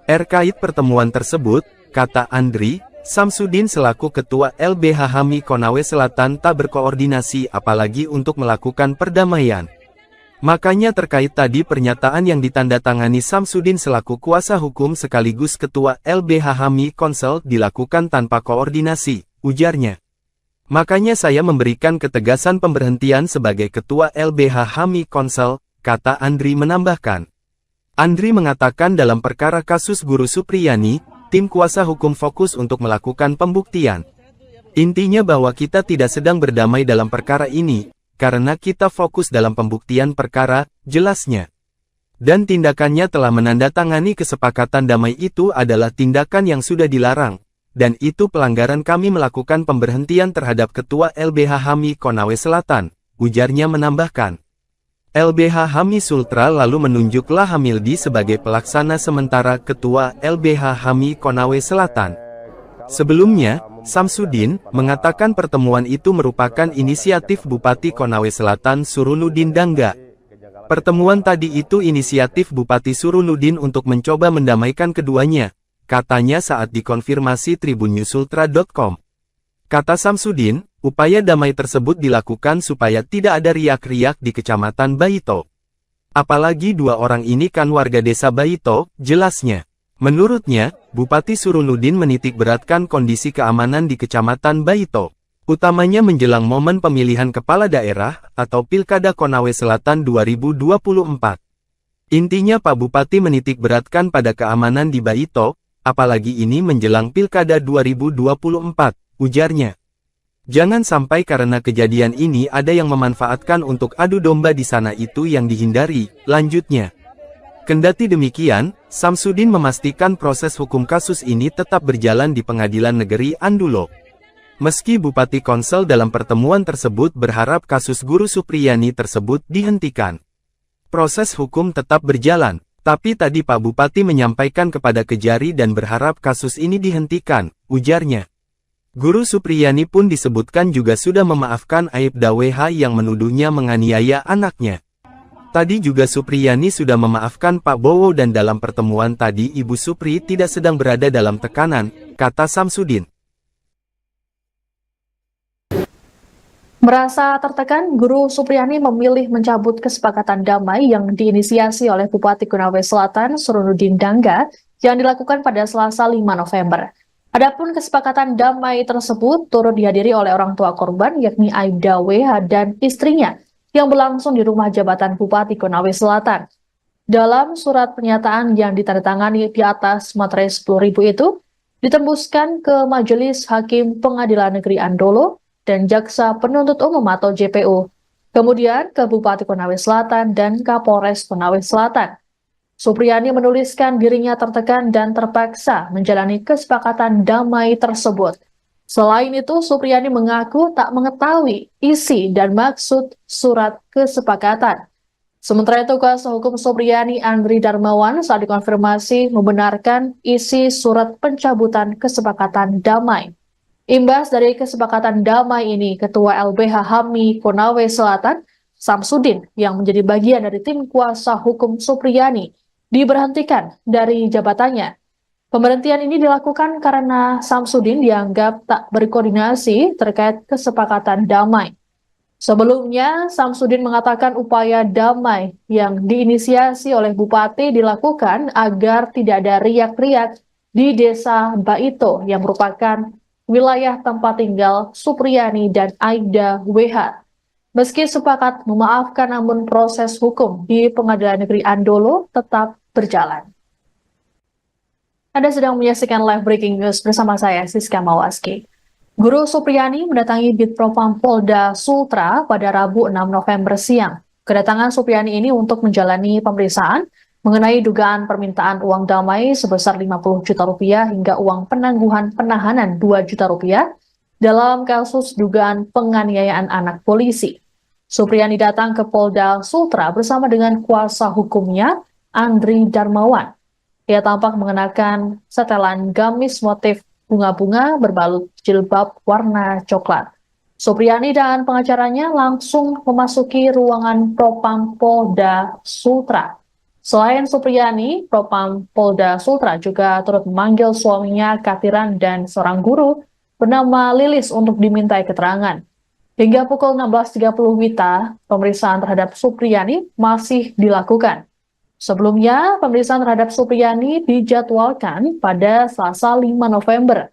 Terkait pertemuan tersebut, kata Andri, Samsudin selaku Ketua LBH HAMI Konawe Selatan tak berkoordinasi apalagi untuk melakukan perdamaian. Makanya terkait tadi pernyataan yang ditandatangani Samsudin selaku kuasa hukum sekaligus Ketua LBH HAMI Konsel dilakukan tanpa koordinasi, ujarnya. Makanya saya memberikan ketegasan pemberhentian sebagai Ketua LBH HAMI Konsel, kata Andri menambahkan. Andri mengatakan dalam perkara kasus Guru Supriyani, tim kuasa hukum fokus untuk melakukan pembuktian. Intinya bahwa kita tidak sedang berdamai dalam perkara ini, karena kita fokus dalam pembuktian perkara, jelasnya. Dan tindakannya telah menandatangani kesepakatan damai itu adalah tindakan yang sudah dilarang. Dan itu pelanggaran kami melakukan pemberhentian terhadap Ketua LBH HAMI Konawe Selatan, ujarnya menambahkan. LBH HAMI Sultra lalu menunjuk Lahamildi sebagai pelaksana sementara Ketua LBH HAMI Konawe Selatan. Sebelumnya, Samsudin mengatakan pertemuan itu merupakan inisiatif Bupati Konawe Selatan Surunudin Dangga. Pertemuan tadi itu inisiatif Bupati Surunudin untuk mencoba mendamaikan keduanya. Katanya saat dikonfirmasi tribunnyusultra.com. Kata Samsudin, upaya damai tersebut dilakukan supaya tidak ada riak-riak di Kecamatan Baito. Apalagi dua orang ini kan warga desa Baito, jelasnya. Menurutnya, Bupati Surunudin menitikberatkan kondisi keamanan di Kecamatan Baito. Utamanya menjelang momen pemilihan kepala daerah atau Pilkada Konawe Selatan 2024. Intinya Pak Bupati menitikberatkan pada keamanan di Baito, apalagi ini menjelang Pilkada 2024, ujarnya. Jangan sampai karena kejadian ini ada yang memanfaatkan untuk adu domba di sana itu yang dihindari, lanjutnya. Kendati demikian, Samsudin memastikan proses hukum kasus ini tetap berjalan di Pengadilan Negeri Andulo. Meski Bupati Konsel dalam pertemuan tersebut berharap kasus Guru Supriyani tersebut dihentikan. Proses hukum tetap berjalan. Tapi tadi Pak Bupati menyampaikan kepada Kejari dan berharap kasus ini dihentikan, ujarnya. Guru Supriyani pun disebutkan juga sudah memaafkan Aibda WH yang menuduhnya menganiaya anaknya. Tadi juga Supriyani sudah memaafkan Pak Bowo dan dalam pertemuan tadi Ibu Supri tidak sedang berada dalam tekanan, kata Samsudin. Merasa tertekan, Guru Supriyani memilih mencabut kesepakatan damai yang diinisiasi oleh Bupati Konawe Selatan Surunudin Dangga yang dilakukan pada Selasa 5 November. Adapun kesepakatan damai tersebut turut dihadiri oleh orang tua korban yakni Aibda WH dan istrinya yang berlangsung di rumah jabatan Bupati Konawe Selatan. Dalam surat pernyataan yang ditandatangani di atas materai 10.000 itu, ditembuskan ke Majelis Hakim Pengadilan Negeri Andolo dan Jaksa Penuntut Umum atau JPU, kemudian ke Bupati Konawe Selatan dan Kapolres Konawe Selatan. Supriyani menuliskan dirinya tertekan dan terpaksa menjalani kesepakatan damai tersebut. Selain itu, Supriyani mengaku tak mengetahui isi dan maksud surat kesepakatan. Sementara itu, kuasa hukum Supriyani Andri Darmawan saat dikonfirmasi membenarkan isi surat pencabutan kesepakatan damai. Imbas dari kesepakatan damai ini, Ketua LBH HAMI Konawe Selatan, Samsudin, yang menjadi bagian dari tim kuasa hukum Supriyani, diberhentikan dari jabatannya. Pemberhentian ini dilakukan karena Samsudin dianggap tak berkoordinasi terkait kesepakatan damai. Sebelumnya, Samsudin mengatakan upaya damai yang diinisiasi oleh Bupati dilakukan agar tidak ada riak-riak di desa Baito yang merupakan wilayah tempat tinggal Supriyani dan Aibda WH. Meski sepakat memaafkan, namun proses hukum di Pengadilan Negeri Andolo tetap berjalan. Anda sedang menyaksikan live breaking news bersama saya, Siska Mawaski. Guru Supriyani mendatangi Bitpropam Polda Sultra pada Rabu 6 November siang. Kedatangan Supriyani ini untuk menjalani pemeriksaan mengenai dugaan permintaan uang damai sebesar 50 juta rupiah hingga uang penangguhan penahanan 2 juta rupiah dalam kasus dugaan penganiayaan anak polisi. Supriyani datang ke Polda Sultra bersama dengan kuasa hukumnya, Andri Darmawan. Ia tampak mengenakan setelan gamis motif bunga-bunga berbalut jilbab warna coklat. Supriyani dan pengacaranya langsung memasuki ruangan Propam Polda Sultra. Selain Supriyani, Propam Polda Sultra juga turut memanggil suaminya Katiran dan seorang guru bernama Lilis untuk dimintai keterangan. Hingga pukul 16.30 WITA, pemeriksaan terhadap Supriyani masih dilakukan. Sebelumnya, pemeriksaan terhadap Supriyani dijadwalkan pada Selasa 5 November.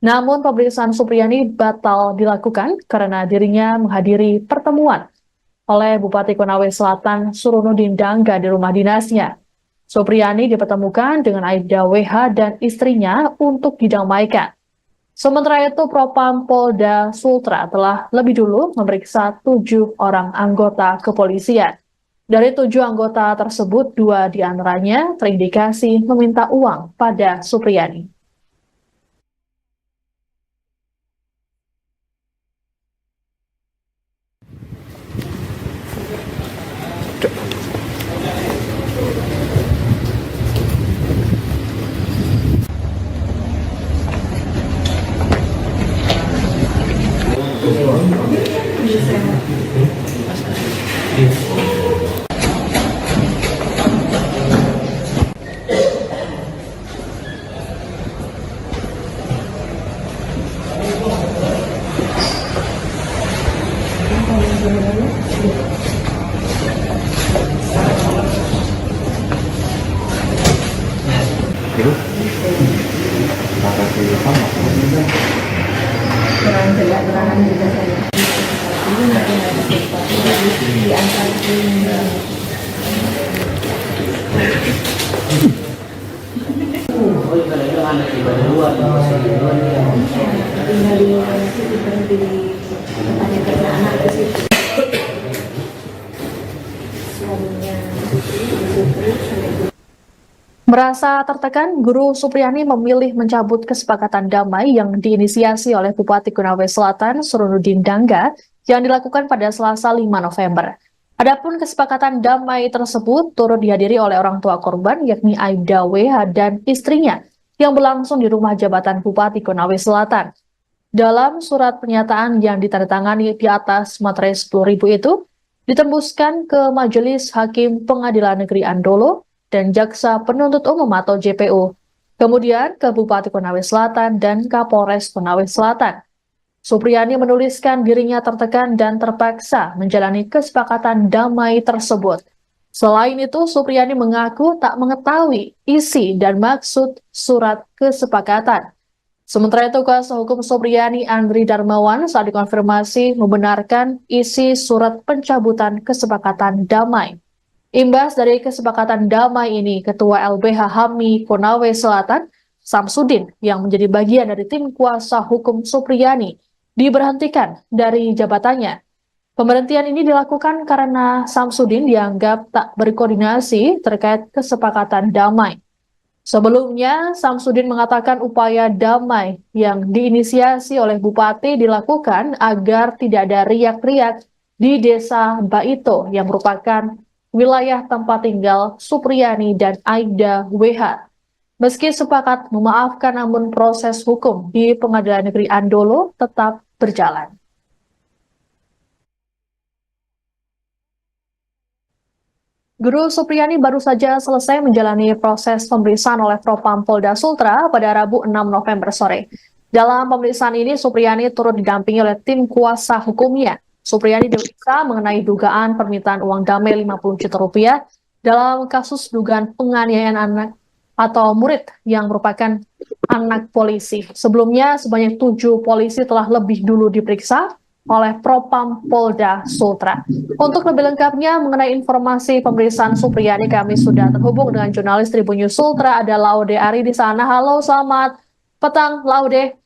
Namun pemeriksaan Supriyani batal dilakukan karena dirinya menghadiri pertemuan oleh Bupati Konawe Selatan Surunudin Dangga di rumah dinasnya. Supriyani dipertemukan dengan Aibda WH dan istrinya untuk didamaikan. Sementara itu, Propam Polda Sultra telah lebih dulu memeriksa 7 orang anggota kepolisian. Dari 7 anggota tersebut, 2 diantaranya terindikasi meminta uang pada Supriyani. kurang jelas keterangan juga saya. Ini mungkin ada sesuatu di antara ini. Tinggal di situ berhenti ada karena anak ke situ. Suaminya Merasa tertekan, Guru Supriyani memilih mencabut kesepakatan damai yang diinisiasi oleh Bupati Konawe Selatan Surunudin Dangga yang dilakukan pada Selasa 5 November. Adapun kesepakatan damai tersebut turut dihadiri oleh orang tua korban yakni Aibda WH dan istrinya yang berlangsung di rumah jabatan Bupati Konawe Selatan. Dalam surat pernyataan yang ditandatangani di atas materai 10.000 itu, ditembuskan ke Majelis Hakim Pengadilan Negeri Andolo dan Jaksa Penuntut Umum atau JPU, kemudian ke Bupati Konawe Selatan dan Kapolres Konawe Selatan. Supriyani menuliskan dirinya tertekan dan terpaksa menjalani kesepakatan damai tersebut. Selain itu, Supriyani mengaku tak mengetahui isi dan maksud surat kesepakatan. Sementara itu, kuasa hukum Supriyani Andri Darmawan saat dikonfirmasi membenarkan isi surat pencabutan kesepakatan damai. Imbas dari kesepakatan damai ini, Ketua LBH HAMI Konawe Selatan, Samsudin, yang menjadi bagian dari tim kuasa hukum Supriyani, diberhentikan dari jabatannya. Pemberhentian ini dilakukan karena Samsudin dianggap tak berkoordinasi terkait kesepakatan damai. Sebelumnya, Samsudin mengatakan upaya damai yang diinisiasi oleh Bupati dilakukan agar tidak ada riak-riak di Desa Baito yang merupakan wilayah tempat tinggal Supriyani dan Aibda WH. Meski sepakat memaafkan, namun proses hukum di Pengadilan Negeri Andolo tetap berjalan. Guru Supriyani baru saja selesai menjalani proses pemeriksaan oleh Propam Polda Sultra pada Rabu 6 November sore. Dalam pemeriksaan ini, Supriyani turut didampingi oleh tim kuasa hukumnya. Supriyani diperiksa mengenai dugaan permintaan uang damai 50 juta rupiah dalam kasus dugaan penganiayaan anak atau murid yang merupakan anak polisi. Sebelumnya, sebanyak 7 polisi telah lebih dulu diperiksa oleh Propam Polda Sultra. Untuk lebih lengkapnya mengenai informasi pemeriksaan Supriyani, kami sudah terhubung dengan jurnalis Tribun News Sultra, ada Laude Ari di sana. Halo, selamat petang, Laude.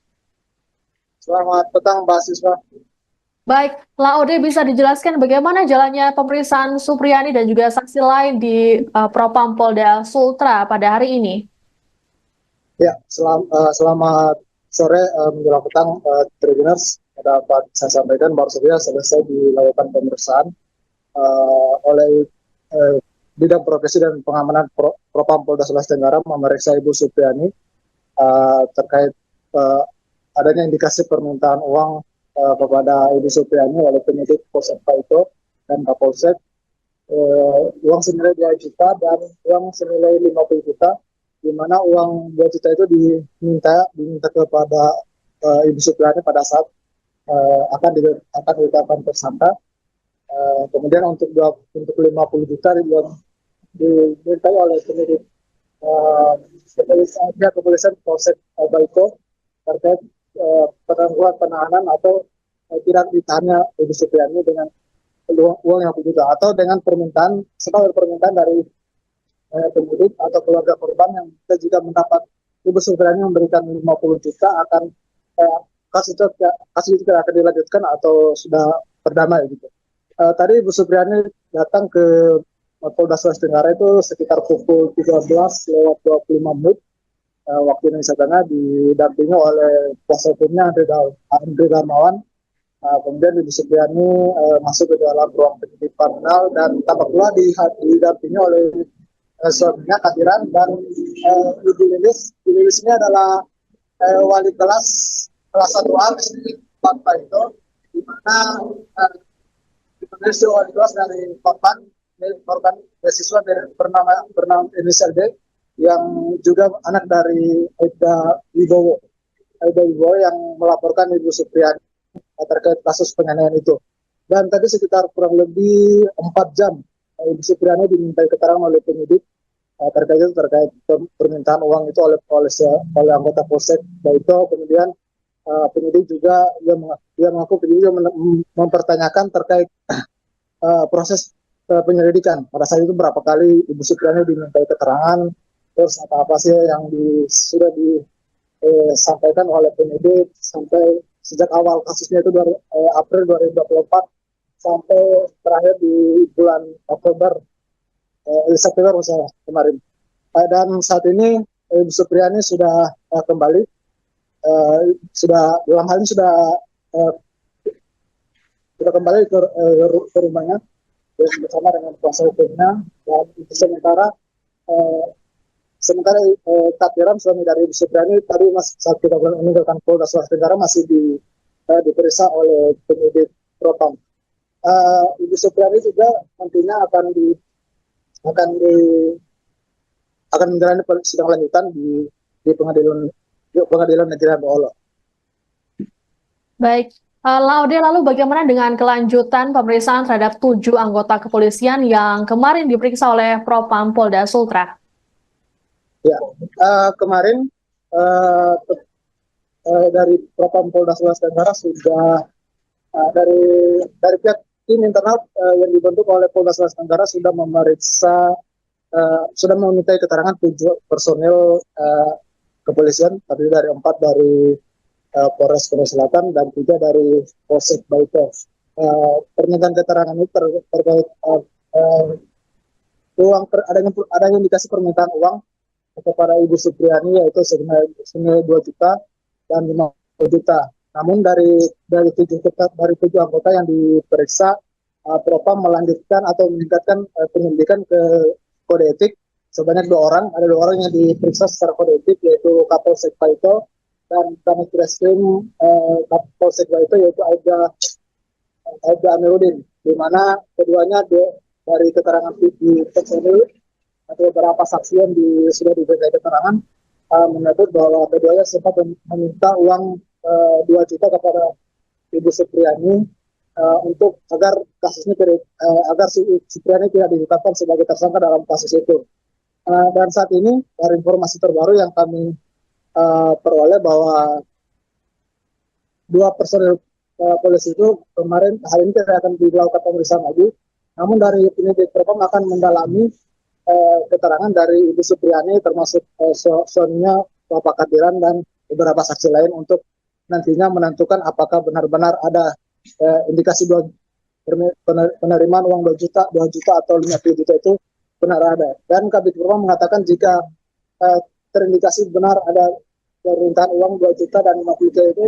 Selamat petang, Mbak Siswa. Baik, Laude, bisa dijelaskan bagaimana jalannya pemeriksaan Supriyani dan juga saksi lain di Propam Polda Sultra pada hari ini? Ya, selamat sore menjelang petang, Tribuners. Dapat saya sampaikan baru saja selesai dilakukan pemeriksaan oleh Bidang Profesi dan Pengamanan Propam Polda Sulawesi Tenggara memeriksa Ibu Supriyani terkait adanya indikasi permintaan uang kepada Ibu Supriani oleh penyidik Polsek Paito dan Kapolsek, uang senilai 2 juta dan uang senilai 50 juta, di mana uang 2 juta itu diminta kepada Ibu Supriani pada saat akan ditetapkan tersangka. Kemudian untuk 50 juta dimintai oleh penyidik kepolisian Polsek Baiko terkait penangguhan penahanan atau tidak ditahannya Ibu Supriani dengan uang yang juga atau dengan permintaan dari penyidik atau keluarga korban yang kita jika mendapat Ibu Supriani memberikan 50 juta akan kasus itu tidak akan dilanjutkan atau sudah berdamai gitu. Tadi Ibu Supriani datang ke Polda Sulawesi Tenggara itu sekitar pukul 13:25 waktu Indonesia Tengah, didampingi oleh kuasa hukumnya Andre Darmawan. Kemudian Ibu Supriani masuk ke dalam ruang penyidik panel dan tampak pula didampingi oleh suaminya Kadiran dan Ibu Lilis. Ibu Lilis ini adalah wali kelas 1A di Pak itu, di mana wali kelas dari korban beasiswa bernama inisial D yang juga anak dari Aida Wibowo yang melaporkan Ibu Supriani terkait kasus penganiayaan itu. Dan tadi sekitar kurang lebih 4 jam Ibu Supriani dimintai keterangan oleh penyidik terkait permintaan uang itu oleh anggota Polsek Baito. Kemudian penyidik juga dia mengaku penyidik mempertanyakan terkait proses penyelidikan. Pada saat itu berapa kali Ibu Supriani dimintai keterangan, terus apa sih yang sudah disampaikan oleh penyidik sampai sejak awal kasusnya itu dari April 2024 sampai terakhir di bulan September kemarin. Dan saat ini Ibu Supriani sudah kembali, dalam hal ini sudah kembali ke rumahnya bersama dengan kuasa hukumnya. Dan sementara Katiram, suami dari Ibu Supriani, tadi saat kita meninggalkan Polda Sulawesi Tenggara masih diperiksa oleh penyidik Propam. Ibu Supriani juga nantinya akan menjalani sidang lanjutan di pengadilan negeri Baolo. Baik, Laude, lalu bagaimana dengan kelanjutan pemeriksaan terhadap 7 anggota kepolisian yang kemarin diperiksa oleh Propam Polda Sultra? Ya, kemarin dari Propam Polda Sulawesi Tenggara sudah dari pihak tim internal yang dibentuk oleh Polda Sulawesi Tenggara sudah memintai keterangan 7 personil kepolisian, terdiri dari 4 dari Polres Korea Selatan dan 3 dari Polsek Baito. Permintaan keterangan itu terkait adanya indikasi permintaan uang kepada Ibu Supriani yaitu senilai 2 juta dan 50 juta. Namun dari 7 anggota yang diperiksa, Propam melanjutkan atau meningkatkan penyelidikan ke kode etik sebanyak 2 orang. Ada 2 orang yang diperiksa secara kode etik, yaitu Kapolsek Paito dan Kanit Reskrim Kapolsek Paito, yaitu Aida Amiruddin, di mana keduanya dari keterangan di personil atau beberapa saksi yang sudah diberikan keterangan menyebut bahwa keduanya sempat meminta uang 2 juta kepada Ibu Supriani untuk agar kasusnya agar Supriani tidak ditetapkan sebagai tersangka dalam kasus itu. Dan saat ini dari informasi terbaru yang kami peroleh bahwa 2 personil polisi itu hari ini tidak akan dilakukan pemeriksaan lagi. Namun dari penyidik Propam akan mendalami keterangan dari Ibu Supriani termasuk suaminya Bapak Kadiran dan beberapa saksi lain untuk nantinya menentukan apakah benar-benar ada indikasi penerimaan uang 2 juta atau 50 juta itu benar ada. Dan Kabid Propam mengatakan jika terindikasi benar ada permintaan uang 2 juta dan 50 juta itu,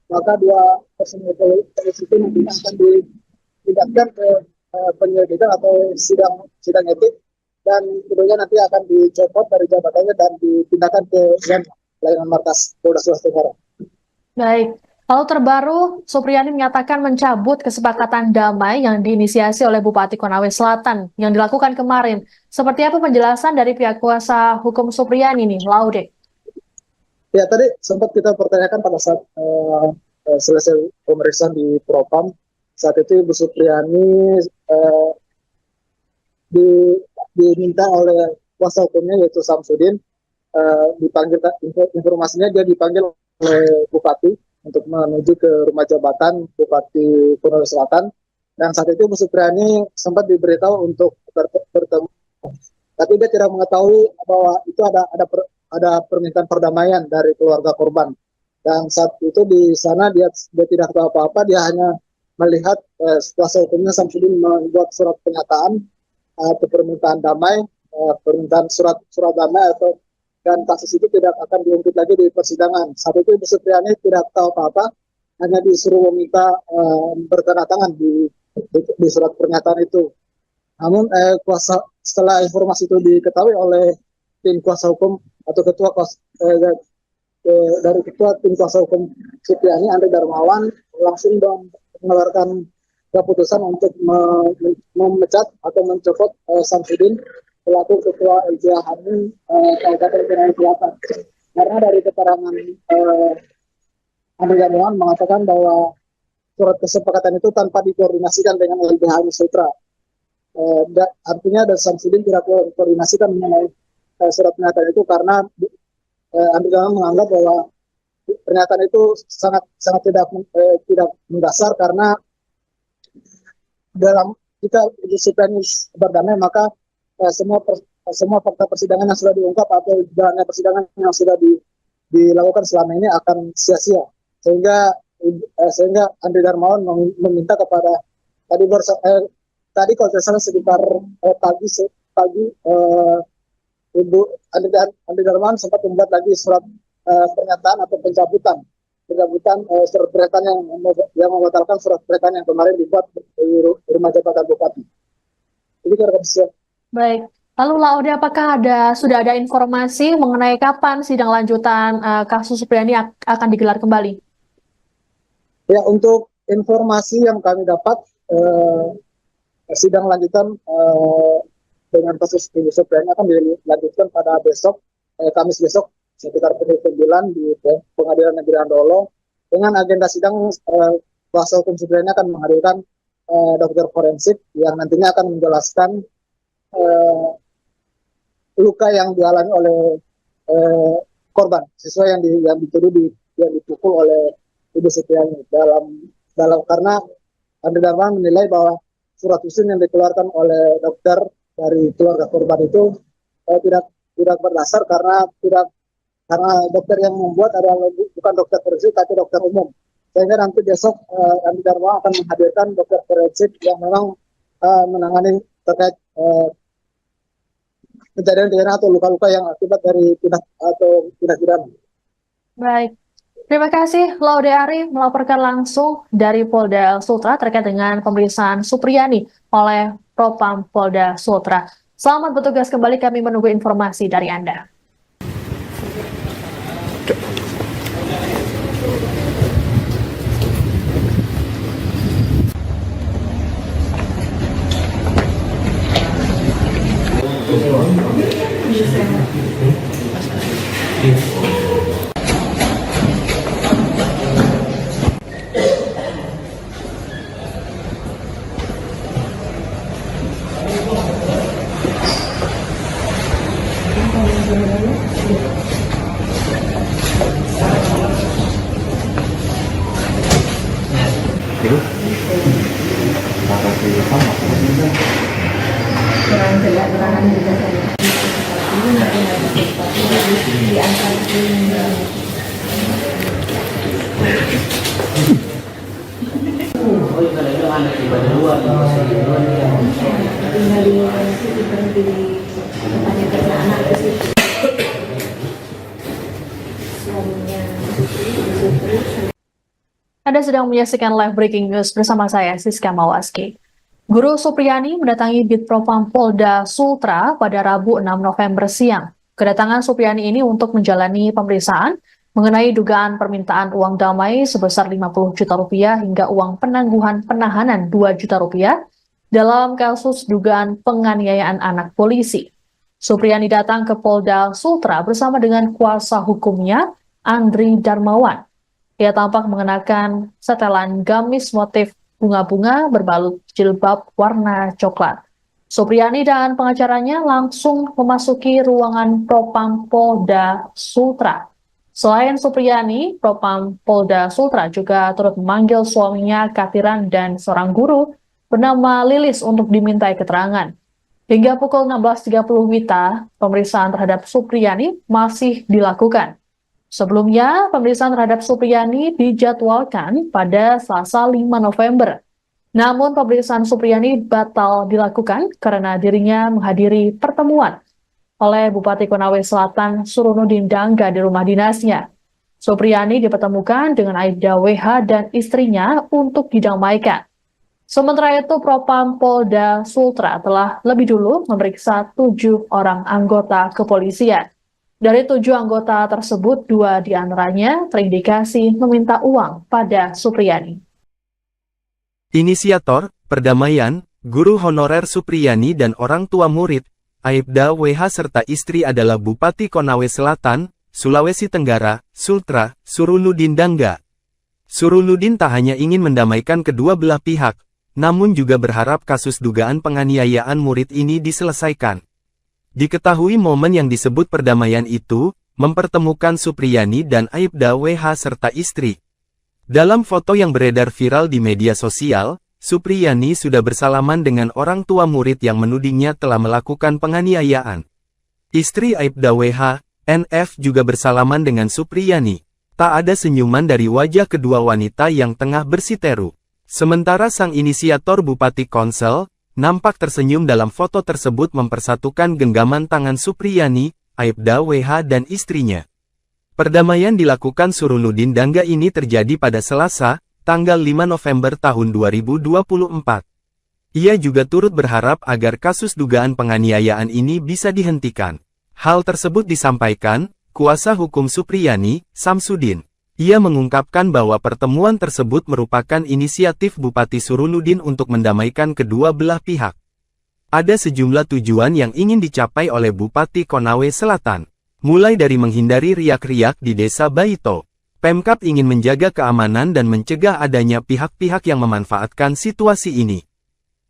maka 2 personil polisi itu nantinya akan dipindahkan ke penyelidikan atau sidang etik, dan kemudian nanti akan dicopot dari jabatannya dan dipindahkan ke layanan markas Polda Sulawesi Tenggara. Baik, Lalu terbaru, Supriyani menyatakan mencabut kesepakatan damai yang diinisiasi oleh Bupati Konawe Selatan yang dilakukan kemarin. Seperti apa penjelasan dari pihak kuasa hukum Supriyani nih, Laude? Ya, tadi sempat kita pertanyakan pada saat selesai pemeriksaan di Propam. Saat itu Ibu Supriyani diminta oleh kuasa hukumnya yaitu Samsudin, dipanggil, informasinya dia dipanggil oleh Bupati untuk menuju ke rumah jabatan Bupati Konawe Selatan, dan saat itu Bu Supriyani sempat diberitahu untuk bertemu, tapi dia tidak mengetahui bahwa itu ada permintaan perdamaian dari keluarga korban, dan saat itu di sana dia tidak tahu apa-apa, dia hanya melihat kuasa hukumnya Samsudin membuat surat pernyataan atau permintaan damai, permintaan surat damai atau, dan kasus itu tidak akan diungkit lagi di persidangan. Saat itu Ibu Supriyani tidak tahu apa-apa, hanya disuruh meminta bertanda tangan di surat pernyataan itu. Namun setelah informasi itu diketahui oleh tim kuasa hukum atau dari ketua tim kuasa hukum Supriyani, Andri Darmawan, langsung mengeluarkan keputusan untuk memecat atau mencopot Samsudin selaku ketua LBH Hamil Kabupaten Konawe Selatan. Karena dari keterangan Andri Darmawan mengatakan bahwa surat kesepakatan itu tanpa dikoordinasikan dengan LBH Hamil Sutra. Artinya dari Samsudin tidak koordinasikan mengenai surat pernyataan itu, karena Andri Darmawan menganggap bahwa pernyataan itu sangat tidak mendasar, karena dalam jika Ibu Supriyani berdamai, maka semua fakta persidangan yang sudah diungkap atau jalannya persidangan yang sudah dilakukan selama ini akan sia-sia, sehingga Andri Darmawan meminta kepada tadi kalau tidak salah sekitar pagi Ibu Andri Darmawan sempat membuat lagi surat pernyataan atau pencabutan surat pernyataan yang membatalkan surat pernyataan yang kemarin dibuat di rumah jabatan Bupati. Jadi kira-kira. Baik, lalu Laude, apakah sudah ada informasi mengenai kapan sidang lanjutan kasus Supriyani akan digelar kembali? Ya, untuk informasi yang kami dapat, sidang lanjutan dengan kasus Ibu Supriyani akan dilanjutkan pada besok, Kamis besok, sekitar pukul 9 di Pengadilan Negeri Andolo. Dengan agenda sidang, kuasa hukum Supriyani akan menghadirkan dokter forensik yang nantinya akan menjelaskan luka yang dialami oleh korban, siswa yang dituduh yang dipukul oleh Ibu Supriyani. Karena Andri Darmawan menilai bahwa surat usin yang dikeluarkan oleh dokter dari keluarga korban itu tidak berdasar, karena dokter yang membuat adalah bukan dokter forensik tapi dokter umum. Sehingga nanti besok Andri Darmawan akan menghadirkan dokter forensik yang memang menangani terkait kejadian atau luka-luka yang akibat dari tindak pidana. Baik, terima kasih Laude Ari melaporkan langsung dari Polda Sultra terkait dengan pemeriksaan Supriyani oleh Propam Polda Sultra. Selamat bertugas kembali, kami menunggu informasi dari Anda. Kurang jelas keterangan juga saya. Ini nanti ada sesuatu di antara tinggal di situ berhenti tanya kerja anak ke situ. Suaminya Anda sedang menyaksikan live breaking news bersama saya, Siska Mawaski. Guru Supriyani mendatangi Bitpropam Polda Sultra pada Rabu 6 November siang. Kedatangan Supriyani ini untuk menjalani pemeriksaan mengenai dugaan permintaan uang damai sebesar 50 juta rupiah hingga uang penangguhan penahanan 2 juta rupiah dalam kasus dugaan penganiayaan anak polisi. Supriyani datang ke Polda Sultra bersama dengan kuasa hukumnya, Andri Darmawan. Ia tampak mengenakan setelan gamis motif bunga-bunga berbalut jilbab warna coklat. Supriyani dan pengacaranya langsung memasuki ruangan Propam Polda Sultra. Selain Supriyani, Propam Polda Sultra juga turut memanggil suaminya Katiran dan seorang guru bernama Lilis untuk dimintai keterangan. Hingga pukul 16.30 WITA, pemeriksaan terhadap Supriyani masih dilakukan. Sebelumnya, pemeriksaan terhadap Supriyani dijadwalkan pada Selasa 5 November. Namun pemeriksaan Supriyani batal dilakukan karena dirinya menghadiri pertemuan oleh Bupati Konawe Selatan Surunudin Dangga di rumah dinasnya. Supriyani dipertemukan dengan Aibda WH dan istrinya untuk didamaikan. Sementara itu, Propam Polda Sultra telah lebih dulu memeriksa 7 orang anggota kepolisian. Dari 7 anggota tersebut, 2 diantaranya terindikasi meminta uang pada Supriyani. Inisiator, perdamaian, guru honorer Supriyani dan orang tua murid, Aibda WH serta istri adalah Bupati Konawe Selatan, Sulawesi Tenggara, Sultra, Surunudin Dangga. Surunudin tak hanya ingin mendamaikan kedua belah pihak, namun juga berharap kasus dugaan penganiayaan murid ini diselesaikan. Diketahui momen yang disebut perdamaian itu, mempertemukan Supriyani dan Aibda WH serta istri. Dalam foto yang beredar viral di media sosial, Supriyani sudah bersalaman dengan orang tua murid yang menudingnya telah melakukan penganiayaan. Istri Aibda WH, NF juga bersalaman dengan Supriyani. Tak ada senyuman dari wajah kedua wanita yang tengah bersiteru. Sementara sang inisiator Bupati Konsel, nampak tersenyum dalam foto tersebut mempersatukan genggaman tangan Supriyani, Aibda WH dan istrinya. Perdamaian dilakukan Surunudin Dangga ini terjadi pada Selasa, tanggal 5 November tahun 2024. Ia juga turut berharap agar kasus dugaan penganiayaan ini bisa dihentikan. Hal tersebut disampaikan kuasa hukum Supriyani, Samsudin. Ia mengungkapkan bahwa pertemuan tersebut merupakan inisiatif Bupati Surunudin untuk mendamaikan kedua belah pihak. Ada sejumlah tujuan yang ingin dicapai oleh Bupati Konawe Selatan. Mulai dari menghindari riak-riak di Desa Baito. Pemkab ingin menjaga keamanan dan mencegah adanya pihak-pihak yang memanfaatkan situasi ini.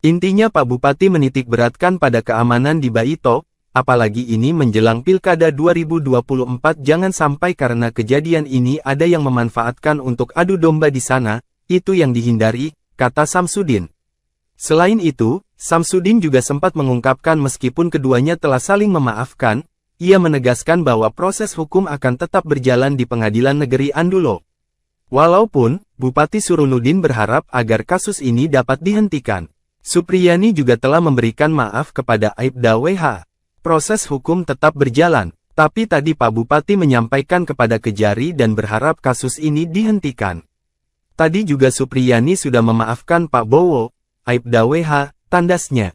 Intinya Pak Bupati menitik beratkan pada keamanan di Baito, apalagi ini menjelang Pilkada 2024 jangan sampai karena kejadian ini ada yang memanfaatkan untuk adu domba di sana, itu yang dihindari, kata Samsudin. Selain itu, Samsudin juga sempat mengungkapkan meskipun keduanya telah saling memaafkan, ia menegaskan bahwa proses hukum akan tetap berjalan di Pengadilan Negeri Andulo. Walaupun, Bupati Surunudin berharap agar kasus ini dapat dihentikan. Supriyani juga telah memberikan maaf kepada Aibda WH. Proses hukum tetap berjalan, tapi tadi Pak Bupati menyampaikan kepada Kejari dan berharap kasus ini dihentikan. Tadi juga Supriyani sudah memaafkan Pak Bowo, Aibda WH, tandasnya.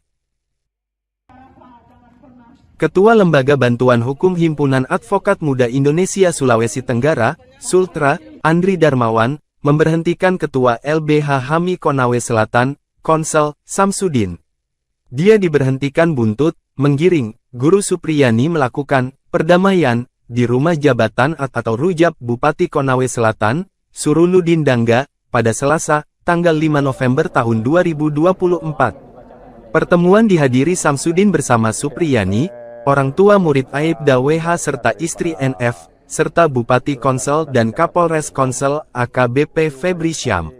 Ketua Lembaga Bantuan Hukum Himpunan Advokat Muda Indonesia Sulawesi Tenggara, Sultra, Andri Darmawan, memberhentikan Ketua LBH HAMI Konawe Selatan, Konsel, Samsudin. Dia diberhentikan buntut, menggiring, Guru Supriyani melakukan perdamaian di rumah jabatan atau rujab Bupati Konawe Selatan, Surunudin Dangga, pada Selasa, tanggal 5 November tahun 2024. Pertemuan dihadiri Samsudin bersama Supriyani, orang tua murid Aibda WH serta istri NF, serta Bupati Konsel dan Kapolres Konsel AKBP Febri Syam.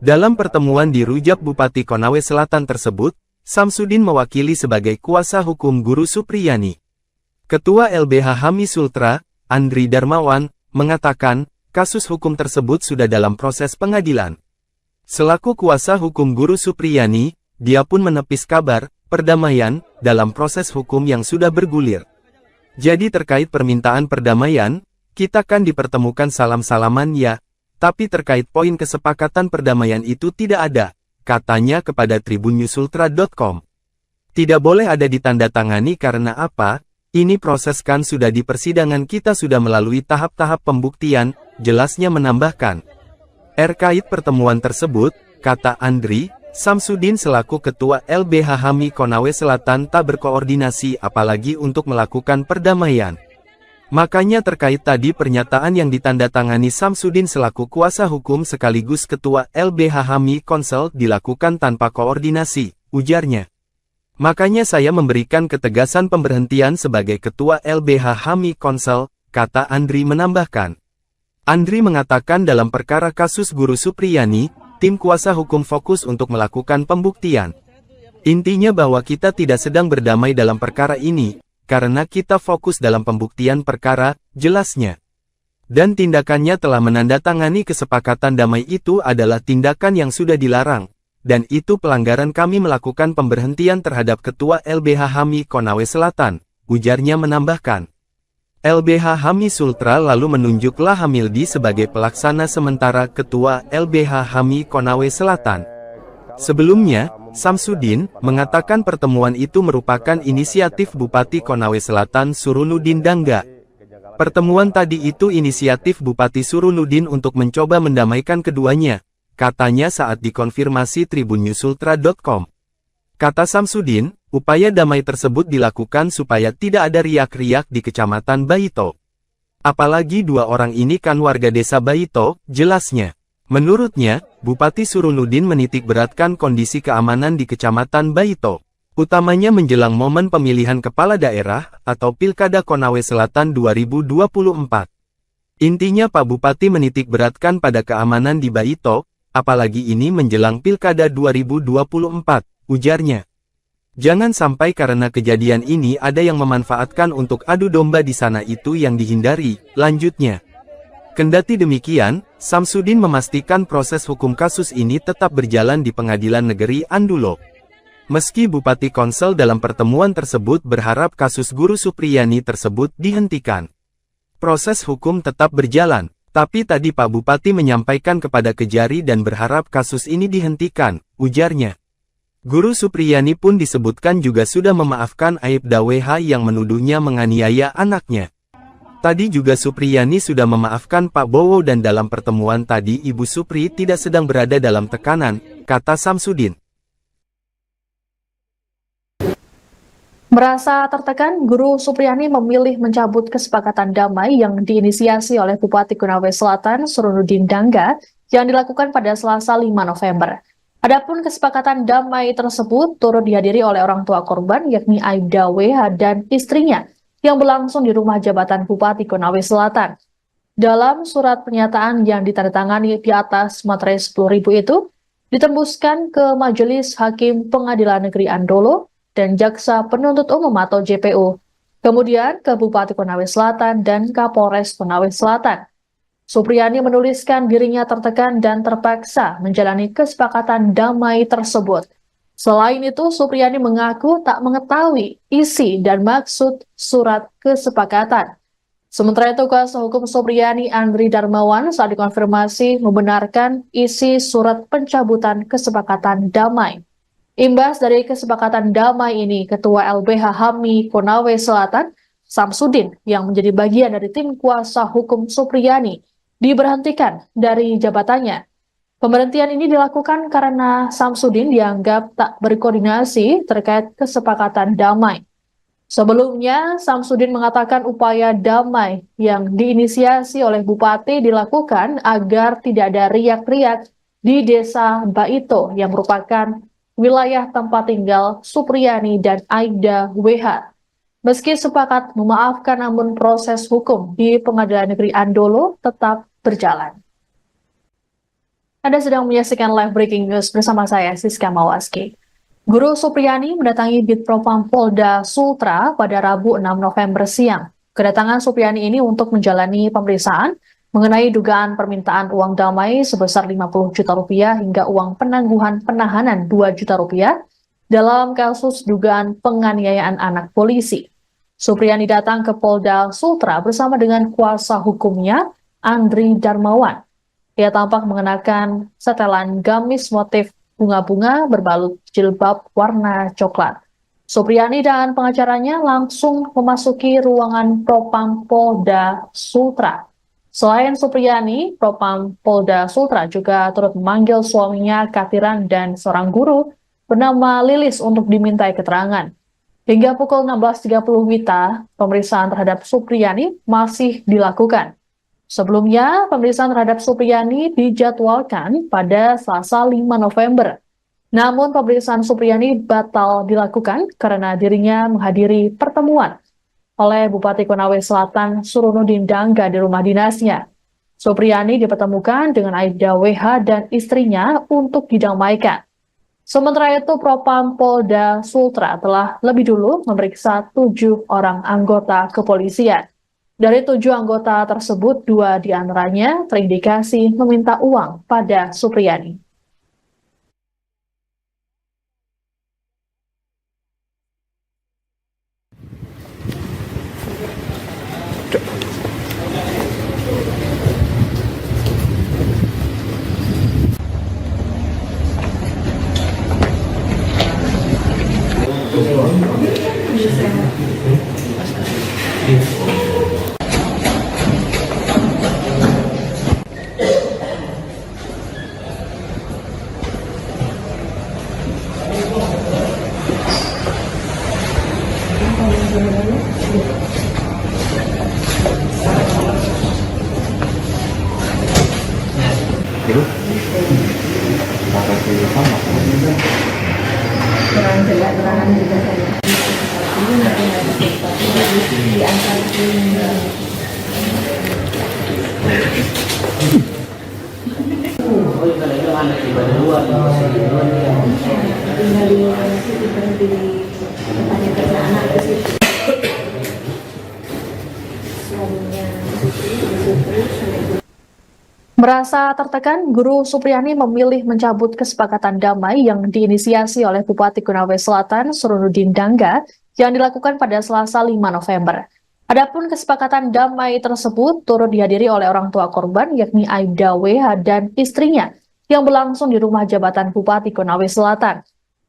Dalam pertemuan di rujab Bupati Konawe Selatan tersebut, Samsudin mewakili sebagai kuasa hukum Guru Supriyani. Ketua LBH HAMI Sultra, Andri Darmawan, mengatakan, kasus hukum tersebut sudah dalam proses pengadilan. Selaku kuasa hukum Guru Supriyani, dia pun menepis kabar perdamaian dalam proses hukum yang sudah bergulir. Jadi terkait permintaan perdamaian, kita kan dipertemukan salam-salaman ya, tapi terkait poin kesepakatan perdamaian itu tidak ada, katanya kepada tribunnyusultra.com. Tidak boleh ada ditandatangani karena apa? Ini proses kan sudah di persidangan kita sudah melalui tahap-tahap pembuktian, jelasnya menambahkan. Terkait pertemuan tersebut, kata Andri, Samsudin selaku Ketua LBH HAMI Konawe Selatan tak berkoordinasi apalagi untuk melakukan perdamaian. Makanya terkait tadi pernyataan yang ditandatangani Samsudin selaku kuasa hukum sekaligus Ketua LBH HAMI Konsel dilakukan tanpa koordinasi, ujarnya. Makanya saya memberikan ketegasan pemberhentian sebagai Ketua LBH HAMI Konsel, kata Andri menambahkan. Andri mengatakan dalam perkara kasus Guru Supriyani, tim kuasa hukum fokus untuk melakukan pembuktian. Intinya bahwa kita tidak sedang berdamai dalam perkara ini, karena kita fokus dalam pembuktian perkara, jelasnya. Dan tindakannya telah menandatangani kesepakatan damai itu adalah tindakan yang sudah dilarang. Dan itu pelanggaran kami melakukan pemberhentian terhadap Ketua LBH HAMI Konawe Selatan, ujarnya menambahkan. LBH HAMI Sultra lalu menunjuk Lahamildi sebagai pelaksana sementara Ketua LBH HAMI Konawe Selatan. Sebelumnya, Samsudin mengatakan pertemuan itu merupakan inisiatif Bupati Konawe Selatan Surunudin Dangga. Pertemuan tadi itu inisiatif Bupati Surunudin untuk mencoba mendamaikan keduanya. Katanya saat dikonfirmasi tribunnyusultra.com. Kata Samsudin, upaya damai tersebut dilakukan supaya tidak ada riak-riak di Kecamatan Baito. Apalagi dua orang ini kan warga desa Baito, jelasnya. Menurutnya, Bupati Surunudin menitik beratkan kondisi keamanan di Kecamatan Baito. Utamanya menjelang momen pemilihan kepala daerah atau Pilkada Konawe Selatan 2024. Intinya Pak Bupati menitik beratkan pada keamanan di Baito, apalagi ini menjelang Pilkada 2024, ujarnya. Jangan sampai karena kejadian ini ada yang memanfaatkan untuk adu domba di sana itu yang dihindari, lanjutnya. Kendati demikian, Samsudin memastikan proses hukum kasus ini tetap berjalan di Pengadilan Negeri Andulo. Meski Bupati Konsel dalam pertemuan tersebut berharap kasus Guru Supriyani tersebut dihentikan. Proses hukum tetap berjalan. Tapi tadi Pak Bupati menyampaikan kepada Kejari dan berharap kasus ini dihentikan, ujarnya. Guru Supriyani pun disebutkan juga sudah memaafkan Aibda WH yang menuduhnya menganiaya anaknya. Tadi juga Supriyani sudah memaafkan Pak Bowo dan dalam pertemuan tadi Ibu Supri tidak sedang berada dalam tekanan, kata Samsudin. Merasa tertekan, Guru Supriyani memilih mencabut kesepakatan damai yang diinisiasi oleh Bupati Konawe Selatan Surunudin Dangga yang dilakukan pada Selasa 5 November. Adapun kesepakatan damai tersebut turut dihadiri oleh orang tua korban yakni Aibda WH dan istrinya yang berlangsung di rumah jabatan Bupati Konawe Selatan. Dalam surat pernyataan yang ditandatangani di atas materai 10.000 itu, ditembuskan ke Majelis Hakim Pengadilan Negeri Andolo dan Jaksa Penuntut Umum atau JPU, kemudian ke Bupati Konawe Selatan dan Kapolres Konawe Selatan. Supriyani menuliskan dirinya tertekan dan terpaksa menjalani kesepakatan damai tersebut. Selain itu, Supriyani mengaku tak mengetahui isi dan maksud surat kesepakatan. Sementara itu, kuasa hukum Supriyani Andri Darmawan saat dikonfirmasi membenarkan isi surat pencabutan kesepakatan damai. Imbas dari kesepakatan damai ini, Ketua LBH HAMI Konawe Selatan, Samsudin, yang menjadi bagian dari tim kuasa hukum Supriyani, diberhentikan dari jabatannya. Pemberhentian ini dilakukan karena Samsudin dianggap tak berkoordinasi terkait kesepakatan damai. Sebelumnya, Samsudin mengatakan upaya damai yang diinisiasi oleh Bupati dilakukan agar tidak ada riak-riak di Desa Baito yang merupakan wilayah tempat tinggal Supriyani dan Aibda WH. Meski sepakat memaafkan, namun proses hukum di Pengadilan Negeri Andolo tetap berjalan. Anda sedang menyaksikan live breaking news bersama saya, Siska Mawaski. Guru Supriyani mendatangi Bitpropam Polda Sultra pada Rabu 6 November siang. Kedatangan Supriyani ini untuk menjalani pemeriksaan mengenai dugaan permintaan uang damai sebesar 50 juta rupiah hingga uang penangguhan penahanan 2 juta rupiah dalam kasus dugaan penganiayaan anak polisi. Supriyani datang ke Polda Sultra bersama dengan kuasa hukumnya, Andri Darmawan. Ia tampak mengenakan setelan gamis motif bunga-bunga berbalut jilbab warna coklat. Supriyani dan pengacaranya langsung memasuki ruangan Propam Polda Sultra. Selain Supriyani, Propam Polda Sultra juga turut memanggil suaminya Katiran dan seorang guru bernama Lilis untuk dimintai keterangan. Hingga pukul 16.30 WITA, pemeriksaan terhadap Supriyani masih dilakukan. Sebelumnya, pemeriksaan terhadap Supriyani dijadwalkan pada Selasa 5 November. Namun pemeriksaan Supriyani batal dilakukan karena dirinya menghadiri pertemuan oleh Bupati Konawe Selatan Surunudin Dangga di rumah dinasnya. Supriyani dipertemukan dengan Aibda WH dan istrinya untuk didamaikan. Sementara itu, Propam Polda Sultra telah lebih dulu memeriksa 7 orang anggota kepolisian. Dari 7 anggota tersebut, 2 diantaranya terindikasi meminta uang pada Supriyani. kurang jelas keterangan juga saya. Ini nanti di antar ini. Tinggal di situ berhenti di tempatnya kerja anak di situ. Suaminya Merasa tertekan, Guru Supriyani memilih mencabut kesepakatan damai yang diinisiasi oleh Bupati Konawe Selatan Surunudin Dangga yang dilakukan pada Selasa 5 November. Adapun kesepakatan damai tersebut turut dihadiri oleh orang tua korban yakni Aibda WH dan istrinya yang berlangsung di rumah jabatan Bupati Konawe Selatan.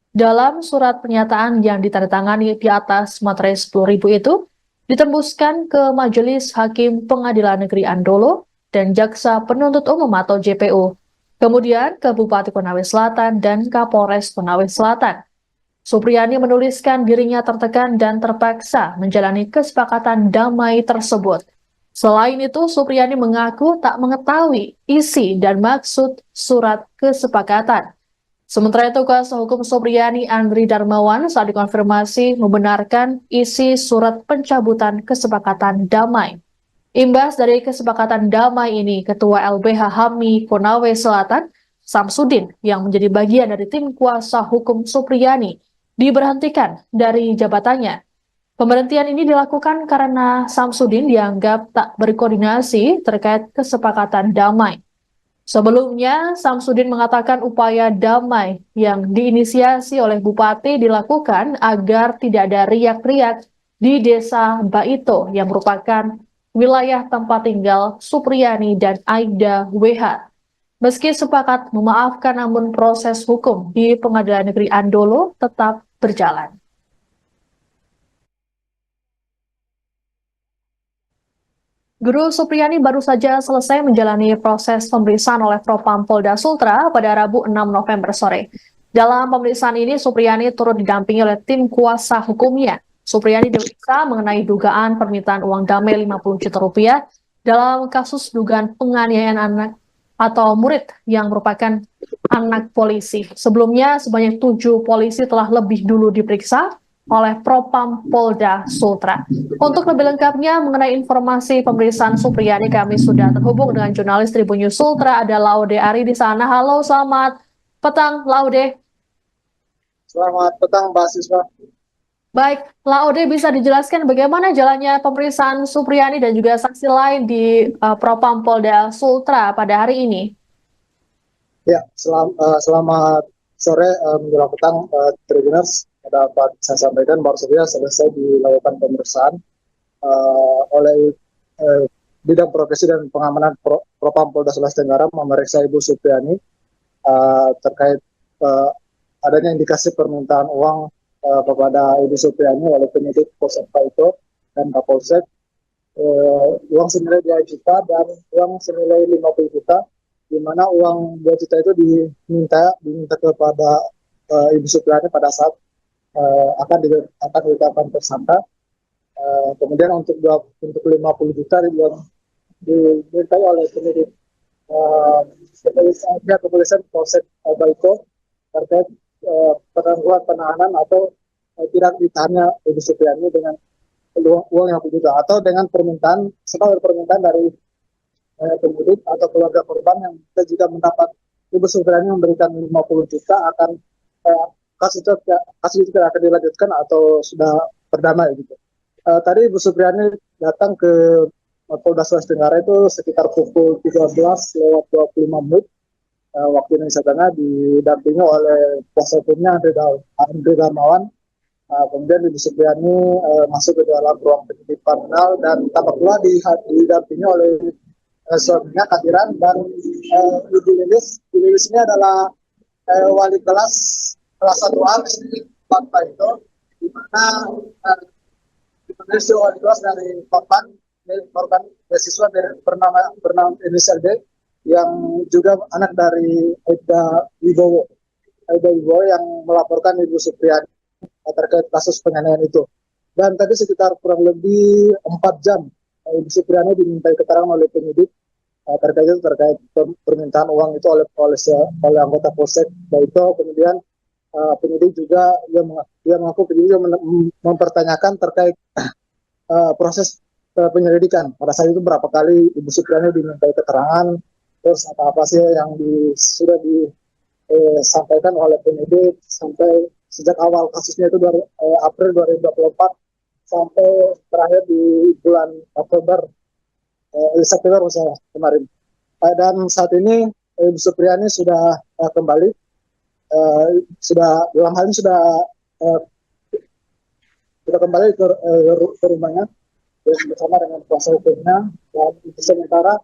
Dalam surat pernyataan yang ditandatangani di atas materai 10.000 itu, ditembuskan ke Majelis Hakim Pengadilan Negeri Andolo dan Jaksa Penuntut Umum atau JPU, kemudian ke Bupati Konawe Selatan dan Kapolres Konawe Selatan. Supriyani menuliskan dirinya tertekan dan terpaksa menjalani kesepakatan damai tersebut. Selain itu, Supriyani mengaku tak mengetahui isi dan maksud surat kesepakatan. Sementara itu, kuasa hukum Supriyani Andri Darmawan saat dikonfirmasi membenarkan isi surat pencabutan kesepakatan damai. Imbas dari kesepakatan damai ini, Ketua LBH HAMI Konawe Selatan, Samsudin, yang menjadi bagian dari tim kuasa hukum Supriyani, diberhentikan dari jabatannya. Pemberhentian ini dilakukan karena Samsudin dianggap tak berkoordinasi terkait kesepakatan damai. Sebelumnya, Samsudin mengatakan upaya damai yang diinisiasi oleh Bupati dilakukan agar tidak ada riak-riak di Desa Baito yang merupakan wilayah tempat tinggal Supriyani dan Aibda WH. Meski sepakat memaafkan, namun proses hukum di Pengadilan Negeri Andolo tetap berjalan. Guru Supriyani baru saja selesai menjalani proses pemeriksaan oleh Propam Polda Sultra pada Rabu 6 November sore. Dalam pemeriksaan ini, Supriyani turut didampingi oleh tim kuasa hukumnya. Supriyani diperiksa mengenai dugaan permintaan uang damai 50 juta rupiah dalam kasus dugaan penganiayaan anak atau murid yang merupakan anak polisi. Sebelumnya, sebanyak 7 polisi telah lebih dulu diperiksa oleh Propam Polda Sultra. Untuk lebih lengkapnya mengenai informasi pemeriksaan Supriyani, kami sudah terhubung dengan jurnalis Tribun News Sultra, ada Laude Ari di sana. Halo, selamat petang, Laude. Selamat petang, Mbak Siswa. Baik, Laude, bisa dijelaskan bagaimana jalannya pemeriksaan Supriyani dan juga saksi lain di Propam Polda Sultra pada hari ini? Ya, selamat sore menjelang petang, Tribuners. Dapat saya sampaikan baru saja selesai dilakukan pemeriksaan oleh Bidang Profesi dan Pengamanan Propam Polda Sulawesi Tenggara memeriksa Ibu Supriyani terkait adanya indikasi permintaan uang kepada Ibu Supriani oleh penyidik Polsek Paito dan Kapolsek, uang senilai 2 juta dan uang senilai 50 juta, di mana uang 2 juta itu diminta kepada Ibu Supriani pada saat akan ditetapkan tersangka. Kemudian untuk 50 juta dimintai oleh penyidik kepolisian Polsek Baiko terkait penangguhan penahanan atau tidak ditahannya Ibu Supriani dengan uang yang juga atau dengan permintaan dari penyidik atau keluarga korban yang kita juga mendapat Ibu Supriani memberikan 50 juta akan kasus itu tidak akan dilanjutkan atau sudah berdamai gitu. Tadi Ibu Supriani datang ke Polda Sulawesi Tenggara itu sekitar pukul 13:25 waktu Indonesia Tengah, didampingi oleh kuasa hukumnya Andre Darmawan. Kemudian Ibu Supriani masuk ke dalam ruang penyidik kriminal dan tampak pula didampingi oleh suaminya Kadiran dan Ibu Lilis. Ibu Lilis ini adalah wali kelas 1A di Pak itu, di mana wali kelas dari korban beasiswa bernama inisial D yang juga anak dari Aida Wibowo yang melaporkan Ibu Supriani terkait kasus penganiayaan itu. Dan tadi sekitar kurang lebih 4 jam Ibu Supriani dimintai keterangan oleh penyidik terkait permintaan uang itu oleh anggota Polsek Baito. Kemudian penyidik juga dia mengaku penyidik mempertanyakan terkait proses penyelidikan. Pada saat itu berapa kali Ibu Supriani dimintai keterangan, terus apa sih yang sudah disampaikan oleh penyidik sampai sejak awal kasusnya itu dari April 2024 sampai terakhir di bulan September kemarin. Dan saat ini Ibu Supriani sudah kembali, dalam hal ini sudah kembali ke rumahnya bersama dengan kuasa hukumnya. Dan sementara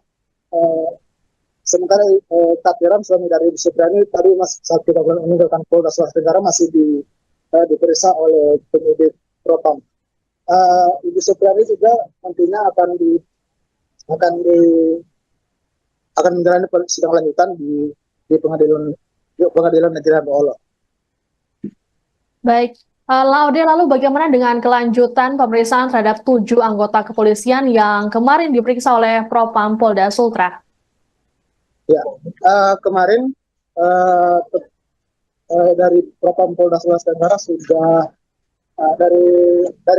Kadiran, suami dari Ibu Supriani, tadi saat kita meninggalkan Polda Sulawesi Tenggara masih diperiksa oleh penyidik Propam. Ibu Supriani juga nantinya akan menjalani sidang lanjutan di pengadilan negeri Ambolo. Baik, Laude, lalu bagaimana dengan kelanjutan pemeriksaan terhadap 7 anggota kepolisian yang kemarin diperiksa oleh Propam Polda Sultra? Ya, kemarin dari Propam Polda Sulawesi Tenggara sudah dari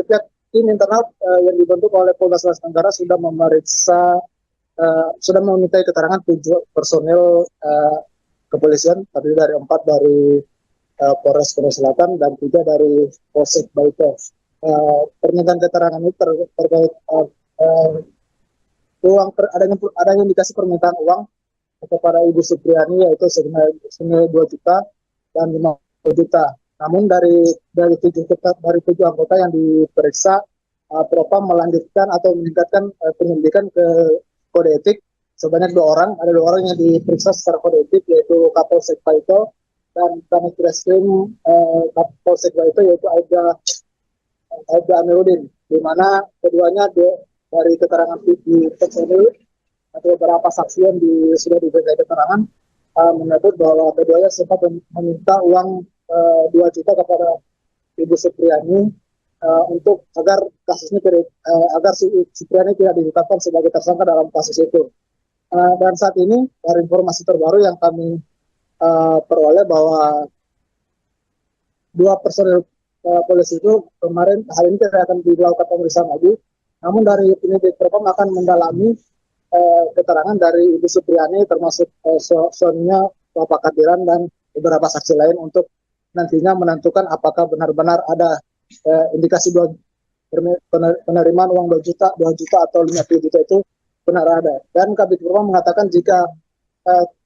pihak tim internal yang dibentuk oleh Polda Sulawesi Tenggara sudah memintai keterangan 7 personil kepolisian, tadi dari 4 dari Polres Korea Selatan dan 3 dari Polsek Baito. Permintaan keterangan ini terkait adanya indikasi permintaan uang kepada Ibu Supriani, yaitu senilai 2 juta dan 50 juta. Namun dari 7 anggota yang diperiksa, Propam melanjutkan atau meningkatkan penyelidikan ke kode etik sebanyak 2 orang. Ada 2 orang yang diperiksa secara kode etik, yaitu Kapolsek Paito dan Kanit Reskrim Kapolsek Paito, yaitu Aida Amiruddin, di mana keduanya dari keterangan di personil atau beberapa saksi yang sudah diberikan keterangan menyebut bahwa keduanya sempat meminta uang 2 juta kepada Ibu Supriani untuk agar kasusnya agar Supriani tidak ditetapkan sebagai tersangka dalam kasus itu. Dan saat ini dari informasi terbaru yang kami peroleh bahwa 2 personil polisi itu kemarin hari ini tidak akan dilakukan pemeriksaan lagi. Namun dari penyidik Propam akan mendalami keterangan dari Ibu Supriani termasuk suaminya Bapak Kadiran dan beberapa saksi lain untuk nantinya menentukan apakah benar-benar ada indikasi penerimaan uang 2 juta atau 50 juta itu benar ada. Dan Kabid Propam mengatakan jika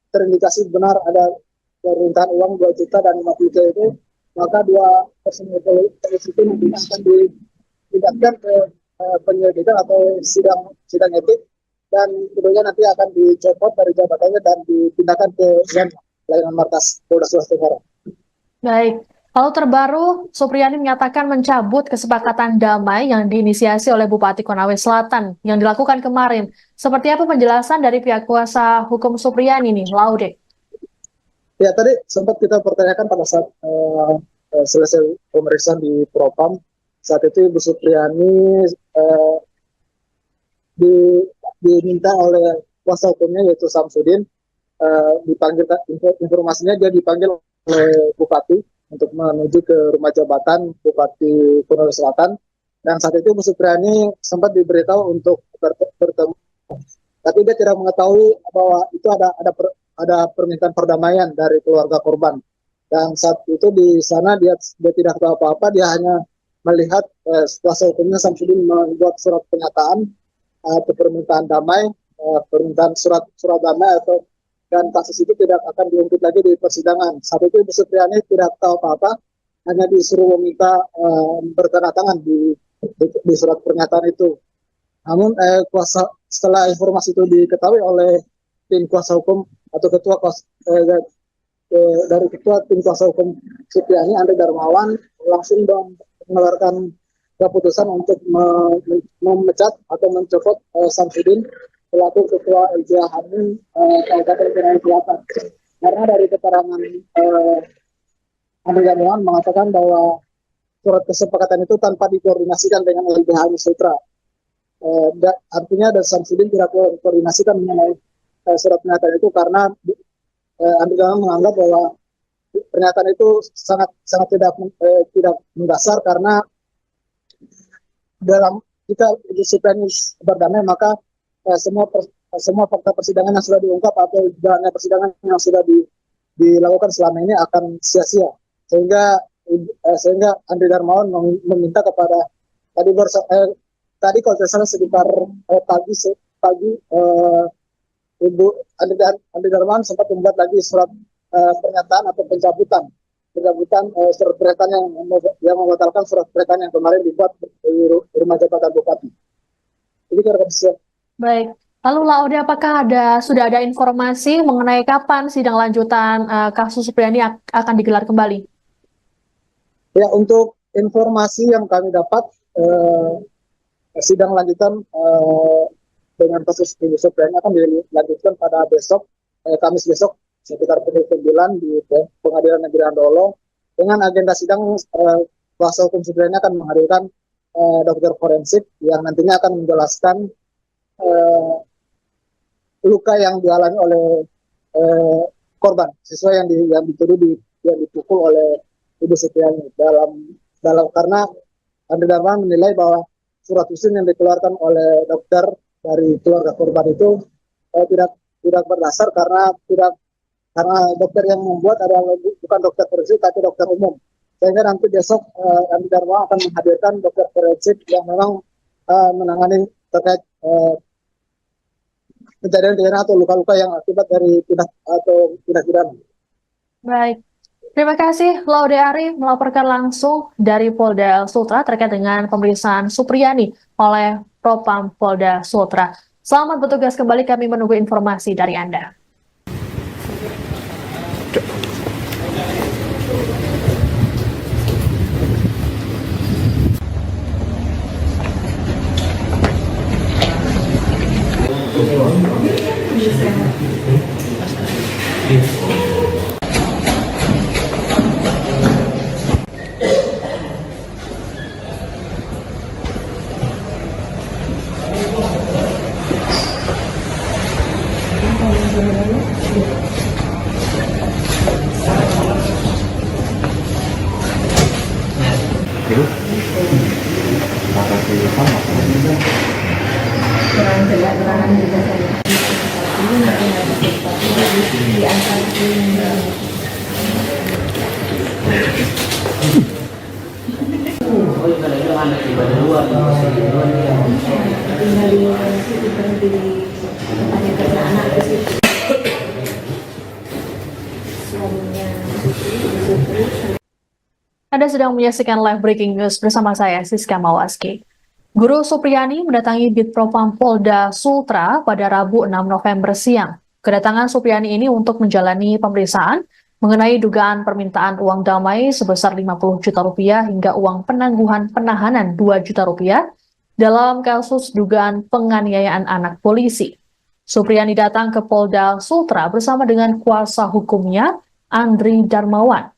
terindikasi benar ada permintaan uang 2 juta dan 50 juta itu, maka 2 personil polisi itu nantinya akan dipindahkan ke penyelidikan atau sidang etik, dan kemudian nanti akan dicopot dari jabatannya dan dipindahkan ke layanan markas Polda Sulawesi Tenggara. Baik, Lalu terbaru, Supriyani menyatakan mencabut kesepakatan damai yang diinisiasi oleh Bupati Konawe Selatan yang dilakukan kemarin. Seperti apa penjelasan dari pihak kuasa hukum Supriyani nih, Laude? Ya, tadi sempat kita pertanyakan pada saat selesai pemeriksaan di Propam. Saat itu Ibu Supriyani diminta oleh kuasa hukumnya yaitu Samsudin, dipanggil, informasinya dia dipanggil oleh Bupati untuk menuju ke rumah jabatan Bupati Konawe Selatan, dan saat itu Bu Supriyani sempat diberitahu untuk bertemu, tapi dia tidak mengetahui bahwa itu ada permintaan perdamaian dari keluarga korban, dan saat itu di sana dia tidak tahu apa-apa, dia hanya melihat kuasa hukumnya Samsudin membuat surat pernyataan atau permintaan damai, permintaan surat damai atau dan kasus itu tidak akan diungkit lagi di persidangan. Saat itu Ibu Supriyani tidak tahu apa-apa, hanya disuruh meminta bertanda di surat pernyataan itu. Namun setelah informasi itu diketahui oleh tim kuasa hukum atau dari ketua tim kuasa hukum Supriyani, Andri Darmawan, langsung mengeluarkan keputusan untuk memecat atau mencopot Samsudin selaku ketua LBH Hamil Kabupaten Konawe Selatan. Karena dari keterangan Andri Darmawan mengatakan bahwa surat kesepakatan itu tanpa dikoordinasikan dengan LBH Sutra. Artinya dari Samsudin tidak koordinasikan mengenai surat pernyataan itu, karena Andri Darmawan menganggap bahwa pernyataan itu sangat tidak mendasar, karena dalam jika Supriyani berdamai maka semua fakta persidangan yang sudah diungkap atau jalannya persidangan yang sudah dilakukan selama ini akan sia-sia, sehingga Andri Darmawan meminta kepada tadi kalau tidak salah sekitar pagi Ibu Andri Darmawan sempat membuat lagi surat pernyataan atau pencabutan surat pernyataan yang membatalkan surat pernyataan yang kemarin dibuat di rumah jabatan Bupati. Ini kira-kira bisa. Baik, lalu Laude, apakah sudah ada informasi mengenai kapan sidang lanjutan kasus Supriyani akan digelar kembali? Ya, untuk informasi yang kami dapat, sidang lanjutan dengan kasus Ibu Supriyani akan dilanjutkan pada besok, Kamis besok, sekitar pukul 9 di Pengadilan Negeri Andolo. Dengan agenda sidang, kuasa hukum Supriyani akan menghadirkan dokter forensik yang nantinya akan menjelaskan luka yang dialami oleh korban, siswa yang dituduh yang dipukul oleh Ibu Supriyani dalam karena Andri Darmawan menilai bahwa surat usin yang dikeluarkan oleh dokter dari keluarga korban itu tidak berdasar, karena dokter yang membuat adalah bukan dokter forensik tapi dokter umum, sehingga nanti besok Andri Darmawan akan menghadirkan dokter forensik yang memang menangani terkait kejadian atau luka-luka yang akibat dari tindak pidana. Baik, terima kasih Laude Ari melaporkan langsung dari Polda Sultra terkait dengan pemeriksaan Supriyani oleh Propam Polda Sultra. Selamat bertugas kembali, kami menunggu informasi dari Anda. kurang jelas keterangan juga saya. Ini nanti ada sesuatu di antara ini. Tinggal di situ berhenti di tempatnya kerja anak di situ. Suaminya Supri. Anda sedang menyaksikan live breaking news bersama saya, Siska Mawaski. Guru Supriyani mendatangi Bitpropam Polda Sultra pada Rabu 6 November siang. Kedatangan Supriyani ini untuk menjalani pemeriksaan mengenai dugaan permintaan uang damai sebesar 50 juta rupiah hingga uang penangguhan penahanan 2 juta rupiah dalam kasus dugaan penganiayaan anak polisi. Supriyani datang ke Polda Sultra bersama dengan kuasa hukumnya, Andri Darmawan.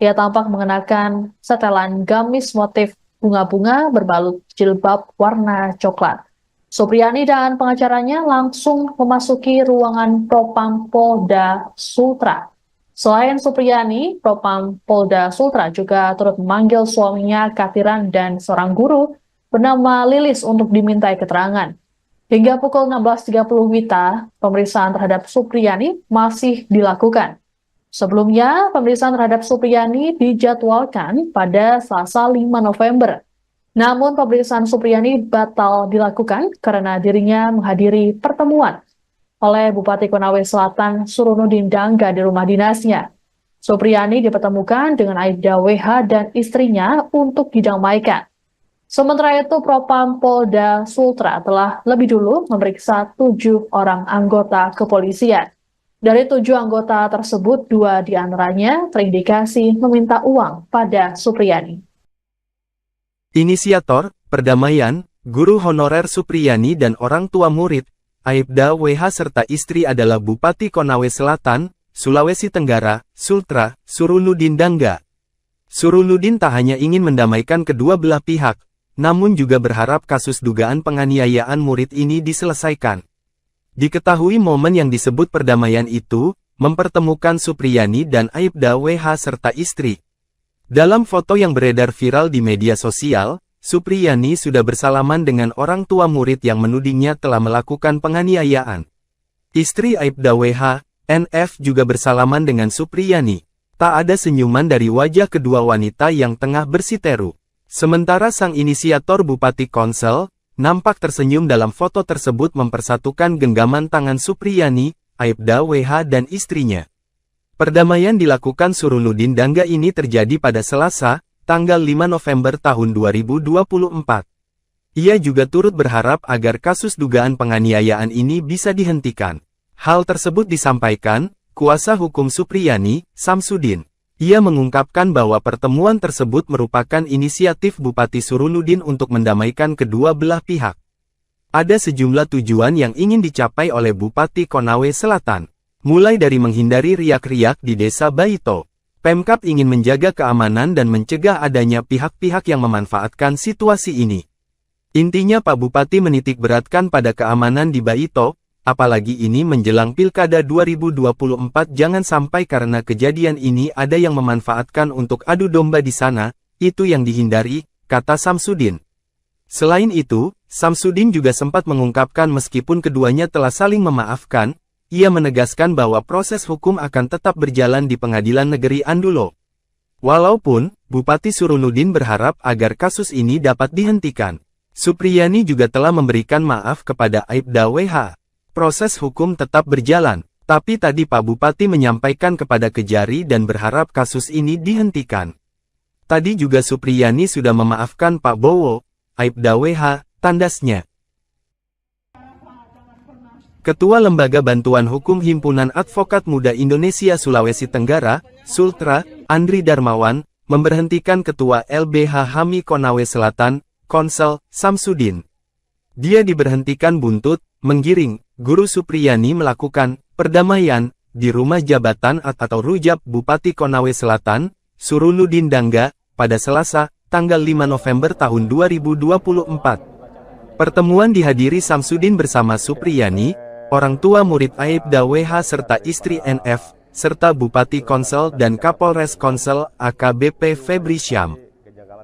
Ia tampak mengenakan setelan gamis motif bunga-bunga berbalut jilbab warna coklat. Supriyani dan pengacaranya langsung memasuki ruangan Propam Polda Sultra. Selain Supriyani, Propam Polda Sultra juga turut memanggil suaminya Katiran dan seorang guru bernama Lilis untuk dimintai keterangan. Hingga pukul 16.30 WITA, pemeriksaan terhadap Supriyani masih dilakukan. Sebelumnya, pemeriksaan terhadap Supriyani dijadwalkan pada Selasa 5 November. Namun pemeriksaan Supriyani batal dilakukan karena dirinya menghadiri pertemuan oleh Bupati Konawe Selatan Surunudin Dangga di rumah dinasnya. Supriyani dipertemukan dengan Aibda WH dan istrinya untuk didamaikan. Sementara itu, Propam Polda Sultra telah lebih dulu memeriksa 7 orang anggota kepolisian. Dari 7 anggota tersebut, 2 diantaranya terindikasi meminta uang pada Supriyani. Inisiator, perdamaian, guru honorer Supriyani dan orang tua murid, Aibda WH serta istri adalah Bupati Konawe Selatan, Sulawesi Tenggara, Sultra, Surunudin Dangga. Surunudin tak hanya ingin mendamaikan kedua belah pihak, namun juga berharap kasus dugaan penganiayaan murid ini diselesaikan. Diketahui momen yang disebut perdamaian itu, mempertemukan Supriyani dan Aibda WH serta istri. Dalam foto yang beredar viral di media sosial, Supriyani sudah bersalaman dengan orang tua murid yang menudingnya telah melakukan penganiayaan. Istri Aibda WH, NF juga bersalaman dengan Supriyani. Tak ada senyuman dari wajah kedua wanita yang tengah bersiteru. Sementara sang inisiator Bupati Konsel, nampak tersenyum dalam foto tersebut mempersatukan genggaman tangan Supriyani, Aibda WH dan istrinya. Perdamaian dilakukan Surunudin Dangga ini terjadi pada Selasa, tanggal 5 November tahun 2024. Ia juga turut berharap agar kasus dugaan penganiayaan ini bisa dihentikan. Hal tersebut disampaikan kuasa hukum Supriyani, Samsudin. Ia mengungkapkan bahwa pertemuan tersebut merupakan inisiatif Bupati Surunudin untuk mendamaikan kedua belah pihak. Ada sejumlah tujuan yang ingin dicapai oleh Bupati Konawe Selatan. Mulai dari menghindari riak-riak di Desa Baito. Pemkab ingin menjaga keamanan dan mencegah adanya pihak-pihak yang memanfaatkan situasi ini. Intinya Pak Bupati menitik beratkan pada keamanan di Baito, apalagi ini menjelang Pilkada 2024 jangan sampai karena kejadian ini ada yang memanfaatkan untuk adu domba di sana, itu yang dihindari, kata Samsudin. Selain itu, Samsudin juga sempat mengungkapkan meskipun keduanya telah saling memaafkan, ia menegaskan bahwa proses hukum akan tetap berjalan di Pengadilan Negeri Andulo. Walaupun, Bupati Surunudin berharap agar kasus ini dapat dihentikan. Supriyani juga telah memberikan maaf kepada Aibda WH. Proses hukum tetap berjalan, tapi tadi Pak Bupati menyampaikan kepada Kejari dan berharap kasus ini dihentikan. Tadi juga Supriyani sudah memaafkan Pak Bowo, Aibda WH, tandasnya. Ketua Lembaga Bantuan Hukum Himpunan Advokat Muda Indonesia Sulawesi Tenggara, Sultra, Andri Darmawan, memberhentikan Ketua LBH HAMI Konawe Selatan, Konsel, Samsudin. Dia diberhentikan buntut, menggiring, Guru Supriyani melakukan perdamaian di rumah jabatan atau rujab Bupati Konawe Selatan, Surunudin Dangga, pada Selasa, tanggal 5 November tahun 2024. Pertemuan dihadiri Samsudin bersama Supriyani, orang tua murid Aibda WH serta istri NF, serta Bupati Konsel dan Kapolres Konsel AKBP Febri Syam.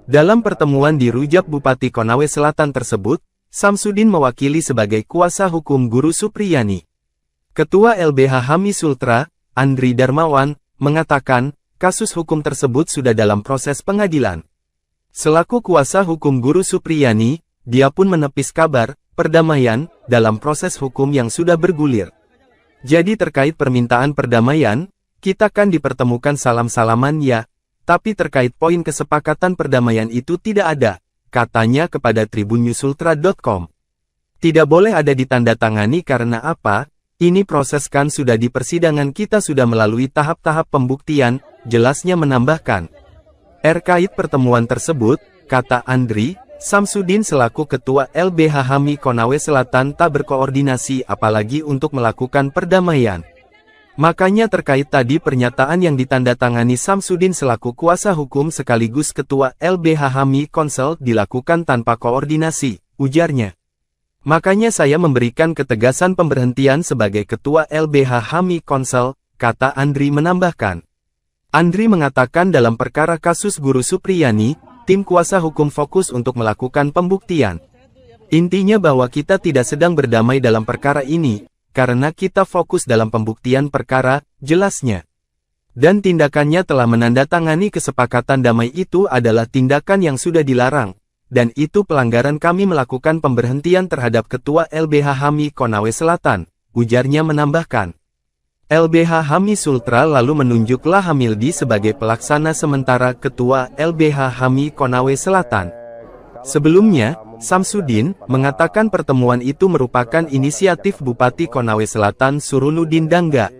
Dalam pertemuan di rujab Bupati Konawe Selatan tersebut, Samsudin mewakili sebagai kuasa hukum Guru Supriyani. Ketua LBH HAMI Sultra, Andri Darmawan, mengatakan, kasus hukum tersebut sudah dalam proses pengadilan. Selaku kuasa hukum Guru Supriyani, dia pun menepis kabar perdamaian dalam proses hukum yang sudah bergulir. Jadi terkait permintaan perdamaian, kita kan dipertemukan salam-salaman ya, tapi terkait poin kesepakatan perdamaian itu tidak ada, katanya kepada tribunnyusultra.com. Tidak boleh ada ditandatangani karena apa? Ini proses kan sudah di persidangan kita sudah melalui tahap-tahap pembuktian, jelasnya menambahkan. Terkait pertemuan tersebut, kata Andri, Samsudin selaku Ketua LBH HAMI Konawe Selatan tak berkoordinasi apalagi untuk melakukan perdamaian. Makanya terkait tadi pernyataan yang ditandatangani Samsudin selaku kuasa hukum sekaligus Ketua LBH HAMI Konsel dilakukan tanpa koordinasi, ujarnya. Makanya saya memberikan ketegasan pemberhentian sebagai Ketua LBH HAMI Konsel, kata Andri menambahkan. Andri mengatakan dalam perkara kasus Guru Supriyani, tim kuasa hukum fokus untuk melakukan pembuktian. Intinya bahwa kita tidak sedang berdamai dalam perkara ini, karena kita fokus dalam pembuktian perkara, jelasnya. Dan tindakannya telah menandatangani kesepakatan damai itu adalah tindakan yang sudah dilarang. Dan itu pelanggaran kami melakukan pemberhentian terhadap Ketua LBH HAMI Konawe Selatan, ujarnya menambahkan. LBH HAMI Sultra lalu menunjuk Lahamildi sebagai pelaksana sementara Ketua LBH HAMI Konawe Selatan. Sebelumnya, Samsudin mengatakan pertemuan itu merupakan inisiatif Bupati Konawe Selatan Surunudin Dangga.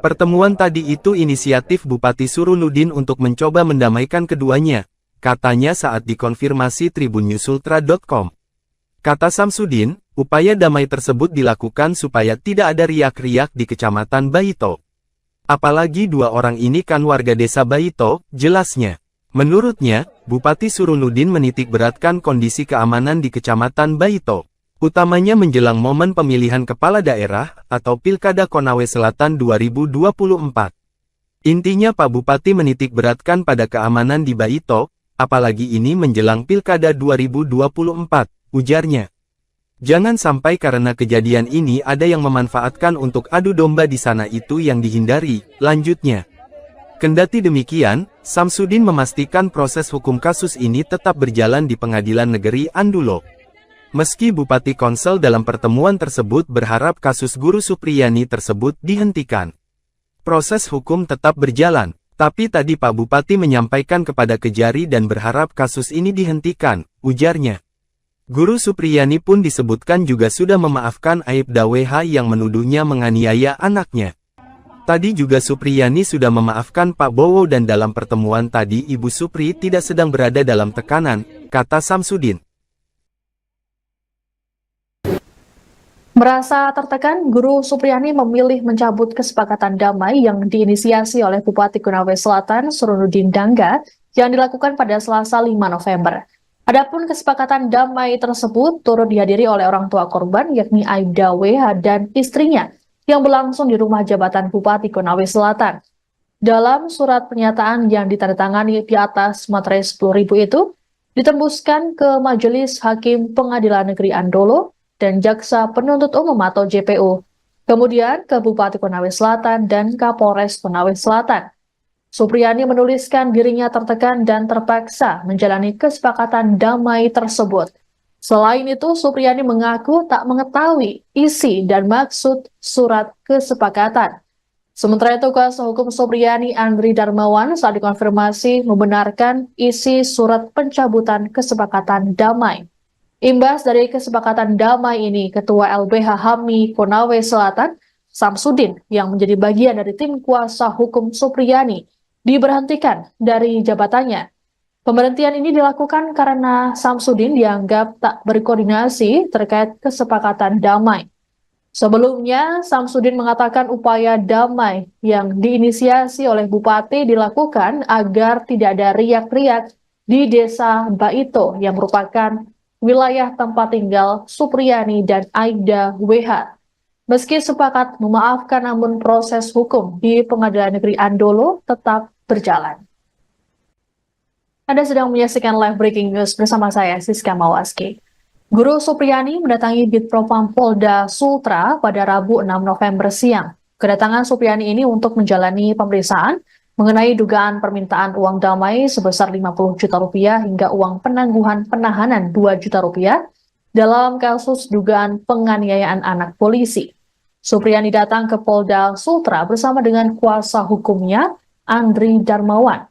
Pertemuan tadi itu inisiatif Bupati Surunudin untuk mencoba mendamaikan keduanya. Katanya saat dikonfirmasi tribunnyusultra.com. Kata Samsudin, upaya damai tersebut dilakukan supaya tidak ada riak-riak di Kecamatan Baito. Apalagi dua orang ini kan warga desa Baito, jelasnya. Menurutnya, Bupati Surunudin menitik beratkan kondisi keamanan di Kecamatan Baito. Utamanya menjelang momen pemilihan kepala daerah atau Pilkada Konawe Selatan 2024. Intinya Pak Bupati menitik beratkan pada keamanan di Baito, apalagi ini menjelang Pilkada 2024, ujarnya. Jangan sampai karena kejadian ini ada yang memanfaatkan untuk adu domba di sana itu yang dihindari, lanjutnya. Kendati demikian, Samsudin memastikan proses hukum kasus ini tetap berjalan di Pengadilan Negeri Andulo. Meski Bupati Konsel dalam pertemuan tersebut berharap kasus Guru Supriyani tersebut dihentikan. Proses hukum tetap berjalan. Tapi tadi Pak Bupati menyampaikan kepada Kejari dan berharap kasus ini dihentikan, ujarnya. Guru Supriyani pun disebutkan juga sudah memaafkan Aibda WH yang menuduhnya menganiaya anaknya. Tadi juga Supriyani sudah memaafkan Pak Bowo dan dalam pertemuan tadi Ibu Supri tidak sedang berada dalam tekanan, kata Samsudin. Merasa tertekan, Guru Supriyani memilih mencabut kesepakatan damai yang diinisiasi oleh Bupati Konawe Selatan Surunudin Dangga yang dilakukan pada Selasa 5 November. Adapun kesepakatan damai tersebut turut dihadiri oleh orang tua korban yakni Aibda WH dan istrinya yang berlangsung di rumah jabatan Bupati Konawe Selatan. Dalam surat pernyataan yang ditandatangani di atas materai 10.000 itu, ditembuskan ke Majelis Hakim Pengadilan Negeri Andolo dan Jaksa Penuntut Umum atau JPU, kemudian ke Bupati Konawe Selatan dan Kapolres Konawe Selatan. Supriyani menuliskan dirinya tertekan dan terpaksa menjalani kesepakatan damai tersebut. Selain itu, Supriyani mengaku tak mengetahui isi dan maksud surat kesepakatan. Sementara itu, kuasa hukum Supriyani Andri Darmawan saat dikonfirmasi membenarkan isi surat pencabutan kesepakatan damai. Imbas dari kesepakatan damai ini, Ketua LBH HAMI Konawe Selatan, Samsudin, yang menjadi bagian dari tim kuasa hukum Supriyani, diberhentikan dari jabatannya. Pemberhentian ini dilakukan karena Samsudin dianggap tak berkoordinasi terkait kesepakatan damai. Sebelumnya, Samsudin mengatakan upaya damai yang diinisiasi oleh Bupati dilakukan agar tidak ada riak-riak di desa Baito yang merupakan wilayah tempat tinggal Supriyani dan Aibda WH. Meski sepakat memaafkan, namun proses hukum di Pengadilan Negeri Andolo tetap berjalan. Anda sedang menyaksikan live breaking news bersama saya, Siska Mawaski. Guru Supriyani mendatangi Bitpropam Polda Sultra pada Rabu 6 November siang. Kedatangan Supriyani ini untuk menjalani pemeriksaan mengenai dugaan permintaan uang damai sebesar 50 juta rupiah hingga uang penangguhan penahanan 2 juta rupiah dalam kasus dugaan penganiayaan anak polisi. Supriyani datang ke Polda Sultra bersama dengan kuasa hukumnya, Andri Darmawan.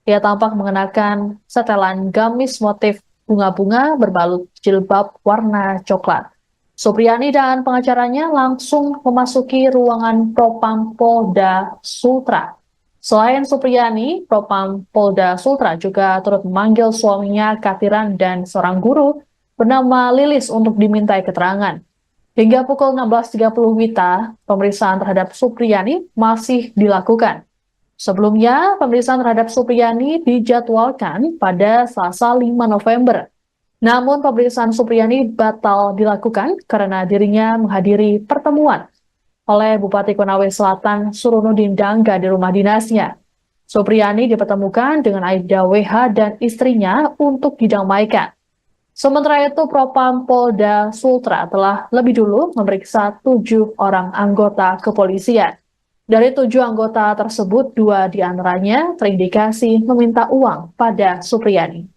Ia tampak mengenakan setelan gamis motif bunga-bunga berbalut jilbab warna coklat. Supriyani dan pengacaranya langsung memasuki ruangan Propam Polda Sultra. Selain Supriyani, Propam Polda Sultra juga turut memanggil suaminya Katiran dan seorang guru bernama Lilis untuk dimintai keterangan. Hingga pukul 16.30 WITA, pemeriksaan terhadap Supriyani masih dilakukan. Sebelumnya, pemeriksaan terhadap Supriyani dijadwalkan pada Selasa 5 November. Namun pemeriksaan Supriyani batal dilakukan karena dirinya menghadiri pertemuan oleh Bupati Konawe Selatan Surunudin Dangga di rumah dinasnya. Supriyani dipertemukan dengan Aibda WH dan istrinya untuk didamaikan. Sementara itu, Propam Polda Sultra telah lebih dulu memeriksa 7 orang anggota kepolisian. Dari 7 anggota tersebut, 2 diantaranya terindikasi meminta uang pada Supriyani.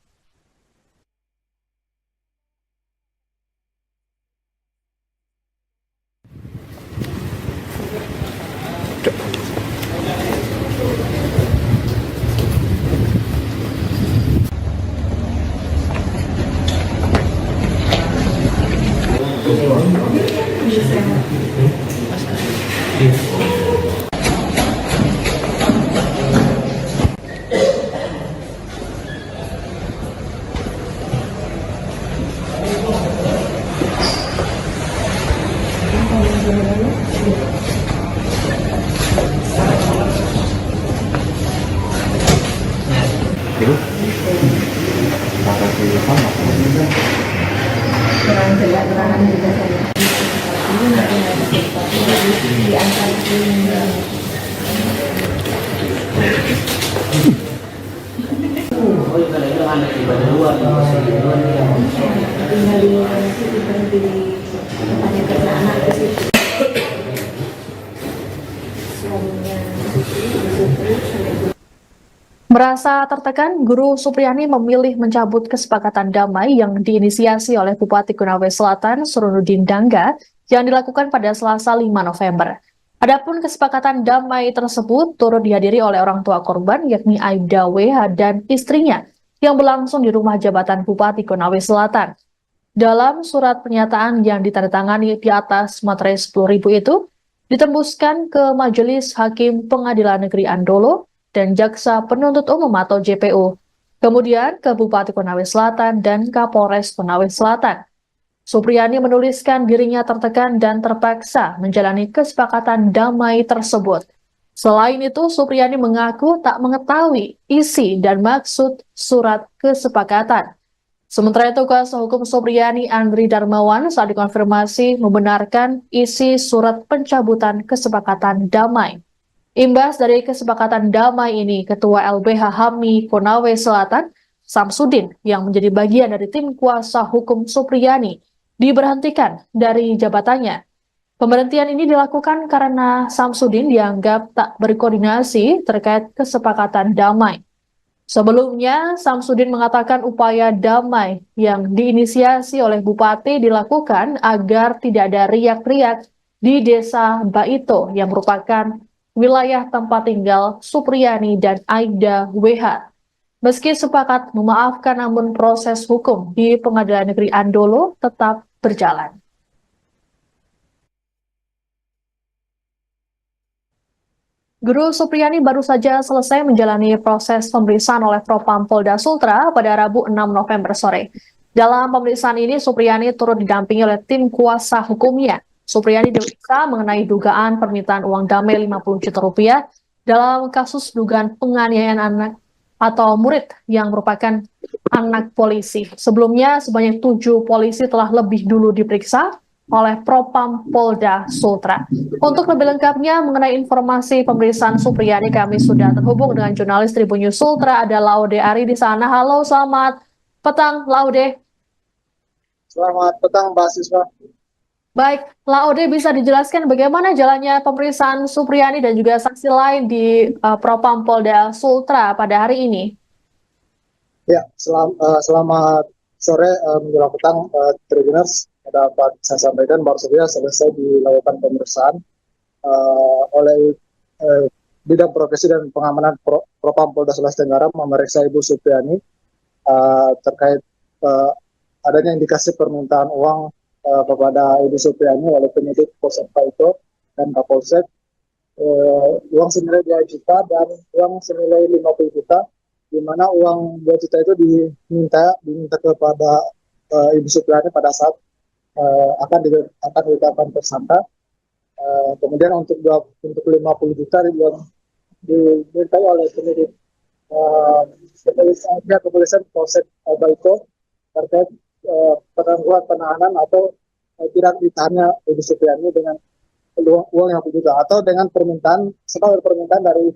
Kurang jelas keterangan juga saya. Ini nanti ada sesuatu di antara ini. Tinggal di situ berhenti di tempatnya kerja anak ke situ. Suaminya Merasa tertekan, Guru Supriyani memilih mencabut kesepakatan damai yang diinisiasi oleh Bupati Konawe Selatan Surunudin Dangga yang dilakukan pada Selasa 5 November. Adapun kesepakatan damai tersebut turut dihadiri oleh orang tua korban yakni Aibda WH dan istrinya yang berlangsung di rumah jabatan Bupati Konawe Selatan. Dalam surat pernyataan yang ditandatangani di atas materai 10.000 itu, ditembuskan ke Majelis Hakim Pengadilan Negeri Andolo dan Jaksa Penuntut Umum atau JPU, kemudian ke Bupati Konawe Selatan dan Kapolres Konawe Selatan. Supriyani menuliskan dirinya tertekan dan terpaksa menjalani kesepakatan damai tersebut. Selain itu, Supriyani mengaku tak mengetahui isi dan maksud surat kesepakatan. Sementara itu, kuasa hukum Supriyani Andri Darmawan saat dikonfirmasi membenarkan isi surat pencabutan kesepakatan damai. Imbas dari kesepakatan damai ini, Ketua LBH HAMI Konawe Selatan, Samsudin, yang menjadi bagian dari tim kuasa hukum Supriyani, diberhentikan dari jabatannya. Pemberhentian ini dilakukan karena Samsudin dianggap tak berkoordinasi terkait kesepakatan damai. Sebelumnya, Samsudin mengatakan upaya damai yang diinisiasi oleh Bupati dilakukan agar tidak ada riak-riak di Desa Baito yang merupakan wilayah tempat tinggal Supriyani dan Aibda WH. Meski sepakat memaafkan, namun proses hukum di Pengadilan Negeri Andolo tetap berjalan. Guru Supriyani baru saja selesai menjalani proses pemeriksaan oleh Propam Polda Sultra pada Rabu 6 November sore. Dalam pemeriksaan ini, Supriyani turut didampingi oleh tim kuasa hukumnya. Supriyani diperiksa mengenai dugaan permintaan uang damai 50 juta rupiah dalam kasus dugaan penganiayaan anak atau murid yang merupakan anak polisi. Sebelumnya, sebanyak 7 polisi telah lebih dulu diperiksa oleh Propam Polda Sultra. Untuk lebih lengkapnya mengenai informasi pemeriksaan Supriyani, kami sudah terhubung dengan jurnalis Tribun News Sultra, ada Laude Ari di sana. Halo, selamat petang, Laude. Selamat petang, Mbak Siswa. Baik, Laude, bisa dijelaskan bagaimana jalannya pemeriksaan Supriyani dan juga saksi lain di Propam Polda Sultra pada hari ini? Ya, selamat sore menjelang petang, Tribuners. Dapat saya sampaikan baru saja selesai dilakukan pemeriksaan oleh Bidang Profesi dan Pengamanan Propam Polda Sulawesi Tenggara memeriksa Ibu Supriyani terkait adanya indikasi permintaan uang kepada Ibu Supriani oleh penyidik Polsek Paito dan Kapolsek, uang senilai 2 juta dan uang senilai 50 juta, di mana uang 2 juta itu diminta kepada Ibu Supriani pada saat akan ditetapkan tersangka. Kemudian untuk 50 juta dimintai oleh penyidik kepolisian Polsek Baiko terkait penangguhan penahanan atau tidak ditahannya Ibu Supriani dengan uang yang juga atau dengan permintaan dari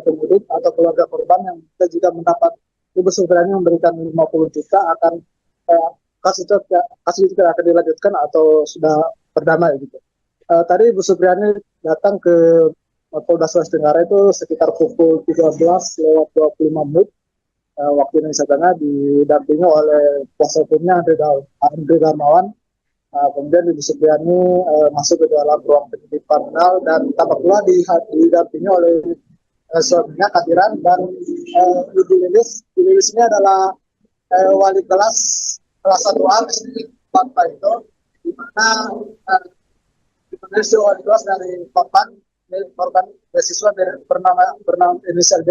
penyidik atau keluarga korban yang kita jika mendapat Ibu Supriani memberikan 50 juta akan kasus itu tidak akan dilanjutkan atau sudah berdamai gitu. Tadi Ibu Supriani datang ke Polda Sulawesi Tenggara itu sekitar pukul 13:25 waktu Indonesia Tengah, didampingi oleh kuasa hukumnya Andre Darmawan. Kemudian Ibu Supriani masuk ke dalam ruang penyidik kriminal dan tampak pula didampingi oleh suaminya Kadiran dan Ibu Lilis. Ibu Lilis ini adalah wali kelas 1A di Papua itu, di mana wali kelas dari korban beasiswa bernama inisial D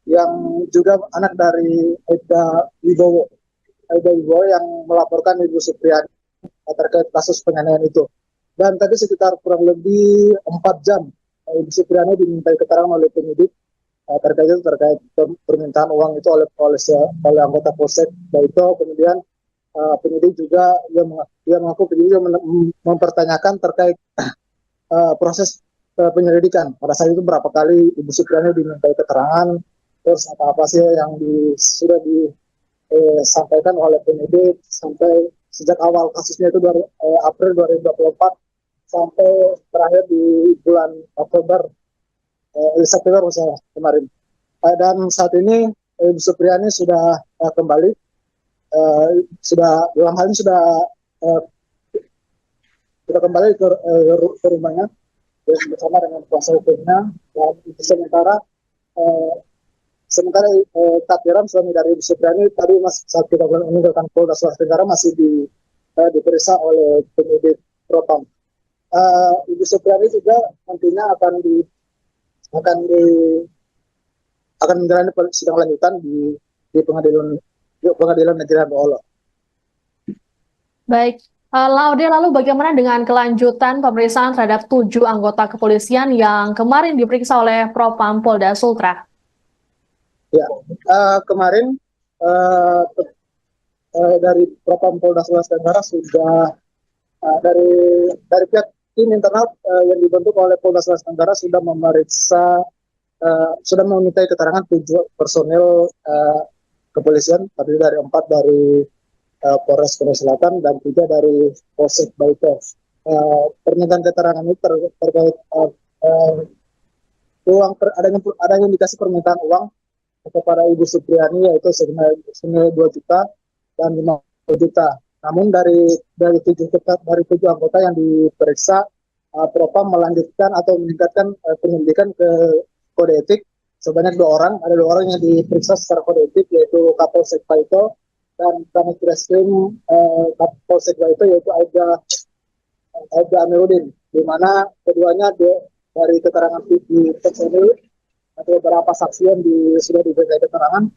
yang juga anak dari Aida Wibowo yang melaporkan Ibu Supriani terkait kasus penganiayaan itu. Dan tadi sekitar kurang lebih 4 jam Ibu Supriani dimintai keterangan oleh penyidik terkait permintaan uang itu oleh anggota Polsek Baito. Kemudian penyidik juga mengaku penyidik mempertanyakan terkait proses penyelidikan. Pada saat itu berapa kali Ibu Supriani dimintai keterangan, terus apa sih yang sudah disampaikan oleh penyidik sampai sejak awal kasusnya itu dari April 2024 sampai terakhir di bulan September kemarin. Dan saat ini Ibu Supriani sudah kembali, dalam hal ini sudah kembali ke rumahnya bersama dengan kuasa hukumnya. Dan sementara Kadiran, suami dari Ibu Supriani, tadi saat kita meninggalkan Polda Sulawesi Tenggara masih diperiksa oleh penyidik Propam. Ibu Supriani juga nantinya akan menjalani sidang lanjutan di pengadilan negeri Baolo. Baik, Laude, lalu bagaimana dengan kelanjutan pemeriksaan terhadap 7 anggota kepolisian yang kemarin diperiksa oleh Propam Polda Sultra? Ya, kemarin dari Propam Polda Sulawesi Tenggara sudah dari pihak tim internal yang dibentuk oleh Polda Sulawesi Tenggara sudah sudah memintai keterangan 7 personil kepolisian, tadi dari 4 dari Polres Korea Selatan dan 3 dari Polsek Baito. Permintaan keterangan ini terkait adanya indikasi permintaan uang kepada Ibu Supriani yaitu senilai 2 juta dan 50 juta. Namun dari 7 anggota yang diperiksa, Propam melanjutkan atau meningkatkan penyelidikan ke kode etik sebanyak 2 orang. Ada 2 orang yang diperiksa secara kode etik yaitu Kapolsek Paito dan Kanit Reskrim Polsek Baito yaitu Aida Amiruddin, di mana keduanya dari keterangan di personil atau beberapa saksi yang sudah diberikan keterangan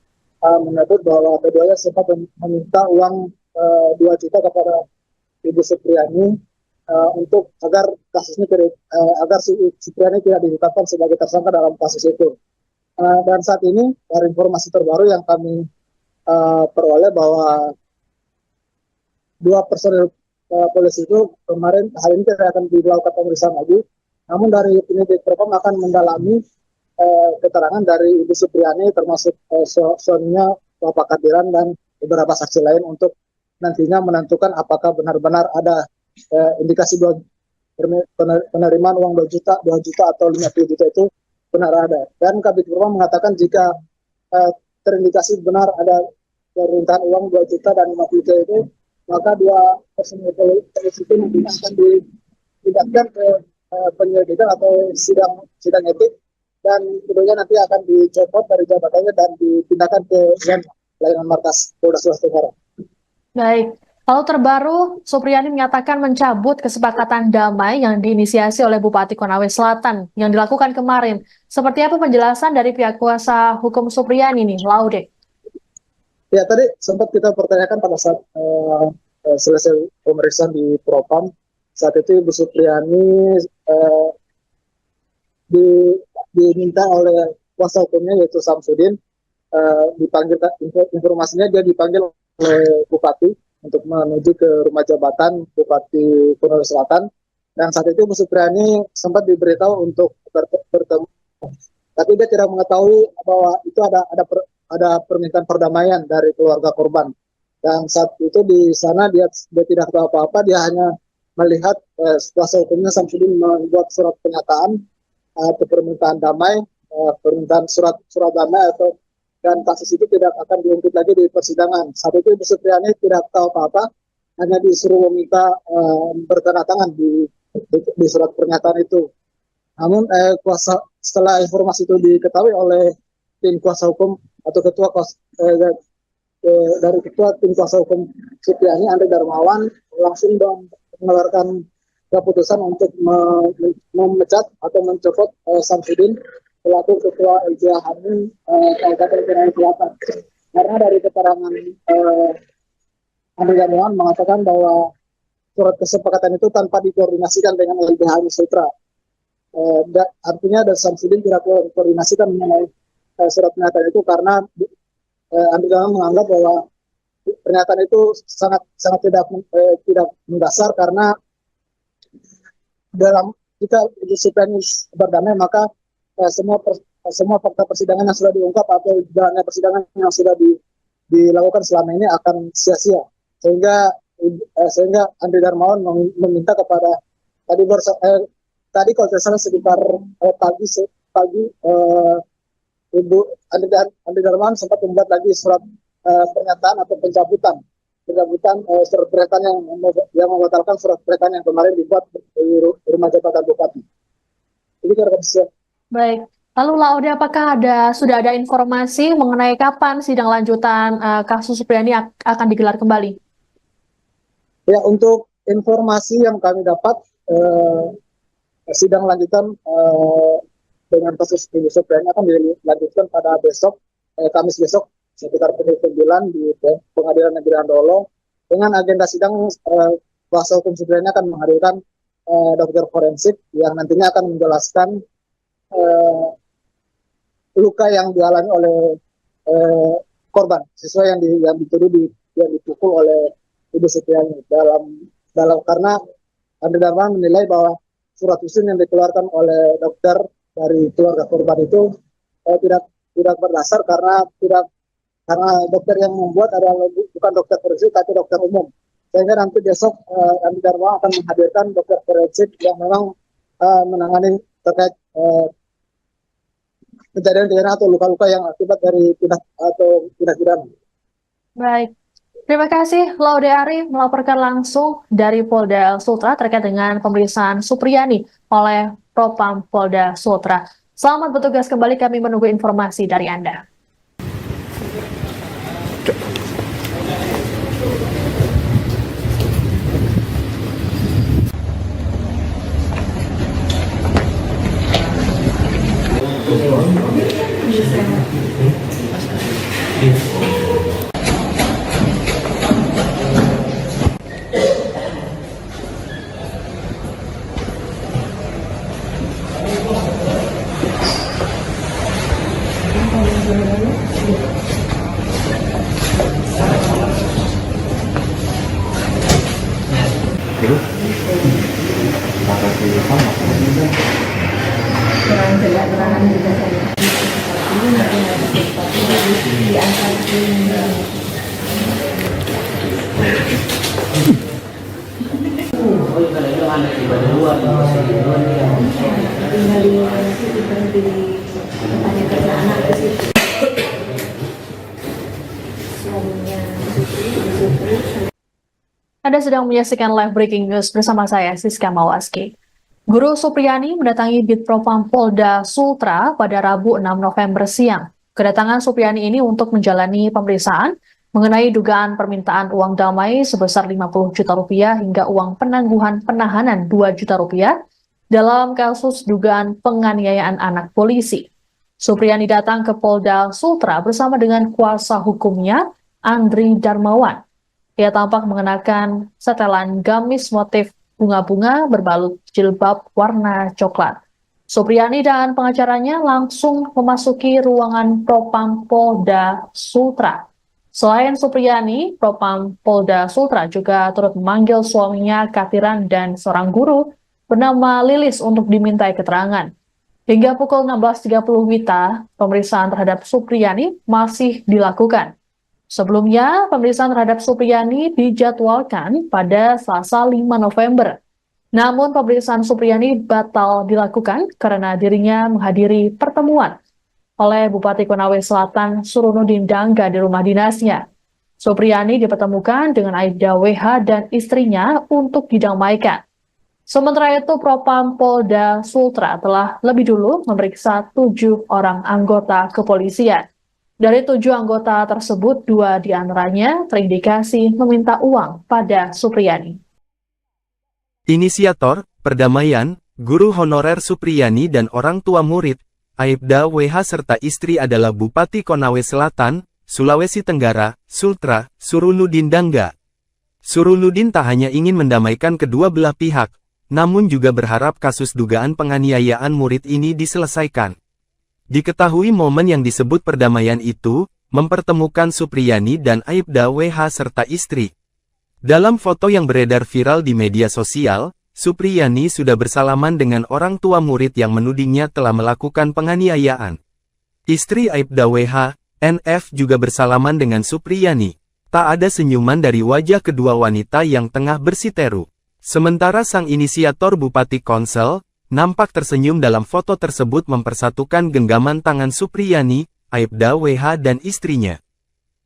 menyebut bahwa keduanya sempat meminta uang 2 juta kepada Ibu Supriani untuk agar kasusnya agar Supriani tidak ditetapkan sebagai tersangka dalam kasus itu. Dan saat ini dari informasi terbaru yang kami peroleh bahwa 2 personil polisi itu kemarin hari ini tidak akan dilakukan pemeriksaan lagi. Namun dari penyidik Propam akan mendalami keterangan dari Ibu Supriani termasuk suaminya Bapak Kadiran dan beberapa saksi lain untuk nantinya menentukan apakah benar-benar ada indikasi penerimaan uang 2 juta atau 50 juta itu benar ada. Dan Kabid Propam mengatakan jika terindikasi benar ada permintaan uang 2 juta dan 50 juta itu, maka 2 personil polisi itu nantinya akan dipindahkan ke penyelidikan atau sidang etik, dan kemudian nanti akan dicopot dari jabatannya dan dipindahkan ke layanan markas Polda Sulawesi Tenggara. Baik, Lalu terbaru, Supriyani menyatakan mencabut kesepakatan damai yang diinisiasi oleh Bupati Konawe Selatan yang dilakukan kemarin. Seperti apa penjelasan dari pihak kuasa hukum Supriyani nih, Laude? Ya, tadi sempat kita pertanyakan pada saat selesai pemeriksaan di Propam. Saat itu Ibu Supriyani diminta oleh kuasa hukumnya yaitu Samsudin, dipanggil, informasinya dia dipanggil oleh Bupati untuk menuju ke rumah jabatan Bupati Konawe Selatan, dan saat itu Bu Supriyani sempat diberitahu untuk bertemu, tapi dia tidak mengetahui bahwa itu ada permintaan perdamaian dari keluarga korban, dan saat itu di sana dia tidak tahu apa-apa, dia hanya melihat kuasa hukumnya Samsudin membuat surat pernyataan atau permintaan damai, permintaan surat damai atau, dan kasus itu tidak akan diungkit lagi di persidangan. Saat itu Ibu Supriyani tidak tahu apa-apa, hanya disuruh meminta bertanda tangan di surat pernyataan itu. Namun setelah informasi itu diketahui oleh tim kuasa hukum atau dari ketua tim kuasa hukum Supriyani, Andre Darmawan, langsung mengeluarkan keputusan untuk memecat atau mencopot Samsudin selaku ketua LBH Hamil Kabupaten Konawe Selatan. Karena dari keterangan Andre Darmawan mengatakan bahwa surat kesepakatan itu tanpa dikoordinasikan dengan LBH Hamil Sultra. Artinya dari Samsudin tidak koordinasikan mengenai surat pernyataan itu, karena Andre Darmawan menganggap bahwa pernyataan itu sangat tidak mendasar, karena dalam jika Ibu Supriyani berdamai, maka semua fakta persidangan yang sudah diungkap atau jalannya persidangan yang sudah dilakukan selama ini akan sia-sia, sehingga Andre Darmawan meminta kepada tadi kalau tidak salah sekitar pagi Ibu Andre Darmawan sempat membuat lagi surat pernyataan atau pencabutan surat pernyataan yang membatalkan surat pernyataan yang kemarin dibuat di rumah jabatan Bupati. Ini kira-kira bisa. Baik, lalu Laude, apakah sudah ada informasi mengenai kapan sidang lanjutan kasus Supriyani akan digelar kembali? Ya, untuk informasi yang kami dapat, sidang lanjutan dengan kasus Ibu Supriyani akan dilanjutkan pada besok, Kamis besok, sekitar pukul 9 di Pengadilan Negeri Andolo. Dengan agenda sidang, kuasa hukum Supriyani akan menghadirkan dokter forensik yang nantinya akan menjelaskan luka yang dialami oleh korban, siswa yang dituduh yang dipukul oleh Ibu Supriyani. Dalam karena Andre Darmawan menilai bahwa surat usin yang dikeluarkan oleh dokter dari keluarga korban itu tidak berdasar, karena dokter yang membuat adalah bukan dokter forensik tapi dokter umum. Sehingga nanti besok Andre Darmawan akan menghadirkan dokter forensik yang memang menangani terkait kejadian atau luka-luka yang akibat dari tindak pidana. Baik, terima kasih Laude Ari melaporkan langsung dari Polda Sultra terkait dengan pemeriksaan Supriyani oleh Propam Polda Sultra. Selamat bertugas kembali, kami menunggu informasi dari Anda. Kurang jelas keterangan juga saya. Ini nanti diangkat Anda sedang menyaksikan live breaking news bersama saya, Siska Mawaski. Guru Supriyani mendatangi Bitpropam Polda Sultra pada Rabu 6 November siang. Kedatangan Supriyani ini untuk menjalani pemeriksaan mengenai dugaan permintaan uang damai sebesar 50 juta rupiah hingga uang penangguhan penahanan 2 juta rupiah dalam kasus dugaan penganiayaan anak polisi. Supriyani datang ke Polda Sultra bersama dengan kuasa hukumnya, Andri Darmawan. Ia tampak mengenakan setelan gamis motif bunga-bunga berbalut jilbab warna coklat. Supriyani dan pengacaranya langsung memasuki ruangan Propam Polda Sultra. Selain Supriyani, Propam Polda Sultra juga turut memanggil suaminya Katiran dan seorang guru bernama Lilis untuk dimintai keterangan. Hingga pukul 16.30 WITA, pemeriksaan terhadap Supriyani masih dilakukan. Sebelumnya, pemeriksaan terhadap Supriyani dijadwalkan pada Selasa 5 November. Namun pemeriksaan Supriyani batal dilakukan karena dirinya menghadiri pertemuan oleh Bupati Konawe Selatan Surunudin Dangga di rumah dinasnya. Supriyani dipertemukan dengan Aibda WH dan istrinya untuk didamaikan. Sementara itu, Propam Polda Sultra telah lebih dulu memeriksa 7 orang anggota kepolisian. Dari 7 anggota tersebut, 2 diantaranya terindikasi meminta uang pada Supriyani. Inisiator, perdamaian, guru honorer Supriyani dan orang tua murid, Aibda WH serta istri adalah Bupati Konawe Selatan, Sulawesi Tenggara, Sultra, Surunudin Dangga. Surunudin tak hanya ingin mendamaikan kedua belah pihak, namun juga berharap kasus dugaan penganiayaan murid ini diselesaikan. Diketahui momen yang disebut perdamaian itu, mempertemukan Supriyani dan Aibda WH serta istri. Dalam foto yang beredar viral di media sosial, Supriyani sudah bersalaman dengan orang tua murid yang menudingnya telah melakukan penganiayaan. Istri Aibda WH, NF juga bersalaman dengan Supriyani. Tak ada senyuman dari wajah kedua wanita yang tengah bersiteru. Sementara sang inisiator Bupati Konsel, nampak tersenyum dalam foto tersebut mempersatukan genggaman tangan Supriyani, Aibda WH dan istrinya.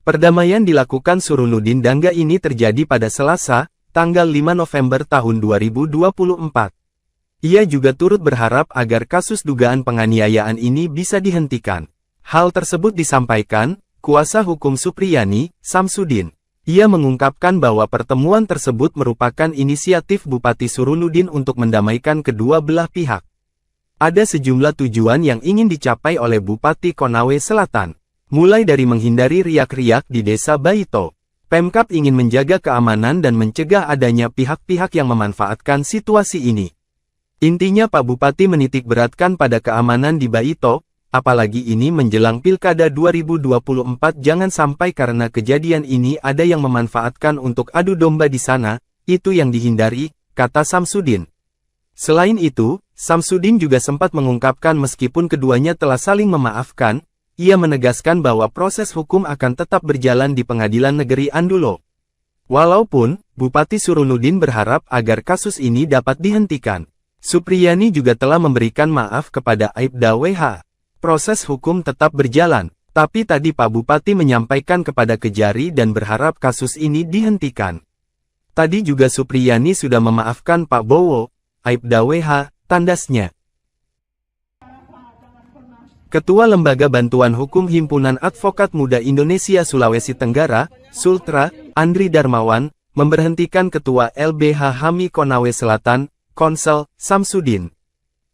Perdamaian dilakukan Surunudin Dangga ini terjadi pada Selasa, tanggal 5 November tahun 2024. Ia juga turut berharap agar kasus dugaan penganiayaan ini bisa dihentikan. Hal tersebut disampaikan kuasa hukum Supriyani, Samsudin. Ia mengungkapkan bahwa pertemuan tersebut merupakan inisiatif Bupati Surunudin untuk mendamaikan kedua belah pihak. Ada sejumlah tujuan yang ingin dicapai oleh Bupati Konawe Selatan, mulai dari menghindari riak-riak di Desa Baito. Pemkab ingin menjaga keamanan dan mencegah adanya pihak-pihak yang memanfaatkan situasi ini. Intinya Pak Bupati menitik beratkan pada keamanan di Baito, apalagi ini menjelang Pilkada 2024 jangan sampai karena kejadian ini ada yang memanfaatkan untuk adu domba di sana, itu yang dihindari, kata Samsudin. Selain itu, Samsudin juga sempat mengungkapkan meskipun keduanya telah saling memaafkan, ia menegaskan bahwa proses hukum akan tetap berjalan di Pengadilan Negeri Andulo. Walaupun, Bupati Surunudin berharap agar kasus ini dapat dihentikan. Supriyani juga telah memberikan maaf kepada Aibda WH. Proses hukum tetap berjalan, tapi tadi Pak Bupati menyampaikan kepada Kejari dan berharap kasus ini dihentikan. Tadi juga Supriyani sudah memaafkan Pak Bowo, Aibda WH, tandasnya. Ketua Lembaga Bantuan Hukum Himpunan Advokat Muda Indonesia Sulawesi Tenggara, Sultra, Andri Darmawan, memberhentikan Ketua LBH HAMI Konawe Selatan, Konsel, Samsudin.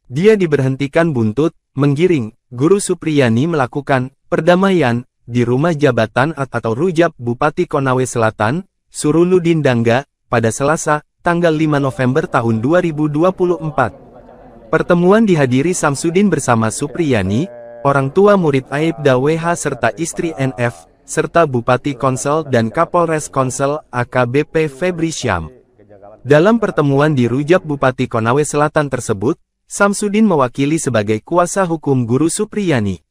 Dia diberhentikan buntut, menggiring, Guru Supriyani melakukan perdamaian di rumah jabatan atau rujab Bupati Konawe Selatan, Surunudin Dangga, pada Selasa, tanggal 5 November tahun 2024. Pertemuan dihadiri Samsudin bersama Supriyani, orang tua murid Aibda WH serta istri NF, serta Bupati Konsel dan Kapolres Konsel AKBP Febri Syam. Dalam pertemuan di rujab Bupati Konawe Selatan tersebut, Samsudin mewakili sebagai kuasa hukum Guru Supriyani.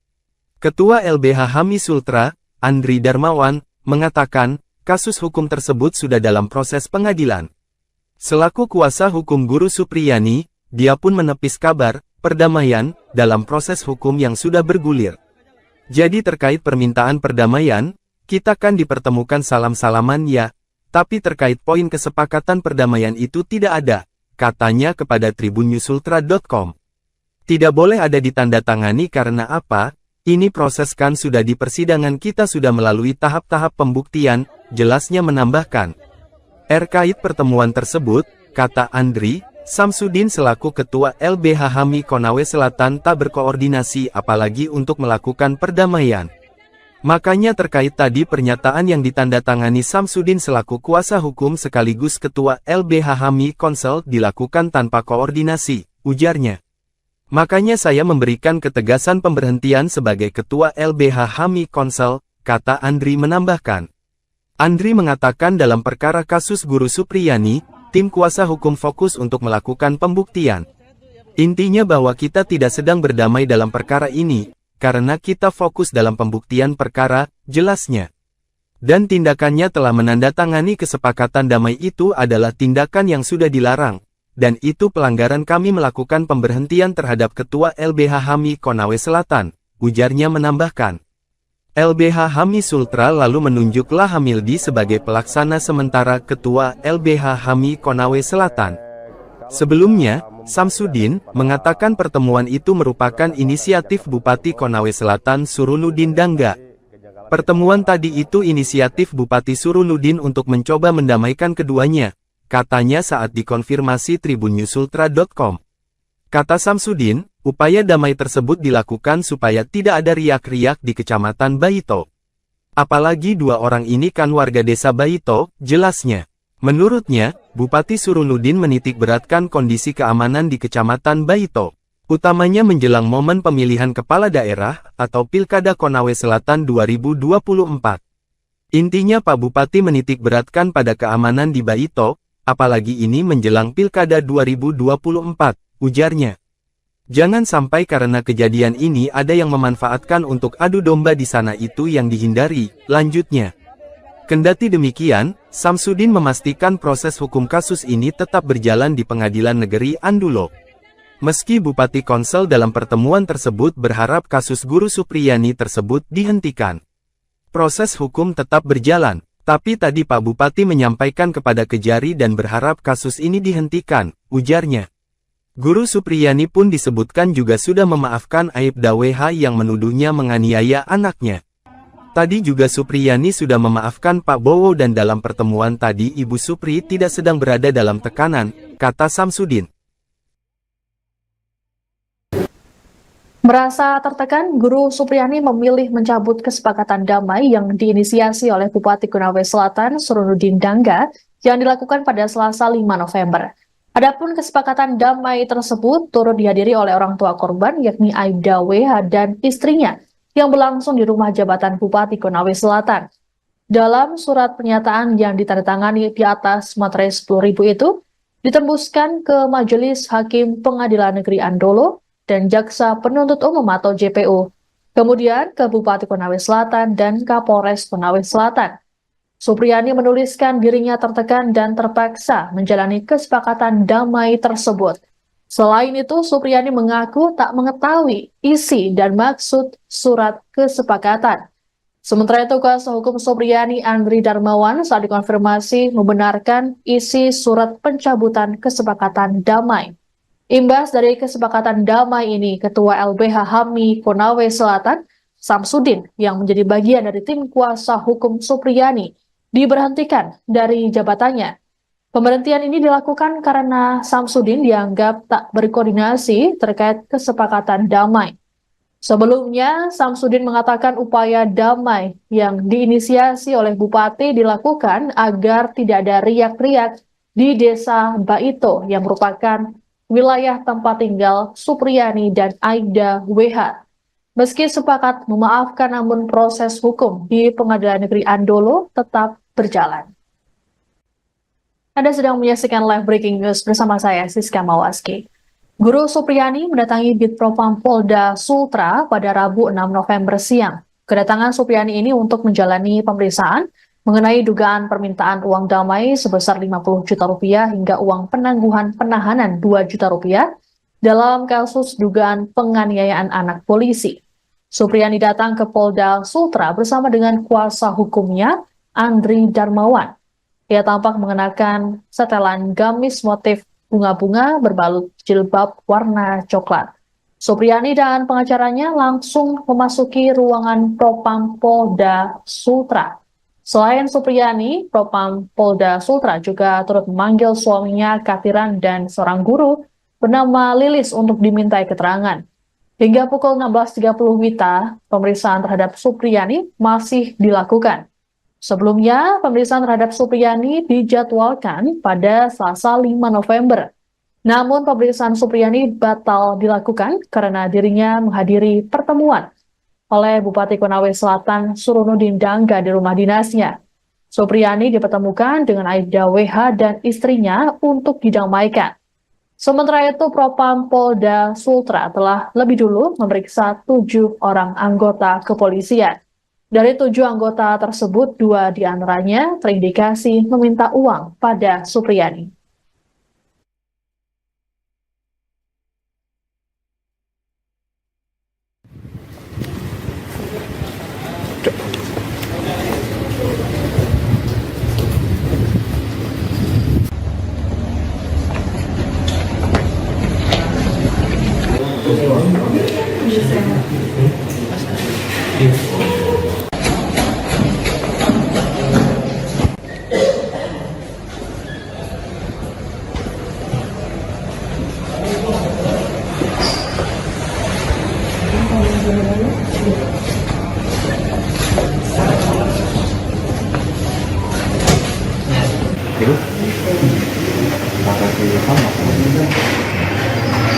Ketua LBH HAMI Sultra, Andri Darmawan, mengatakan, kasus hukum tersebut sudah dalam proses pengadilan. Selaku kuasa hukum Guru Supriyani, dia pun menepis kabar perdamaian dalam proses hukum yang sudah bergulir. Jadi terkait permintaan perdamaian, kita kan dipertemukan salam-salaman ya, tapi terkait poin kesepakatan perdamaian itu tidak ada, katanya kepada tribunnyusultra.com. Tidak boleh ada ditandatangani karena apa? Ini proses kan sudah di persidangan kita sudah melalui tahap-tahap pembuktian, jelasnya menambahkan. Terkait pertemuan tersebut, kata Andri, Samsudin selaku Ketua LBH HAMI Konawe Selatan tak berkoordinasi apalagi untuk melakukan perdamaian. Makanya terkait tadi pernyataan yang ditandatangani Samsudin selaku kuasa hukum sekaligus Ketua LBH HAMI Konsel dilakukan tanpa koordinasi, ujarnya. Makanya saya memberikan ketegasan pemberhentian sebagai Ketua LBH HAMI Konsel, kata Andri menambahkan. Andri mengatakan dalam perkara kasus Guru Supriyani, tim kuasa hukum fokus untuk melakukan pembuktian. Intinya bahwa kita tidak sedang berdamai dalam perkara ini, karena kita fokus dalam pembuktian perkara, jelasnya. Dan tindakannya telah menandatangani kesepakatan damai itu adalah tindakan yang sudah dilarang. Dan itu pelanggaran kami melakukan pemberhentian terhadap Ketua LBH HAMI Konawe Selatan, ujarnya menambahkan. LBH HAMI Sultra lalu menunjuk Lahamildi sebagai pelaksana sementara Ketua LBH HAMI Konawe Selatan. Sebelumnya, Samsudin mengatakan pertemuan itu merupakan inisiatif Bupati Konawe Selatan Surunudin Dangga. Pertemuan tadi itu inisiatif Bupati Surunudin untuk mencoba mendamaikan keduanya, katanya saat dikonfirmasi tribunnyusultra.com. Kata Samsudin, upaya damai tersebut dilakukan supaya tidak ada riak-riak di Kecamatan Baito. Apalagi dua orang ini kan warga desa Baito, jelasnya. Menurutnya, Bupati Surunudin menitik beratkan kondisi keamanan di Kecamatan Baito, utamanya menjelang momen pemilihan kepala daerah atau Pilkada Konawe Selatan 2024. Intinya Pak Bupati menitik beratkan pada keamanan di Baito, apalagi ini menjelang Pilkada 2024, ujarnya. Jangan sampai karena kejadian ini ada yang memanfaatkan untuk adu domba di sana itu yang dihindari, lanjutnya. Kendati demikian, Samsudin memastikan proses hukum kasus ini tetap berjalan di Pengadilan Negeri Andulo. Meski Bupati Konsel dalam pertemuan tersebut berharap kasus Guru Supriyani tersebut dihentikan. Proses hukum tetap berjalan. Tapi tadi Pak Bupati menyampaikan kepada Kejari dan berharap kasus ini dihentikan, ujarnya. Guru Supriyani pun disebutkan juga sudah memaafkan Aibda WH yang menuduhnya menganiaya anaknya. Tadi juga Supriyani sudah memaafkan Pak Bowo dan dalam pertemuan tadi Ibu Supri tidak sedang berada dalam tekanan, kata Samsudin. Merasa tertekan, Guru Supriyani memilih mencabut kesepakatan damai yang diinisiasi oleh Bupati Konawe Selatan Surunudin Dangga yang dilakukan pada Selasa 5 November. Adapun kesepakatan damai tersebut turut dihadiri oleh orang tua korban yakni Aibda WH dan istrinya yang berlangsung di rumah jabatan Bupati Konawe Selatan. Dalam surat pernyataan yang ditandatangani di atas materai 10.000 itu ditembuskan ke Majelis Hakim Pengadilan Negeri Andolo dan Jaksa Penuntut Umum atau JPU, kemudian ke Bupati Konawe Selatan dan Kapolres Konawe Selatan. Supriyani menuliskan dirinya tertekan dan terpaksa menjalani kesepakatan damai tersebut. Selain itu, Supriyani mengaku tak mengetahui isi dan maksud surat kesepakatan. Sementara itu, kuasa hukum Supriyani Andri Darmawan saat dikonfirmasi membenarkan isi surat pencabutan kesepakatan damai. Imbas dari kesepakatan damai ini, Ketua LBH HAMI Konawe Selatan, Samsudin, yang menjadi bagian dari tim kuasa hukum Supriyani, diberhentikan dari jabatannya. Pemberhentian ini dilakukan karena Samsudin dianggap tak berkoordinasi terkait kesepakatan damai. Sebelumnya, Samsudin mengatakan upaya damai yang diinisiasi oleh Bupati dilakukan agar tidak ada riak-riak di Desa Baito yang merupakan wilayah tempat tinggal Supriyani dan Aibda WH. Meski sepakat memaafkan namun proses hukum di Pengadilan Negeri Andolo tetap berjalan. Anda sedang menyaksikan live breaking news bersama saya Siska Mawaski. Guru Supriyani mendatangi Bitpropam Polda Sultra pada Rabu 6 November siang. Kedatangan Supriyani ini untuk menjalani pemeriksaan mengenai dugaan permintaan uang damai sebesar 50 juta rupiah hingga uang penangguhan penahanan 2 juta rupiah dalam kasus dugaan penganiayaan anak polisi. Supriyani datang ke Polda Sultra bersama dengan kuasa hukumnya, Andri Darmawan. Ia tampak mengenakan setelan gamis motif bunga-bunga berbalut jilbab warna coklat. Supriyani dan pengacaranya langsung memasuki ruangan Propam Polda Sultra. Selain Supriyani, Propam Polda Sultra juga turut memanggil suaminya Katiran dan seorang guru bernama Lilis untuk dimintai keterangan. Hingga pukul 16.30 WITA, pemeriksaan terhadap Supriyani masih dilakukan. Sebelumnya, pemeriksaan terhadap Supriyani dijadwalkan pada Selasa 5 November. Namun pemeriksaan Supriyani batal dilakukan karena dirinya menghadiri pertemuan oleh Bupati Konawe Selatan Surunudin Dangga di rumah dinasnya. Supriyani dipertemukan dengan Aibda WH dan istrinya untuk didamaikan. Sementara itu, Propam Polda Sultra telah lebih dulu memeriksa 7 orang anggota kepolisian. Dari 7 anggota tersebut, 2 diantaranya terindikasi meminta uang pada Supriyani.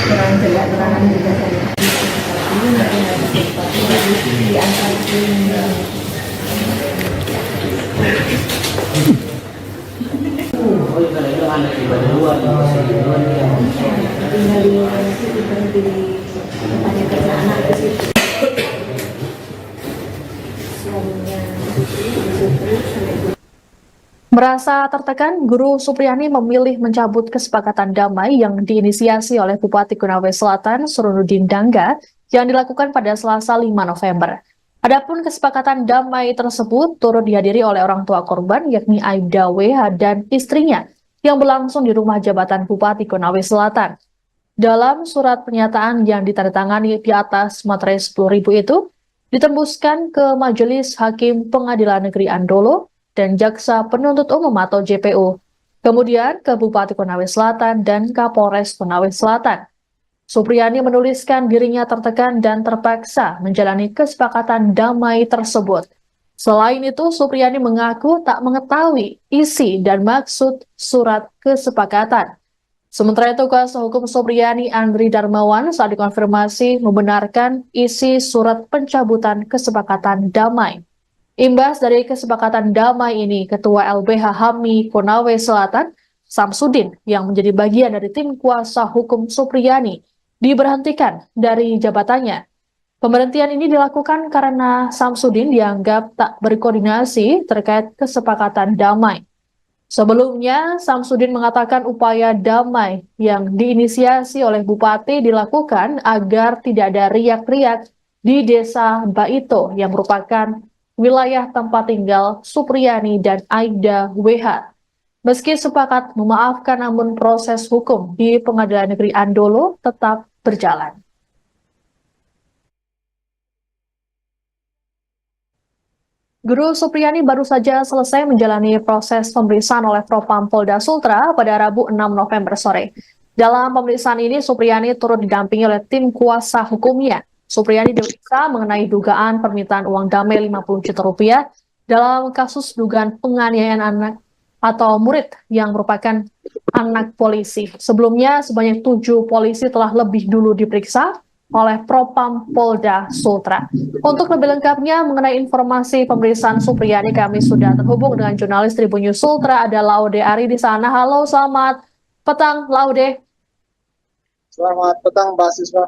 kurang jelas keterangan juga saya. Ini mungkin ada sesuatu di antara ini. Tinggal di situ berhenti di tempatnya kerja anak di situ. Suaminya Merasa tertekan, Guru Supriyani memilih mencabut kesepakatan damai yang diinisiasi oleh Bupati Konawe Selatan Surunudin Dangga yang dilakukan pada Selasa 5 November. Adapun kesepakatan damai tersebut turut dihadiri oleh orang tua korban yakni Aibda WH dan istrinya yang berlangsung di rumah jabatan Bupati Konawe Selatan. Dalam surat pernyataan yang ditandatangani di atas materai 10.000 itu, ditembuskan ke Majelis Hakim Pengadilan Negeri Andolo dan Jaksa Penuntut Umum atau JPU, kemudian ke Bupati Konawe Selatan dan Kapolres Konawe Selatan. Supriyani menuliskan dirinya tertekan dan terpaksa menjalani kesepakatan damai tersebut. Selain itu, Supriyani mengaku tak mengetahui isi dan maksud surat kesepakatan. Sementara itu, kuasa hukum Supriyani Andri Darmawan saat dikonfirmasi membenarkan isi surat pencabutan kesepakatan damai. Imbas dari kesepakatan damai ini, Ketua LBH HAMI Konawe Selatan, Samsudin, yang menjadi bagian dari tim kuasa hukum Supriyani, diberhentikan dari jabatannya. Pemberhentian ini dilakukan karena Samsudin dianggap tak berkoordinasi terkait kesepakatan damai. Sebelumnya, Samsudin mengatakan upaya damai yang diinisiasi oleh Bupati dilakukan agar tidak ada riak-riak di Desa Baito yang merupakan wilayah tempat tinggal Supriyani dan Aibda WH. Meski sepakat memaafkan, namun proses hukum di Pengadilan Negeri Andolo tetap berjalan. Guru Supriyani baru saja selesai menjalani proses pemeriksaan oleh Propam Polda Sultra pada Rabu 6 November sore. Dalam pemeriksaan ini, Supriyani turut didampingi oleh tim kuasa hukumnya. Supriyani diperiksa mengenai dugaan permintaan uang damai 50 juta rupiah dalam kasus dugaan penganiayaan anak atau murid yang merupakan anak polisi. Sebelumnya, sebanyak 7 polisi telah lebih dulu diperiksa oleh Propam Polda Sultra. Untuk lebih lengkapnya mengenai informasi pemeriksaan Supriyani, kami sudah terhubung dengan jurnalis Tribun News Sultra, ada Laude Ari di sana. Halo, selamat petang, Laude. Selamat petang, Mbak Siswa.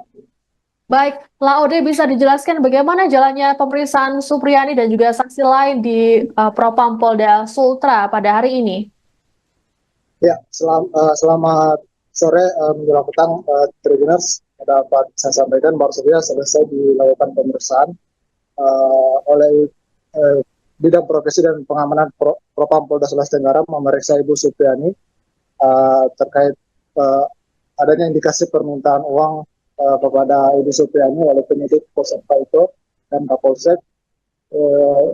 Baik, Laude, bisa dijelaskan bagaimana jalannya pemeriksaan Supriyani dan juga saksi lain di Propam Polda Sultra pada hari ini? Ya, selamat sore menjelang petang, Tribuners. Dapat saya sampaikan baru saja selesai dilakukan pemeriksaan oleh Bidang Profesi dan Pengamanan Propam Polda Sulawesi Tenggara memeriksa Ibu Supriyani terkait adanya indikasi permintaan uang kepada Ibu Supriani oleh penyidik Polsek Paito dan Kapolsek,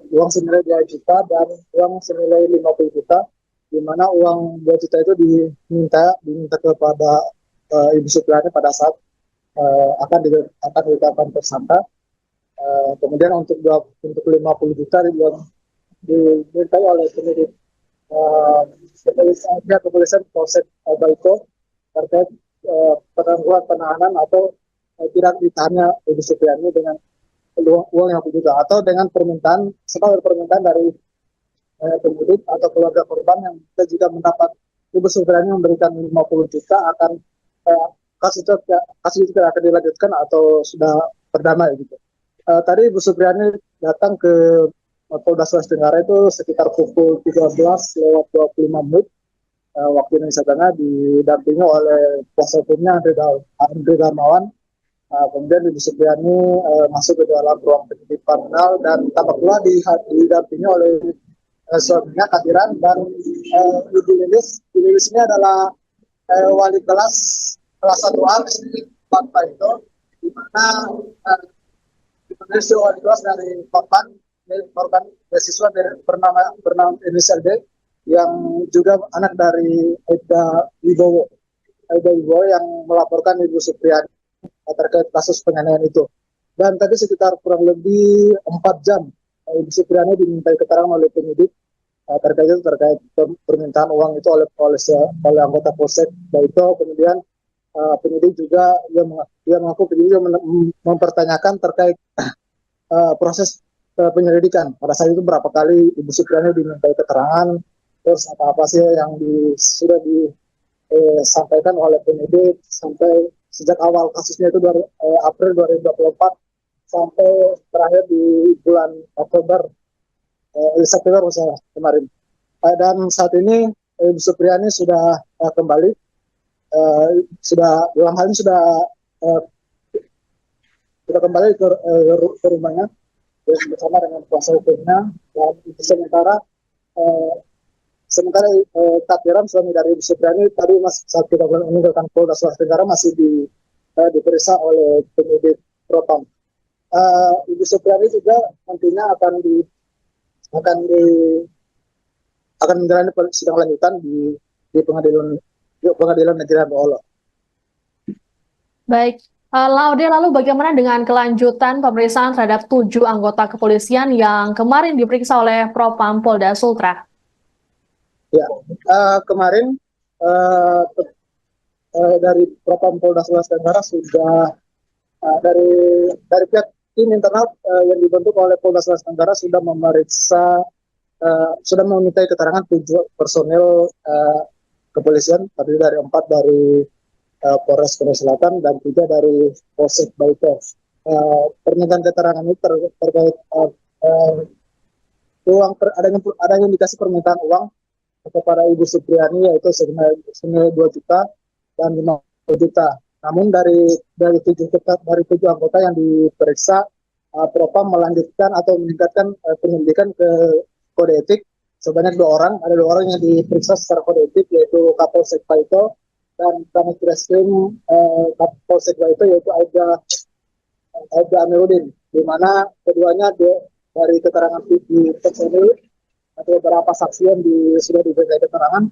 uang senilai 2 juta dan uang senilai 50 juta, di mana uang 2 juta itu diminta kepada Ibu Supriani pada saat akan ditetapkan tersangka. Kemudian untuk 50 juta dimintai oleh penyidik kepolisian Polsek Baito terkait penangguhan penahanan atau tidak ditahannya Ibu Supriani dengan uang yang juga atau dengan permintaan dari penyidik atau keluarga korban yang kita juga mendapat Ibu Supriani memberikan 50 juta akan kasus itu tidak akan dilanjutkan atau sudah berdamai gitu. Tadi Ibu Supriani datang ke Polda Sulawesi Tenggara itu sekitar pukul 13:25 waktu Indonesia Tengah, didampingi oleh kuasa hukumnya Andre Darmawan. Kemudian Ibu Supriani masuk ke dalam ruang penyidik panel dan tampak pula didampingi oleh suaminya Kadiran dan Ibu Lilis. Ibu Lilis ini adalah wali kelas 1A Pak itu, di mana wali kelas dari korban beasiswa bernama inisial D yang juga anak dari Aida Wibowo yang melaporkan Ibu Supriani terkait kasus penganiayaan itu. Dan tadi sekitar kurang lebih 4 jam Ibu Supriani dimintai keterangan oleh penyidik terkait permintaan uang itu oleh anggota Polsek Baito. Kemudian penyidik juga mengaku penyidik mempertanyakan terkait proses penyelidikan. Pada saat itu berapa kali Ibu Supriani dimintai keterangan, terus apa sih yang sudah disampaikan oleh penyidik sampai sejak awal kasusnya itu dari April 2024 sampai terakhir di bulan September kemarin. Dan saat ini Ibu Supriani sudah kembali, dalam hal ini sudah kembali ke rumahnya bersama dengan kuasa hukumnya. Dan sementara Kadiran, suami dari Ibu Supriani, tadi saat kita meninggalkan Polda Sulawesi Tenggara masih diperiksa oleh penyidik Propam. Ibu Supriani juga nantinya akan menjalani sidang lanjutan di pengadilan negeri Baolo. Baik, Laude, lalu bagaimana dengan kelanjutan pemeriksaan terhadap 7 anggota kepolisian yang kemarin diperiksa oleh Propam Polda Sultra? Ya, kemarin dari Propam Polda Sulawesi Tenggara sudah dari pihak tim internal yang dibentuk oleh Polda Sulawesi Tenggara sudah memintai keterangan 7 personil kepolisian, terdiri dari 4 dari Polres Korea Selatan dan 3 dari Polsek Baito. Permintaan keterangan ini terkait adanya indikasi permintaan uang kepada Ibu Supriani, yaitu senilai 2 juta dan 50 juta. Namun dari 7 anggota yang diperiksa, Propam melanjutkan atau meningkatkan penyelidikan ke kode etik sebanyak 2 orang. Ada 2 orang yang diperiksa secara kode etik, yaitu Kapolsek Paito dan Kanit Reskrim Kapolsek Paito, yaitu Aida Amiruddin, di mana keduanya dari keterangan di personil atau beberapa saksi yang sudah diberikan keterangan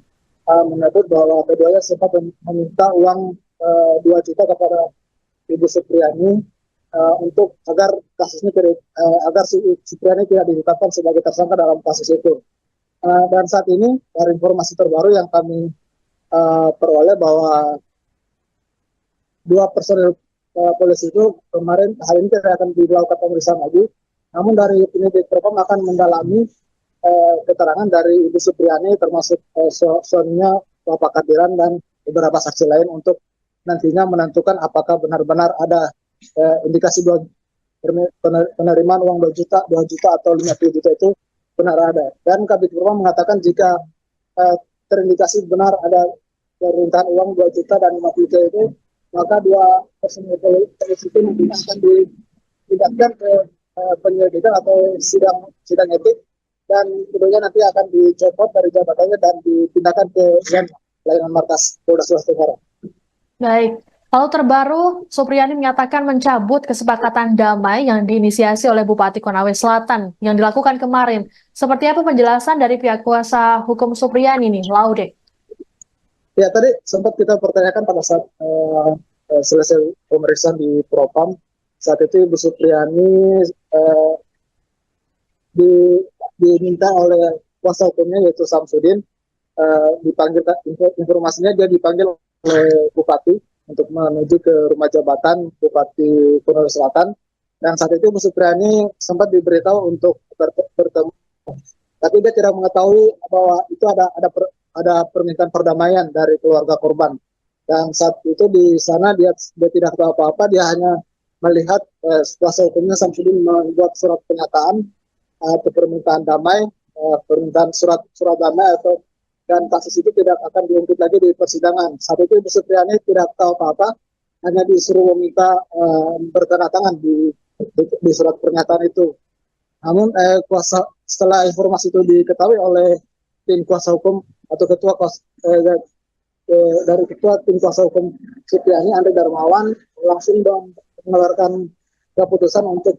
menyebut bahwa keduanya sempat meminta uang 2 juta kepada Ibu Supriani untuk agar kasusnya agar Supriani tidak ditetapkan sebagai tersangka dalam kasus itu. Dan saat ini dari informasi terbaru yang kami peroleh bahwa 2 personil polisi itu kemarin hari ini tidak akan dilakukan pemeriksaan lagi. Namun dari penyidik Propam akan mendalami keterangan dari Ibu Supriani, termasuk suaminya Bapak Kadiran dan beberapa saksi lain, untuk nantinya menentukan apakah benar-benar ada indikasi penerimaan uang 2 juta atau 50 juta itu benar ada. Dan Kabid Propam mengatakan jika terindikasi benar ada permintaan uang 2 juta dan 50 juta itu, maka 2 personil polisi itu nantinya akan dipindahkan ke penyelidikan atau sidang etik, dan kemudian nanti akan dicopot dari jabatannya dan dipindahkan ke layanan markas Polda Sulawesi Tenggara. Baik, Lalu terbaru, Supriyani menyatakan mencabut kesepakatan damai yang diinisiasi oleh Bupati Konawe Selatan yang dilakukan kemarin. Seperti apa penjelasan dari pihak kuasa hukum Supriyani nih, Laude? Ya, tadi sempat kita pertanyakan pada saat selesai pemeriksaan di Propam. Saat itu Ibu Supriyani diminta oleh kuasa hukumnya yaitu Samsudin, dipanggil, informasinya dia dipanggil oleh Bupati untuk menuju ke rumah jabatan Bupati Konawe Selatan, dan saat itu Bu Supriyani sempat diberitahu untuk bertemu, tapi dia tidak mengetahui bahwa itu ada permintaan perdamaian dari keluarga korban, dan saat itu di sana dia tidak tahu apa-apa, dia hanya melihat kuasa hukumnya Samsudin membuat surat pernyataan atau permintaan damai, permintaan surat damai atau dan kasus itu tidak akan diungkit lagi di persidangan. Saat itu Ibu Supriyani tidak tahu apa-apa, hanya disuruh meminta bertanda tangan di surat pernyataan itu. Namun setelah informasi itu diketahui oleh tim kuasa hukum atau dari ketua tim kuasa hukum Supriyani, Andre Darmawan, langsung mengeluarkan keputusan untuk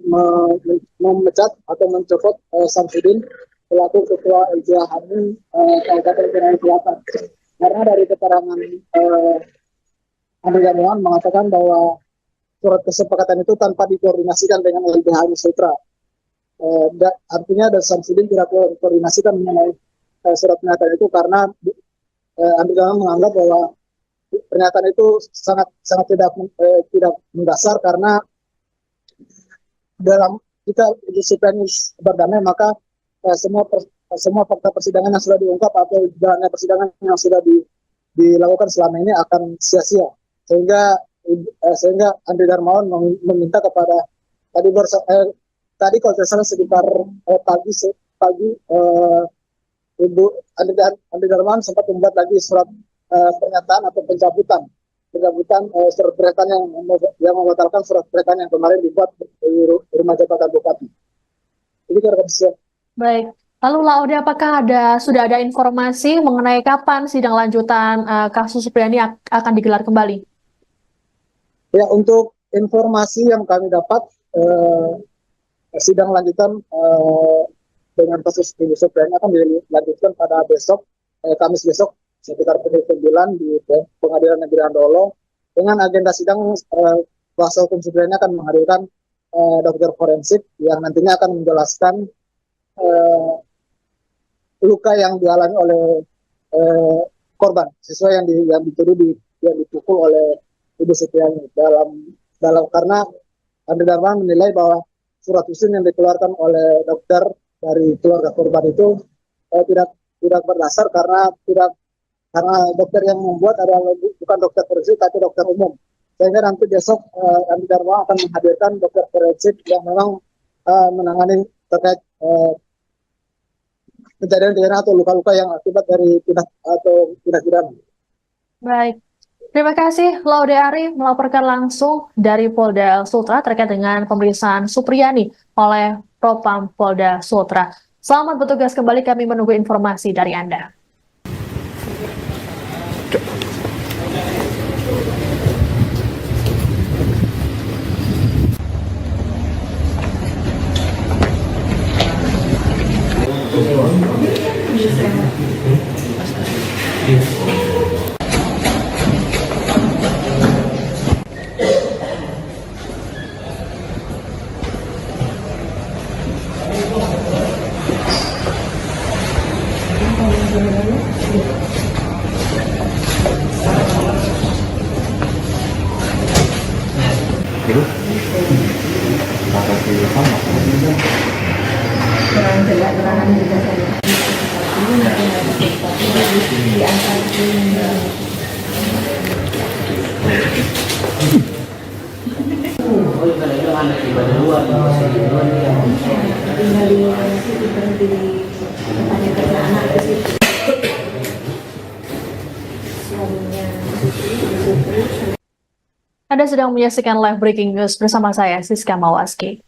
memecat atau mencopot Samsudin selaku ketua LBH Hamil Kabupaten Konawe Selatan. Karena dari keterangan Andre Darmawan mengatakan bahwa surat kesepakatan itu tanpa dikoordinasikan dengan LBH Hamil Sutra. Artinya dari Samsudin tidak koordinasikan mengenai surat pernyataan itu, karena Andre Darmawan menganggap bahwa pernyataan itu sangat tidak mendasar, karena dalam jika Supriyani berdamai maka semua fakta persidangan yang sudah diungkap atau jalannya persidangan yang sudah dilakukan selama ini akan sia-sia, sehingga Andre Darmawan meminta kepada tadi kalau tidak salah sekitar pagi Ibu Andre Darmawan sempat membuat lagi surat pernyataan atau pencabutan surat pernyataan yang membatalkan surat pernyataan yang kemarin dibuat di rumah jabatan Bupati. Ini kira-kira. Baik, lalu Laude, apakah sudah ada informasi mengenai kapan sidang lanjutan kasus Supriyani akan digelar kembali? Ya, untuk informasi yang kami dapat, sidang lanjutan dengan kasus Ibu Supriyani akan dilanjutkan pada besok, Kamis besok, sekitar pukul 9 di Pengadilan Negeri Andolo. Dengan agenda sidang, kuasa hukum Supriyani akan menghadirkan dokter forensik yang nantinya akan menjelaskan luka yang dialami oleh korban, siswa yang dituduh yang dipukul oleh Ibu Supriyani dalam karena Andre Darmawan menilai bahwa surat usin yang dikeluarkan oleh dokter dari keluarga korban itu tidak berdasar, karena dokter yang membuat adalah bukan dokter forensik tapi dokter umum, sehingga nanti besok Andre Darmawan akan menghadirkan dokter forensik yang memang menangani terkait kejadian pidana atau luka-luka yang akibat dari tindak pidana. Baik, terima kasih Laude Ari melaporkan langsung dari Polda Sultra terkait dengan pemeriksaan Supriyani oleh Propam Polda Sultra. Selamat bertugas kembali, kami menunggu informasi dari Anda. Kurang jelas keterangan juga saya. Ini mungkin ada sesuatu di antara ini. Tinggal di situ berhenti tanya karena anak ke situ. Suaminya Anda sedang menyaksikan live breaking news bersama saya, Siska Mawaski.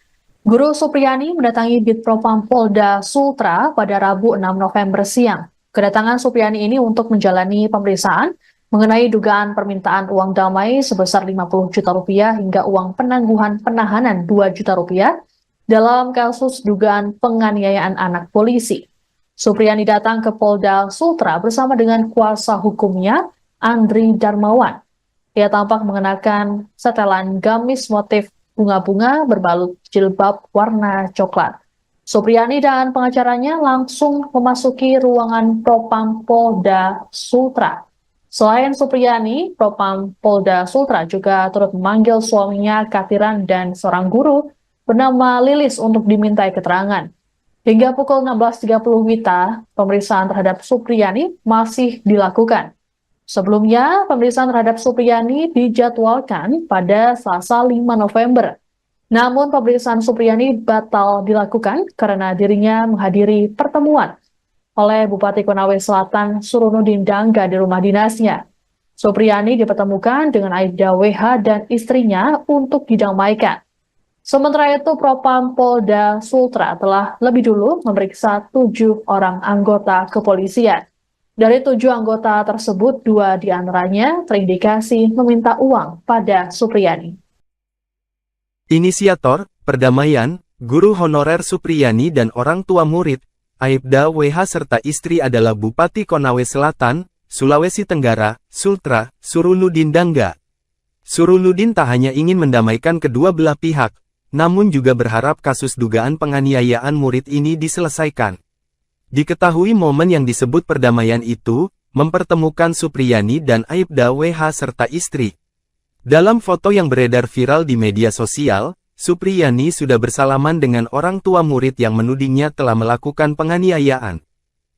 Guru Supriyani mendatangi Bitpropam Polda Sultra pada Rabu 6 November siang. Kedatangan Supriyani ini untuk menjalani pemeriksaan mengenai dugaan permintaan uang damai sebesar 50 juta rupiah hingga uang penangguhan penahanan 2 juta rupiah dalam kasus dugaan penganiayaan anak polisi. Supriyani datang ke Polda Sultra bersama dengan kuasa hukumnya, Andri Darmawan. Ia tampak mengenakan setelan gamis motif bunga-bunga berbalut jilbab warna coklat. Supriyani dan pengacaranya langsung memasuki ruangan Propam Polda Sultra. Selain Supriyani, Propam Polda Sultra juga turut memanggil suaminya Katiran dan seorang guru bernama Lilis untuk dimintai keterangan. Hingga pukul 16.30 WITA, pemeriksaan terhadap Supriyani masih dilakukan. Sebelumnya, pemeriksaan terhadap Supriyani dijadwalkan pada Selasa 5 November. Namun pemeriksaan Supriyani batal dilakukan karena dirinya menghadiri pertemuan oleh Bupati Konawe Selatan Surunudin Dangga di rumah dinasnya. Supriyani dipertemukan dengan Aibda WH dan istrinya untuk didamaikan. Sementara itu, Propam Polda Sultra telah lebih dulu memeriksa 7 orang anggota kepolisian. Dari 7 anggota tersebut, 2 diantaranya terindikasi meminta uang pada Supriyani. Inisiator, perdamaian, guru honorer Supriyani dan orang tua murid, Aibda WH serta istri adalah Bupati Konawe Selatan, Sulawesi Tenggara, Sultra, Surunudin Dangga. Surunudin tak hanya ingin mendamaikan kedua belah pihak, namun juga berharap kasus dugaan penganiayaan murid ini diselesaikan. Diketahui momen yang disebut perdamaian itu, mempertemukan Supriyani dan Aibda WH serta istri. Dalam foto yang beredar viral di media sosial, Supriyani sudah bersalaman dengan orang tua murid yang menudingnya telah melakukan penganiayaan.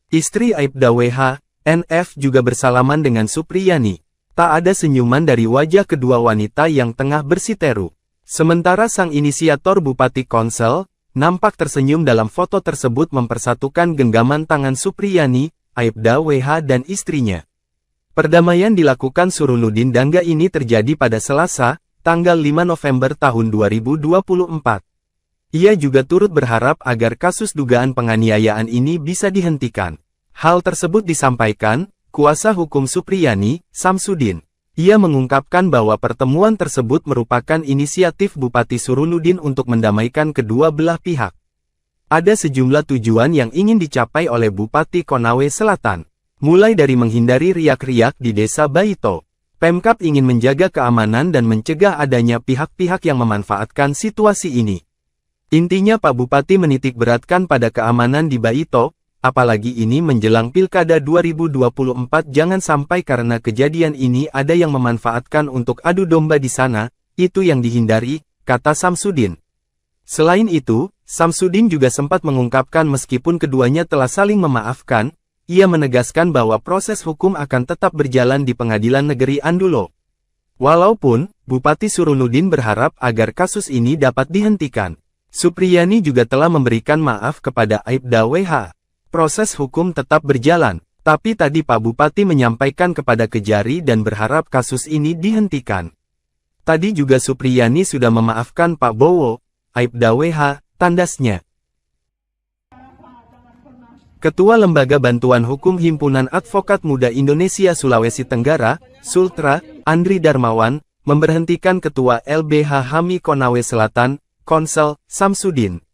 Istri Aibda WH, NF juga bersalaman dengan Supriyani. Tak ada senyuman dari wajah kedua wanita yang tengah bersiteru. Sementara sang inisiator Bupati Konsel, nampak tersenyum dalam foto tersebut mempersatukan genggaman tangan Supriyani, Aibda WH dan istrinya. Perdamaian dilakukan Surunudin Dangga ini terjadi pada Selasa, tanggal 5 November tahun 2024. Ia juga turut berharap agar kasus dugaan penganiayaan ini bisa dihentikan. Hal tersebut disampaikan kuasa hukum Supriyani, Samsudin. Ia mengungkapkan bahwa pertemuan tersebut merupakan inisiatif Bupati Surunudin untuk mendamaikan kedua belah pihak. Ada sejumlah tujuan yang ingin dicapai oleh Bupati Konawe Selatan. Mulai dari menghindari riak-riak di Desa Baito. Pemkab ingin menjaga keamanan dan mencegah adanya pihak-pihak yang memanfaatkan situasi ini. Intinya Pak Bupati menitik beratkan pada keamanan di Baito, apalagi ini menjelang Pilkada 2024 jangan sampai karena kejadian ini ada yang memanfaatkan untuk adu domba di sana, itu yang dihindari, kata Samsudin. Selain itu, Samsudin juga sempat mengungkapkan meskipun keduanya telah saling memaafkan, ia menegaskan bahwa proses hukum akan tetap berjalan di Pengadilan Negeri Andulo. Walaupun, Bupati Surunudin berharap agar kasus ini dapat dihentikan. Supriyani juga telah memberikan maaf kepada Aibda WH. Proses hukum tetap berjalan, tapi tadi Pak Bupati menyampaikan kepada Kejari dan berharap kasus ini dihentikan. Tadi juga Supriyani sudah memaafkan Pak Bowo, Aibda WH, tandasnya. Ketua Lembaga Bantuan Hukum Himpunan Advokat Muda Indonesia Sulawesi Tenggara, Sultra, Andri Darmawan, memberhentikan Ketua LBH HAMI Konawe Selatan, Konsel, Samsudin.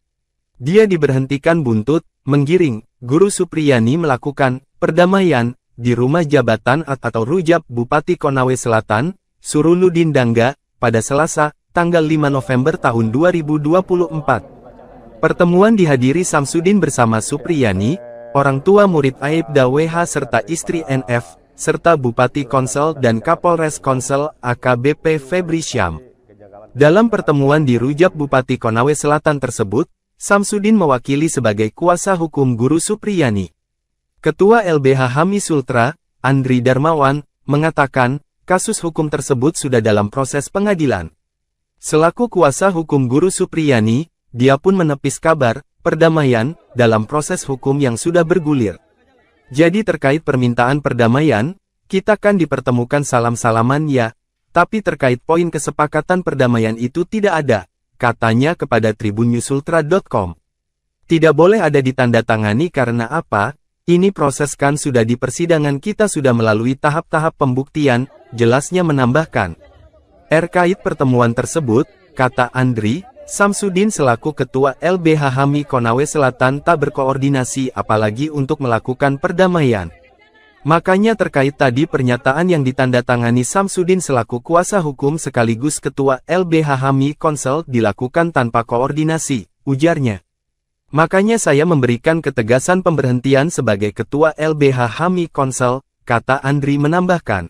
Dia diberhentikan buntut, menggiring, Guru Supriyani melakukan perdamaian di rumah jabatan atau rujab Bupati Konawe Selatan, Surunudin Dangga, pada Selasa, tanggal 5 November tahun 2024. Pertemuan dihadiri Samsudin bersama Supriyani, orang tua murid Aibda WH serta istri NF, serta Bupati Konsel dan Kapolres Konsel AKBP Febri Syam. Dalam pertemuan di rujab Bupati Konawe Selatan tersebut, Samsudin mewakili sebagai kuasa hukum Guru Supriyani. Ketua LBH HAMI Sultra, Andri Darmawan, mengatakan, kasus hukum tersebut sudah dalam proses pengadilan. Selaku kuasa hukum Guru Supriyani, dia pun menepis kabar perdamaian dalam proses hukum yang sudah bergulir. Jadi terkait permintaan perdamaian, kita kan dipertemukan salam-salaman ya, tapi terkait poin kesepakatan perdamaian itu tidak ada, katanya kepada tribunnyusultra.com. Tidak boleh ada ditandatangani karena apa? Ini proses kan sudah di persidangan kita sudah melalui tahap-tahap pembuktian, jelasnya menambahkan. Terkait pertemuan tersebut, kata Andri, Samsudin selaku Ketua LBH HAMI Konawe Selatan tak berkoordinasi apalagi untuk melakukan perdamaian. Makanya terkait tadi pernyataan yang ditandatangani Samsudin selaku kuasa hukum sekaligus Ketua LBH HAMI Konsel dilakukan tanpa koordinasi, ujarnya. Makanya saya memberikan ketegasan pemberhentian sebagai Ketua LBH HAMI Konsel, kata Andri menambahkan.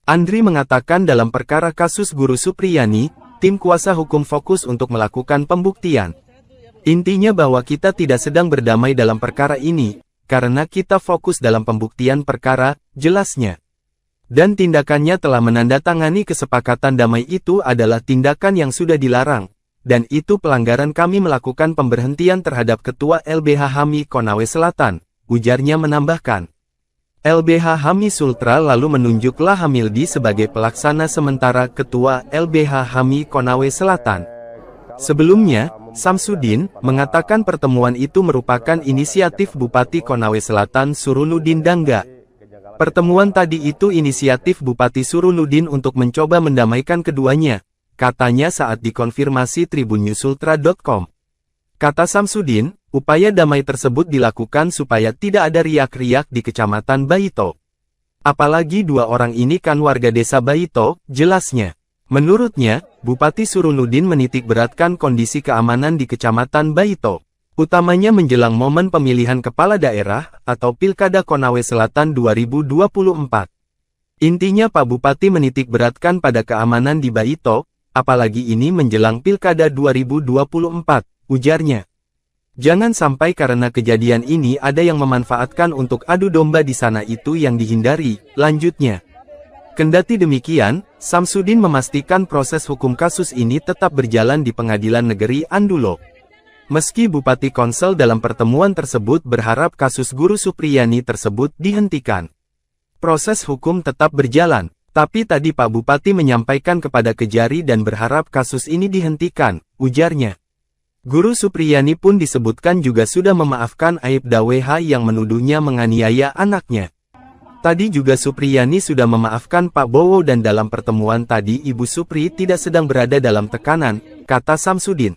Andri mengatakan dalam perkara kasus Guru Supriyani, tim kuasa hukum fokus untuk melakukan pembuktian. Intinya bahwa kita tidak sedang berdamai dalam perkara ini, karena kita fokus dalam pembuktian perkara, jelasnya. Dan tindakannya telah menandatangani kesepakatan damai itu adalah tindakan yang sudah dilarang. Dan itu pelanggaran kami melakukan pemberhentian terhadap Ketua LBH HAMI Konawe Selatan, ujarnya menambahkan. LBH HAMI Sultra lalu menunjuk Lahamildi sebagai pelaksana sementara Ketua LBH HAMI Konawe Selatan. Sebelumnya, Samsudin mengatakan pertemuan itu merupakan inisiatif Bupati Konawe Selatan Surunudin Dangga. Pertemuan tadi itu inisiatif Bupati Surunudin untuk mencoba mendamaikan keduanya. Katanya saat dikonfirmasi tribunnyusultra.com. Kata Samsudin, upaya damai tersebut dilakukan supaya tidak ada riak-riak di Kecamatan Baito. Apalagi dua orang ini kan warga desa Baito, jelasnya. Menurutnya, Bupati Surunudin menitik beratkan kondisi keamanan di Kecamatan Baito. Utamanya menjelang momen pemilihan kepala daerah atau Pilkada Konawe Selatan 2024. Intinya Pak Bupati menitik beratkan pada keamanan di Baito, apalagi ini menjelang Pilkada 2024, ujarnya. Jangan sampai karena kejadian ini ada yang memanfaatkan untuk adu domba di sana itu yang dihindari, lanjutnya. Kendati demikian, Samsudin memastikan proses hukum kasus ini tetap berjalan di Pengadilan Negeri Andulo. Meski Bupati Konsel dalam pertemuan tersebut berharap kasus Guru Supriyani tersebut dihentikan. Proses hukum tetap berjalan. Tapi tadi Pak Bupati menyampaikan kepada Kejari dan berharap kasus ini dihentikan, ujarnya. Guru Supriyani pun disebutkan juga sudah memaafkan Aibda WH yang menuduhnya menganiaya anaknya. Tadi juga Supriyani sudah memaafkan Pak Bowo dan dalam pertemuan tadi Ibu Supri tidak sedang berada dalam tekanan, kata Samsudin.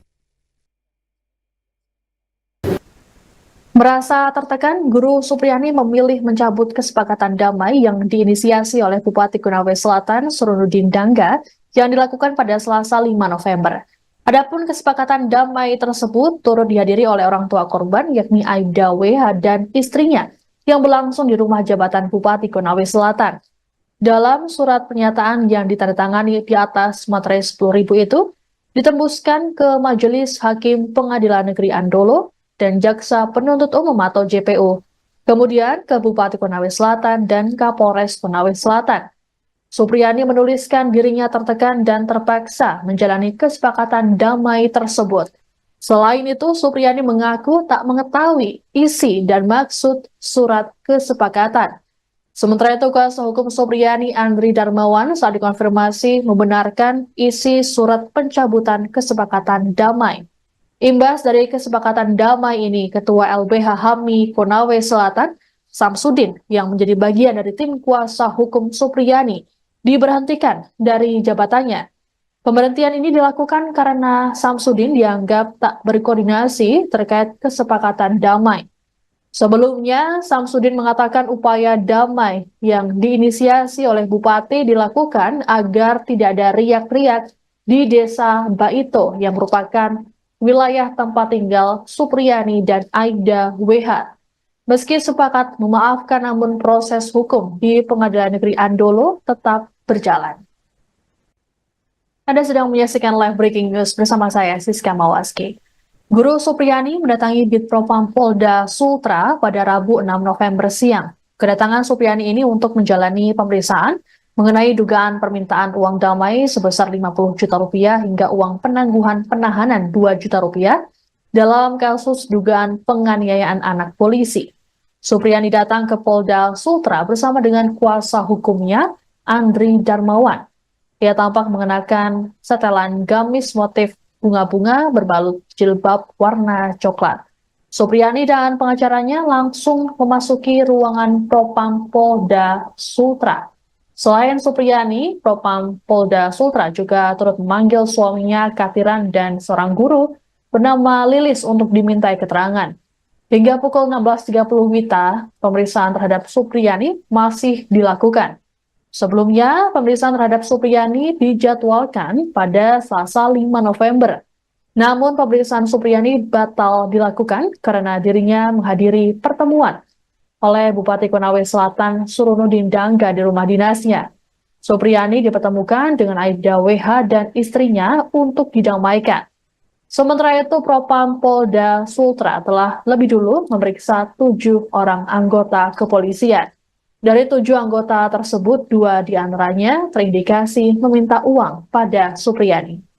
Merasa tertekan, Guru Supriyani memilih mencabut kesepakatan damai yang diinisiasi oleh Bupati Konawe Selatan Surunudin Dangga yang dilakukan pada Selasa 5 November. Adapun kesepakatan damai tersebut turut dihadiri oleh orang tua korban yakni Aibda WH dan istrinya yang berlangsung di rumah jabatan Bupati Konawe Selatan. Dalam surat pernyataan yang ditandatangani di atas materai 10.000 itu, ditembuskan ke Majelis Hakim Pengadilan Negeri Andolo dan Jaksa Penuntut Umum atau JPU, kemudian ke Bupati Konawe Selatan dan Kapolres Konawe Selatan. Supriyani menuliskan dirinya tertekan dan terpaksa menjalani kesepakatan damai tersebut. Selain itu, Supriyani mengaku tak mengetahui isi dan maksud surat kesepakatan. Sementara itu, kuasa hukum Supriyani Andri Darmawan saat dikonfirmasi membenarkan isi surat pencabutan kesepakatan damai. Imbas dari kesepakatan damai ini, Ketua LBH HAMI Konawe Selatan, Samsudin, yang menjadi bagian dari tim kuasa hukum Supriyani, diberhentikan dari jabatannya. Pemberhentian ini dilakukan karena Samsudin dianggap tak berkoordinasi terkait kesepakatan damai. Sebelumnya, Samsudin mengatakan upaya damai yang diinisiasi oleh Bupati dilakukan agar tidak ada riak-riak di desa Baito yang merupakan wilayah tempat tinggal Supriyani dan Aibda WH. Meski sepakat memaafkan, namun proses hukum di Pengadilan Negeri Andolo tetap berjalan. Anda sedang menyaksikan live breaking news bersama saya, Siska Mawaski. Guru Supriyani mendatangi Bitpropam Polda Sultra pada Rabu 6 November siang. Kedatangan Supriyani ini untuk menjalani pemeriksaan mengenai dugaan permintaan uang damai sebesar 50 juta rupiah hingga uang penangguhan penahanan 2 juta rupiah dalam kasus dugaan penganiayaan anak polisi. Supriyani datang ke Polda Sultra bersama dengan kuasa hukumnya, Andri Darmawan. Ia tampak mengenakan setelan gamis motif bunga-bunga berbalut jilbab warna coklat. Supriyani dan pengacaranya langsung memasuki ruangan Propam Polda Sultra. Selain Supriyani, Propam Polda Sultra juga turut memanggil suaminya Katiran dan seorang guru bernama Lilis untuk dimintai keterangan. Hingga pukul 16.30 WITA, pemeriksaan terhadap Supriyani masih dilakukan. Sebelumnya, pemeriksaan terhadap Supriyani dijadwalkan pada Selasa 5 November. Namun pemeriksaan Supriyani batal dilakukan karena dirinya menghadiri pertemuan oleh Bupati Konawe Selatan Surunudin Dangga di rumah dinasnya. Supriyani dipertemukan dengan Aibda WH dan istrinya untuk didamaikan. Sementara itu, Propam Polda Sultra telah lebih dulu memeriksa 7 orang anggota kepolisian. Dari 7 anggota tersebut, 2 diantaranya terindikasi meminta uang pada Supriyani.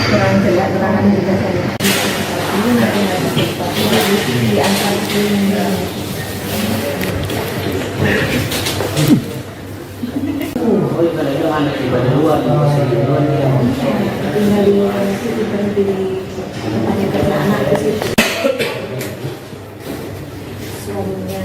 Kurang jelas keterangan juga saya. Ini nanti diantar ke tinggal di situ berhenti tempatnya karena anak ke situ. Suaminya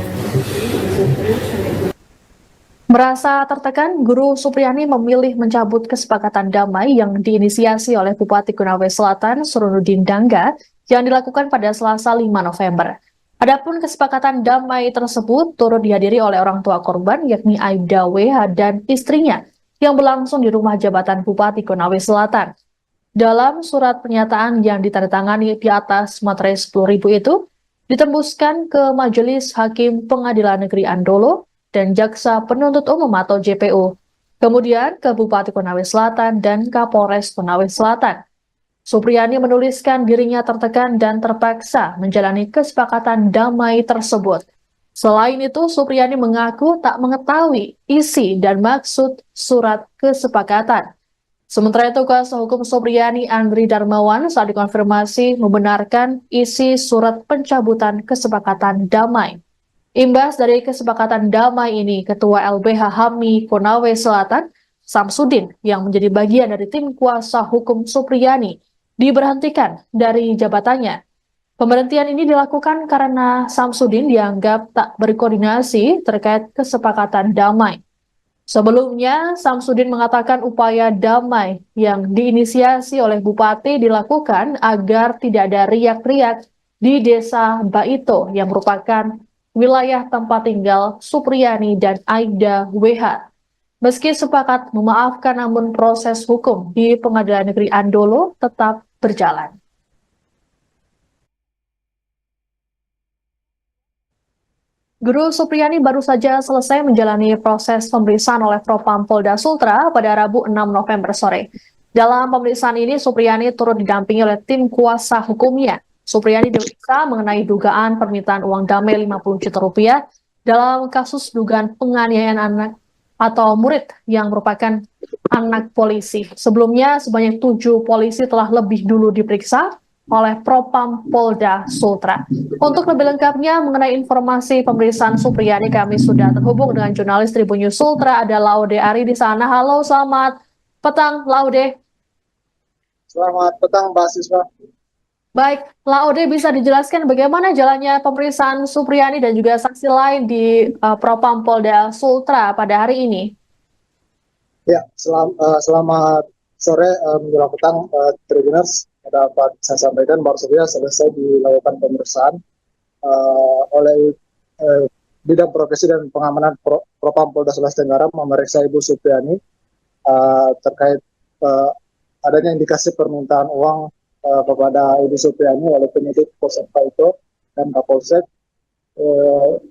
Merasa tertekan, Guru Supriyani memilih mencabut kesepakatan damai yang diinisiasi oleh Bupati Konawe Selatan Surunudin Dangga yang dilakukan pada Selasa 5 November. Adapun kesepakatan damai tersebut turut dihadiri oleh orang tua korban yakni Aibda WH dan istrinya yang berlangsung di rumah jabatan Bupati Konawe Selatan. Dalam surat pernyataan yang ditandatangani di atas materai 10.000 itu, ditembuskan ke Majelis Hakim Pengadilan Negeri Andolo dan Jaksa Penuntut Umum atau JPU, kemudian ke Bupati Konawe Selatan dan Kapolres Konawe Selatan. Supriyani menuliskan dirinya tertekan dan terpaksa menjalani kesepakatan damai tersebut. Selain itu, Supriyani mengaku tak mengetahui isi dan maksud surat kesepakatan. Sementara itu, kuasa hukum Supriyani Andri Darmawan saat dikonfirmasi membenarkan isi surat pencabutan kesepakatan damai. Imbas dari kesepakatan damai ini, Ketua LBH HAMI Konawe Selatan, Samsudin, yang menjadi bagian dari tim kuasa hukum Supriyani, diberhentikan dari jabatannya. Pemberhentian ini dilakukan karena Samsudin dianggap tak berkoordinasi terkait kesepakatan damai. Sebelumnya, Samsudin mengatakan upaya damai yang diinisiasi oleh Bupati dilakukan agar tidak ada riak-riak di Desa Baito yang merupakan wilayah tempat tinggal Supriyani dan Aibda WH. Meski sepakat memaafkan, namun proses hukum di Pengadilan Negeri Andolo tetap berjalan. Guru Supriyani baru saja selesai menjalani proses pemeriksaan oleh Propam Polda Sultra pada Rabu 6 November sore. Dalam pemeriksaan ini, Supriyani turut didampingi oleh tim kuasa hukumnya. Supriyani diperiksa mengenai dugaan permintaan uang damai 50 juta rupiah dalam kasus dugaan penganiayaan anak atau murid yang merupakan anak polisi. Sebelumnya, sebanyak 7 polisi telah lebih dulu diperiksa oleh Propam Polda Sultra. Untuk lebih lengkapnya mengenai informasi pemeriksaan Supriyani, kami sudah terhubung dengan jurnalis Tribun News Sultra, ada Laude Ari di sana. Halo, selamat petang, Laude. Selamat petang, Mbak Siswa. Baik, Laude, bisa dijelaskan bagaimana jalannya pemeriksaan Supriyani dan juga saksi lain di Propam Polda Sultra pada hari ini? Ya, selamat sore menjelang petang, Tribuners. Dapat saya sampaikan baru saja selesai dilakukan pemeriksaan oleh Bidang Profesi dan Pengamanan Propam Polda Sulawesi Tenggara memeriksa Ibu Supriyani terkait adanya indikasi permintaan uang kepada Ibu Supriani oleh penyidik Polsek Paito dan Kapolsek,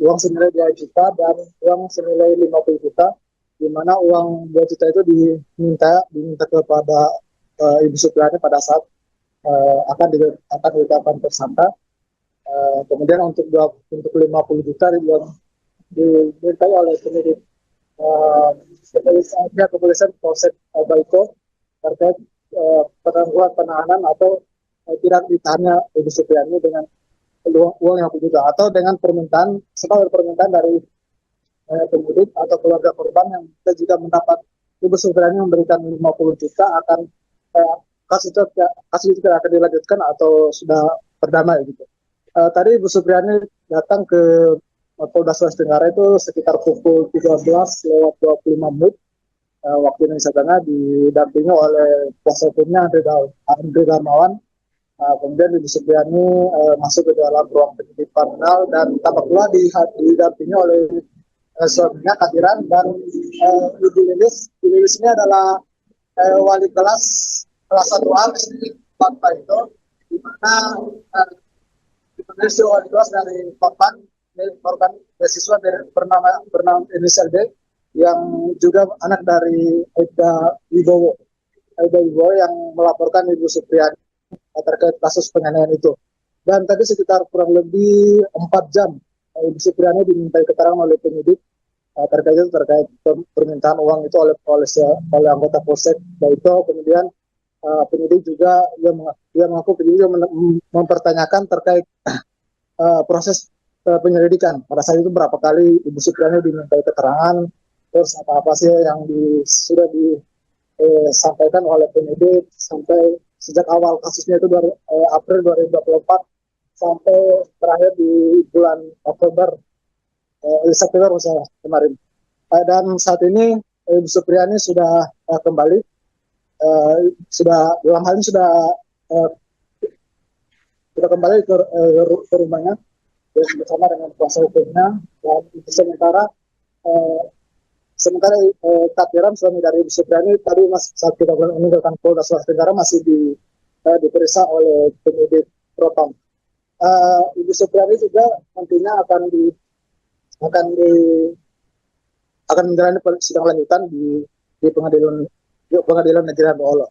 uang senilai 2 juta dan uang senilai 50 juta, di mana uang 2 juta itu diminta kepada Ibu Supriani pada saat akan ditetapkan tersangka. Kemudian untuk 50 juta dimintai oleh penyidik kepolisian Polsek Baiko terkait penangguhan penahanan atau tidak ditahannya Ibu Supriani dengan uang yang juga atau dengan permintaan dari penyidik atau keluarga korban yang kita jika mendapat Ibu Supriani memberikan 50 juta akan kasus itu tidak akan dilanjutkan atau sudah berdamai gitu. Tadi Ibu Supriani datang ke Polda Sulawesi Tenggara itu sekitar pukul 13:25 waktu Indonesia Tengah, didampingi oleh kuasa hukumnya Andre Darmawan. Kemudian Ibu Supriani masuk ke dalam ruang penyidik kriminal dan tampak pula didampingi oleh suaminya Kadiran dan Ibu Lilis. Ibu Lilis ini adalah wali kelas 1A di Papua itu, di mana wali kelas dari korban beasiswa bernama inisial D yang juga anak dari Aida Wibowo yang melaporkan Ibu Supriani terkait kasus penganiayaan itu. Dan tadi sekitar kurang lebih 4 jam Ibu Supriani dimintai keterangan oleh penyidik terkait permintaan uang itu oleh anggota Polsek Baito. Kemudian penyidik juga mempertanyakan terkait proses penyelidikan. Pada saat itu berapa kali Ibu Supriani dimintai keterangan, terus apa sih yang sudah disampaikan oleh penyidik sampai sejak awal kasusnya itu April 2024 sampai terakhir di bulan September kemarin. Dan saat ini Ibu Supriani sudah kembali, dalam hal ini sudah kembali ke rumahnya bersama dengan kuasa hukumnya. Dan sementara Kadiran, suami dari Ibu Supriani, tadi saat kita meninggalkan Polda Sulawesi Tenggara masih diperiksa oleh penyidik Propam. Ibu Supriani juga nantinya akan menjalani sidang lanjutan di pengadilan negeri Ambolo.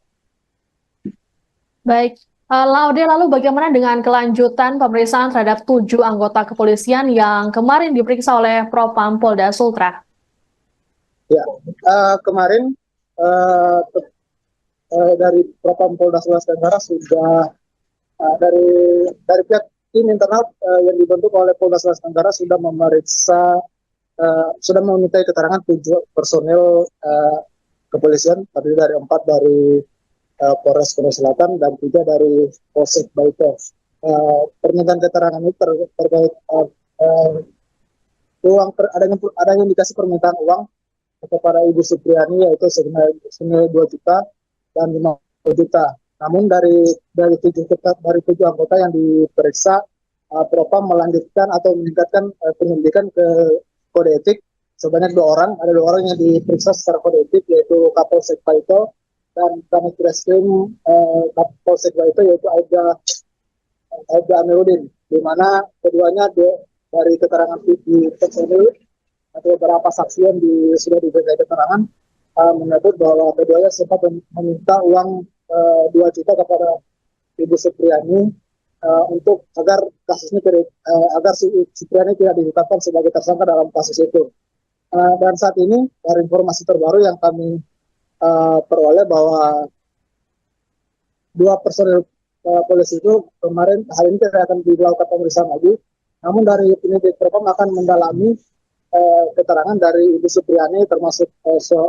Baik, Laude, lalu bagaimana dengan kelanjutan pemeriksaan terhadap 7 anggota kepolisian yang kemarin diperiksa oleh Propam Polda Sultra? Ya, kemarin dari Propam Polda Sulawesi Tenggara sudah dari pihak tim internal yang dibentuk oleh Polda Sulawesi Tenggara sudah memintai keterangan 7 personil kepolisian, tadi dari 4 dari Polres Korea Selatan dan 3 dari Polsek Baito. Permintaan keterangan ini terkait adanya indikasi permintaan uang kepada Ibu Supriani yaitu senilai 2 juta dan 50 juta. Namun dari 7 anggota yang diperiksa, Propam melanjutkan atau meningkatkan penyelidikan ke kode etik sebanyak 2 orang. Ada 2 orang yang diperiksa secara kode etik yaitu Kapolsek Paito dan Kanit Reskrim Kapolsek Baito yaitu Aida Amiruddin, di mana keduanya dari keterangan di personil atau beberapa saksi yang sudah diberikan keterangan menyebut bahwa keduanya sempat meminta uang 2 juta kepada Ibu Supriani untuk agar kasusnya agar Supriani tidak ditetapkan sebagai tersangka dalam kasus itu. Dan saat ini dari informasi terbaru yang kami peroleh bahwa 2 personil polisi itu kemarin hari ini tidak akan dilakukan pemeriksaan lagi. Namun dari penyidik Propam akan mendalami keterangan dari Ibu Supriani termasuk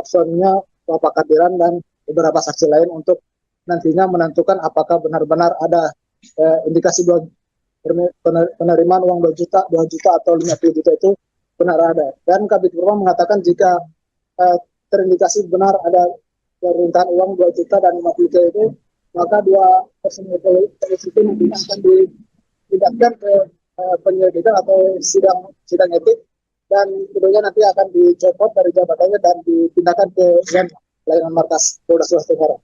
suaminya Bapak Kadiran dan beberapa saksi lain untuk nantinya menentukan apakah benar-benar ada indikasi penerimaan uang 2 juta atau 50 juta itu benar ada. Dan Kabid Propam mengatakan jika terindikasi benar ada permintaan uang 2 juta dan 50 juta itu, maka 2 personil polisi itu nantinya akan dipindahkan ke penyelidikan atau sidang etik, dan kemudian nanti akan dicopot dari jabatannya dan dipindahkan ke layanan markas Polda Sulawesi Tenggara.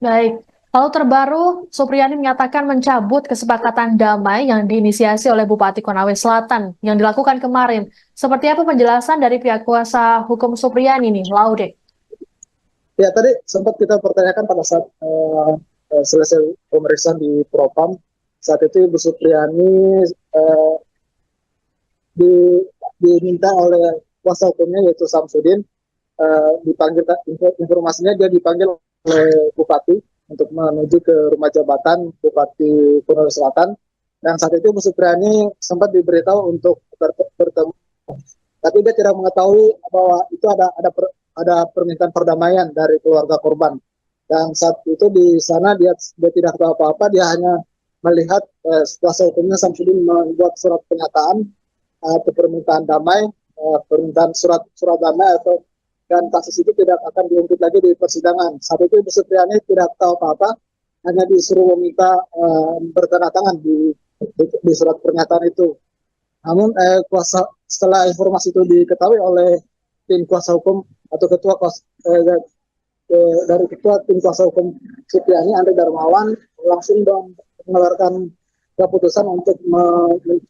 Baik, Lalu terbaru, Supriyani menyatakan mencabut kesepakatan damai yang diinisiasi oleh Bupati Konawe Selatan yang dilakukan kemarin. Seperti apa penjelasan dari pihak kuasa hukum Supriyani nih, Laude? Ya, tadi sempat kita pertanyakan pada saat selesai pemeriksaan di Propam. Saat itu Ibu Supriyani diminta oleh kuasa hukumnya yaitu Samsudin, dipanggil, informasinya dia dipanggil oleh Bupati untuk menuju ke rumah jabatan Bupati Konawe Selatan, dan saat itu Bu Supriyani sempat diberitahu untuk bertemu, tapi dia tidak mengetahui bahwa itu ada permintaan perdamaian dari keluarga korban, dan saat itu di sana dia tidak tahu apa-apa, dia hanya melihat kuasa hukumnya Samsudin membuat surat pernyataan permintaan damai, permintaan surat damai atau, dan kasus itu tidak akan diungkit lagi di persidangan. Saat itu Ibu Supriyani tidak tahu apa-apa, hanya disuruh meminta bertanda-tangan di surat pernyataan itu. Namun setelah informasi itu diketahui oleh tim kuasa hukum atau dari ketua tim kuasa hukum Supriyani, Andre Darmawan, langsung mengeluarkan keputusan untuk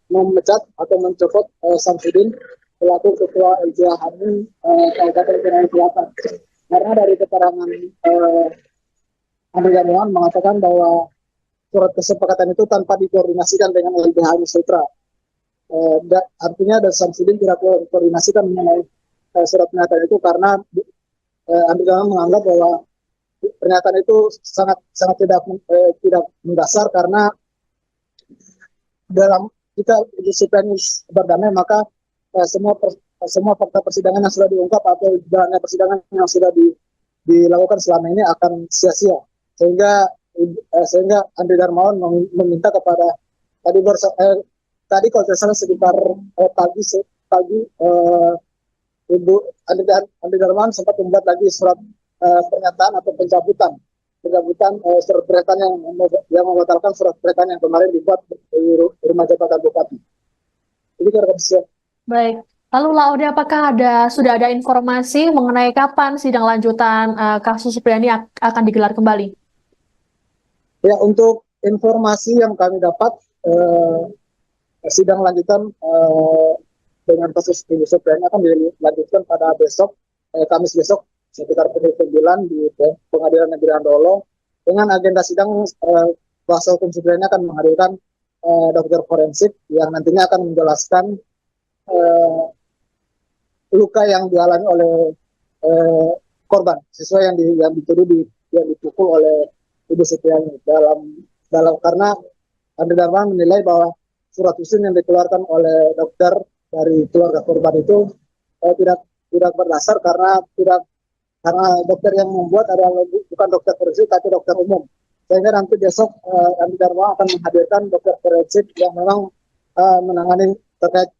memecat atau mencopot Samsudin selaku ketua LBH Hamil Kabupaten Konawe Selatan. Karena dari keterangan Andre Darmawan mengatakan bahwa surat kesepakatan itu tanpa dikoordinasikan dengan LBH Hamil Sultra. Artinya dari Samsudin tidak koordinasikan mengenai surat pernyataan itu, karena Andre Darmawan menganggap bahwa pernyataan itu sangat tidak mendasar, karena dalam jika Ibu Supriyani berdamai, maka semua fakta persidangan yang sudah diungkap atau jalannya persidangan yang sudah dilakukan selama ini akan sia-sia, sehingga Andre Darmawan meminta kepada tadi kalau tidak salah sekitar pagi Ibu Andre Darmawan sempat membuat lagi surat pernyataan atau pencabutan surat pernyataan yang membatalkan surat pernyataan yang kemarin dibuat di rumah jabatan Bupati. Ini kira-kira bisa. Baik. Lalu Laude, apakah sudah ada informasi mengenai kapan sidang lanjutan kasus Supriyani akan digelar kembali? Ya, untuk informasi yang kami dapat, sidang lanjutan dengan kasus Ibu Supriyani akan dilanjutkan pada besok, Kamis besok, sekitar pukul 9 di Pengadilan Negeri Andolo. Dengan agenda sidang, kuasa hukum Supriyani akan menghadirkan dokter forensik yang nantinya akan menjelaskan luka yang dialami oleh korban, siswa yang dituduh yang dipukul oleh Ibu Supriyani. Dalam karena Andre Darmawan menilai bahwa surat usin yang dikeluarkan oleh dokter dari keluarga korban itu tidak berdasar, karena dokter yang membuat adalah bukan dokter forensik tapi dokter umum. Sehingga nanti besok Andre Darmawan akan menghadirkan dokter forensik yang memang menangani terkait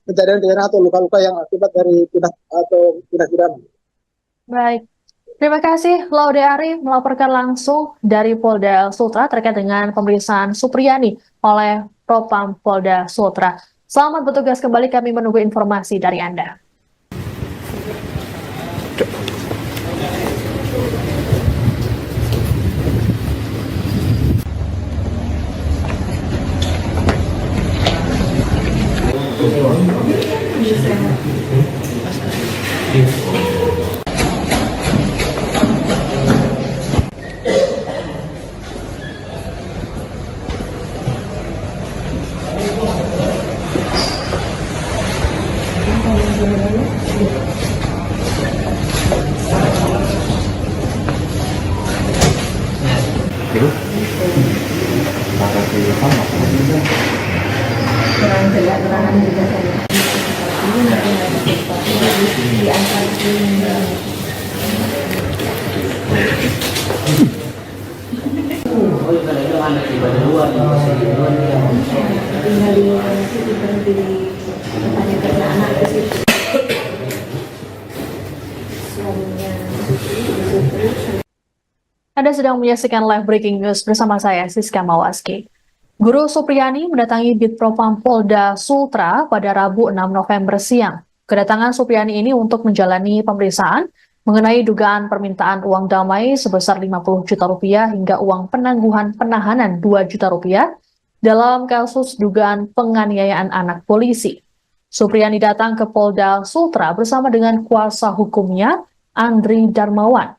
kejadian pidana atau luka-luka yang akibat dari tindak pidana. Baik. Terima kasih Laude Ari melaporkan langsung dari Polda Sultra terkait dengan pemeriksaan Supriyani oleh Propam Polda Sultra. Selamat bertugas kembali, kami menunggu informasi dari Anda. Kurang jelas keterangan juga saya. Ini nanti ada sesuatu di antara tinggal di situ berhenti bertanya karena anak ke situ. Suaminya Anda sedang menyaksikan live breaking news bersama saya, Siska Mawaski. Guru Supriyani mendatangi Bitpropam Polda Sultra pada Rabu 6 November siang. Kedatangan Supriyani ini untuk menjalani pemeriksaan mengenai dugaan permintaan uang damai sebesar 50 juta rupiah hingga uang penangguhan penahanan 2 juta rupiah dalam kasus dugaan penganiayaan anak polisi. Supriyani datang ke Polda Sultra bersama dengan kuasa hukumnya, Andri Darmawan.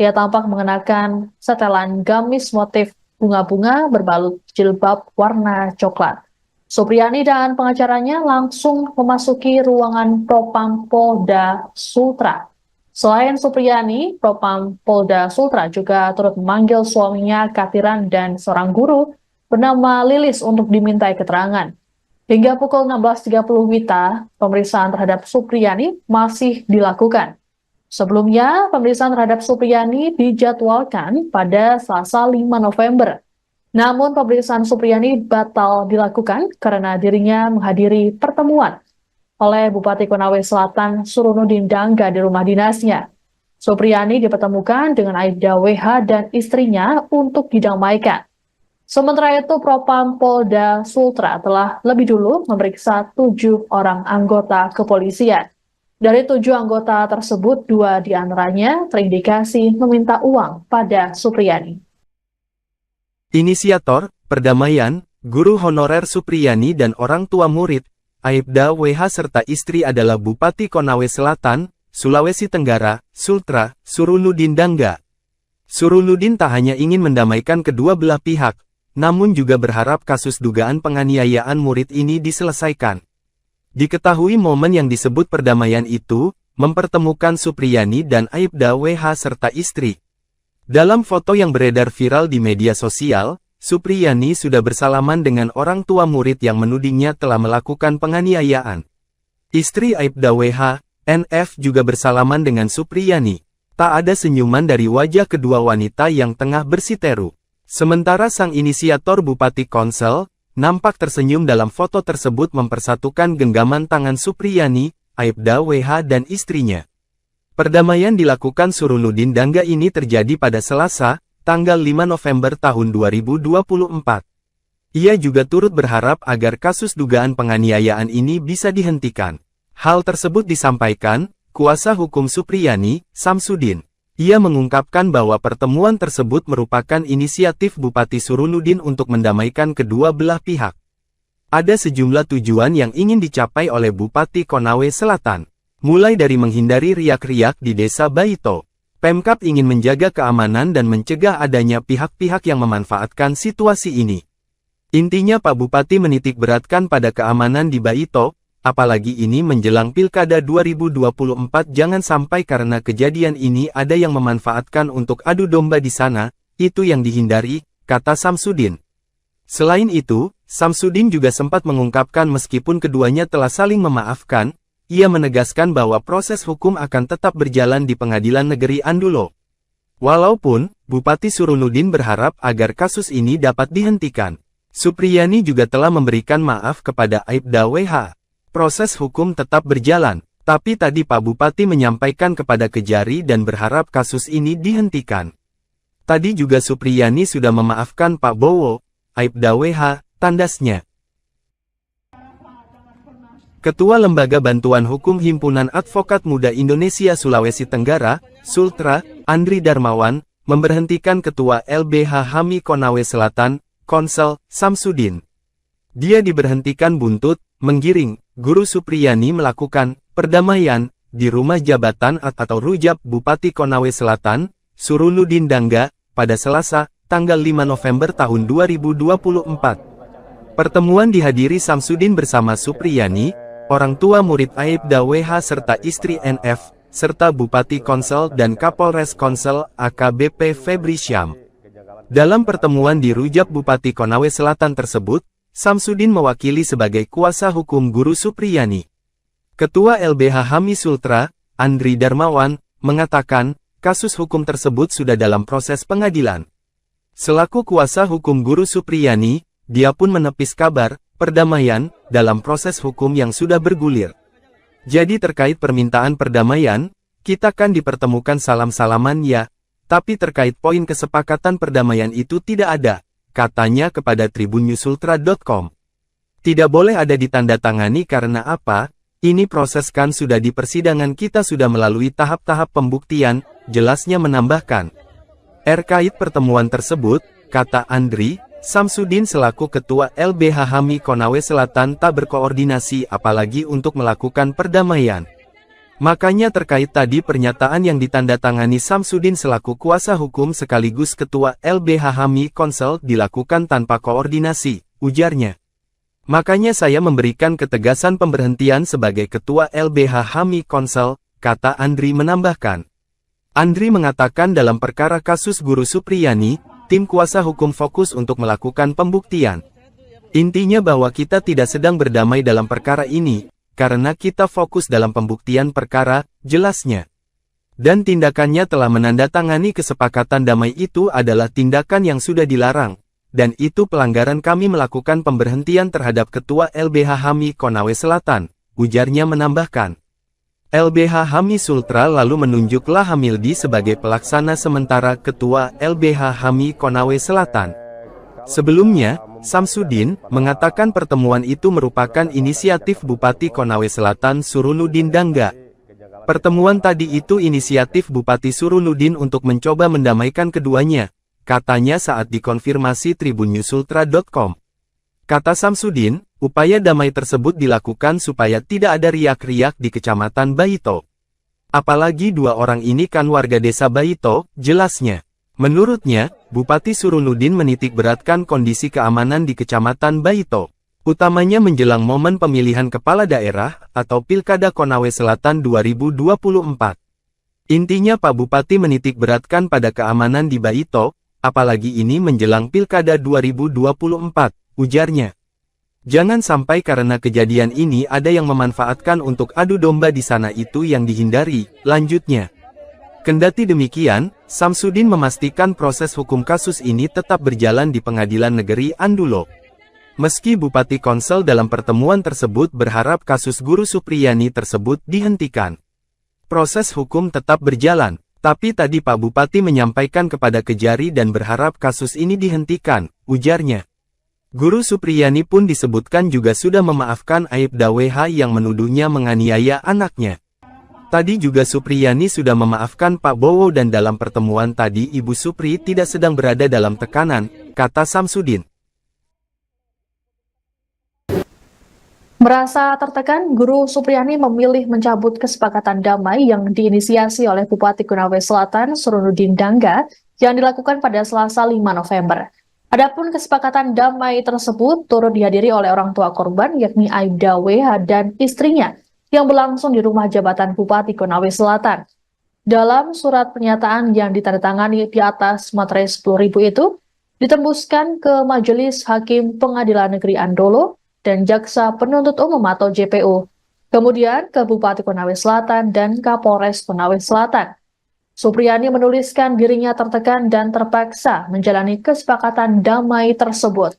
Ia tampak mengenakan setelan gamis motif bunga-bunga berbalut jilbab warna coklat. Supriyani dan pengacaranya langsung memasuki ruangan Propam Polda Sultra. Selain Supriyani, Propam Polda Sultra juga turut memanggil suaminya Katiran dan seorang guru bernama Lilis untuk dimintai keterangan. Hingga pukul 16.30 WITA, pemeriksaan terhadap Supriyani masih dilakukan. Sebelumnya, pemeriksaan terhadap Supriyani dijadwalkan pada Selasa 5 November. Namun pemeriksaan Supriyani batal dilakukan karena dirinya menghadiri pertemuan oleh Bupati Konawe Selatan Surunudin Dangga di rumah dinasnya. Supriyani dipertemukan dengan Aibda WH dan istrinya untuk didamaikan. Sementara itu, Propam Polda Sultra telah lebih dulu memeriksa 7 orang anggota kepolisian. Dari 7 anggota tersebut, 2 diantaranya terindikasi meminta uang pada Supriyani. Inisiator, perdamaian, guru honorer Supriyani dan orang tua murid, Aibda WH serta istri adalah Bupati Konawe Selatan, Sulawesi Tenggara, Sultra, Surunudin Dangga. Surunudin tak hanya ingin mendamaikan kedua belah pihak, namun juga berharap kasus dugaan penganiayaan murid ini diselesaikan. Diketahui momen yang disebut perdamaian itu, mempertemukan Supriyani dan Aibda WH serta istri. Dalam foto yang beredar viral di media sosial, Supriyani sudah bersalaman dengan orang tua murid yang menudingnya telah melakukan penganiayaan. Istri Aibda WH, NF juga bersalaman dengan Supriyani. Tak ada senyuman dari wajah kedua wanita yang tengah bersiteru. Sementara sang inisiator Bupati Konsel, nampak tersenyum dalam foto tersebut mempersatukan genggaman tangan Supriyani, Aibda WH dan istrinya. Perdamaian dilakukan Surunudin Dangga ini terjadi pada Selasa, tanggal 5 November tahun 2024. Ia juga turut berharap agar kasus dugaan penganiayaan ini bisa dihentikan. Hal tersebut disampaikan kuasa hukum Supriyani, Samsudin. Ia mengungkapkan bahwa pertemuan tersebut merupakan inisiatif Bupati Surunudin untuk mendamaikan kedua belah pihak. Ada sejumlah tujuan yang ingin dicapai oleh Bupati Konawe Selatan, mulai dari menghindari riak-riak di Desa Baito. Pemkab ingin menjaga keamanan dan mencegah adanya pihak-pihak yang memanfaatkan situasi ini. Intinya Pak Bupati menitik beratkan pada keamanan di Baito, apalagi ini menjelang Pilkada 2024 jangan sampai karena kejadian ini ada yang memanfaatkan untuk adu domba di sana, itu yang dihindari, kata Samsudin. Selain itu, Samsudin juga sempat mengungkapkan meskipun keduanya telah saling memaafkan, ia menegaskan bahwa proses hukum akan tetap berjalan di Pengadilan Negeri Andulo. Walaupun, Bupati Surunudin berharap agar kasus ini dapat dihentikan. Supriyani juga telah memberikan maaf kepada Aibda WH. Proses hukum tetap berjalan, tapi tadi Pak Bupati menyampaikan kepada Kejari dan berharap kasus ini dihentikan. Tadi juga Supriyani sudah memaafkan Pak Bowo, Aibda WH, tandasnya. Ketua Lembaga Bantuan Hukum Himpunan Advokat Muda Indonesia Sulawesi Tenggara, Sultra, Andri Darmawan, memberhentikan Ketua LBH HAMI Konawe Selatan, Konsel, Samsudin. Dia diberhentikan buntut, menggiring, Guru Supriyani melakukan perdamaian di rumah jabatan atau rujab Bupati Konawe Selatan, Surunudin Dangga, pada Selasa, tanggal 5 November tahun 2024. Pertemuan dihadiri Samsudin bersama Supriyani, orang tua murid Aibda WH serta istri NF, serta Bupati Konsel dan Kapolres Konsel AKBP Febri Syam. Dalam pertemuan di rujab Bupati Konawe Selatan tersebut, Samsudin mewakili sebagai kuasa hukum Guru Supriyani. Ketua LBH HAMI Sultra, Andri Darmawan, mengatakan, kasus hukum tersebut sudah dalam proses pengadilan. Selaku kuasa hukum Guru Supriyani, dia pun menepis kabar perdamaian dalam proses hukum yang sudah bergulir. Jadi terkait permintaan perdamaian, kita kan dipertemukan salam-salaman ya, tapi terkait poin kesepakatan perdamaian itu tidak ada, katanya kepada tribunNewsUltra.com. Tidak boleh ada ditandatangani karena apa? Ini proses kan sudah di persidangan kita sudah melalui tahap-tahap pembuktian, jelasnya menambahkan. Terkait pertemuan tersebut, kata Andri, Samsudin selaku Ketua LBH HAMI Konawe Selatan tak berkoordinasi apalagi untuk melakukan perdamaian. Makanya terkait tadi pernyataan yang ditandatangani Samsudin selaku kuasa hukum sekaligus Ketua LBH HAMI Konsel dilakukan tanpa koordinasi, ujarnya. Makanya saya memberikan ketegasan pemberhentian sebagai Ketua LBH HAMI Konsel, kata Andri menambahkan. Andri mengatakan dalam perkara kasus Guru Supriyani, tim kuasa hukum fokus untuk melakukan pembuktian. Intinya bahwa kita tidak sedang berdamai dalam perkara ini, karena kita fokus dalam pembuktian perkara, jelasnya. Dan tindakannya telah menandatangani kesepakatan damai itu adalah tindakan yang sudah dilarang. Dan itu pelanggaran kami melakukan pemberhentian terhadap Ketua LBH HAMI Konawe Selatan, ujarnya menambahkan. LBH HAMI Sultra lalu menunjuk Lahamildi sebagai pelaksana sementara Ketua LBH HAMI Konawe Selatan. Sebelumnya, Samsudin mengatakan pertemuan itu merupakan inisiatif Bupati Konawe Selatan Surunudin Dangga. Pertemuan tadi itu inisiatif Bupati Surunudin untuk mencoba mendamaikan keduanya. Katanya saat dikonfirmasi tribunnyusultra.com. Kata Samsudin, upaya damai tersebut dilakukan supaya tidak ada riak-riak di Kecamatan Baito. Apalagi dua orang ini kan warga desa Baito, jelasnya. Menurutnya, Bupati Surunudin menitik beratkan kondisi keamanan di Kecamatan Baito. Utamanya menjelang momen pemilihan kepala daerah atau Pilkada Konawe Selatan 2024. Intinya Pak Bupati menitik beratkan pada keamanan di Baito, apalagi ini menjelang Pilkada 2024, ujarnya. Jangan sampai karena kejadian ini ada yang memanfaatkan untuk adu domba di sana itu yang dihindari, lanjutnya. Kendati demikian, Samsudin memastikan proses hukum kasus ini tetap berjalan di Pengadilan Negeri Andulo. Meski Bupati Konsel dalam pertemuan tersebut berharap kasus Guru Supriyani tersebut dihentikan. Proses hukum tetap berjalan. Tapi tadi Pak Bupati menyampaikan kepada Kejari dan berharap kasus ini dihentikan, ujarnya. Guru Supriyani pun disebutkan juga sudah memaafkan Aibda WH yang menuduhnya menganiaya anaknya. Tadi juga Supriyani sudah memaafkan Pak Bowo dan dalam pertemuan tadi Ibu Supri tidak sedang berada dalam tekanan, kata Samsudin. Merasa tertekan, Guru Supriyani memilih mencabut kesepakatan damai yang diinisiasi oleh Bupati Konawe Selatan Surunudin Dangga yang dilakukan pada Selasa 5 November. Adapun kesepakatan damai tersebut turut dihadiri oleh orang tua korban yakni Aibda WH dan istrinya yang berlangsung di rumah jabatan Bupati Konawe Selatan. Dalam surat pernyataan yang ditandatangani di atas materai 10.000 itu, ditembuskan ke Majelis Hakim Pengadilan Negeri Andolo dan Jaksa Penuntut Umum atau JPU, kemudian ke Bupati Konawe Selatan dan Kapolres Konawe Selatan. Supriyani menuliskan dirinya tertekan dan terpaksa menjalani kesepakatan damai tersebut.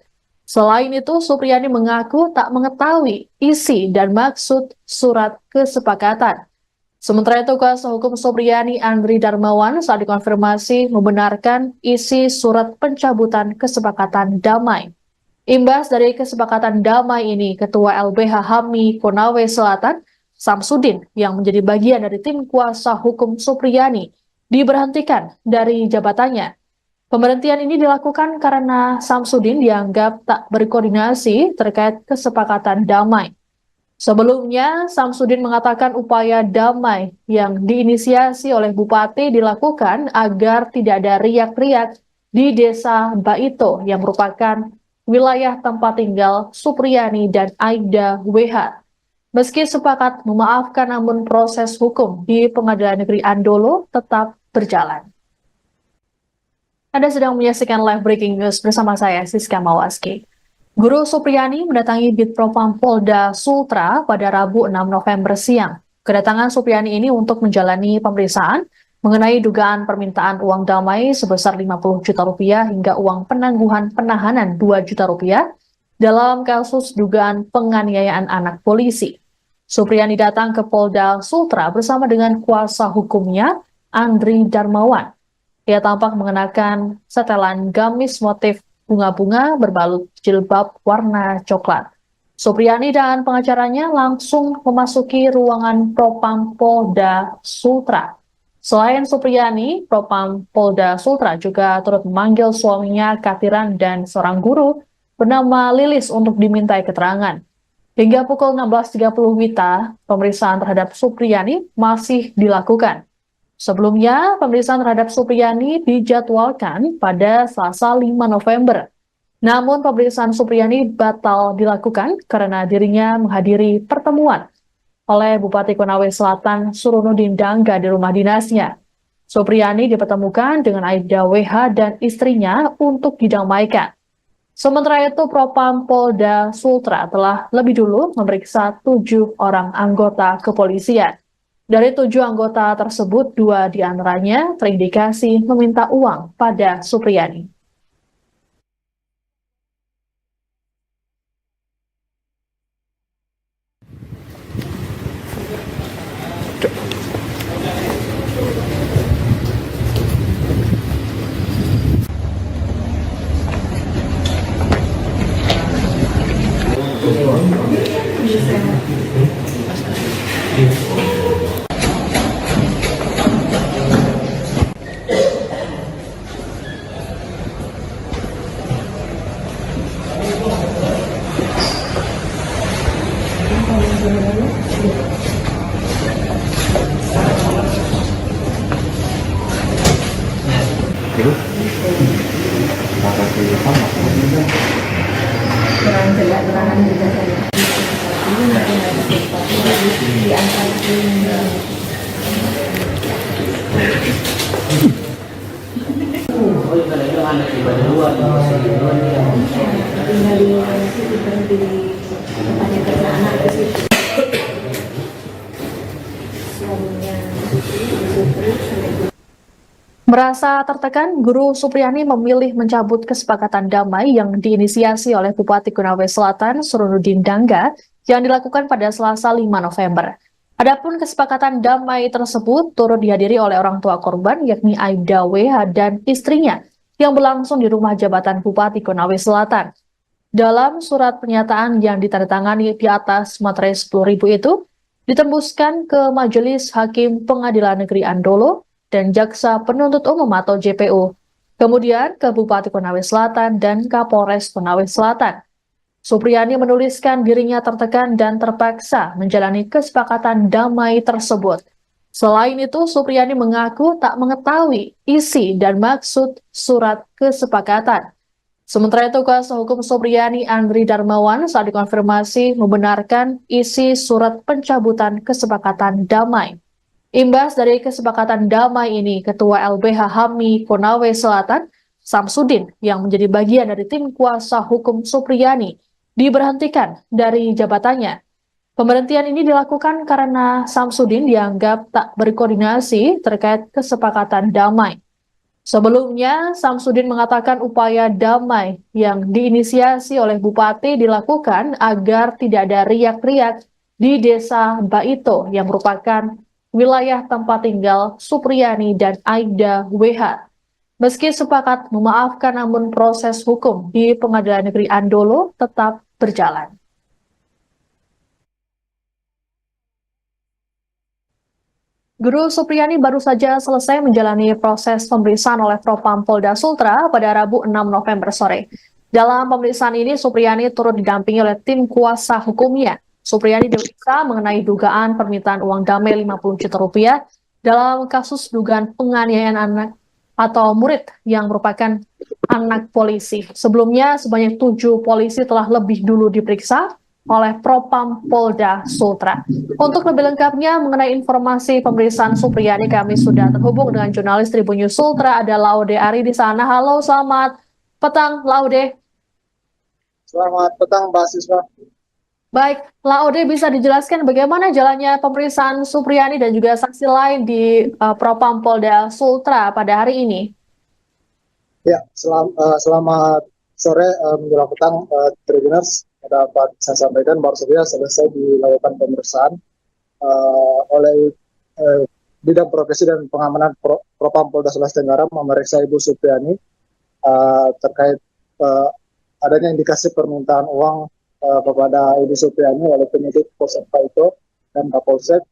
Selain itu, Supriyani mengaku tak mengetahui isi dan maksud surat kesepakatan. Sementara itu, kuasa hukum Supriyani Andri Darmawan saat dikonfirmasi membenarkan isi surat pencabutan kesepakatan damai. Imbas dari kesepakatan damai ini, Ketua LBH HAMI Konawe Selatan, Samsudin, yang menjadi bagian dari tim kuasa hukum Supriyani, diberhentikan dari jabatannya. Pemberhentian ini dilakukan karena Samsudin dianggap tak berkoordinasi terkait kesepakatan damai. Sebelumnya, Samsudin mengatakan upaya damai yang diinisiasi oleh Bupati dilakukan agar tidak ada riak-riak di desa Baito yang merupakan wilayah tempat tinggal Supriyani dan Aibda WH. Meski sepakat memaafkan namun proses hukum di Pengadilan Negeri Andolo tetap berjalan. Anda sedang menyaksikan live breaking news bersama saya Siska Mawaski. Guru Supriyani mendatangi Bitpropam Polda Sultra pada Rabu 6 November siang. Kedatangan Supriyani ini untuk menjalani pemeriksaan mengenai dugaan permintaan uang damai sebesar 50 juta rupiah hingga uang penangguhan penahanan 2 juta rupiah dalam kasus dugaan penganiayaan anak polisi. Supriyani datang ke Polda Sultra bersama dengan kuasa hukumnya, Andri Darmawan. Ia tampak mengenakan setelan gamis motif bunga-bunga berbalut jilbab warna coklat. Supriyani dan pengacaranya langsung memasuki ruangan Propam Polda Sultra. Selain Supriyani, Propam Polda Sultra juga turut memanggil suaminya Katiran dan seorang guru bernama Lilis untuk dimintai keterangan. Hingga pukul 16.30 WITA, pemeriksaan terhadap Supriyani masih dilakukan. Sebelumnya, pemeriksaan terhadap Supriyani dijadwalkan pada Selasa 5 November. Namun pemeriksaan Supriyani batal dilakukan karena dirinya menghadiri pertemuan oleh Bupati Konawe Selatan Surunudin Dangga di rumah dinasnya. Supriyani dipertemukan dengan Aibda WH dan istrinya untuk didamaikan. Sementara itu, Propam Polda Sultra telah lebih dulu memeriksa 7 orang anggota kepolisian. Dari 7 anggota tersebut, 2 diantaranya terindikasi meminta uang pada Supriyani. Kurang jelas keterangan juga saya. Ini nanti ada sesuatu di antara ini. Tinggal di situ berhenti tanya karena anak ke situ. Suaminya Merasa tertekan, Guru Supriyani memilih mencabut kesepakatan damai yang diinisiasi oleh Bupati Konawe Selatan Surunudin Dangga yang dilakukan pada Selasa 5 November. Adapun kesepakatan damai tersebut turut dihadiri oleh orang tua korban yakni Aibda WH dan istrinya yang berlangsung di rumah jabatan Bupati Konawe Selatan. Dalam surat pernyataan yang ditandatangani di atas materai 10.000 itu, ditembuskan ke Majelis Hakim Pengadilan Negeri Andolo dan Jaksa Penuntut Umum atau JPU, kemudian ke Bupati Konawe Selatan dan Kapolres Konawe Selatan. Supriyani menuliskan dirinya tertekan dan terpaksa menjalani kesepakatan damai tersebut. Selain itu, Supriyani mengaku tak mengetahui isi dan maksud surat kesepakatan. Sementara itu, kuasa hukum Supriyani Andri Darmawan saat dikonfirmasi membenarkan isi surat pencabutan kesepakatan damai. Imbas dari kesepakatan damai ini, Ketua LBH HAMI Konawe Selatan, Samsudin, yang menjadi bagian dari tim kuasa hukum Supriyani, diberhentikan dari jabatannya. Pemberhentian ini dilakukan karena Samsudin dianggap tak berkoordinasi terkait kesepakatan damai. Sebelumnya, Samsudin mengatakan upaya damai yang diinisiasi oleh Bupati dilakukan agar tidak ada riak-riak di Desa Baito yang merupakan wilayah tempat tinggal Supriyani dan Aibda WH. Meski sepakat memaafkan, namun proses hukum di Pengadilan Negeri Andolo tetap berjalan. Guru Supriyani baru saja selesai menjalani proses pemeriksaan oleh Propam Polda Sultra pada Rabu 6 November sore. Dalam pemeriksaan ini, Supriyani turut didampingi oleh tim kuasa hukumnya. Supriyani diperiksa mengenai dugaan permintaan uang damai 50 juta rupiah dalam kasus dugaan penganiayaan anak atau murid yang merupakan anak polisi. Sebelumnya, sebanyak 7 polisi telah lebih dulu diperiksa oleh Propam Polda Sultra. Untuk lebih lengkapnya mengenai informasi pemeriksaan Supriyani, kami sudah terhubung dengan jurnalis Tribun News Sultra, ada Laude Ari di sana. Halo, selamat petang, Laude. Selamat petang, Mbak Siswa. Baik, Laude, bisa dijelaskan bagaimana jalannya pemeriksaan Supriyani dan juga saksi lain di Propam Polda Sultra pada hari ini? Ya, selamat sore menjelang petang, Tribuners. Dapat saya sampaikan baru saja selesai dilakukan pemeriksaan oleh Bidang Profesi dan Pengamanan Propam Polda Sulawesi Tenggara memeriksa Ibu Supriyani terkait adanya indikasi permintaan uang kepada Ibu Supriani oleh penyidik Polsek Paito dan Kapolsek,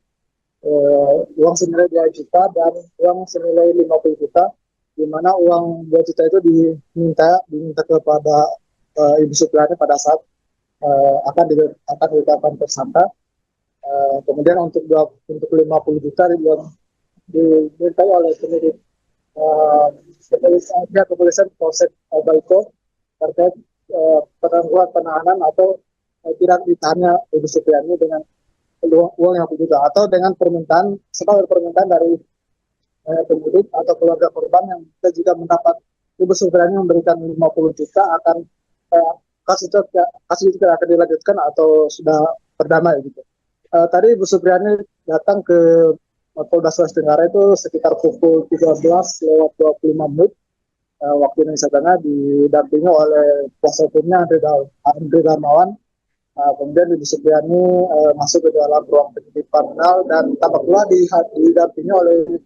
uang senilai 2 juta dan uang senilai 50 juta, di mana uang 2 juta itu diminta kepada Ibu Supriani pada saat akan ditetapkan tersangka. Kemudian untuk 50 juta dimintai oleh penyidik kepolisian Polsek Baiko terkait penangguhan penahanan atau tidak ditahannya Ibu Supriani dengan uang yang juga atau dengan permintaan dari penyidik atau keluarga korban yang kita juga mendapat Ibu Supriani memberikan 50 juta akan kasus itu akan dilanjutkan atau sudah berdamai gitu. Tadi Ibu Supriani datang ke Polda Sulawesi Tenggara itu sekitar pukul 13:25 waktu Indonesia Tengah, didampingi oleh kuasa hukumnya Andre Darmawan. Kemudian Ibu Supriani masuk ke dalam ruang penyidik kriminal dan tampak pula didampingi oleh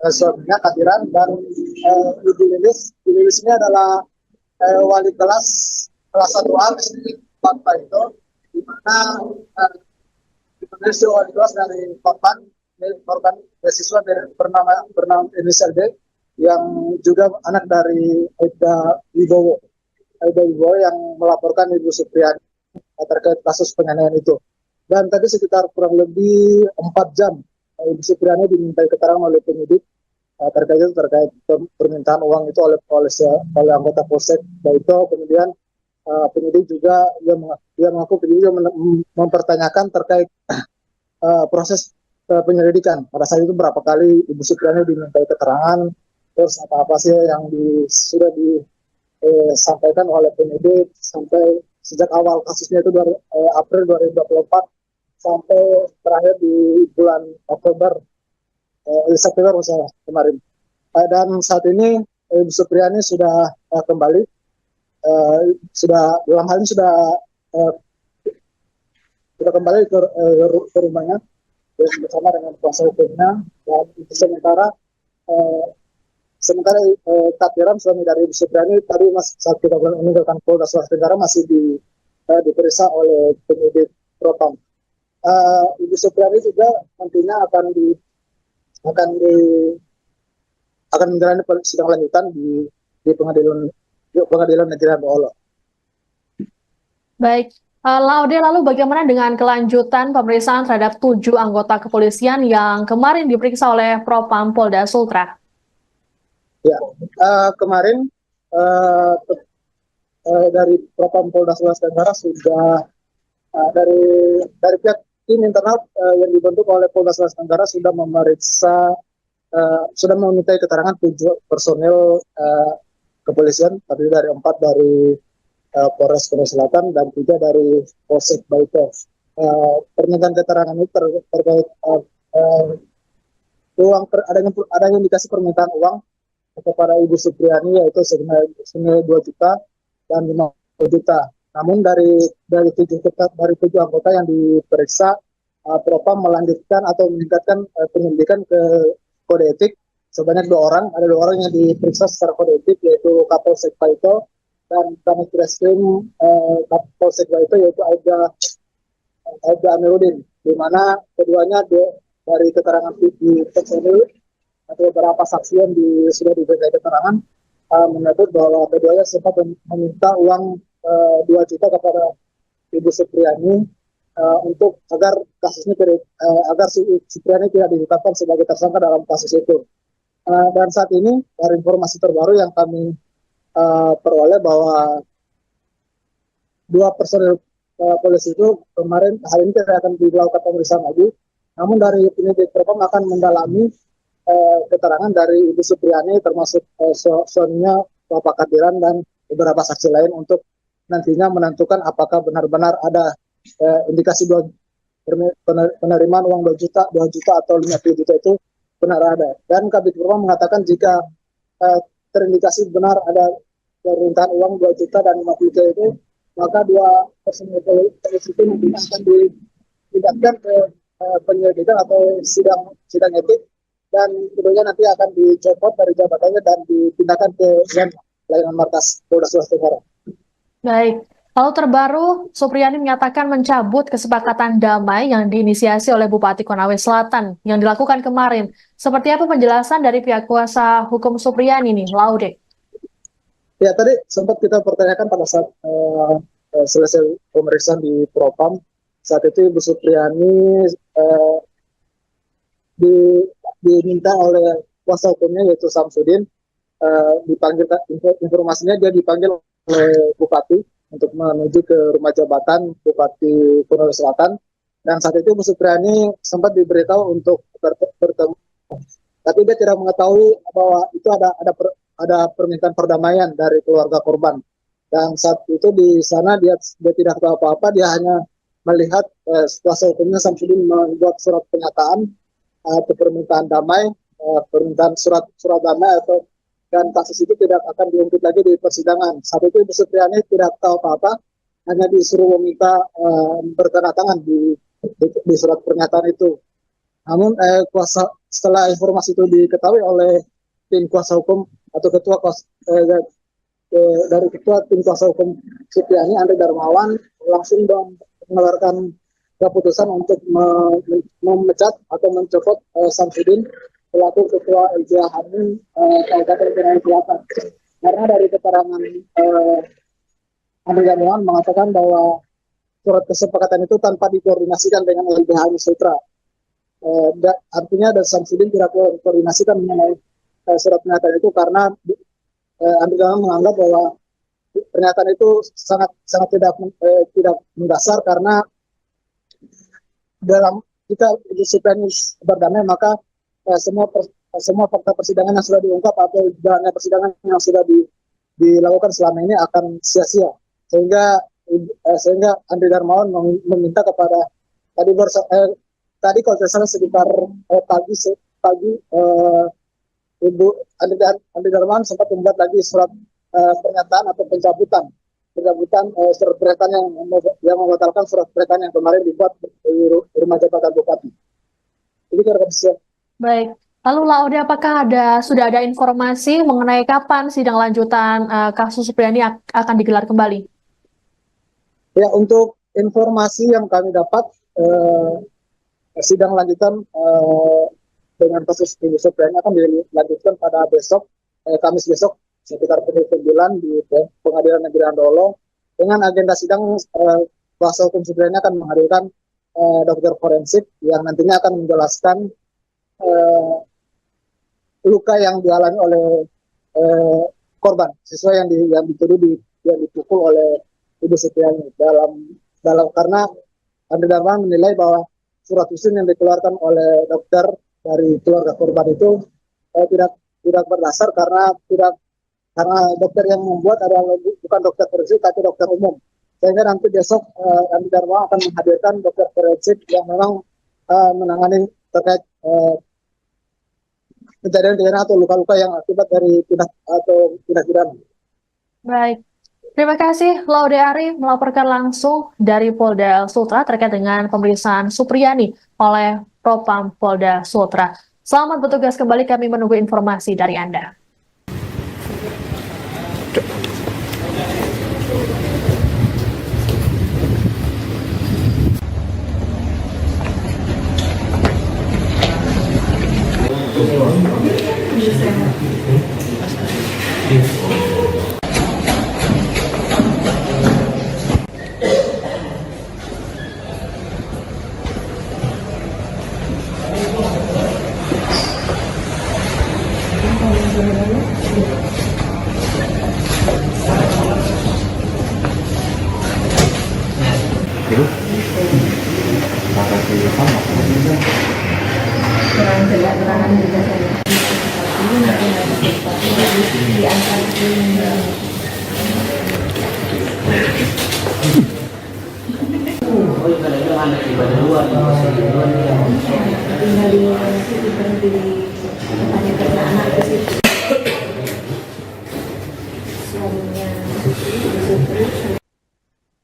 suaminya Kadiran dan Ibu Lilis. Ibu Lilis ini adalah wali kelas 1A SD Fakta itu, di mana wali kelas dari korban beasiswa bernama inisial D yang juga anak dari Aida Wibowo yang melaporkan Ibu Supriani terkait kasus penganiayaan itu. Dan tadi sekitar kurang lebih 4 jam Ibu Supriani dimintai keterangan oleh penyidik terkait permintaan uang itu oleh anggota Polsek Baito. Kemudian penyidik juga dia mengaku mempertanyakan terkait proses penyelidikan. Pada saat itu berapa kali Ibu Supriani dimintai keterangan, terus apa sih yang sudah disampaikan oleh penyidik sampai sejak awal kasusnya itu dari April 2024 sampai terakhir di bulan September kemarin. Dan saat ini Ibu Supriani sudah kembali, dalam hal ini sudah kembali ke rumahnya bersama dengan kuasa hukumnya. Dan itu sementara Kadiran suami dari Ibu Supriani tadi saat kita meninggalkan Polda Sulawesi Tenggara masih diperiksa oleh penyidik Propam. Ibu Supriani juga nantinya akan menjalani sidang lanjutan di pengadilan negeri Ambolo. Baik, Laude, lalu bagaimana dengan kelanjutan pemeriksaan terhadap 7 anggota kepolisian yang kemarin diperiksa oleh Propam Polda Sultra? Ya, kemarin dari Propam Polda Sulawesi Tenggara sudah dari pihak tim internal yang dibentuk oleh Polda Sulawesi Tenggara sudah memeriksa, sudah memintai keterangan 7 personil kepolisian, terdiri dari 4 dari Polres Korea Selatan dan 3 dari Polsek Baito. Pernyataan keterangan itu terkait adanya indikasi permintaan uang kepada Ibu Supriani yaitu senilai 2 juta dan 50 juta. Namun dari 7 anggota yang diperiksa, Propam melanjutkan atau meningkatkan penyelidikan ke kode etik sebanyak 2 orang. Ada 2 orang yang diperiksa secara kode etik yaitu Kapolsek Baito dan Kanit Reskrim Kapolsek Baito yaitu Aida Amiruddin, di mana keduanya dari keterangan di personil atau beberapa saksi yang sudah diberikan keterangan menyebut bahwa keduanya sempat meminta uang 2 juta kepada Ibu Supriani untuk agar kasusnya agar Supriani tidak ditetapkan sebagai tersangka dalam kasus itu. Dan saat ini dari informasi terbaru yang kami peroleh bahwa 2 personil polisi itu hari ini tidak akan dilakukan pemeriksaan lagi. Namun dari penyidik Propam akan mendalami keterangan dari Ibu Supriani termasuk suaminya Bapak Kadiran dan beberapa saksi lain untuk nantinya menentukan apakah benar-benar ada indikasi penerimaan uang 2 juta atau 50 juta itu benar ada. Dan Kabid Propam mengatakan jika terindikasi benar ada permintaan uang 2 juta dan 50 juta itu, maka 2 personil polisi itu nantinya akan dipindahkan ke penyelidikan atau sidang etik, dan kemudian nanti akan dicopot dari jabatannya dan dipindahkan ke layanan markas Polda Sulawesi Tenggara. Baik, Lalu terbaru, Supriyani menyatakan mencabut kesepakatan damai yang diinisiasi oleh Bupati Konawe Selatan yang dilakukan kemarin. Seperti apa penjelasan dari pihak kuasa hukum Supriyani nih, Laude? Ya, tadi sempat kita pertanyakan pada saat selesai pemeriksaan di Propam. Saat itu Ibu Supriyani diminta oleh kuasa hukumnya yaitu Samsudin, dipanggil, informasinya dia dipanggil oleh Bupati untuk menuju ke rumah jabatan Bupati Konawe Selatan, dan saat itu Bu Supriyani sempat diberitahu untuk bertemu, tapi dia tidak mengetahui bahwa itu ada permintaan perdamaian dari keluarga korban, dan saat itu di sana dia tidak tahu apa-apa, dia hanya melihat kuasa hukumnya Samsudin membuat surat pernyataan atau permintaan damai, permintaan surat damai atau, dan kasus itu tidak akan diungkit lagi di persidangan. Saat itu Ibu Supriyani tidak tahu apa-apa, hanya disuruh meminta bertanda-tangan di surat pernyataan itu. Namun setelah informasi itu diketahui oleh tim kuasa hukum atau dari ketua tim kuasa hukum Supriyani, Andre Darmawan, langsung mengeluarkan keputusan untuk memecat atau mencopot Samsudin selaku ketua LBH Hamil Kabupaten Konawe Selatan. Karena dari keterangan Andre Darmawan mengatakan bahwa surat kesepakatan itu tanpa dikoordinasikan dengan LBH Sutra. Artinya dari Samsudin tidak koordinasikan mengenai surat pernyataan itu, karena Andre Darmawan menganggap bahwa pernyataan itu sangat tidak mendasar, karena dalam jika Ibu Supriyani berdamai, maka semua fakta persidangan yang sudah diungkap atau jalannya persidangan yang sudah dilakukan selama ini akan sia-sia, sehingga Andre Darmawan meminta kepada tadi kalau tidak salah sekitar pagi Ibu Andre Darmawan sempat membuat lagi surat pernyataan atau pencabutan surat pernyataan yang membatalkan surat pernyataan yang kemarin dibuat di rumah jabatan Bupati. Jadi kira-kira. Baik, lalu Laude, apakah sudah ada informasi mengenai kapan sidang lanjutan kasus Supriyani akan digelar kembali? Ya, untuk informasi yang kami dapat, sidang lanjutan dengan kasus Ibu Supriyani akan dilanjutkan pada besok, Kamis besok, sekitar pukul 9 di Pengadilan Negeri Andolo. Dengan agenda sidang, kuasa hukum Supriyani akan menghadirkan dokter forensik yang nantinya akan menjelaskan luka yang dialami oleh korban, sesuai yang dituduh yang dipukul oleh Ibu Supriyani. Karena Andre Darmawan menilai bahwa surat usun yang dikeluarkan oleh dokter dari keluarga korban itu tidak berdasar, karena dokter yang membuat adalah bukan dokter forensik tapi dokter umum. Sehingga nanti besok Andre Darmawan akan menghadirkan dokter forensik yang memang menangani terkait kejadian pidana atau luka-luka yang akibat dari tindak pidana. Baik. Terima kasih, Laude Ari melaporkan langsung dari Polda Sultra terkait dengan pemeriksaan Supriyani oleh Propam Polda Sultra. Selamat bertugas kembali, kami menunggu informasi dari Anda. Kurang jelas keterangan juga saya. Ini nanti di antara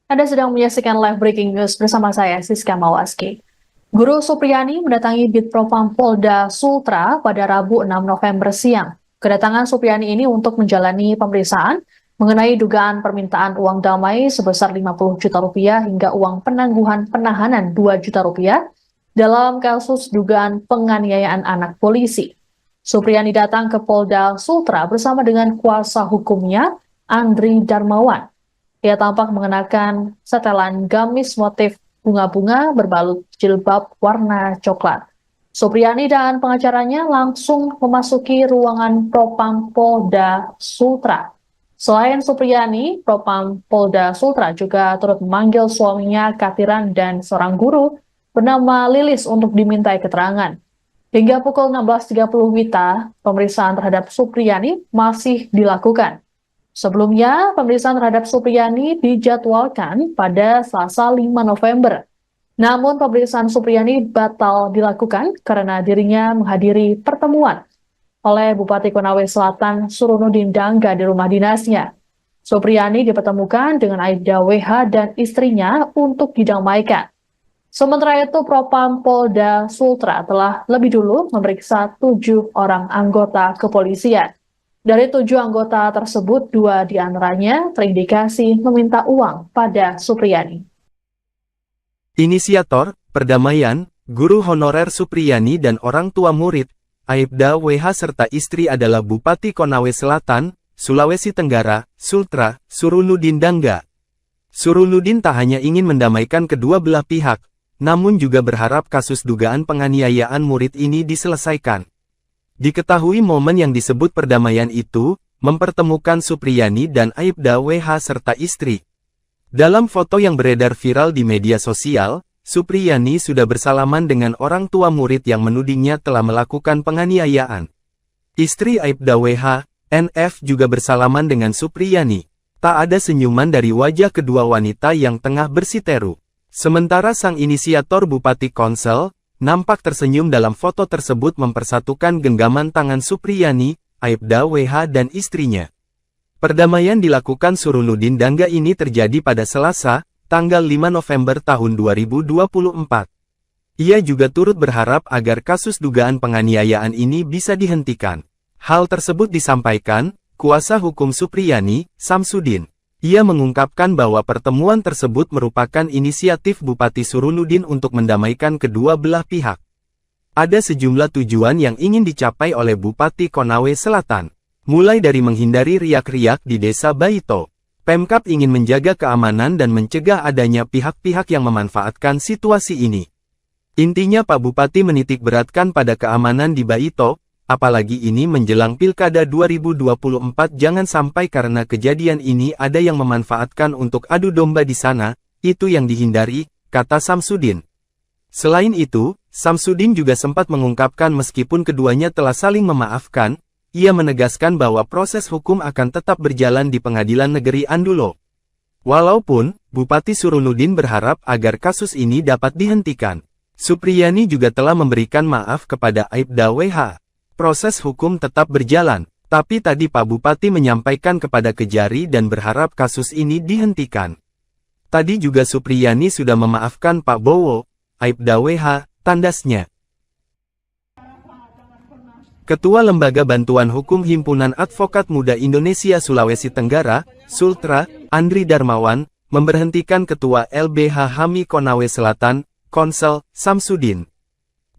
Anda sedang menyaksikan live breaking news bersama saya, Siska Mawaski. Guru Supriyani mendatangi Bitpropam Polda Sultra pada Rabu 6 November siang. Kedatangan Supriyani ini untuk menjalani pemeriksaan mengenai dugaan permintaan uang damai sebesar 50 juta rupiah hingga uang penangguhan penahanan 2 juta rupiah dalam kasus dugaan penganiayaan anak polisi. Supriyani datang ke Polda Sultra bersama dengan kuasa hukumnya, Andri Darmawan. Ia tampak mengenakan setelan gamis motif bunga-bunga berbalut jilbab warna coklat. Supriyani dan pengacaranya langsung memasuki ruangan Propam Polda Sultra. Selain Supriyani, Propam Polda Sultra juga turut memanggil suaminya Katiran dan seorang guru bernama Lilis untuk dimintai keterangan. Hingga pukul 16.30 WITA, pemeriksaan terhadap Supriyani masih dilakukan. Sebelumnya, pemeriksaan terhadap Supriyani dijadwalkan pada Selasa 5 November. Namun pemeriksaan Supriyani batal dilakukan karena dirinya menghadiri pertemuan oleh Bupati Konawe Selatan Surunudin Dangga di rumah dinasnya. Supriyani dipertemukan dengan Aibda WH dan istrinya untuk didamaikan. Sementara itu, Propam Polda Sultra telah lebih dulu memeriksa 7 orang anggota kepolisian. Dari 7 anggota tersebut, 2 diantaranya terindikasi meminta uang pada Supriyani. Inisiator, perdamaian, guru honorer Supriyani dan orang tua murid, Aibda WH serta istri adalah Bupati Konawe Selatan, Sulawesi Tenggara, Sultra, Surunudin Dangga. Surunudin tak hanya ingin mendamaikan kedua belah pihak, namun juga berharap kasus dugaan penganiayaan murid ini diselesaikan. Diketahui momen yang disebut perdamaian itu, mempertemukan Supriyani dan Aibda WH serta istri. Dalam foto yang beredar viral di media sosial, Supriyani sudah bersalaman dengan orang tua murid yang menudingnya telah melakukan penganiayaan. Istri Aibda WH, NF juga bersalaman dengan Supriyani. Tak ada senyuman dari wajah kedua wanita yang tengah bersiteru. Sementara sang inisiator Bupati Konsel, nampak tersenyum dalam foto tersebut mempersatukan genggaman tangan Supriyani, Aibda WH dan istrinya. Perdamaian dilakukan Surunudin Dangga ini terjadi pada Selasa, tanggal 5 November tahun 2024. Ia juga turut berharap agar kasus dugaan penganiayaan ini bisa dihentikan. Hal tersebut disampaikan kuasa hukum Supriyani, Samsudin. Ia mengungkapkan bahwa pertemuan tersebut merupakan inisiatif Bupati Surunudin untuk mendamaikan kedua belah pihak. Ada sejumlah tujuan yang ingin dicapai oleh Bupati Konawe Selatan. Mulai dari menghindari riak-riak di Desa Baito. Pemkab ingin menjaga keamanan dan mencegah adanya pihak-pihak yang memanfaatkan situasi ini. Intinya Pak Bupati menitik beratkan pada keamanan di Baito, apalagi ini menjelang Pilkada 2024 jangan sampai karena kejadian ini ada yang memanfaatkan untuk adu domba di sana, itu yang dihindari, kata Samsudin. Selain itu, Samsudin juga sempat mengungkapkan meskipun keduanya telah saling memaafkan, ia menegaskan bahwa proses hukum akan tetap berjalan di Pengadilan Negeri Andulo. Walaupun, Bupati Surunudin berharap agar kasus ini dapat dihentikan. Supriyani juga telah memberikan maaf kepada Aibda WH. Proses hukum tetap berjalan, tapi tadi Pak Bupati menyampaikan kepada Kejari dan berharap kasus ini dihentikan. Tadi juga Supriyani sudah memaafkan Pak Bowo, Aibda WH, tandasnya. Ketua Lembaga Bantuan Hukum Himpunan Advokat Muda Indonesia Sulawesi Tenggara, Sultra, Andri Darmawan, memberhentikan Ketua LBH HAMI Konawe Selatan, Konsel, Samsudin.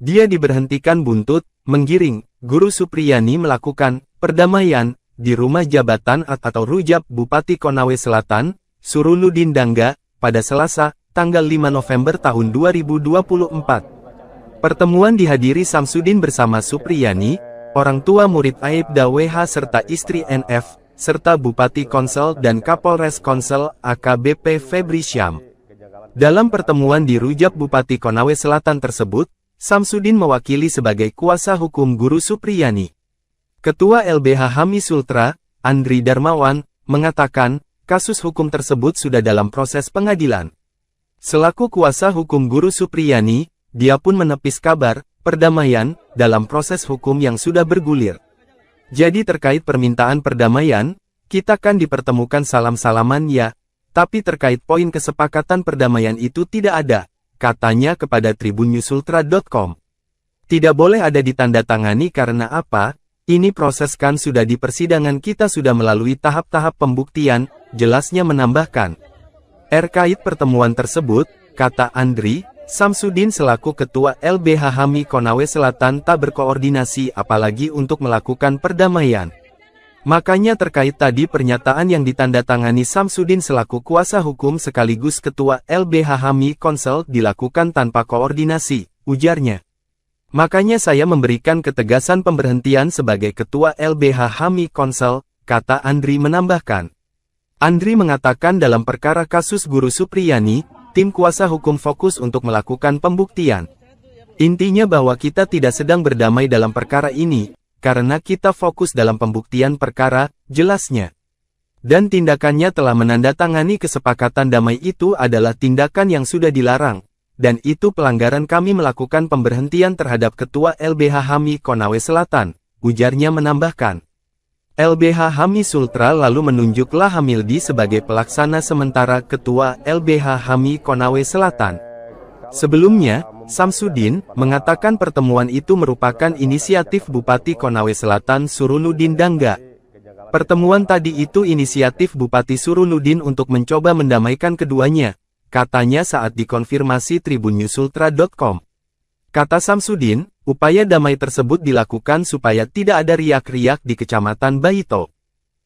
Dia diberhentikan buntut, menggiring, Guru Supriyani melakukan perdamaian di rumah jabatan atau rujab Bupati Konawe Selatan, Surunudin Dangga, pada Selasa, tanggal 5 November tahun 2024. Pertemuan dihadiri Samsudin bersama Supriyani, orang tua murid Aibda WH serta istri NF, serta Bupati Konsel dan Kapolres Konsel AKBP Febri Syam. Dalam pertemuan di rujab Bupati Konawe Selatan tersebut, Samsudin mewakili sebagai kuasa hukum Guru Supriyani. Ketua LBH HAMI Sultra, Andri Darmawan, mengatakan, kasus hukum tersebut sudah dalam proses pengadilan. Selaku kuasa hukum Guru Supriyani, dia pun menepis kabar perdamaian dalam proses hukum yang sudah bergulir. Jadi terkait permintaan perdamaian, kita kan dipertemukan salam-salaman ya, tapi terkait poin kesepakatan perdamaian itu tidak ada, katanya kepada tribunNewsUltra.com. Tidak boleh ada ditandatangani karena apa? Ini proses kan sudah di persidangan kita sudah melalui tahap-tahap pembuktian, jelasnya menambahkan. Terkait pertemuan tersebut, kata Andri, Samsudin selaku Ketua LBH HAMI Konawe Selatan tak berkoordinasi apalagi untuk melakukan perdamaian. Makanya terkait tadi pernyataan yang ditandatangani Samsudin selaku kuasa hukum sekaligus Ketua LBH HAMI Konsel dilakukan tanpa koordinasi, ujarnya. Makanya saya memberikan ketegasan pemberhentian sebagai Ketua LBH HAMI Konsel, kata Andri menambahkan. Andri mengatakan dalam perkara kasus Guru Supriyani, tim kuasa hukum fokus untuk melakukan pembuktian. Intinya bahwa kita tidak sedang berdamai dalam perkara ini, karena kita fokus dalam pembuktian perkara, jelasnya. Dan tindakannya telah menandatangani kesepakatan damai itu adalah tindakan yang sudah dilarang. Dan itu pelanggaran kami melakukan pemberhentian terhadap Ketua LBH HAMI Konawe Selatan, ujarnya menambahkan. LBH HAMI Sultra lalu menunjuk Lahamildi sebagai pelaksana sementara Ketua LBH HAMI Konawe Selatan. Sebelumnya, Samsudin mengatakan pertemuan itu merupakan inisiatif Bupati Konawe Selatan Surunudin Dangga. Pertemuan tadi itu inisiatif Bupati Surunudin untuk mencoba mendamaikan keduanya. Katanya saat dikonfirmasi tribunnyusultra.com. Kata Samsudin, upaya damai tersebut dilakukan supaya tidak ada riak-riak di Kecamatan Baito.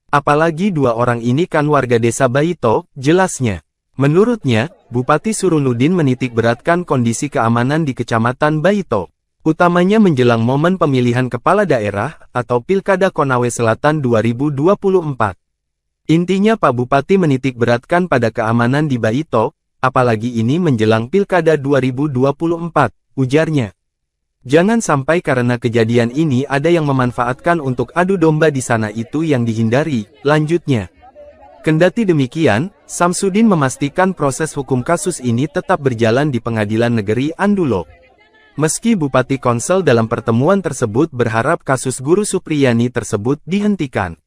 Apalagi dua orang ini kan warga desa Baito, jelasnya. Menurutnya, Bupati Surunudin menitikberatkan kondisi keamanan di Kecamatan Baito. Utamanya menjelang momen pemilihan kepala daerah atau Pilkada Konawe Selatan 2024. Intinya Pak Bupati menitikberatkan pada keamanan di Baito, apalagi ini menjelang Pilkada 2024, ujarnya. Jangan sampai karena kejadian ini ada yang memanfaatkan untuk adu domba di sana itu yang dihindari, lanjutnya. Kendati demikian, Samsudin memastikan proses hukum kasus ini tetap berjalan di Pengadilan Negeri Andulo. Meski Bupati Konsel dalam pertemuan tersebut berharap kasus Guru Supriyani tersebut dihentikan.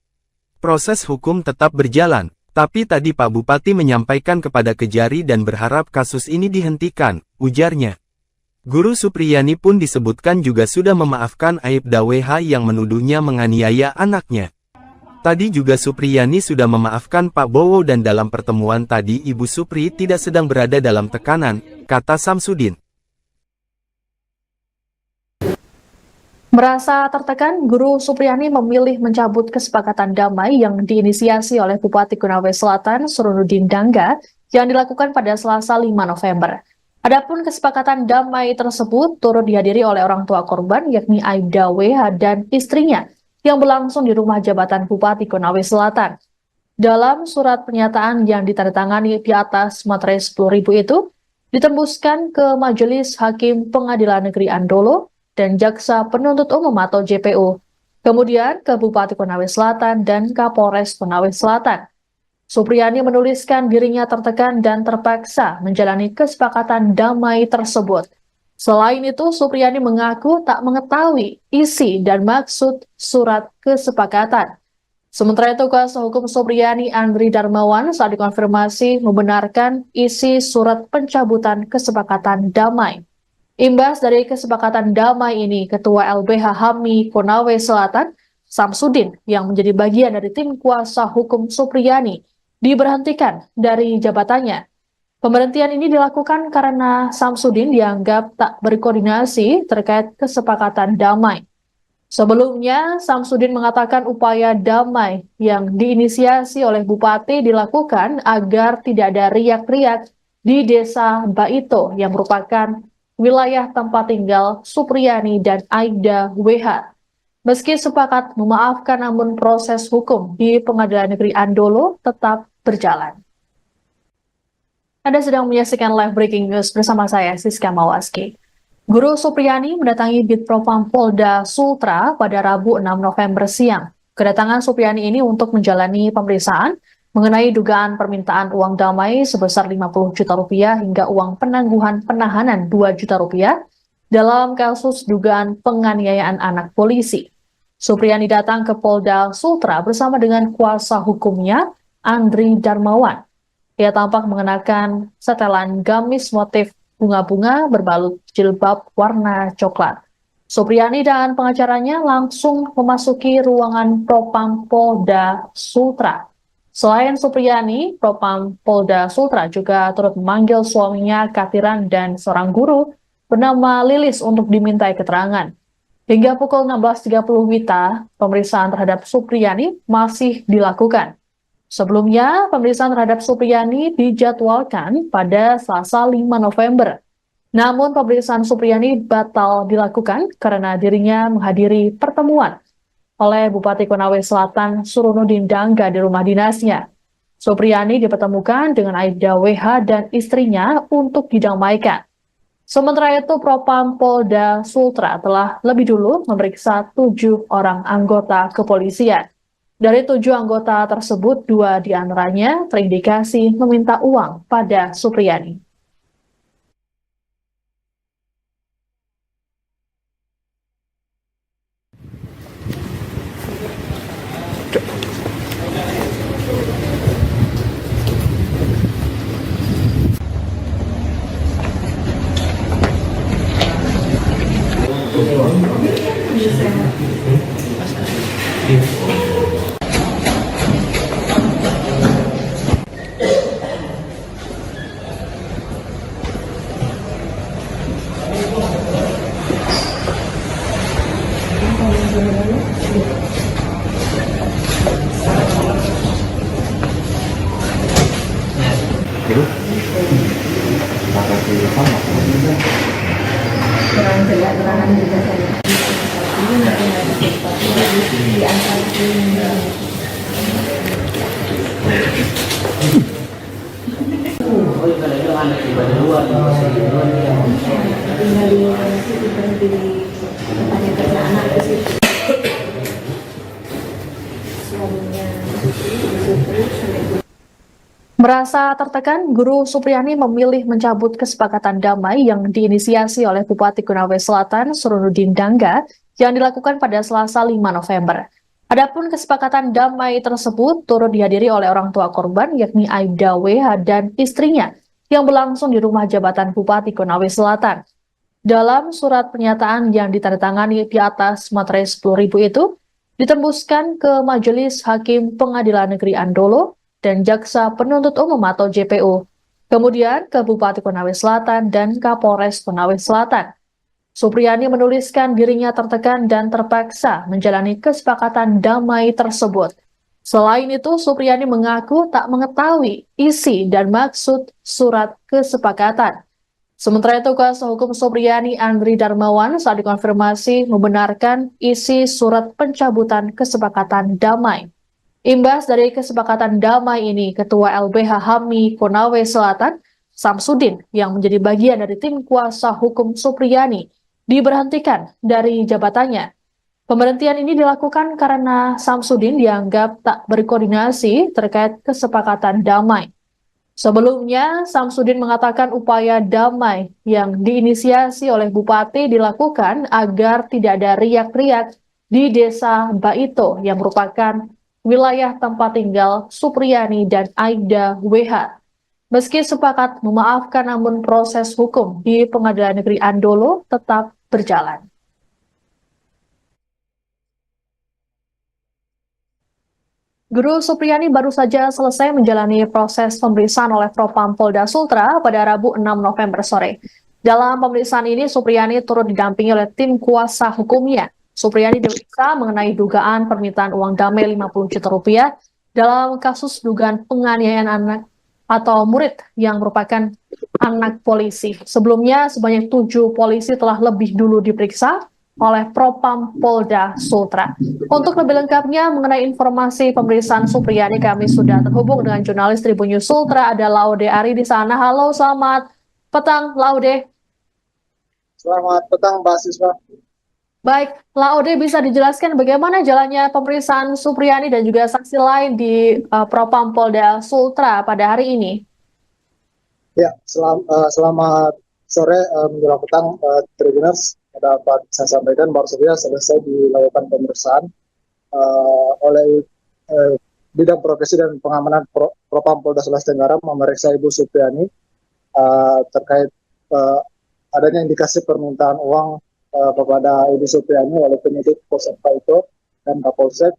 Proses hukum tetap berjalan. Tapi tadi Pak Bupati menyampaikan kepada Kejari dan berharap kasus ini dihentikan, ujarnya. Guru Supriyani pun disebutkan juga sudah memaafkan Aibda WH yang menuduhnya menganiaya anaknya. Tadi juga Supriyani sudah memaafkan Pak Bowo dan dalam pertemuan tadi Ibu Supri tidak sedang berada dalam tekanan, kata Samsudin. Merasa tertekan, Guru Supriyani memilih mencabut kesepakatan damai yang diinisiasi oleh Bupati Konawe Selatan Surunudin Dangga yang dilakukan pada Selasa 5 November. Adapun kesepakatan damai tersebut turut dihadiri oleh orang tua korban yakni Aibda WH dan istrinya yang berlangsung di rumah jabatan Bupati Konawe Selatan. Dalam surat pernyataan yang ditandatangani di atas materai 10.000 itu, ditembuskan ke Majelis Hakim Pengadilan Negeri Andolo dan Jaksa Penuntut Umum atau JPU, kemudian ke Bupati Konawe Selatan dan Kapolres Konawe Selatan. Supriyani menuliskan dirinya tertekan dan terpaksa menjalani kesepakatan damai tersebut. Selain itu, Supriyani mengaku tak mengetahui isi dan maksud surat kesepakatan. Sementara itu, kuasa hukum Supriyani Andri Darmawan saat dikonfirmasi membenarkan isi surat pencabutan kesepakatan damai. Imbas dari kesepakatan damai ini, Ketua LBH HAMI Konawe Selatan, Samsudin, yang menjadi bagian dari tim kuasa hukum Supriyani, diberhentikan dari jabatannya. Pemberhentian ini dilakukan karena Samsudin dianggap tak berkoordinasi terkait kesepakatan damai. Sebelumnya, Samsudin mengatakan upaya damai yang diinisiasi oleh Bupati dilakukan agar tidak ada riak-riak di desa Baito yang merupakan wilayah tempat tinggal Supriyani dan Aibda WH. Meski sepakat memaafkan, namun proses hukum di Pengadilan Negeri Andolo tetap berjalan. Anda sedang menyaksikan live breaking news bersama saya, Siska Mawaski. Guru Supriyani mendatangi Ditpropam Polda Sultra pada Rabu 6 November siang. Kedatangan Supriyani ini untuk menjalani pemeriksaan mengenai dugaan permintaan uang damai sebesar 50 juta rupiah hingga uang penangguhan penahanan 2 juta rupiah dalam kasus dugaan penganiayaan anak polisi. Supriyani datang ke Polda Sultra bersama dengan kuasa hukumnya, Andri Darmawan. Ia tampak mengenakan setelan gamis motif bunga-bunga berbalut jilbab warna coklat. Supriyani dan pengacaranya langsung memasuki ruangan Propam Polda Sultra. Selain Supriyani, Propam Polda Sultra juga turut memanggil suaminya Katiran dan seorang guru bernama Lilis untuk dimintai keterangan. Hingga pukul 16.30 WITA, pemeriksaan terhadap Supriyani masih dilakukan. Sebelumnya, pemeriksaan terhadap Supriyani dijadwalkan pada Selasa 5 November. Namun pemeriksaan Supriyani batal dilakukan karena dirinya menghadiri pertemuan oleh Bupati Konawe Selatan Surunudin Dangga di rumah dinasnya. Supriyani dipertemukan dengan Aibda WH dan istrinya untuk didamaikan. Sementara itu, Propam Polda Sultra telah lebih dulu memeriksa 7 orang anggota kepolisian. Dari 7 anggota tersebut, 2 diantaranya terindikasi meminta uang pada Supriyani. kurang jelas keterangan juga saya. Ini nanti ada sesuatu di antara ini. Tinggal di situ berhenti tanya kerja anak ke situ. Suaminya Merasa tertekan, Guru Supriyani memilih mencabut kesepakatan damai yang diinisiasi oleh Bupati Konawe Selatan Surunudin Dangga yang dilakukan pada Selasa 5 November. Adapun kesepakatan damai tersebut turut dihadiri oleh orang tua korban yakni Aibda WH dan istrinya yang berlangsung di rumah jabatan Bupati Konawe Selatan. Dalam surat pernyataan yang ditandatangani di atas materai 10.000 itu, ditembuskan ke Majelis Hakim Pengadilan Negeri Andolo dan Jaksa Penuntut Umum atau JPU, kemudian ke Bupati Konawe Selatan dan Kapolres Konawe Selatan. Supriyani menuliskan dirinya tertekan dan terpaksa menjalani kesepakatan damai tersebut. Selain itu, Supriyani mengaku tak mengetahui isi dan maksud surat kesepakatan. Sementara itu, kuasa hukum Supriyani Andri Darmawan saat dikonfirmasi membenarkan isi surat pencabutan kesepakatan damai. Imbas dari kesepakatan damai ini, Ketua LBH HAMI Konawe Selatan, Samsudin, yang menjadi bagian dari tim kuasa hukum Supriyani, diberhentikan dari jabatannya. Pemberhentian ini dilakukan karena Samsudin dianggap tak berkoordinasi terkait kesepakatan damai. Sebelumnya, Samsudin mengatakan upaya damai yang diinisiasi oleh Bupati dilakukan agar tidak ada riak-riak di Desa Baito yang merupakan wilayah tempat tinggal Supriyani dan Aibda WH. Meski sepakat memaafkan, namun proses hukum di Pengadilan Negeri Andolo tetap berjalan. Guru Supriyani baru saja selesai menjalani proses pemeriksaan oleh Propam Polda Sultra pada Rabu 6 November sore. Dalam pemeriksaan ini, Supriyani turut didampingi oleh tim kuasa hukumnya. Supriyani diperiksa mengenai dugaan permintaan uang damai 50 juta rupiah dalam kasus dugaan penganiayaan anak atau murid yang merupakan anak polisi. Sebelumnya, sebanyak 7 polisi telah lebih dulu diperiksa oleh Propam Polda Sultra. Untuk lebih lengkapnya mengenai informasi pemeriksaan Supriyani, kami sudah terhubung dengan jurnalis Tribun News Sultra, ada Laude Ari di sana. Halo, selamat petang, Laude. Selamat petang, Mbak Siswa. Baik, Laude, bisa dijelaskan bagaimana jalannya pemeriksaan Supriyani dan juga saksi lain di Propam Polda Sultra pada hari ini? Ya, selamat sore menjelang petang, Tribuners. Dapat saya sampaikan baru saja selesai dilakukan pemeriksaan oleh Bidang Profesi dan Pengamanan Propam Polda Sulawesi Tenggara memeriksa Ibu Supriyani terkait adanya indikasi permintaan uang kepada Ibu Supriani oleh penyidik Polsek Paito dan Kapolsek,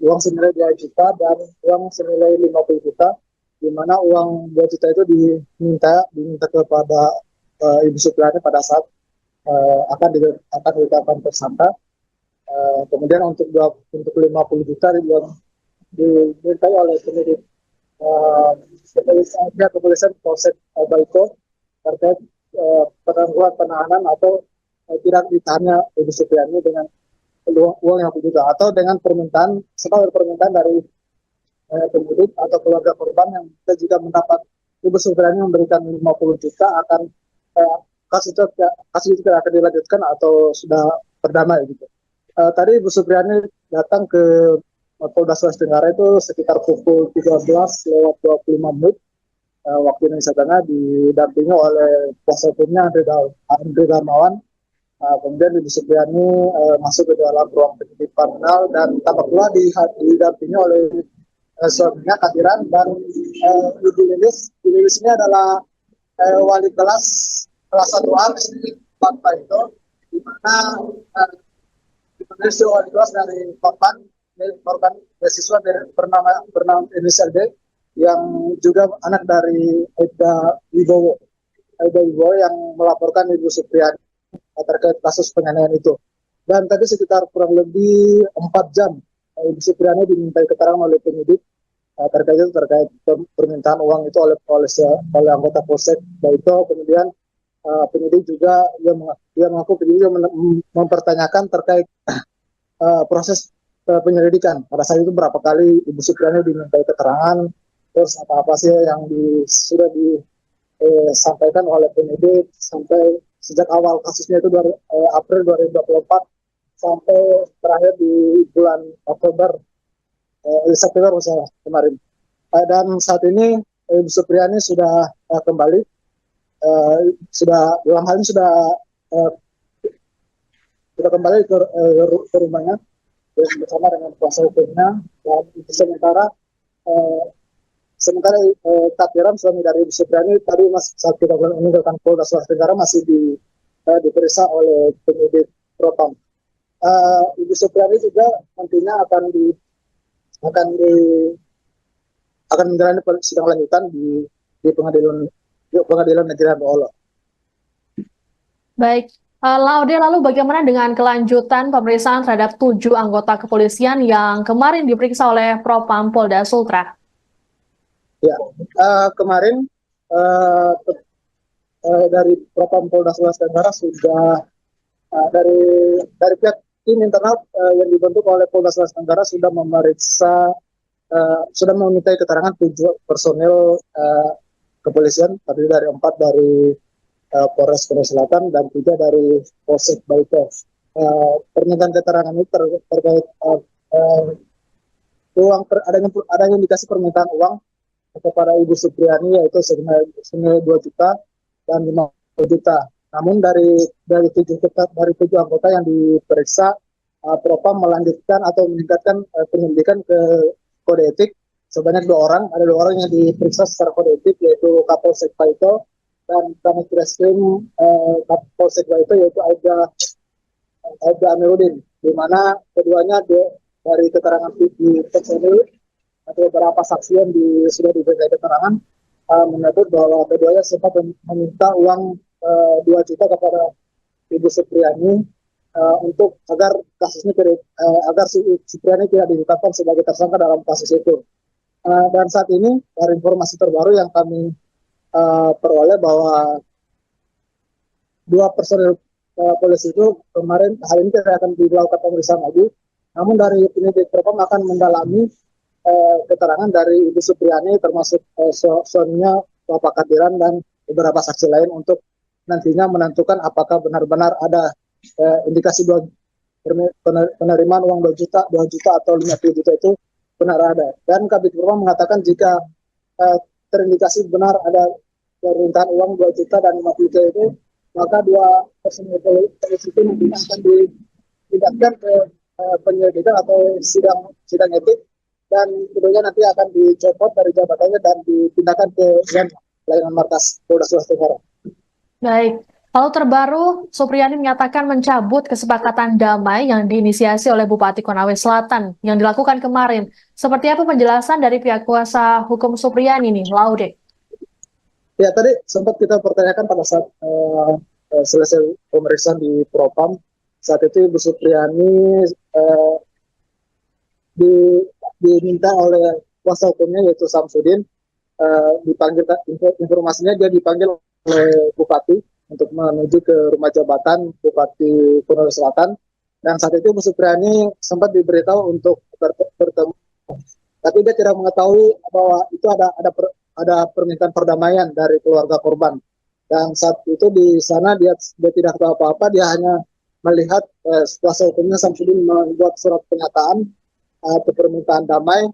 uang senilai 2 juta dan uang senilai 50 juta, di mana uang 2 juta itu diminta kepada Ibu Supriani pada saat akan ditetapkan tersangka. Kemudian untuk 50 juta dimintai oleh penyidik kepolisian Polsek Baiko terkait penangguhan penahanan atau tidak ditahannya Ibu Supriani dengan uang yang juta, atau dengan permintaan dari penyidik atau keluarga korban yang jika mendapat Ibu Supriani memberikan 50 juta akan kasus itu tidak akan dilanjutkan atau sudah berdamai gitu. Tadi Ibu Supriani datang ke Polda Sulawesi Tenggara itu sekitar pukul 13:25 waktu Indonesia Tengah, didampingi oleh kuasa hukumnya Andre Darmawan. Kemudian Ibu Supriani masuk ke dalam ruang penyidik kriminal dan tampak pula didampingi oleh suaminya Kadiran dan Ibu Lilis. Ibu Lilis ini adalah wali kelas 1A di Pak itu, di mana wali kelas dari korban beasiswa bernama inisial D, yang juga anak dari Aida Wibowo yang melaporkan Ibu Supriani terkait kasus penganiayaan itu. Dan tadi sekitar kurang lebih 4 jam Ibu Supriani dimintai keterangan oleh penyidik terkait permintaan uang itu oleh anggota Polsek Baito. Kemudian penyidik juga mengaku mempertanyakan terkait proses penyelidikan. Pada saat itu berapa kali Ibu Supriani dimintai keterangan, terus apa-apa sih yang sudah disampaikan oleh penyidik sampai sejak awal kasusnya itu April 2024 sampai terakhir di bulan September kemarin. Dan saat ini Ibu Supriani sudah kembali, dalam hal ini sudah kembali ke rumahnya bersama dengan kuasa hukumnya. Dan sementara Kadiran, suami dari Ibu Supriani, tadi saat kita meninggalkan Polda Sulawesi Tenggara masih diperiksa oleh penyidik Propam. Ibu Supriani juga nantinya akan menjalani sidang lanjutan di pengadilan negeri Baolo. Baik, Laude, lalu bagaimana dengan kelanjutan pemeriksaan terhadap 7 anggota kepolisian yang kemarin diperiksa oleh Propam Polda Sultra? Ya, kemarin dari Propam Polda Sulawesi Tenggara sudah dari pihak tim internal yang dibentuk oleh Polda Sulawesi Tenggara sudah memeriksa, sudah memintai keterangan 7 personil kepolisian, terdiri dari 4 dari Polres Korea Selatan dan 3 dari Polsek Baito. Permintaan keterangan ini terkait adanya indikasi permintaan uang kepada Ibu Supriani, yaitu senilai 2 juta dan 50 juta. Namun dari 7 anggota yang diperiksa, Propam melanjutkan atau meningkatkan penyelidikan ke kode etik sebanyak 2 orang. Ada 2 orang yang diperiksa secara kode etik, yaitu Kapolsek Paito dan Kanit Reskrim Kapolsek Paito, yaitu Aida Amiruddin, di mana keduanya dari keterangan di personil atau beberapa saksi yang sudah diberikan keterangan menyebut bahwa keduanya sempat meminta uang 2 juta kepada Ibu Supriani untuk agar kasusnya agar Supriani tidak ditetapkan sebagai tersangka dalam kasus itu. Dan saat ini dari informasi terbaru yang kami peroleh bahwa 2 personil polisi itu kemarin hari ini tidak akan dilakukan pemeriksaan lagi. Namun dari penyidik Propam akan mendalami keterangan dari Ibu Supriani, termasuk suaminya Bapak Kadiran dan beberapa saksi lain, untuk nantinya menentukan apakah benar-benar ada indikasi penerimaan uang 2 juta atau 50 juta itu benar ada. Dan Kabid Propam mengatakan jika terindikasi benar ada permintaan uang 2 juta dan 50 juta itu, maka 2 personil polisi itu nantinya akan dipindahkan ke penyelidikan atau sidang etik, dan kemudian nanti akan dicopot dari jabatannya dan dipindahkan ke layanan markas Polda Sulawesi Tenggara. Baik, Lalu terbaru, Supriyani menyatakan mencabut kesepakatan damai yang diinisiasi oleh Bupati Konawe Selatan yang dilakukan kemarin. Seperti apa penjelasan dari pihak kuasa hukum Supriyani nih, Laude? Ya, tadi sempat kita pertanyakan pada saat selesai pemeriksaan di Propam. Saat itu Ibu Supriyani diminta oleh kuasa hukumnya yaitu Samsudin, dipanggil, informasinya dia dipanggil oleh Bupati untuk menuju ke rumah jabatan Bupati Konawe Selatan, dan saat itu Bu Supriyani sempat diberitahu untuk bertemu, tapi dia tidak mengetahui bahwa itu ada permintaan perdamaian dari keluarga korban, dan saat itu di sana dia tidak tahu apa-apa, dia hanya melihat kuasa hukumnya Samsudin membuat surat pernyataan atau permintaan damai,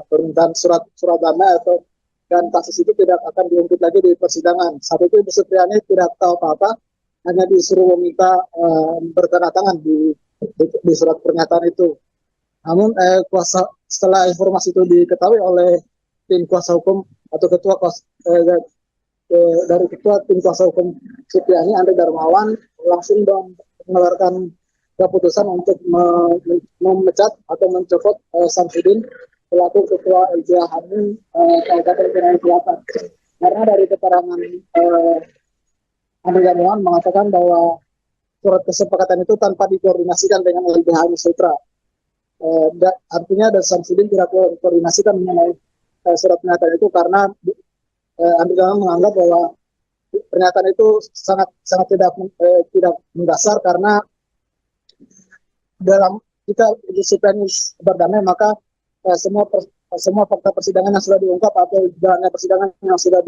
permintaan surat damai atau, dan kasus itu tidak akan diungkit lagi di persidangan. Saat itu Ibu Supriyani tidak tahu apa-apa, hanya disuruh meminta bertanda tangan di surat pernyataan itu. Namun setelah informasi itu diketahui oleh tim kuasa hukum atau dari ketua tim kuasa hukum Supriyani, Andre Darmawan, langsung mengeluarkan keputusan untuk memecat atau mencopot Samsudin selaku ketua LBH Hamil Kabupaten Konawe Selatan. Karena dari keterangan Andre Darmawan mengatakan bahwa surat kesepakatan itu tanpa dikoordinasikan dengan LBH Hamil Sutra. Artinya dari Samsudin tidak koordinasikan mengenai surat pernyataan itu, karena Andre Darmawan menganggap bahwa pernyataan itu sangat tidak mendasar, karena dalam kita Supriyani berdamai, maka semua fakta persidangan yang sudah diungkap atau jalannya persidangan yang sudah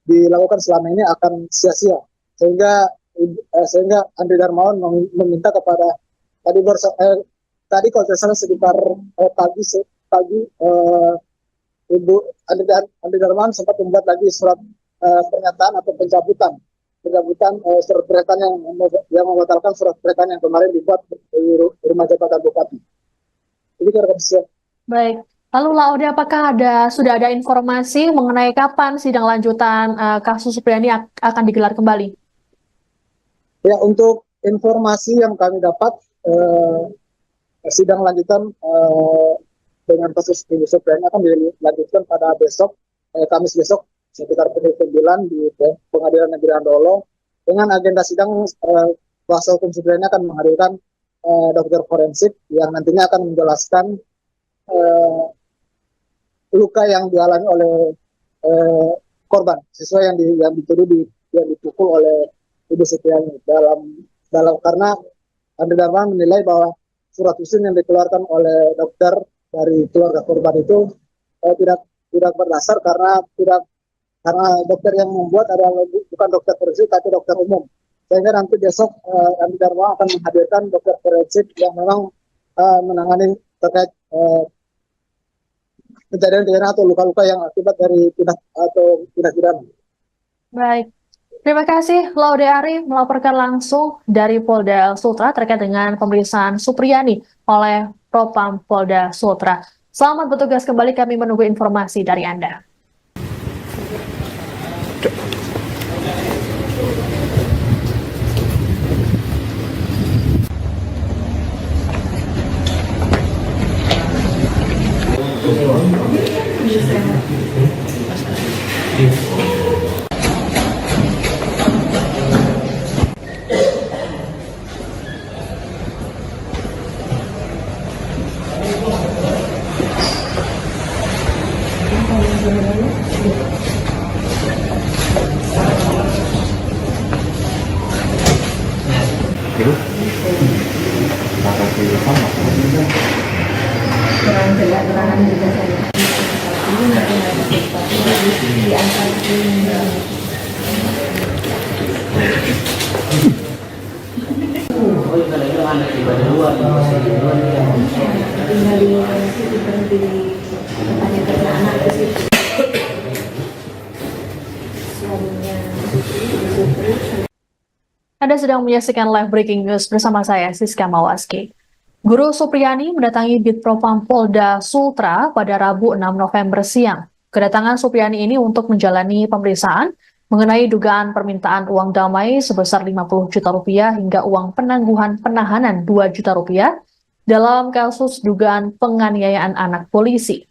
dilakukan selama ini akan sia-sia, sehingga Andre Darmawan meminta kepada tadi kalau tidak salah sekitar pagi Ibu Andre Darmawan sempat membuat lagi surat pernyataan atau pencabutan surat pernyataan yang membatalkan surat pernyataan yang kemarin dibuat di rumah jabatan Bupati. Ini kira-kira. Baik, lalu Laude, apakah sudah ada informasi mengenai kapan sidang lanjutan kasus Supriyani akan digelar kembali? Ya, untuk informasi yang kami dapat, sidang lanjutan dengan kasus Ibu Supriyani akan dilanjutkan pada besok, Kamis besok, sekitar pukul 9 di Pengadilan Negeri Andolo. Dengan agenda sidang, kuasa hukum Supriyani akan menghadirkan dokter forensik yang nantinya akan menjelaskan luka yang dialami oleh korban, siswa yang dituduh yang dipukul oleh Ibu Supriyani. Dalam karena Andre Darmawan menilai bahwa surat usin yang dikeluarkan oleh dokter dari keluarga korban itu tidak berdasar, karena dokter yang membuat adalah bukan dokter forensik tapi dokter umum. Sehingga nanti besok Andre Darmawan akan menghadirkan dokter forensik yang memang menangani terkait kejadian atau luka-luka yang akibat dari tindak pidana. Baik, terima kasih Laude Ari melaporkan langsung dari Polda Sultra terkait dengan pemeriksaan Supriyani oleh Propam Polda Sultra. Selamat bertugas kembali, kami menunggu informasi dari Anda. Kurang jelas keterangan juga saya. Ini nanti ada sesuatu di antara ini. Tinggal di situ berhenti tanya kerja anak ke situ. Suaminya Anda sedang menyaksikan live breaking news bersama saya, Siska Mawaski. Guru Supriyani mendatangi Bitpropam Polda Sultra pada Rabu 6 November siang. Kedatangan Supriyani ini untuk menjalani pemeriksaan mengenai dugaan permintaan uang damai sebesar 50 juta rupiah hingga uang penangguhan penahanan 2 juta rupiah dalam kasus dugaan penganiayaan anak polisi.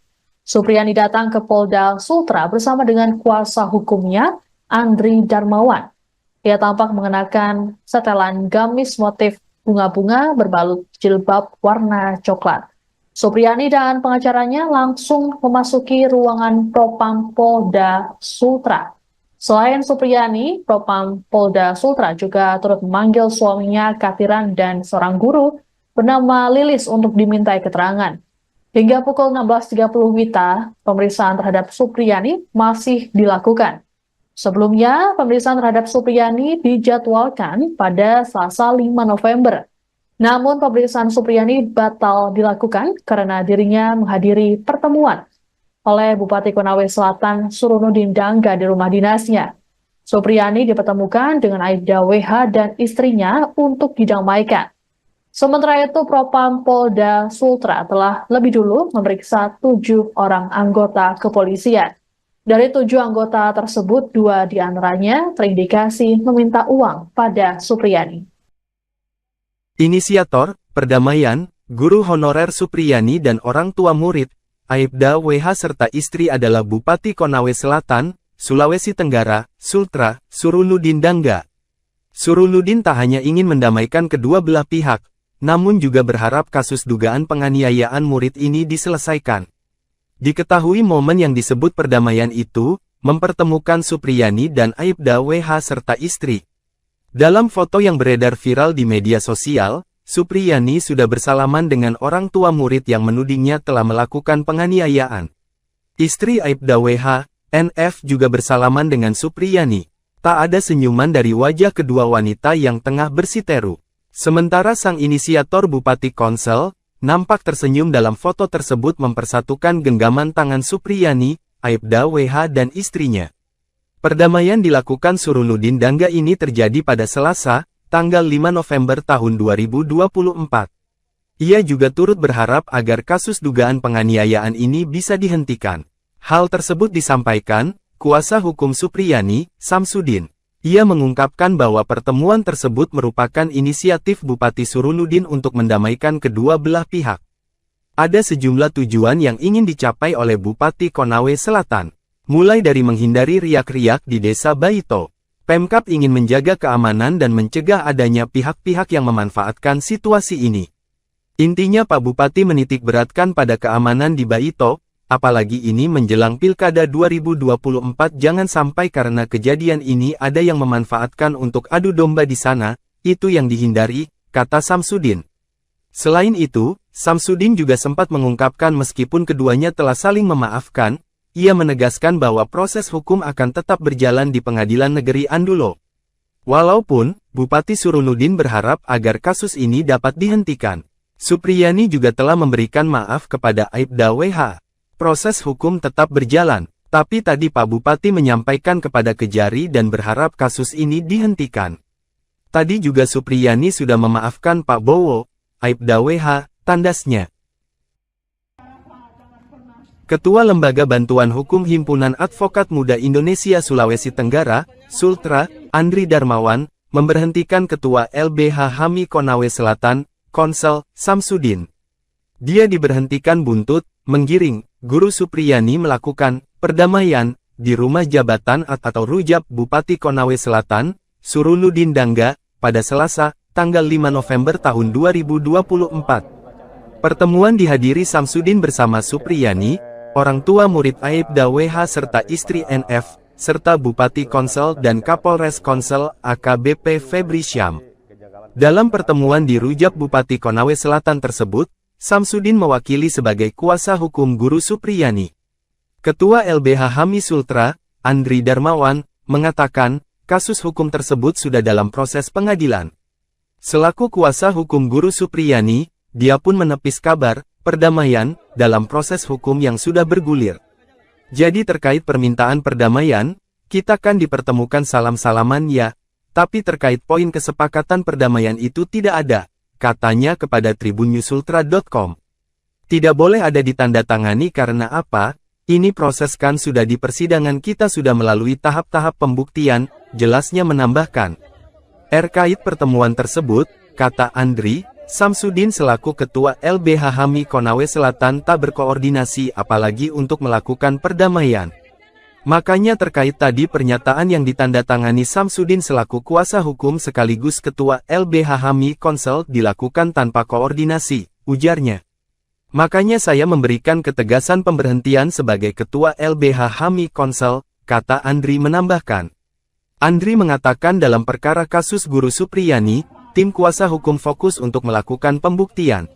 Supriyani datang ke Polda Sultra bersama dengan kuasa hukumnya, Andri Darmawan. Ia tampak mengenakan setelan gamis motif bunga-bunga berbalut jilbab warna coklat. Supriyani dan pengacaranya langsung memasuki ruangan Propam Polda Sultra. Selain Supriyani, Propam Polda Sultra juga turut memanggil suaminya Katiran dan seorang guru bernama Lilis untuk dimintai keterangan. Hingga pukul 16.30 WITA, pemeriksaan terhadap Supriyani masih dilakukan. Sebelumnya, pemeriksaan terhadap Supriyani dijadwalkan pada Selasa 5 November. Namun pemeriksaan Supriyani batal dilakukan karena dirinya menghadiri pertemuan oleh Bupati Konawe Selatan Surunudin Dangga di rumah dinasnya. Supriyani dipertemukan dengan Aibda WH dan istrinya untuk didamaikan. Sementara itu, Propam Polda Sultra telah lebih dulu memeriksa 7 orang anggota kepolisian. Dari 7 anggota tersebut, 2 diantaranya terindikasi meminta uang pada Supriyani. Inisiator, perdamaian, guru honorer Supriyani dan orang tua murid, Aibda WH serta istri adalah Bupati Konawe Selatan, Sulawesi Tenggara, Sultra, Surunudin Dangga. Surunudin tak hanya ingin mendamaikan kedua belah pihak, namun juga berharap kasus dugaan penganiayaan murid ini diselesaikan. Diketahui momen yang disebut perdamaian itu, mempertemukan Supriyani dan Aibda WH serta istri. Dalam foto yang beredar viral di media sosial, Supriyani sudah bersalaman dengan orang tua murid yang menudingnya telah melakukan penganiayaan. Istri Aibda WH, NF juga bersalaman dengan Supriyani. Tak ada senyuman dari wajah kedua wanita yang tengah bersiteru. Sementara sang inisiator Bupati Konsel, nampak tersenyum dalam foto tersebut mempersatukan genggaman tangan Supriyani, Aibda WH dan istrinya. Perdamaian dilakukan Surunudin Dangga ini terjadi pada Selasa, tanggal 5 November tahun 2024. Ia juga turut berharap agar kasus dugaan penganiayaan ini bisa dihentikan. Hal tersebut disampaikan kuasa hukum Supriyani, Samsudin. Ia mengungkapkan bahwa pertemuan tersebut merupakan inisiatif Bupati Surunudin untuk mendamaikan kedua belah pihak. Ada sejumlah tujuan yang ingin dicapai oleh Bupati Konawe Selatan, mulai dari menghindari riak-riak di Desa Baito. Pemkab ingin menjaga keamanan dan mencegah adanya pihak-pihak yang memanfaatkan situasi ini. Intinya Pak Bupati menitik beratkan pada keamanan di Baito, apalagi ini menjelang Pilkada 2024 jangan sampai karena kejadian ini ada yang memanfaatkan untuk adu domba di sana, itu yang dihindari, kata Samsudin. Selain itu, Samsudin juga sempat mengungkapkan meskipun keduanya telah saling memaafkan, ia menegaskan bahwa proses hukum akan tetap berjalan di Pengadilan Negeri Andulo. Walaupun, Bupati Surunudin berharap agar kasus ini dapat dihentikan. Supriyani juga telah memberikan maaf kepada Aibda WH. Proses hukum tetap berjalan, tapi tadi Pak Bupati menyampaikan kepada Kejari dan berharap kasus ini dihentikan. Tadi juga Supriyani sudah memaafkan Pak Bowo, Aibda WH, tandasnya. Ketua Lembaga Bantuan Hukum Himpunan Advokat Muda Indonesia Sulawesi Tenggara, Sultra, Andri Darmawan, memberhentikan Ketua LBH HAMI Konawe Selatan, Konsel, Samsudin. Dia diberhentikan buntut, menggiring, Guru Supriyani melakukan perdamaian di rumah jabatan atau rujab Bupati Konawe Selatan, Surunudin Dangga, pada Selasa, tanggal 5 November tahun 2024. Pertemuan dihadiri Samsudin bersama Supriyani, orang tua murid Aibda WH serta istri NF, serta Bupati Konsel dan Kapolres Konsel AKBP Febri Syam. Dalam pertemuan di rujab Bupati Konawe Selatan tersebut, Samsudin mewakili sebagai kuasa hukum Guru Supriyani. Ketua LBH HAMI Sultra, Andri Darmawan, mengatakan, kasus hukum tersebut sudah dalam proses pengadilan. Selaku kuasa hukum Guru Supriyani, dia pun menepis kabar perdamaian dalam proses hukum yang sudah bergulir. Jadi terkait permintaan perdamaian, kita kan dipertemukan salam-salaman ya, tapi terkait poin kesepakatan perdamaian itu tidak ada, katanya kepada tribunnyusultra.com. Tidak boleh ada ditandatangani karena apa? Ini proses kan sudah di persidangan kita sudah melalui tahap-tahap pembuktian, jelasnya menambahkan. Terkait pertemuan tersebut, kata Andri, Samsudin selaku Ketua LBH HAMI Konawe Selatan tak berkoordinasi apalagi untuk melakukan perdamaian. Makanya terkait tadi pernyataan yang ditandatangani Samsudin selaku kuasa hukum sekaligus Ketua LBH HAMI Konsel dilakukan tanpa koordinasi, ujarnya. Makanya saya memberikan ketegasan pemberhentian sebagai Ketua LBH HAMI Konsel, kata Andri menambahkan. Andri mengatakan dalam perkara kasus Guru Supriyani, tim kuasa hukum fokus untuk melakukan pembuktian.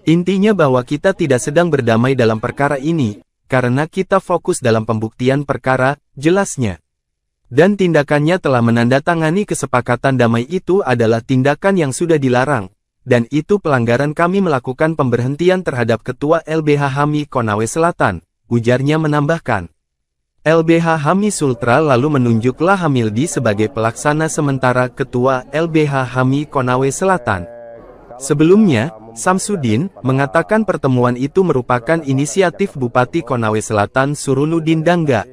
Intinya bahwa kita tidak sedang berdamai dalam perkara ini, karena kita fokus dalam pembuktian perkara, jelasnya. Dan tindakannya telah menandatangani kesepakatan damai itu adalah tindakan yang sudah dilarang. Dan itu pelanggaran kami melakukan pemberhentian terhadap Ketua LBH HAMI Konawe Selatan, ujarnya menambahkan. LBH HAMI Sultra lalu menunjuk Lahamildi sebagai pelaksana sementara Ketua LBH HAMI Konawe Selatan. Sebelumnya, Samsudin mengatakan pertemuan itu merupakan inisiatif Bupati Konawe Selatan Surunudin Dangga.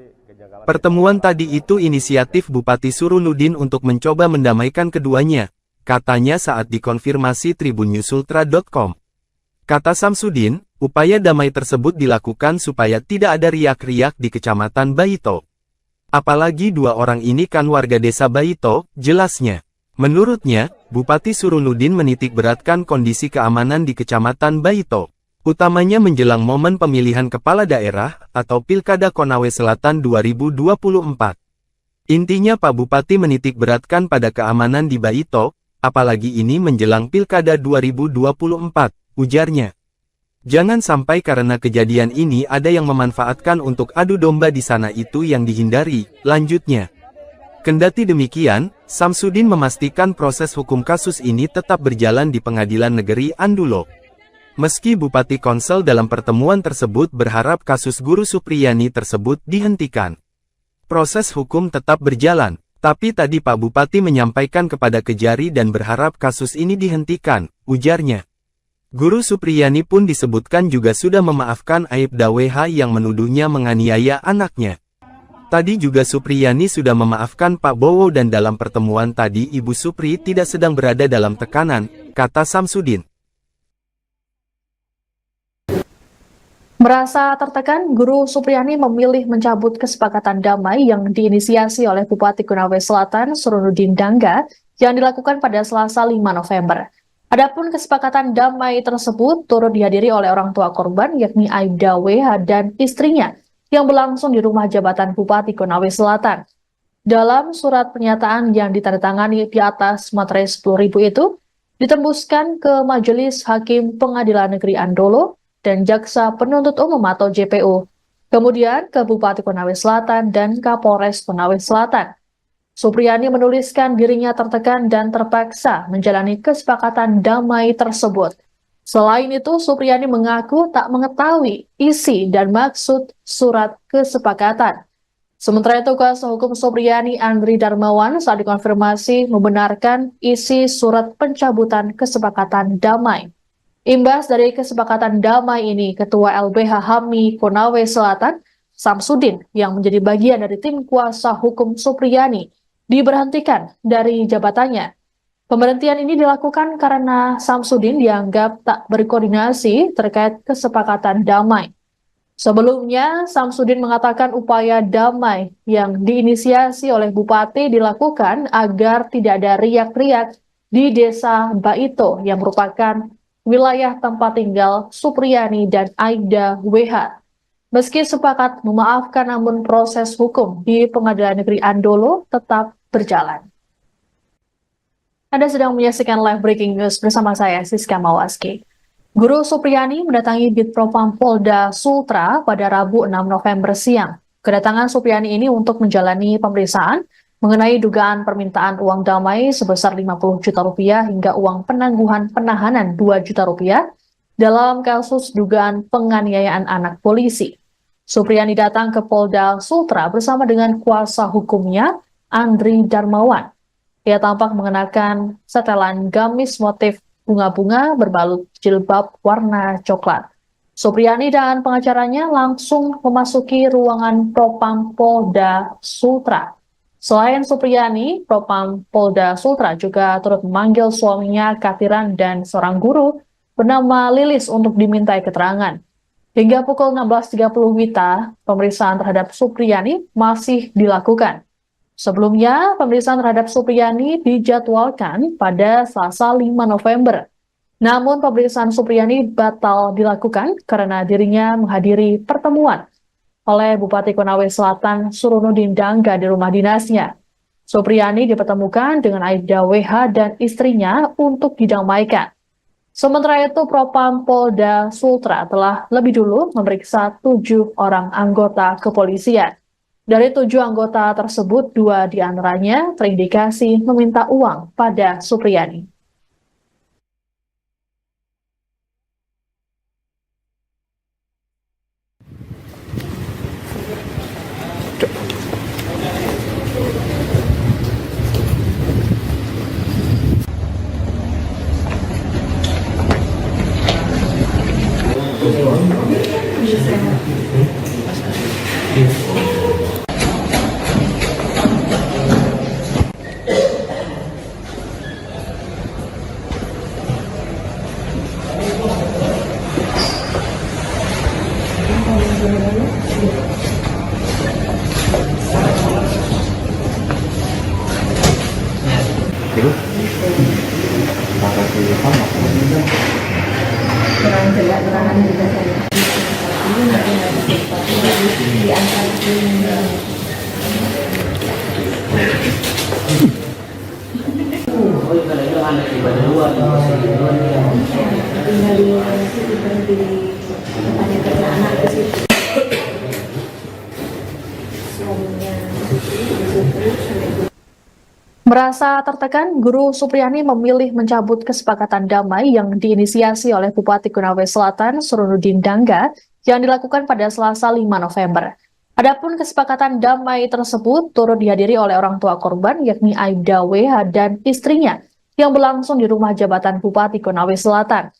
Pertemuan tadi itu inisiatif Bupati Surunudin untuk mencoba mendamaikan keduanya. Katanya saat dikonfirmasi tribunnyusultra.com. Kata Samsudin, upaya damai tersebut dilakukan supaya tidak ada riak-riak di Kecamatan Baito. Apalagi dua orang ini kan warga desa Baito, jelasnya. Menurutnya, Bupati Surunudin menitik beratkan kondisi keamanan di Kecamatan Baito. Utamanya menjelang momen pemilihan kepala daerah atau Pilkada Konawe Selatan 2024. Intinya Pak Bupati menitik beratkan pada keamanan di Baito, apalagi ini menjelang Pilkada 2024, ujarnya. Jangan sampai karena kejadian ini ada yang memanfaatkan untuk adu domba di sana itu yang dihindari, lanjutnya. Kendati demikian, Samsudin memastikan proses hukum kasus ini tetap berjalan di Pengadilan Negeri Andulo. Meski Bupati Konsel dalam pertemuan tersebut berharap kasus Guru Supriyani tersebut dihentikan. Proses hukum tetap berjalan. Tapi tadi Pak Bupati menyampaikan kepada Kejari dan berharap kasus ini dihentikan, ujarnya. Guru Supriyani pun disebutkan juga sudah memaafkan Aibda WH yang menuduhnya menganiaya anaknya. Tadi juga Supriyani sudah memaafkan Pak Bowo dan dalam pertemuan tadi Ibu Supri tidak sedang berada dalam tekanan, kata Samsudin. Merasa tertekan, Guru Supriyani memilih mencabut kesepakatan damai yang diinisiasi oleh Bupati Konawe Selatan Surunudin Dangga yang dilakukan pada Selasa 5 November. Adapun kesepakatan damai tersebut turut dihadiri oleh orang tua korban yakni Aibda WH dan istrinya yang berlangsung di rumah jabatan Bupati Konawe Selatan. Dalam surat pernyataan yang ditandatangani di atas materai 10.000 itu, ditembuskan ke Majelis Hakim Pengadilan Negeri Andolo dan Jaksa Penuntut Umum atau JPU, kemudian ke Bupati Konawe Selatan dan Kapolres Konawe Selatan. Supriyani menuliskan dirinya tertekan dan terpaksa menjalani kesepakatan damai tersebut. Selain itu, Supriyani mengaku tak mengetahui isi dan maksud surat kesepakatan. Sementara itu, kuasa hukum Supriyani Andri Darmawan saat dikonfirmasi membenarkan isi surat pencabutan kesepakatan damai. Imbas dari kesepakatan damai ini, Ketua LBH HAMI Konawe Selatan, Samsudin, yang menjadi bagian dari tim kuasa hukum Supriyani, diberhentikan dari jabatannya. Pemberhentian ini dilakukan karena Samsudin dianggap tak berkoordinasi terkait kesepakatan damai. Sebelumnya, Samsudin mengatakan upaya damai yang diinisiasi oleh Bupati dilakukan agar tidak ada riak-riak di Desa Baito yang merupakan wilayah tempat tinggal Supriyani dan Aibda WH. Meski sepakat memaafkan, namun proses hukum di Pengadilan Negeri Andolo tetap berjalan. Anda sedang menyaksikan live breaking news bersama saya, Siska Mawaski. Guru Supriyani mendatangi Bitpropam Polda Sultra pada Rabu 6 November siang. Kedatangan Supriyani ini untuk menjalani pemeriksaan mengenai dugaan permintaan uang damai sebesar 50 juta rupiah hingga uang penangguhan penahanan 2 juta rupiah dalam kasus dugaan penganiayaan anak polisi. Supriyani datang ke Polda Sultra bersama dengan kuasa hukumnya, Andri Darmawan. Ia tampak mengenakan setelan gamis motif bunga-bunga berbalut jilbab warna coklat. Supriyani dan pengacaranya langsung memasuki ruangan Propam Polda Sultra. Selain Supriyani, Propam Polda Sultra juga turut memanggil suaminya Katiran dan seorang guru bernama Lilis untuk dimintai keterangan. Hingga pukul 16.30 WITA, pemeriksaan terhadap Supriyani masih dilakukan. Sebelumnya, pemeriksaan terhadap Supriyani dijadwalkan pada Selasa 5 November. Namun pemeriksaan Supriyani batal dilakukan karena dirinya menghadiri pertemuan oleh Bupati Konawe Selatan Surunudin Dangga di rumah dinasnya. Supriyani dipertemukan dengan Aibda WH dan istrinya untuk didamaikan. Sementara itu, Propam Polda Sultra telah lebih dulu memeriksa 7 orang anggota kepolisian. Dari 7 anggota tersebut, 2 diantaranya terindikasi meminta uang pada Supriyani. Kurang jelas keterangan juga saya. Ini nanti ada sesuatu di antara ini. Tinggal di situ berhenti tanya kerja anak ke situ. Suaminya Merasa tertekan, Guru Supriyani memilih mencabut kesepakatan damai yang diinisiasi oleh Bupati Konawe Selatan Surunudin Dangga yang dilakukan pada Selasa 5 November. Adapun kesepakatan damai tersebut turut dihadiri oleh orang tua korban yakni Aibda WH dan istrinya yang berlangsung di rumah jabatan Bupati Konawe Selatan.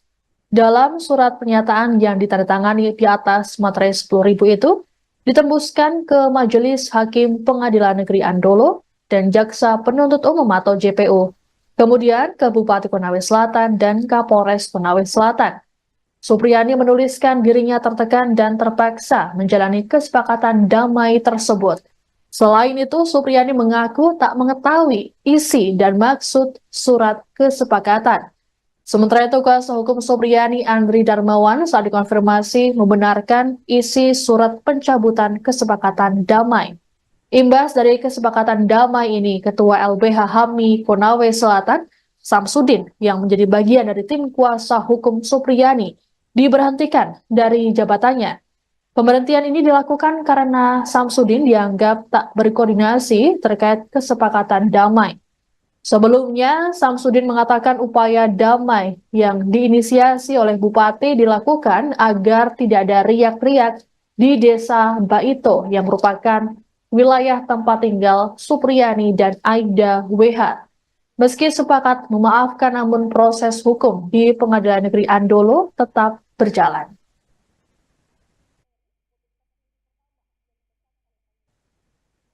Dalam surat pernyataan yang ditandatangani di atas materai 10.000 itu, ditembuskan ke Majelis Hakim Pengadilan Negeri Andolo dan Jaksa Penuntut Umum atau JPU, kemudian ke Bupati Konawe Selatan dan Kapolres Konawe Selatan. Supriyani menuliskan dirinya tertekan dan terpaksa menjalani kesepakatan damai tersebut. Selain itu, Supriyani mengaku tak mengetahui isi dan maksud surat kesepakatan. Sementara itu, kuasa hukum Supriyani Andri Darmawan saat dikonfirmasi membenarkan isi surat pencabutan kesepakatan damai. Imbas dari kesepakatan damai ini, Ketua LBH HAMI Konawe Selatan, Samsudin, yang menjadi bagian dari tim kuasa hukum Supriyani, diberhentikan dari jabatannya. Pemberhentian ini dilakukan karena Samsudin dianggap tak berkoordinasi terkait kesepakatan damai. Sebelumnya, Samsudin mengatakan upaya damai yang diinisiasi oleh Bupati dilakukan agar tidak ada riak-riak di Desa Baito yang merupakan wilayah tempat tinggal Supriyani dan Aibda WH. Meski sepakat memaafkan, namun proses hukum di Pengadilan Negeri Andolo tetap berjalan.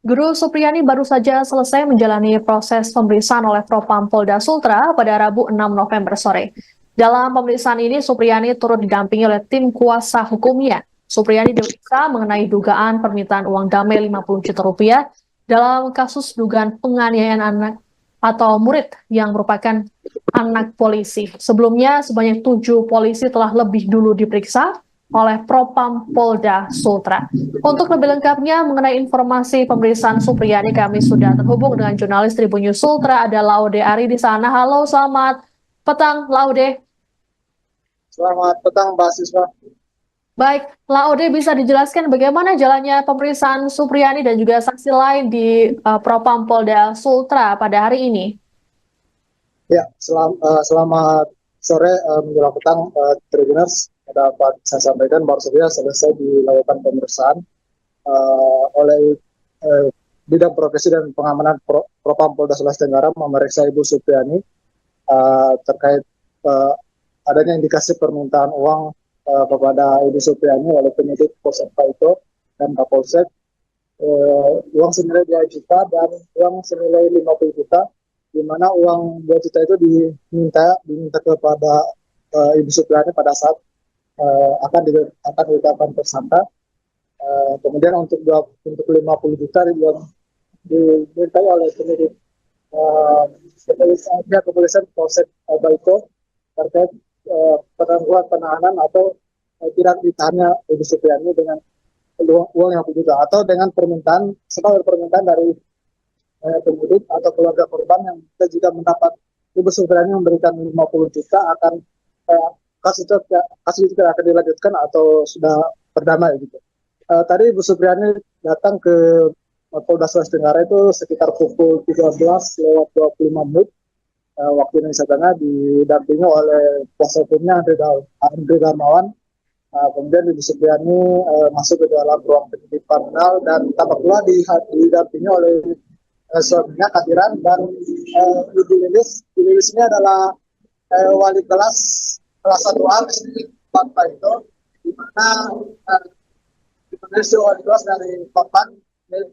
Guru Supriyani baru saja selesai menjalani proses pemeriksaan oleh Propam Polda Sultra pada Rabu 6 November sore. Dalam pemeriksaan ini, Supriyani turut didampingi oleh tim kuasa hukumnya. Supriyani diperiksa mengenai dugaan permintaan uang damai 50 juta rupiah dalam kasus dugaan penganiayaan anak atau murid yang merupakan anak polisi. Sebelumnya, sebanyak 7 polisi telah lebih dulu diperiksa oleh Propam Polda Sultra. Untuk lebih lengkapnya mengenai informasi pemeriksaan Supriyani, kami sudah terhubung dengan jurnalis Tribun News Sultra, ada Laude Ari di sana. Halo, selamat petang, Laude. Selamat petang, Mbak Siswa. Baik, Laude, bisa dijelaskan bagaimana jalannya pemeriksaan Supriyani dan juga saksi lain di Propam Polda Sultra pada hari ini? Ya, selamat sore menjelang petang, Tribuners. Dapat saya sampaikan baru saja selesai dilakukan pemeriksaan oleh Bidang Profesi dan Pengamanan Propam Polda Sulawesi Tenggara memeriksa Ibu Supriyani terkait adanya indikasi permintaan uang kepada Ibu Supriani oleh penyidik Polsek Paito dan Kapolsek, uang senilai 2 juta dan uang senilai 50 juta, di mana uang 2 juta itu diminta kepada Ibu Supriani pada saat akan ditetapkan tersangka. Kemudian untuk 50 juta dimintai oleh penyidik kepolisian Polsek Baito terkait penangguhan penahanan atau tidak ditahannya Ibu Supriani dengan uang yang juga atau dengan permintaan dari penyidik atau keluarga korban yang kita juga mendapat Ibu Supriani memberikan 50 juta akan kasus itu tidak akan dilanjutkan atau sudah berdamai gitu. Tadi Ibu Supriani datang ke Polda Sulawesi Tenggara itu sekitar pukul 13:25 waktu Indonesia Tengah, didampingi oleh kuasa hukumnya Andre Darmawan. Kemudian Ibu Supriani masuk ke dalam ruang penyidik kriminal dan tampak pula didampingi oleh suaminya Kadiran dan Ibu Lilis. Ibu Lilis ini adalah wali kelas 1A di Pak itu, di mana wali kelas dari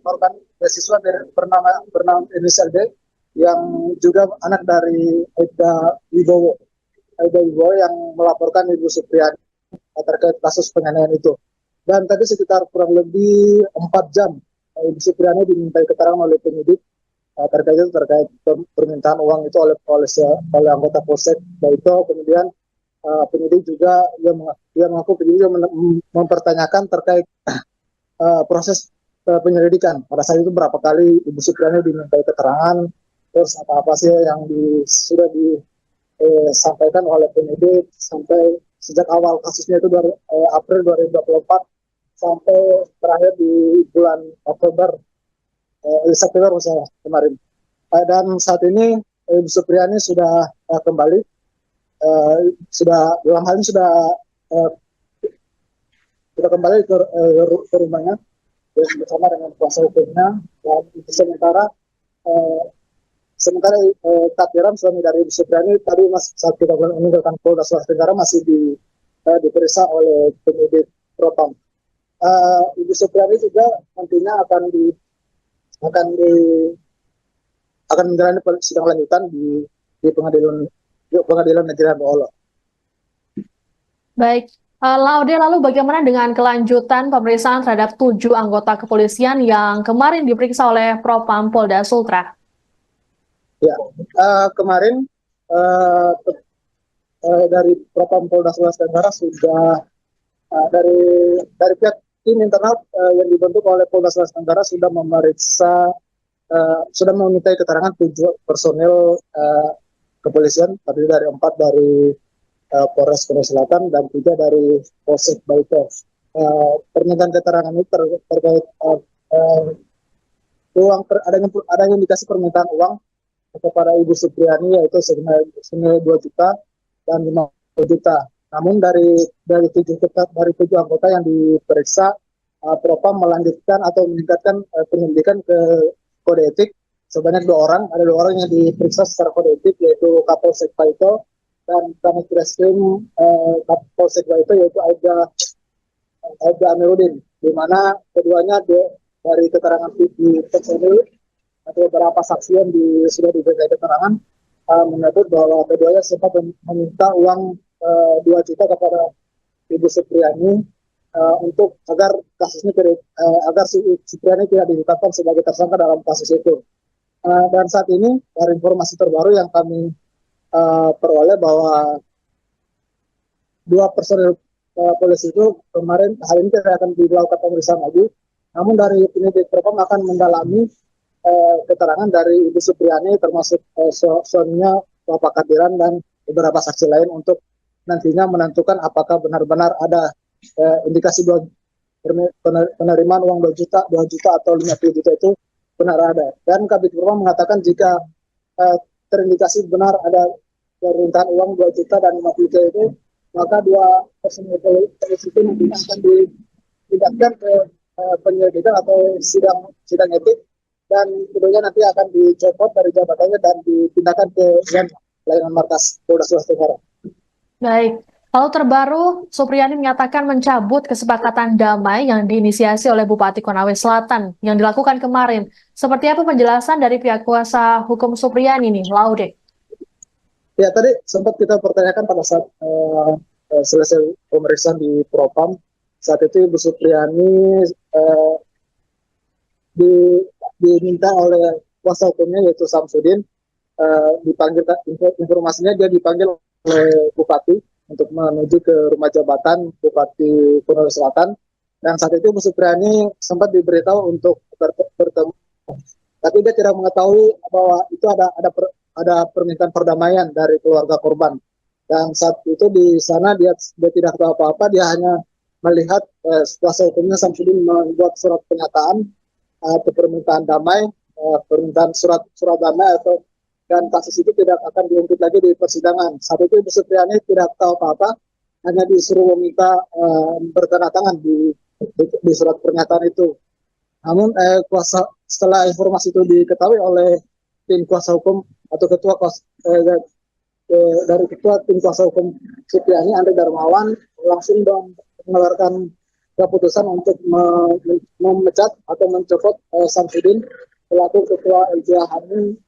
korban beasiswa bernama inisial D yang juga anak dari Aida Wibowo yang melaporkan Ibu Supriani terkait kasus penganiayaan itu. Dan tadi sekitar kurang lebih 4 jam Ibu Supriani dimintai keterangan oleh penyidik terkait permintaan uang itu oleh anggota Polsek Baito. Kemudian penyidik juga mengaku mempertanyakan terkait proses penyelidikan. Pada saat itu berapa kali Ibu Supriani dimintai keterangan, terus apa sih yang sudah disampaikan oleh penyidik sampai sejak awal kasusnya itu dari April 2024 sampai terakhir di bulan September kemarin. Dan saat ini Ibu Supriani sudah kembali, sudah dalam hal ini sudah kembali ke rumahnya bersama dengan kuasa hukumnya. Dan sementara Kadiran, suami dari Ibu Supriani, tadi saat kita meninggalkan Polda Sulawesi Tenggara masih diperiksa oleh penyidik Propam. Ibu Supriani juga nantinya akan menjalani sidang lanjutan di pengadilan negeri Ambolo. Baik, Laude, lalu bagaimana dengan kelanjutan pemeriksaan terhadap 7 anggota kepolisian yang kemarin diperiksa oleh Propam Polda Sultra? Ya, kemarin dari Propam Polda Sulawesi Tenggara sudah dari pihak tim internal yang dibentuk oleh Polda Sulawesi Tenggara sudah memintai keterangan 7 personil kepolisian, terdiri dari 4 dari Polres Korea Selatan dan 3 dari Polsek Baito. Permintaan keterangan ini terkait adanya indikasi permintaan uang kepada Ibu Supriani, yaitu senilai 2 juta dan 50 juta. Namun dari 7 anggota yang diperiksa, Propam melanjutkan atau meningkatkan penyelidikan ke kode etik sebanyak 2 orang. Ada 2 orang yang diperiksa secara kode etik, yaitu Kapolsek Baito dan Kanit Reskrim Polsek Baito, yaitu Aida Amiruddin, di mana keduanya dari keterangan di personil atau beberapa saksi yang sudah diberikan keterangan menyebut bahwa keduanya sempat meminta uang 2 juta kepada Ibu Supriani untuk agar kasusnya agar Supriani tidak ditetapkan sebagai tersangka dalam kasus itu. Dan saat ini dari informasi terbaru yang kami peroleh bahwa 2 personil polisi itu kemarin hari ini tidak akan dilakukan pemeriksaan lagi. Namun dari penyidik Propam akan mendalami keterangan dari Ibu Supriani, termasuk suaminya Bapak Kadiran dan beberapa saksi lain, untuk nantinya menentukan apakah benar-benar ada indikasi penerimaan uang 2 juta atau 50 juta itu benar ada. Dan Kabid Propam mengatakan jika terindikasi benar ada permintaan uang 2 juta dan 50 juta itu, maka 2 personil polisi itu nantinya akan dipindahkan ke penyelidikan atau sidang etik, dan kemudian nanti akan dicopot dari jabatannya dan dipindahkan ke layanan markas Polda Sulawesi Tenggara. Baik, Lalu terbaru, Supriyani menyatakan mencabut kesepakatan damai yang diinisiasi oleh Bupati Konawe Selatan yang dilakukan kemarin. Seperti apa penjelasan dari pihak kuasa hukum Supriyani nih, Laude? Ya, tadi sempat kita pertanyakan pada saat selesai pemeriksaan di Propam. Saat itu Ibu Supriyani diminta oleh kuasa hukumnya yaitu Samsudin, dipanggil, informasinya dia dipanggil oleh Bupati untuk menuju ke rumah jabatan Bupati Konawe Selatan, dan saat itu Bu Supriyani sempat diberitahu untuk bertemu, tapi dia tidak mengetahui bahwa itu ada permintaan perdamaian dari keluarga korban, dan saat itu di sana dia tidak tahu apa-apa, dia hanya melihat kuasa hukumnya Samsudin membuat surat pernyataan atau permintaan damai, permintaan surat damai atau dan kasus itu tidak akan diungkit lagi di persidangan. Saat itu Ibu Supriyani tidak tahu apa-apa, hanya disuruh meminta bertanda tangan di surat pernyataan itu. Namun setelah informasi itu diketahui oleh tim kuasa hukum atau dari ketua tim kuasa hukum Supriyani, Andri Darmawan, langsung mengeluarkan keputusan untuk memecat atau mencopot Samsudin selaku ketua LBH Hamil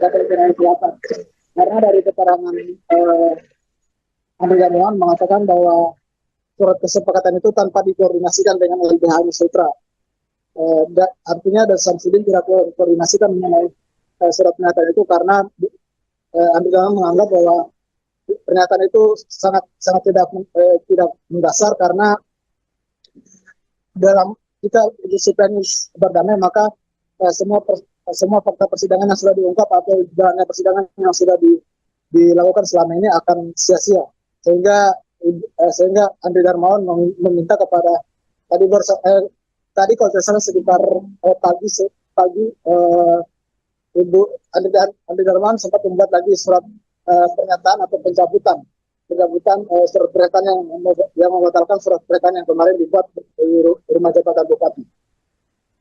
Kabupaten Konawe Selatan. Karena dari keterangan Andri Darmawan mengatakan bahwa surat kesepakatan itu tanpa dikoordinasikan dengan LBH Hamil Sutra. Artinya dari Samsudin tidak koordinasikan mengenai surat pernyataan itu, karena Andri Darmawan menganggap bahwa pernyataan itu sangat tidak mendasar, karena dalam jika disiplin berdamai maka semua fakta persidangan yang sudah diungkap atau jalannya persidangan yang sudah dilakukan selama ini akan sia-sia, sehingga Andri Darmawan meminta kepada tadi kalau tidak salah sekitar pagi Ibu Andri Darmawan sempat membuat lagi surat pernyataan atau pencabutan surat pernyataan yang membatalkan surat pernyataan yang kemarin dibuat di rumah jabatan Bupati.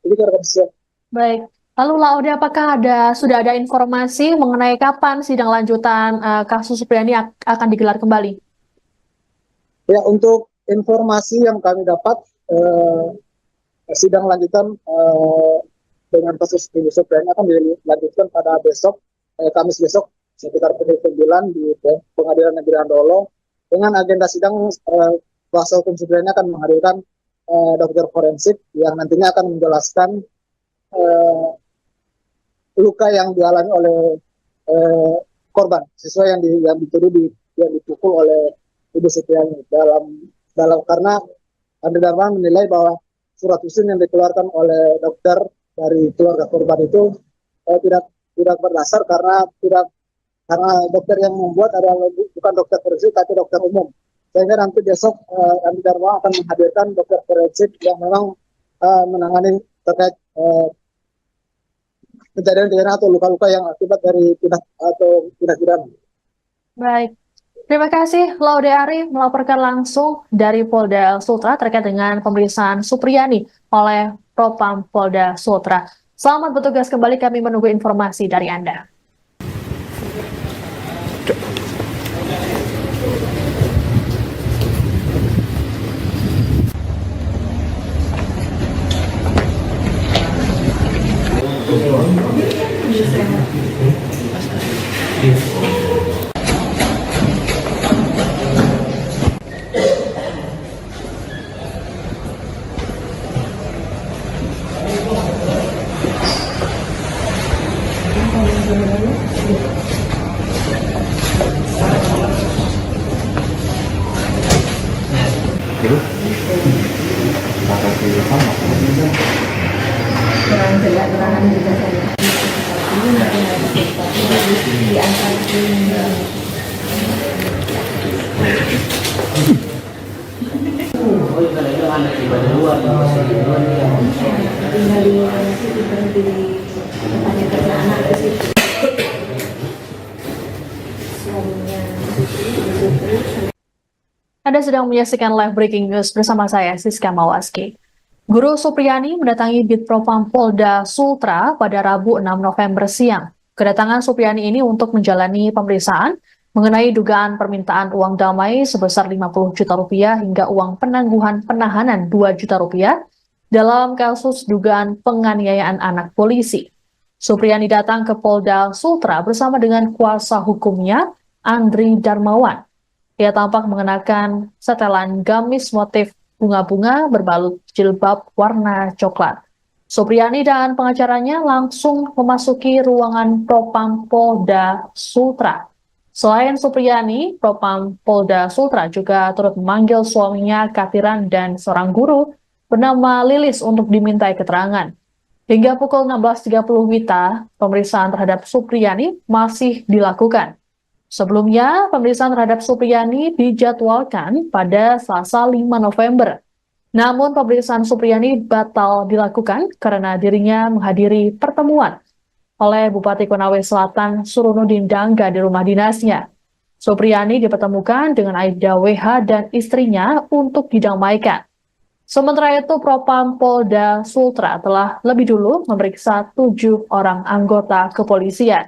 Ini kira-kira. Baik, lalu Laude, apakah sudah ada informasi mengenai kapan sidang lanjutan kasus Supriyani akan digelar kembali? Ya, untuk informasi yang kami dapat, sidang lanjutan dengan kasus Ibu Supriyani akan dilanjutkan pada besok, Kamis besok, sekitar pukul 9 di Pengadilan Negeri Andolo. Dengan agenda sidang, kuasa hukum Supriyani akan menghadirkan dokter forensik yang nantinya akan menjelaskan luka yang dialami oleh korban, siswa yang dituduh yang dipukul oleh Ibu Supriyani dalam karena Andri Darmawan menilai bahwa surat usin yang dikeluarkan oleh dokter dari keluarga korban itu tidak berdasar, karena dokter yang membuat adalah bukan dokter forensik tapi dokter umum, sehingga nanti besok Andri Darmawan akan menghadirkan dokter forensik yang memang menangani terkait kejadian atau luka-luka yang akibat dari tindak pidana. Baik, terima kasih Laude Ari melaporkan langsung dari Polda Sultra terkait dengan pemeriksaan Supriyani oleh Propam Polda Sultra. Selamat bertugas kembali, kami menunggu informasi dari Anda. Kurang jelas keterangan juga saya. Ini nanti di antara tinggal di situ berhenti tanya karena anak ke situ. Anda sedang menyaksikan live breaking news bersama saya, Siska Mawaski. Guru Supriyani mendatangi Bitpropam Polda Sultra pada Rabu 6 November siang. Kedatangan Supriyani ini untuk menjalani pemeriksaan mengenai dugaan permintaan uang damai sebesar 50 juta rupiah hingga uang penangguhan penahanan 2 juta rupiah dalam kasus dugaan penganiayaan anak polisi. Supriyani datang ke Polda Sultra bersama dengan kuasa hukumnya, Andri Darmawan. Ia tampak mengenakan setelan gamis motif bunga-bunga berbalut jilbab warna coklat. Supriyani dan pengacaranya langsung memasuki ruangan Propam Polda Sultra. Selain Supriyani, Propam Polda Sultra juga turut memanggil suaminya Katiran dan seorang guru bernama Lilis untuk dimintai keterangan. Hingga pukul 16.30 WITA, pemeriksaan terhadap Supriyani masih dilakukan. Sebelumnya, pemeriksaan terhadap Supriyani dijadwalkan pada Selasa 5 November. Namun pemeriksaan Supriyani batal dilakukan karena dirinya menghadiri pertemuan oleh Bupati Konawe Selatan Surunudin Dangga di rumah dinasnya. Supriyani dipertemukan dengan Aibda WH dan istrinya untuk didamaikan. Sementara itu, Propam Polda Sultra telah lebih dulu memeriksa 7 orang anggota kepolisian.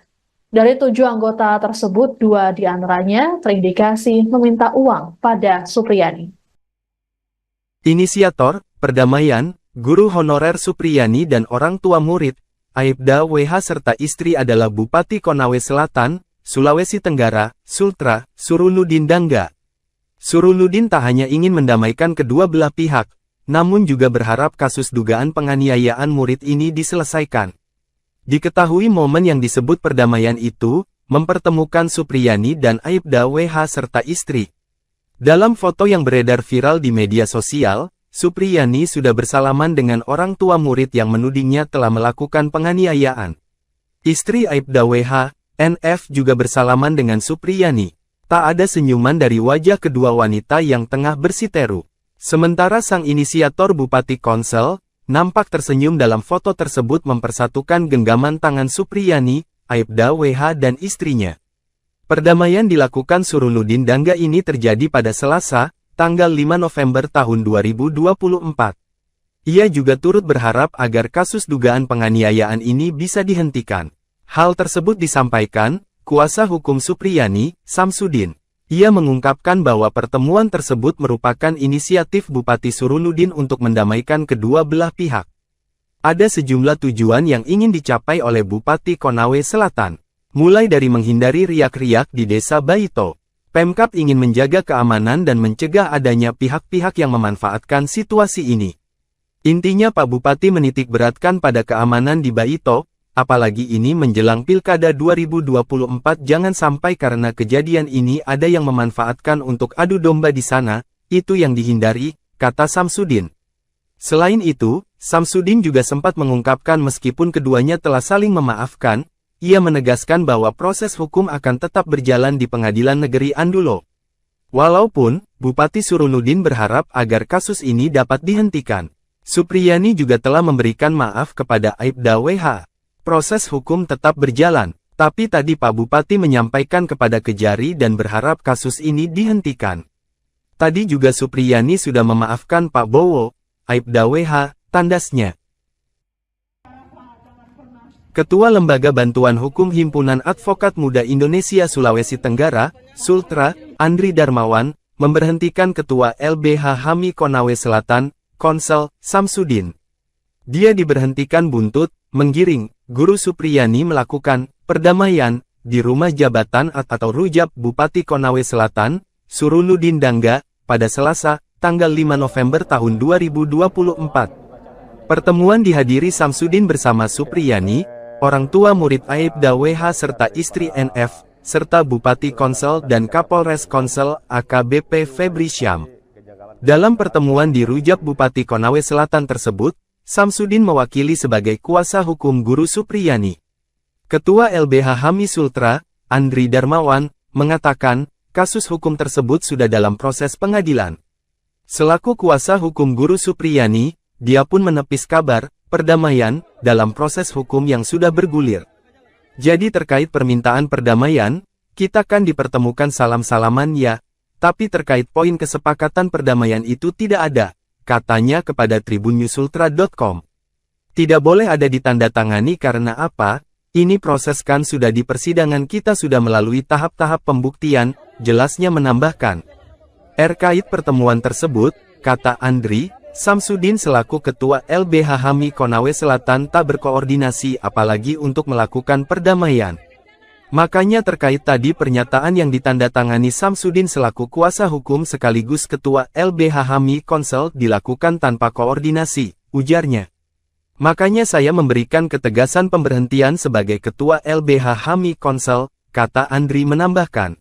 Dari 7 anggota tersebut, 2 diantaranya terindikasi meminta uang pada Supriyani. Inisiator, perdamaian, guru honorer Supriyani dan orang tua murid, Aibda WH serta istri adalah Bupati Konawe Selatan, Sulawesi Tenggara, Sultra, Surunudin Dangga. Surunudin tak hanya ingin mendamaikan kedua belah pihak, namun juga berharap kasus dugaan penganiayaan murid ini diselesaikan. Diketahui momen yang disebut perdamaian itu, mempertemukan Supriyani dan Aibda WH serta istri. Dalam foto yang beredar viral di media sosial, Supriyani sudah bersalaman dengan orang tua murid yang menudingnya telah melakukan penganiayaan. Istri Aibda WH, NF juga bersalaman dengan Supriyani. Tak ada senyuman dari wajah kedua wanita yang tengah bersiteru. Sementara sang inisiator Bupati Konsel, nampak tersenyum dalam foto tersebut mempersatukan genggaman tangan Supriyani, Aibda WH dan istrinya. Perdamaian dilakukan Surunudin Dangga ini terjadi pada Selasa, tanggal 5 November tahun 2024. Ia juga turut berharap agar kasus dugaan penganiayaan ini bisa dihentikan. Hal tersebut disampaikan kuasa hukum Supriyani, Samsudin. Ia mengungkapkan bahwa pertemuan tersebut merupakan inisiatif Bupati Surunudin untuk mendamaikan kedua belah pihak. Ada sejumlah tujuan yang ingin dicapai oleh Bupati Konawe Selatan, mulai dari menghindari riak-riak di Desa Baito. Pemkab ingin menjaga keamanan dan mencegah adanya pihak-pihak yang memanfaatkan situasi ini. Intinya Pak Bupati menitik beratkan pada keamanan di Baito, apalagi ini menjelang Pilkada 2024 jangan sampai karena kejadian ini ada yang memanfaatkan untuk adu domba di sana, itu yang dihindari, kata Samsudin. Selain itu, Samsudin juga sempat mengungkapkan meskipun keduanya telah saling memaafkan, ia menegaskan bahwa proses hukum akan tetap berjalan di Pengadilan Negeri Andulo. Walaupun, Bupati Surunudin berharap agar kasus ini dapat dihentikan. Supriyani juga telah memberikan maaf kepada Aibda WH. Proses hukum tetap berjalan, tapi tadi Pak Bupati menyampaikan kepada Kejari dan berharap kasus ini dihentikan. Tadi juga Supriyani sudah memaafkan Pak Bowo, Aibda WH, tandasnya. Ketua Lembaga Bantuan Hukum Himpunan Advokat Muda Indonesia Sulawesi Tenggara, Sultra, Andri Darmawan, memberhentikan Ketua LBH HAMI Konawe Selatan, Konsel, Samsudin. Dia diberhentikan buntut, menggiring, Guru Supriyani melakukan perdamaian di rumah jabatan atau rujab Bupati Konawe Selatan, Surunudin Dangga, pada Selasa, tanggal 5 November tahun 2024. Pertemuan dihadiri Samsudin bersama Supriyani, orang tua murid Aibda WH serta istri NF, serta Bupati Konsel dan Kapolres Konsel AKBP Febri Syam. Dalam pertemuan di rujab Bupati Konawe Selatan tersebut, Samsudin mewakili sebagai kuasa hukum Guru Supriyani. Ketua LBH HAMI Sultra, Andri Darmawan, mengatakan, kasus hukum tersebut sudah dalam proses pengadilan. Selaku kuasa hukum Guru Supriyani, dia pun menepis kabar perdamaian dalam proses hukum yang sudah bergulir. Jadi terkait permintaan perdamaian, kita kan dipertemukan salam-salaman ya, tapi terkait poin kesepakatan perdamaian itu tidak ada, katanya kepada tribunNewsUltra.com. Tidak boleh ada ditandatangani karena apa? Ini proses kan sudah di persidangan kita sudah melalui tahap-tahap pembuktian, jelasnya menambahkan. Terkait pertemuan tersebut, kata Andri, Samsudin selaku Ketua LBH HAMI Konawe Selatan tak berkoordinasi apalagi untuk melakukan perdamaian. Makanya terkait tadi pernyataan yang ditandatangani Samsudin selaku kuasa hukum sekaligus Ketua LBH HAMI Konsel dilakukan tanpa koordinasi, ujarnya. Makanya saya memberikan ketegasan pemberhentian sebagai Ketua LBH HAMI Konsel, kata Andri menambahkan.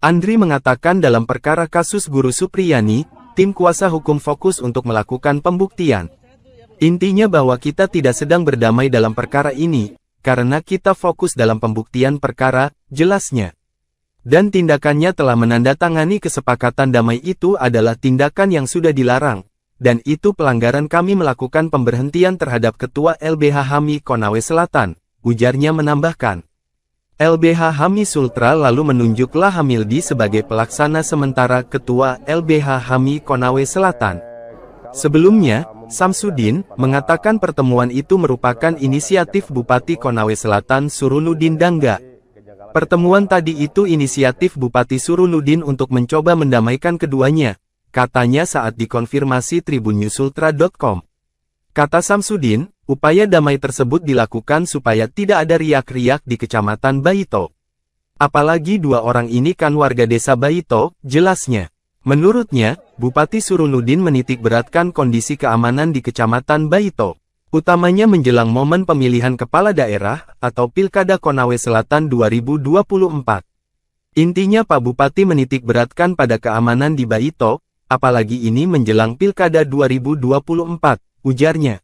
Andri mengatakan dalam perkara kasus Guru Supriyani, tim kuasa hukum fokus untuk melakukan pembuktian. Intinya bahwa kita tidak sedang berdamai dalam perkara ini, karena kita fokus dalam pembuktian perkara, jelasnya. Dan tindakannya telah menandatangani kesepakatan damai itu adalah tindakan yang sudah dilarang, dan itu pelanggaran kami melakukan pemberhentian terhadap Ketua LBH HAMI Konawe Selatan, ujarnya menambahkan. LBH HAMI Sultra lalu menunjuk Lahamildi sebagai pelaksana sementara Ketua LBH HAMI Konawe Selatan. Sebelumnya, Samsudin mengatakan pertemuan itu merupakan inisiatif Bupati Konawe Selatan Surunudin Dangga. Pertemuan tadi itu inisiatif Bupati Surunudin untuk mencoba mendamaikan keduanya, katanya saat dikonfirmasi tribunnyusultra.com. Kata Samsudin, upaya damai tersebut dilakukan supaya tidak ada riak-riak di Kecamatan Baito. Apalagi dua orang ini kan warga desa Baito, jelasnya. Menurutnya, Bupati Surunudin menitik beratkan kondisi keamanan di Kecamatan Baito, utamanya menjelang momen pemilihan kepala daerah atau Pilkada Konawe Selatan 2024. Intinya Pak Bupati menitik beratkan pada keamanan di Baito, apalagi ini menjelang Pilkada 2024. Ujarnya.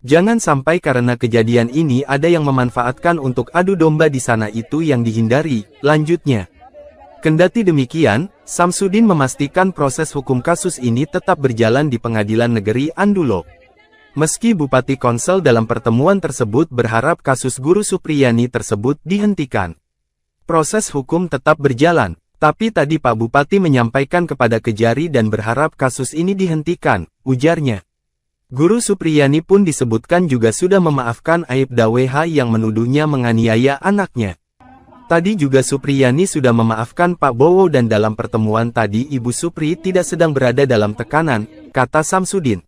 Jangan sampai karena kejadian ini ada yang memanfaatkan untuk adu domba di sana itu yang dihindari, lanjutnya. Kendati demikian, Samsudin memastikan proses hukum kasus ini tetap berjalan di Pengadilan Negeri Andulo. Meski Bupati Konsel dalam pertemuan tersebut berharap kasus Guru Supriyani tersebut dihentikan. Proses hukum tetap berjalan, tapi tadi Pak Bupati menyampaikan kepada Kejari dan berharap kasus ini dihentikan, ujarnya. Guru Supriyani pun disebutkan juga sudah memaafkan Aibda WH yang menuduhnya menganiaya anaknya. Tadi juga Supriyani sudah memaafkan Pak Bowo dan dalam pertemuan tadi Ibu Supri tidak sedang berada dalam tekanan, kata Samsudin.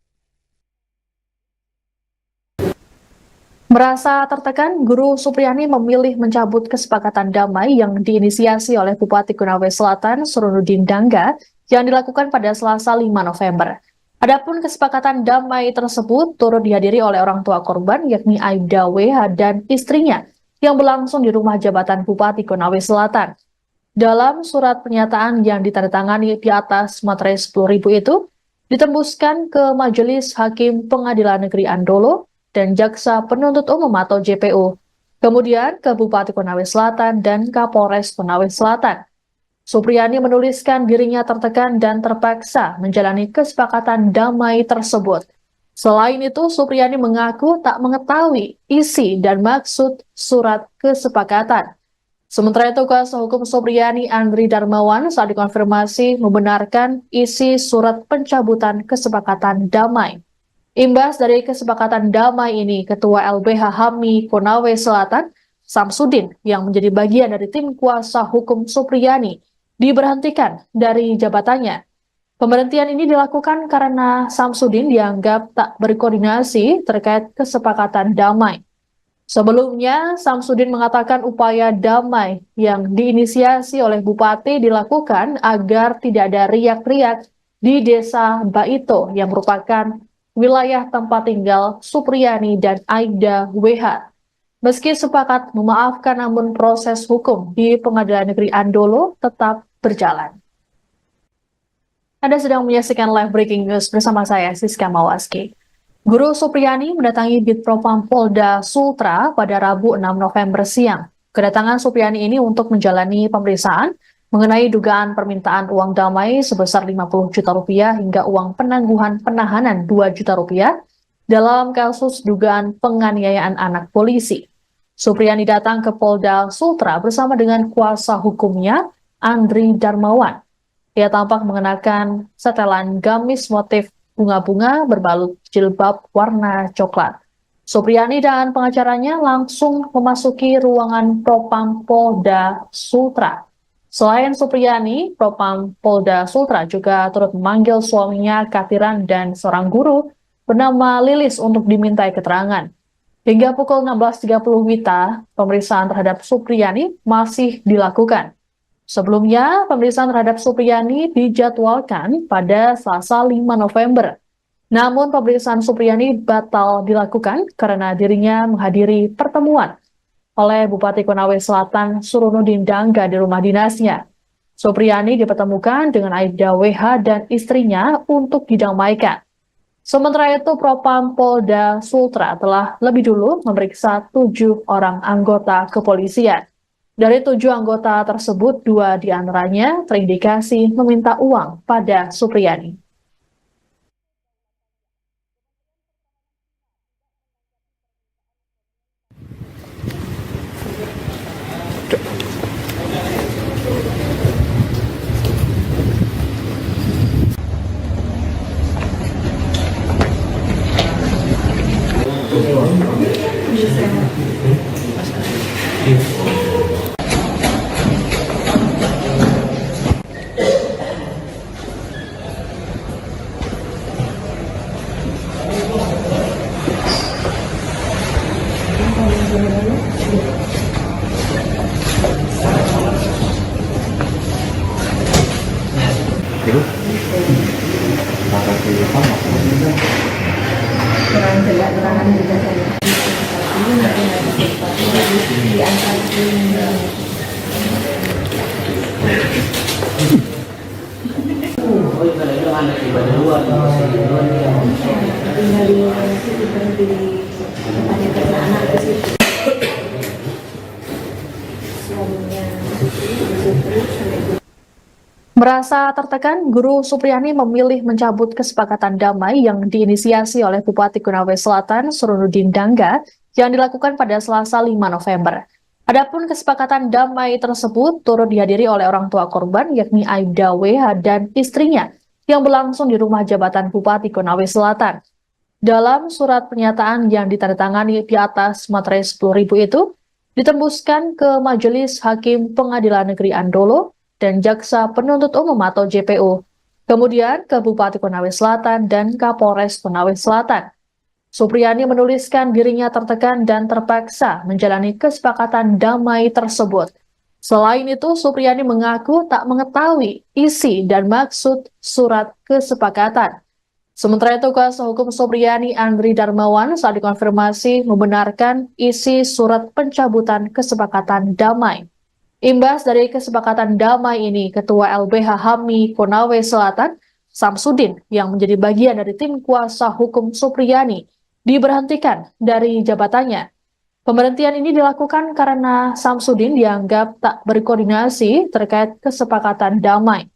Merasa tertekan, Guru Supriyani memilih mencabut kesepakatan damai yang diinisiasi oleh Bupati Konawe Selatan Surunudin Dangga yang dilakukan pada Selasa 5 November. Adapun kesepakatan damai tersebut turut dihadiri oleh orang tua korban yakni Aibda WH dan istrinya yang berlangsung di rumah jabatan Bupati Konawe Selatan. Dalam surat pernyataan yang ditandatangani di atas materai 10.000 itu, ditembuskan ke Majelis Hakim Pengadilan Negeri Andolo dan Jaksa Penuntut Umum atau JPU, kemudian ke Bupati Konawe Selatan dan Kapolres Konawe Selatan. Supriyani menuliskan dirinya tertekan dan terpaksa menjalani kesepakatan damai tersebut. Selain itu, Supriyani mengaku tak mengetahui isi dan maksud surat kesepakatan. Sementara itu, kuasa hukum Supriyani Andri Darmawan saat dikonfirmasi membenarkan isi surat pencabutan kesepakatan damai. Imbas dari kesepakatan damai ini, Ketua LBH HAMI Konawe Selatan, Samsudin, yang menjadi bagian dari tim kuasa hukum Supriyani, diberhentikan dari jabatannya. Pemberhentian ini dilakukan karena Samsudin dianggap tak berkoordinasi terkait kesepakatan damai. Sebelumnya, Samsudin mengatakan upaya damai yang diinisiasi oleh Bupati dilakukan agar tidak ada riak-riak di desa Baito yang merupakan wilayah tempat tinggal Supriyani dan Aibda WH. Meski sepakat memaafkan, namun proses hukum di Pengadilan Negeri Andolo tetap berjalan. Anda sedang menyaksikan live breaking news bersama saya, Siska Mawaski. Guru Supriyani mendatangi Bitpropam Polda Sultra pada Rabu 6 November siang. Kedatangan Supriyani ini untuk menjalani pemeriksaan mengenai dugaan permintaan uang damai sebesar 50 juta rupiah hingga uang penangguhan penahanan 2 juta rupiah dalam kasus dugaan penganiayaan anak polisi. Supriyani datang ke Polda Sultra bersama dengan kuasa hukumnya, Andri Darmawan. Ia tampak mengenakan setelan gamis motif bunga-bunga berbalut jilbab warna coklat. Supriyani dan pengacaranya langsung memasuki ruangan Propam Polda Sultra. Selain Supriyani, Propam Polda Sultra juga turut memanggil suaminya Katiran dan seorang guru bernama Lilis untuk dimintai keterangan. Hingga pukul 16.30 WITA, pemeriksaan terhadap Supriyani masih dilakukan. Sebelumnya, pemeriksaan terhadap Supriyani dijadwalkan pada Selasa 5 November. Namun pemeriksaan Supriyani batal dilakukan karena dirinya menghadiri pertemuan oleh Bupati Konawe Selatan Surunudin Dangga di rumah dinasnya. Supriyani dipertemukan dengan Aibda WH dan istrinya untuk didamaikan. Sementara itu, Propam Polda Sultra telah lebih dulu memeriksa 7 orang anggota kepolisian. Dari 7 anggota tersebut, 2 diantaranya terindikasi meminta uang pada Supriyani. kurang jelas keterangan juga saya. Tapi nanti diantar ke tinggal di situ berhenti di tempatnya karena anak ke situ. Suaminya Merasa tertekan, Guru Supriyani memilih mencabut kesepakatan damai yang diinisiasi oleh Bupati Konawe Selatan Surunudin Dangga yang dilakukan pada Selasa 5 November. Adapun kesepakatan damai tersebut turut dihadiri oleh orang tua korban yakni Aibda WH dan istrinya yang berlangsung di rumah jabatan Bupati Konawe Selatan. Dalam surat pernyataan yang ditandatangani di atas materai 10.000 itu, ditembuskan ke Majelis Hakim Pengadilan Negeri Andolo dan Jaksa Penuntut Umum atau JPU, kemudian ke Bupati Konawe Selatan dan Kapolres Konawe Selatan. Supriyani menuliskan dirinya tertekan dan terpaksa menjalani kesepakatan damai tersebut. Selain itu, Supriyani mengaku tak mengetahui isi dan maksud surat kesepakatan. Sementara itu, kuasa hukum Supriyani Andri Darmawan saat dikonfirmasi membenarkan isi surat pencabutan kesepakatan damai. Imbas dari kesepakatan damai ini, Ketua LBH HAMI Konawe Selatan, Samsudin, yang menjadi bagian dari tim kuasa hukum Supriyani, diberhentikan dari jabatannya. Pemberhentian ini dilakukan karena Samsudin dianggap tak berkoordinasi terkait kesepakatan damai.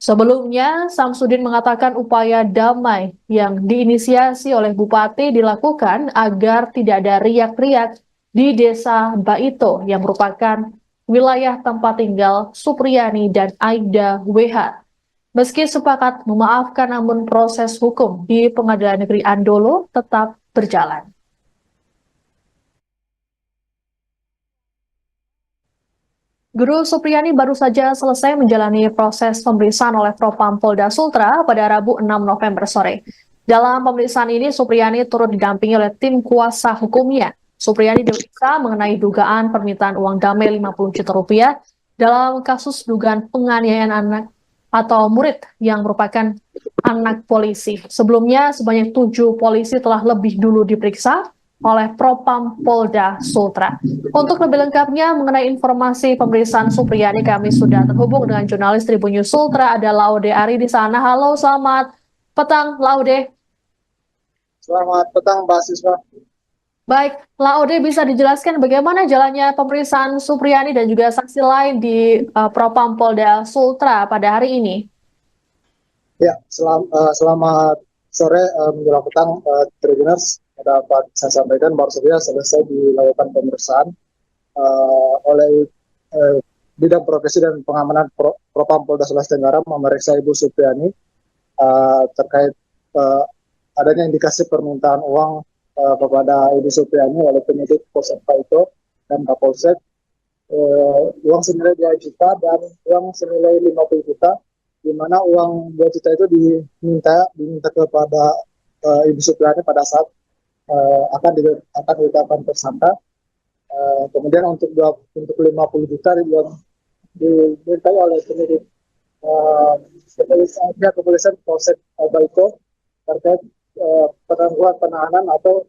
Sebelumnya, Samsudin mengatakan upaya damai yang diinisiasi oleh Bupati dilakukan agar tidak ada riak-riak di Desa Baito yang merupakan wilayah tempat tinggal Supriyani dan Aibda WH. Meski sepakat memaafkan, namun proses hukum di Pengadilan Negeri Andolo tetap berjalan. Guru Supriyani baru saja selesai menjalani proses pemeriksaan oleh Propam Polda Sultra pada Rabu 6 November sore. Dalam pemeriksaan ini, Supriyani turut didampingi oleh tim kuasa hukumnya. Supriyani diperiksa mengenai dugaan permintaan uang damai 50 juta rupiah dalam kasus dugaan penganiayaan anak atau murid yang merupakan anak polisi. Sebelumnya, sebanyak 7 polisi telah lebih dulu diperiksa oleh Propam Polda Sultra. Untuk lebih lengkapnya mengenai informasi pemeriksaan Supriyani, kami sudah terhubung dengan jurnalis Tribun News Sultra, ada Laude Ari di sana. Halo, selamat petang, Laude. Selamat petang, Mbak Siswa. Baik, Laude bisa dijelaskan bagaimana jalannya pemeriksaan Supriyani dan juga saksi lain di Propam Polda Sultra pada hari ini? Ya, selamat sore menjelang petang, Tribuners. Dapat saya sampaikan baru saja selesai dilakukan pemeriksaan oleh Bidang Profesi dan Pengamanan Propam Polda Sulawesi Tenggara memeriksa Ibu Supriyani terkait adanya indikasi permintaan uang kepada Ibu Supriani oleh penyidik Polsek Paito dan Kapolsek, uang senilai 2 juta dan uang senilai 50 juta, di mana uang 2 juta itu diminta kepada Ibu Supriani pada saat akan ditetapkan tersangka. Kemudian untuk 50 juta dimintai oleh penyidik kepolisian Polsek Baiko terkait penangguhan penahanan atau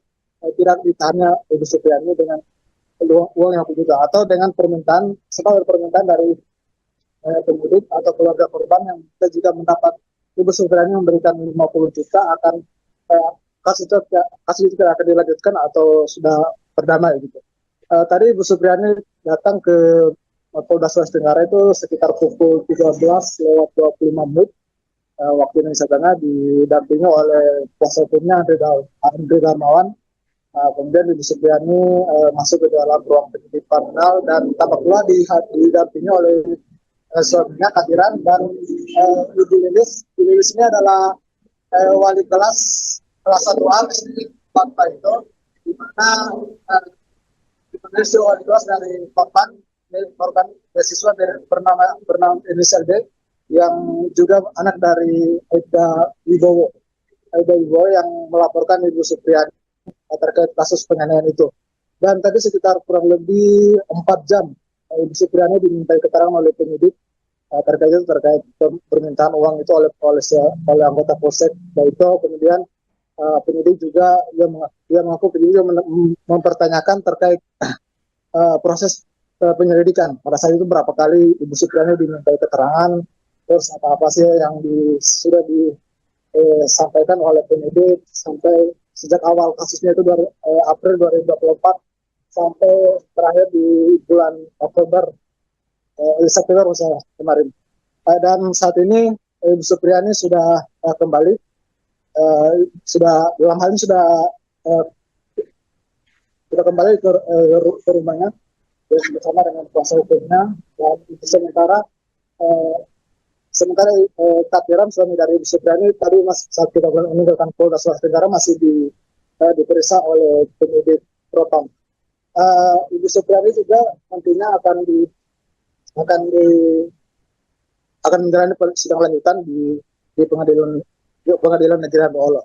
tidak ditahannya Ibu Supriani dengan uang yang juga atau dengan permintaan dari penyidik atau keluarga korban yang kita jika mendapat Ibu Supriani memberikan 50 juta akan kasus itu tidak akan dilanjutkan atau sudah berdamai gitu. Tadi Ibu Supriani datang ke Polda Sulawesi Tenggara itu sekitar pukul 13:25 waktu Indonesia Tengah, didampingi oleh kuasa hukumnya Andre Darmawan. Kemudian Ibu Supriani masuk ke dalam ruang penyidik kriminal dan tampak pula didampingi oleh suaminya Kadiran dan Ibu Lilis. Ibu Lilis ini adalah wali kelas 1A di Papua itu, di mana wali kelas dari korban beasiswa bernama inisial D yang juga anak dari Aida Wibowo yang melaporkan Ibu Supriani terkait kasus penganiayaan itu. Dan tadi sekitar kurang lebih 4 jam Ibu Supriani dimintai keterangan oleh penyidik terkait permintaan uang itu oleh anggota Polsek Baito. Kemudian penyidik juga dia mengaku penyidik mempertanyakan terkait proses penyelidikan. Pada saat itu berapa kali Ibu Supriani dimintai keterangan, terus apa sih yang sudah disampaikan oleh penyidik sampai sejak awal kasusnya itu April 2024 sampai terakhir di bulan September kemarin. Dan saat ini Ibu Supriani sudah kembali, dalam hal ini sudah kembali ke rumahnya bersama dengan kuasa hukumnya. Dan sementara Kadiran, suami dari Ibu Supriani, tadi saat kita meninggalkan Polda Sulawesi Tenggara masih diperiksa oleh penyidik Propam. Ibu Supriani juga nantinya akan menjalani sidang lanjutan di pengadilan negeri Ambolo.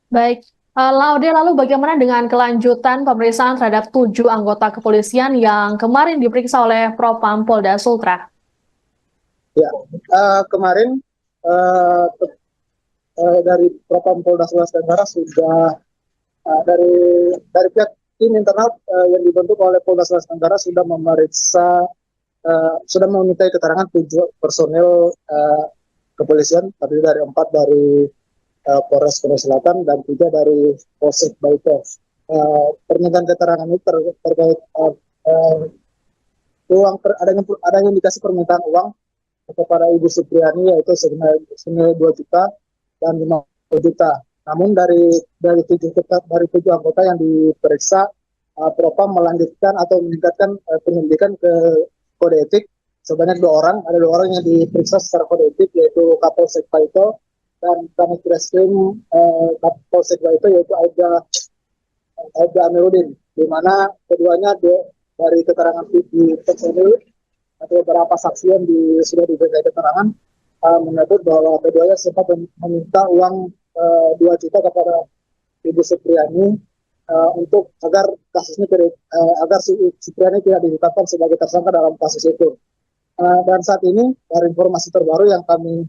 Baik, Laude, lalu bagaimana dengan kelanjutan pemeriksaan terhadap 7 anggota kepolisian yang kemarin diperiksa oleh Propam Polda Sultra? Ya, kemarin dari Propam Polda Sulawesi Tenggara sudah dari pihak tim internal yang dibentuk oleh Polda Sulawesi Tenggara sudah memintai keterangan 7 personil kepolisian, tadi dari 4 dari Polres Korea Selatan dan 3 dari Polsek Baito. Permintaan keterangan ini terkait adanya indikasi permintaan uang kepada Ibu Supriani yaitu senilai 2 juta dan 50 juta. Namun dari 7 anggota yang diperiksa, Propam melanjutkan atau meningkatkan penyelidikan ke kode etik sebanyak 2 orang. Ada 2 orang yang diperiksa secara kode etik yaitu Kapolsek Paito dan Kanit Reskrim Kapolsek Baito yaitu Aida Amiruddin, di mana keduanya dari keterangan di personil atau beberapa saksi yang sudah diberikan keterangan menyebut bahwa keduanya sempat meminta uang 2 juta kepada Ibu Supriani untuk agar kasusnya agar Supriani tidak ditetapkan sebagai tersangka dalam kasus itu. Dan saat ini dari informasi terbaru yang kami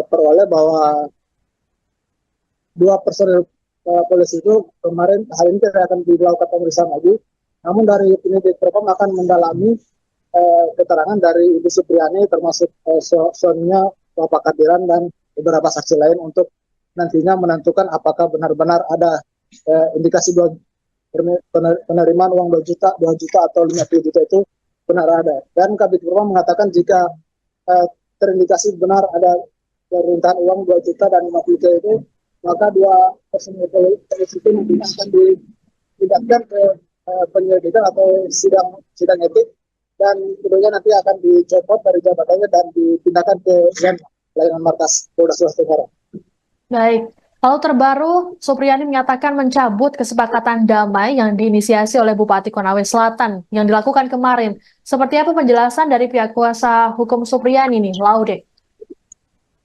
peroleh bahwa 2 personil polisi itu kemarin hari ini tidak akan dilakukan pemeriksaan lagi. Namun dari penyidik Propam akan mendalami keterangan dari Ibu Supriani termasuk suaminya Bapak Kadiran dan beberapa saksi lain untuk nantinya menentukan apakah benar-benar ada indikasi penerimaan uang 2 juta atau 50 juta itu benar ada. Dan Kabid Propam mengatakan jika terindikasi benar ada permintaan uang 2 juta dan 50 juta itu, maka 2 personil polisi itu nantinya akan dipindahkan ke penyelidikan atau sidang etik, dan kemudian nanti akan dicopot dari jabatannya dan dipindahkan ke layanan markas Polda Sulawesi Tenggara. Baik, Lalu terbaru, Supriyani menyatakan mencabut kesepakatan damai yang diinisiasi oleh Bupati Konawe Selatan yang dilakukan kemarin. Seperti apa penjelasan dari pihak kuasa hukum Supriyani nih, Laude?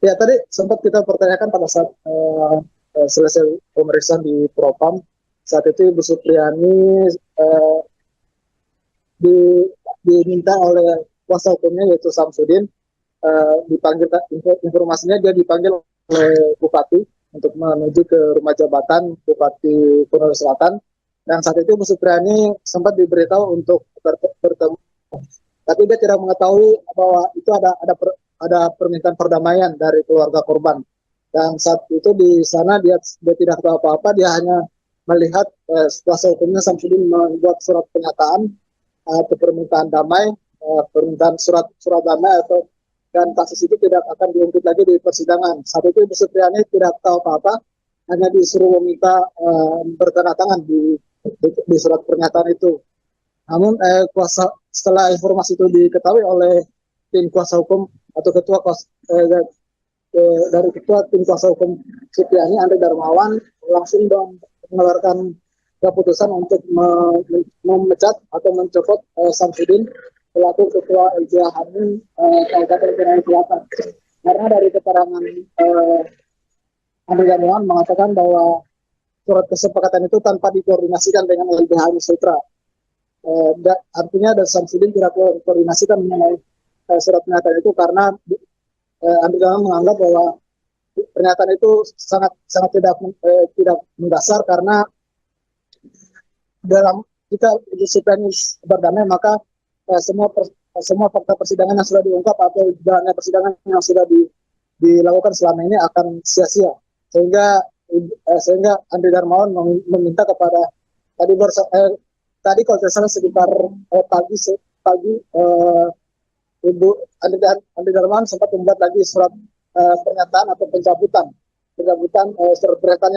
Ya, tadi sempat kita pertanyakan pada saat selesai pemeriksaan di Propam. Saat itu Ibu Supriyani diminta oleh kuasa hukumnya yaitu Samsudin, dipanggil, informasinya dia dipanggil oleh Bupati untuk menuju ke rumah jabatan Bupati Konawe Selatan, dan saat itu Bu Supriyani sempat diberitahu untuk bertemu, tapi dia tidak mengetahui bahwa itu ada permintaan perdamaian dari keluarga korban, dan saat itu di sana dia tidak tahu apa-apa, dia hanya melihat kuasa hukumnya Samsudin membuat surat pernyataan atau permintaan damai, permintaan surat damai atau, dan kasus itu tidak akan diungkit lagi di persidangan. Saat itu Ibu Supriyani tidak tahu apa-apa, hanya disuruh meminta bertanda tangan di surat pernyataan itu. Namun setelah informasi itu diketahui oleh tim kuasa hukum atau dari ketua tim kuasa hukum Supriyani, Andre Darmawan, langsung mengeluarkan keputusan untuk memecat atau mencopot Samsudin selaku ketua LBH Hamil Kabupaten Konawe Selatan. Karena dari keterangan Andre Darmawan mengatakan bahwa surat kesepakatan itu tanpa dikoordinasikan dengan LBH Hamil Sutra. Artinya dari Samsudin tidak koordinasikan mengenai surat pernyataan itu, karena Andre Darmawan menganggap bahwa pernyataan itu sangat tidak mendasar, karena dalam jika Supriyani berdamai maka semua fakta persidangan yang sudah diungkap atau jalannya persidangan yang sudah dilakukan selama ini akan sia-sia, sehingga Andre Darmawan meminta kepada tadi kalau tidak salah sekitar pagi Ibu Andre Darmawan sempat membuat lagi surat pernyataan atau pencabutan surat pernyataan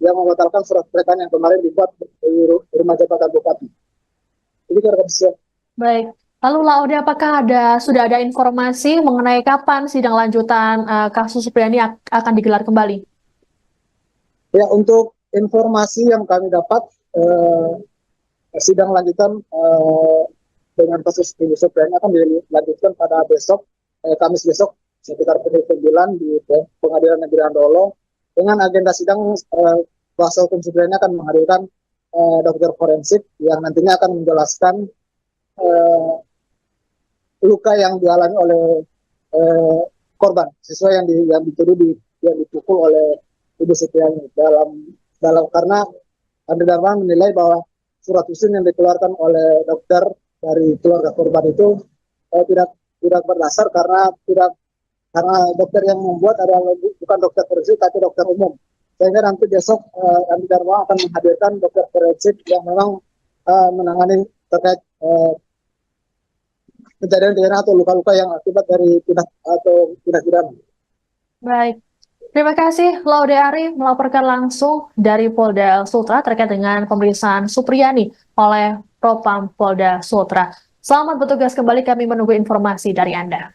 yang membatalkan surat pernyataan yang kemarin dibuat di rumah jabatan Bupati. Ini kira-kira. Baik. Lalu Laude, apakah sudah ada informasi mengenai kapan sidang lanjutan kasus Supriyani akan digelar kembali? Ya, untuk informasi yang kami dapat, sidang lanjutan dengan kasus Ibu Supriyani akan dilanjutkan pada besok, Kamis besok, sekitar pukul 9 di Pengadilan Negeri Andolo. Dengan agenda sidang, kuasa hukum Supriyani akan menghadirkan dokter forensik yang nantinya akan menjelaskan luka yang dialami oleh korban, sesuai yang dituduh yang dipukul oleh Ibu Supriyani. Dalam karena Andre Darmawan menilai bahwa surat usin yang dikeluarkan oleh dokter dari keluarga korban itu tidak berdasar, karena dokter yang membuat adalah bukan dokter forensik tapi dokter umum. Sehingga nanti besok Andre Darmawan akan menghadirkan dokter forensik yang memang menangani terkait kejadian atau luka-luka yang akibat dari tindak pidana. Baik. Terima kasih Laude Ari melaporkan langsung dari Polda Sultra terkait dengan pemeriksaan Supriyani oleh Propam Polda Sultra. Selamat bertugas kembali, kami menunggu informasi dari Anda.